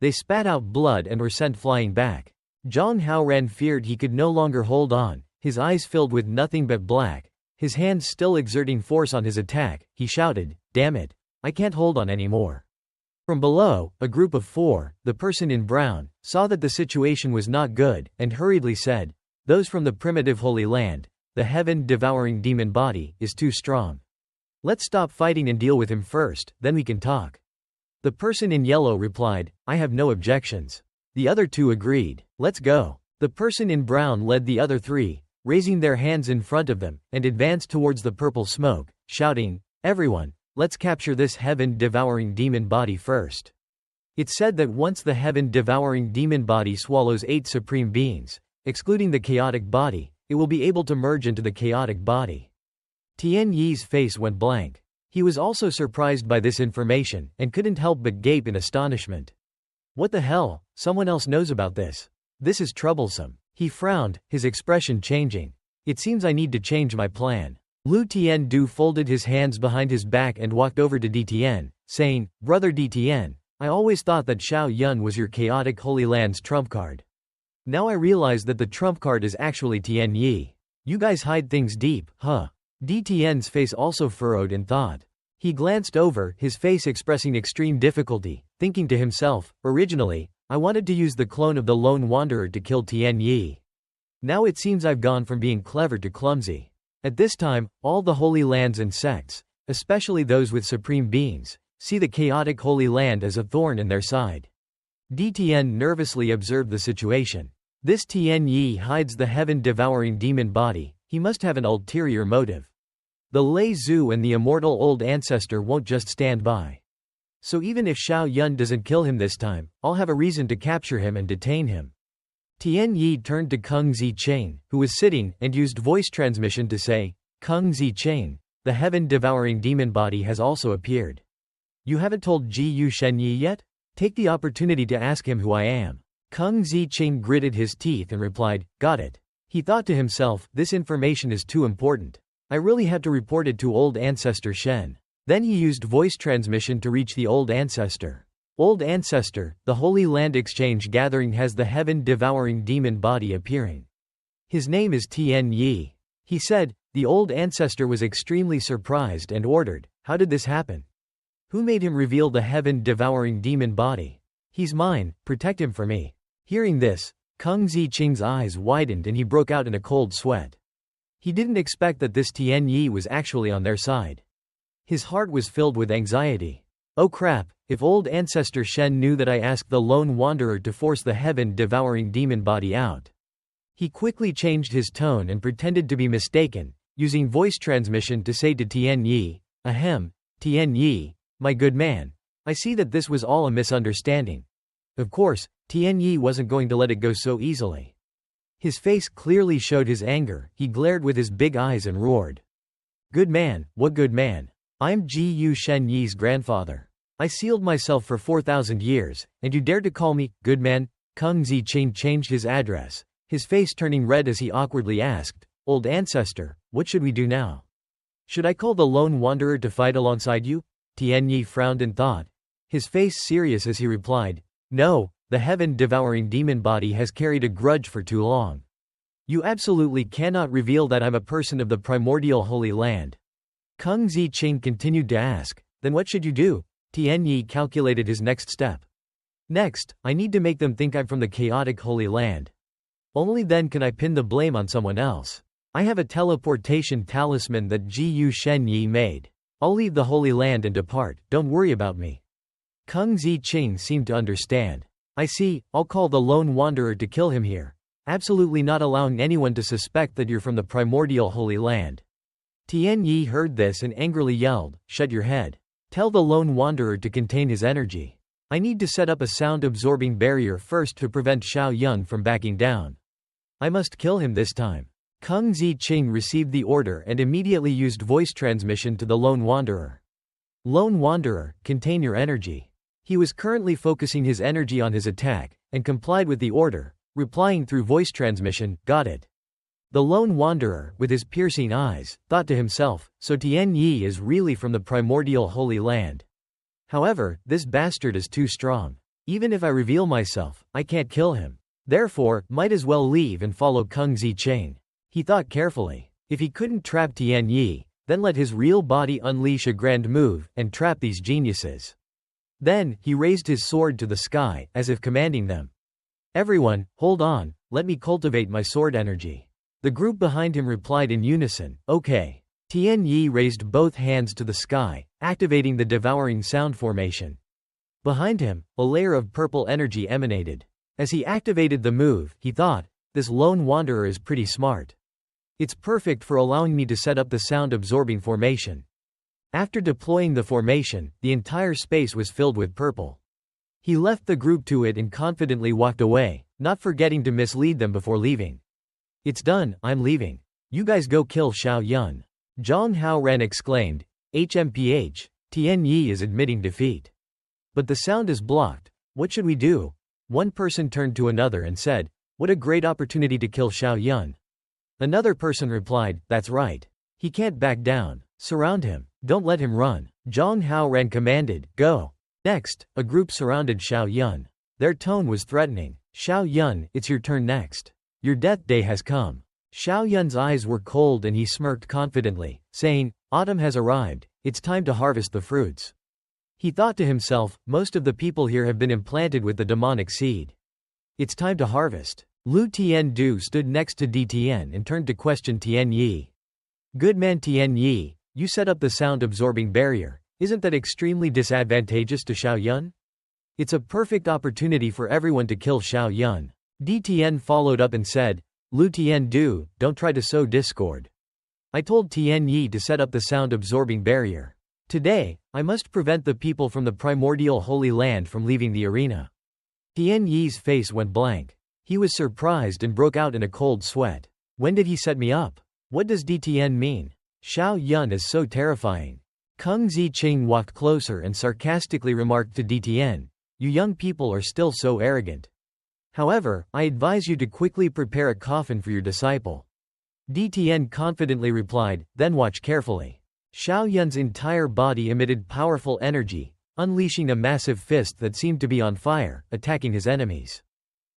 They spat out blood and were sent flying back. Zhang Haoran feared he could no longer hold on, his eyes filled with nothing but black. His hands still exerting force on his attack, he shouted, "Damn it! I can't hold on anymore." From below, a group of four, the person in brown, saw that the situation was not good, and hurriedly said, "Those from the primitive Holy Land, the heaven-devouring demon body, is too strong. Let's stop fighting and deal with him first, then we can talk." The person in yellow replied, "I have no objections." The other two agreed, "Let's go." The person in brown led the other three, raising their hands in front of them, and advanced towards the purple smoke, shouting, "Everyone, let's capture this heaven-devouring demon body first." It's said that once the heaven-devouring demon body swallows 8 supreme beings, excluding the chaotic body, it will be able to merge into the chaotic body. Tian Yi's face went blank. He was also surprised by this information, and couldn't help but gape in astonishment. What the hell, someone else knows about this. This is troublesome. He frowned, his expression changing. It seems I need to change my plan. Lu Tian-du folded his hands behind his back and walked over to DTN, saying, "Brother DTN, I always thought that Xiao Yun was your chaotic Holy Land's trump card. Now I realize that the trump card is actually Tian Yi. You guys hide things deep, huh?" DTN's face also furrowed in thought. He glanced over, his face expressing extreme difficulty, thinking to himself, "Originally, I wanted to use the clone of the Lone Wanderer to kill Tian Yi. Now it seems I've gone from being clever to clumsy." At this time, all the Holy Lands and sects, especially those with supreme beings, see the chaotic Holy Land as a thorn in their side. DTN nervously observed the situation. This Tian Yi hides the heaven-devouring demon body, he must have an ulterior motive. The Lei Zhu and the immortal old ancestor won't just stand by. So even if Xiao Yun doesn't kill him this time, I'll have a reason to capture him and detain him. Tian Yi turned to Kung Zicheng, who was sitting, and used voice transmission to say, "Kung Zicheng, the heaven-devouring demon body has also appeared. You haven't told Ji Yu Shenyi yet? Take the opportunity to ask him who I am." Kung Zicheng gritted his teeth and replied, "Got it." He thought to himself, this information is too important. I really have to report it to old ancestor Shen. Then he used voice transmission to reach the old ancestor. "Old ancestor, the Holy Land Exchange Gathering has the heaven-devouring demon body appearing. His name is Tian Yi." He said. The old ancestor was extremely surprised and ordered, "How did this happen? Who made him reveal the heaven-devouring demon body? He's mine, protect him for me." Hearing this, Kung Zicheng's eyes widened and he broke out in a cold sweat. He didn't expect that this Tian Yi was actually on their side. His heart was filled with anxiety. Oh crap, if old ancestor Shen knew that I asked the Lone Wanderer to force the heaven-devouring demon body out. He quickly changed his tone and pretended to be mistaken, using voice transmission to say to Tian Yi, "Ahem, Tian Yi, my good man. I see that this was all a misunderstanding." Of course, Tian Yi wasn't going to let it go so easily. His face clearly showed his anger, he glared with his big eyes and roared. "Good man, what good man? I'm Ji Yu Shen Yi's grandfather. I sealed myself for 4,000 years, and you dare to call me good man?" Kung Zicheng changed his address, his face turning red as he awkwardly asked, "Old ancestor, what should we do now? Should I call the Lone Wanderer to fight alongside you?" Tian Yi frowned in thought, his face serious as he replied, "No, The heaven-devouring demon body has carried a grudge for too long. You absolutely cannot reveal that I'm a person of the primordial Holy Land. Kung Ziqing continued to ask, then what should you do? Tianyi calculated his next step. Next, I need to make them think I'm from the chaotic Holy Land. Only then can I pin the blame on someone else. I have a teleportation talisman that Jiyu Shenyi made. I'll leave the Holy Land and depart, don't worry about me. Kung Ziqing seemed to understand. I see, I'll call the lone wanderer to kill him here. Absolutely not allowing anyone to suspect that you're from the primordial Holy Land. Tianyi heard this and angrily yelled, shut your head. Tell the lone wanderer to contain his energy. I need to set up a sound-absorbing barrier first to prevent Xiao Yun from backing down. I must kill him this time. Kung Ziqing received the order and immediately used voice transmission to the lone wanderer. Lone wanderer, contain your energy. He was currently focusing his energy on his attack, and complied with the order, replying through voice transmission, got it. The lone wanderer, with his piercing eyes, thought to himself, so Tianyi is really from the primordial Holy Land. However, this bastard is too strong. Even if I reveal myself, I can't kill him. Therefore, might as well leave and follow Kung Ziqing. He thought carefully. If he couldn't trap Tianyi, then let his real body unleash a grand move, and trap these geniuses. Then, he raised his sword to the sky, as if commanding them. Everyone, hold on, let me cultivate my sword energy. The group behind him replied in unison, okay. Tianyi raised both hands to the sky, activating the devouring sound formation. Behind him, a layer of purple energy emanated. As he activated the move, he thought, this lone wanderer is pretty smart. It's perfect for allowing me to set up the sound-absorbing formation. After deploying the formation, the entire space was filled with purple. He left the group to it and confidently walked away, not forgetting to mislead them before leaving. It's done, I'm leaving. You guys go kill Xiao Yun. Zhang Haoran exclaimed, HMPH, Tianyi is admitting defeat. But the sound is blocked. What should we do? One person turned to another and said, what a great opportunity to kill Xiao Yun. Another person replied, that's right. He can't back down. Surround him. Don't let him run. Zhang Haoran commanded, go. Next, a group surrounded Xiao Yun. Their tone was threatening. Xiao Yun, it's your turn next. Your death day has come. Xiao Yun's eyes were cold and he smirked confidently, saying, autumn has arrived, it's time to harvest the fruits. He thought to himself, most of the people here have been implanted with the demonic seed. It's time to harvest. Lu Tiandu stood next to DTN and turned to question Tianyi. Good man Tianyi, you set up the sound-absorbing barrier, isn't that extremely disadvantageous to Xiao Yun? It's a perfect opportunity for everyone to kill Xiao Yun. DTN followed up and said, Lu Tiandu, don't try to sow discord. I told Tianyi to set up the sound-absorbing barrier. Today, I must prevent the people from the primordial Holy Land from leaving the arena. Tianyi's face went blank. He was surprised and broke out in a cold sweat. When did he set me up? What does DTN mean? Xiao Yun is so terrifying. Kung Ziqing walked closer and sarcastically remarked to DTN, you young people are still so arrogant. However, I advise you to quickly prepare a coffin for your disciple. DTN confidently replied, then watch carefully. Xiao Yun's entire body emitted powerful energy, unleashing a massive fist that seemed to be on fire, attacking his enemies.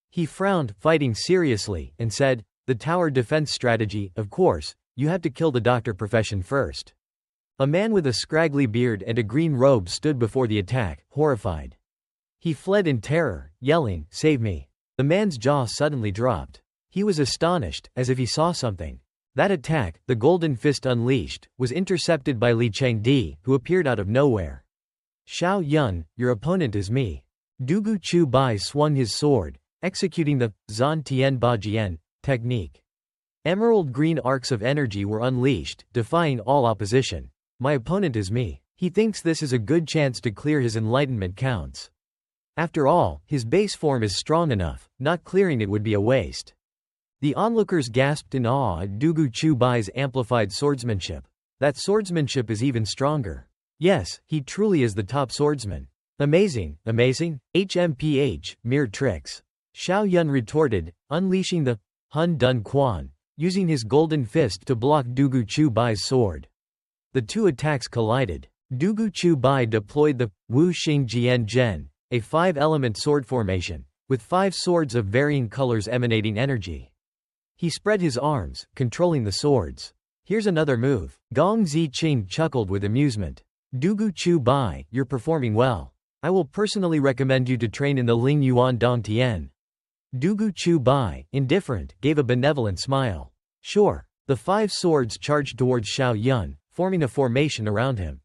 He frowned, fighting seriously, and said, the tower defense strategy, of course, you have to kill the doctor profession first. A man with a scraggly beard and a green robe stood before the attack, horrified. He fled in terror, yelling, save me. The man's jaw suddenly dropped. He was astonished, as if he saw something. That attack, the golden fist unleashed, was intercepted by Li Chengdi, who appeared out of nowhere. Xiao Yun, your opponent is me. Dugu Chu Bai swung his sword, executing the Zan Tian Ba Jian technique. Emerald green arcs of energy were unleashed, defying all opposition. My opponent is me. He thinks this is a good chance to clear his enlightenment counts. After all, his base form is strong enough, not clearing it would be a waste. The onlookers gasped in awe at Dugu Chu Bai's amplified swordsmanship. That swordsmanship is even stronger. Yes, he truly is the top swordsman. Amazing, amazing, HMPH, mere tricks. Xiao Yun retorted, unleashing the Hun Dun Quan, using his golden fist to block Dugu Chu Bai's sword. The two attacks collided. Dugu Chu Bai deployed the Wu Xing Jian Zhen, a 5-element sword formation, with 5 swords of varying colors emanating energy. He spread his arms, controlling the swords. Here's another move. Gong Ziqing chuckled with amusement. Dugu Chu Bai, you're performing well. I will personally recommend you to train in the Ling Yuan Dong Tian. Dugu Chu Bai, indifferent, gave a benevolent smile. Sure. The 5 swords charged towards Xiao Yun, forming a formation around him.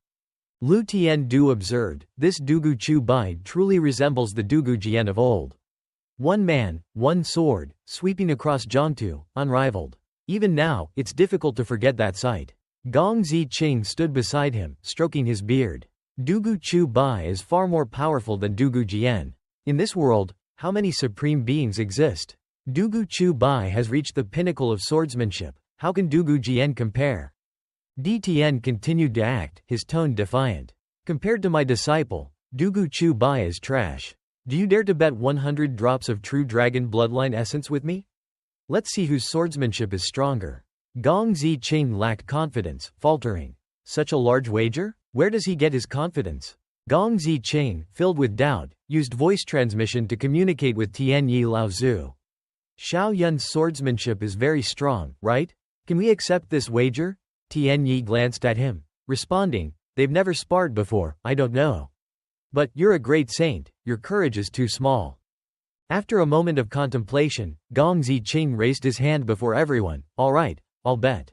Lu Tian Du observed, this Dugu Chu Bai truly resembles the Dugu Jian of old. One man, one sword, sweeping across Jiangtu, unrivaled. Even now, it's difficult to forget that sight. Gong Ziqing stood beside him, stroking his beard. Dugu Chu Bai is far more powerful than Dugu Jian. In this world, how many supreme beings exist? Dugu Chu Bai has reached the pinnacle of swordsmanship. How can Dugu Jian compare? DTN continued to act, his tone defiant. Compared to my disciple, Dugu Chu Bai is trash. Do you dare to bet 100 drops of true dragon bloodline essence with me? Let's see whose swordsmanship is stronger. Gong Ziqing lacked confidence, faltering. Such a large wager? Where does he get his confidence? Gong Ziqing, filled with doubt, used voice transmission to communicate with Tianyi Laozu. Xiao Yun's swordsmanship is very strong, right? Can we accept this wager? Tianyi glanced at him, responding, they've never sparred before, I don't know. But, you're a great saint, your courage is too small. After a moment of contemplation, Gong Ziqing raised his hand before everyone, all right, I'll bet.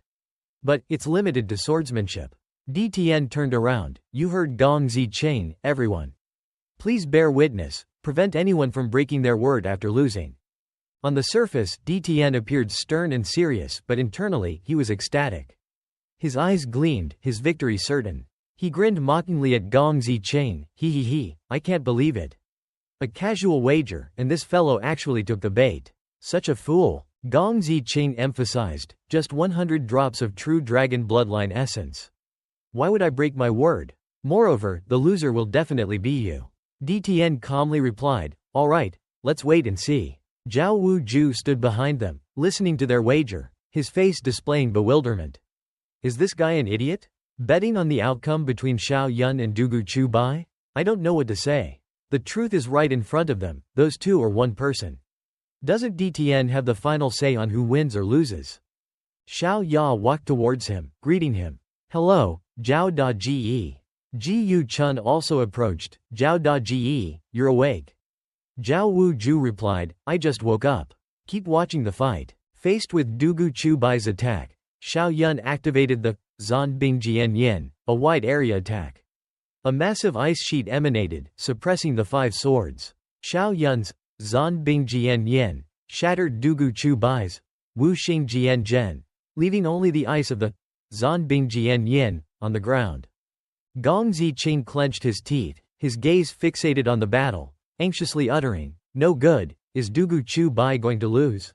But, it's limited to swordsmanship. DTN turned around, you heard Gong Ziqing, everyone. Please bear witness, prevent anyone from breaking their word after losing. On the surface, DTN appeared stern and serious, but internally, he was ecstatic. His eyes gleamed, his victory certain. He grinned mockingly at Gong Ziqing, he, I can't believe it. A casual wager, and this fellow actually took the bait. Such a fool. Gong Ziqing emphasized, just 100 drops of true dragon bloodline essence. Why would I break my word? Moreover, the loser will definitely be you. DTN calmly replied, all right, let's wait and see. Zhao Wuju stood behind them, listening to their wager, his face displaying bewilderment. Is this guy an idiot? Betting on the outcome between Xiao Yun and Dugu Chu Bai? I don't know what to say. The truth is right in front of them, those two are one person. Doesn't DTN have the final say on who wins or loses? Xiao Ya walked towards him, greeting him. Hello, Zhao Da Ji. Ji Yu Chun also approached. Zhao Da Ji, you're awake. Zhao Wu Ju replied, I just woke up. Keep watching the fight. Faced with Dugu Chu Bai's attack, Xiao Yun activated the Zan Bing Jian Yin, a wide area attack. A massive ice sheet emanated, suppressing the 5 swords. Xiao Yun's Zan Bing Jian Yin shattered Dugu Chu Bai's Wu Xing Jian Zhen, leaving only the ice of the Zan Bing Jian Yin on the ground. Gong Ziqing clenched his teeth, his gaze fixated on the battle, anxiously uttering, no good, is Dugu Chu Bai going to lose?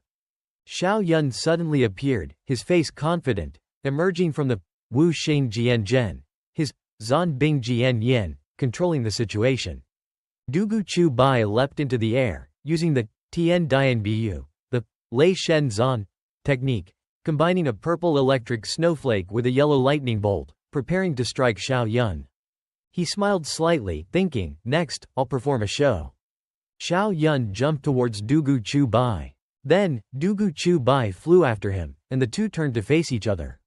Xiao Yun suddenly appeared, his face confident, emerging from the Wu Xing Jian Zhen, his Zan Bing Jian Yin, controlling the situation. Dugu Chu Bai leapt into the air, using the Tian Dian Bu, the Lei Shen Zan technique, combining a purple electric snowflake with a yellow lightning bolt, preparing to strike Xiao Yun. He smiled slightly, thinking, next, I'll perform a show. Xiao Yun jumped towards Dugu Chu Bai. Then, Dugu Chu Bai flew after him, and the two turned to face each other.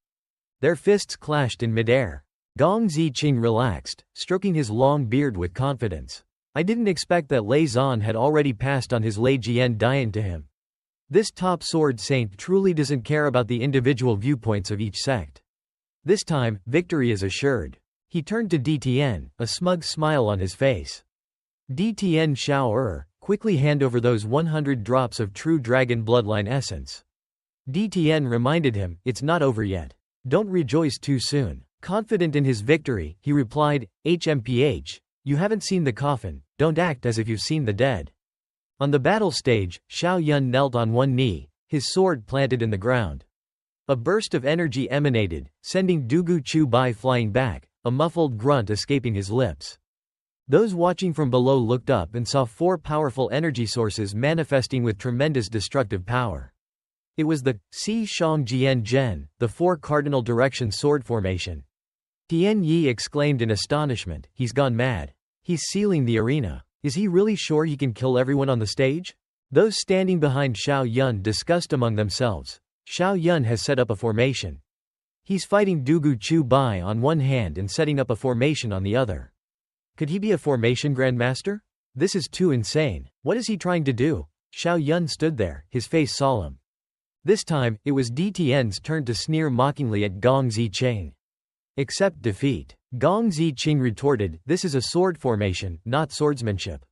Their fists clashed in midair. Gong Ziqing relaxed, stroking his long beard with confidence. I didn't expect that Lei Zan had already passed on his Lei Jian Dian to him. This top sword saint truly doesn't care about the individual viewpoints of each sect. This time, victory is assured. He turned to DTN, a smug smile on his face. DTN Xiao quickly hand over those 100 drops of true dragon bloodline essence. DTN reminded him, it's not over yet. Don't rejoice too soon. Confident in his victory, he replied, HMPH, you haven't seen the coffin, don't act as if you've seen the dead. On the battle stage, Xiao Yun knelt on one knee, his sword planted in the ground. A burst of energy emanated, sending Dugu Chu Bai flying back, a muffled grunt escaping his lips. Those watching from below looked up and saw 4 powerful energy sources manifesting with tremendous destructive power. It was the Si Shang Jian Zhen, the 4 cardinal direction sword formation. Tian Yi exclaimed in astonishment, he's gone mad. He's sealing the arena. Is he really sure he can kill everyone on the stage? Those standing behind Xiao Yun discussed among themselves. Xiao Yun has set up a formation. He's fighting Dugu Chu Bai on one hand and setting up a formation on the other. Could he be a formation grandmaster? This is too insane. What is he trying to do? Xiao Yun stood there, his face solemn. This time, it was DTN's turn to sneer mockingly at Gong Ziqing. Accept defeat. Gong Ziqing retorted, this is a sword formation, not swordsmanship.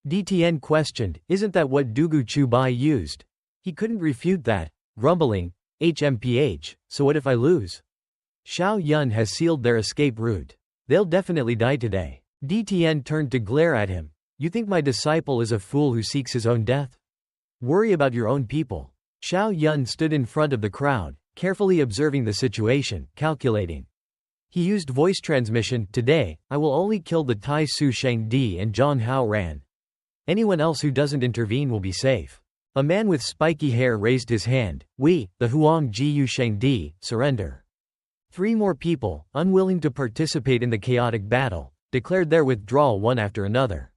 DTN questioned, isn't that what Dugu Chu Bai used? He couldn't refute that, grumbling, HMPH, so what if I lose? Xiao Yun has sealed their escape route. They'll definitely die today. DTN turned to glare at him. You think my disciple is a fool who seeks his own death? Worry about your own people. Xiao Yun stood in front of the crowd, carefully observing the situation, calculating. He used voice transmission, today, I will only kill the Tai Su Shengdi and Zhang Hao Ran. Anyone else who doesn't intervene will be safe. A man with spiky hair raised his hand, we, the Huang Jiu Shengdi, surrender. 3 more people, unwilling to participate in the chaotic battle, declared their withdrawal one after another.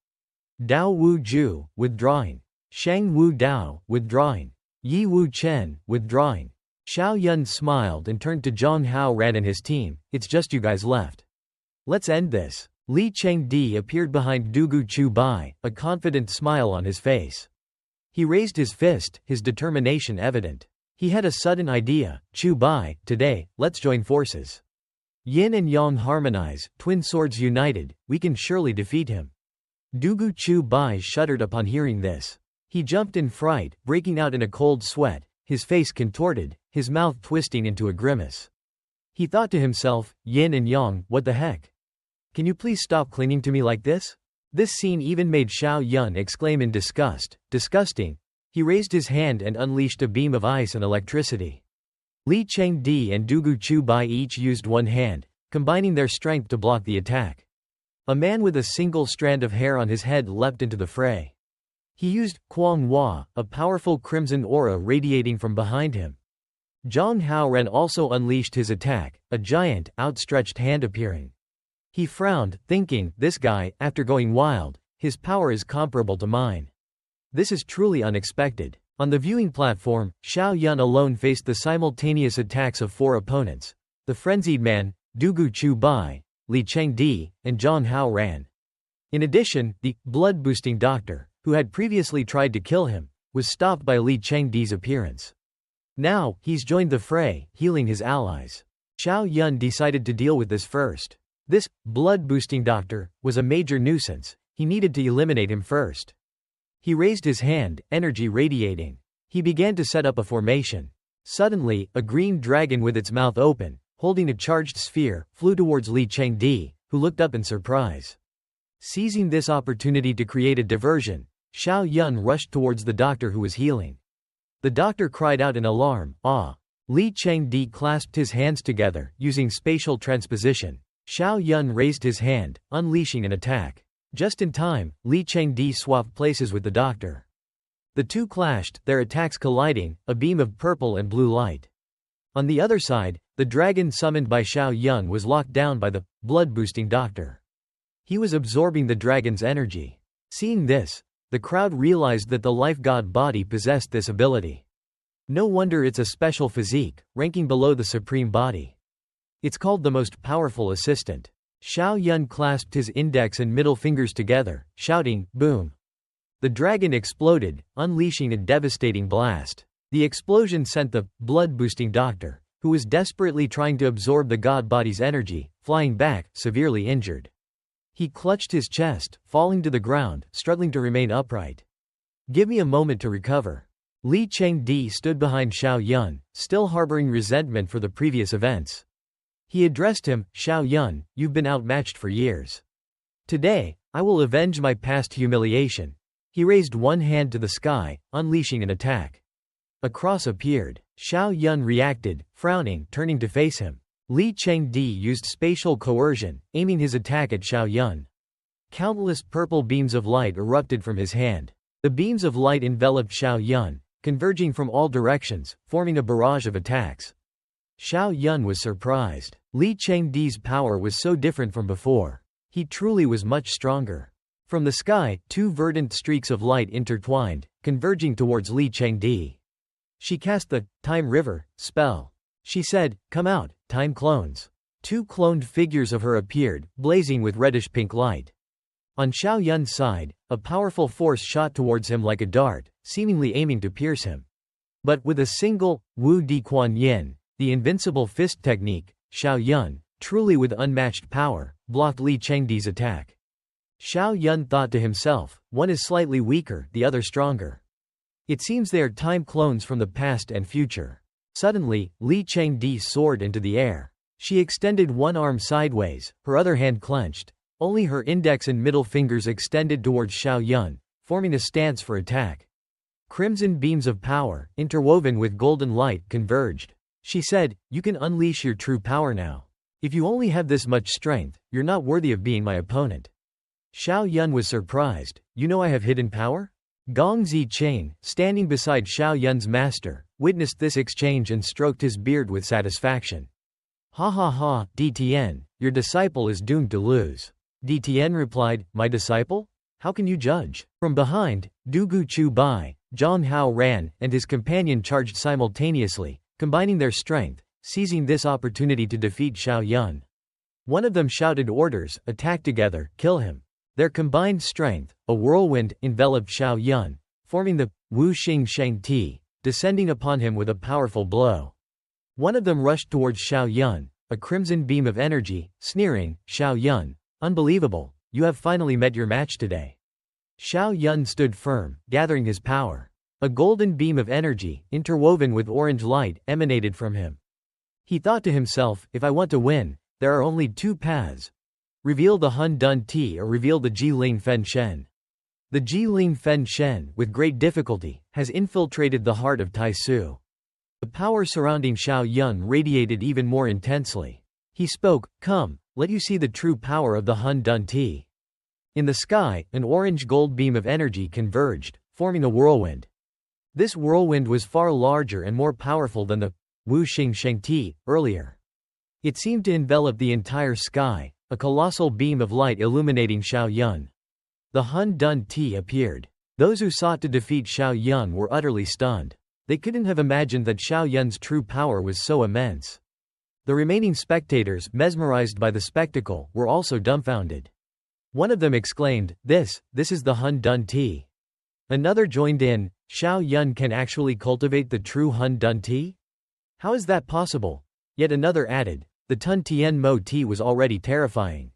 Dao Wu Ju, withdrawing. Shang Wu Dao, withdrawing. Yi Wu Chen, withdrawing. Xiao Yun smiled and turned to Zhang Hao Ran and his team, it's just you guys left. Let's end this. Li Chengdi appeared behind Dugu Chu Bai, a confident smile on his face. He raised his fist, his determination evident. He had a sudden idea, Chu Bai, today, let's join forces. Yin and Yang harmonize, twin swords united, we can surely defeat him. Dugu Chu Bai shuddered upon hearing this. He jumped in fright, breaking out in a cold sweat, his face contorted, his mouth twisting into a grimace. He thought to himself, Yin and Yang, what the heck? Can you please stop clinging to me like this? This scene even made Xiao Yun exclaim in disgust, disgusting. He raised his hand and unleashed a beam of ice and electricity. Li Chengdi and Dugu Chu Bai each used one hand, combining their strength to block the attack. A man with a single strand of hair on his head leapt into the fray. He used Kuang Hua, a powerful crimson aura radiating from behind him. Zhang Hao Ren also unleashed his attack, a giant, outstretched hand appearing. He frowned, thinking, this guy, after going wild, his power is comparable to mine. This is truly unexpected. On the viewing platform, Xiao Yun alone faced the simultaneous attacks of 4 opponents. The frenzied man, Dugu Chu Bai, Li Chengdi, and Zhang Hao Ran. In addition, the blood-boosting doctor, who had previously tried to kill him, was stopped by Li Chengdi's appearance. Now, he's joined the fray, healing his allies. Xiao Yun decided to deal with this first. This blood-boosting doctor was a major nuisance. He needed to eliminate him first. He raised his hand, energy radiating. He began to set up a formation. Suddenly, a green dragon with its mouth open, holding a charged sphere, flew towards Li Chengdi, who looked up in surprise. Seizing this opportunity to create a diversion, Xiao Yun rushed towards the doctor who was healing. The doctor cried out in alarm, ah! Li Chengdi clasped his hands together, using spatial transposition. Xiao Yun raised his hand, unleashing an attack. Just in time, Li Chengdi swapped places with the doctor. The two clashed, their attacks colliding, a beam of purple and blue light. On the other side, the dragon summoned by Xiao Yun was locked down by the blood-boosting doctor. He was absorbing the dragon's energy. Seeing this, the crowd realized that the life god body possessed this ability. No wonder it's a special physique, ranking below the supreme body. It's called the most powerful assistant. Xiao Yun clasped his index and middle fingers together, shouting, boom. The dragon exploded, unleashing a devastating blast. The explosion sent the blood-boosting doctor, who was desperately trying to absorb the god body's energy, flying back, severely injured. He clutched his chest, falling to the ground, struggling to remain upright. Give me a moment to recover. Li Chengdi stood behind Xiao Yun, still harboring resentment for the previous events. He addressed him, Xiao Yun, you've been outmatched for years. Today, I will avenge my past humiliation. He raised one hand to the sky, unleashing an attack. A cross appeared. Xiao Yun reacted, frowning, turning to face him. Li Chengdi used spatial coercion, aiming his attack at Xiao Yun. Countless purple beams of light erupted from his hand. The beams of light enveloped Xiao Yun, converging from all directions, forming a barrage of attacks. Xiao Yun was surprised. Li Chengdi's power was so different from before. He truly was much stronger. From the sky, 2 verdant streaks of light intertwined, converging towards Li Chengdi. She cast the Time River spell. She said, "Come out, time clones." 2 cloned figures of her appeared, blazing with reddish-pink light. On Xiao Yun's side, a powerful force shot towards him like a dart, seemingly aiming to pierce him. But with a single, Wu Di Kuan Yin, the invincible fist technique, Xiao Yun, truly with unmatched power, blocked Li Chengdi's attack. Xiao Yun thought to himself, one is slightly weaker, the other stronger. It seems they are time clones from the past and future. Suddenly, Li Chengdi soared into the air. She extended one arm sideways, her other hand clenched. Only her index and middle fingers extended towards Xiao Yun, forming a stance for attack. Crimson beams of power, interwoven with golden light, converged. She said, "You can unleash your true power now. If you only have this much strength, you're not worthy of being my opponent." Xiao Yun was surprised. "You know I have hidden power?" Gong Zichain, standing beside Xiao Yun's master, witnessed this exchange and stroked his beard with satisfaction. "Ha ha ha, DTN, your disciple is doomed to lose." DTN replied, "My disciple? How can you judge?" From behind, Dugu Chu Bai, Zhang Hao ran, and his companion charged simultaneously, combining their strength, seizing this opportunity to defeat Xiao Yun. One of them shouted orders, "Attack together, kill him." Their combined strength, a whirlwind, enveloped Xiao Yun, forming the Wu Xing Sheng Ti, descending upon him with a powerful blow. One of them rushed towards Xiao Yun, a crimson beam of energy, sneering, "Xiao Yun, unbelievable, you have finally met your match today." Xiao Yun stood firm, gathering his power. A golden beam of energy, interwoven with orange light, emanated from him. He thought to himself, if I want to win, there are only 2 paths. Reveal the Hun Dun Ti or reveal the Ji Ling Fen Shen. The Ji Ling Fen Shen, with great difficulty, has infiltrated the heart of Tai Su. The power surrounding Xiao Yun radiated even more intensely. He spoke, "Come, let you see the true power of the Hun Dun Ti." In the sky, an orange-gold beam of energy converged, forming a whirlwind. This whirlwind was far larger and more powerful than the Wu Xing Sheng Ti earlier. It seemed to envelop the entire sky, a colossal beam of light illuminating Xiao Yun. The Hun Dun Ti appeared. Those who sought to defeat Xiao Yun were utterly stunned. They couldn't have imagined that Xiao Yun's true power was so immense. The remaining spectators, mesmerized by the spectacle, were also dumbfounded. One of them exclaimed, This is the Hun Dun Ti." Another joined in, "Xiao Yun can actually cultivate the true Hun Dun Ti? How is that possible?" Yet another added, "The Tun Tien Mo Ti was already terrifying.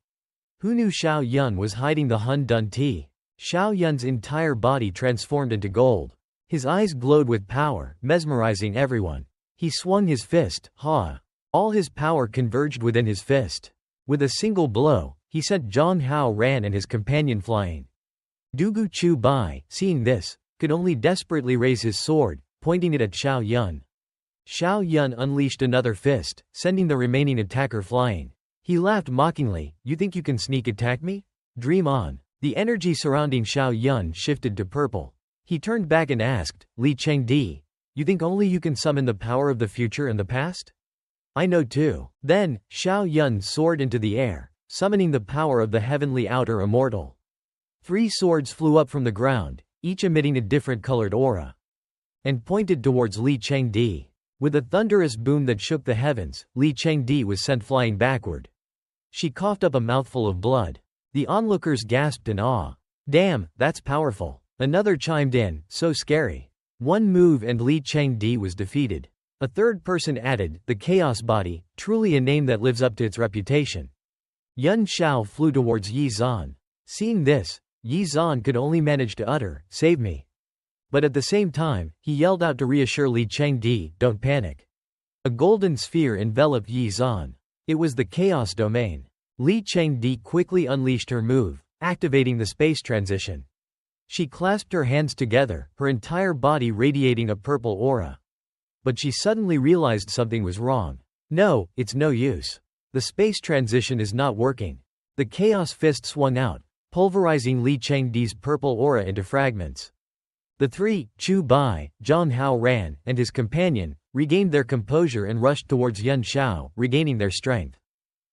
Who knew Xiao Yun was hiding the Hun Dun Ti?" Xiao Yun's entire body transformed into gold. His eyes glowed with power, mesmerizing everyone. He swung his fist, ha! All his power converged within his fist. With a single blow, he sent Zhang Hao Ran and his companion flying. Dugu Chu Bai, seeing this, could only desperately raise his sword, pointing it at Xiao Yun. Xiao Yun unleashed another fist, sending the remaining attacker flying. He laughed mockingly, "You think you can sneak attack me? Dream on." The energy surrounding Xiao Yun shifted to purple. He turned back and asked, "Li Chengdi, you think only you can summon the power of the future and the past? I know too." Then, Xiao Yun soared into the air, summoning the power of the heavenly outer immortal. 3 swords flew up from the ground, each emitting a different colored aura, and pointed towards Li Chengdi. With a thunderous boom that shook the heavens, Li Chengdi was sent flying backward. She coughed up a mouthful of blood. The onlookers gasped in awe. "Damn, that's powerful." Another chimed in, "So scary." One move and Li Chengdi was defeated. A third person added, "The Chaos Body, truly a name that lives up to its reputation." Yun Xiao flew towards Yi Zan. Seeing this, Yi Zan could only manage to utter, "Save me." But at the same time, he yelled out to reassure Li Chengdi, "Don't panic." A golden sphere enveloped Yi Zan. It was the Chaos Domain. Li Chengdi quickly unleashed her move, activating the space transition. She clasped her hands together, her entire body radiating a purple aura. But she suddenly realized something was wrong. No, it's no use. The space transition is not working. The Chaos Fist swung out, pulverizing Li Chengdi's purple aura into fragments. The 3, Chu Bai, Zhang Hao Ran, and his companion, regained their composure and rushed towards Yun Xiao, regaining their strength.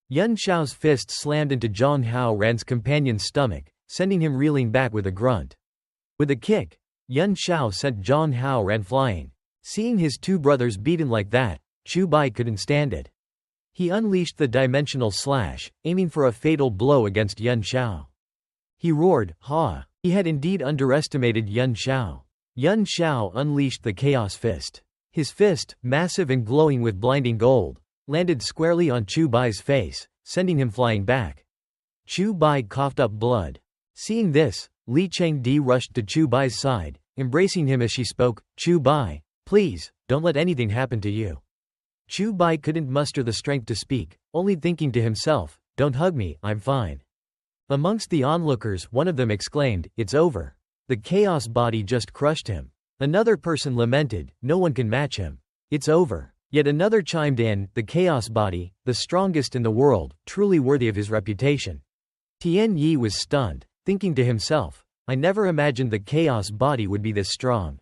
Yun Xiao's fist slammed into Zhang Hao Ran's companion's stomach, sending him reeling back with a grunt. With a kick, Yuan Shao sent Zhang Hao ran flying. Seeing his two brothers beaten like that, Chu Bai couldn't stand it. He unleashed the dimensional slash, aiming for a fatal blow against Yuan Shao. He roared, "Ha!" He had indeed underestimated Yuan Shao. Yuan Shao unleashed the Chaos Fist. His fist, massive and glowing with blinding gold, landed squarely on Chu Bai's face, sending him flying back. Chu Bai coughed up blood. Seeing this, Li Chengdi rushed to Chu Bai's side, embracing him as she spoke, "Chu Bai, please, don't let anything happen to you." Chu Bai couldn't muster the strength to speak, only thinking to himself, "Don't hug me, I'm fine." Amongst the onlookers, one of them exclaimed, "It's over. The chaos body just crushed him." Another person lamented, "No one can match him. It's over." Yet another chimed in, "The chaos body, the strongest in the world, truly worthy of his reputation." Tian Yi was stunned, thinking to himself, "I never imagined the chaos body would be this strong.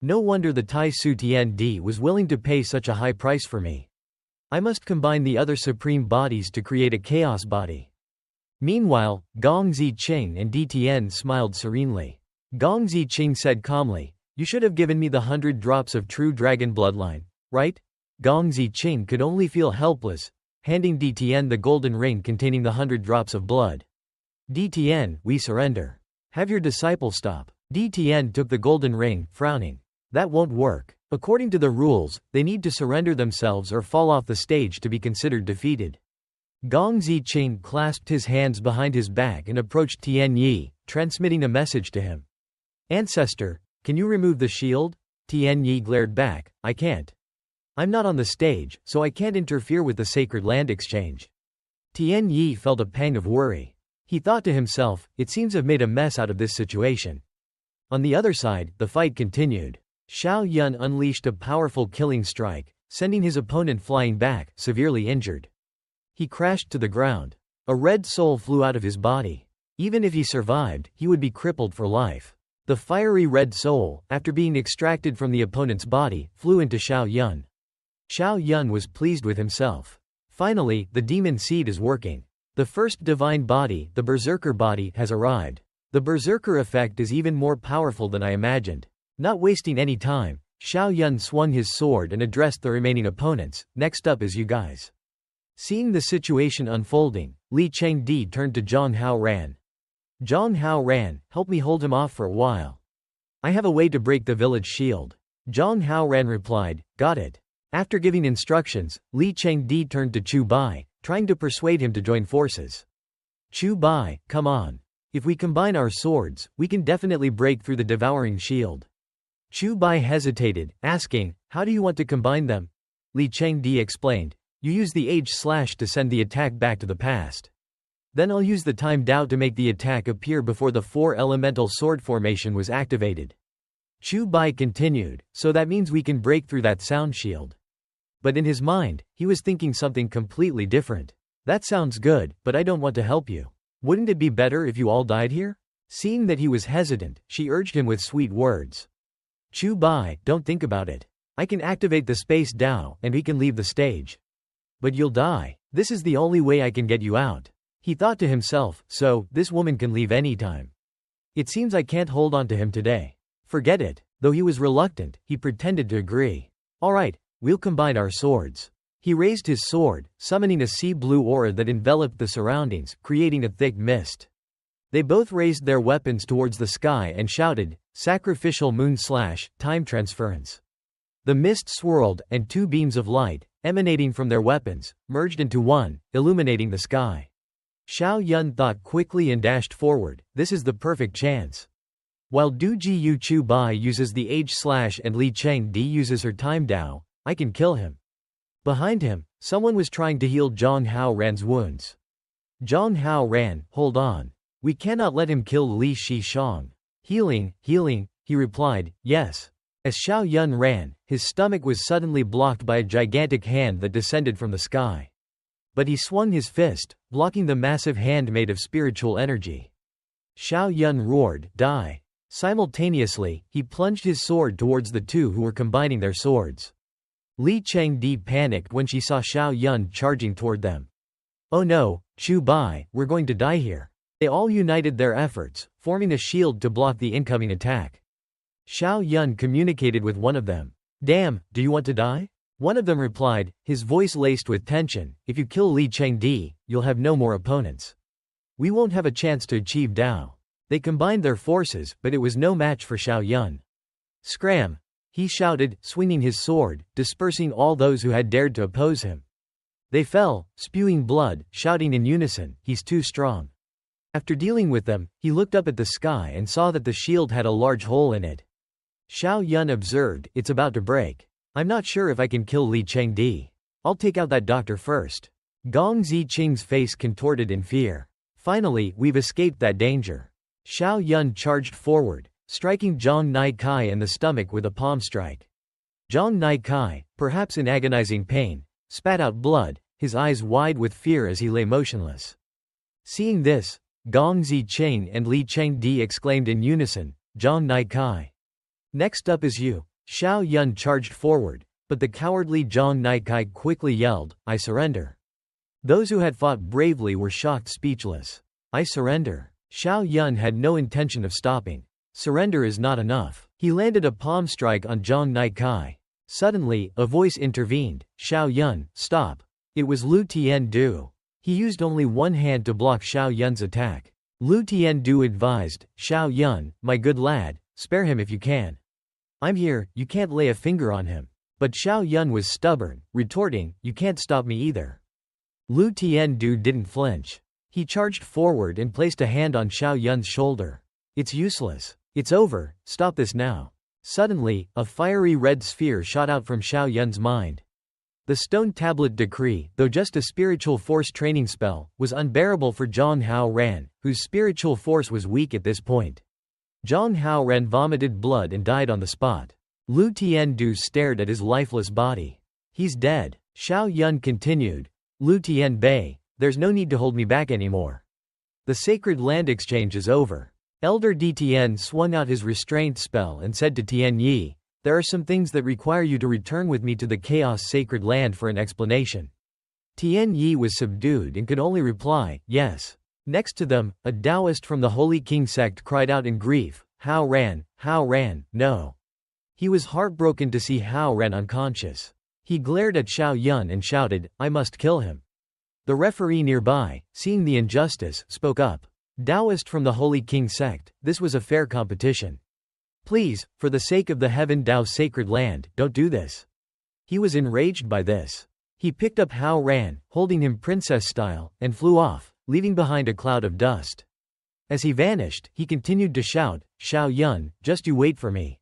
No wonder the Tai Su Tian Di was willing to pay such a high price for me. I must combine the other supreme bodies to create a chaos body." Meanwhile, Gong Ziqing and Di Tian smiled serenely. Gong Ziqing said calmly, "You should have given me the 100 drops of true dragon bloodline, right?" Gong Ziqing could only feel helpless, handing Di Tian the golden ring containing the 100 drops of blood. "Di Tian, we surrender. Have your disciple stop." Di Tian took the golden ring, frowning. "That won't work. According to the rules, they need to surrender themselves or fall off the stage to be considered defeated." Gong Ziqing clasped his hands behind his back and approached Tian Yi, transmitting a message to him. "Ancestor, can you remove the shield?" Tian Yi glared back, "I can't. I'm not on the stage, so I can't interfere with the sacred land exchange." Tian Yi felt a pang of worry. He thought to himself, "It seems I've made a mess out of this situation." On the other side, the fight continued. Xiao Yun unleashed a powerful killing strike, sending his opponent flying back, severely injured. He crashed to the ground. A red soul flew out of his body. Even if he survived, he would be crippled for life. The fiery red soul, after being extracted from the opponent's body, flew into Xiao Yun. Xiao Yun was pleased with himself. Finally, the demon seed is working. The first divine body, the berserker body, has arrived. The berserker effect is even more powerful than I imagined. Not wasting any time, Xiao Yun swung his sword and addressed the remaining opponents. "Next up is you guys." Seeing the situation unfolding, Li Chengdi turned to Zhang Hao Ran. "Zhang Hao Ran, help me hold him off for a while. I have a way to break the village shield." Zhang Hao Ran replied, "Got it." After giving instructions, Li Chengdi turned to Chu Bai, trying to persuade him to join forces. "Chu Bai, come on. If we combine our swords, we can definitely break through the devouring shield." Chu Bai hesitated, asking, "How do you want to combine them?" Li Chengdi explained, "You use the age slash to send the attack back to the past. Then I'll use the time Dao to make the attack appear before the 4-elemental sword formation was activated." Chu Bai continued, "So that means we can break through that sound shield." But in his mind, he was thinking something completely different. "That sounds good, but I don't want to help you. Wouldn't it be better if you all died here?" Seeing that he was hesitant, she urged him with sweet words. "Chu Bai, don't think about it. I can activate the space Dao, and we can leave the stage." "But you'll die. This is the only way I can get you out." He thought to himself, "So, this woman can leave anytime. It seems I can't hold on to him today. Forget it." Though he was reluctant, he pretended to agree. "All right, we'll combine our swords." He raised his sword, summoning a sea blue aura that enveloped the surroundings, creating a thick mist. They both raised their weapons towards the sky and shouted, "Sacrificial moon slash, time transference." The mist swirled, and two beams of light, emanating from their weapons, merged into one, illuminating the sky. Xiao Yun thought quickly and dashed forward. This is the perfect chance. While Du Jiyu Chu Bai uses the age slash and Li Chengdi uses her time Dao, I can kill him. Behind him, someone was trying to heal Zhang Hao Ran's wounds. Zhang Hao Ran, hold on. We cannot let him kill Li Shishang. Healing, healing, he replied, yes. As Xiao Yun ran, his stomach was suddenly blocked by a gigantic hand that descended from the sky. But he swung his fist, blocking the massive hand made of spiritual energy. Xiao Yun roared, die. Simultaneously, he plunged his sword towards the two who were combining their swords. Li Chengdi panicked when she saw Xiao Yun charging toward them. Oh no, Chu Bai, we're going to die here. They all united their efforts, forming a shield to block the incoming attack. Xiao Yun communicated with one of them. Damn, do you want to die? One of them replied, his voice laced with tension, if you kill Li Chengdi, you'll have no more opponents. We won't have a chance to achieve Dao. They combined their forces, but it was no match for Xiao Yun. Scram! He shouted, swinging his sword, dispersing all those who had dared to oppose him. They fell, spewing blood, shouting in unison, he's too strong. After dealing with them, he looked up at the sky and saw that the shield had a large hole in it. Xiao Yun observed, it's about to break. I'm not sure if I can kill Li Chengdi. I'll take out that doctor first. Gong Ziqing's face contorted in fear. Finally, we've escaped that danger. Xiao Yun charged forward, striking Zhang Naikai in the stomach with a palm strike. Zhang Naikai, perhaps in agonizing pain, spat out blood, his eyes wide with fear as he lay motionless. Seeing this, Gong Ziqing and Li Chengdi exclaimed in unison, Zhang Naikai. Next up is you. Xiao Yun charged forward, but the cowardly Zhang Naikai quickly yelled, I surrender. Those who had fought bravely were shocked speechless. I surrender. Xiao Yun had no intention of stopping. Surrender is not enough. He landed a palm strike on Zhang Naikai. Suddenly, a voice intervened, Xiao Yun, stop. It was Lu Tiandu. He used only one hand to block Xiao Yun's attack. Lu Tiandu advised, Xiao Yun, my good lad, spare him if you can. I'm here, you can't lay a finger on him. But Xiao Yun was stubborn, retorting, you can't stop me either. Lu Tiandu didn't flinch. He charged forward and placed a hand on Xiao Yun's shoulder. It's useless. It's over, stop this now. Suddenly, a fiery red sphere shot out from Xiao Yun's mind. The stone tablet decree, though just a spiritual force training spell, was unbearable for Zhang Haoran, whose spiritual force was weak at this point. Zhang Haoran vomited blood and died on the spot. Lu Tiandu stared at his lifeless body. He's dead. Xiao Yun continued. Lu Tianbei, there's no need to hold me back anymore. The sacred land exchange is over. Elder Dtn swung out his restraint spell and said to Tian Yi, there are some things that require you to return with me to the chaos sacred land for an explanation. Tian Yi was subdued and could only reply, yes. Next to them, a Taoist from the Holy King sect cried out in grief, Hao Ran, no. He was heartbroken to see Hao Ran unconscious. He glared at Xiao Yun and shouted, I must kill him. The referee nearby, seeing the injustice, spoke up. Taoist from the Holy King sect, this was a fair competition. Please, for the sake of the Heaven Dao sacred land, don't do this. He was enraged by this. He picked up Hao Ran, holding him princess style, and flew off, leaving behind a cloud of dust. As he vanished, he continued to shout, Xiao Yun, just you wait for me.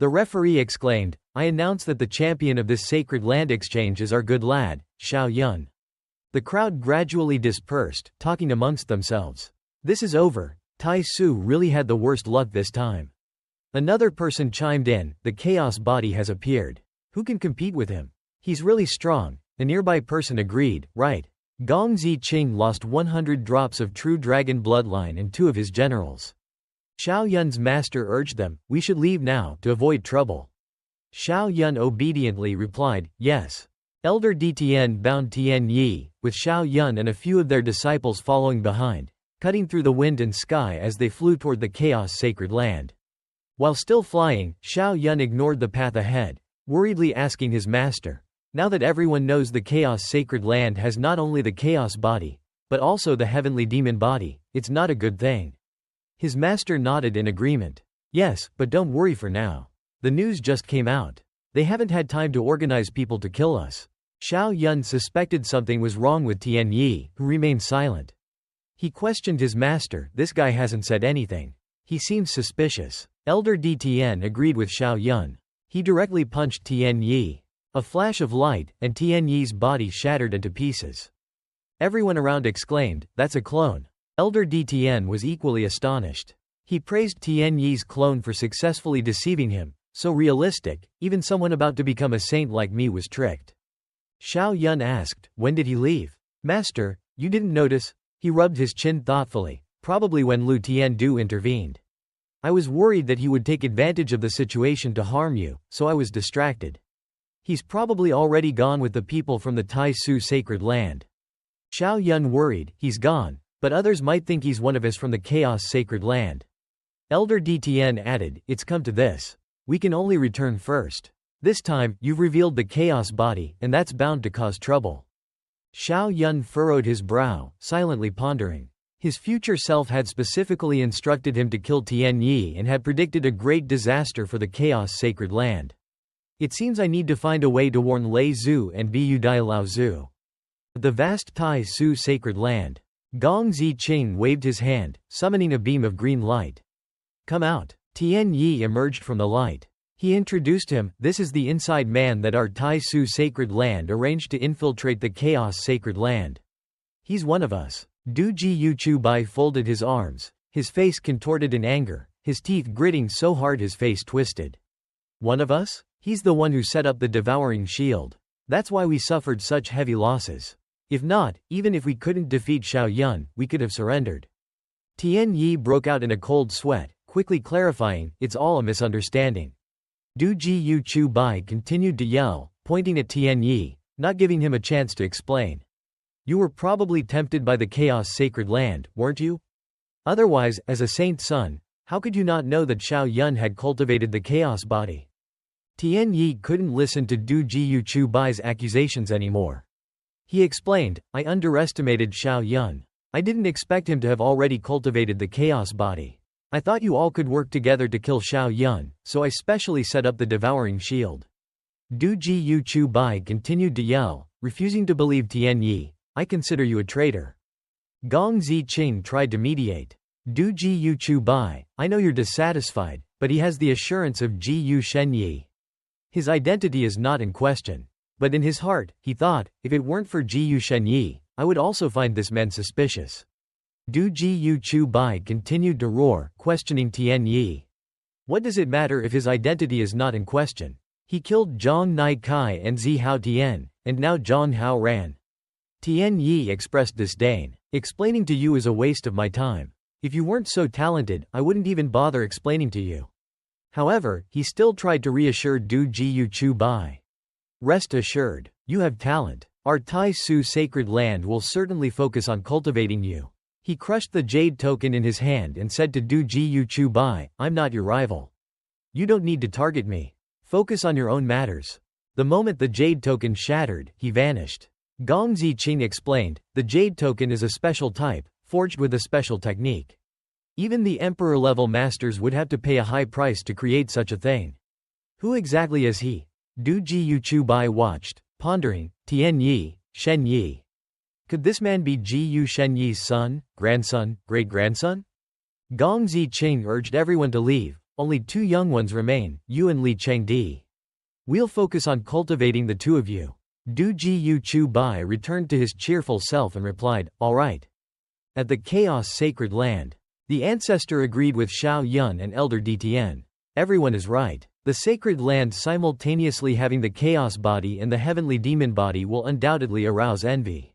The referee exclaimed, I announce that the champion of this sacred land exchange is our good lad, Xiao Yun. The crowd gradually dispersed, talking amongst themselves. This is over. Tai Su really had the worst luck this time. Another person chimed in, the chaos body has appeared. Who can compete with him? He's really strong. A nearby person agreed, right. Gong Ziqing lost 100 drops of true dragon bloodline and 2 of his generals. Xiao Yun's master urged them, we should leave now, to avoid trouble. Xiao Yun obediently replied, yes. Elder Dtn bound Tian Yi, with Xiao Yun and a few of their disciples following behind, cutting through the wind and sky as they flew toward the chaos sacred land. While still flying, Xiao Yun ignored the path ahead, worriedly asking his master, now that everyone knows the chaos sacred land has not only the chaos body, but also the heavenly demon body, it's not a good thing. His master nodded in agreement. Yes, but don't worry for now. The news just came out. They haven't had time to organize people to kill us. Xiao Yun suspected something was wrong with Tian Yi, who remained silent. He questioned his master, this guy hasn't said anything. He seems suspicious. Elder Dtn agreed with Xiao Yun. He directly punched Tian Yi. A flash of light, and Tian Yi's body shattered into pieces. Everyone around exclaimed, that's a clone. Elder Dtn was equally astonished. He praised Tian Yi's clone for successfully deceiving him, so realistic, even someone about to become a saint like me was tricked. Xiao Yun asked, when did he leave? Master, you didn't notice? He rubbed his chin thoughtfully, probably when Lu Tiandu intervened. I was worried that he would take advantage of the situation to harm you, so I was distracted. He's probably already gone with the people from the Tai Su sacred land. Xiao Yun worried, he's gone, but others might think he's one of us from the chaos sacred land. Elder DTN added, "It's come to this. We can only return first. This time, you've revealed the chaos body, and that's bound to cause trouble." Xiao Yun furrowed his brow, silently pondering. His future self had specifically instructed him to kill Tian Yi and had predicted a great disaster for the Chaos Sacred Land. It seems I need to find a way to warn Lei Zhu and Bu Dai Lao Zhu. The vast Tai Su Sacred Land. Gong Ziqing waved his hand, summoning a beam of green light. "Come out." Tian Yi emerged from the light. He introduced him. "This is the inside man that our Tai Su Sacred Land arranged to infiltrate the Chaos Sacred Land. He's one of us." Du Ji Chu Bai folded his arms, his face contorted in anger, his teeth gritting so hard his face twisted. "One of us? He's the one who set up the devouring shield. That's why we suffered such heavy losses. If not, even if we couldn't defeat Xiao Yun, we could have surrendered." Tian Yi broke out in a cold sweat, quickly clarifying, "It's all a misunderstanding." Du Ji Chu Bai continued to yell, pointing at Tian Yi, not giving him a chance to explain. "You were probably tempted by the Chaos Sacred Land, weren't you? Otherwise, as a saint's son, how could you not know that Xiao Yun had cultivated the Chaos body?" Tian Yi couldn't listen to Du Ji Chu Bai's accusations anymore. He explained, "I underestimated Xiao Yun. I didn't expect him to have already cultivated the Chaos body. I thought you all could work together to kill Xiao Yun, so I specially set up the devouring shield." Du Ji Chu Bai continued to yell, refusing to believe Tian Yi. "I consider you a traitor." Gong Ziqing tried to mediate. Du Ji Chu Bai, "I know you're dissatisfied, but he has the assurance of Ji Yu Shen Yi. His identity is not in question. But in his heart, he thought, if it weren't for Ji Yu Shen Yi, I would also find this man suspicious." Du Ji Chu Bai continued to roar, questioning Tian Yi. "What does it matter if his identity is not in question? He killed Zhang Nai Kai and Zi Hao Tian, and now Zhang Hao ran." Tian Yi expressed disdain. "Explaining to you is a waste of my time. If you weren't so talented, I wouldn't even bother explaining to you." However, he still tried to reassure Du Ji Chu Bai. "Rest assured, you have talent. Our Tai Su Sacred Land will certainly focus on cultivating you." He crushed the jade token in his hand and said to Du Ji Chu Bai, "I'm not your rival. You don't need to target me. Focus on your own matters." The moment the jade token shattered, he vanished. Gong Ziqing explained, "The jade token is a special type, forged with a special technique. Even the emperor-level masters would have to pay a high price to create such a thing." "Who exactly is he?" Du Ji Chu Bai watched, pondering. Tian Yi, Shen Yi. Could this man be Ji Yu Shen Yi's son, grandson, great-grandson? Gong Ziqing urged everyone to leave. Only two young ones remain, you and Li Chengdi. "We'll focus on cultivating the two of you." Du Ji Chu Bai returned to his cheerful self and replied, "All right." At the Chaos Sacred Land, the ancestor agreed with Xiao Yun and Elder DTN. Everyone is right. The Sacred Land simultaneously having the Chaos body and the Heavenly Demon body will undoubtedly arouse envy.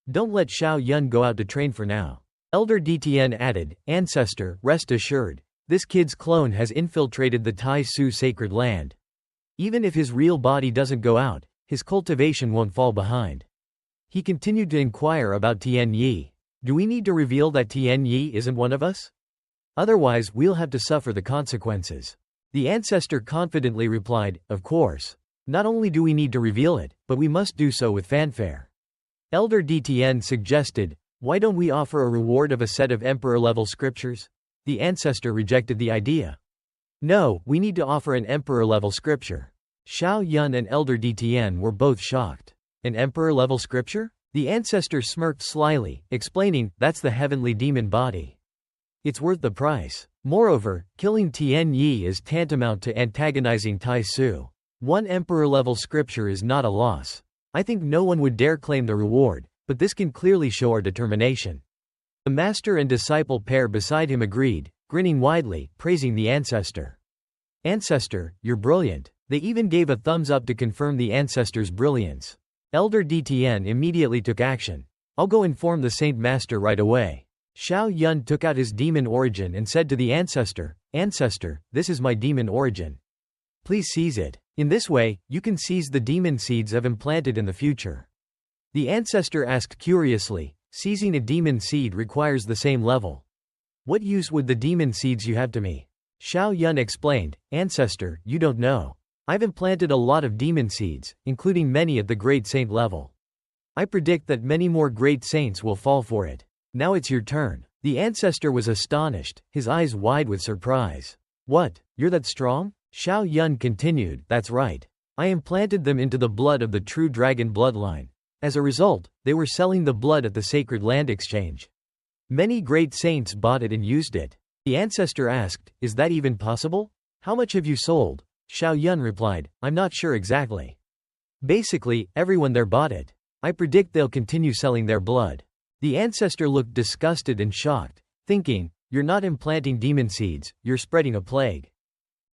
Don't let Xiao Yun go out to train for now. Elder DTN added, "Ancestor, rest assured. This kid's clone has infiltrated the Tai Su Sacred Land. Even if his real body doesn't go out, his cultivation won't fall behind." He continued to inquire about Tian Yi. "Do we need to reveal that Tian Yi isn't one of us? Otherwise, we'll have to suffer the consequences." The ancestor confidently replied, "Of course. Not only do we need to reveal it, but we must do so with fanfare." Elder DTN suggested, "Why don't we offer a reward of a set of emperor-level scriptures?" The ancestor rejected the idea. "No, we need to offer an emperor-level scripture." Xiao Yun and Elder DTN were both shocked. "An emperor-level scripture?" The ancestor smirked slyly, explaining, "That's the heavenly demon body. It's worth the price. Moreover, killing Tian Yi is tantamount to antagonizing Tai Su. One emperor-level scripture is not a loss. I think no one would dare claim the reward, but this can clearly show our determination." The master and disciple pair beside him agreed, grinning widely, praising the ancestor. "Ancestor, you're brilliant." They even gave a thumbs up to confirm the ancestor's brilliance. Elder DTN immediately took action. "I'll go inform the Saint Master right away." Xiao Yun took out his demon origin and said to the ancestor, "Ancestor, this is my demon origin. Please seize it. In this way, you can seize the demon seeds I've implanted in the future." The ancestor asked curiously, "Seizing a demon seed requires the same level?" What use would the demon seeds you have to me? Xiao Yun explained, Ancestor, you don't know. I've implanted a lot of demon seeds, including many at the great saint level. I predict that many more great saints will fall for it. Now it's your turn. The ancestor was astonished, his eyes wide with surprise. What, you're that strong? Xiao Yun continued, that's right. I implanted them into the blood of the true dragon bloodline. As a result, they were selling the blood at the Sacred Land Exchange. Many great saints bought it and used it. The ancestor asked, is that even possible? How much have you sold? Xiao Yun replied, I'm not sure exactly. Basically, everyone there bought it. I predict they'll continue selling their blood. The ancestor looked disgusted and shocked, thinking, you're not implanting demon seeds, you're spreading a plague.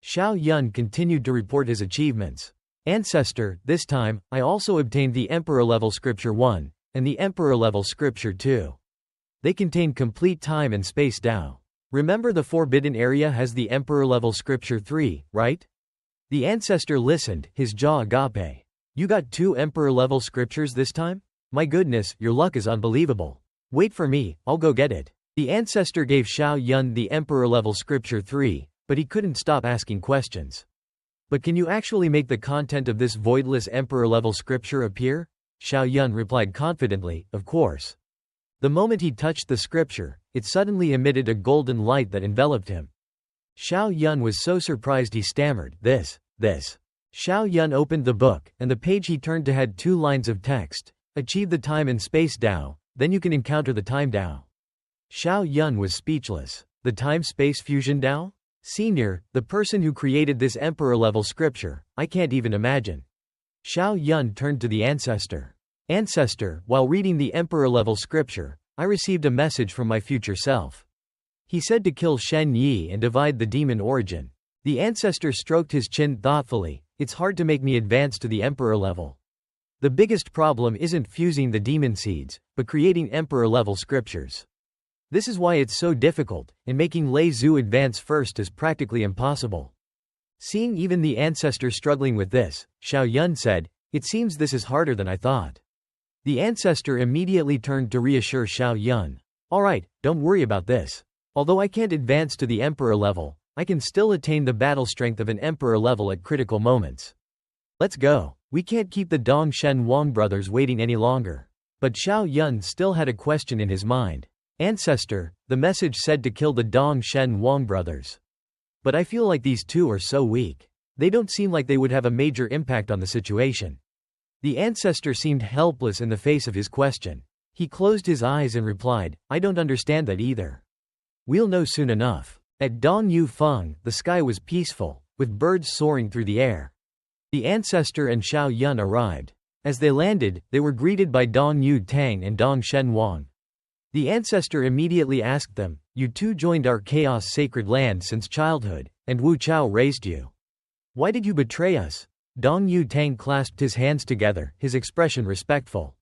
Xiao Yun continued to report his achievements. Ancestor, this time, I also obtained the Emperor-level Scripture 1, and the Emperor-level Scripture 2. They contain complete time and space Tao. Remember the Forbidden Area has the Emperor-level Scripture 3, right? The ancestor listened, his jaw agape. You got 2 Emperor-level scriptures this time? My goodness, your luck is unbelievable. Wait for me, I'll go get it. The ancestor gave Xiao Yun the Emperor-level Scripture 3, but he couldn't stop asking questions. But can you actually make the content of this voidless Emperor-level scripture appear? Xiao Yun replied confidently, of course. The moment he touched the scripture, it suddenly emitted a golden light that enveloped him. Xiao Yun was so surprised he stammered, this. Xiao Yun opened the book, and the page he turned to had 2 lines of text. Achieve the time and space Tao, then you can encounter the time Tao. Xiao Yun was speechless. The time-space fusion Tao? Senior, the person who created this Emperor-level scripture, I can't even imagine. Xiao Yun turned to the ancestor. Ancestor, while reading the Emperor-level scripture, I received a message from my future self. He said to kill Shen Yi and divide the demon origin. The ancestor stroked his chin thoughtfully. It's hard to make me advance to the Emperor level. The biggest problem isn't fusing the demon seeds, but creating Emperor-level scriptures. This is why it's so difficult, and making Lei Zhu advance first is practically impossible. Seeing even the ancestor struggling with this, Xiao Yun said, it seems this is harder than I thought. The ancestor immediately turned to reassure Xiao Yun. Alright, don't worry about this. Although I can't advance to the Emperor level, I can still attain the battle strength of an Emperor level at critical moments. Let's go. We can't keep the Dong Shen Wang brothers waiting any longer. But Xiao Yun still had a question in his mind. Ancestor, the message said to kill the Dong Shen Wang brothers. But I feel like these 2 are so weak. They don't seem like they would have a major impact on the situation. The ancestor seemed helpless in the face of his question. He closed his eyes and replied, I don't understand that either. We'll know soon enough. At Dong Yu Feng, the sky was peaceful, with birds soaring through the air. The ancestor and Xiao Yun arrived. As they landed, they were greeted by Dong Yu Tang and Dong Shen Wang. The ancestor immediately asked them, you 2 joined our chaos sacred land since childhood, and Wu Chao raised you. Why did you betray us? Dong Yu Tang clasped his hands together, his expression respectful.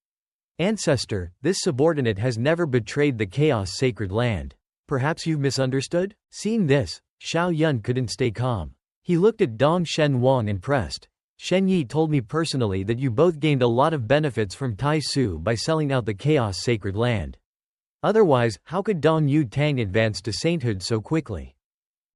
Ancestor, this subordinate has never betrayed the chaos sacred land. Perhaps you've misunderstood? Seeing this, Xiao Yun couldn't stay calm. He looked at Dong Shen Wang and pressed. Shen Yi told me personally that you both gained a lot of benefits from Tai Su by selling out the chaos sacred land. Otherwise, how could Dong Yu Tang advance to sainthood so quickly?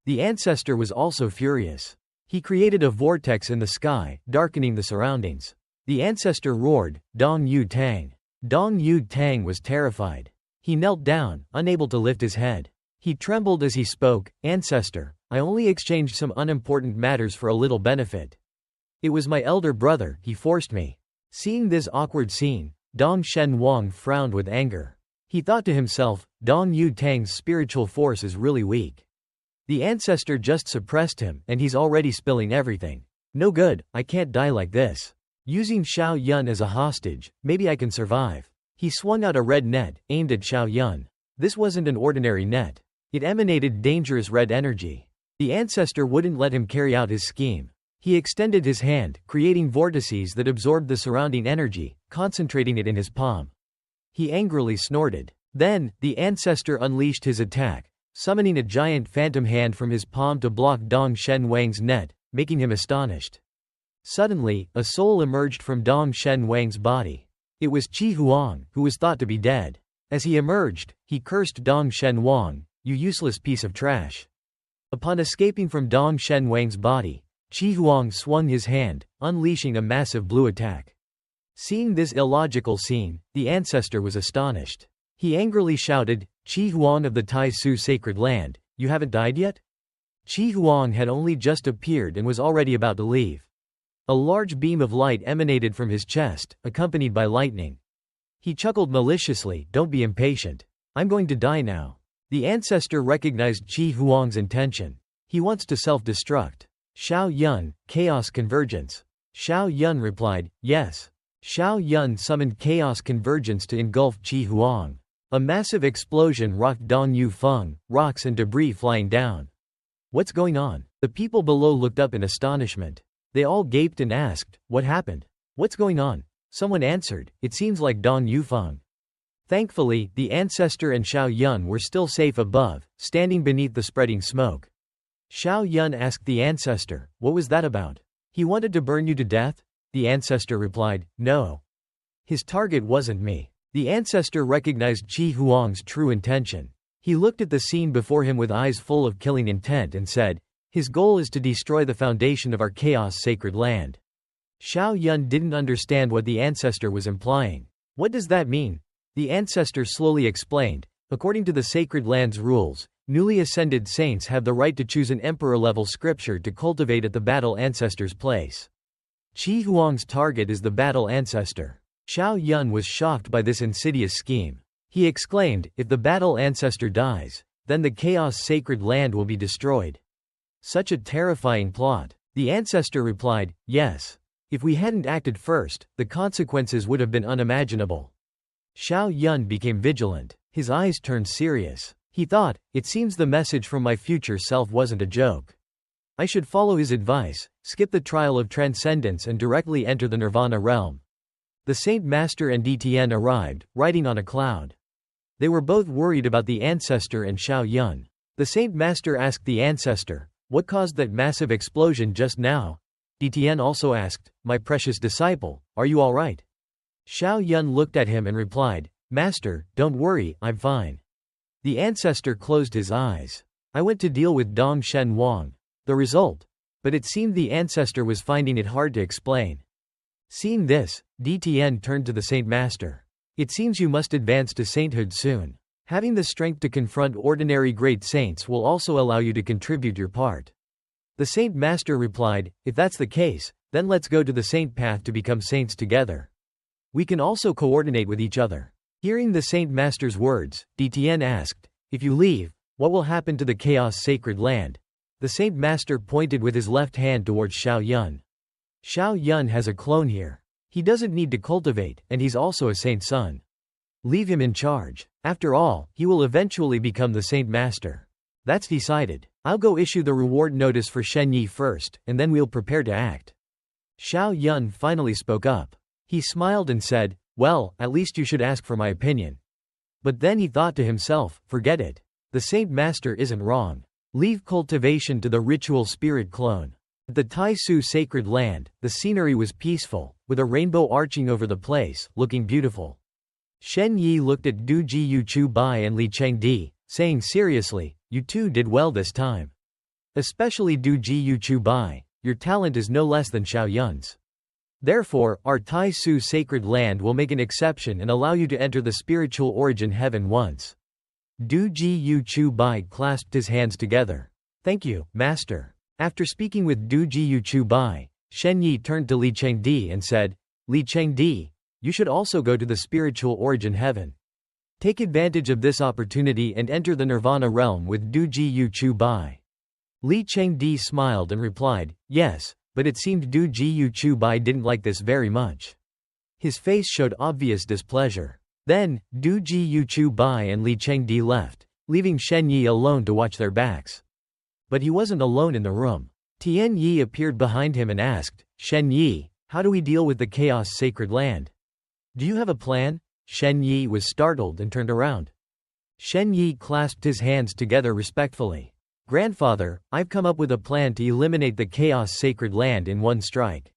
The ancestor was also furious. He created a vortex in the sky, darkening the surroundings. The ancestor roared, Dong Yu Tang. Dong Yu Tang was terrified. He knelt down, unable to lift his head. He trembled as he spoke, Ancestor, I only exchanged some unimportant matters for a little benefit. It was my elder brother, he forced me. Seeing this awkward scene, Dong Shen Wang frowned with anger. He thought to himself, Dong Yu Tang's spiritual force is really weak. The ancestor just suppressed him, and he's already spilling everything. No good, I can't die like this. Using Xiao Yun as a hostage, maybe I can survive. He swung out a red net, aimed at Xiao Yun. This wasn't an ordinary net. It emanated dangerous red energy. The ancestor wouldn't let him carry out his scheme. He extended his hand, creating vortices that absorbed the surrounding energy, concentrating it in his palm. He angrily snorted. Then, the ancestor unleashed his attack, summoning a giant phantom hand from his palm to block Dong Shen Wang's net, making him astonished. Suddenly, a soul emerged from Dong Shen Wang's body. It was Qi Huang, who was thought to be dead. As he emerged, he cursed Dong Shen Wang, you useless piece of trash. Upon escaping from Dong Shen Wang's body, Qi Huang swung his hand, unleashing a massive blue attack. Seeing this illogical scene, the ancestor was astonished. He angrily shouted, "Qi Huang of the Tai Su sacred land, you haven't died yet?" Qi Huang had only just appeared and was already about to leave. A large beam of light emanated from his chest, accompanied by lightning. He chuckled maliciously, "Don't be impatient. I'm going to die now." The ancestor recognized Qi Huang's intention. He wants to self-destruct. Xiao Yun, Chaos Convergence. Xiao Yun replied, "Yes." Xiao Yun summoned Chaos Convergence to engulf Qi Huang. A massive explosion rocked Dong Yu Feng, rocks and debris flying down. "What's going on?" The people below looked up in astonishment. They all gaped and asked, "What happened? What's going on?" Someone answered, "It seems like Dong Yu Feng." Thankfully, the ancestor and Xiao Yun were still safe above, standing beneath the spreading smoke. Xiao Yun asked the ancestor, "What was that about? He wanted to burn you to death?" The ancestor replied, "No. His target wasn't me." The ancestor recognized Qi Huang's true intention. He looked at the scene before him with eyes full of killing intent and said, "His goal is to destroy the foundation of our chaos sacred land." Xiao Yun didn't understand what the ancestor was implying. "What does that mean?" The ancestor slowly explained, "According to the sacred land's rules, newly ascended saints have the right to choose an emperor-level scripture to cultivate at the battle ancestor's place. Qi Huang's target is the battle ancestor." Xiao Yun was shocked by this insidious scheme. He exclaimed, "If the battle ancestor dies, then the chaos sacred land will be destroyed." Such a terrifying plot. The ancestor replied, "Yes. If we hadn't acted first, the consequences would have been unimaginable." Xiao Yun became vigilant. His eyes turned serious. He thought, "It seems the message from my future self wasn't a joke. I should follow his advice, skip the trial of transcendence and directly enter the Nirvana realm." The Saint Master and DTN arrived, riding on a cloud. They were both worried about the ancestor and Xiao Yun. The Saint Master asked the ancestor, "What caused that massive explosion just now?" DTN also asked, "My precious disciple, are you all right?" Xiao Yun looked at him and replied, "Master, don't worry, I'm fine." The ancestor closed his eyes. "I went to deal with Dong Shen Wang. The result?" But it seemed the ancestor was finding it hard to explain. Seeing this, DTN turned to the Saint Master. "It seems you must advance to sainthood soon. Having the strength to confront ordinary great saints will also allow you to contribute your part." The Saint Master replied, "If that's the case, then let's go to the saint path to become saints together. We can also coordinate with each other." Hearing the Saint Master's words, DTN asked, "If you leave, what will happen to the chaos sacred land?" The Saint Master pointed with his left hand towards Xiao Yun. "Xiao Yun has a clone here. He doesn't need to cultivate, and he's also a saint's son. Leave him in charge. After all, he will eventually become the Saint Master." "That's decided. I'll go issue the reward notice for Shen Yi first, and then we'll prepare to act." Xiao Yun finally spoke up. He smiled and said, "Well, at least you should ask for my opinion." But then he thought to himself, "Forget it. The Saint Master isn't wrong. Leave cultivation to the ritual spirit clone." At the Tai Su sacred land, the scenery was peaceful, with a rainbow arching over the place, looking beautiful. Shen Yi looked at Du Ji Yu Chu Bai and Li Chengdi, saying seriously, "You two did well this time. Especially Du Ji Yu Chu Bai. Your talent is no less than Xiao Yun's. Therefore, our Tai Su sacred land will make an exception and allow you to enter the spiritual origin heaven once." Du Ji Yu Chu Bai clasped his hands together. "Thank you, Master." After speaking with Du Ji Yu Chu Bai, Shen Yi turned to Li Chengdi and said, "Li Chengdi, you should also go to the spiritual origin heaven. Take advantage of this opportunity and enter the Nirvana realm with Du Ji Yu Chu Bai." Li Chengdi smiled and replied, "Yes, but it seemed Du Ji Yu Chu Bai didn't like this very much." His face showed obvious displeasure. Then, Du Ji Yu Chu Bai and Li Chengdi left, leaving Shen Yi alone to watch their backs. But he wasn't alone in the room. Tian Yi appeared behind him and asked, "Shen Yi, how do we deal with the chaos sacred land? Do you have a plan?" Shen Yi was startled and turned around. Shen Yi clasped his hands together respectfully. "Grandfather, I've come up with a plan to eliminate the chaos sacred land in one strike."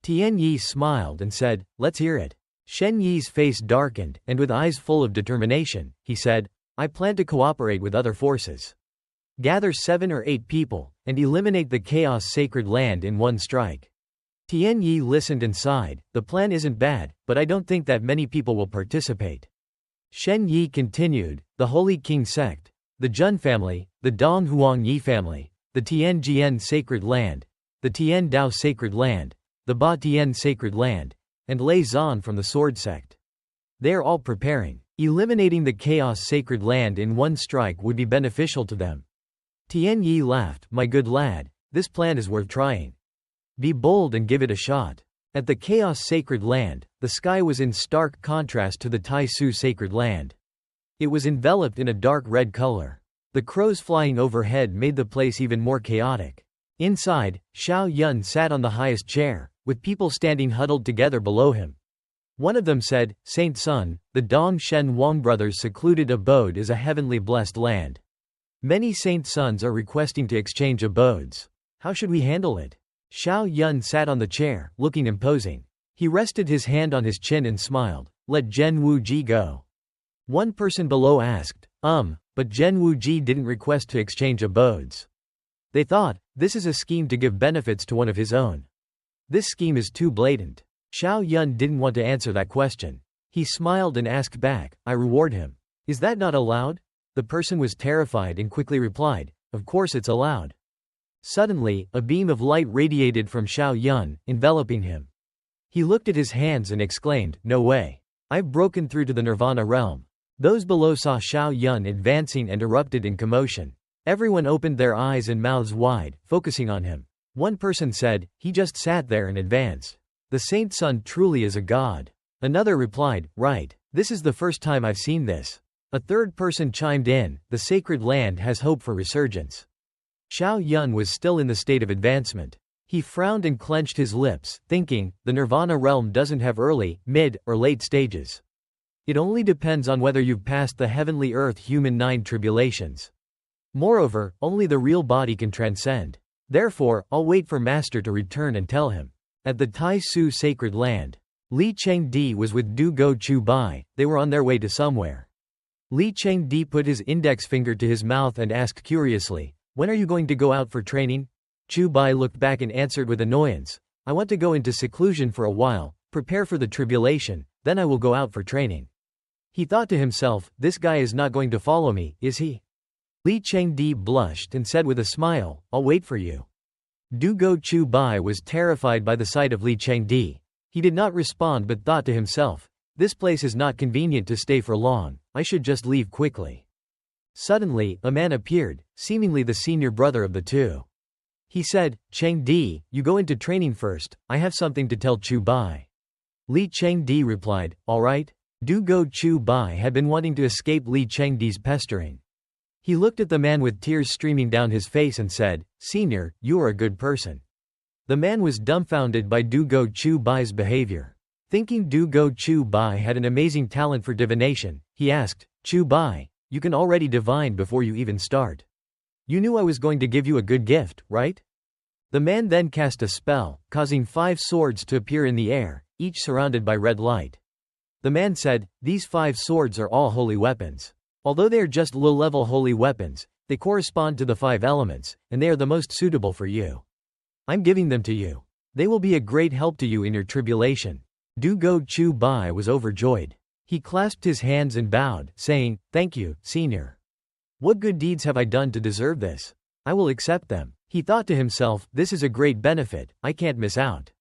Tian Yi smiled and said, "Let's hear it." Shen Yi's face darkened, and with eyes full of determination, he said, I plan to cooperate with other forces. Gather 7 or 8 people, and eliminate the Chaos Sacred Land in one strike. Tian Yi listened and sighed. The plan isn't bad, but I don't think that many people will participate. Shen Yi continued, the Holy King sect, the Jun family, the Dong Huang Yi family, the Tian Jian Sacred Land, the Tian Dao Sacred Land, the Ba Tian Sacred Land, and Lei Zan from the Sword sect. They are all preparing. Eliminating the Chaos Sacred Land in one strike would be beneficial to them. Tian Yi laughed, my good lad, this plan is worth trying. Be bold and give it a shot. At the Chaos Sacred Land, the sky was in stark contrast to the Tai Su Sacred Land. It was enveloped in a dark red color. The crows flying overhead made the place even more chaotic. Inside, Xiao Yun sat on the highest chair, with people standing huddled together below him. One of them said, Saint Sun, the Dong Shen Wang brothers' secluded abode is a heavenly blessed land. Many Saint Sons are requesting to exchange abodes. How should we handle it? Xiao Yun sat on the chair, looking imposing. He rested his hand on his chin and smiled. Let Zhen Wuji go. One person below asked, but Zhen Wuji didn't request to exchange abodes. They thought, this is a scheme to give benefits to one of his own. This scheme is too blatant. Xiao Yun didn't want to answer that question. He smiled and asked back, I reward him. Is that not allowed? The person was terrified and quickly replied, of course it's allowed. Suddenly, a beam of light radiated from Xiao Yun, enveloping him. He looked at his hands and exclaimed, no way. I've broken through to the Nirvana realm. Those below saw Xiao Yun advancing and erupted in commotion. Everyone opened their eyes and mouths wide, focusing on him. One person said, he just sat there and advanced. The Saint Sun truly is a god. Another replied, right, this is the first time I've seen this. A third person chimed in, the sacred land has hope for resurgence. Xiao Yun was still in the state of advancement. He frowned and clenched his lips, thinking, the Nirvana realm doesn't have early, mid, or late stages. It only depends on whether you've passed the heavenly earth human 9 tribulations. Moreover, only the real body can transcend. Therefore, I'll wait for Master to return and tell him. At the Tai Su Sacred Land, Li Chengdi was with Du Go Chu Bai. They were on their way to somewhere. Li Chengdi put his index finger to his mouth and asked curiously, when are you going to go out for training? Chu Bai looked back and answered with annoyance, I want to go into seclusion for a while, prepare for the tribulation, then I will go out for training. He thought to himself, this guy is not going to follow me, is he? Li Chengdi blushed and said with a smile, I'll wait for you. Du Go Chu Bai was terrified by the sight of Li Chengdi. He did not respond but thought to himself, this place is not convenient to stay for long, I should just leave quickly. Suddenly, a man appeared, seemingly the senior brother of the two. He said, Chengdi, you go into training first, I have something to tell Chu Bai. Li Chengdi replied, all right. Du Go Chu Bai had been wanting to escape Li Chengdi's pestering. He looked at the man with tears streaming down his face and said, Senior, you are a good person. The man was dumbfounded by Du Go Chu Bai's behavior. Thinking Du Go Chu Bai had an amazing talent for divination, he asked, Chu Bai, you can already divine before you even start. You knew I was going to give you a good gift, right? The man then cast a spell, causing 5 swords to appear in the air, each surrounded by red light. The man said, these 5 swords are all holy weapons. Although they are just low-level holy weapons, they correspond to the 5 elements, and they are the most suitable for you. I'm giving them to you. They will be a great help to you in your tribulation. Du Go Chu Bai was overjoyed. He clasped his hands and bowed, saying, thank you, Senior. What good deeds have I done to deserve this? I will accept them. He thought to himself, this is a great benefit, I can't miss out.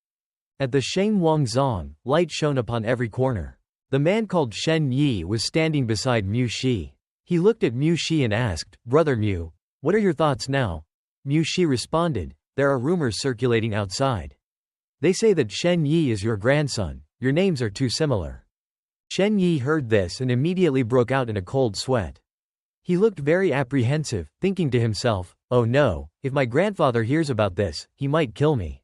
At the Sheng Wang Zong, light shone upon every corner. The man called Shen Yi was standing beside Mu Shi. He looked at Mu Shi and asked, Brother Mu, what are your thoughts now? Mu Shi responded, there are rumors circulating outside. They say that Shen Yi is your grandson, your names are too similar. Shen Yi heard this and immediately broke out in a cold sweat. He looked very apprehensive, thinking to himself, oh no, if my grandfather hears about this, he might kill me.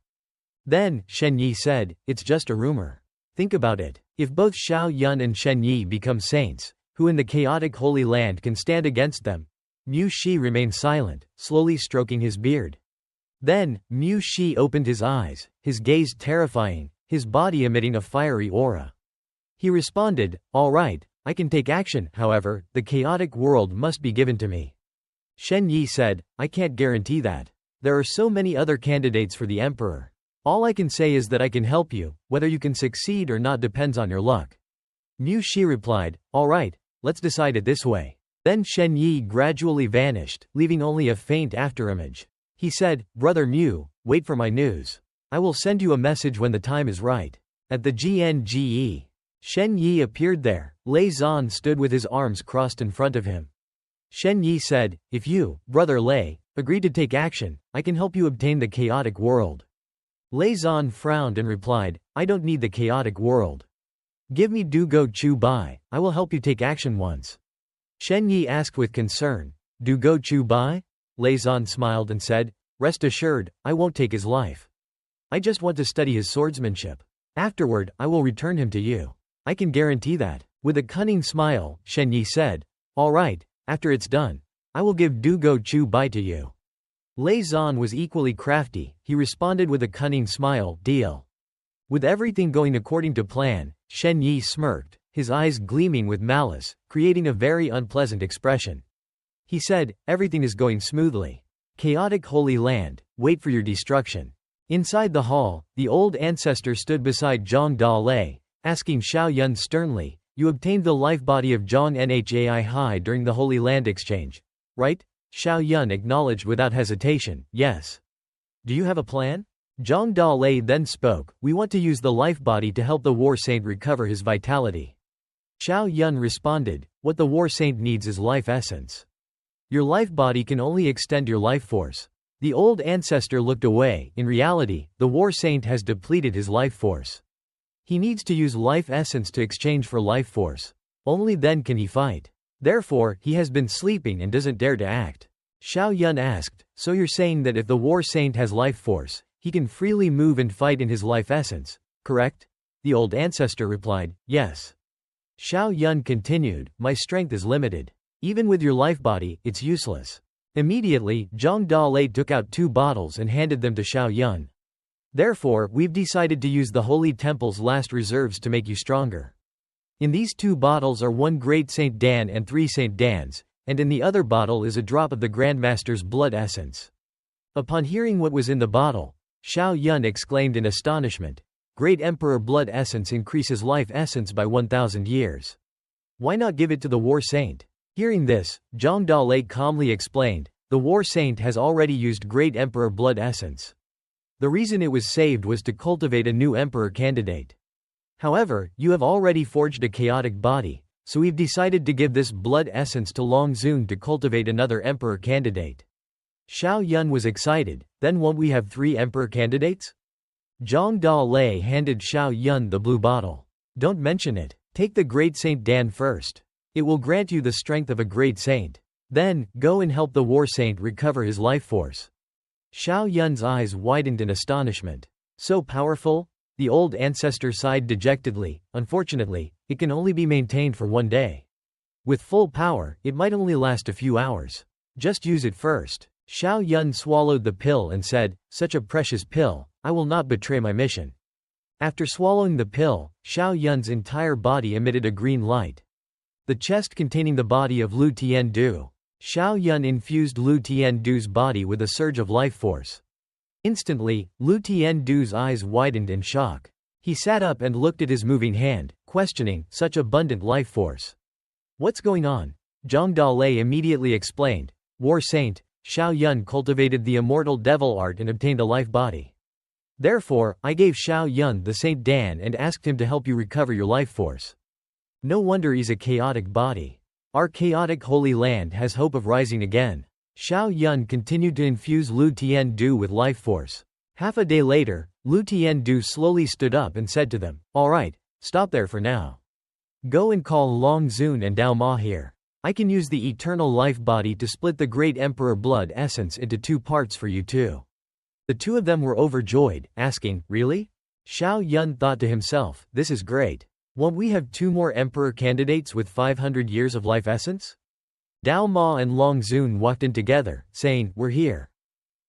Then, Shen Yi said, it's just a rumor. Think about it. If both Xiao Yun and Shen Yi become saints, who in the chaotic Holy Land can stand against them? Mu Shi remained silent, slowly stroking his beard. Then, Mu Shi opened his eyes, his gaze terrifying, his body emitting a fiery aura. He responded, all right, I can take action, however, the chaotic world must be given to me. Shen Yi said, I can't guarantee that. There are so many other candidates for the emperor. All I can say is that I can help you, whether you can succeed or not depends on your luck. Mu Shi replied, all right, let's decide it this way. Then Shen Yi gradually vanished, leaving only a faint afterimage. He said, Brother Mu, wait for my news. I will send you a message when the time is right. At the GNGE, Shen Yi appeared there. Lei Zan stood with his arms crossed in front of him. Shen Yi said, if you, Brother Lei, agree to take action, I can help you obtain the chaotic world. Lei Zan frowned and replied, I don't need the chaotic world. Give me Du Go Chu Bai, I will help you take action once. Shen Yi asked with concern, Du Go Chu Bai? Lei Zan smiled and said, rest assured, I won't take his life. I just want to study his swordsmanship. Afterward, I will return him to you. I can guarantee that. With a cunning smile, Shen Yi said, all right, after it's done, I will give Du Go Chu Bai to you. Lei Zan was equally crafty. He responded with a cunning smile, deal. With everything going according to plan, Shen Yi smirked, his eyes gleaming with malice, creating a very unpleasant expression. He said, everything is going smoothly. Chaotic Holy Land, wait for your destruction. Inside the hall, the old ancestor stood beside Zhang Dalei, asking Xiao Yun sternly, you obtained the life body of Zhang Nhai Hai during the Holy Land exchange, right? Xiao Yun acknowledged without hesitation, yes. Do you have a plan? Zhang Dalei then spoke, we want to use the life body to help the war saint recover his vitality. Xiao Yun responded, what the war saint needs is life essence. Your life body can only extend your life force. The old ancestor looked away. In reality, the war saint has depleted his life force. He needs to use life essence to exchange for life force. Only then can he fight. Therefore, he has been sleeping and doesn't dare to act. Xiao Yun asked, so you're saying that if the war saint has life force, he can freely move and fight in his life essence, correct? The old ancestor replied, yes. Xiao Yun continued, my strength is limited. Even with your life body, it's useless. Immediately, Zhang Dalei took out 2 bottles and handed them to Xiao Yun. Therefore, we've decided to use the Holy Temple's last reserves to make you stronger. In these 2 bottles are 1 Great Saint Dan and 3 Saint Dans, and in the other bottle is a drop of the Grand Master's blood essence. Upon hearing what was in the bottle, Xiao Yun exclaimed in astonishment, Great Emperor blood essence increases life essence by 1,000 years. Why not give it to the war saint? Hearing this, Zhang Dalei calmly explained, the war saint has already used Great Emperor blood essence. The reason it was saved was to cultivate a new emperor candidate. However, you have already forged a chaotic body, so we've decided to give this blood essence to Long Zun to cultivate another emperor candidate. Xiao Yun was excited, then won't we have 3 emperor candidates? Zhang Dalei handed Xiao Yun the blue bottle. Don't mention it. Take the Great Saint Dan first. It will grant you the strength of a great saint. Then, go and help the war saint recover his life force. Xiao Yun's eyes widened in astonishment. So powerful? The old ancestor sighed dejectedly. Unfortunately, it can only be maintained for 1 day. With full power, it might only last a few hours. Just use it first. Xiao Yun swallowed the pill and said, such a precious pill, I will not betray my mission. After swallowing the pill, Xiao Yun's entire body emitted a green light. The chest containing the body of Lu Tiandu. Xiao Yun infused Lu Tiandu's body with a surge of life force. Instantly, Lu Tiandu's eyes widened in shock. He sat up and looked at his moving hand, questioning, such abundant life force. What's going on? Zhang Dalei immediately explained. War Saint, Xiao Yun cultivated the immortal devil art and obtained a life body. Therefore, I gave Xiao Yun the Saint Dan and asked him to help you recover your life force. No wonder he's a chaotic body. Our chaotic Holy Land has hope of rising again. Xiao Yun continued to infuse Lu Tiandu with life force. Half a day later, Lu Tiandu slowly stood up and said to them, all right, stop there for now. Go and call Long Zun and Dao Ma here. I can use the eternal life body to split the Great Emperor blood essence into 2 parts for you too. The 2 of them were overjoyed, asking, really? Xiao Yun thought to himself, this is great. Won't we have 2 more emperor candidates with 500 years of life essence? Dao Ma and Long Zun walked in together, saying, we're here.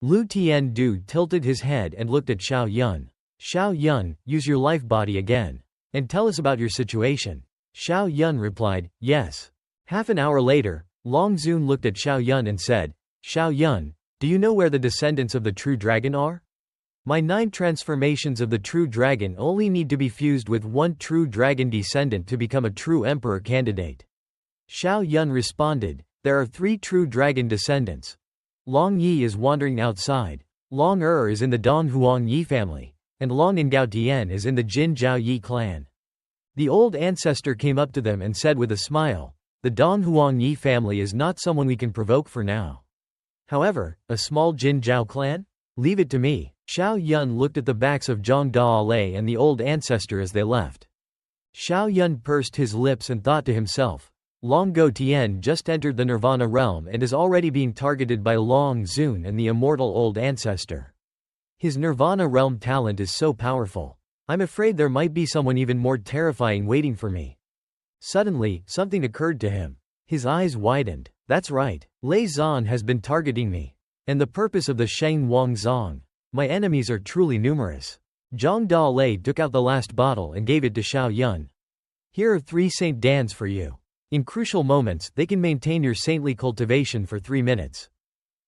Lu Tiandu tilted his head and looked at Xiao Yun. Xiao Yun, use your life body again. And tell us about your situation. Xiao Yun replied, yes. Half an hour later, Long Zun looked at Xiao Yun and said, Xiao Yun, do you know where the descendants of the true dragon are? My 9 transformations of the true dragon only need to be fused with one true dragon descendant to become a true emperor candidate. Xiao Yun responded, there are 3 true dragon descendants. Long Yi is wandering outside. Long is in the Dong Huang Yi family, and Long Ngao Tian is in the Jin Zhao Yi clan. The old ancestor came up to them and said with a smile, the Dong Huang Yi family is not someone we can provoke for now. However, a small Jin Zhao clan? Leave it to me. Xiao Yun looked at the backs of Zhang Daalei and the old ancestor as they left. Xiao Yun pursed his lips and thought to himself, Long Go Tian just entered the Nirvana realm and is already being targeted by Long Zun and the immortal old ancestor. His Nirvana realm talent is so powerful. I'm afraid there might be someone even more terrifying waiting for me. Suddenly, something occurred to him. His eyes widened. That's right. Lei Zan has been targeting me. And the purpose of the Sheng Wang Zong. My enemies are truly numerous. Zhang Dalei took out the last bottle and gave it to Xiao Yun. Here are 3 Saint Dans for you. In crucial moments, they can maintain your saintly cultivation for 3 minutes.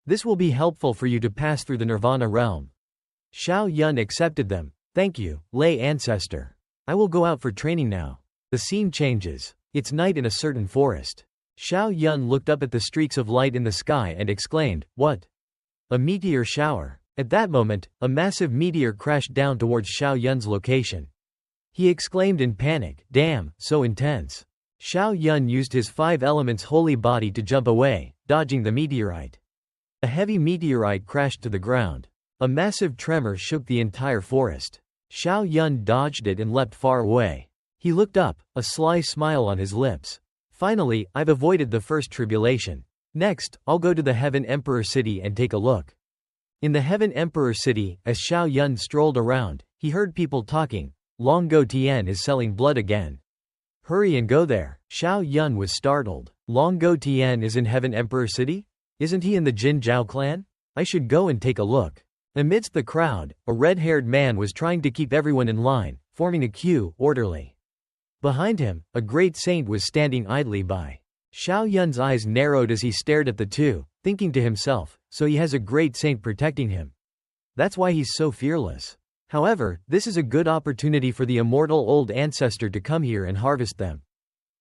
This will be helpful for you to pass through the Nirvana realm. Xiao Yun accepted them. Thank you, Lei Ancestor. I will go out for training now. The scene changes. It's night in a certain forest. Xiao Yun looked up at the streaks of light in the sky and exclaimed, what? A meteor shower. At that moment, a massive meteor crashed down towards Xiao Yun's location. He exclaimed in panic, damn, so intense. Xiao Yun used his 5 elements holy body to jump away, dodging the meteorite. A heavy meteorite crashed to the ground. A massive tremor shook the entire forest. Xiao Yun dodged it and leapt far away. He looked up, a sly smile on his lips. Finally, I've avoided the first tribulation. Next, I'll go to the Heaven Emperor City and take a look. In the Heaven Emperor City, as Xiao Yun strolled around, he heard people talking. Long Go Tian is selling blood again. Hurry and go there. Xiao Yun was startled. Long Go Tian is in Heaven Emperor City? Isn't he in the Jin Zhao clan? I should go and take a look. Amidst the crowd, a red-haired man was trying to keep everyone in line, forming a queue, orderly. Behind him, a great saint was standing idly by. Xiao Yun's eyes narrowed as he stared at the two, thinking to himself, so he has a great saint protecting him. That's why he's so fearless. However, this is a good opportunity for the immortal old ancestor to come here and harvest them.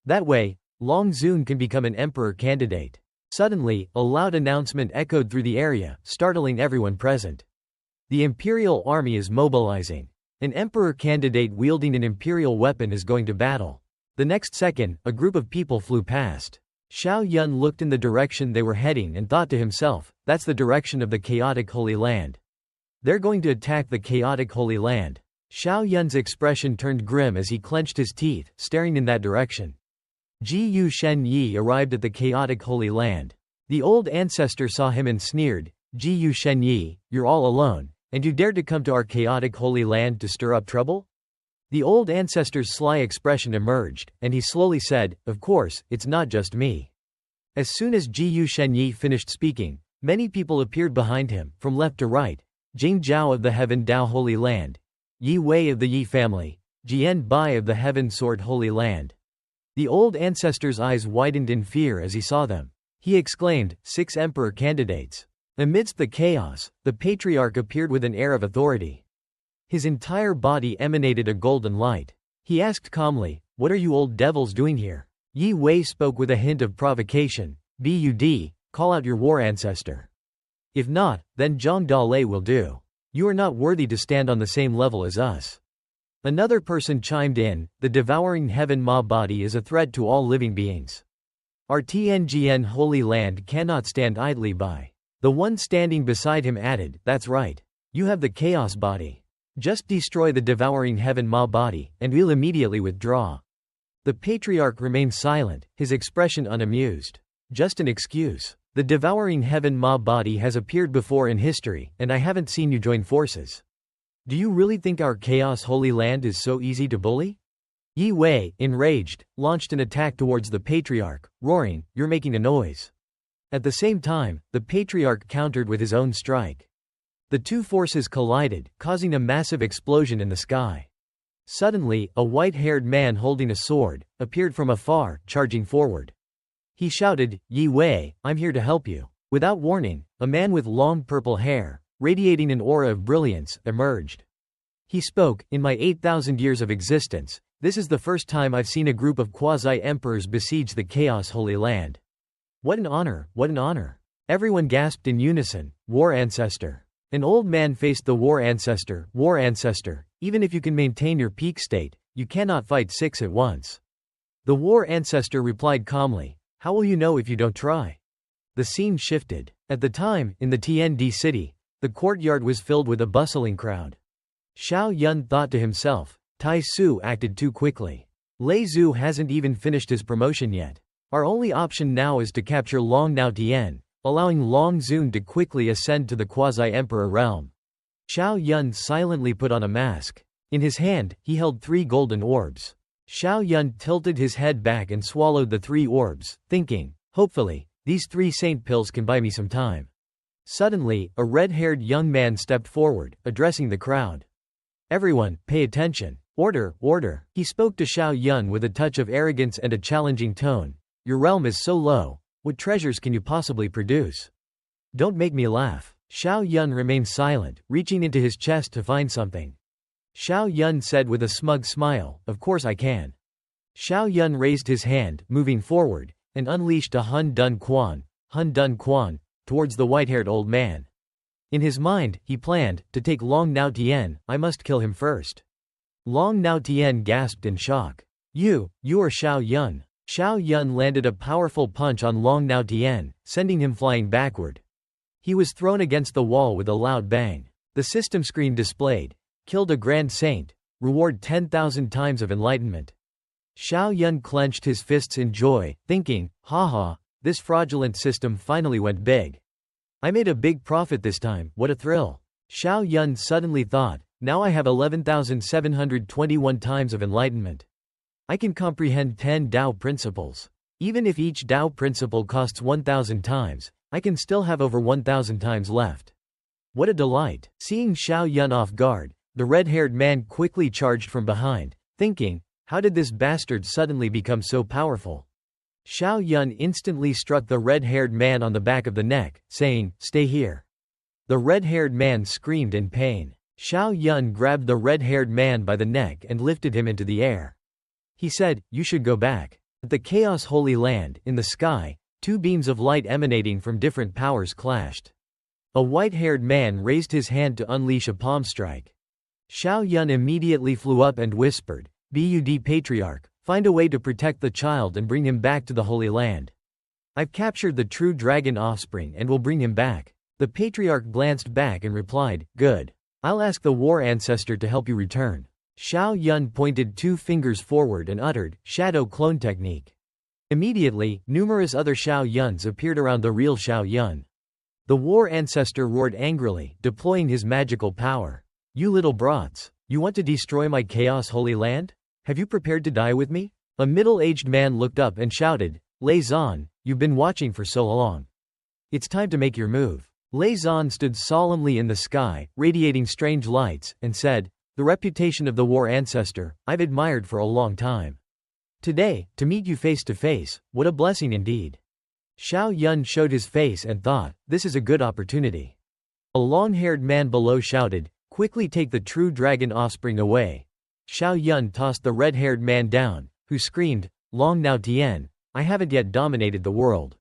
That way, Long Zun can become an emperor candidate. Suddenly, a loud announcement echoed through the area, startling everyone present. The imperial army is mobilizing. An emperor candidate wielding an imperial weapon is going to battle. The next second, a group of people flew past. Xiao Yun looked in the direction they were heading and thought to himself, that's the direction of the chaotic Holy Land. They're going to attack the chaotic Holy Land. Xiao Yun's expression turned grim as he clenched his teeth, staring in that direction. Ji Yu Shen Yi arrived at the chaotic Holy Land. The old ancestor saw him and sneered, Ji Yu Shen Yi, you're all alone, and you dared to come to our chaotic Holy Land to stir up trouble? The old ancestor's sly expression emerged, and he slowly said, of course, it's not just me. As soon as Ji Yu Shen Yi finished speaking, many people appeared behind him, from left to right. Jing Zhao of the Heaven Dao Holy Land. Yi Wei of the Yi family. Jian Bai of the Heaven Sword Holy Land. The old ancestor's eyes widened in fear as he saw them. He exclaimed, 6 emperor candidates. Amidst the chaos, the patriarch appeared with an air of authority. His entire body emanated a golden light. He asked calmly, what are you old devils doing here? Yi Wei spoke with a hint of provocation. Bud, call out your war ancestor. If not, then Zhang Dalei will do. You are not worthy to stand on the same level as us. Another person chimed in, the devouring heaven Ma body is a threat to all living beings. Our Tianjian Holy Land cannot stand idly by. The one standing beside him added, that's right. You have the chaos body. Just destroy the devouring heaven Ma body, and we'll immediately withdraw. The patriarch remained silent, his expression unamused. Just an excuse. The devouring heaven Ma body has appeared before in history, and I haven't seen you join forces. Do you really think our chaos holy land is so easy to bully? Yi Wei, enraged, launched an attack towards the patriarch, roaring, you're making a noise. At the same time, the patriarch countered with his own strike. The two forces collided, causing a massive explosion in the sky. Suddenly, a white-haired man holding a sword appeared from afar, charging forward. He shouted, "Yi Wei, I'm here to help you." Without warning, a man with long purple hair, radiating an aura of brilliance, emerged. He spoke, "In my 8,000 years of existence, this is the first time I've seen a group of quasi-emperors besiege the Chaos Holy Land. What an honor, what an honor." Everyone gasped in unison, "War Ancestor." An old man faced the War Ancestor. "War Ancestor, even if you can maintain your peak state, you cannot fight 6 at once." The War Ancestor replied calmly, "How will you know if you don't try?" The scene shifted. At the time, in the TND city, the courtyard was filled with a bustling crowd. Xiao Yun thought to himself, Tai Su acted too quickly. Lei Zhu hasn't even finished his promotion yet. Our only option now is to capture Long Nao Tian, allowing Long Zun to quickly ascend to the quasi-emperor realm. Xiao Yun silently put on a mask. In his hand, he held 3 golden orbs. Xiao Yun tilted his head back and swallowed the 3 orbs, thinking, hopefully, these 3 saint pills can buy me some time. Suddenly, a red-haired young man stepped forward, addressing the crowd. "Everyone, pay attention. Order, order." He spoke to Xiao Yun with a touch of arrogance and a challenging tone. "Your realm is so low. What treasures can you possibly produce? Don't make me laugh." Xiao Yun remained silent, reaching into his chest to find something. Xiao Yun said with a smug smile, "Of course I can." Xiao Yun raised his hand, moving forward, and unleashed a Hun Dun Quan, towards the white-haired old man. In his mind, he planned, to take Long Nao Tian, I must kill him first. Long Nao Tian gasped in shock. You are Xiao Yun." Xiao Yun landed a powerful punch on Long Nao Tian, sending him flying backward. He was thrown against the wall with a loud bang. The system screen displayed, "Killed a Grand Saint. Reward 10,000 times of enlightenment." Xiao Yun clenched his fists in joy, thinking, haha, this fraudulent system finally went big. I made a big profit this time, what a thrill. Xiao Yun suddenly thought, now I have 11,721 times of enlightenment. I can comprehend 10 Dao principles. Even if each Dao principle costs 1,000 times, I can still have over 1,000 times left. What a delight. Seeing Xiao Yun off guard, the red-haired man quickly charged from behind, thinking, how did this bastard suddenly become so powerful? Xiao Yun instantly struck the red-haired man on the back of the neck, saying, "Stay here." The red-haired man screamed in pain. Xiao Yun grabbed the red-haired man by the neck and lifted him into the air. He said, "You should go back." At the Chaos Holy Land, in the sky, 2 beams of light emanating from different powers clashed. A white-haired man raised his hand to unleash a palm strike. Xiao Yun immediately flew up and whispered, "Bud Patriarch, find a way to protect the child and bring him back to the Holy Land. I've captured the true dragon offspring and will bring him back." The Patriarch glanced back and replied, "Good. I'll ask the War Ancestor to help you return." Xiao Yun pointed 2 fingers forward and uttered, "Shadow Clone Technique." Immediately, numerous other Xiao Yuns appeared around the real Xiao Yun. The War Ancestor roared angrily, deploying his magical power. "You little brats, you want to destroy my Chaos Holy Land? Have you prepared to die with me?" A middle-aged man looked up and shouted, "Lei Zan, you've been watching for so long. It's time to make your move." Lei Zan stood solemnly in the sky, radiating strange lights, and said, "The reputation of the War Ancestor, I've admired for a long time. Today, to meet you face to face, what a blessing indeed." Xiao Yun showed his face and thought, this is a good opportunity. A long-haired man below shouted, "Quickly take the true dragon offspring away." Xiao Yun tossed the red-haired man down, who screamed, "Long Nao Tian, I haven't yet dominated the world."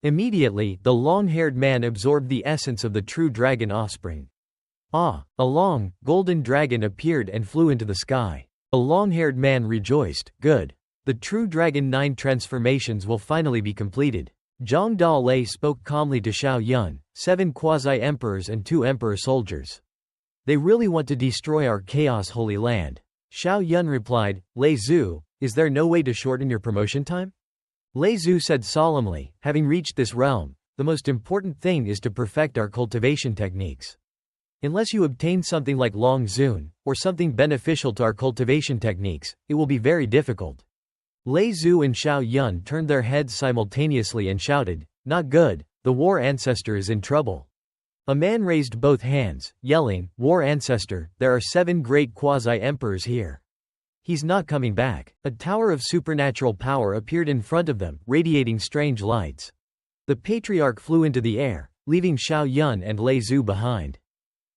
Immediately, the long-haired man absorbed the essence of the true dragon offspring. A long, golden dragon appeared and flew into the sky. The long-haired man rejoiced, "Good. The true dragon 9 transformations will finally be completed." Zhang Dalei spoke calmly to Xiao Yun, 7 quasi-emperors and 2 emperor soldiers. They really want to destroy our Chaos Holy Land. Xiao Yun replied, "Lei Zhu, is there no way to shorten your promotion time?" Lei Zhu said solemnly, "Having reached this realm, the most important thing is to perfect our cultivation techniques. Unless you obtain something like Long Zun, or something beneficial to our cultivation techniques, it will be very difficult." Lei Zhu and Xiao Yun turned their heads simultaneously and shouted, "Not good, the War Ancestor is in trouble." A man raised both hands, yelling, "War Ancestor, there are 7 great quasi-emperors here. He's not coming back. A tower of supernatural power appeared in front of them, radiating strange lights. The patriarch flew into the air, leaving Xiao Yun and Lei Zhu behind.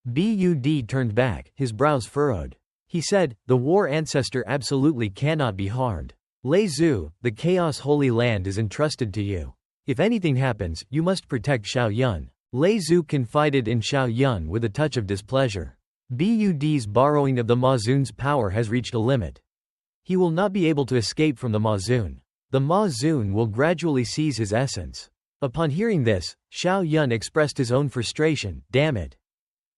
Bud turned back, his brows furrowed. He said, "The war ancestor absolutely cannot be harmed. Lei Zhu, the Chaos Holy Land is entrusted to you. If anything happens, you must protect Xiao Yun." Lei Zhu confided in Xiao Yun with a touch of displeasure. Bud's borrowing of the Mazune's power has reached a limit. He will not be able to escape from the Mazune. The Mazune will gradually seize his essence. Upon hearing this, Xiao Yun expressed his own frustration. Damn it.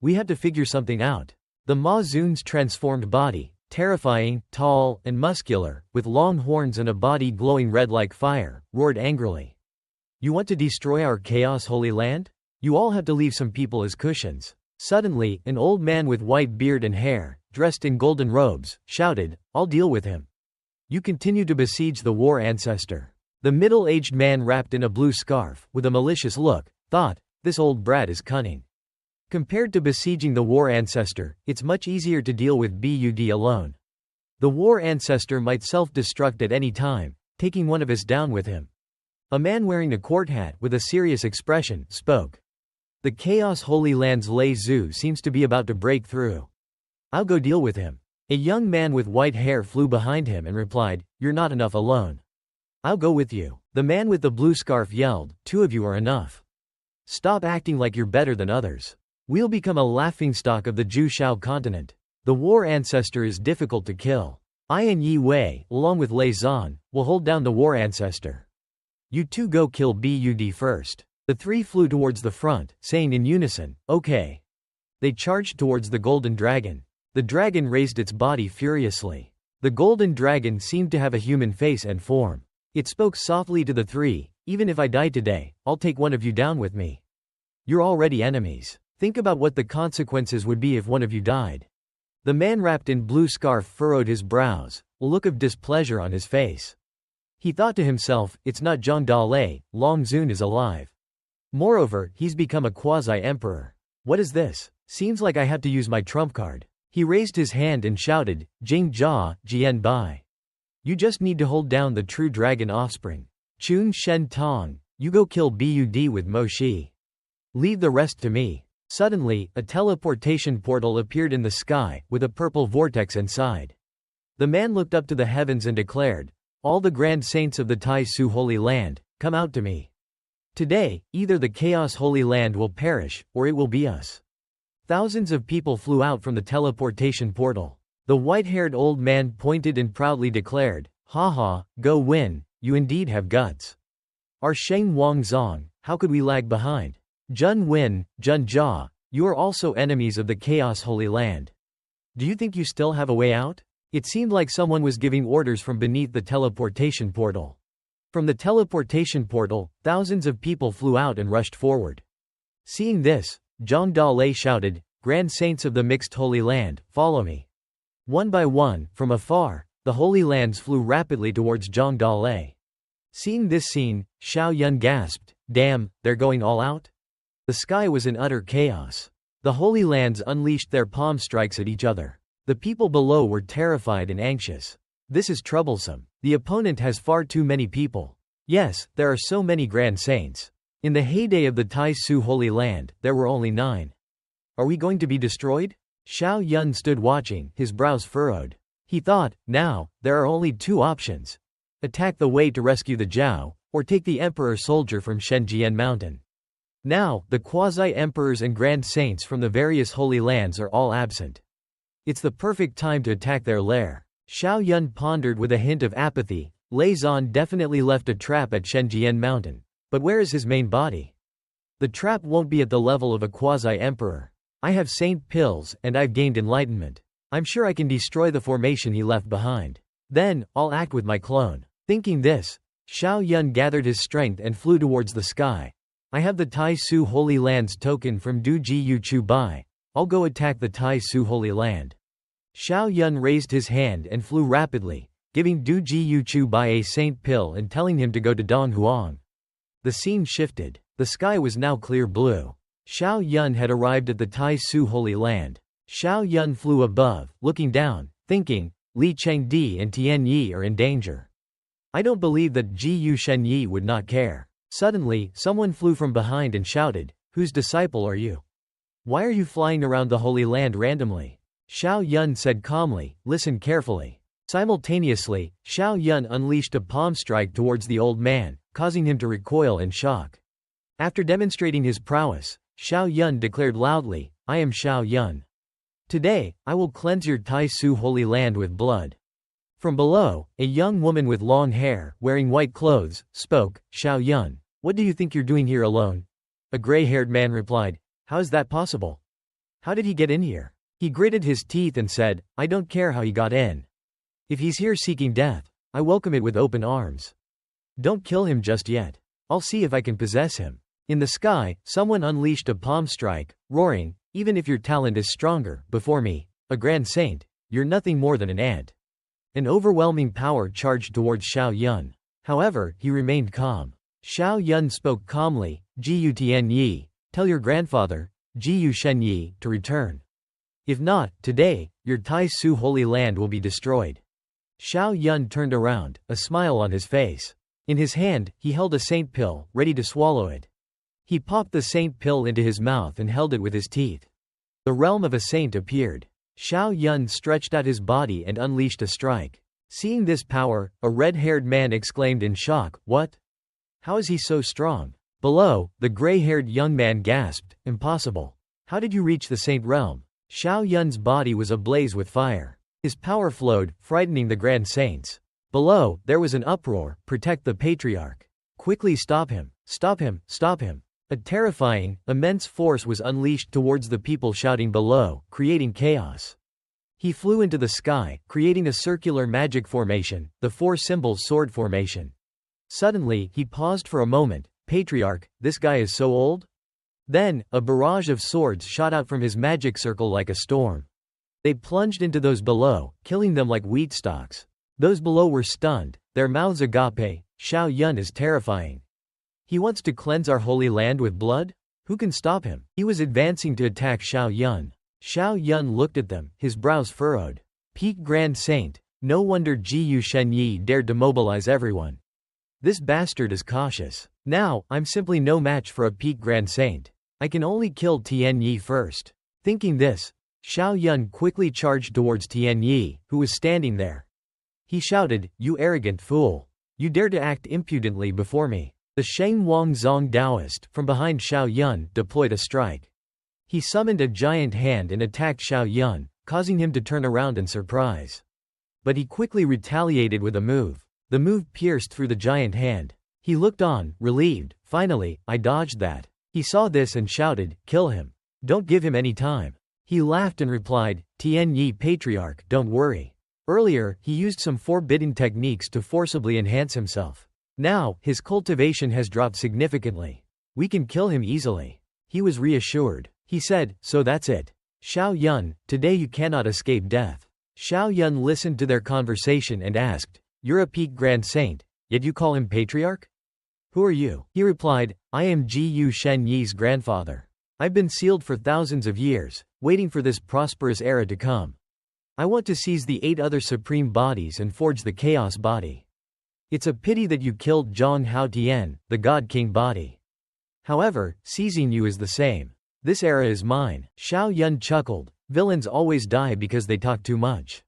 We had to figure something out. The Mazune's transformed body, terrifying, tall, and muscular, with long horns and a body glowing red like fire, roared angrily. You want to destroy our Chaos Holy Land? You all have to leave some people as cushions. Suddenly, an old man with white beard and hair, dressed in golden robes, shouted, "I'll deal with him." You continue to besiege the war ancestor. The middle-aged man wrapped in a blue scarf, with a malicious look, thought, "This old brat is cunning." Compared to besieging the war ancestor, it's much easier to deal with Bud alone. The war ancestor might self-destruct at any time, taking one of us down with him. A man wearing a court hat with a serious expression spoke. The Chaos Holy Land's Lei Zhu seems to be about to break through. I'll go deal with him. A young man with white hair flew behind him and replied, "You're not enough alone. I'll go with you." The man with the blue scarf yelled, "Two of you are enough. Stop acting like you're better than others. We'll become a laughingstock of the Jushao continent. The war ancestor is difficult to kill. I and Yi Wei, along with Lei Zan, will hold down the war ancestor. You two go kill Bud first." The three flew towards the front, saying in unison, "Okay." They charged towards the golden dragon. The dragon raised its body furiously. The golden dragon seemed to have a human face and form. It spoke softly to the three, "Even if I die today, I'll take one of you down with me. You're already enemies. Think about what the consequences would be if one of you died." The man wrapped in blue scarf furrowed his brows, a look of displeasure on his face. He thought to himself, "It's not Zhang Dalei, Long Zun is alive. Moreover, he's become a quasi-emperor. What is this? Seems like I have to use my trump card." He raised his hand and shouted, "Jing Jia, Jian Bai. You just need to hold down the true dragon offspring. Chun Shen Tong, you go kill Bud with Mo Shi. Leave the rest to me." Suddenly, a teleportation portal appeared in the sky, with a purple vortex inside. The man looked up to the heavens and declared, "All the grand saints of the Tai Su Holy Land, come out to me. Today, either the Chaos Holy Land will perish, or it will be us." Thousands of people flew out from the teleportation portal. The white-haired old man pointed and proudly declared, "Ha ha, go win, you indeed have guts. Our Sheng Wang Zong, how could we lag behind? Jun Win, Jun Jia, you are also enemies of the Chaos Holy Land. Do you think you still have a way out?" It seemed like someone was giving orders from beneath the teleportation portal. From the teleportation portal, thousands of people flew out and rushed forward. Seeing this, Zhang Dalei shouted, "Grand saints of the mixed Holy Land, follow me." One by one, from afar, the Holy Lands flew rapidly towards Zhang Dalei. Seeing this scene, Xiao Yun gasped, "Damn, they're going all out?" The sky was in utter chaos. The Holy Lands unleashed their palm strikes at each other. The people below were terrified and anxious. This is troublesome. The opponent has far too many people. Yes, there are so many grand saints. In the heyday of the Tai Su Holy Land, there were only 9. Are we going to be destroyed? Xiao Yun stood watching, his brows furrowed. He thought, now, there are only 2 options. Attack the Wei to rescue the Zhao, or take the Emperor soldier from Shenjian Mountain. Now, the quasi-emperors and grand saints from the various Holy Lands are all absent. It's the perfect time to attack their lair. Xiao Yun pondered with a hint of apathy. Lei Zan definitely left a trap at Shenjian Mountain. But where is his main body? The trap won't be at the level of a quasi-emperor. I have saint pills, and I've gained enlightenment. I'm sure I can destroy the formation he left behind. Then, I'll act with my clone. Thinking this, Xiao Yun gathered his strength and flew towards the sky. I have the Tai Su Holy Land's token from Du Ji Yu Chu Bai. I'll go attack the Tai Su Holy Land. Xiao Yun raised his hand and flew rapidly, giving Du Ji Yu Chu Bai a saint pill and telling him to go to Dan Huang. The scene shifted. The sky was now clear blue. Xiao Yun had arrived at the Tai Su Holy Land. Xiao Yun flew above, looking down, thinking, Li Chengdi and Tian Yi are in danger. I don't believe that Ji Shen Yi would not care. Suddenly, someone flew from behind and shouted, "Whose disciple are you? Why are you flying around the Holy Land randomly?" Xiao Yun said calmly, "Listen carefully." Simultaneously, Xiao Yun unleashed a palm strike towards the old man, causing him to recoil in shock. After demonstrating his prowess, Xiao Yun declared loudly, "I am Xiao Yun. Today, I will cleanse your Tai Su Holy Land with blood." From below, a young woman with long hair, wearing white clothes, spoke, "Xiao Yun, what do you think you're doing here alone?" A gray-haired man replied, "How is that possible? How did he get in here?" He gritted his teeth and said, "I don't care how he got in. If he's here seeking death, I welcome it with open arms. Don't kill him just yet. I'll see if I can possess him." In the sky, someone unleashed a palm strike, roaring, "Even if your talent is stronger, before me, a grand saint, you're nothing more than an ant." An overwhelming power charged towards Xiao Yun. However, he remained calm. Xiao Yun spoke calmly, "Jiu Tian Yi, tell your grandfather, Jiu Shen Yi, to return. If not, today, your Tai Su Holy Land will be destroyed." Xiao Yun turned around, a smile on his face. In his hand, he held a saint pill, ready to swallow it. He popped the saint pill into his mouth and held it with his teeth. The realm of a saint appeared. Xiao Yun stretched out his body and unleashed a strike. Seeing this power, a red-haired man exclaimed in shock, "What? How is he so strong?" Below, the gray-haired young man gasped, "Impossible. How did you reach the saint realm?" Xiao Yun's body was ablaze with fire. His power flowed, frightening the grand saints. Below, there was an uproar, "Protect the patriarch. Quickly stop him. Stop him, stop him." A terrifying, immense force was unleashed towards the people shouting below, creating chaos. He flew into the sky, creating a circular magic formation, the four-symbol sword formation. Suddenly, he paused for a moment, "Patriarch, this guy is so old?" Then, a barrage of swords shot out from his magic circle like a storm. They plunged into those below, killing them like wheat stalks. Those below were stunned, their mouths agape. "Xiao Yun is terrifying. He wants to cleanse our holy land with blood? Who can stop him?" He was advancing to attack Xiao Yun. Xiao Yun looked at them, his brows furrowed. Peak Grand Saint. No wonder Ji Shen Yi dared to mobilize everyone. This bastard is cautious. Now, I'm simply no match for a Peak Grand Saint. I can only kill Tian Yi first. Thinking this, Xiao Yun quickly charged towards Tian Yi, who was standing there. He shouted, "You arrogant fool! You dare to act impudently before me." The Sheng Wang Zong Taoist, from behind Xiao Yun, deployed a strike. He summoned a giant hand and attacked Xiao Yun, causing him to turn around in surprise. But he quickly retaliated with a move. The move pierced through the giant hand. He looked on, relieved. "Finally, I dodged that." He saw this and shouted, "Kill him. Don't give him any time." He laughed and replied, "Tian Yi Patriarch, don't worry. Earlier, he used some forbidden techniques to forcibly enhance himself. Now, his cultivation has dropped significantly. We can kill him easily." He was reassured. He said, "So that's it. Xiao Yun, today you cannot escape death." Xiao Yun listened to their conversation and asked, "You're a Peak Grand Saint, yet you call him Patriarch? Who are you?" He replied, "I am Ji Shen Yi's grandfather. I've been sealed for thousands of years, waiting for this prosperous era to come. I want to seize the 8 other supreme bodies and forge the Chaos body. It's a pity that you killed Zhang Hao Tian, the God King body. However, seizing you is the same. This era is mine." Xiao Yun chuckled, "Villains always die because they talk too much.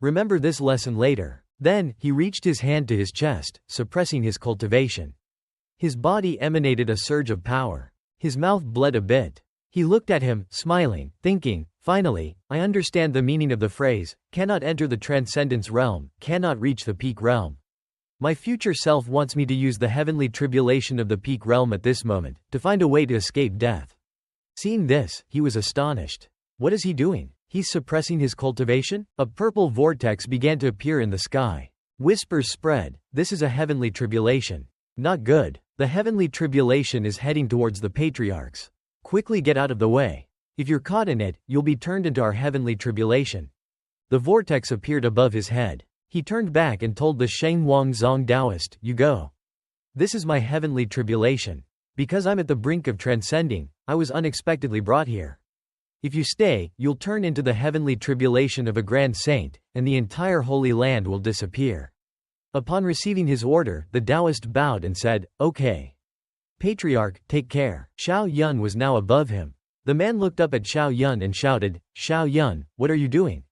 Remember this lesson later." Then, he reached his hand to his chest, suppressing his cultivation. His body emanated a surge of power. His mouth bled a bit. He looked at him, smiling, thinking, "Finally, I understand the meaning of the phrase, cannot enter the transcendence realm, cannot reach the peak realm. My future self wants me to use the heavenly tribulation of the peak realm at this moment, to find a way to escape death." Seeing this, he was astonished. What is he doing? He's suppressing his cultivation? A purple vortex began to appear in the sky. Whispers spread, "This is a heavenly tribulation. Not good. The heavenly tribulation is heading towards the patriarchs. Quickly get out of the way. If you're caught in it, you'll be turned into our heavenly tribulation." The vortex appeared above his head. He turned back and told the Sheng Wang Zong Taoist, "You go. This is my heavenly tribulation. Because I'm at the brink of transcending, I was unexpectedly brought here. If you stay, you'll turn into the heavenly tribulation of a grand saint, and the entire Holy Land will disappear." Upon receiving his order, the Taoist bowed and said, "Okay. Patriarch, take care." Xiao Yun was now above him. The man looked up at Xiao Yun and shouted, "Xiao Yun, what are you doing?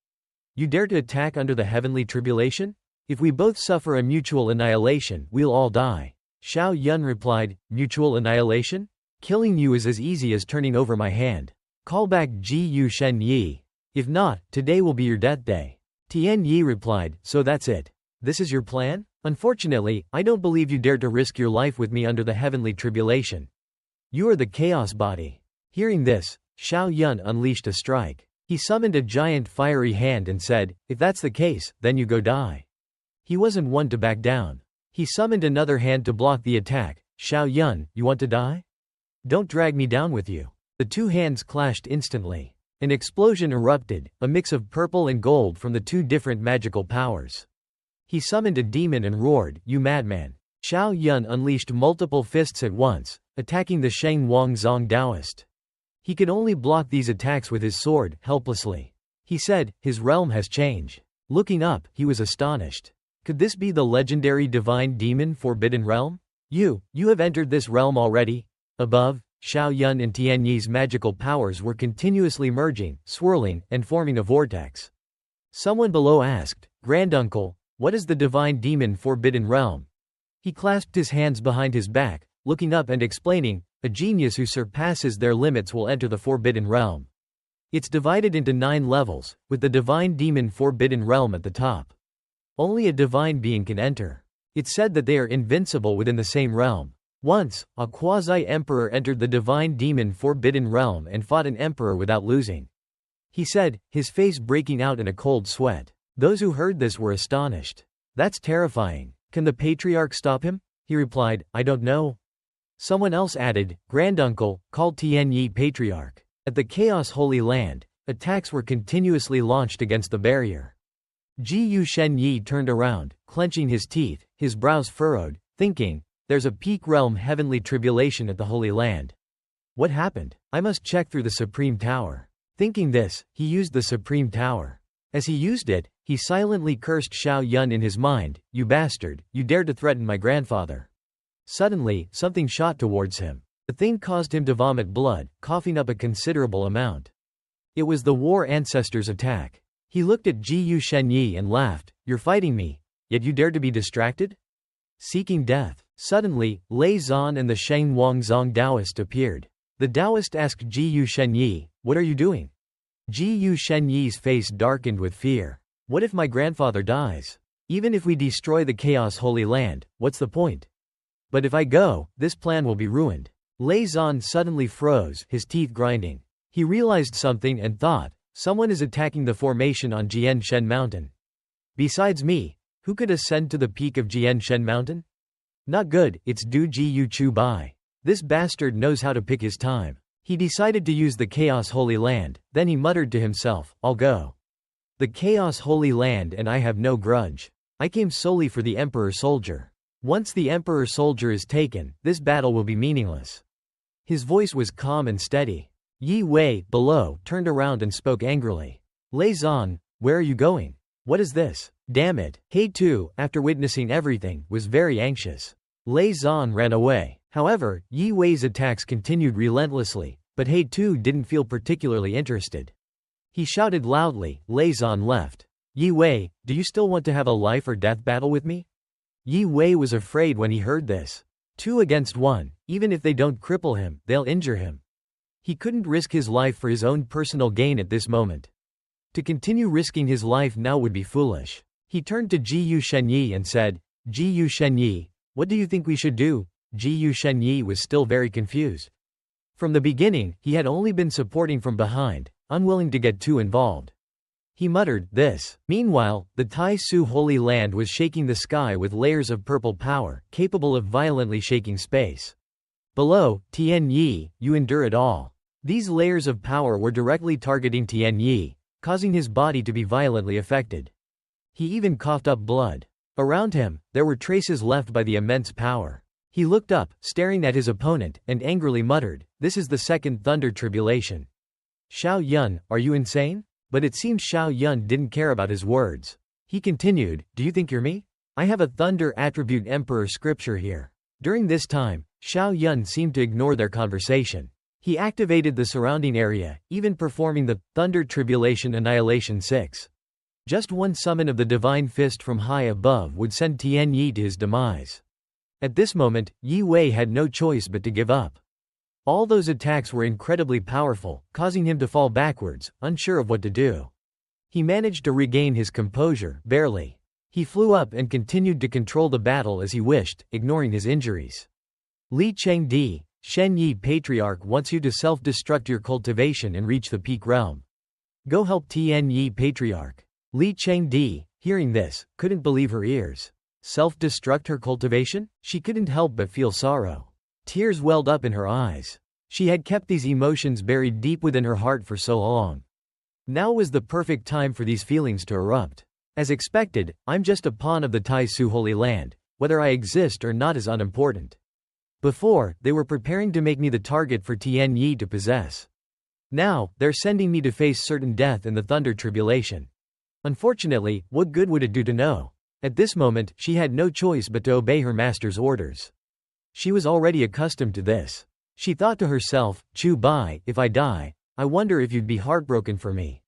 You dare to attack under the heavenly tribulation? If we both suffer a mutual annihilation, we'll all die." Xiao Yun replied, "Mutual annihilation? Killing you is as easy as turning over my hand. Call back Ji Yu Shen Yi. If not, today will be your death day." Tian Yi replied, "So that's it? This is your plan? Unfortunately, I don't believe you dare to risk your life with me under the heavenly tribulation. You are the chaos body." Hearing this, Xiao Yun unleashed a strike. He summoned a giant fiery hand and said, "If that's the case, then you go die." He wasn't one to back down. He summoned another hand to block the attack. "Xiao Yun, you want to die? Don't drag me down with you." The two hands clashed instantly. An explosion erupted, a mix of purple and gold from the two different magical powers. He summoned a demon and roared, "You madman." Xiao Yun unleashed multiple fists at once, attacking the Sheng Wangzong Taoist. He could only block these attacks with his sword, helplessly. He said, "His realm has changed." Looking up, he was astonished. Could this be the legendary divine demon Forbidden Realm? You have entered this realm already? Above, Xiao Yun and Tian Yi's magical powers were continuously merging, swirling, and forming a vortex. Someone below asked, "Granduncle, what is the divine demon Forbidden Realm?" He clasped his hands behind his back, looking up and explaining, "A genius who surpasses their limits will enter the Forbidden Realm. It's divided into 9 levels, with the divine demon Forbidden Realm at the top. Only a divine being can enter. It's said that they are invincible within the same realm. Once, a quasi-emperor entered the divine demon Forbidden Realm and fought an emperor without losing," he said, his face breaking out in a cold sweat. Those who heard this were astonished. "That's terrifying. Can the patriarch stop him?" He replied, "I don't know." Someone else added, "Granduncle, called Tian Yi Patriarch." At the Chaos Holy Land, attacks were continuously launched against the barrier. Ji Yu Shen Yi turned around, clenching his teeth, his brows furrowed, thinking, "There's a peak realm heavenly tribulation at the Holy Land. What happened? I must check through the Supreme Tower." Thinking this, he used the Supreme Tower. As he used it, he silently cursed Xiao Yun in his mind, "You bastard, you dared to threaten my grandfather." Suddenly, something shot towards him. The thing caused him to vomit blood, coughing up a considerable amount. It was the War Ancestors' attack. He looked at Ji Yu Shen Yi and laughed, "You're fighting me, yet you dare to be distracted? Seeking death." Suddenly, Lei Zan and the Sheng Wangzong Taoist appeared. The Taoist asked Ji Yu Shen Yi, "What are you doing?" Ji Yu Shen Yi's face darkened with fear. "What if my grandfather dies? Even if we destroy the Chaos Holy Land, what's the point? But if I go, this plan will be ruined." Lei Zan suddenly froze, his teeth grinding. He realized something and thought, "Someone is attacking the formation on Jian Shen Mountain. Besides me, who could ascend to the peak of Jian Shen Mountain? Not good, it's Du Ji Yu Chu Bai. This bastard knows how to pick his time." He decided to use the Chaos Holy Land, then he muttered to himself, "I'll go. The Chaos Holy Land and I have no grudge. I came solely for the Emperor Soldier. Once the Emperor Soldier is taken, this battle will be meaningless." His voice was calm and steady. Yi Wei, below, turned around and spoke angrily. "Lei Zan, where are you going? What is this? Damn it." He too, after witnessing everything, was very anxious. Lei Zan ran away. However, Yi Wei's attacks continued relentlessly, but He too didn't feel particularly interested. He shouted loudly, "Lei Zan left. Yi Wei, do you still want to have a life or death battle with me?" Yi Wei was afraid when he heard this. 2 against 1, even if they don't cripple him, they'll injure him. He couldn't risk his life for his own personal gain at this moment. To continue risking his life now would be foolish. He turned to Ji Yu Shen Yi and said, "Ji Yu Shen Yi, what do you think we should do?" Ji Yu Shen Yi was still very confused. From the beginning, he had only been supporting from behind, unwilling to get too involved. He muttered, "This." Meanwhile, the Tai Su Holy Land was shaking the sky with layers of purple power, capable of violently shaking space. Below, Tian Yi, you endure it all. These layers of power were directly targeting Tian Yi, causing his body to be violently affected. He even coughed up blood. Around him, there were traces left by the immense power. He looked up, staring at his opponent, and angrily muttered, "This is the second Thunder Tribulation. Xiao Yun, are you insane? But it seems Xiao Yun didn't care about his words. He continued, do you think you're me? I have a thunder attribute emperor scripture here. During this time, Xiao Yun seemed to ignore their conversation. He activated the surrounding area, even performing the Thunder Tribulation Annihilation 6. Just one summon of the Divine Fist from high above would send Tian Yi to his demise. At this moment, Yi Wei had no choice but to give up. All those attacks were incredibly powerful, causing him to fall backwards, unsure of what to do. He managed to regain his composure, barely. He flew up and continued to control the battle as he wished, ignoring his injuries. Li Chengdi, Shen Yi Patriarch wants you to self-destruct your cultivation and reach the peak realm. Go help Tian Yi Patriarch. Li Chengdi, hearing this, couldn't believe her ears. Self-destruct her cultivation? She couldn't help but feel sorrow. Tears welled up in her eyes. She had kept these emotions buried deep within her heart for so long. Now was the perfect time for these feelings to erupt. As expected, I'm just a pawn of the Tai Su Holy Land. Whether I exist or not is unimportant. Before, they were preparing to make me the target for Tian Yi to possess. Now, they're sending me to face certain death in the Thunder Tribulation. Unfortunately, what good would it do to know? At this moment, she had no choice but to obey her master's orders. She was already accustomed to this. She thought to herself, Chu Bai, if I die, I wonder if you'd be heartbroken for me.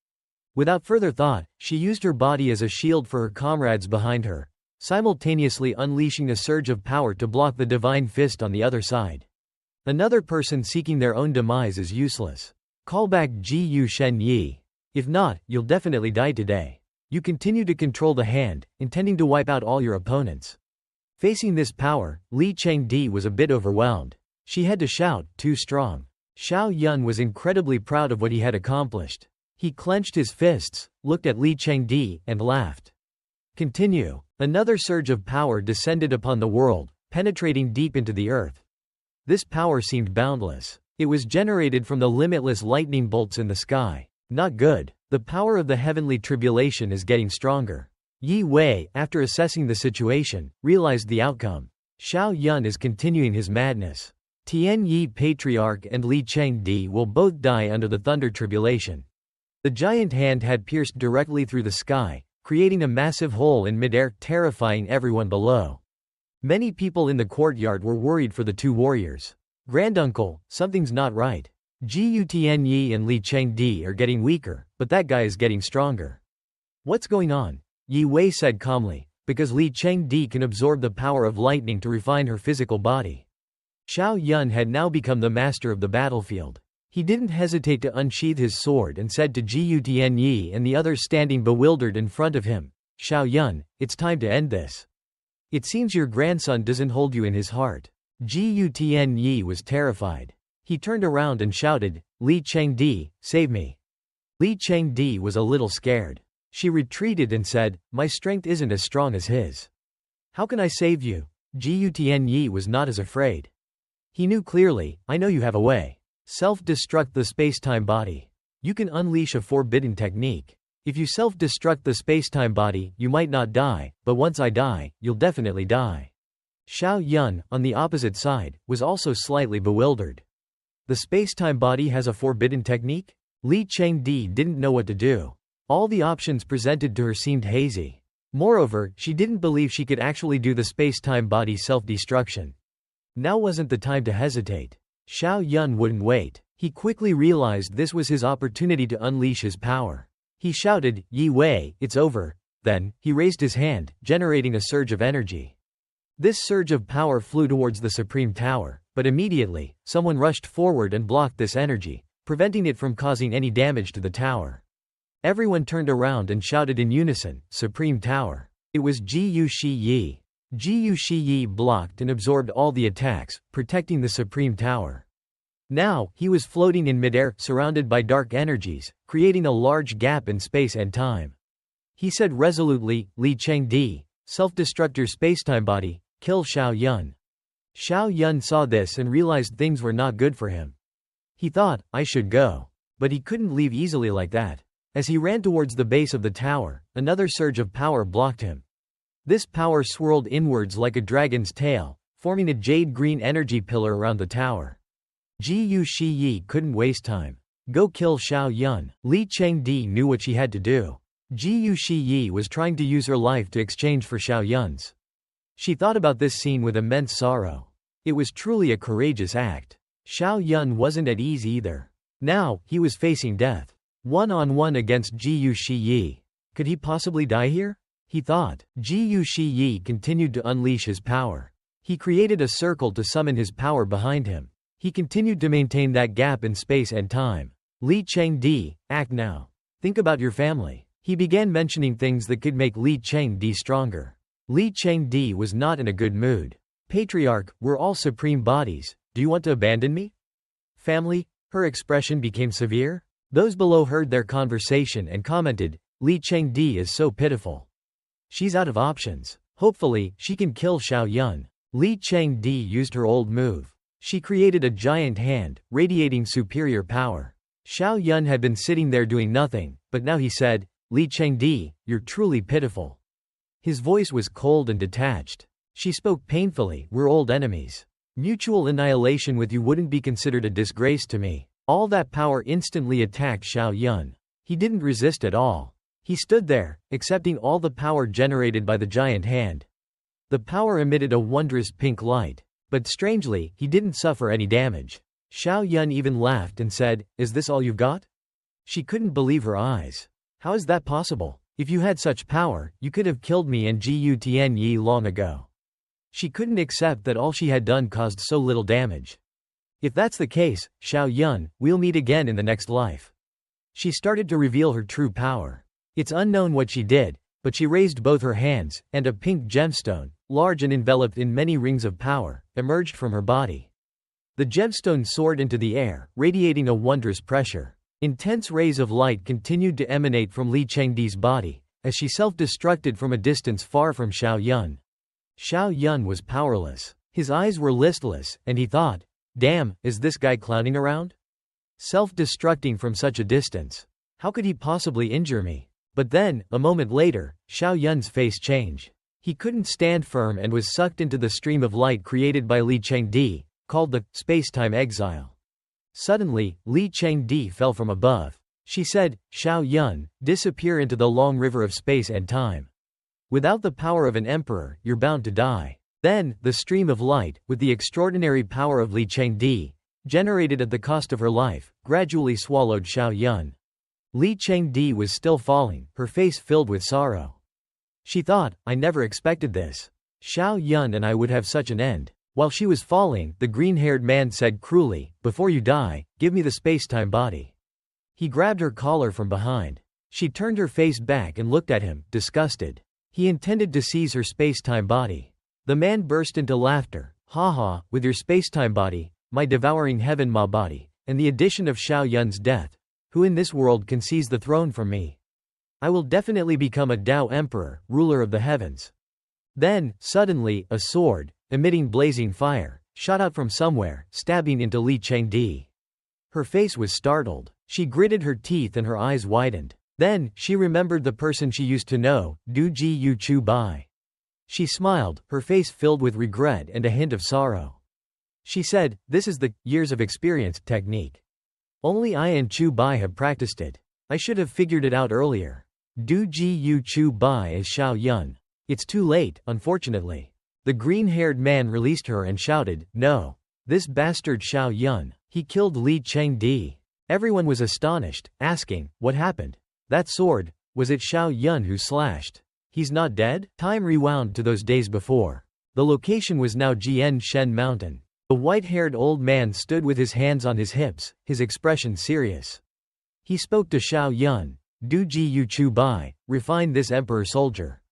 Without further thought, she used her body as a shield for her comrades behind her, simultaneously unleashing a surge of power to block the divine fist on the other side. Another person seeking their own demise is useless. Call back Ji Shen Yi. If not, you'll definitely die today. You continue to control the hand, intending to wipe out all your opponents. Facing this power, Li Chengdi was a bit overwhelmed. She had to shout, too strong. Xiao Yun was incredibly proud of what he had accomplished. He clenched his fists, looked at Li Chengdi, and laughed. Continue. Another surge of power descended upon the world, penetrating deep into the earth. This power seemed boundless. It was generated from the limitless lightning bolts in the sky. Not good. The power of the heavenly tribulation is getting stronger. Yi Wei, after assessing the situation, realized the outcome. Xiao Yun is continuing his madness. Tian Yi Patriarch and Li Chengdi will both die under the Thunder Tribulation. The giant hand had pierced directly through the sky, creating a massive hole in midair, terrifying everyone below. Many people in the courtyard were worried for the two warriors. Granduncle, something's not right. Jiu Tianyi and Li Chengdi are getting weaker, but that guy is getting stronger. What's going on? Yi Wei said calmly, because Li Chengdi can absorb the power of lightning to refine her physical body. Xiao Yun had now become the master of the battlefield. He didn't hesitate to unsheath his sword and said to Jiu Tianyi and the others standing bewildered in front of him, Xiao Yun, it's time to end this. It seems your grandson doesn't hold you in his heart. Jiu Tianyi was terrified. He turned around and shouted, Li Chengdi, save me. Li Chengdi was a little scared. She retreated and said, my strength isn't as strong as his. How can I save you? Jiu Tianyi was not as afraid. He knew clearly, I know you have a way. Self-destruct the space-time body. You can unleash a forbidden technique. If you self-destruct the space-time body, you might not die, but once I die, you'll definitely die. Xiao Yun, on the opposite side, was also slightly bewildered. The space-time body has a forbidden technique? Li Chengdi didn't know what to do. All the options presented to her seemed hazy. Moreover, she didn't believe she could actually do the space-time body self-destruction. Now wasn't the time to hesitate. Xiao Yun wouldn't wait. He quickly realized this was his opportunity to unleash his power. He shouted, Yi Wei, it's over. Then, he raised his hand, generating a surge of energy. This surge of power flew towards the Supreme Tower, but immediately, someone rushed forward and blocked this energy, preventing it from causing any damage to the tower. Everyone turned around and shouted in unison, Supreme Tower. It was Jiu Shiyi. Jiu Shiyi blocked and absorbed all the attacks, protecting the Supreme Tower. Now, he was floating in midair, surrounded by dark energies, creating a large gap in space and time. He said resolutely, Li Chengdi, self-destruct your spacetime body, kill Xiao Yun. Xiao Yun saw this and realized things were not good for him. He thought, I should go. But he couldn't leave easily like that. As he ran towards the base of the tower, another surge of power blocked him. This power swirled inwards like a dragon's tail, forming a jade-green energy pillar around the tower. Jiu Shiyi couldn't waste time. Go kill Xiao Yun. Li Chengdi knew what she had to do. Jiyu Shiyi was trying to use her life to exchange for Xiao Yun's. She thought about this scene with immense sorrow. It was truly a courageous act. Xiao Yun wasn't at ease either. Now, he was facing death. One-on-one against Jiyu Shiyi. Could he possibly die here? He thought. Jiyu Shiyi continued to unleash his power. He created a circle to summon his power behind him. He continued to maintain that gap in space and time. Li Chengdi, act now. Think about your family. He began mentioning things that could make Li Chengdi stronger. Li Chengdi was not in a good mood. Patriarch, we're all supreme bodies. Do you want to abandon me? Family? Her expression became severe. Those below heard their conversation and commented, Li Chengdi is so pitiful. She's out of options. Hopefully, she can kill Xiao Yun. Li Chengdi used her old move. She created a giant hand, radiating superior power. Xiao Yun had been sitting there doing nothing, but now he said, Li Chengdi, you're truly pitiful. His voice was cold and detached. She spoke painfully, we're old enemies. Mutual annihilation with you wouldn't be considered a disgrace to me. All that power instantly attacked Xiao Yun. He didn't resist at all. He stood there, accepting all the power generated by the giant hand. The power emitted a wondrous pink light. But strangely, he didn't suffer any damage. Xiao Yun even laughed and said, is this all you've got? She couldn't believe her eyes. How is that possible? If you had such power, you could have killed me and Jiyu Tianyi long ago. She couldn't accept that all she had done caused so little damage. If that's the case, Xiao Yun, we'll meet again in the next life. She started to reveal her true power. It's unknown what she did, but she raised both her hands, and a pink gemstone, large and enveloped in many rings of power, emerged from her body. The gemstone soared into the air, radiating a wondrous pressure. Intense rays of light continued to emanate from Li Chengdi's body, as she self-destructed from a distance far from Xiao Yun. Xiao Yun was powerless. His eyes were listless, and he thought, damn, is this guy clowning around? Self-destructing from such a distance. How could he possibly injure me? But then, a moment later, Xiao Yun's face changed. He couldn't stand firm and was sucked into the stream of light created by Li Chengdi, called the space-time exile. Suddenly, Li Chengdi fell from above. She said, Xiao Yun, disappear into the long river of space and time. Without the power of an emperor, you're bound to die. Then, the stream of light, with the extraordinary power of Li Chengdi, generated at the cost of her life, gradually swallowed Xiao Yun. Li Chengdi was still falling, her face filled with sorrow. She thought, I never expected this. Xiao Yun and I would have such an end. While she was falling, the green-haired man said cruelly, before you die, give me the space-time body. He grabbed her collar from behind. She turned her face back and looked at him, disgusted. He intended to seize her space-time body. The man burst into laughter. Ha ha, with your space-time body, my devouring heaven ma body, and the addition of Xiao Yun's death. Who in this world can seize the throne from me? I will definitely become a Dao Emperor, ruler of the heavens. Then, suddenly, a sword, emitting blazing fire, shot out from somewhere, stabbing into Li Chengdi. Her face was startled. She gritted her teeth and her eyes widened. Then, she remembered the person she used to know, Du Ji Yu Chu Bai. She smiled, her face filled with regret and a hint of sorrow. She said, this is the years of experience technique. Only I and Chu Bai have practiced it. I should have figured it out earlier. Du Ji Yu Chu Bai is Xiao Yun. It's too late, unfortunately. The green-haired man released her and shouted, no. This bastard Xiao Yun. He killed Li Chengdi. Everyone was astonished, asking, what happened? That sword, was it Xiao Yun who slashed? He's not dead? Time rewound to those days before. The location was now Jian Shen Mountain. The white-haired old man stood with his hands on his hips, his expression serious. He spoke to Xiao Yun. Du Ji Yu Chu Bai, refine this emperor soldier.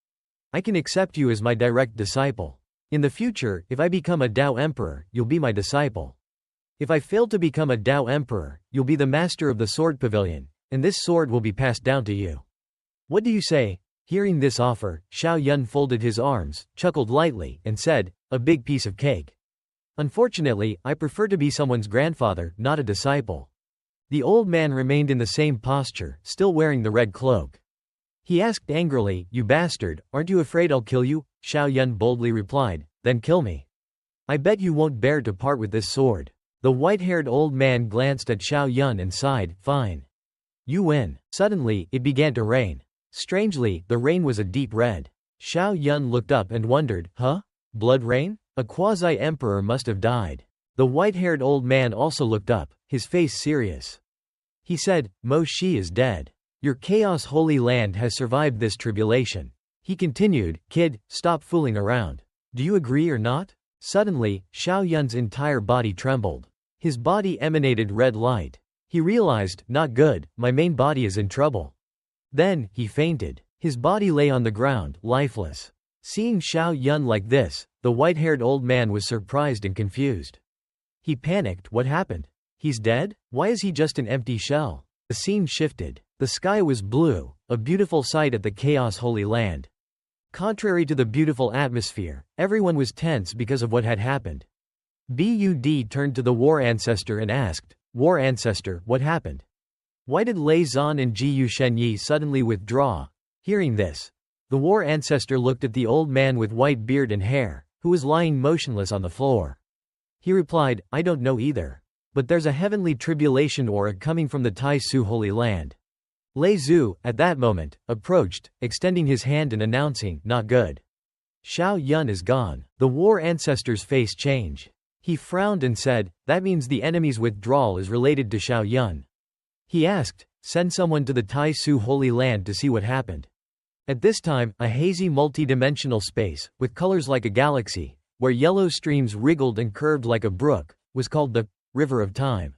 I can accept you as my direct disciple. In the future, if I become a Dao Emperor, you'll be my disciple. If I fail to become a Dao Emperor, you'll be the master of the sword pavilion, and this sword will be passed down to you. What do you say? Hearing this offer, Xiao Yun folded his arms, chuckled lightly, and said, a big piece of cake. Unfortunately, I prefer to be someone's grandfather, not a disciple. The old man remained in the same posture, still wearing the red cloak. He asked angrily, you bastard, aren't you afraid I'll kill you? Xiao Yun boldly replied, then kill me. I bet you won't bear to part with this sword. The white-haired old man glanced at Xiao Yun and sighed, fine. You win. Suddenly, it began to rain. Strangely, the rain was a deep red. Xiao Yun looked up and wondered, huh? Blood rain? A quasi-emperor must have died. The white-haired old man also looked up, his face serious. He said, Mo Shi is dead. Your Chaos Holy Land has survived this tribulation. He continued, kid, stop fooling around. Do you agree or not? Suddenly, Xiao Yun's entire body trembled. His body emanated red light. He realized, not good, my main body is in trouble. Then, he fainted. His body lay on the ground, lifeless. Seeing Xiao Yun like this, the white-haired old man was surprised and confused. He panicked, what happened? He's dead? Why is he just an empty shell? The scene shifted. The sky was blue, a beautiful sight at the Chaos Holy Land. Contrary to the beautiful atmosphere, everyone was tense because of what had happened. Bud turned to the war ancestor and asked, War ancestor, what happened? Why did Lei Zan and Jiyu Shenyi suddenly withdraw? Hearing this, the war ancestor looked at the old man with white beard and hair, who was lying motionless on the floor. He replied, I don't know either. But there's a heavenly tribulation aura coming from the Tai Su Holy Land. Lei Zhu, at that moment, approached, extending his hand and announcing, not good. Xiao Yun is gone. The war ancestor's face changed. He frowned and said, that means the enemy's withdrawal is related to Xiao Yun. He asked, send someone to the Tai Su Holy Land to see what happened. At this time, a hazy multi-dimensional space, with colors like a galaxy, where yellow streams wriggled and curved like a brook, was called the River of Time.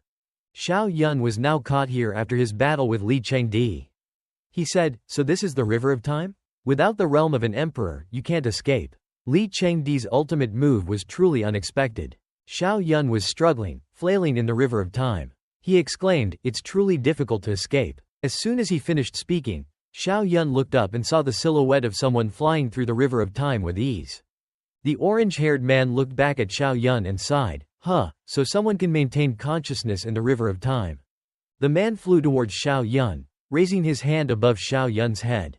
Xiao Yun was now caught here after his battle with Li Chengdi. He said, so this is the River of Time? Without the realm of an emperor, you can't escape. Li Chengdi's ultimate move was truly unexpected. Xiao Yun was struggling, flailing in the River of Time. He exclaimed, it's truly difficult to escape. As soon as he finished speaking, Xiao Yun looked up and saw the silhouette of someone flying through the River of Time with ease. The orange-haired man looked back at Xiao Yun and sighed, huh, so someone can maintain consciousness in the River of Time. The man flew towards Xiao Yun, raising his hand above Xiao Yun's head.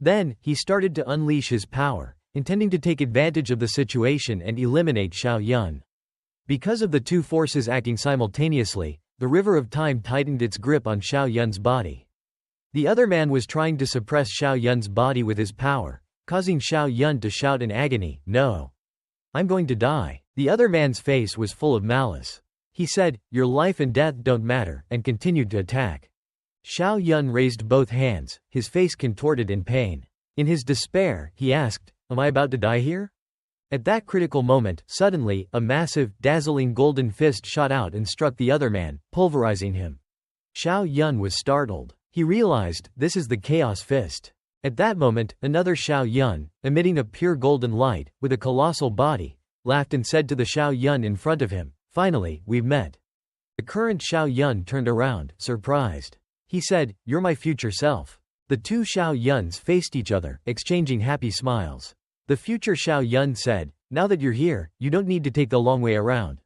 Then, he started to unleash his power, intending to take advantage of the situation and eliminate Xiao Yun. Because of the two forces acting simultaneously, the River of Time tightened its grip on Xiao Yun's body. The other man was trying to suppress Xiao Yun's body with his power, causing Xiao Yun to shout in agony, no. I'm going to die. The other man's face was full of malice. He said, your life and death don't matter, and continued to attack. Xiao Yun raised both hands, his face contorted in pain. In his despair, he asked, am I about to die here? At that critical moment, suddenly, a massive, dazzling golden fist shot out and struck the other man, pulverizing him. Xiao Yun was startled. He realized, this is the Chaos Fist. At that moment, another Xiao Yun, emitting a pure golden light, with a colossal body, laughed and said to the Xiao Yun in front of him, finally, we've met. The current Xiao Yun turned around, surprised. He said, you're my future self. The two Xiao Yuns faced each other, exchanging happy smiles. The future Xiao Yun said, now that you're here, you don't need to take the long way around.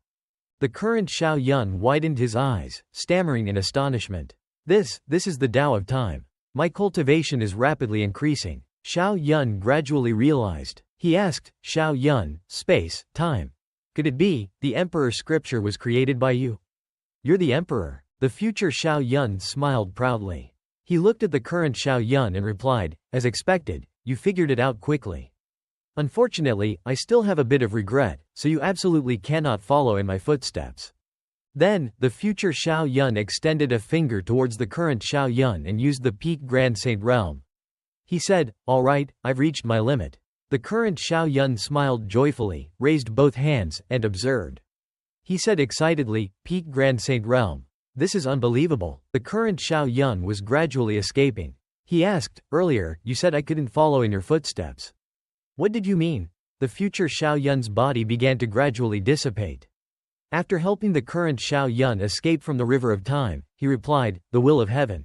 The current Xiao Yun widened his eyes, stammering in astonishment. This is the Tao of Time. My cultivation is rapidly increasing. Xiao Yun gradually realized. He asked, Xiao Yun, space, time. Could it be, the Emperor scripture was created by you? You're the Emperor. The future Xiao Yun smiled proudly. He looked at the current Xiao Yun and replied, as expected, you figured it out quickly. Unfortunately, I still have a bit of regret, so you absolutely cannot follow in my footsteps. Then, the future Xiao Yun extended a finger towards the current Xiao Yun and used the Peak Grand Saint Realm. He said, all right, I've reached my limit. The current Xiao Yun smiled joyfully, raised both hands, and observed. He said excitedly, Peak Grand Saint Realm. This is unbelievable. The current Xiao Yun was gradually escaping. He asked, earlier, you said I couldn't follow in your footsteps. What did you mean? The future Xiao Yun's body began to gradually dissipate. After helping the current Xiao Yun escape from the River of Time, he replied, the will of heaven.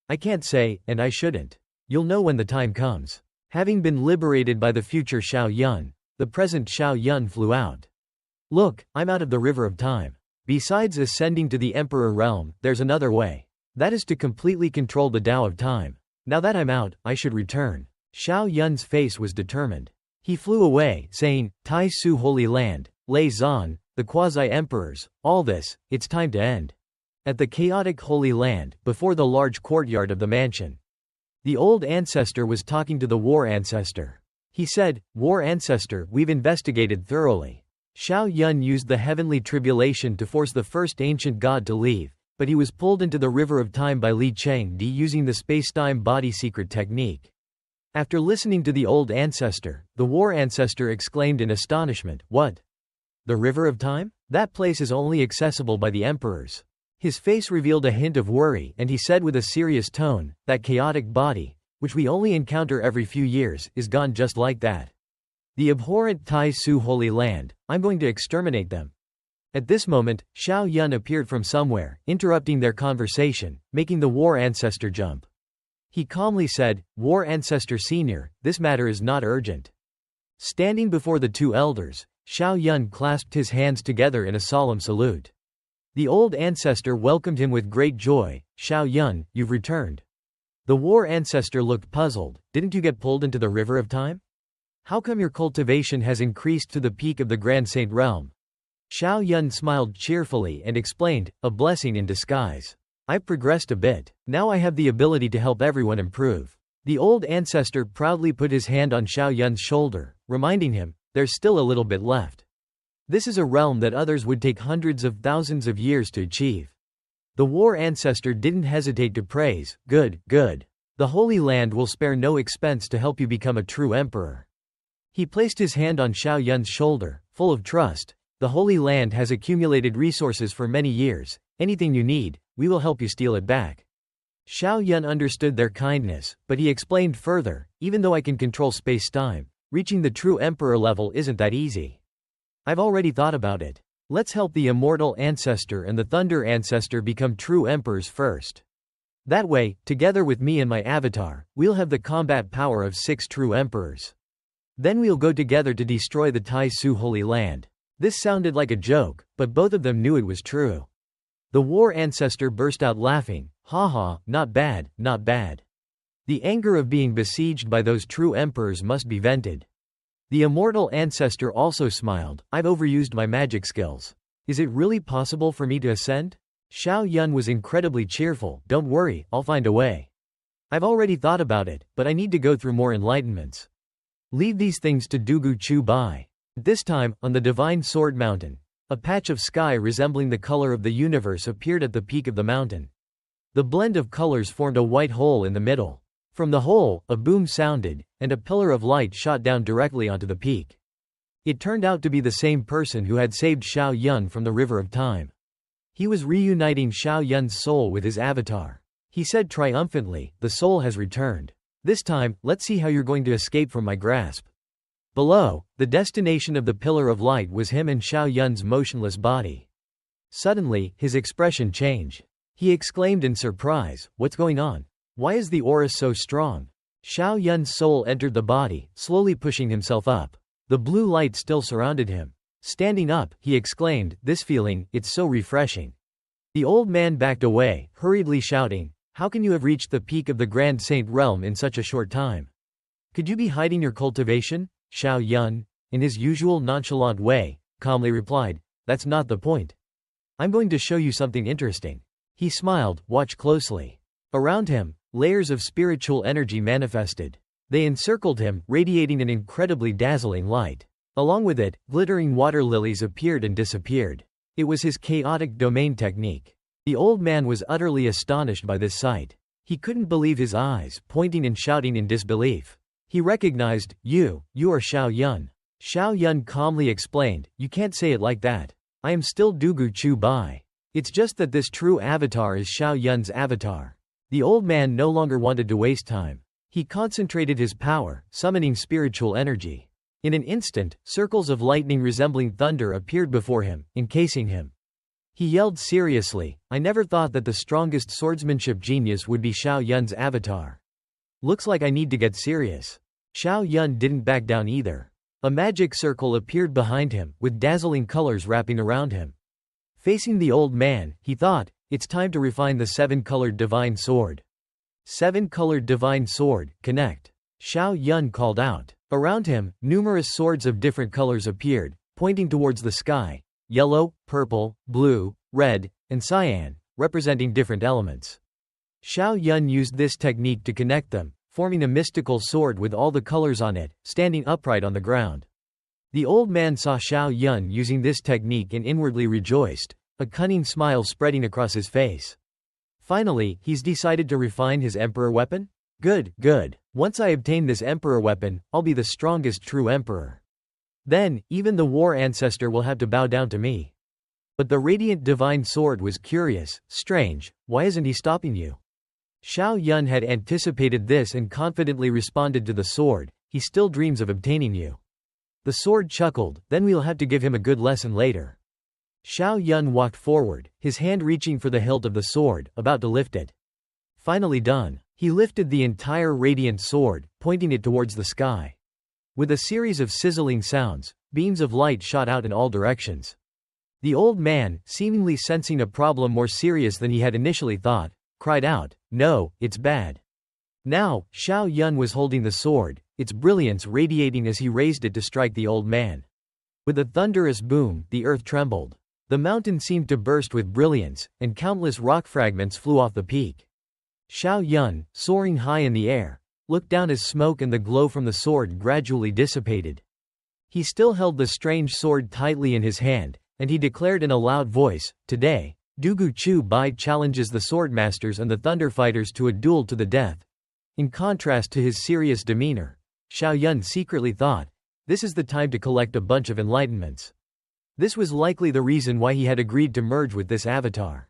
I can't say, and I shouldn't. You'll know when the time comes. Having been liberated by the future Xiao Yun, the present Xiao Yun flew out. Look, I'm out of the River of Time. Besides ascending to the Emperor realm, there's another way. That is to completely control the Tao of Time. Now that I'm out, I should return. Xiao Yun's face was determined. He flew away, saying, Tai Su Holy Land, Lei Zan, the the quasi-emperors, all this, it's time to end. At the chaotic Holy Land, before the large courtyard of the mansion, the old ancestor was talking to the war ancestor. He said, "War ancestor, we've investigated thoroughly. Xiao Yun used the heavenly tribulation to force the first ancient god to leave, but he was pulled into the river of time by Li Chengdi using the space-time body secret technique." After listening to the old ancestor, the war ancestor exclaimed in astonishment, "What? The river of time? That place is only accessible by the emperors." His face revealed a hint of worry, and he said with a serious tone, "That chaotic body, which we only encounter every few years, is gone just like that. The abhorrent Tai Su Holy Land, I'm going to exterminate them." At this moment, Xiao Yun appeared from somewhere, interrupting their conversation, making the war ancestor jump. He calmly said, "War ancestor senior, this matter is not urgent." Standing before the two elders, Xiao Yun clasped his hands together in a solemn salute. The old ancestor welcomed him with great joy. "Xiao Yun, you've returned." The war ancestor looked puzzled. "Didn't you get pulled into the river of time? How come your cultivation has increased to the peak of the Grand Saint realm?" Xiao Yun smiled cheerfully and explained, "A blessing in disguise. I've progressed a bit. Now I have the ability to help everyone improve." The old ancestor proudly put his hand on Xiao Yun's shoulder, reminding him, "There's still a little bit left. This is a realm that others would take hundreds of thousands of years to achieve." The war ancestor didn't hesitate to praise, "Good, good. The Holy Land will spare no expense to help you become a true emperor." He placed his hand on Xiao Yun's shoulder, full of trust. "The Holy Land has accumulated resources for many years. Anything you need, we will help you steal it back." Xiao Yun understood their kindness, but he explained further, "Even though I can control space-time, reaching the true emperor level isn't that easy. I've already thought about it. Let's help the immortal ancestor and the thunder ancestor become true emperors first. That way, together with me and my avatar, we'll have the combat power of 6 true emperors. Then we'll go together to destroy the Tai Su Holy Land." This sounded like a joke, but both of them knew it was true. The war ancestor burst out laughing, "Haha, not bad, not bad. The anger of being besieged by those true emperors must be vented." The immortal ancestor also smiled, "I've overused my magic skills. Is it really possible for me to ascend?" Xiao Yun was incredibly cheerful, "Don't worry, I'll find a way. I've already thought about it, but I need to go through more enlightenments. Leave these things to Dugu Chu Bai." At this time, on the Divine Sword Mountain, a patch of sky resembling the color of the universe appeared at the peak of the mountain. The blend of colors formed a white hole in the middle. From the hole, a boom sounded, and a pillar of light shot down directly onto the peak. It turned out to be the same person who had saved Xiao Yun from the river of time. He was reuniting Xiao Yun's soul with his avatar. He said triumphantly, "The soul has returned. This time, let's see how you're going to escape from my grasp." Below, the destination of the pillar of light was him and Xiao Yun's motionless body. Suddenly, his expression changed. He exclaimed in surprise, "What's going on? Why is the aura so strong?" Xiao Yun's soul entered the body, slowly pushing himself up. The blue light still surrounded him. Standing up, he exclaimed, "This feeling, it's so refreshing." The old man backed away, hurriedly shouting, "How can you have reached the peak of the Grand Saint realm in such a short time? Could you be hiding your cultivation?" Xiao Yun, in his usual nonchalant way, calmly replied, "That's not the point. I'm going to show you something interesting." He smiled, "Watch closely." Around him, layers of spiritual energy manifested. They encircled him, radiating an incredibly dazzling light. Along with it, glittering water lilies appeared and disappeared. It was his chaotic domain technique. The old man was utterly astonished by this sight. He couldn't believe his eyes, pointing and shouting in disbelief. He recognized, you are Xiao Yun." Xiao Yun calmly explained, "You can't say it like that. I am still Dugu Chu Bai. It's just that this true avatar is Xiao Yun's avatar." The old man no longer wanted to waste time. He concentrated his power, summoning spiritual energy. In an instant, circles of lightning resembling thunder appeared before him, encasing him. He yelled seriously, "I never thought that the strongest swordsmanship genius would be Xiao Yun's avatar. Looks like I need to get serious." Xiao Yun didn't back down either. A magic circle appeared behind him, with dazzling colors wrapping around him. Facing the old man, he thought, "It's time to refine the 7-colored divine sword." 7-colored divine sword, connect. Xiao Yun called out. Around him, numerous swords of different colors appeared, pointing towards the sky. yellow, purple, blue, red, and cyan, representing different elements. Xiao Yun used this technique to connect them, forming a mystical sword with all the colors on it, standing upright on the ground. The old man saw Xiao Yun using this technique and inwardly rejoiced, a cunning smile spreading across his face. Finally, he's decided to refine his emperor weapon? Good, good. Once I obtain this emperor weapon, I'll be the strongest true emperor. Then, even the war ancestor will have to bow down to me. But the radiant divine sword was curious, strange, why isn't he stopping you? Xiao Yun had anticipated this and confidently responded to the sword, he still dreams of obtaining you. The sword chuckled, then we'll have to give him a good lesson later. Xiao Yun walked forward, his hand reaching for the hilt of the sword, about to lift it. Finally done. He lifted the entire radiant sword, pointing it towards the sky. With a series of sizzling sounds, beams of light shot out in all directions. The old man, seemingly sensing a problem more serious than he had initially thought, cried out, "No, it's bad." Now, Xiao Yun was holding the sword, its brilliance radiating as he raised it to strike the old man. With a thunderous boom, the earth trembled. The mountain seemed to burst with brilliance, and countless rock fragments flew off the peak. Xiao Yun, soaring high in the air, looked down as smoke and the glow from the sword gradually dissipated. He still held the strange sword tightly in his hand, and he declared in a loud voice, "Today, Dugu Chu Bai challenges the swordmasters and the thunder fighters to a duel to the death." In contrast to his serious demeanor, Xiao Yun secretly thought, this is the time to collect a bunch of enlightenments. This was likely the reason why he had agreed to merge with this avatar.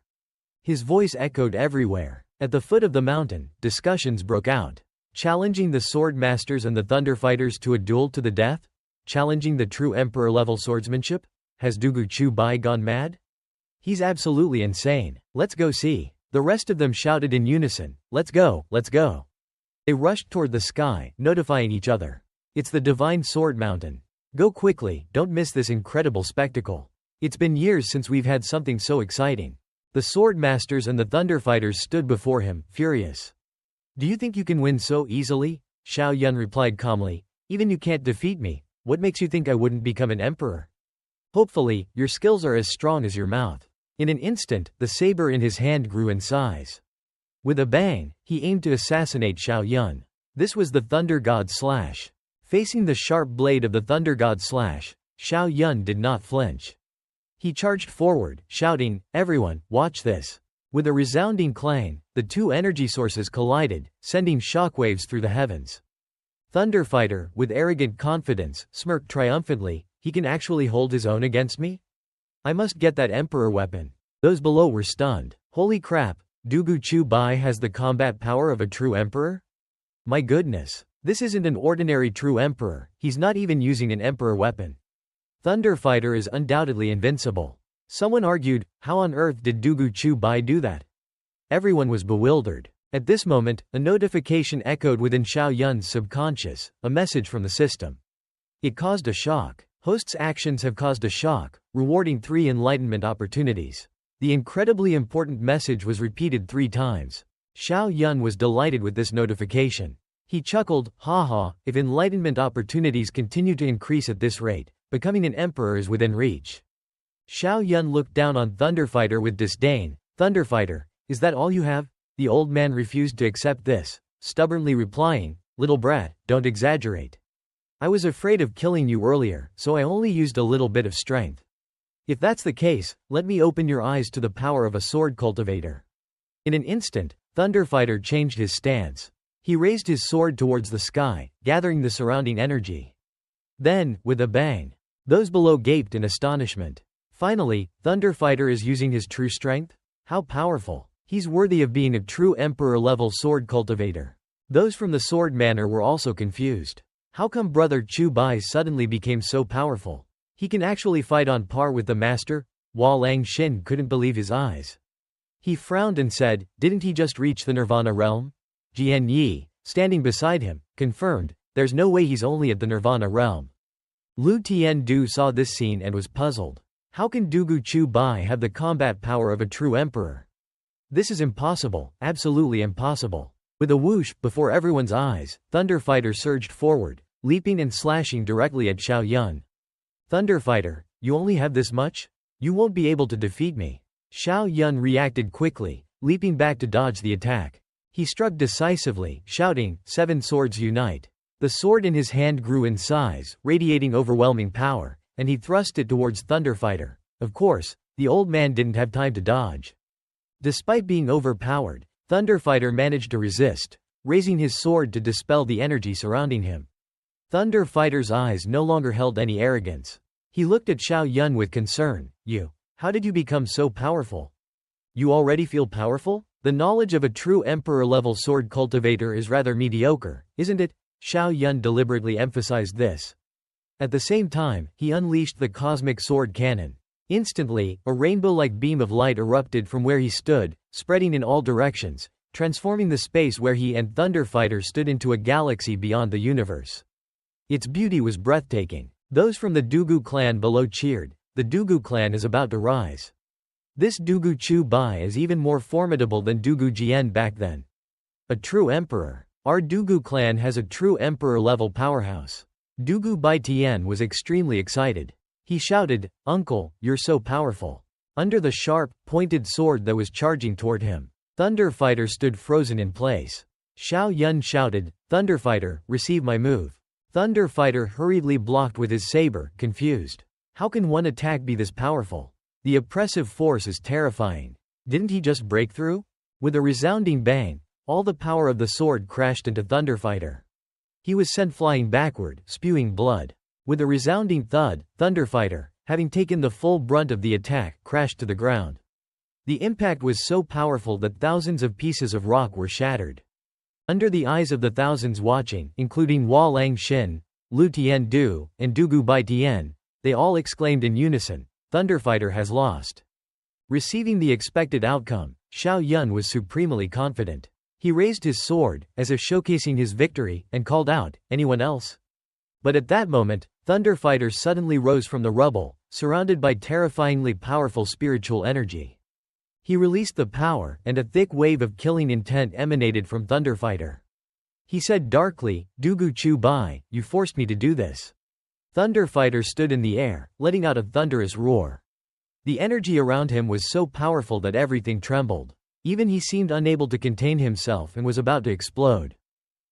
His voice echoed everywhere. At the foot of the mountain, discussions broke out. Challenging the sword masters and the thunder fighters to a duel to the death? Challenging the true emperor-level swordsmanship? Has Dugu Chu Bai gone mad? He's absolutely insane. Let's go see. The rest of them shouted in unison, let's go, let's go. They rushed toward the sky, notifying each other. It's the Divine Sword Mountain. Go quickly, don't miss this incredible spectacle. It's been years since we've had something so exciting. The sword masters and the thunder fighters stood before him, furious. Do you think you can win so easily? Xiao Yun replied calmly. Even you can't defeat me. What makes you think I wouldn't become an emperor? Hopefully, your skills are as strong as your mouth. In an instant, the saber in his hand grew in size. With a bang, he aimed to assassinate Xiao Yun. This was the Thunder God Slash. Facing the sharp blade of the Thunder God Slash, Xiao Yun did not flinch. He charged forward, shouting, "Everyone, watch this." With a resounding clang, the two energy sources collided, sending shockwaves through the heavens. Thunder Fighter, with arrogant confidence, smirked triumphantly, he can actually hold his own against me? I must get that emperor weapon. Those below were stunned. Holy crap, Dugu Chu Bai has the combat power of a true emperor? My goodness, this isn't an ordinary true emperor, he's not even using an emperor weapon. Thunder Fighter is undoubtedly invincible. Someone argued, how on earth did Dugu Chu Bai do that? Everyone was bewildered. At this moment, a notification echoed within Xiao Yun's subconscious, a message from the system. It caused a shock. Host's actions have caused a shock, rewarding 3 enlightenment opportunities. The incredibly important message was repeated 3 times. Xiao Yun was delighted with this notification. He chuckled, haha, if enlightenment opportunities continue to increase at this rate, becoming an emperor is within reach. Xiao Yun looked down on Thunder Fighter with disdain. Thunder Fighter, is that all you have? The old man refused to accept this, stubbornly replying, little brat, don't exaggerate. I was afraid of killing you earlier, so I only used a little bit of strength. If that's the case, let me open your eyes to the power of a sword cultivator. In an instant, Thunder Fighter changed his stance. He raised his sword towards the sky, gathering the surrounding energy. Then, with a bang, those below gaped in astonishment. Finally, Thunder Fighter is using his true strength? How powerful. He's worthy of being a true emperor-level sword cultivator. Those from the sword manor were also confused. How come Brother Chu Bai suddenly became so powerful? He can actually fight on par with the master? Hua Lang Xin couldn't believe his eyes. He frowned and said, didn't he just reach the Nirvana realm? Jian Yi, standing beside him, confirmed, there's no way he's only at the Nirvana realm. Lu Tiandu saw this scene and was puzzled. How can Dugu Chu Bai have the combat power of a true emperor? This is impossible, absolutely impossible. With a whoosh, before everyone's eyes, Thunder Fighter surged forward, leaping and slashing directly at Xiao Yun. Thunder Fighter, you only have this much? You won't be able to defeat me. Xiao Yun reacted quickly, leaping back to dodge the attack. He struck decisively, shouting, "Seven swords unite." The sword in his hand grew in size, radiating overwhelming power, and he thrust it towards Thunderfighter. Of course, the old man didn't have time to dodge. Despite being overpowered, Thunderfighter managed to resist, raising his sword to dispel the energy surrounding him. Thunderfighter's eyes no longer held any arrogance. He looked at Xiao Yun with concern. How did you become so powerful? You already feel powerful? The knowledge of a true emperor-level sword cultivator is rather mediocre, isn't it? Xiao Yun deliberately emphasized this. At the same time, he unleashed the cosmic sword cannon. Instantly, a rainbow-like beam of light erupted from where he stood, spreading in all directions, transforming the space where he and Thunderfighter stood into a galaxy beyond the universe. Its beauty was breathtaking. Those from the Dugu clan below cheered. The Dugu clan is about to rise. This Dugu Chu Bai is even more formidable than Dugu Jian back then. A true emperor. Our Dugu clan has a true emperor-level powerhouse. Dugu Bai Tian was extremely excited. He shouted, "Uncle, you're so powerful." Under the sharp, pointed sword that was charging toward him, Thunderfighter stood frozen in place. Xiao Yun shouted, "Thunderfighter, receive my move." Thunderfighter hurriedly blocked with his saber, confused. How can one attack be this powerful? The oppressive force is terrifying. Didn't he just break through? With a resounding bang, all the power of the sword crashed into Thunderfighter. He was sent flying backward, spewing blood. With a resounding thud, Thunderfighter, having taken the full brunt of the attack, crashed to the ground. The impact was so powerful that thousands of pieces of rock were shattered. Under the eyes of the thousands watching, including Hua Langxin, Lu Tiandu, and Dugu Bai Tian, they all exclaimed in unison, "Thunderfighter has lost." Receiving the expected outcome, Xiao Yun was supremely confident. He raised his sword, as if showcasing his victory, and called out, "Anyone else?" But at that moment, Thunderfighter suddenly rose from the rubble, surrounded by terrifyingly powerful spiritual energy. He released the power, and a thick wave of killing intent emanated from Thunderfighter. He said darkly, "Dugu Chu Bai, you forced me to do this." Thunderfighter stood in the air, letting out a thunderous roar. The energy around him was so powerful that everything trembled. Even he seemed unable to contain himself and was about to explode.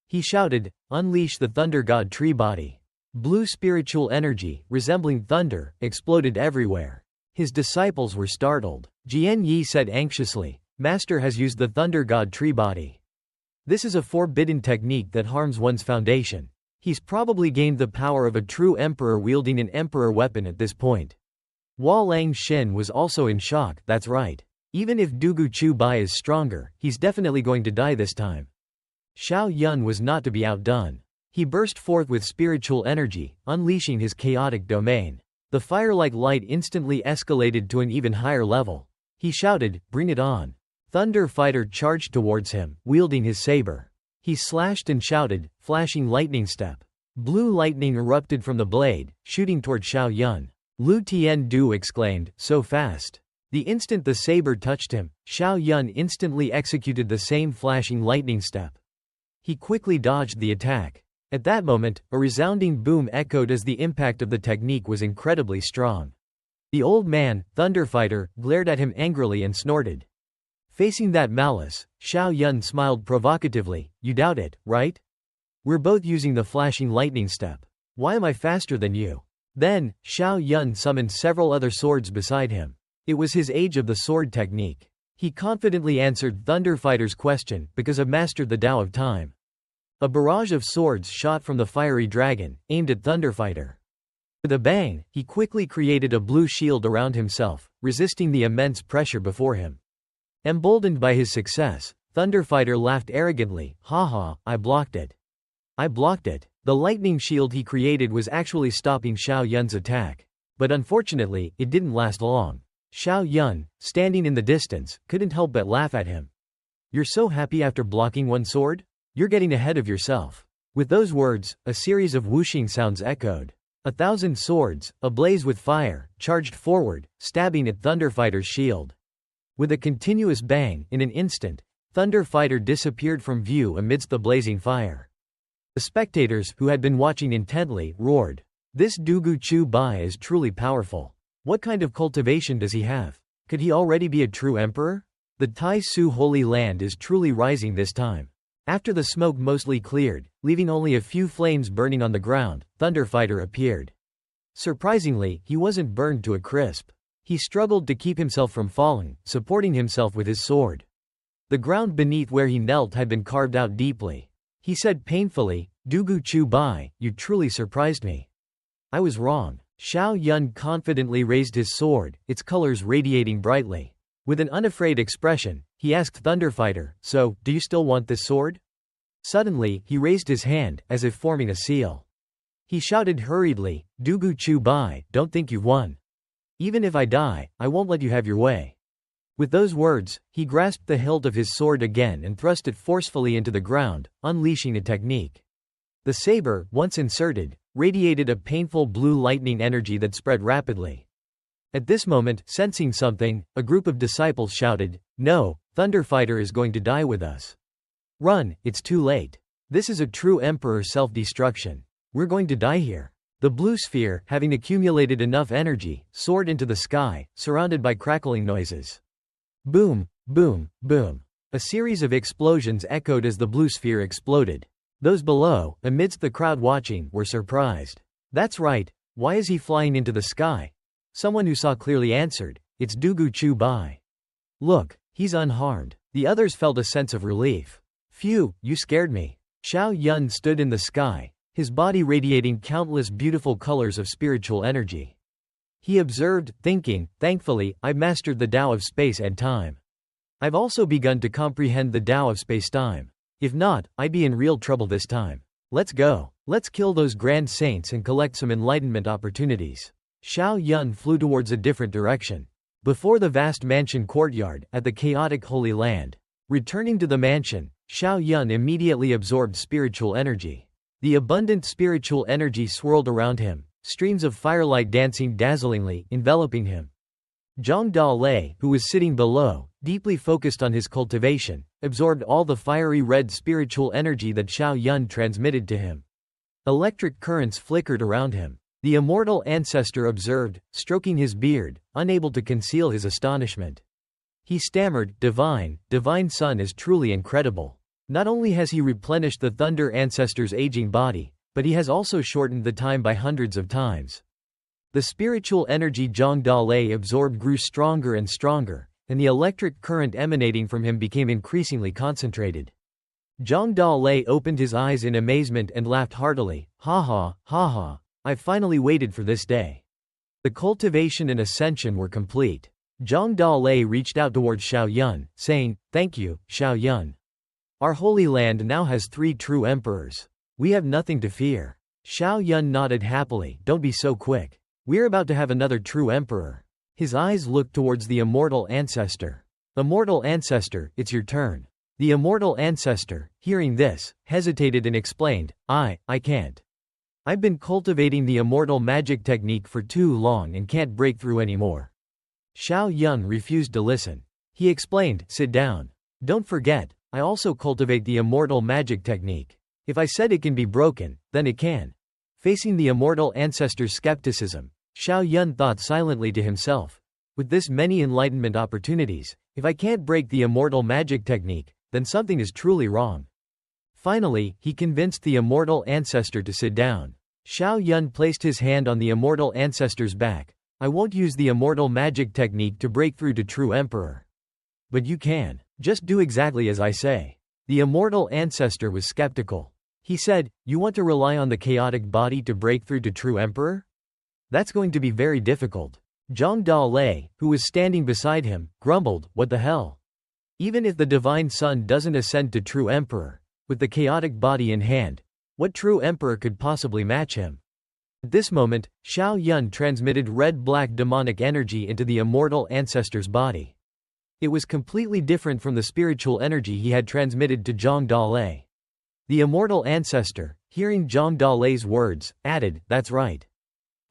He shouted, "Unleash the Thunder God Tree Body." Blue spiritual energy, resembling thunder, exploded everywhere. His disciples were startled. Jian Yi said anxiously, "Master has used the Thunder God Tree Body. This is a forbidden technique that harms one's foundation. He's probably gained the power of a true emperor wielding an emperor weapon at this point." Hua Langxin was also in shock. That's right. Even if Dugu Chu Bai is stronger, he's definitely going to die this time. Xiao Yun was not to be outdone. He burst forth with spiritual energy, unleashing his chaotic domain. The fire-like light instantly escalated to an even higher level. He shouted, "Bring it on." Thunderfighter charged towards him, wielding his saber. He slashed and shouted, flashing lightning step. Blue lightning erupted from the blade, shooting toward Xiao Yun. Lu Tiandu exclaimed, "So fast." The instant the saber touched him, Xiao Yun instantly executed the same flashing lightning step. He quickly dodged the attack. At that moment, a resounding boom echoed as the impact of the technique was incredibly strong. The old man, Thunderfighter, glared at him angrily and snorted. Facing that malice, Xiao Yun smiled provocatively, "You doubt it, right? We're both using the flashing lightning step. Why am I faster than you?" Then, Xiao Yun summoned several other swords beside him. It was his age of the sword technique. He confidently answered Thunderfighter's question, because I've mastered the Tao of Time. A barrage of swords shot from the fiery dragon, aimed at Thunderfighter. With a bang, he quickly created a blue shield around himself, resisting the immense pressure before him. Emboldened by his success, Thunderfighter laughed arrogantly, "Haha, I blocked it. I blocked it." The lightning shield he created was actually stopping Xiao Yun's attack. But unfortunately, it didn't last long. Xiao Yun, standing in the distance, couldn't help but laugh at him. "You're so happy after blocking one sword? You're getting ahead of yourself." With those words, a series of whooshing sounds echoed. 1,000 swords, ablaze with fire, charged forward, stabbing at Thunderfighter's shield. With a continuous bang, in an instant, Thunderfighter disappeared from view amidst the blazing fire. The spectators, who had been watching intently, roared. This Dugu Chu Bai is truly powerful. What kind of cultivation does he have? Could he already be a true emperor? The Tai Su Holy Land is truly rising this time. After the smoke mostly cleared, leaving only a few flames burning on the ground, Thunderfighter appeared. Surprisingly, he wasn't burned to a crisp. He struggled to keep himself from falling, supporting himself with his sword. The ground beneath where he knelt had been carved out deeply. He said painfully, "Dugu Chu Bai, you truly surprised me. I was wrong." Xiao Yun confidently raised his sword, its colors radiating brightly. With an unafraid expression, he asked Thunderfighter, "So, do you still want this sword?" Suddenly, he raised his hand, as if forming a seal. He shouted hurriedly, "Dugu Chu Bai, don't think you've won. Even if I die, I won't let you have your way." With those words, he grasped the hilt of his sword again and thrust it forcefully into the ground, unleashing a technique. The saber, once inserted, radiated a painful blue lightning energy that spread rapidly. At this moment, sensing something, a group of disciples shouted, "No, Thunderfighter is going to die with us. Run, it's too late. This is a true emperor self-destruction. We're going to die here." The blue sphere, having accumulated enough energy, soared into the sky, surrounded by crackling noises. Boom, boom, boom. A series of explosions echoed as the blue sphere exploded. Those below, amidst the crowd watching, were surprised. "That's right, why is he flying into the sky?" Someone who saw clearly answered, "It's Dugu Chu Bai. Look, he's unharmed." The others felt a sense of relief. "Phew, you scared me." Xiao Yun stood in the sky, his body radiating countless beautiful colors of spiritual energy. He observed, thinking, "Thankfully, I've mastered the Tao of space and time. I've also begun to comprehend the Tao of space-time. If not, I'd be in real trouble this time. Let's go. Let's kill those grand saints and collect some enlightenment opportunities." Xiao Yun flew towards a different direction. Before the vast mansion courtyard, at the chaotic Holy Land. Returning to the mansion, Xiao Yun immediately absorbed spiritual energy. The abundant spiritual energy swirled around him, streams of firelight dancing dazzlingly, enveloping him. Zhang Dalei, who was sitting below, deeply focused on his cultivation, absorbed all the fiery red spiritual energy that Xiao Yun transmitted to him. Electric currents flickered around him. The immortal ancestor observed, stroking his beard, unable to conceal his astonishment. He stammered, Divine Son is truly incredible. Not only has he replenished the Thunder Ancestor's aging body, but he has also shortened the time by hundreds of times." The spiritual energy Zhang Dalei absorbed grew stronger and stronger, and the electric current emanating from him became increasingly concentrated. Zhang Dalei opened his eyes in amazement and laughed heartily, "Ha ha, ha ha. I've finally waited for this day." The cultivation and ascension were complete. Zhang Dalei reached out towards Xiao Yun, saying, "Thank you, Xiao Yun. Our holy land now has 3 true emperors. We have nothing to fear." Xiao Yun nodded happily, "Don't be so quick. We're about to have another true emperor." His eyes looked towards the immortal ancestor. "Immortal ancestor, it's your turn." The immortal ancestor, hearing this, hesitated and explained, I can't. I've been cultivating the immortal magic technique for too long and can't break through anymore." Xiao Yun refused to listen. He explained, "Sit down. Don't forget, I also cultivate the immortal magic technique. If I said it can be broken, then it can." Facing the immortal ancestor's skepticism, Xiao Yun thought silently to himself, "With this many enlightenment opportunities, if I can't break the immortal magic technique, then something is truly wrong." Finally, he convinced the immortal ancestor to sit down. Xiao Yun placed his hand on the immortal ancestor's back. "I won't use the immortal magic technique to break through to true emperor. But you can. Just do exactly as I say." The immortal ancestor was skeptical. He said, "You want to rely on the chaotic body to break through to true emperor? That's going to be very difficult." Zhang Dalei, who was standing beside him, grumbled, "What the hell? Even if the divine son doesn't ascend to true emperor, with the chaotic body in hand, what true emperor could possibly match him?" At this moment, Xiao Yun transmitted red-black demonic energy into the immortal ancestor's body. It was completely different from the spiritual energy he had transmitted to Zhang Dalei. The immortal ancestor, hearing Zhang Dalei's words, added, "That's right.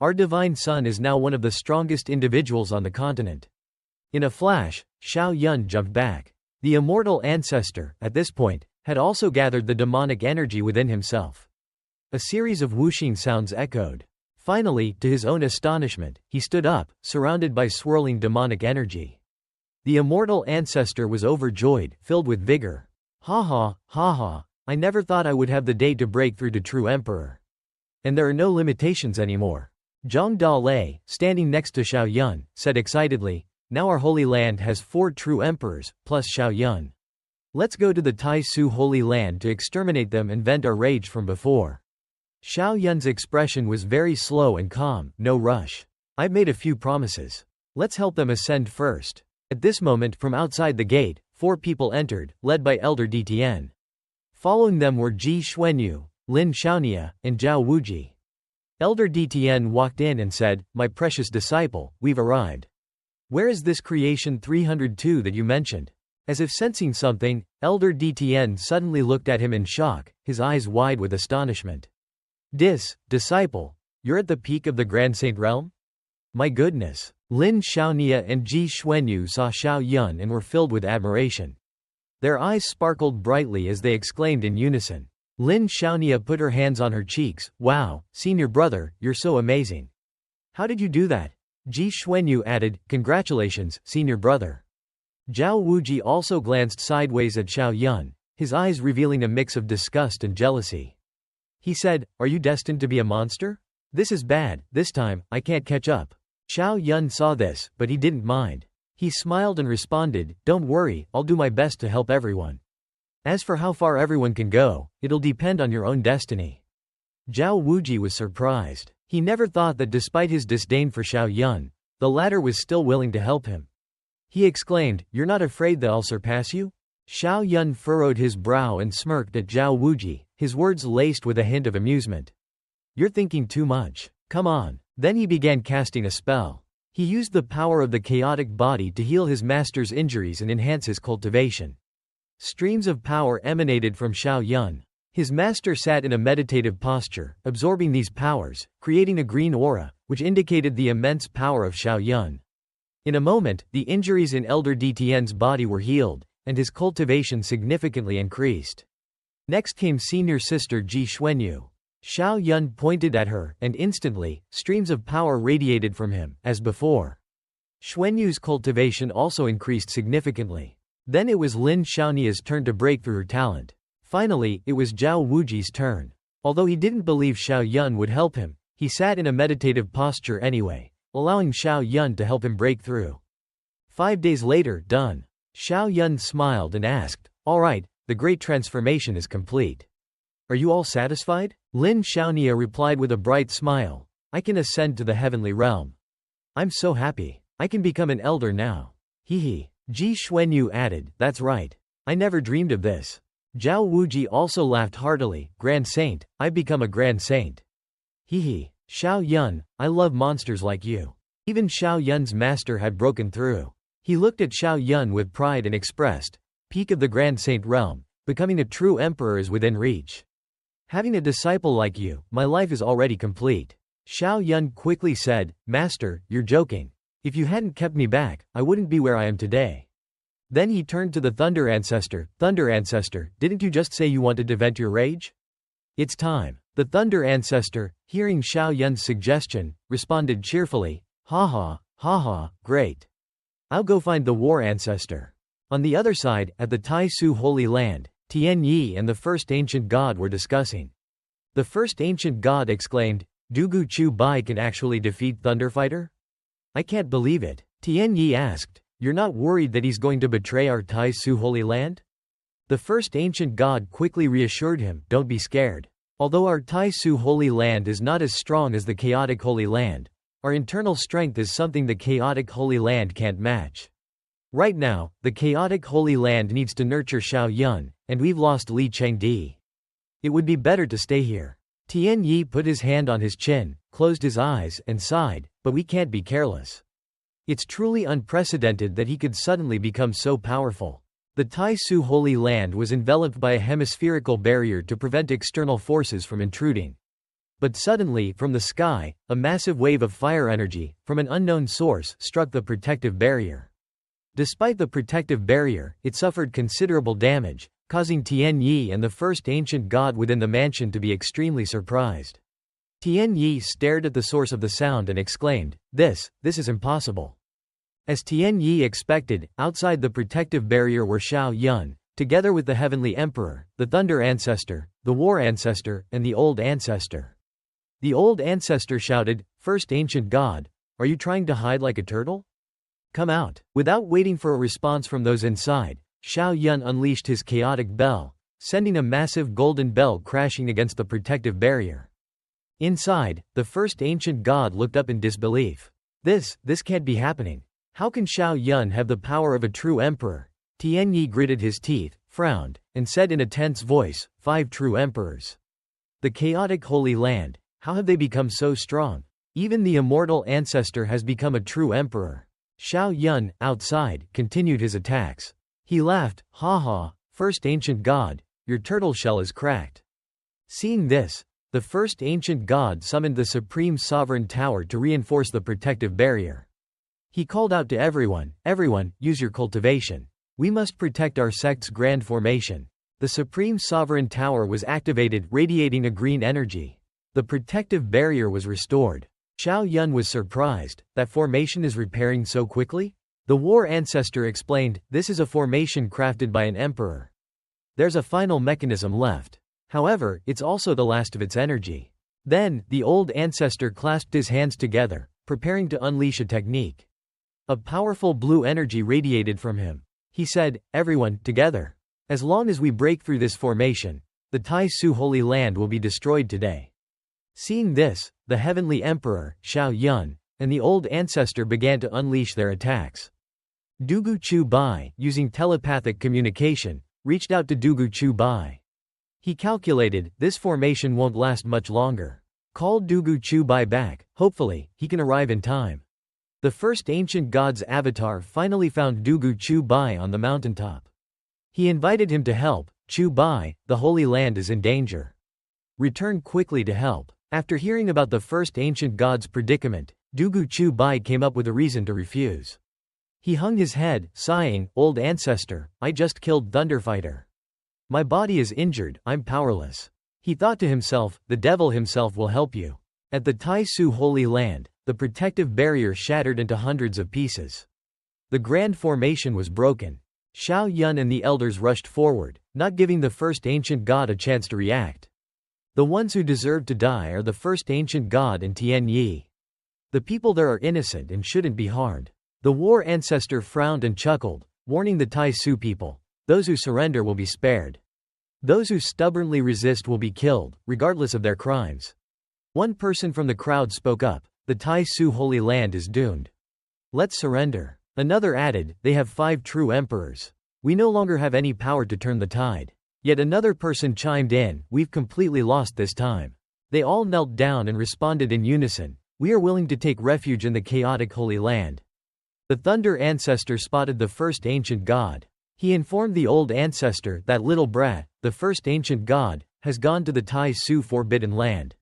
Our divine son is now one of the strongest individuals on the continent." In a flash, Xiao Yun jumped back. The immortal ancestor, at this point, had also gathered the demonic energy within himself. A series of whooshing sounds echoed. Finally, to his own astonishment, he stood up, surrounded by swirling demonic energy. The immortal ancestor was overjoyed, filled with vigor. Ha ha, ha ha, I never thought I would have the day to break through to true emperor. And there are no limitations anymore. Zhang Dalei, standing next to Xiao Yun, said excitedly, now our holy land has 4 true emperors, plus Xiao Yun. Let's go to the Tai Su Holy Land to exterminate them and vent our rage from before. Xiao Yun's expression was very slow and calm, no rush. I've made a few promises. Let's help them ascend first. At this moment, from outside the gate, 4 people entered, led by Elder Dtn. Following them were Ji Xuanyu, Lin Xiaonia, and Zhao Wuji. Elder Dtn walked in and said, my precious disciple, we've arrived. Where is this creation 302 that you mentioned? As if sensing something, Elder Dtn suddenly looked at him in shock, his eyes wide with astonishment. Disciple, you're at the peak of the Grand Saint realm? My goodness. Lin Xiaonia and Ji Xuanyu saw Xiao Yun and were filled with admiration. Their eyes sparkled brightly as they exclaimed in unison. Lin Xiaonia put her hands on her cheeks. Wow, senior brother, you're so amazing. How did you do that? Ji Xuanyu added, congratulations, senior brother. Zhao Wuji also glanced sideways at Xiao Yun, his eyes revealing a mix of disgust and jealousy. He said, are you destined to be a monster? This is bad, this time, I can't catch up. Xiao Yun saw this, but he didn't mind. He smiled and responded, don't worry, I'll do my best to help everyone. As for how far everyone can go, it'll depend on your own destiny. Zhao Wuji was surprised. He never thought that despite his disdain for Xiao Yun, the latter was still willing to help him. He exclaimed, you're not afraid that I'll surpass you? Xiao Yun furrowed his brow and smirked at Zhao Wuji, his words laced with a hint of amusement. You're thinking too much. Come on. Then he began casting a spell. He used the power of the chaotic body to heal his master's injuries and enhance his cultivation. Streams of power emanated from Xiao Yun. His master sat in a meditative posture, absorbing these powers, creating a green aura, which indicated the immense power of Xiao Yun. In a moment, the injuries in Elder Dtn's body were healed, and his cultivation significantly increased. Next came senior sister Ji Xuanyu. Xiao Yun pointed at her, and instantly, streams of power radiated from him, as before. Xuanyu's cultivation also increased significantly. Then it was Lin Xiaonia's turn to break through her talent. Finally, it was Zhao Wuji's turn. Although he didn't believe Xiao Yun would help him, he sat in a meditative posture anyway, allowing Xiao Yun to help him break through. 5 days later, done. Xiao Yun smiled and asked, all right, the great transformation is complete. Are you all satisfied? Lin Xiaonia replied with a bright smile. I can ascend to the heavenly realm. I'm so happy. I can become an elder now. Hee. Ji Xuanyu added, that's right. I never dreamed of this. Zhao Wuji also laughed heartily. Grand Saint, I've become a Grand Saint. Hee. Xiao Yun, I love monsters like you. Even Xiao Yun's master had broken through. He looked at Xiao Yun with pride and expressed, peak of the Grand Saint realm, becoming a true emperor is within reach. Having a disciple like you, my life is already complete. Xiao Yun quickly said, Master, you're joking. If you hadn't kept me back, I wouldn't be where I am today. Then he turned to the Thunder Ancestor. Thunder Ancestor, didn't you just say you wanted to vent your rage? It's time. The Thunder Ancestor, hearing Xiao Yun's suggestion, responded cheerfully, ha ha, great. I'll go find the War Ancestor. On the other side, at the Tai Su Holy Land, Tian Yi and the first ancient god were discussing. The first ancient god exclaimed, Dugu Chu Bai can actually defeat Thunderfighter? I can't believe it. Tian Yi asked, you're not worried that he's going to betray our Tai Su Holy Land? The first ancient god quickly reassured him, don't be scared. Although our Tai Su Holy Land is not as strong as the chaotic Holy Land, our internal strength is something the chaotic Holy Land can't match. Right now, the chaotic Holy Land needs to nurture Xiao Yun, and we've lost Li Chengdi. It would be better to stay here. Tian Yi put his hand on his chin, closed his eyes, and sighed, but we can't be careless. It's truly unprecedented that he could suddenly become so powerful. The Tai Su Holy Land was enveloped by a hemispherical barrier to prevent external forces from intruding. But suddenly, from the sky, a massive wave of fire energy, from an unknown source, struck the protective barrier. Despite the protective barrier, it suffered considerable damage, causing Tian Yi and the first ancient god within the mansion to be extremely surprised. Tian Yi stared at the source of the sound and exclaimed, This is impossible. As Tian Yi expected, outside the protective barrier were Xiao Yun, together with the Heavenly Emperor, the Thunder Ancestor, the War Ancestor, and the Old Ancestor. The Old Ancestor shouted, First Ancient God, are you trying to hide like a turtle? Come out. Without waiting for a response from those inside, Xiao Yun unleashed his chaotic bell, sending a massive golden bell crashing against the protective barrier. Inside, the First Ancient God looked up in disbelief. This can't be happening. How can Xiao Yun have the power of a true emperor? Tian Yi gritted his teeth, frowned, and said in a tense voice, 5 true emperors. The chaotic Holy Land, how have they become so strong? Even the immortal ancestor has become a true emperor. Xiao Yun, outside, continued his attacks. He laughed, ha ha, First Ancient God, your turtle shell is cracked. Seeing this, the First Ancient God summoned the Supreme Sovereign Tower to reinforce the protective barrier. He called out to everyone, use your cultivation. We must protect our sect's grand formation. The Supreme Sovereign Tower was activated, radiating a green energy. The protective barrier was restored. Xiao Yun was surprised, that formation is repairing so quickly? The War Ancestor explained, this is a formation crafted by an emperor. There's a final mechanism left. However, it's also the last of its energy. Then, the Old Ancestor clasped his hands together, preparing to unleash a technique. A powerful blue energy radiated from him. He said, everyone, together. As long as we break through this formation, the Tai Su Holy Land will be destroyed today. Seeing this, the Heavenly Emperor, Xiao Yun, and the Old Ancestor began to unleash their attacks. Dugu Chu Bai, using telepathic communication, reached out to Dugu Chu Bai. He calculated, this formation won't last much longer. Call Dugu Chu Bai back, hopefully, he can arrive in time. The First Ancient God's avatar finally found Dugu Chu Bai on the mountaintop. He invited him to help. Chu Bai, the Holy Land is in danger. Return quickly to help. After hearing about the First Ancient God's predicament, Dugu Chu Bai came up with a reason to refuse. He hung his head, sighing, Old Ancestor, I just killed Thunderfighter. My body is injured, I'm powerless. He thought to himself, the devil himself will help you. At the Tai Su Holy Land, the protective barrier shattered into hundreds of pieces. The grand formation was broken. Xiao Yun and the elders rushed forward, not giving the First Ancient God a chance to react. The ones who deserve to die are the First Ancient God and Tian Yi. The people there are innocent and shouldn't be harmed. The War Ancestor frowned and chuckled, warning the Tai Su people, those who surrender will be spared. Those who stubbornly resist will be killed, regardless of their crimes. One person from the crowd spoke up, the Tai Su Holy Land is doomed. Let's surrender. Another added, they have 5 true emperors. We no longer have any power to turn the tide. Yet another person chimed in, we've completely lost this time. They all knelt down and responded in unison, we are willing to take refuge in the chaotic Holy Land. The Thunder Ancestor spotted the First Ancient God. He informed the Old Ancestor that little brat, the First Ancient God, has gone to the Tai Su Forbidden Land.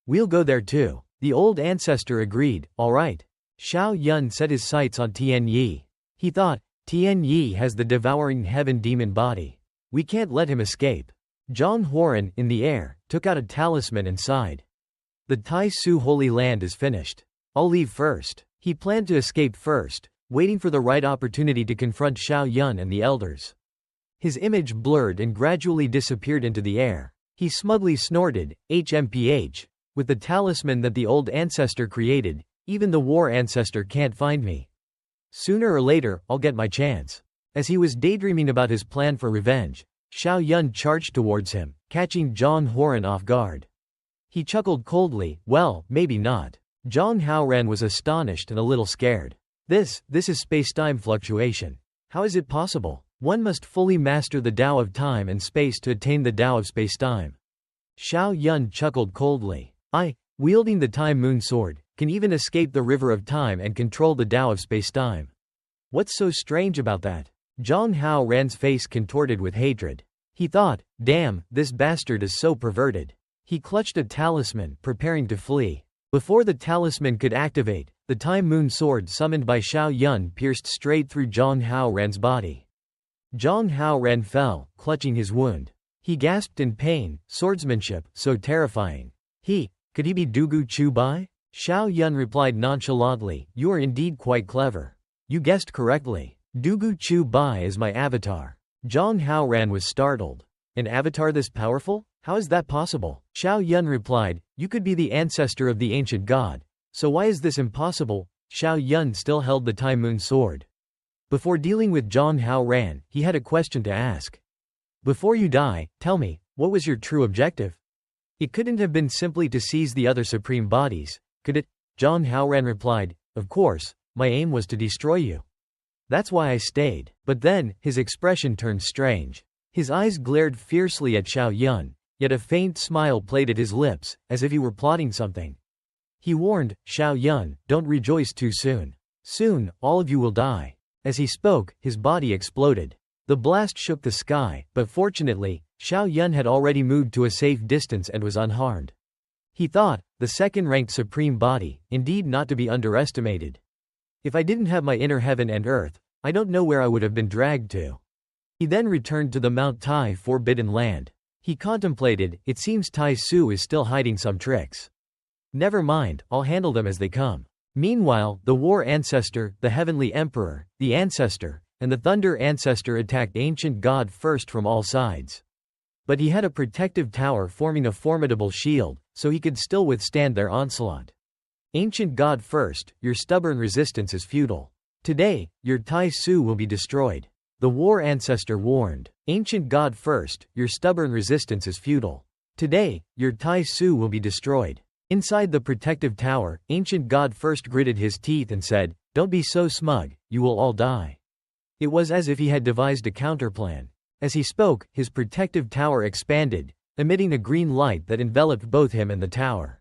We'll go there too. The Old Ancestor agreed, all right. Xiao Yun set his sights on Tian Yi. He thought, Tian Yi has the devouring heaven demon body. We can't let him escape. Zhang Huaren, in the air, took out a talisman and sighed. The Tai Su Holy Land is finished. I'll leave first. He planned to escape first, waiting for the right opportunity to confront Xiao Yun and the elders. His image blurred and gradually disappeared into the air. He smugly snorted, HMPH. With the talisman that the Old Ancestor created, even the War Ancestor can't find me. Sooner or later, I'll get my chance. As he was daydreaming about his plan for revenge, Xiao Yun charged towards him, catching Zhang Huaren off guard. He chuckled coldly, well, maybe not. Zhang Haoran was astonished and a little scared. This is space-time fluctuation. How is it possible? One must fully master the Tao of time and space to attain the Tao of space-time. Xiao Yun chuckled coldly. I, wielding the Time Moon Sword, can even escape the river of time and control the Tao of space-time. What's so strange about that? Zhang Haoran's face contorted with hatred. He thought, damn, this bastard is so perverted. He clutched a talisman, preparing to flee. Before the talisman could activate, the Time Moon Sword summoned by Xiao Yun pierced straight through Zhang Haoran's body. Zhang Haoran fell, clutching his wound. He gasped in pain, swordsmanship, so terrifying. He Could he be Dugu Chubai? Xiao Yun replied nonchalantly, you are indeed quite clever. You guessed correctly. Dugu Chubai is my avatar. Zhang Haoran was startled. An avatar this powerful? How is that possible? Xiao Yun replied, you could be the ancestor of the ancient god. So why is this impossible? Xiao Yun still held the Tai Moon sword. Before dealing with Zhang Haoran, he had a question to ask. Before you die, tell me, what was your true objective? It couldn't have been simply to seize the other supreme bodies, could it? Zhang Haoran replied, of course, my aim was to destroy you. That's why I stayed. But then, his expression turned strange. His eyes glared fiercely at Xiao Yun, yet a faint smile played at his lips, as if he were plotting something. He warned, Xiao Yun, don't rejoice too soon. Soon, all of you will die. As he spoke, his body exploded. The blast shook the sky, but fortunately, Xiao Yun had already moved to a safe distance and was unharmed. He thought, the second-ranked supreme body, indeed not to be underestimated. If I didn't have my inner heaven and earth, I don't know where I would have been dragged to. He then returned to the Mount Tai Forbidden Land. He contemplated, it seems Tai Su is still hiding some tricks. Never mind, I'll handle them as they come. Meanwhile, the War Ancestor, the Heavenly Emperor, the Ancestor, and the Thunder Ancestor attacked Ancient God first from all sides. But he had a protective tower forming a formidable shield, so he could still withstand their onslaught. Ancient God first, your stubborn resistance is futile. Today, your Tai Su will be destroyed. The War Ancestor warned. Ancient God first, your stubborn resistance is futile. Today, your Tai Su will be destroyed. Inside the protective tower, Ancient God first gritted his teeth and said, don't be so smug, you will all die. It was as if he had devised a counterplan. As he spoke, his protective tower expanded, emitting a green light that enveloped both him and the tower.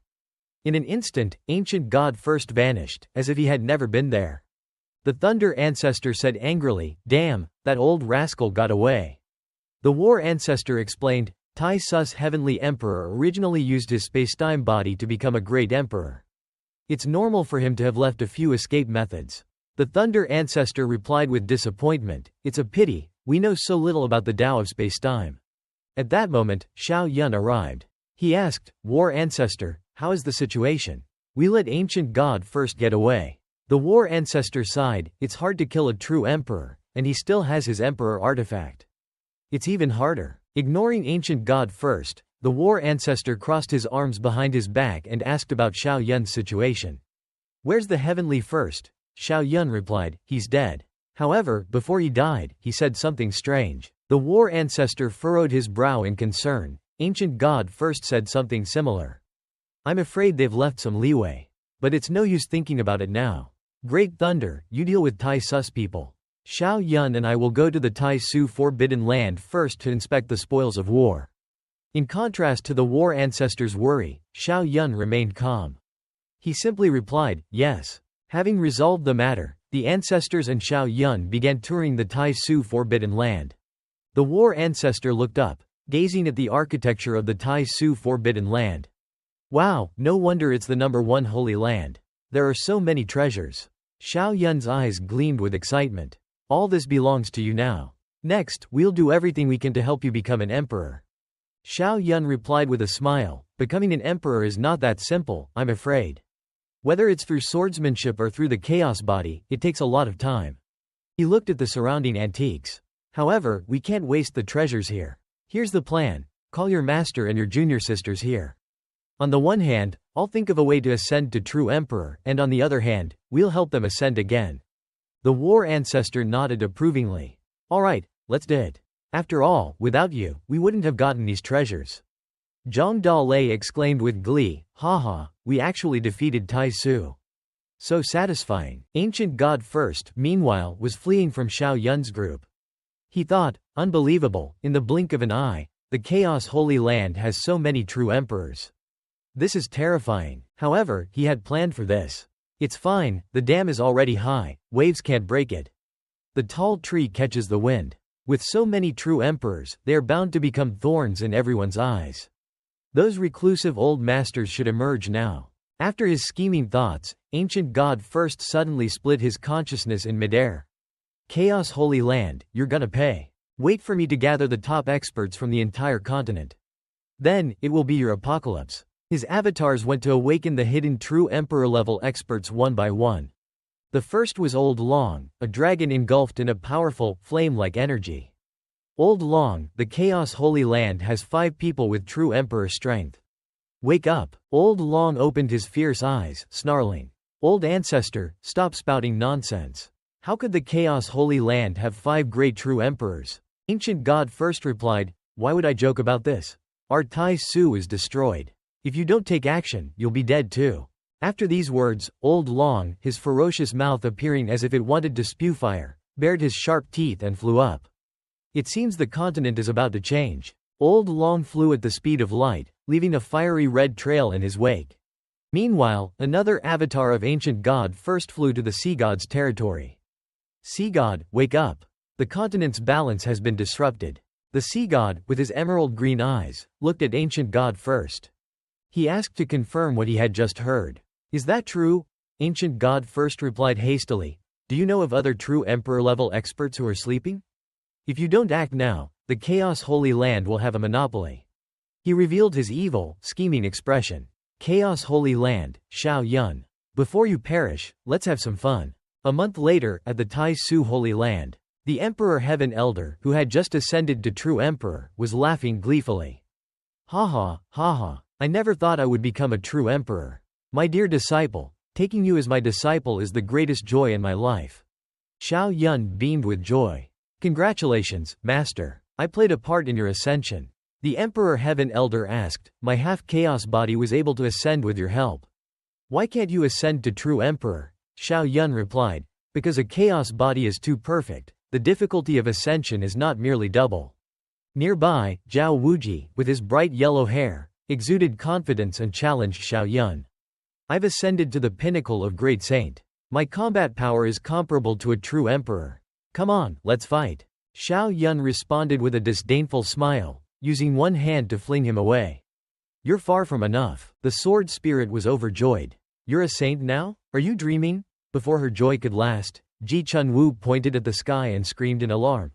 In an instant, Ancient God first vanished, as if he had never been there. The Thunder Ancestor said angrily, damn, that old rascal got away. The War Ancestor explained, Tai Su's Heavenly Emperor originally used his spacetime body to become a great emperor. It's normal for him to have left a few escape methods. The Thunder Ancestor replied with disappointment, it's a pity, we know so little about the Tao of spacetime. At that moment, Xiao Yun arrived. He asked, War Ancestor, how is the situation? We let Ancient God first get away. The War Ancestor sighed, it's hard to kill a true emperor, and he still has his emperor artifact. It's even harder. Ignoring Ancient God first, the War Ancestor crossed his arms behind his back and asked about Xiao Yun's situation. Where's the Heavenly First? Xiao Yun replied, he's dead. However, before he died, he said something strange. The War Ancestor furrowed his brow in concern. Ancient God first said something similar. I'm afraid they've left some leeway. But it's no use thinking about it now. Great Thunder, you deal with Tai Su's people. Xiao Yun and I will go to the Tai Su Forbidden Land first to inspect the spoils of war. In contrast to the War Ancestor's worry, Xiao Yun remained calm. He simply replied, yes. Having resolved the matter, the ancestors and Xiao Yun began touring the Tai Su Forbidden Land. The War Ancestor looked up, gazing at the architecture of the Tai Su Forbidden Land. Wow, no wonder it's the #1 holy land. There are so many treasures. Xiao Yun's eyes gleamed with excitement. All this belongs to you now. Next, we'll do everything we can to help you become an emperor. Xiao Yun replied with a smile, becoming an emperor is not that simple, I'm afraid. Whether it's through swordsmanship or through the chaos body, it takes a lot of time. He looked at the surrounding antiques. However, we can't waste the treasures here. Here's the plan. Call your master and your junior sisters here. On the one hand, I'll think of a way to ascend to true emperor, and on the other hand, we'll help them ascend again. The War Ancestor nodded approvingly. Alright, let's do it. After all, without you, we wouldn't have gotten these treasures. Zhang Dalei exclaimed with glee, haha, we actually defeated Tai Su. So satisfying. Ancient God first, meanwhile, was fleeing from Xiao Yun's group. He thought, unbelievable, in the blink of an eye, the Chaos Holy Land has so many true emperors. This is terrifying. However, he had planned for this. It's fine, the dam is already high, waves can't break it. The tall tree catches the wind. With so many true emperors, they are bound to become thorns in everyone's eyes. Those reclusive old masters should emerge now. After his scheming thoughts, Ancient God first suddenly split his consciousness in midair. Chaos Holy Land, you're gonna pay. Wait for me to gather the top experts from the entire continent. Then, it will be your apocalypse. His avatars went to awaken the hidden true Emperor-level experts one by one. The first was Old Long, a dragon engulfed in a powerful, flame-like energy. Old Long, the Chaos Holy Land has 5 people with true Emperor strength. Wake up! Old Long opened his fierce eyes, snarling. Old Ancestor, stop spouting nonsense. How could the Chaos Holy Land have 5 great true emperors? Ancient God first replied, why would I joke about this? Our Tai Su is destroyed. If you don't take action, you'll be dead too. After these words, Old Long, his ferocious mouth appearing as if it wanted to spew fire, bared his sharp teeth and flew up. It seems the continent is about to change. Old Long flew at the speed of light, leaving a fiery red trail in his wake. Meanwhile, another avatar of Ancient God first flew to the Sea God's territory. Sea God, wake up! The continent's balance has been disrupted. The Sea God, with his emerald green eyes, looked at Ancient God first. He asked to confirm what he had just heard. Is that true? Ancient God first replied hastily. Do you know of other true Emperor-level experts who are sleeping? If you don't act now, the Chaos Holy Land will have a monopoly. He revealed his evil, scheming expression. Chaos Holy Land, Xiao Yun. Before you perish, let's have some fun. A month later, at the Tai Su Holy Land, the Emperor Heaven Elder, who had just ascended to true Emperor, was laughing gleefully. Ha ha, ha ha. I never thought I would become a true emperor. My dear disciple, taking you as my disciple is the greatest joy in my life. Xiao Yun beamed with joy. Congratulations, Master. I played a part in your ascension. The Emperor Heaven Elder asked, my half-chaos body was able to ascend with your help. Why can't you ascend to true emperor? Xiao Yun replied, because a chaos body is too perfect, the difficulty of ascension is not merely double. Nearby, Zhao Wuji, with his bright yellow hair, exuded confidence and challenged Xiao Yun. I've ascended to the pinnacle of great saint. My combat power is comparable to a true emperor. Come on, let's fight. Xiao Yun responded with a disdainful smile, using one hand to fling him away. You're far from enough. The sword spirit was overjoyed. You're a saint now? Are you dreaming? Before her joy could last, Ji Chunwu pointed at the sky and screamed in alarm.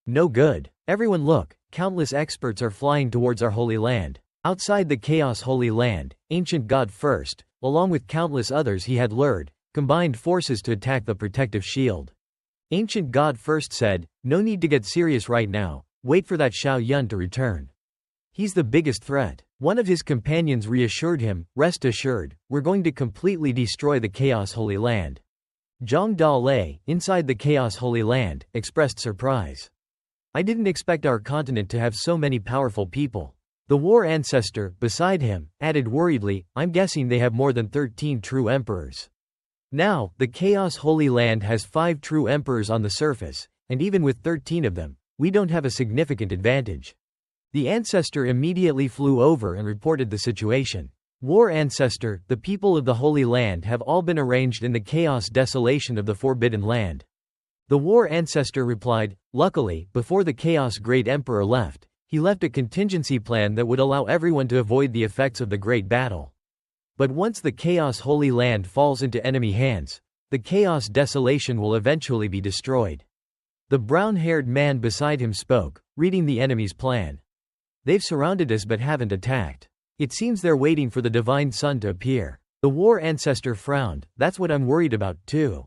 No good. Everyone look, countless experts are flying towards our holy land. Outside the Chaos Holy Land, Ancient God first, along with countless others he had lured, combined forces to attack the protective shield. Ancient God first said, no need to get serious right now, wait for that Xiao Yun to return. He's the biggest threat. One of his companions reassured him, rest assured, we're going to completely destroy the Chaos Holy Land. Zhang Dalei, inside the Chaos Holy Land, expressed surprise. I didn't expect our continent to have so many powerful people. The war ancestor, beside him, added worriedly, I'm guessing they have more than 13 true emperors. Now, the Chaos Holy Land has 5 true emperors on the surface, and even with 13 of them, we don't have a significant advantage. The ancestor immediately flew over and reported the situation. War ancestor, the people of the Holy Land have all been arranged in the chaos desolation of the Forbidden Land. The war ancestor replied, luckily, before the Chaos Great Emperor left, he left a contingency plan that would allow everyone to avoid the effects of the great battle. But once the Chaos Holy Land falls into enemy hands, the chaos desolation will eventually be destroyed. The brown-haired man beside him spoke, reading the enemy's plan. They've surrounded us but haven't attacked. It seems they're waiting for the divine sun to appear. The war ancestor frowned, that's what I'm worried about, too.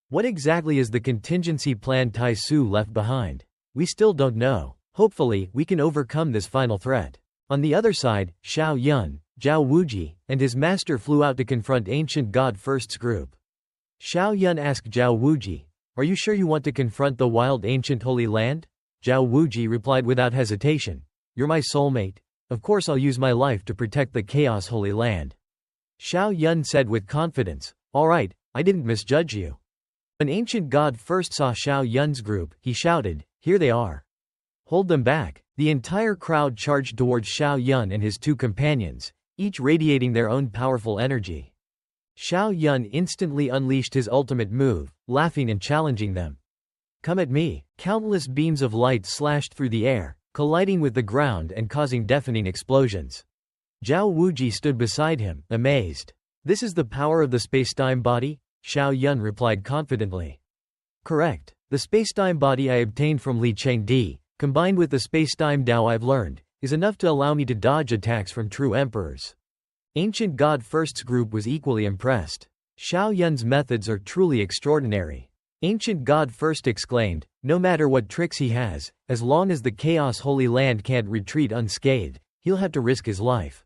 What exactly is the contingency plan Tai Su left behind? We still don't know. Hopefully, we can overcome this final threat. On the other side, Xiao Yun, Zhao Wuji, and his master flew out to confront Ancient God First's group. Xiao Yun asked Zhao Wuji, are you sure you want to confront the wild ancient Holy Land? Zhao Wuji replied without hesitation, you're my soulmate. Of course I'll use my life to protect the Chaos Holy Land. Xiao Yun said with confidence, all right, I didn't misjudge you. When Ancient God first saw Xiao Yun's group, he shouted, here they are. Hold them back. The entire crowd charged towards Xiao Yun and his 2 companions, each radiating their own powerful energy. Xiao Yun instantly unleashed his ultimate move, laughing and challenging them. Come at me. Countless beams of light slashed through the air, colliding with the ground and causing deafening explosions. Zhao Wuji stood beside him, amazed. This is the power of the spacetime body? Xiao Yun replied confidently. Correct. The spacetime body I obtained from Li Chengdi, combined with the spacetime Dao I've learned, is enough to allow me to dodge attacks from true emperors. Ancient God First's group was equally impressed. Xiao Yun's methods are truly extraordinary. Ancient God First exclaimed, no matter what tricks he has, as long as the Chaos Holy Land can't retreat unscathed, he'll have to risk his life.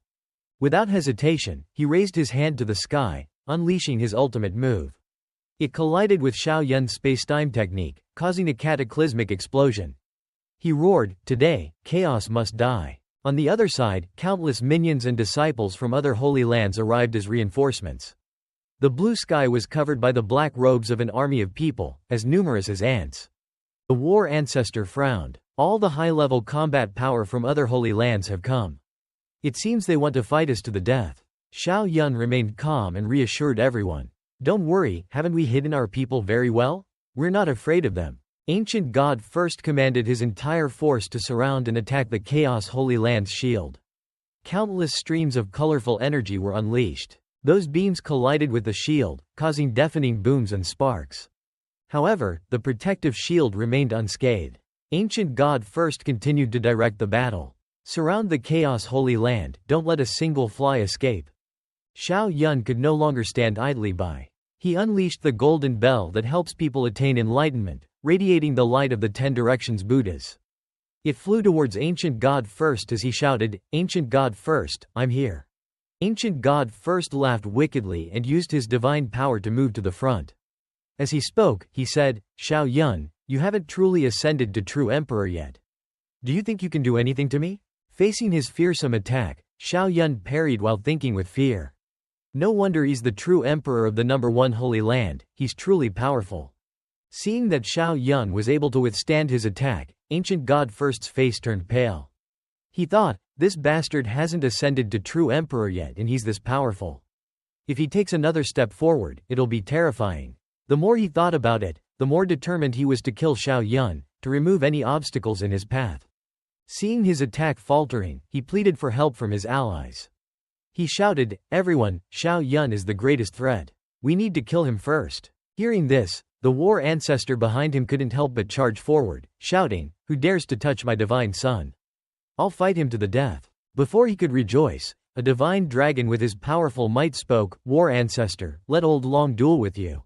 Without hesitation, he raised his hand to the sky, unleashing his ultimate move. It collided with Xiao Yun's spacetime technique, causing a cataclysmic explosion. He roared, today, chaos must die. On the other side, countless minions and disciples from other holy lands arrived as reinforcements. The blue sky was covered by the black robes of an army of people, as numerous as ants. The war ancestor frowned. All the high-level combat power from other holy lands have come. It seems they want to fight us to the death. Xiao Yun remained calm and reassured everyone. Don't worry, haven't we hidden our people very well? We're not afraid of them. Ancient God First commanded his entire force to surround and attack the Chaos Holy Land's shield. Countless streams of colorful energy were unleashed. Those beams collided with the shield, causing deafening booms and sparks. However, the protective shield remained unscathed. Ancient God First continued to direct the battle. Surround the Chaos Holy Land, don't let a single fly escape. Xiao Yun could no longer stand idly by. He unleashed the golden bell that helps people attain enlightenment, radiating the light of the 10 directions Buddhas. It flew towards Ancient God First as he shouted, Ancient God First, I'm here. Ancient God First laughed wickedly and used his divine power to move to the front. As he spoke, he said, Xiao Yun, you haven't truly ascended to true emperor yet. Do you think you can do anything to me? Facing his fearsome attack, Xiao Yun parried while thinking with fear. No wonder he's the true emperor of the number 1 holy land, he's truly powerful. Seeing that Xiao Yun was able to withstand his attack, Ancient God First's face turned pale. He thought, this bastard hasn't ascended to true emperor yet and he's this powerful. If he takes another step forward, it'll be terrifying. The more he thought about it, the more determined he was to kill Xiao Yun, to remove any obstacles in his path. Seeing his attack faltering, he pleaded for help from his allies. He shouted, everyone, Xiao Yun is the greatest threat. We need to kill him first. Hearing this, the war ancestor behind him couldn't help but charge forward, shouting, who dares to touch my divine son? I'll fight him to the death. Before he could rejoice, a divine dragon with his powerful might spoke, war ancestor, let old Long duel with you.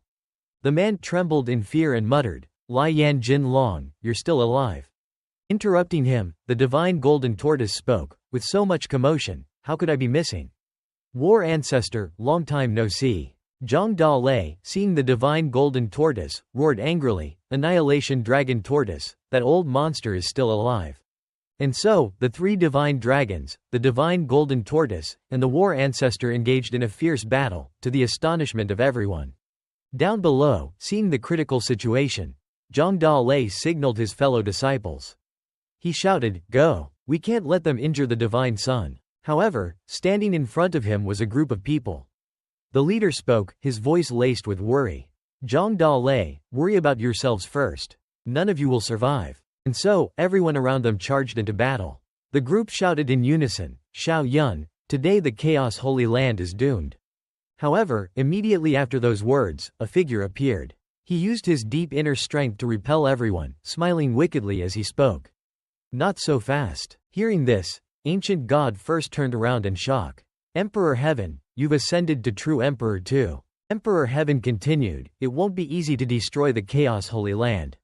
The man trembled in fear and muttered, Lai Yan Jin Long, you're still alive. Interrupting him, the divine golden tortoise spoke, with so much commotion, how could I be missing? War ancestor, long time no see. Zhang Dalei, seeing the divine golden tortoise, roared angrily, annihilation dragon tortoise, that old monster is still alive. And so, the 3 divine dragons, the divine golden tortoise, and the war ancestor engaged in a fierce battle, to the astonishment of everyone. Down below, seeing the critical situation, Zhang Dalei signaled his fellow disciples. He shouted, go, we can't let them injure the divine son. However, standing in front of him was a group of people. The leader spoke, his voice laced with worry. Zhang Dalei, worry about yourselves first. None of you will survive. And so, everyone around them charged into battle. The group shouted in unison, Xiao Yun, today the Chaos Holy Land is doomed. However, immediately after those words, a figure appeared. He used his deep inner strength to repel everyone, smiling wickedly as he spoke. Not so fast. Hearing this, Ancient God First turned around in shock. Emperor Heaven, you've ascended to true emperor too. Emperor Heaven continued, it won't be easy to destroy the Chaos Holy Land.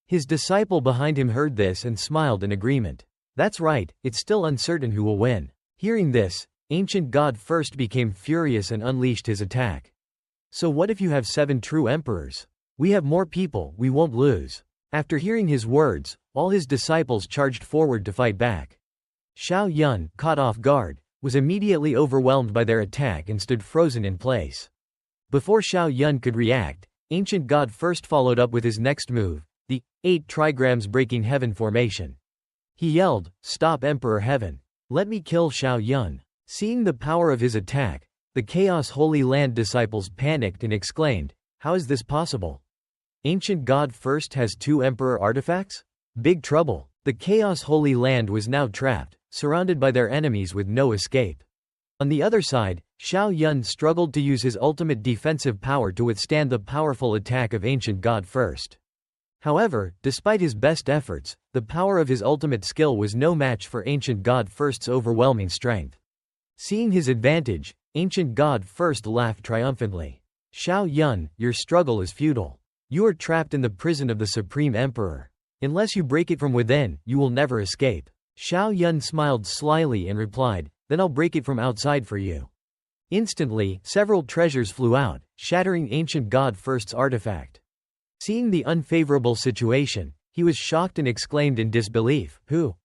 His disciple behind him heard this and smiled in agreement. That's right, it's still uncertain who will win. Hearing this, Ancient God First became furious and unleashed his attack. So what if you have 7 true emperors? We have more people, we won't lose. After hearing his words, all his disciples charged forward to fight back. Xiao Yun, caught off guard, was immediately overwhelmed by their attack and stood frozen in place. Before Xiao Yun could react, Ancient God First followed up with his next move, the 8 trigrams breaking heaven formation. He yelled, stop Emperor Heaven. Let me kill Xiao Yun. Seeing the power of his attack, the Chaos Holy Land disciples panicked and exclaimed, how is this possible? Ancient God First has 2 emperor artifacts? Big trouble. The Chaos Holy Land was now trapped, surrounded by their enemies with no escape. On the other side, Xiao Yun struggled to use his ultimate defensive power to withstand the powerful attack of Ancient God First. However, despite his best efforts, the power of his ultimate skill was no match for Ancient God First's overwhelming strength. Seeing his advantage, ancient god first laughed triumphantly. Xiao Yun, your struggle is futile. You are trapped in the prison of the Supreme Emperor. Unless you break it from within, you will never escape. Xiao Yun smiled slyly and replied, then I'll break it from outside for you. Instantly, several treasures flew out, shattering ancient god first's artifact. Seeing the unfavorable situation, he was shocked and exclaimed in disbelief, Who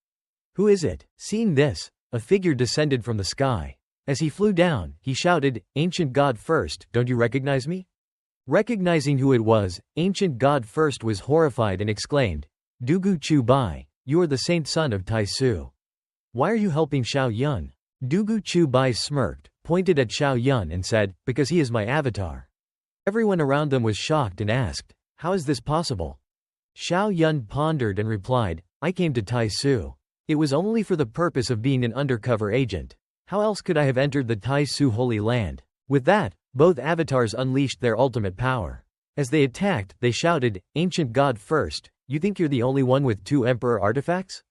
is it? Seeing this, a figure descended from the sky. As he flew down, he shouted, Ancient God First, don't you recognize me? Recognizing who it was, Ancient God First was horrified and exclaimed, Dugu Chu Bai, you are the saint son of Tai Su. Why are you helping Xiao Yun? Dugu Chu Bai smirked, pointed at Xiao Yun and said, Because he is my avatar. Everyone around them was shocked and asked, How is this possible? Xiao Yun pondered and replied, I came to Tai Su. It was only for the purpose of being an undercover agent. How else could I have entered the Tai Su Holy Land? With that, both avatars unleashed their ultimate power. As they attacked, they shouted, Ancient God First, you think you're the only one with 2 Emperor artifacts?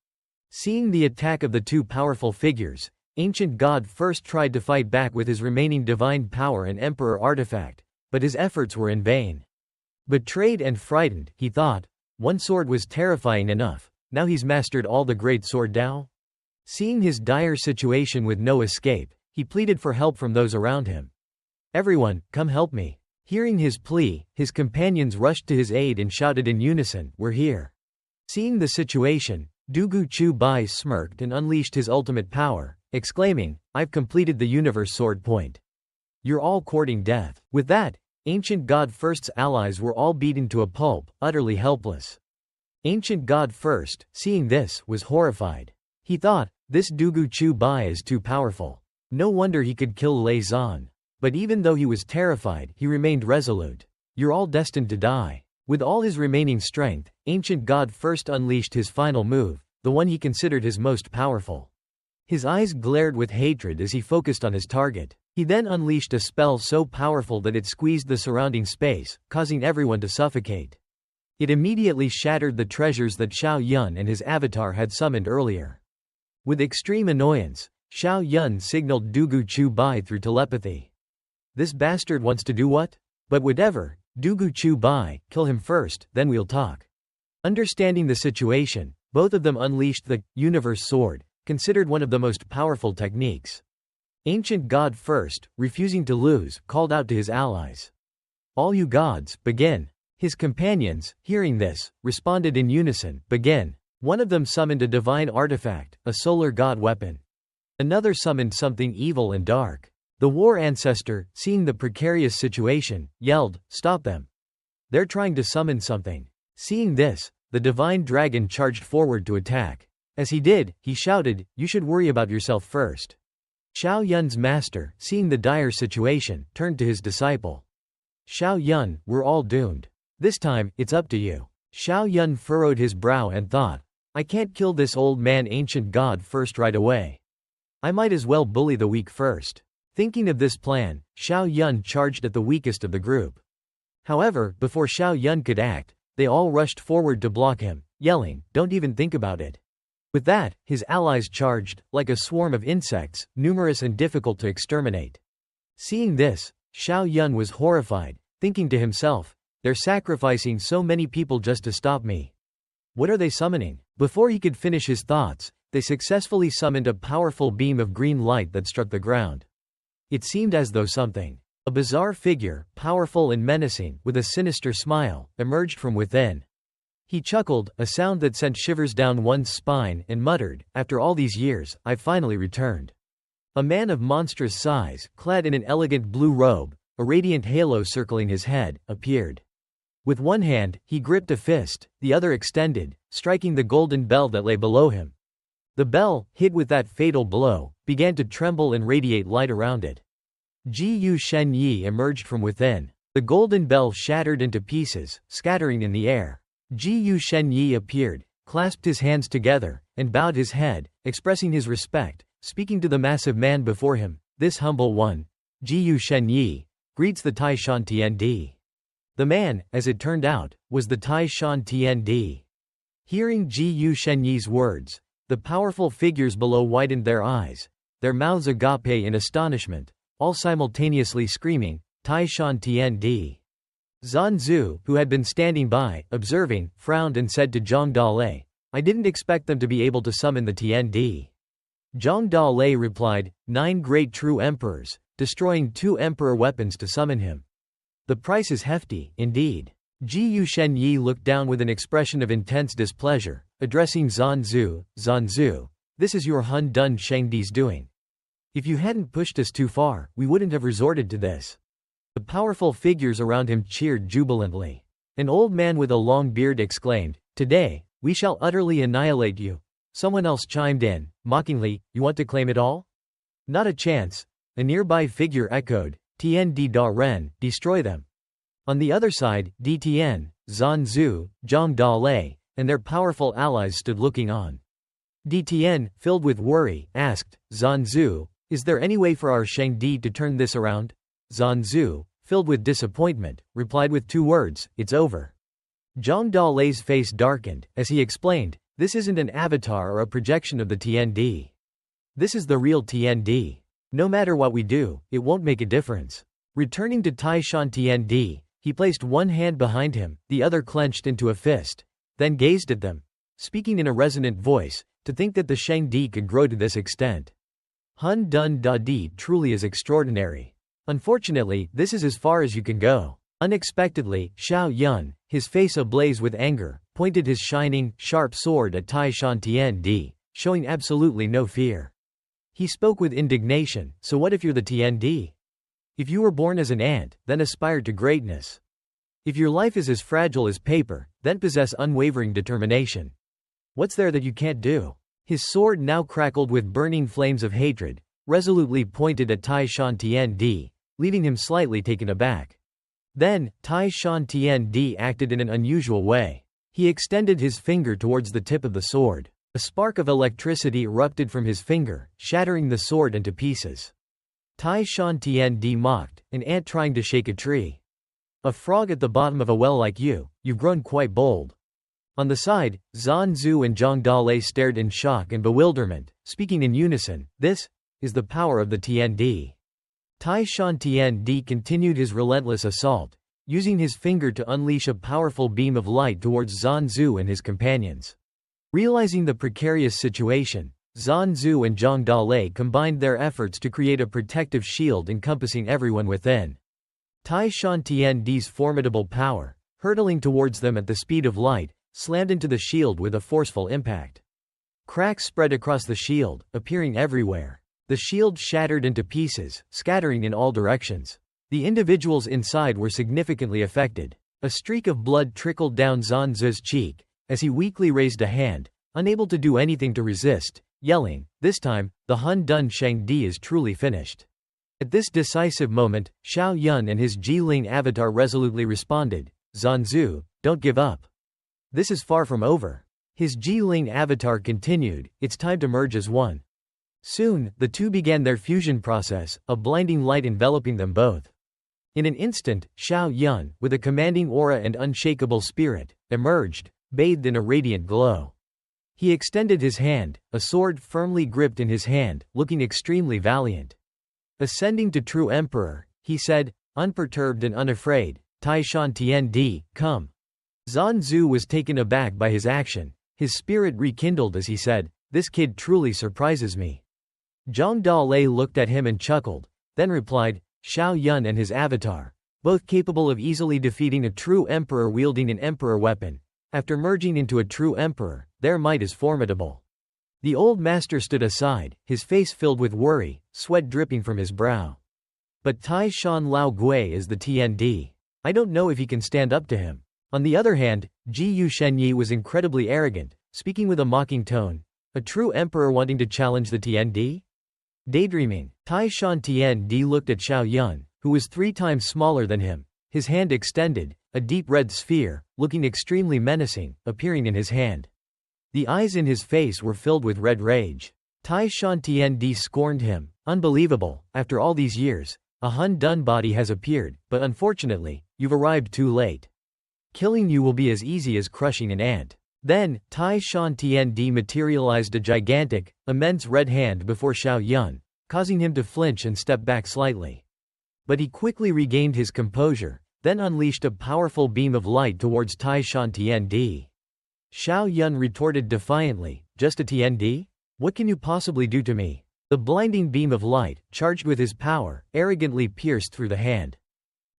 Seeing the attack of the 2 powerful figures, Ancient God First tried to fight back with his remaining divine power and Emperor artifact, but his efforts were in vain. Betrayed and frightened, he thought, one sword was terrifying enough, now he's mastered all the great sword Dao? Seeing his dire situation with no escape, he pleaded for help from those around him. Everyone, come help me. Hearing his plea, his companions rushed to his aid and shouted in unison, We're here. Seeing the situation, Dugu Chu Bai smirked and unleashed his ultimate power, exclaiming, I've completed the universe sword point. You're all courting death. With that, Ancient God First's allies were all beaten to a pulp, utterly helpless. Ancient God First, seeing this, was horrified. He thought, this Dugu Chu Bai is too powerful. No wonder he could kill Lei Zan. But even though he was terrified, he remained resolute. You're all destined to die. With all his remaining strength, Ancient God First unleashed his final move, the one he considered his most powerful. His eyes glared with hatred as he focused on his target. He then unleashed a spell so powerful that it squeezed the surrounding space, causing everyone to suffocate. It immediately shattered the treasures that Xiao Yun and his avatar had summoned earlier. With extreme annoyance, Xiao Yun signaled Dugu Chu Bai through telepathy. This bastard wants to do what? But whatever, Dugu Chu Bai, kill him first, then we'll talk. Understanding the situation, both of them unleashed the universe sword, considered one of the most powerful techniques. Ancient God First, refusing to lose, called out to his allies. All you gods, begin. His companions, hearing this, responded in unison, begin. One of them summoned a divine artifact, a solar god weapon. Another summoned something evil and dark. The war ancestor, seeing the precarious situation, yelled, Stop them. They're trying to summon something. Seeing this, the divine dragon charged forward to attack. As he did, he shouted, You should worry about yourself first. Xiao Yun's master, seeing the dire situation, turned to his disciple. Xiao Yun, we're all doomed. This time, it's up to you. Xiao Yun furrowed his brow and thought, I can't kill this old man Ancient God First right away. I might as well bully the weak first. Thinking of this plan, Xiao Yun charged at the weakest of the group. However, before Xiao Yun could act, they all rushed forward to block him, yelling, Don't even think about it. With that, his allies charged, like a swarm of insects, numerous and difficult to exterminate. Seeing this, Xiao Yun was horrified, thinking to himself, They're sacrificing so many people just to stop me. What are they summoning? Before he could finish his thoughts, they successfully summoned a powerful beam of green light that struck the ground. It seemed as though a bizarre figure, powerful and menacing, with a sinister smile, emerged from within. He chuckled, a sound that sent shivers down one's spine, and muttered, After all these years, I've finally returned. A man of monstrous size, clad in an elegant blue robe, a radiant halo circling his head, appeared. With one hand, he gripped a fist, the other extended, striking the golden bell that lay below him. The bell, hit with that fatal blow, began to tremble and radiate light around it. Ji Shen Yi emerged from within. The golden bell shattered into pieces, scattering in the air. Ji Shen Yi appeared, clasped his hands together, and bowed his head, expressing his respect, speaking to the massive man before him. This humble one, Ji Shen Yi, greets the Tai Shan Tiandi. The man, as it turned out, was the Tai Shan Tiandi. Hearing Ji Shen Yi's words, the powerful figures below widened their eyes, their mouths agape in astonishment, all simultaneously screaming, Tai Shan Tien Di. Zanzu, who had been standing by, observing, frowned and said to Zhang Dalei, I didn't expect them to be able to summon the Tien Di. Zhang Dalei replied, 9 great true emperors, destroying 2 emperor weapons to summon him. The price is hefty, indeed. Ji Yushenyi looked down with an expression of intense displeasure, addressing Zanzu, Zanzu, this is your Hun Dun Shengdi's doing. If you hadn't pushed us too far, we wouldn't have resorted to this. The powerful figures around him cheered jubilantly. An old man with a long beard exclaimed, Today, we shall utterly annihilate you. Someone else chimed in, mockingly, you want to claim it all? Not a chance. A nearby figure echoed, Tien Di Da Ren, destroy them. On the other side, Di Tian, Zanzu, Zhang Dalei, and their powerful allies stood looking on. Di Tian, filled with worry, asked, Zanzu, is there any way for our Shengdi to turn this around? Zanzu, filled with disappointment, replied with 2 words, it's over. Zhang Dalei's face darkened, as he explained, this isn't an avatar or a projection of the Tien Di. This is the real Tien Di. No matter what we do, it won't make a difference. Returning to Tai Shan Tien Di, he placed one hand behind him, the other clenched into a fist, then gazed at them, speaking in a resonant voice, to think that the Shengdi could grow to this extent. Hun Dun Da Di truly is extraordinary. Unfortunately, this is as far as you can go. Unexpectedly, Xiao Yun, his face ablaze with anger, pointed his shining, sharp sword at Tai Shan Tien Di, showing absolutely no fear. He spoke with indignation, so what if you're the Tien Di? If you were born as an ant, then aspire to greatness. If your life is as fragile as paper, then possess unwavering determination. What's there that you can't do? His sword now crackled with burning flames of hatred, resolutely pointed at Tai Shan Tien Di, leaving him slightly taken aback. Then, Tai Shan Tien Di acted in an unusual way. He extended his finger towards the tip of the sword. A spark of electricity erupted from his finger, shattering the sword into pieces. Tai Shan Tien Di mocked, an ant trying to shake a tree. A frog at the bottom of a well like you, you've grown quite bold. On the side, Zanzu and Zhang Dalei stared in shock and bewilderment, speaking in unison, this is the power of the Tien Di. Tai Shan Tien Di continued his relentless assault, using his finger to unleash a powerful beam of light towards Zanzu and his companions. Realizing the precarious situation, Zanzu and Zhang Dalei combined their efforts to create a protective shield encompassing everyone within. Tai Shan Tien Di's formidable power, hurtling towards them at the speed of light, slammed into the shield with a forceful impact. Cracks spread across the shield, appearing everywhere. The shield shattered into pieces, scattering in all directions. The individuals inside were significantly affected. A streak of blood trickled down Zanzu's cheek, as he weakly raised a hand, unable to do anything to resist, yelling, this time, the Hun Dun Shengdi is truly finished. At this decisive moment, Xiao Yun and his Jiling avatar resolutely responded, Zanzu, don't give up. This is far from over. His Jiling avatar continued, it's time to merge as one. Soon, the two began their fusion process, a blinding light enveloping them both. In an instant, Xiao Yun, with a commanding aura and unshakable spirit, emerged, bathed in a radiant glow. He extended his hand, a sword firmly gripped in his hand, looking extremely valiant. Ascending to true emperor, he said, unperturbed and unafraid, Tai Shan Tien Di, come. Zanzu was taken aback by his action. His spirit rekindled as he said, this kid truly surprises me. Zhang Dalei looked at him and chuckled, then replied, Xiao Yun and his avatar, both capable of easily defeating a true emperor wielding an emperor weapon. After merging into a true emperor, their might is formidable. The old master stood aside, his face filled with worry, sweat dripping from his brow. But Tai Shan Lao Gui is the Tien Di. I don't know if he can stand up to him. On the other hand, Ji Yushenyi was incredibly arrogant, speaking with a mocking tone. A true emperor wanting to challenge the Tien Di? Daydreaming, Tai Shan Tien Di looked at Xiao Yun, who was 3 times smaller than him, his hand extended, a deep red sphere, looking extremely menacing, appearing in his hand. The eyes in his face were filled with red rage. Tai Shan Tien Di scorned him, unbelievable, after all these years, a Hun Dun body has appeared, but unfortunately, you've arrived too late. Killing you will be as easy as crushing an ant. Then, Tai Shan Tien Di materialized a gigantic, immense red hand before Xiao Yun, causing him to flinch and step back slightly. But he quickly regained his composure, then unleashed a powerful beam of light towards Tai Shan Tiandi. Xiao Yun retorted defiantly, "Just a Tiandi? What can you possibly do to me?" The blinding beam of light, charged with his power, arrogantly pierced through the hand.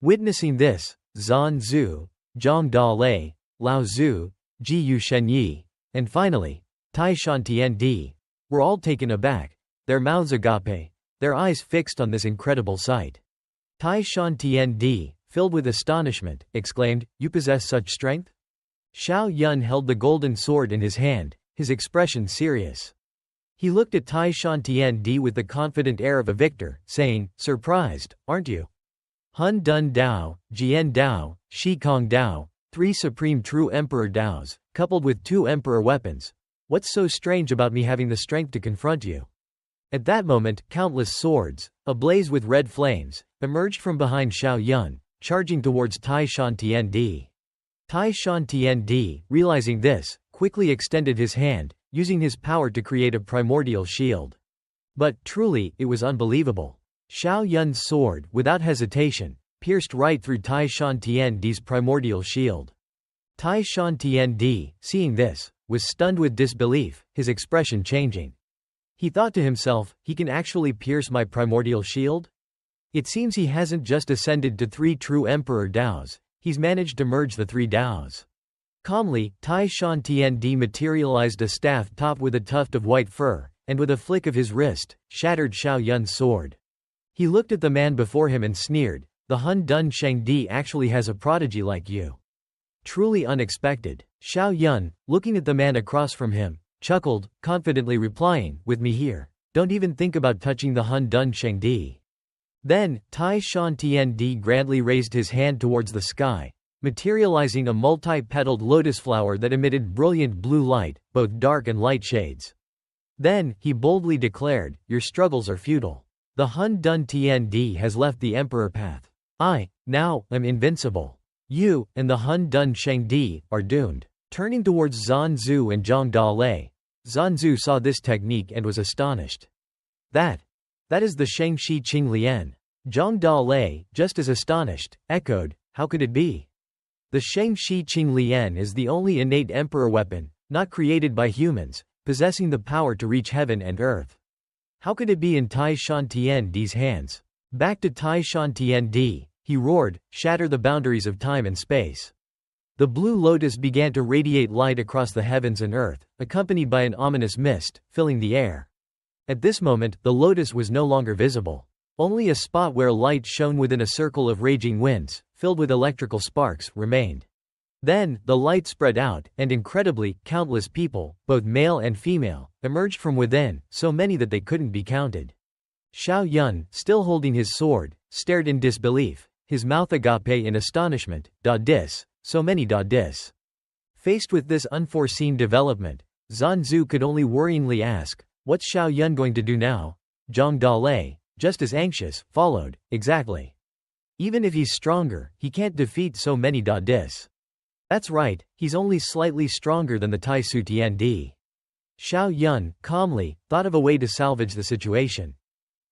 Witnessing this, Zhan Zhu, Zhang Dalei, Lao Zhu, Ji Yu Shenyi, and finally, Tai Shan Tiandi, were all taken aback, their mouths agape, their eyes fixed on this incredible sight. Tai Shan Tiandi, filled with astonishment, exclaimed, "You possess such strength?" Xiao Yun held the golden sword in his hand, his expression serious. He looked at Tai Shan Tiandi with the confident air of a victor, saying, "Surprised, aren't you? Hun Dun Dao, Jian Dao, Shi Kong Dao, 3 supreme true emperor Daos, coupled with 2 emperor weapons. What's so strange about me having the strength to confront you?" At that moment, countless swords, ablaze with red flames, emerged from behind Xiao Yun, charging towards Tai Shan Tiandi. Tai Shan Tiandi, realizing this, quickly extended his hand, using his power to create a primordial shield. But, truly, it was unbelievable. Xiao Yun's sword, without hesitation, pierced right through Tai Shan Tiandi's primordial shield. Tai Shan Tiandi, seeing this, was stunned with disbelief, his expression changing. He thought to himself, he can actually pierce my primordial shield? It seems he hasn't just ascended to 3 true emperor Daos, he's managed to merge the 3 Daos. Calmly, Tai Shan Tiandi materialized a staff topped with a tuft of white fur, and with a flick of his wrist, shattered Xiao Yun's sword. He looked at the man before him and sneered, "The Hun Dun Shengdi actually has a prodigy like you. Truly unexpected." Xiao Yun, looking at the man across from him, chuckled, confidently replying, "With me here, don't even think about touching the Hun Dun Shengdi." Then, Tai Shan Tiandi grandly raised his hand towards the sky, materializing a multi-petaled lotus flower that emitted brilliant blue light, both dark and light shades. Then, he boldly declared, "Your struggles are futile. The Hun Dun Tiandi has left the emperor path. I, now, am invincible. You, and the Hun Dun Shengdi, are doomed." Turning towards Zhan Zhu and Zhang Dalei, Zhan Zhu saw this technique and was astonished. That is the Shengshi Qing Lian. Zhang Dalei, just as astonished, echoed, "How could it be? The Shengshi Qing Lian is the only innate emperor weapon, not created by humans, possessing the power to reach heaven and earth. How could it be in Tai Shan Tiandi's hands?" Back to Tai Shan Tiandi, he roared, "Shatter the boundaries of time and space." The blue lotus began to radiate light across the heavens and earth, accompanied by an ominous mist, filling the air. At this moment, the lotus was no longer visible. Only a spot where light shone within a circle of raging winds, filled with electrical sparks, remained. Then, the light spread out, and incredibly, countless people, both male and female, emerged from within, so many that they couldn't be counted. Xiao Yun, still holding his sword, stared in disbelief, his mouth agape in astonishment. "Dis, so many dis." Faced with this unforeseen development, Zhan Zhu could only worryingly ask, "What's Xiao Yun going to do now?" Zhang Dalei, just as anxious, followed, "Exactly. Even if he's stronger, he can't defeat so many dis. That's right, he's only slightly stronger than the Tai Su Tiandi." Xiao Yun, calmly, thought of a way to salvage the situation.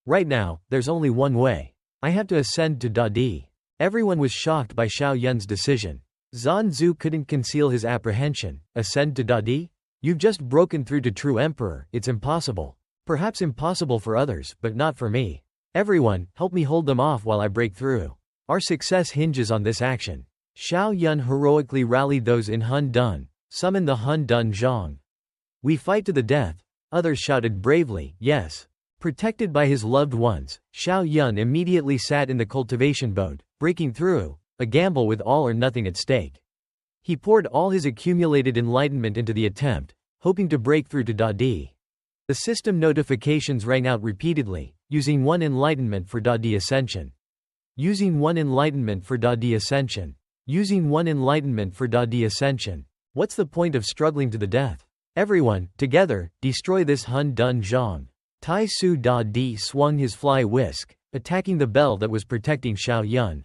"Right now, there's only one way. I have to ascend to Dadi." Everyone was shocked by Xiao Yun's decision. Zhan Zhu couldn't conceal his apprehension. "Ascend to Dadi? You've just broken through to true emperor, it's impossible. Perhaps impossible for others, but not for me. Everyone, help me hold them off while I break through. Our success hinges on this action." Xiao Yun heroically rallied those in Hun Dun. "Summon the Hun Dun Zhang. We fight to the death." Others shouted bravely, "Yes." Protected by his loved ones, Xiao Yun immediately sat in the cultivation boat, breaking through, a gamble with all or nothing at stake. He poured all his accumulated enlightenment into the attempt, hoping to break through to Dadi. The system notifications rang out repeatedly, using 1 enlightenment for Dadi ascension. Using 1 enlightenment for Dadi ascension. Using 1 enlightenment for Dadi ascension. What's the point of struggling to the death? Everyone, together, destroy this Hun Dun Zhang. Tai Su Dadi swung his fly whisk, attacking the bell that was protecting Xiao Yun.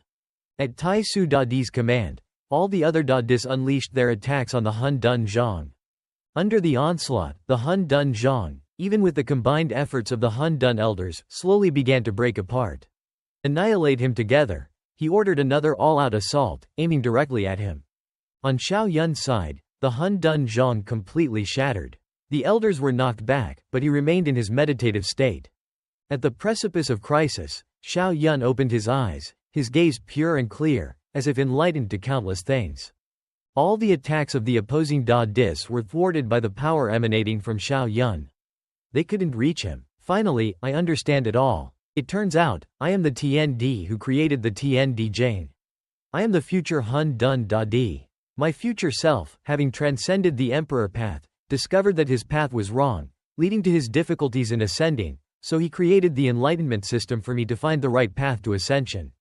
At Tai Su Dadi's command, all the other Dadis unleashed their attacks on the Hun Dun Zhang. Under the onslaught, the Hun Dun Zhang, even with the combined efforts of the Hun Dun elders, slowly began to break apart. Annihilate him together. He ordered another all-out assault, aiming directly at him. On Xiao Yun's side, the Hun Dun Zhang completely shattered. The elders were knocked back, but he remained in his meditative state. At the precipice of crisis, Xiao Yun opened his eyes, his gaze pure and clear, as if enlightened to countless things. All the attacks of the opposing Da Dis were thwarted by the power emanating from Xiao Yun. They couldn't reach him. Finally, I understand it all. It turns out, I am the TND who created the TND Jane. I am the future Hun Dun Da Di. My future self, having transcended the emperor path, discovered that his path was wrong, leading to his difficulties in ascending, so he created the Enlightenment system for me to find the right path to ascension.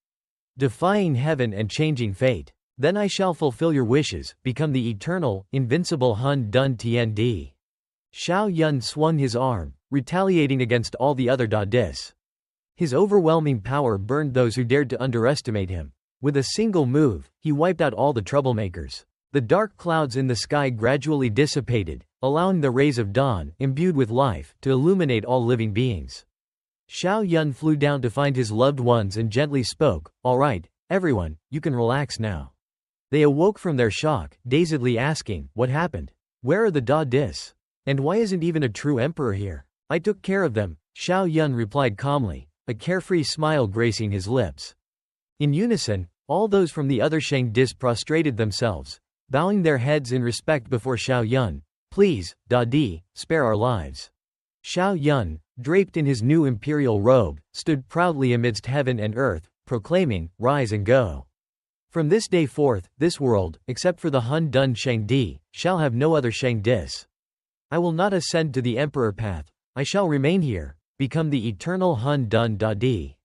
Defying heaven and changing fate. Then I shall fulfill your wishes, become the eternal, invincible Hun Dun TND. Xiao Yun swung his arm, retaliating against all the other Da Dis. His overwhelming power burned those who dared to underestimate him. With a single move, he wiped out all the troublemakers. The dark clouds in the sky gradually dissipated, allowing the rays of dawn, imbued with life, to illuminate all living beings. Xiao Yun flew down to find his loved ones and gently spoke, "All right, everyone, you can relax now." They awoke from their shock, dazedly asking, "What happened? Where are the Da Dis? And why isn't even a true emperor here?" "I took care of them," Xiao Yun replied calmly, a carefree smile gracing his lips. In unison, all those from the other Shang Dis prostrated themselves, bowing their heads in respect before Xiao Yun. "Please, Da Di, spare our lives." Xiao Yun, draped in his new imperial robe, stood proudly amidst heaven and earth, proclaiming, "Rise and go. From this day forth, this world, except for the Hun Dun Shang Di, shall have no other Shang Dis. I will not ascend to the emperor path. I shall remain here, become the eternal Hun Dun Da Di."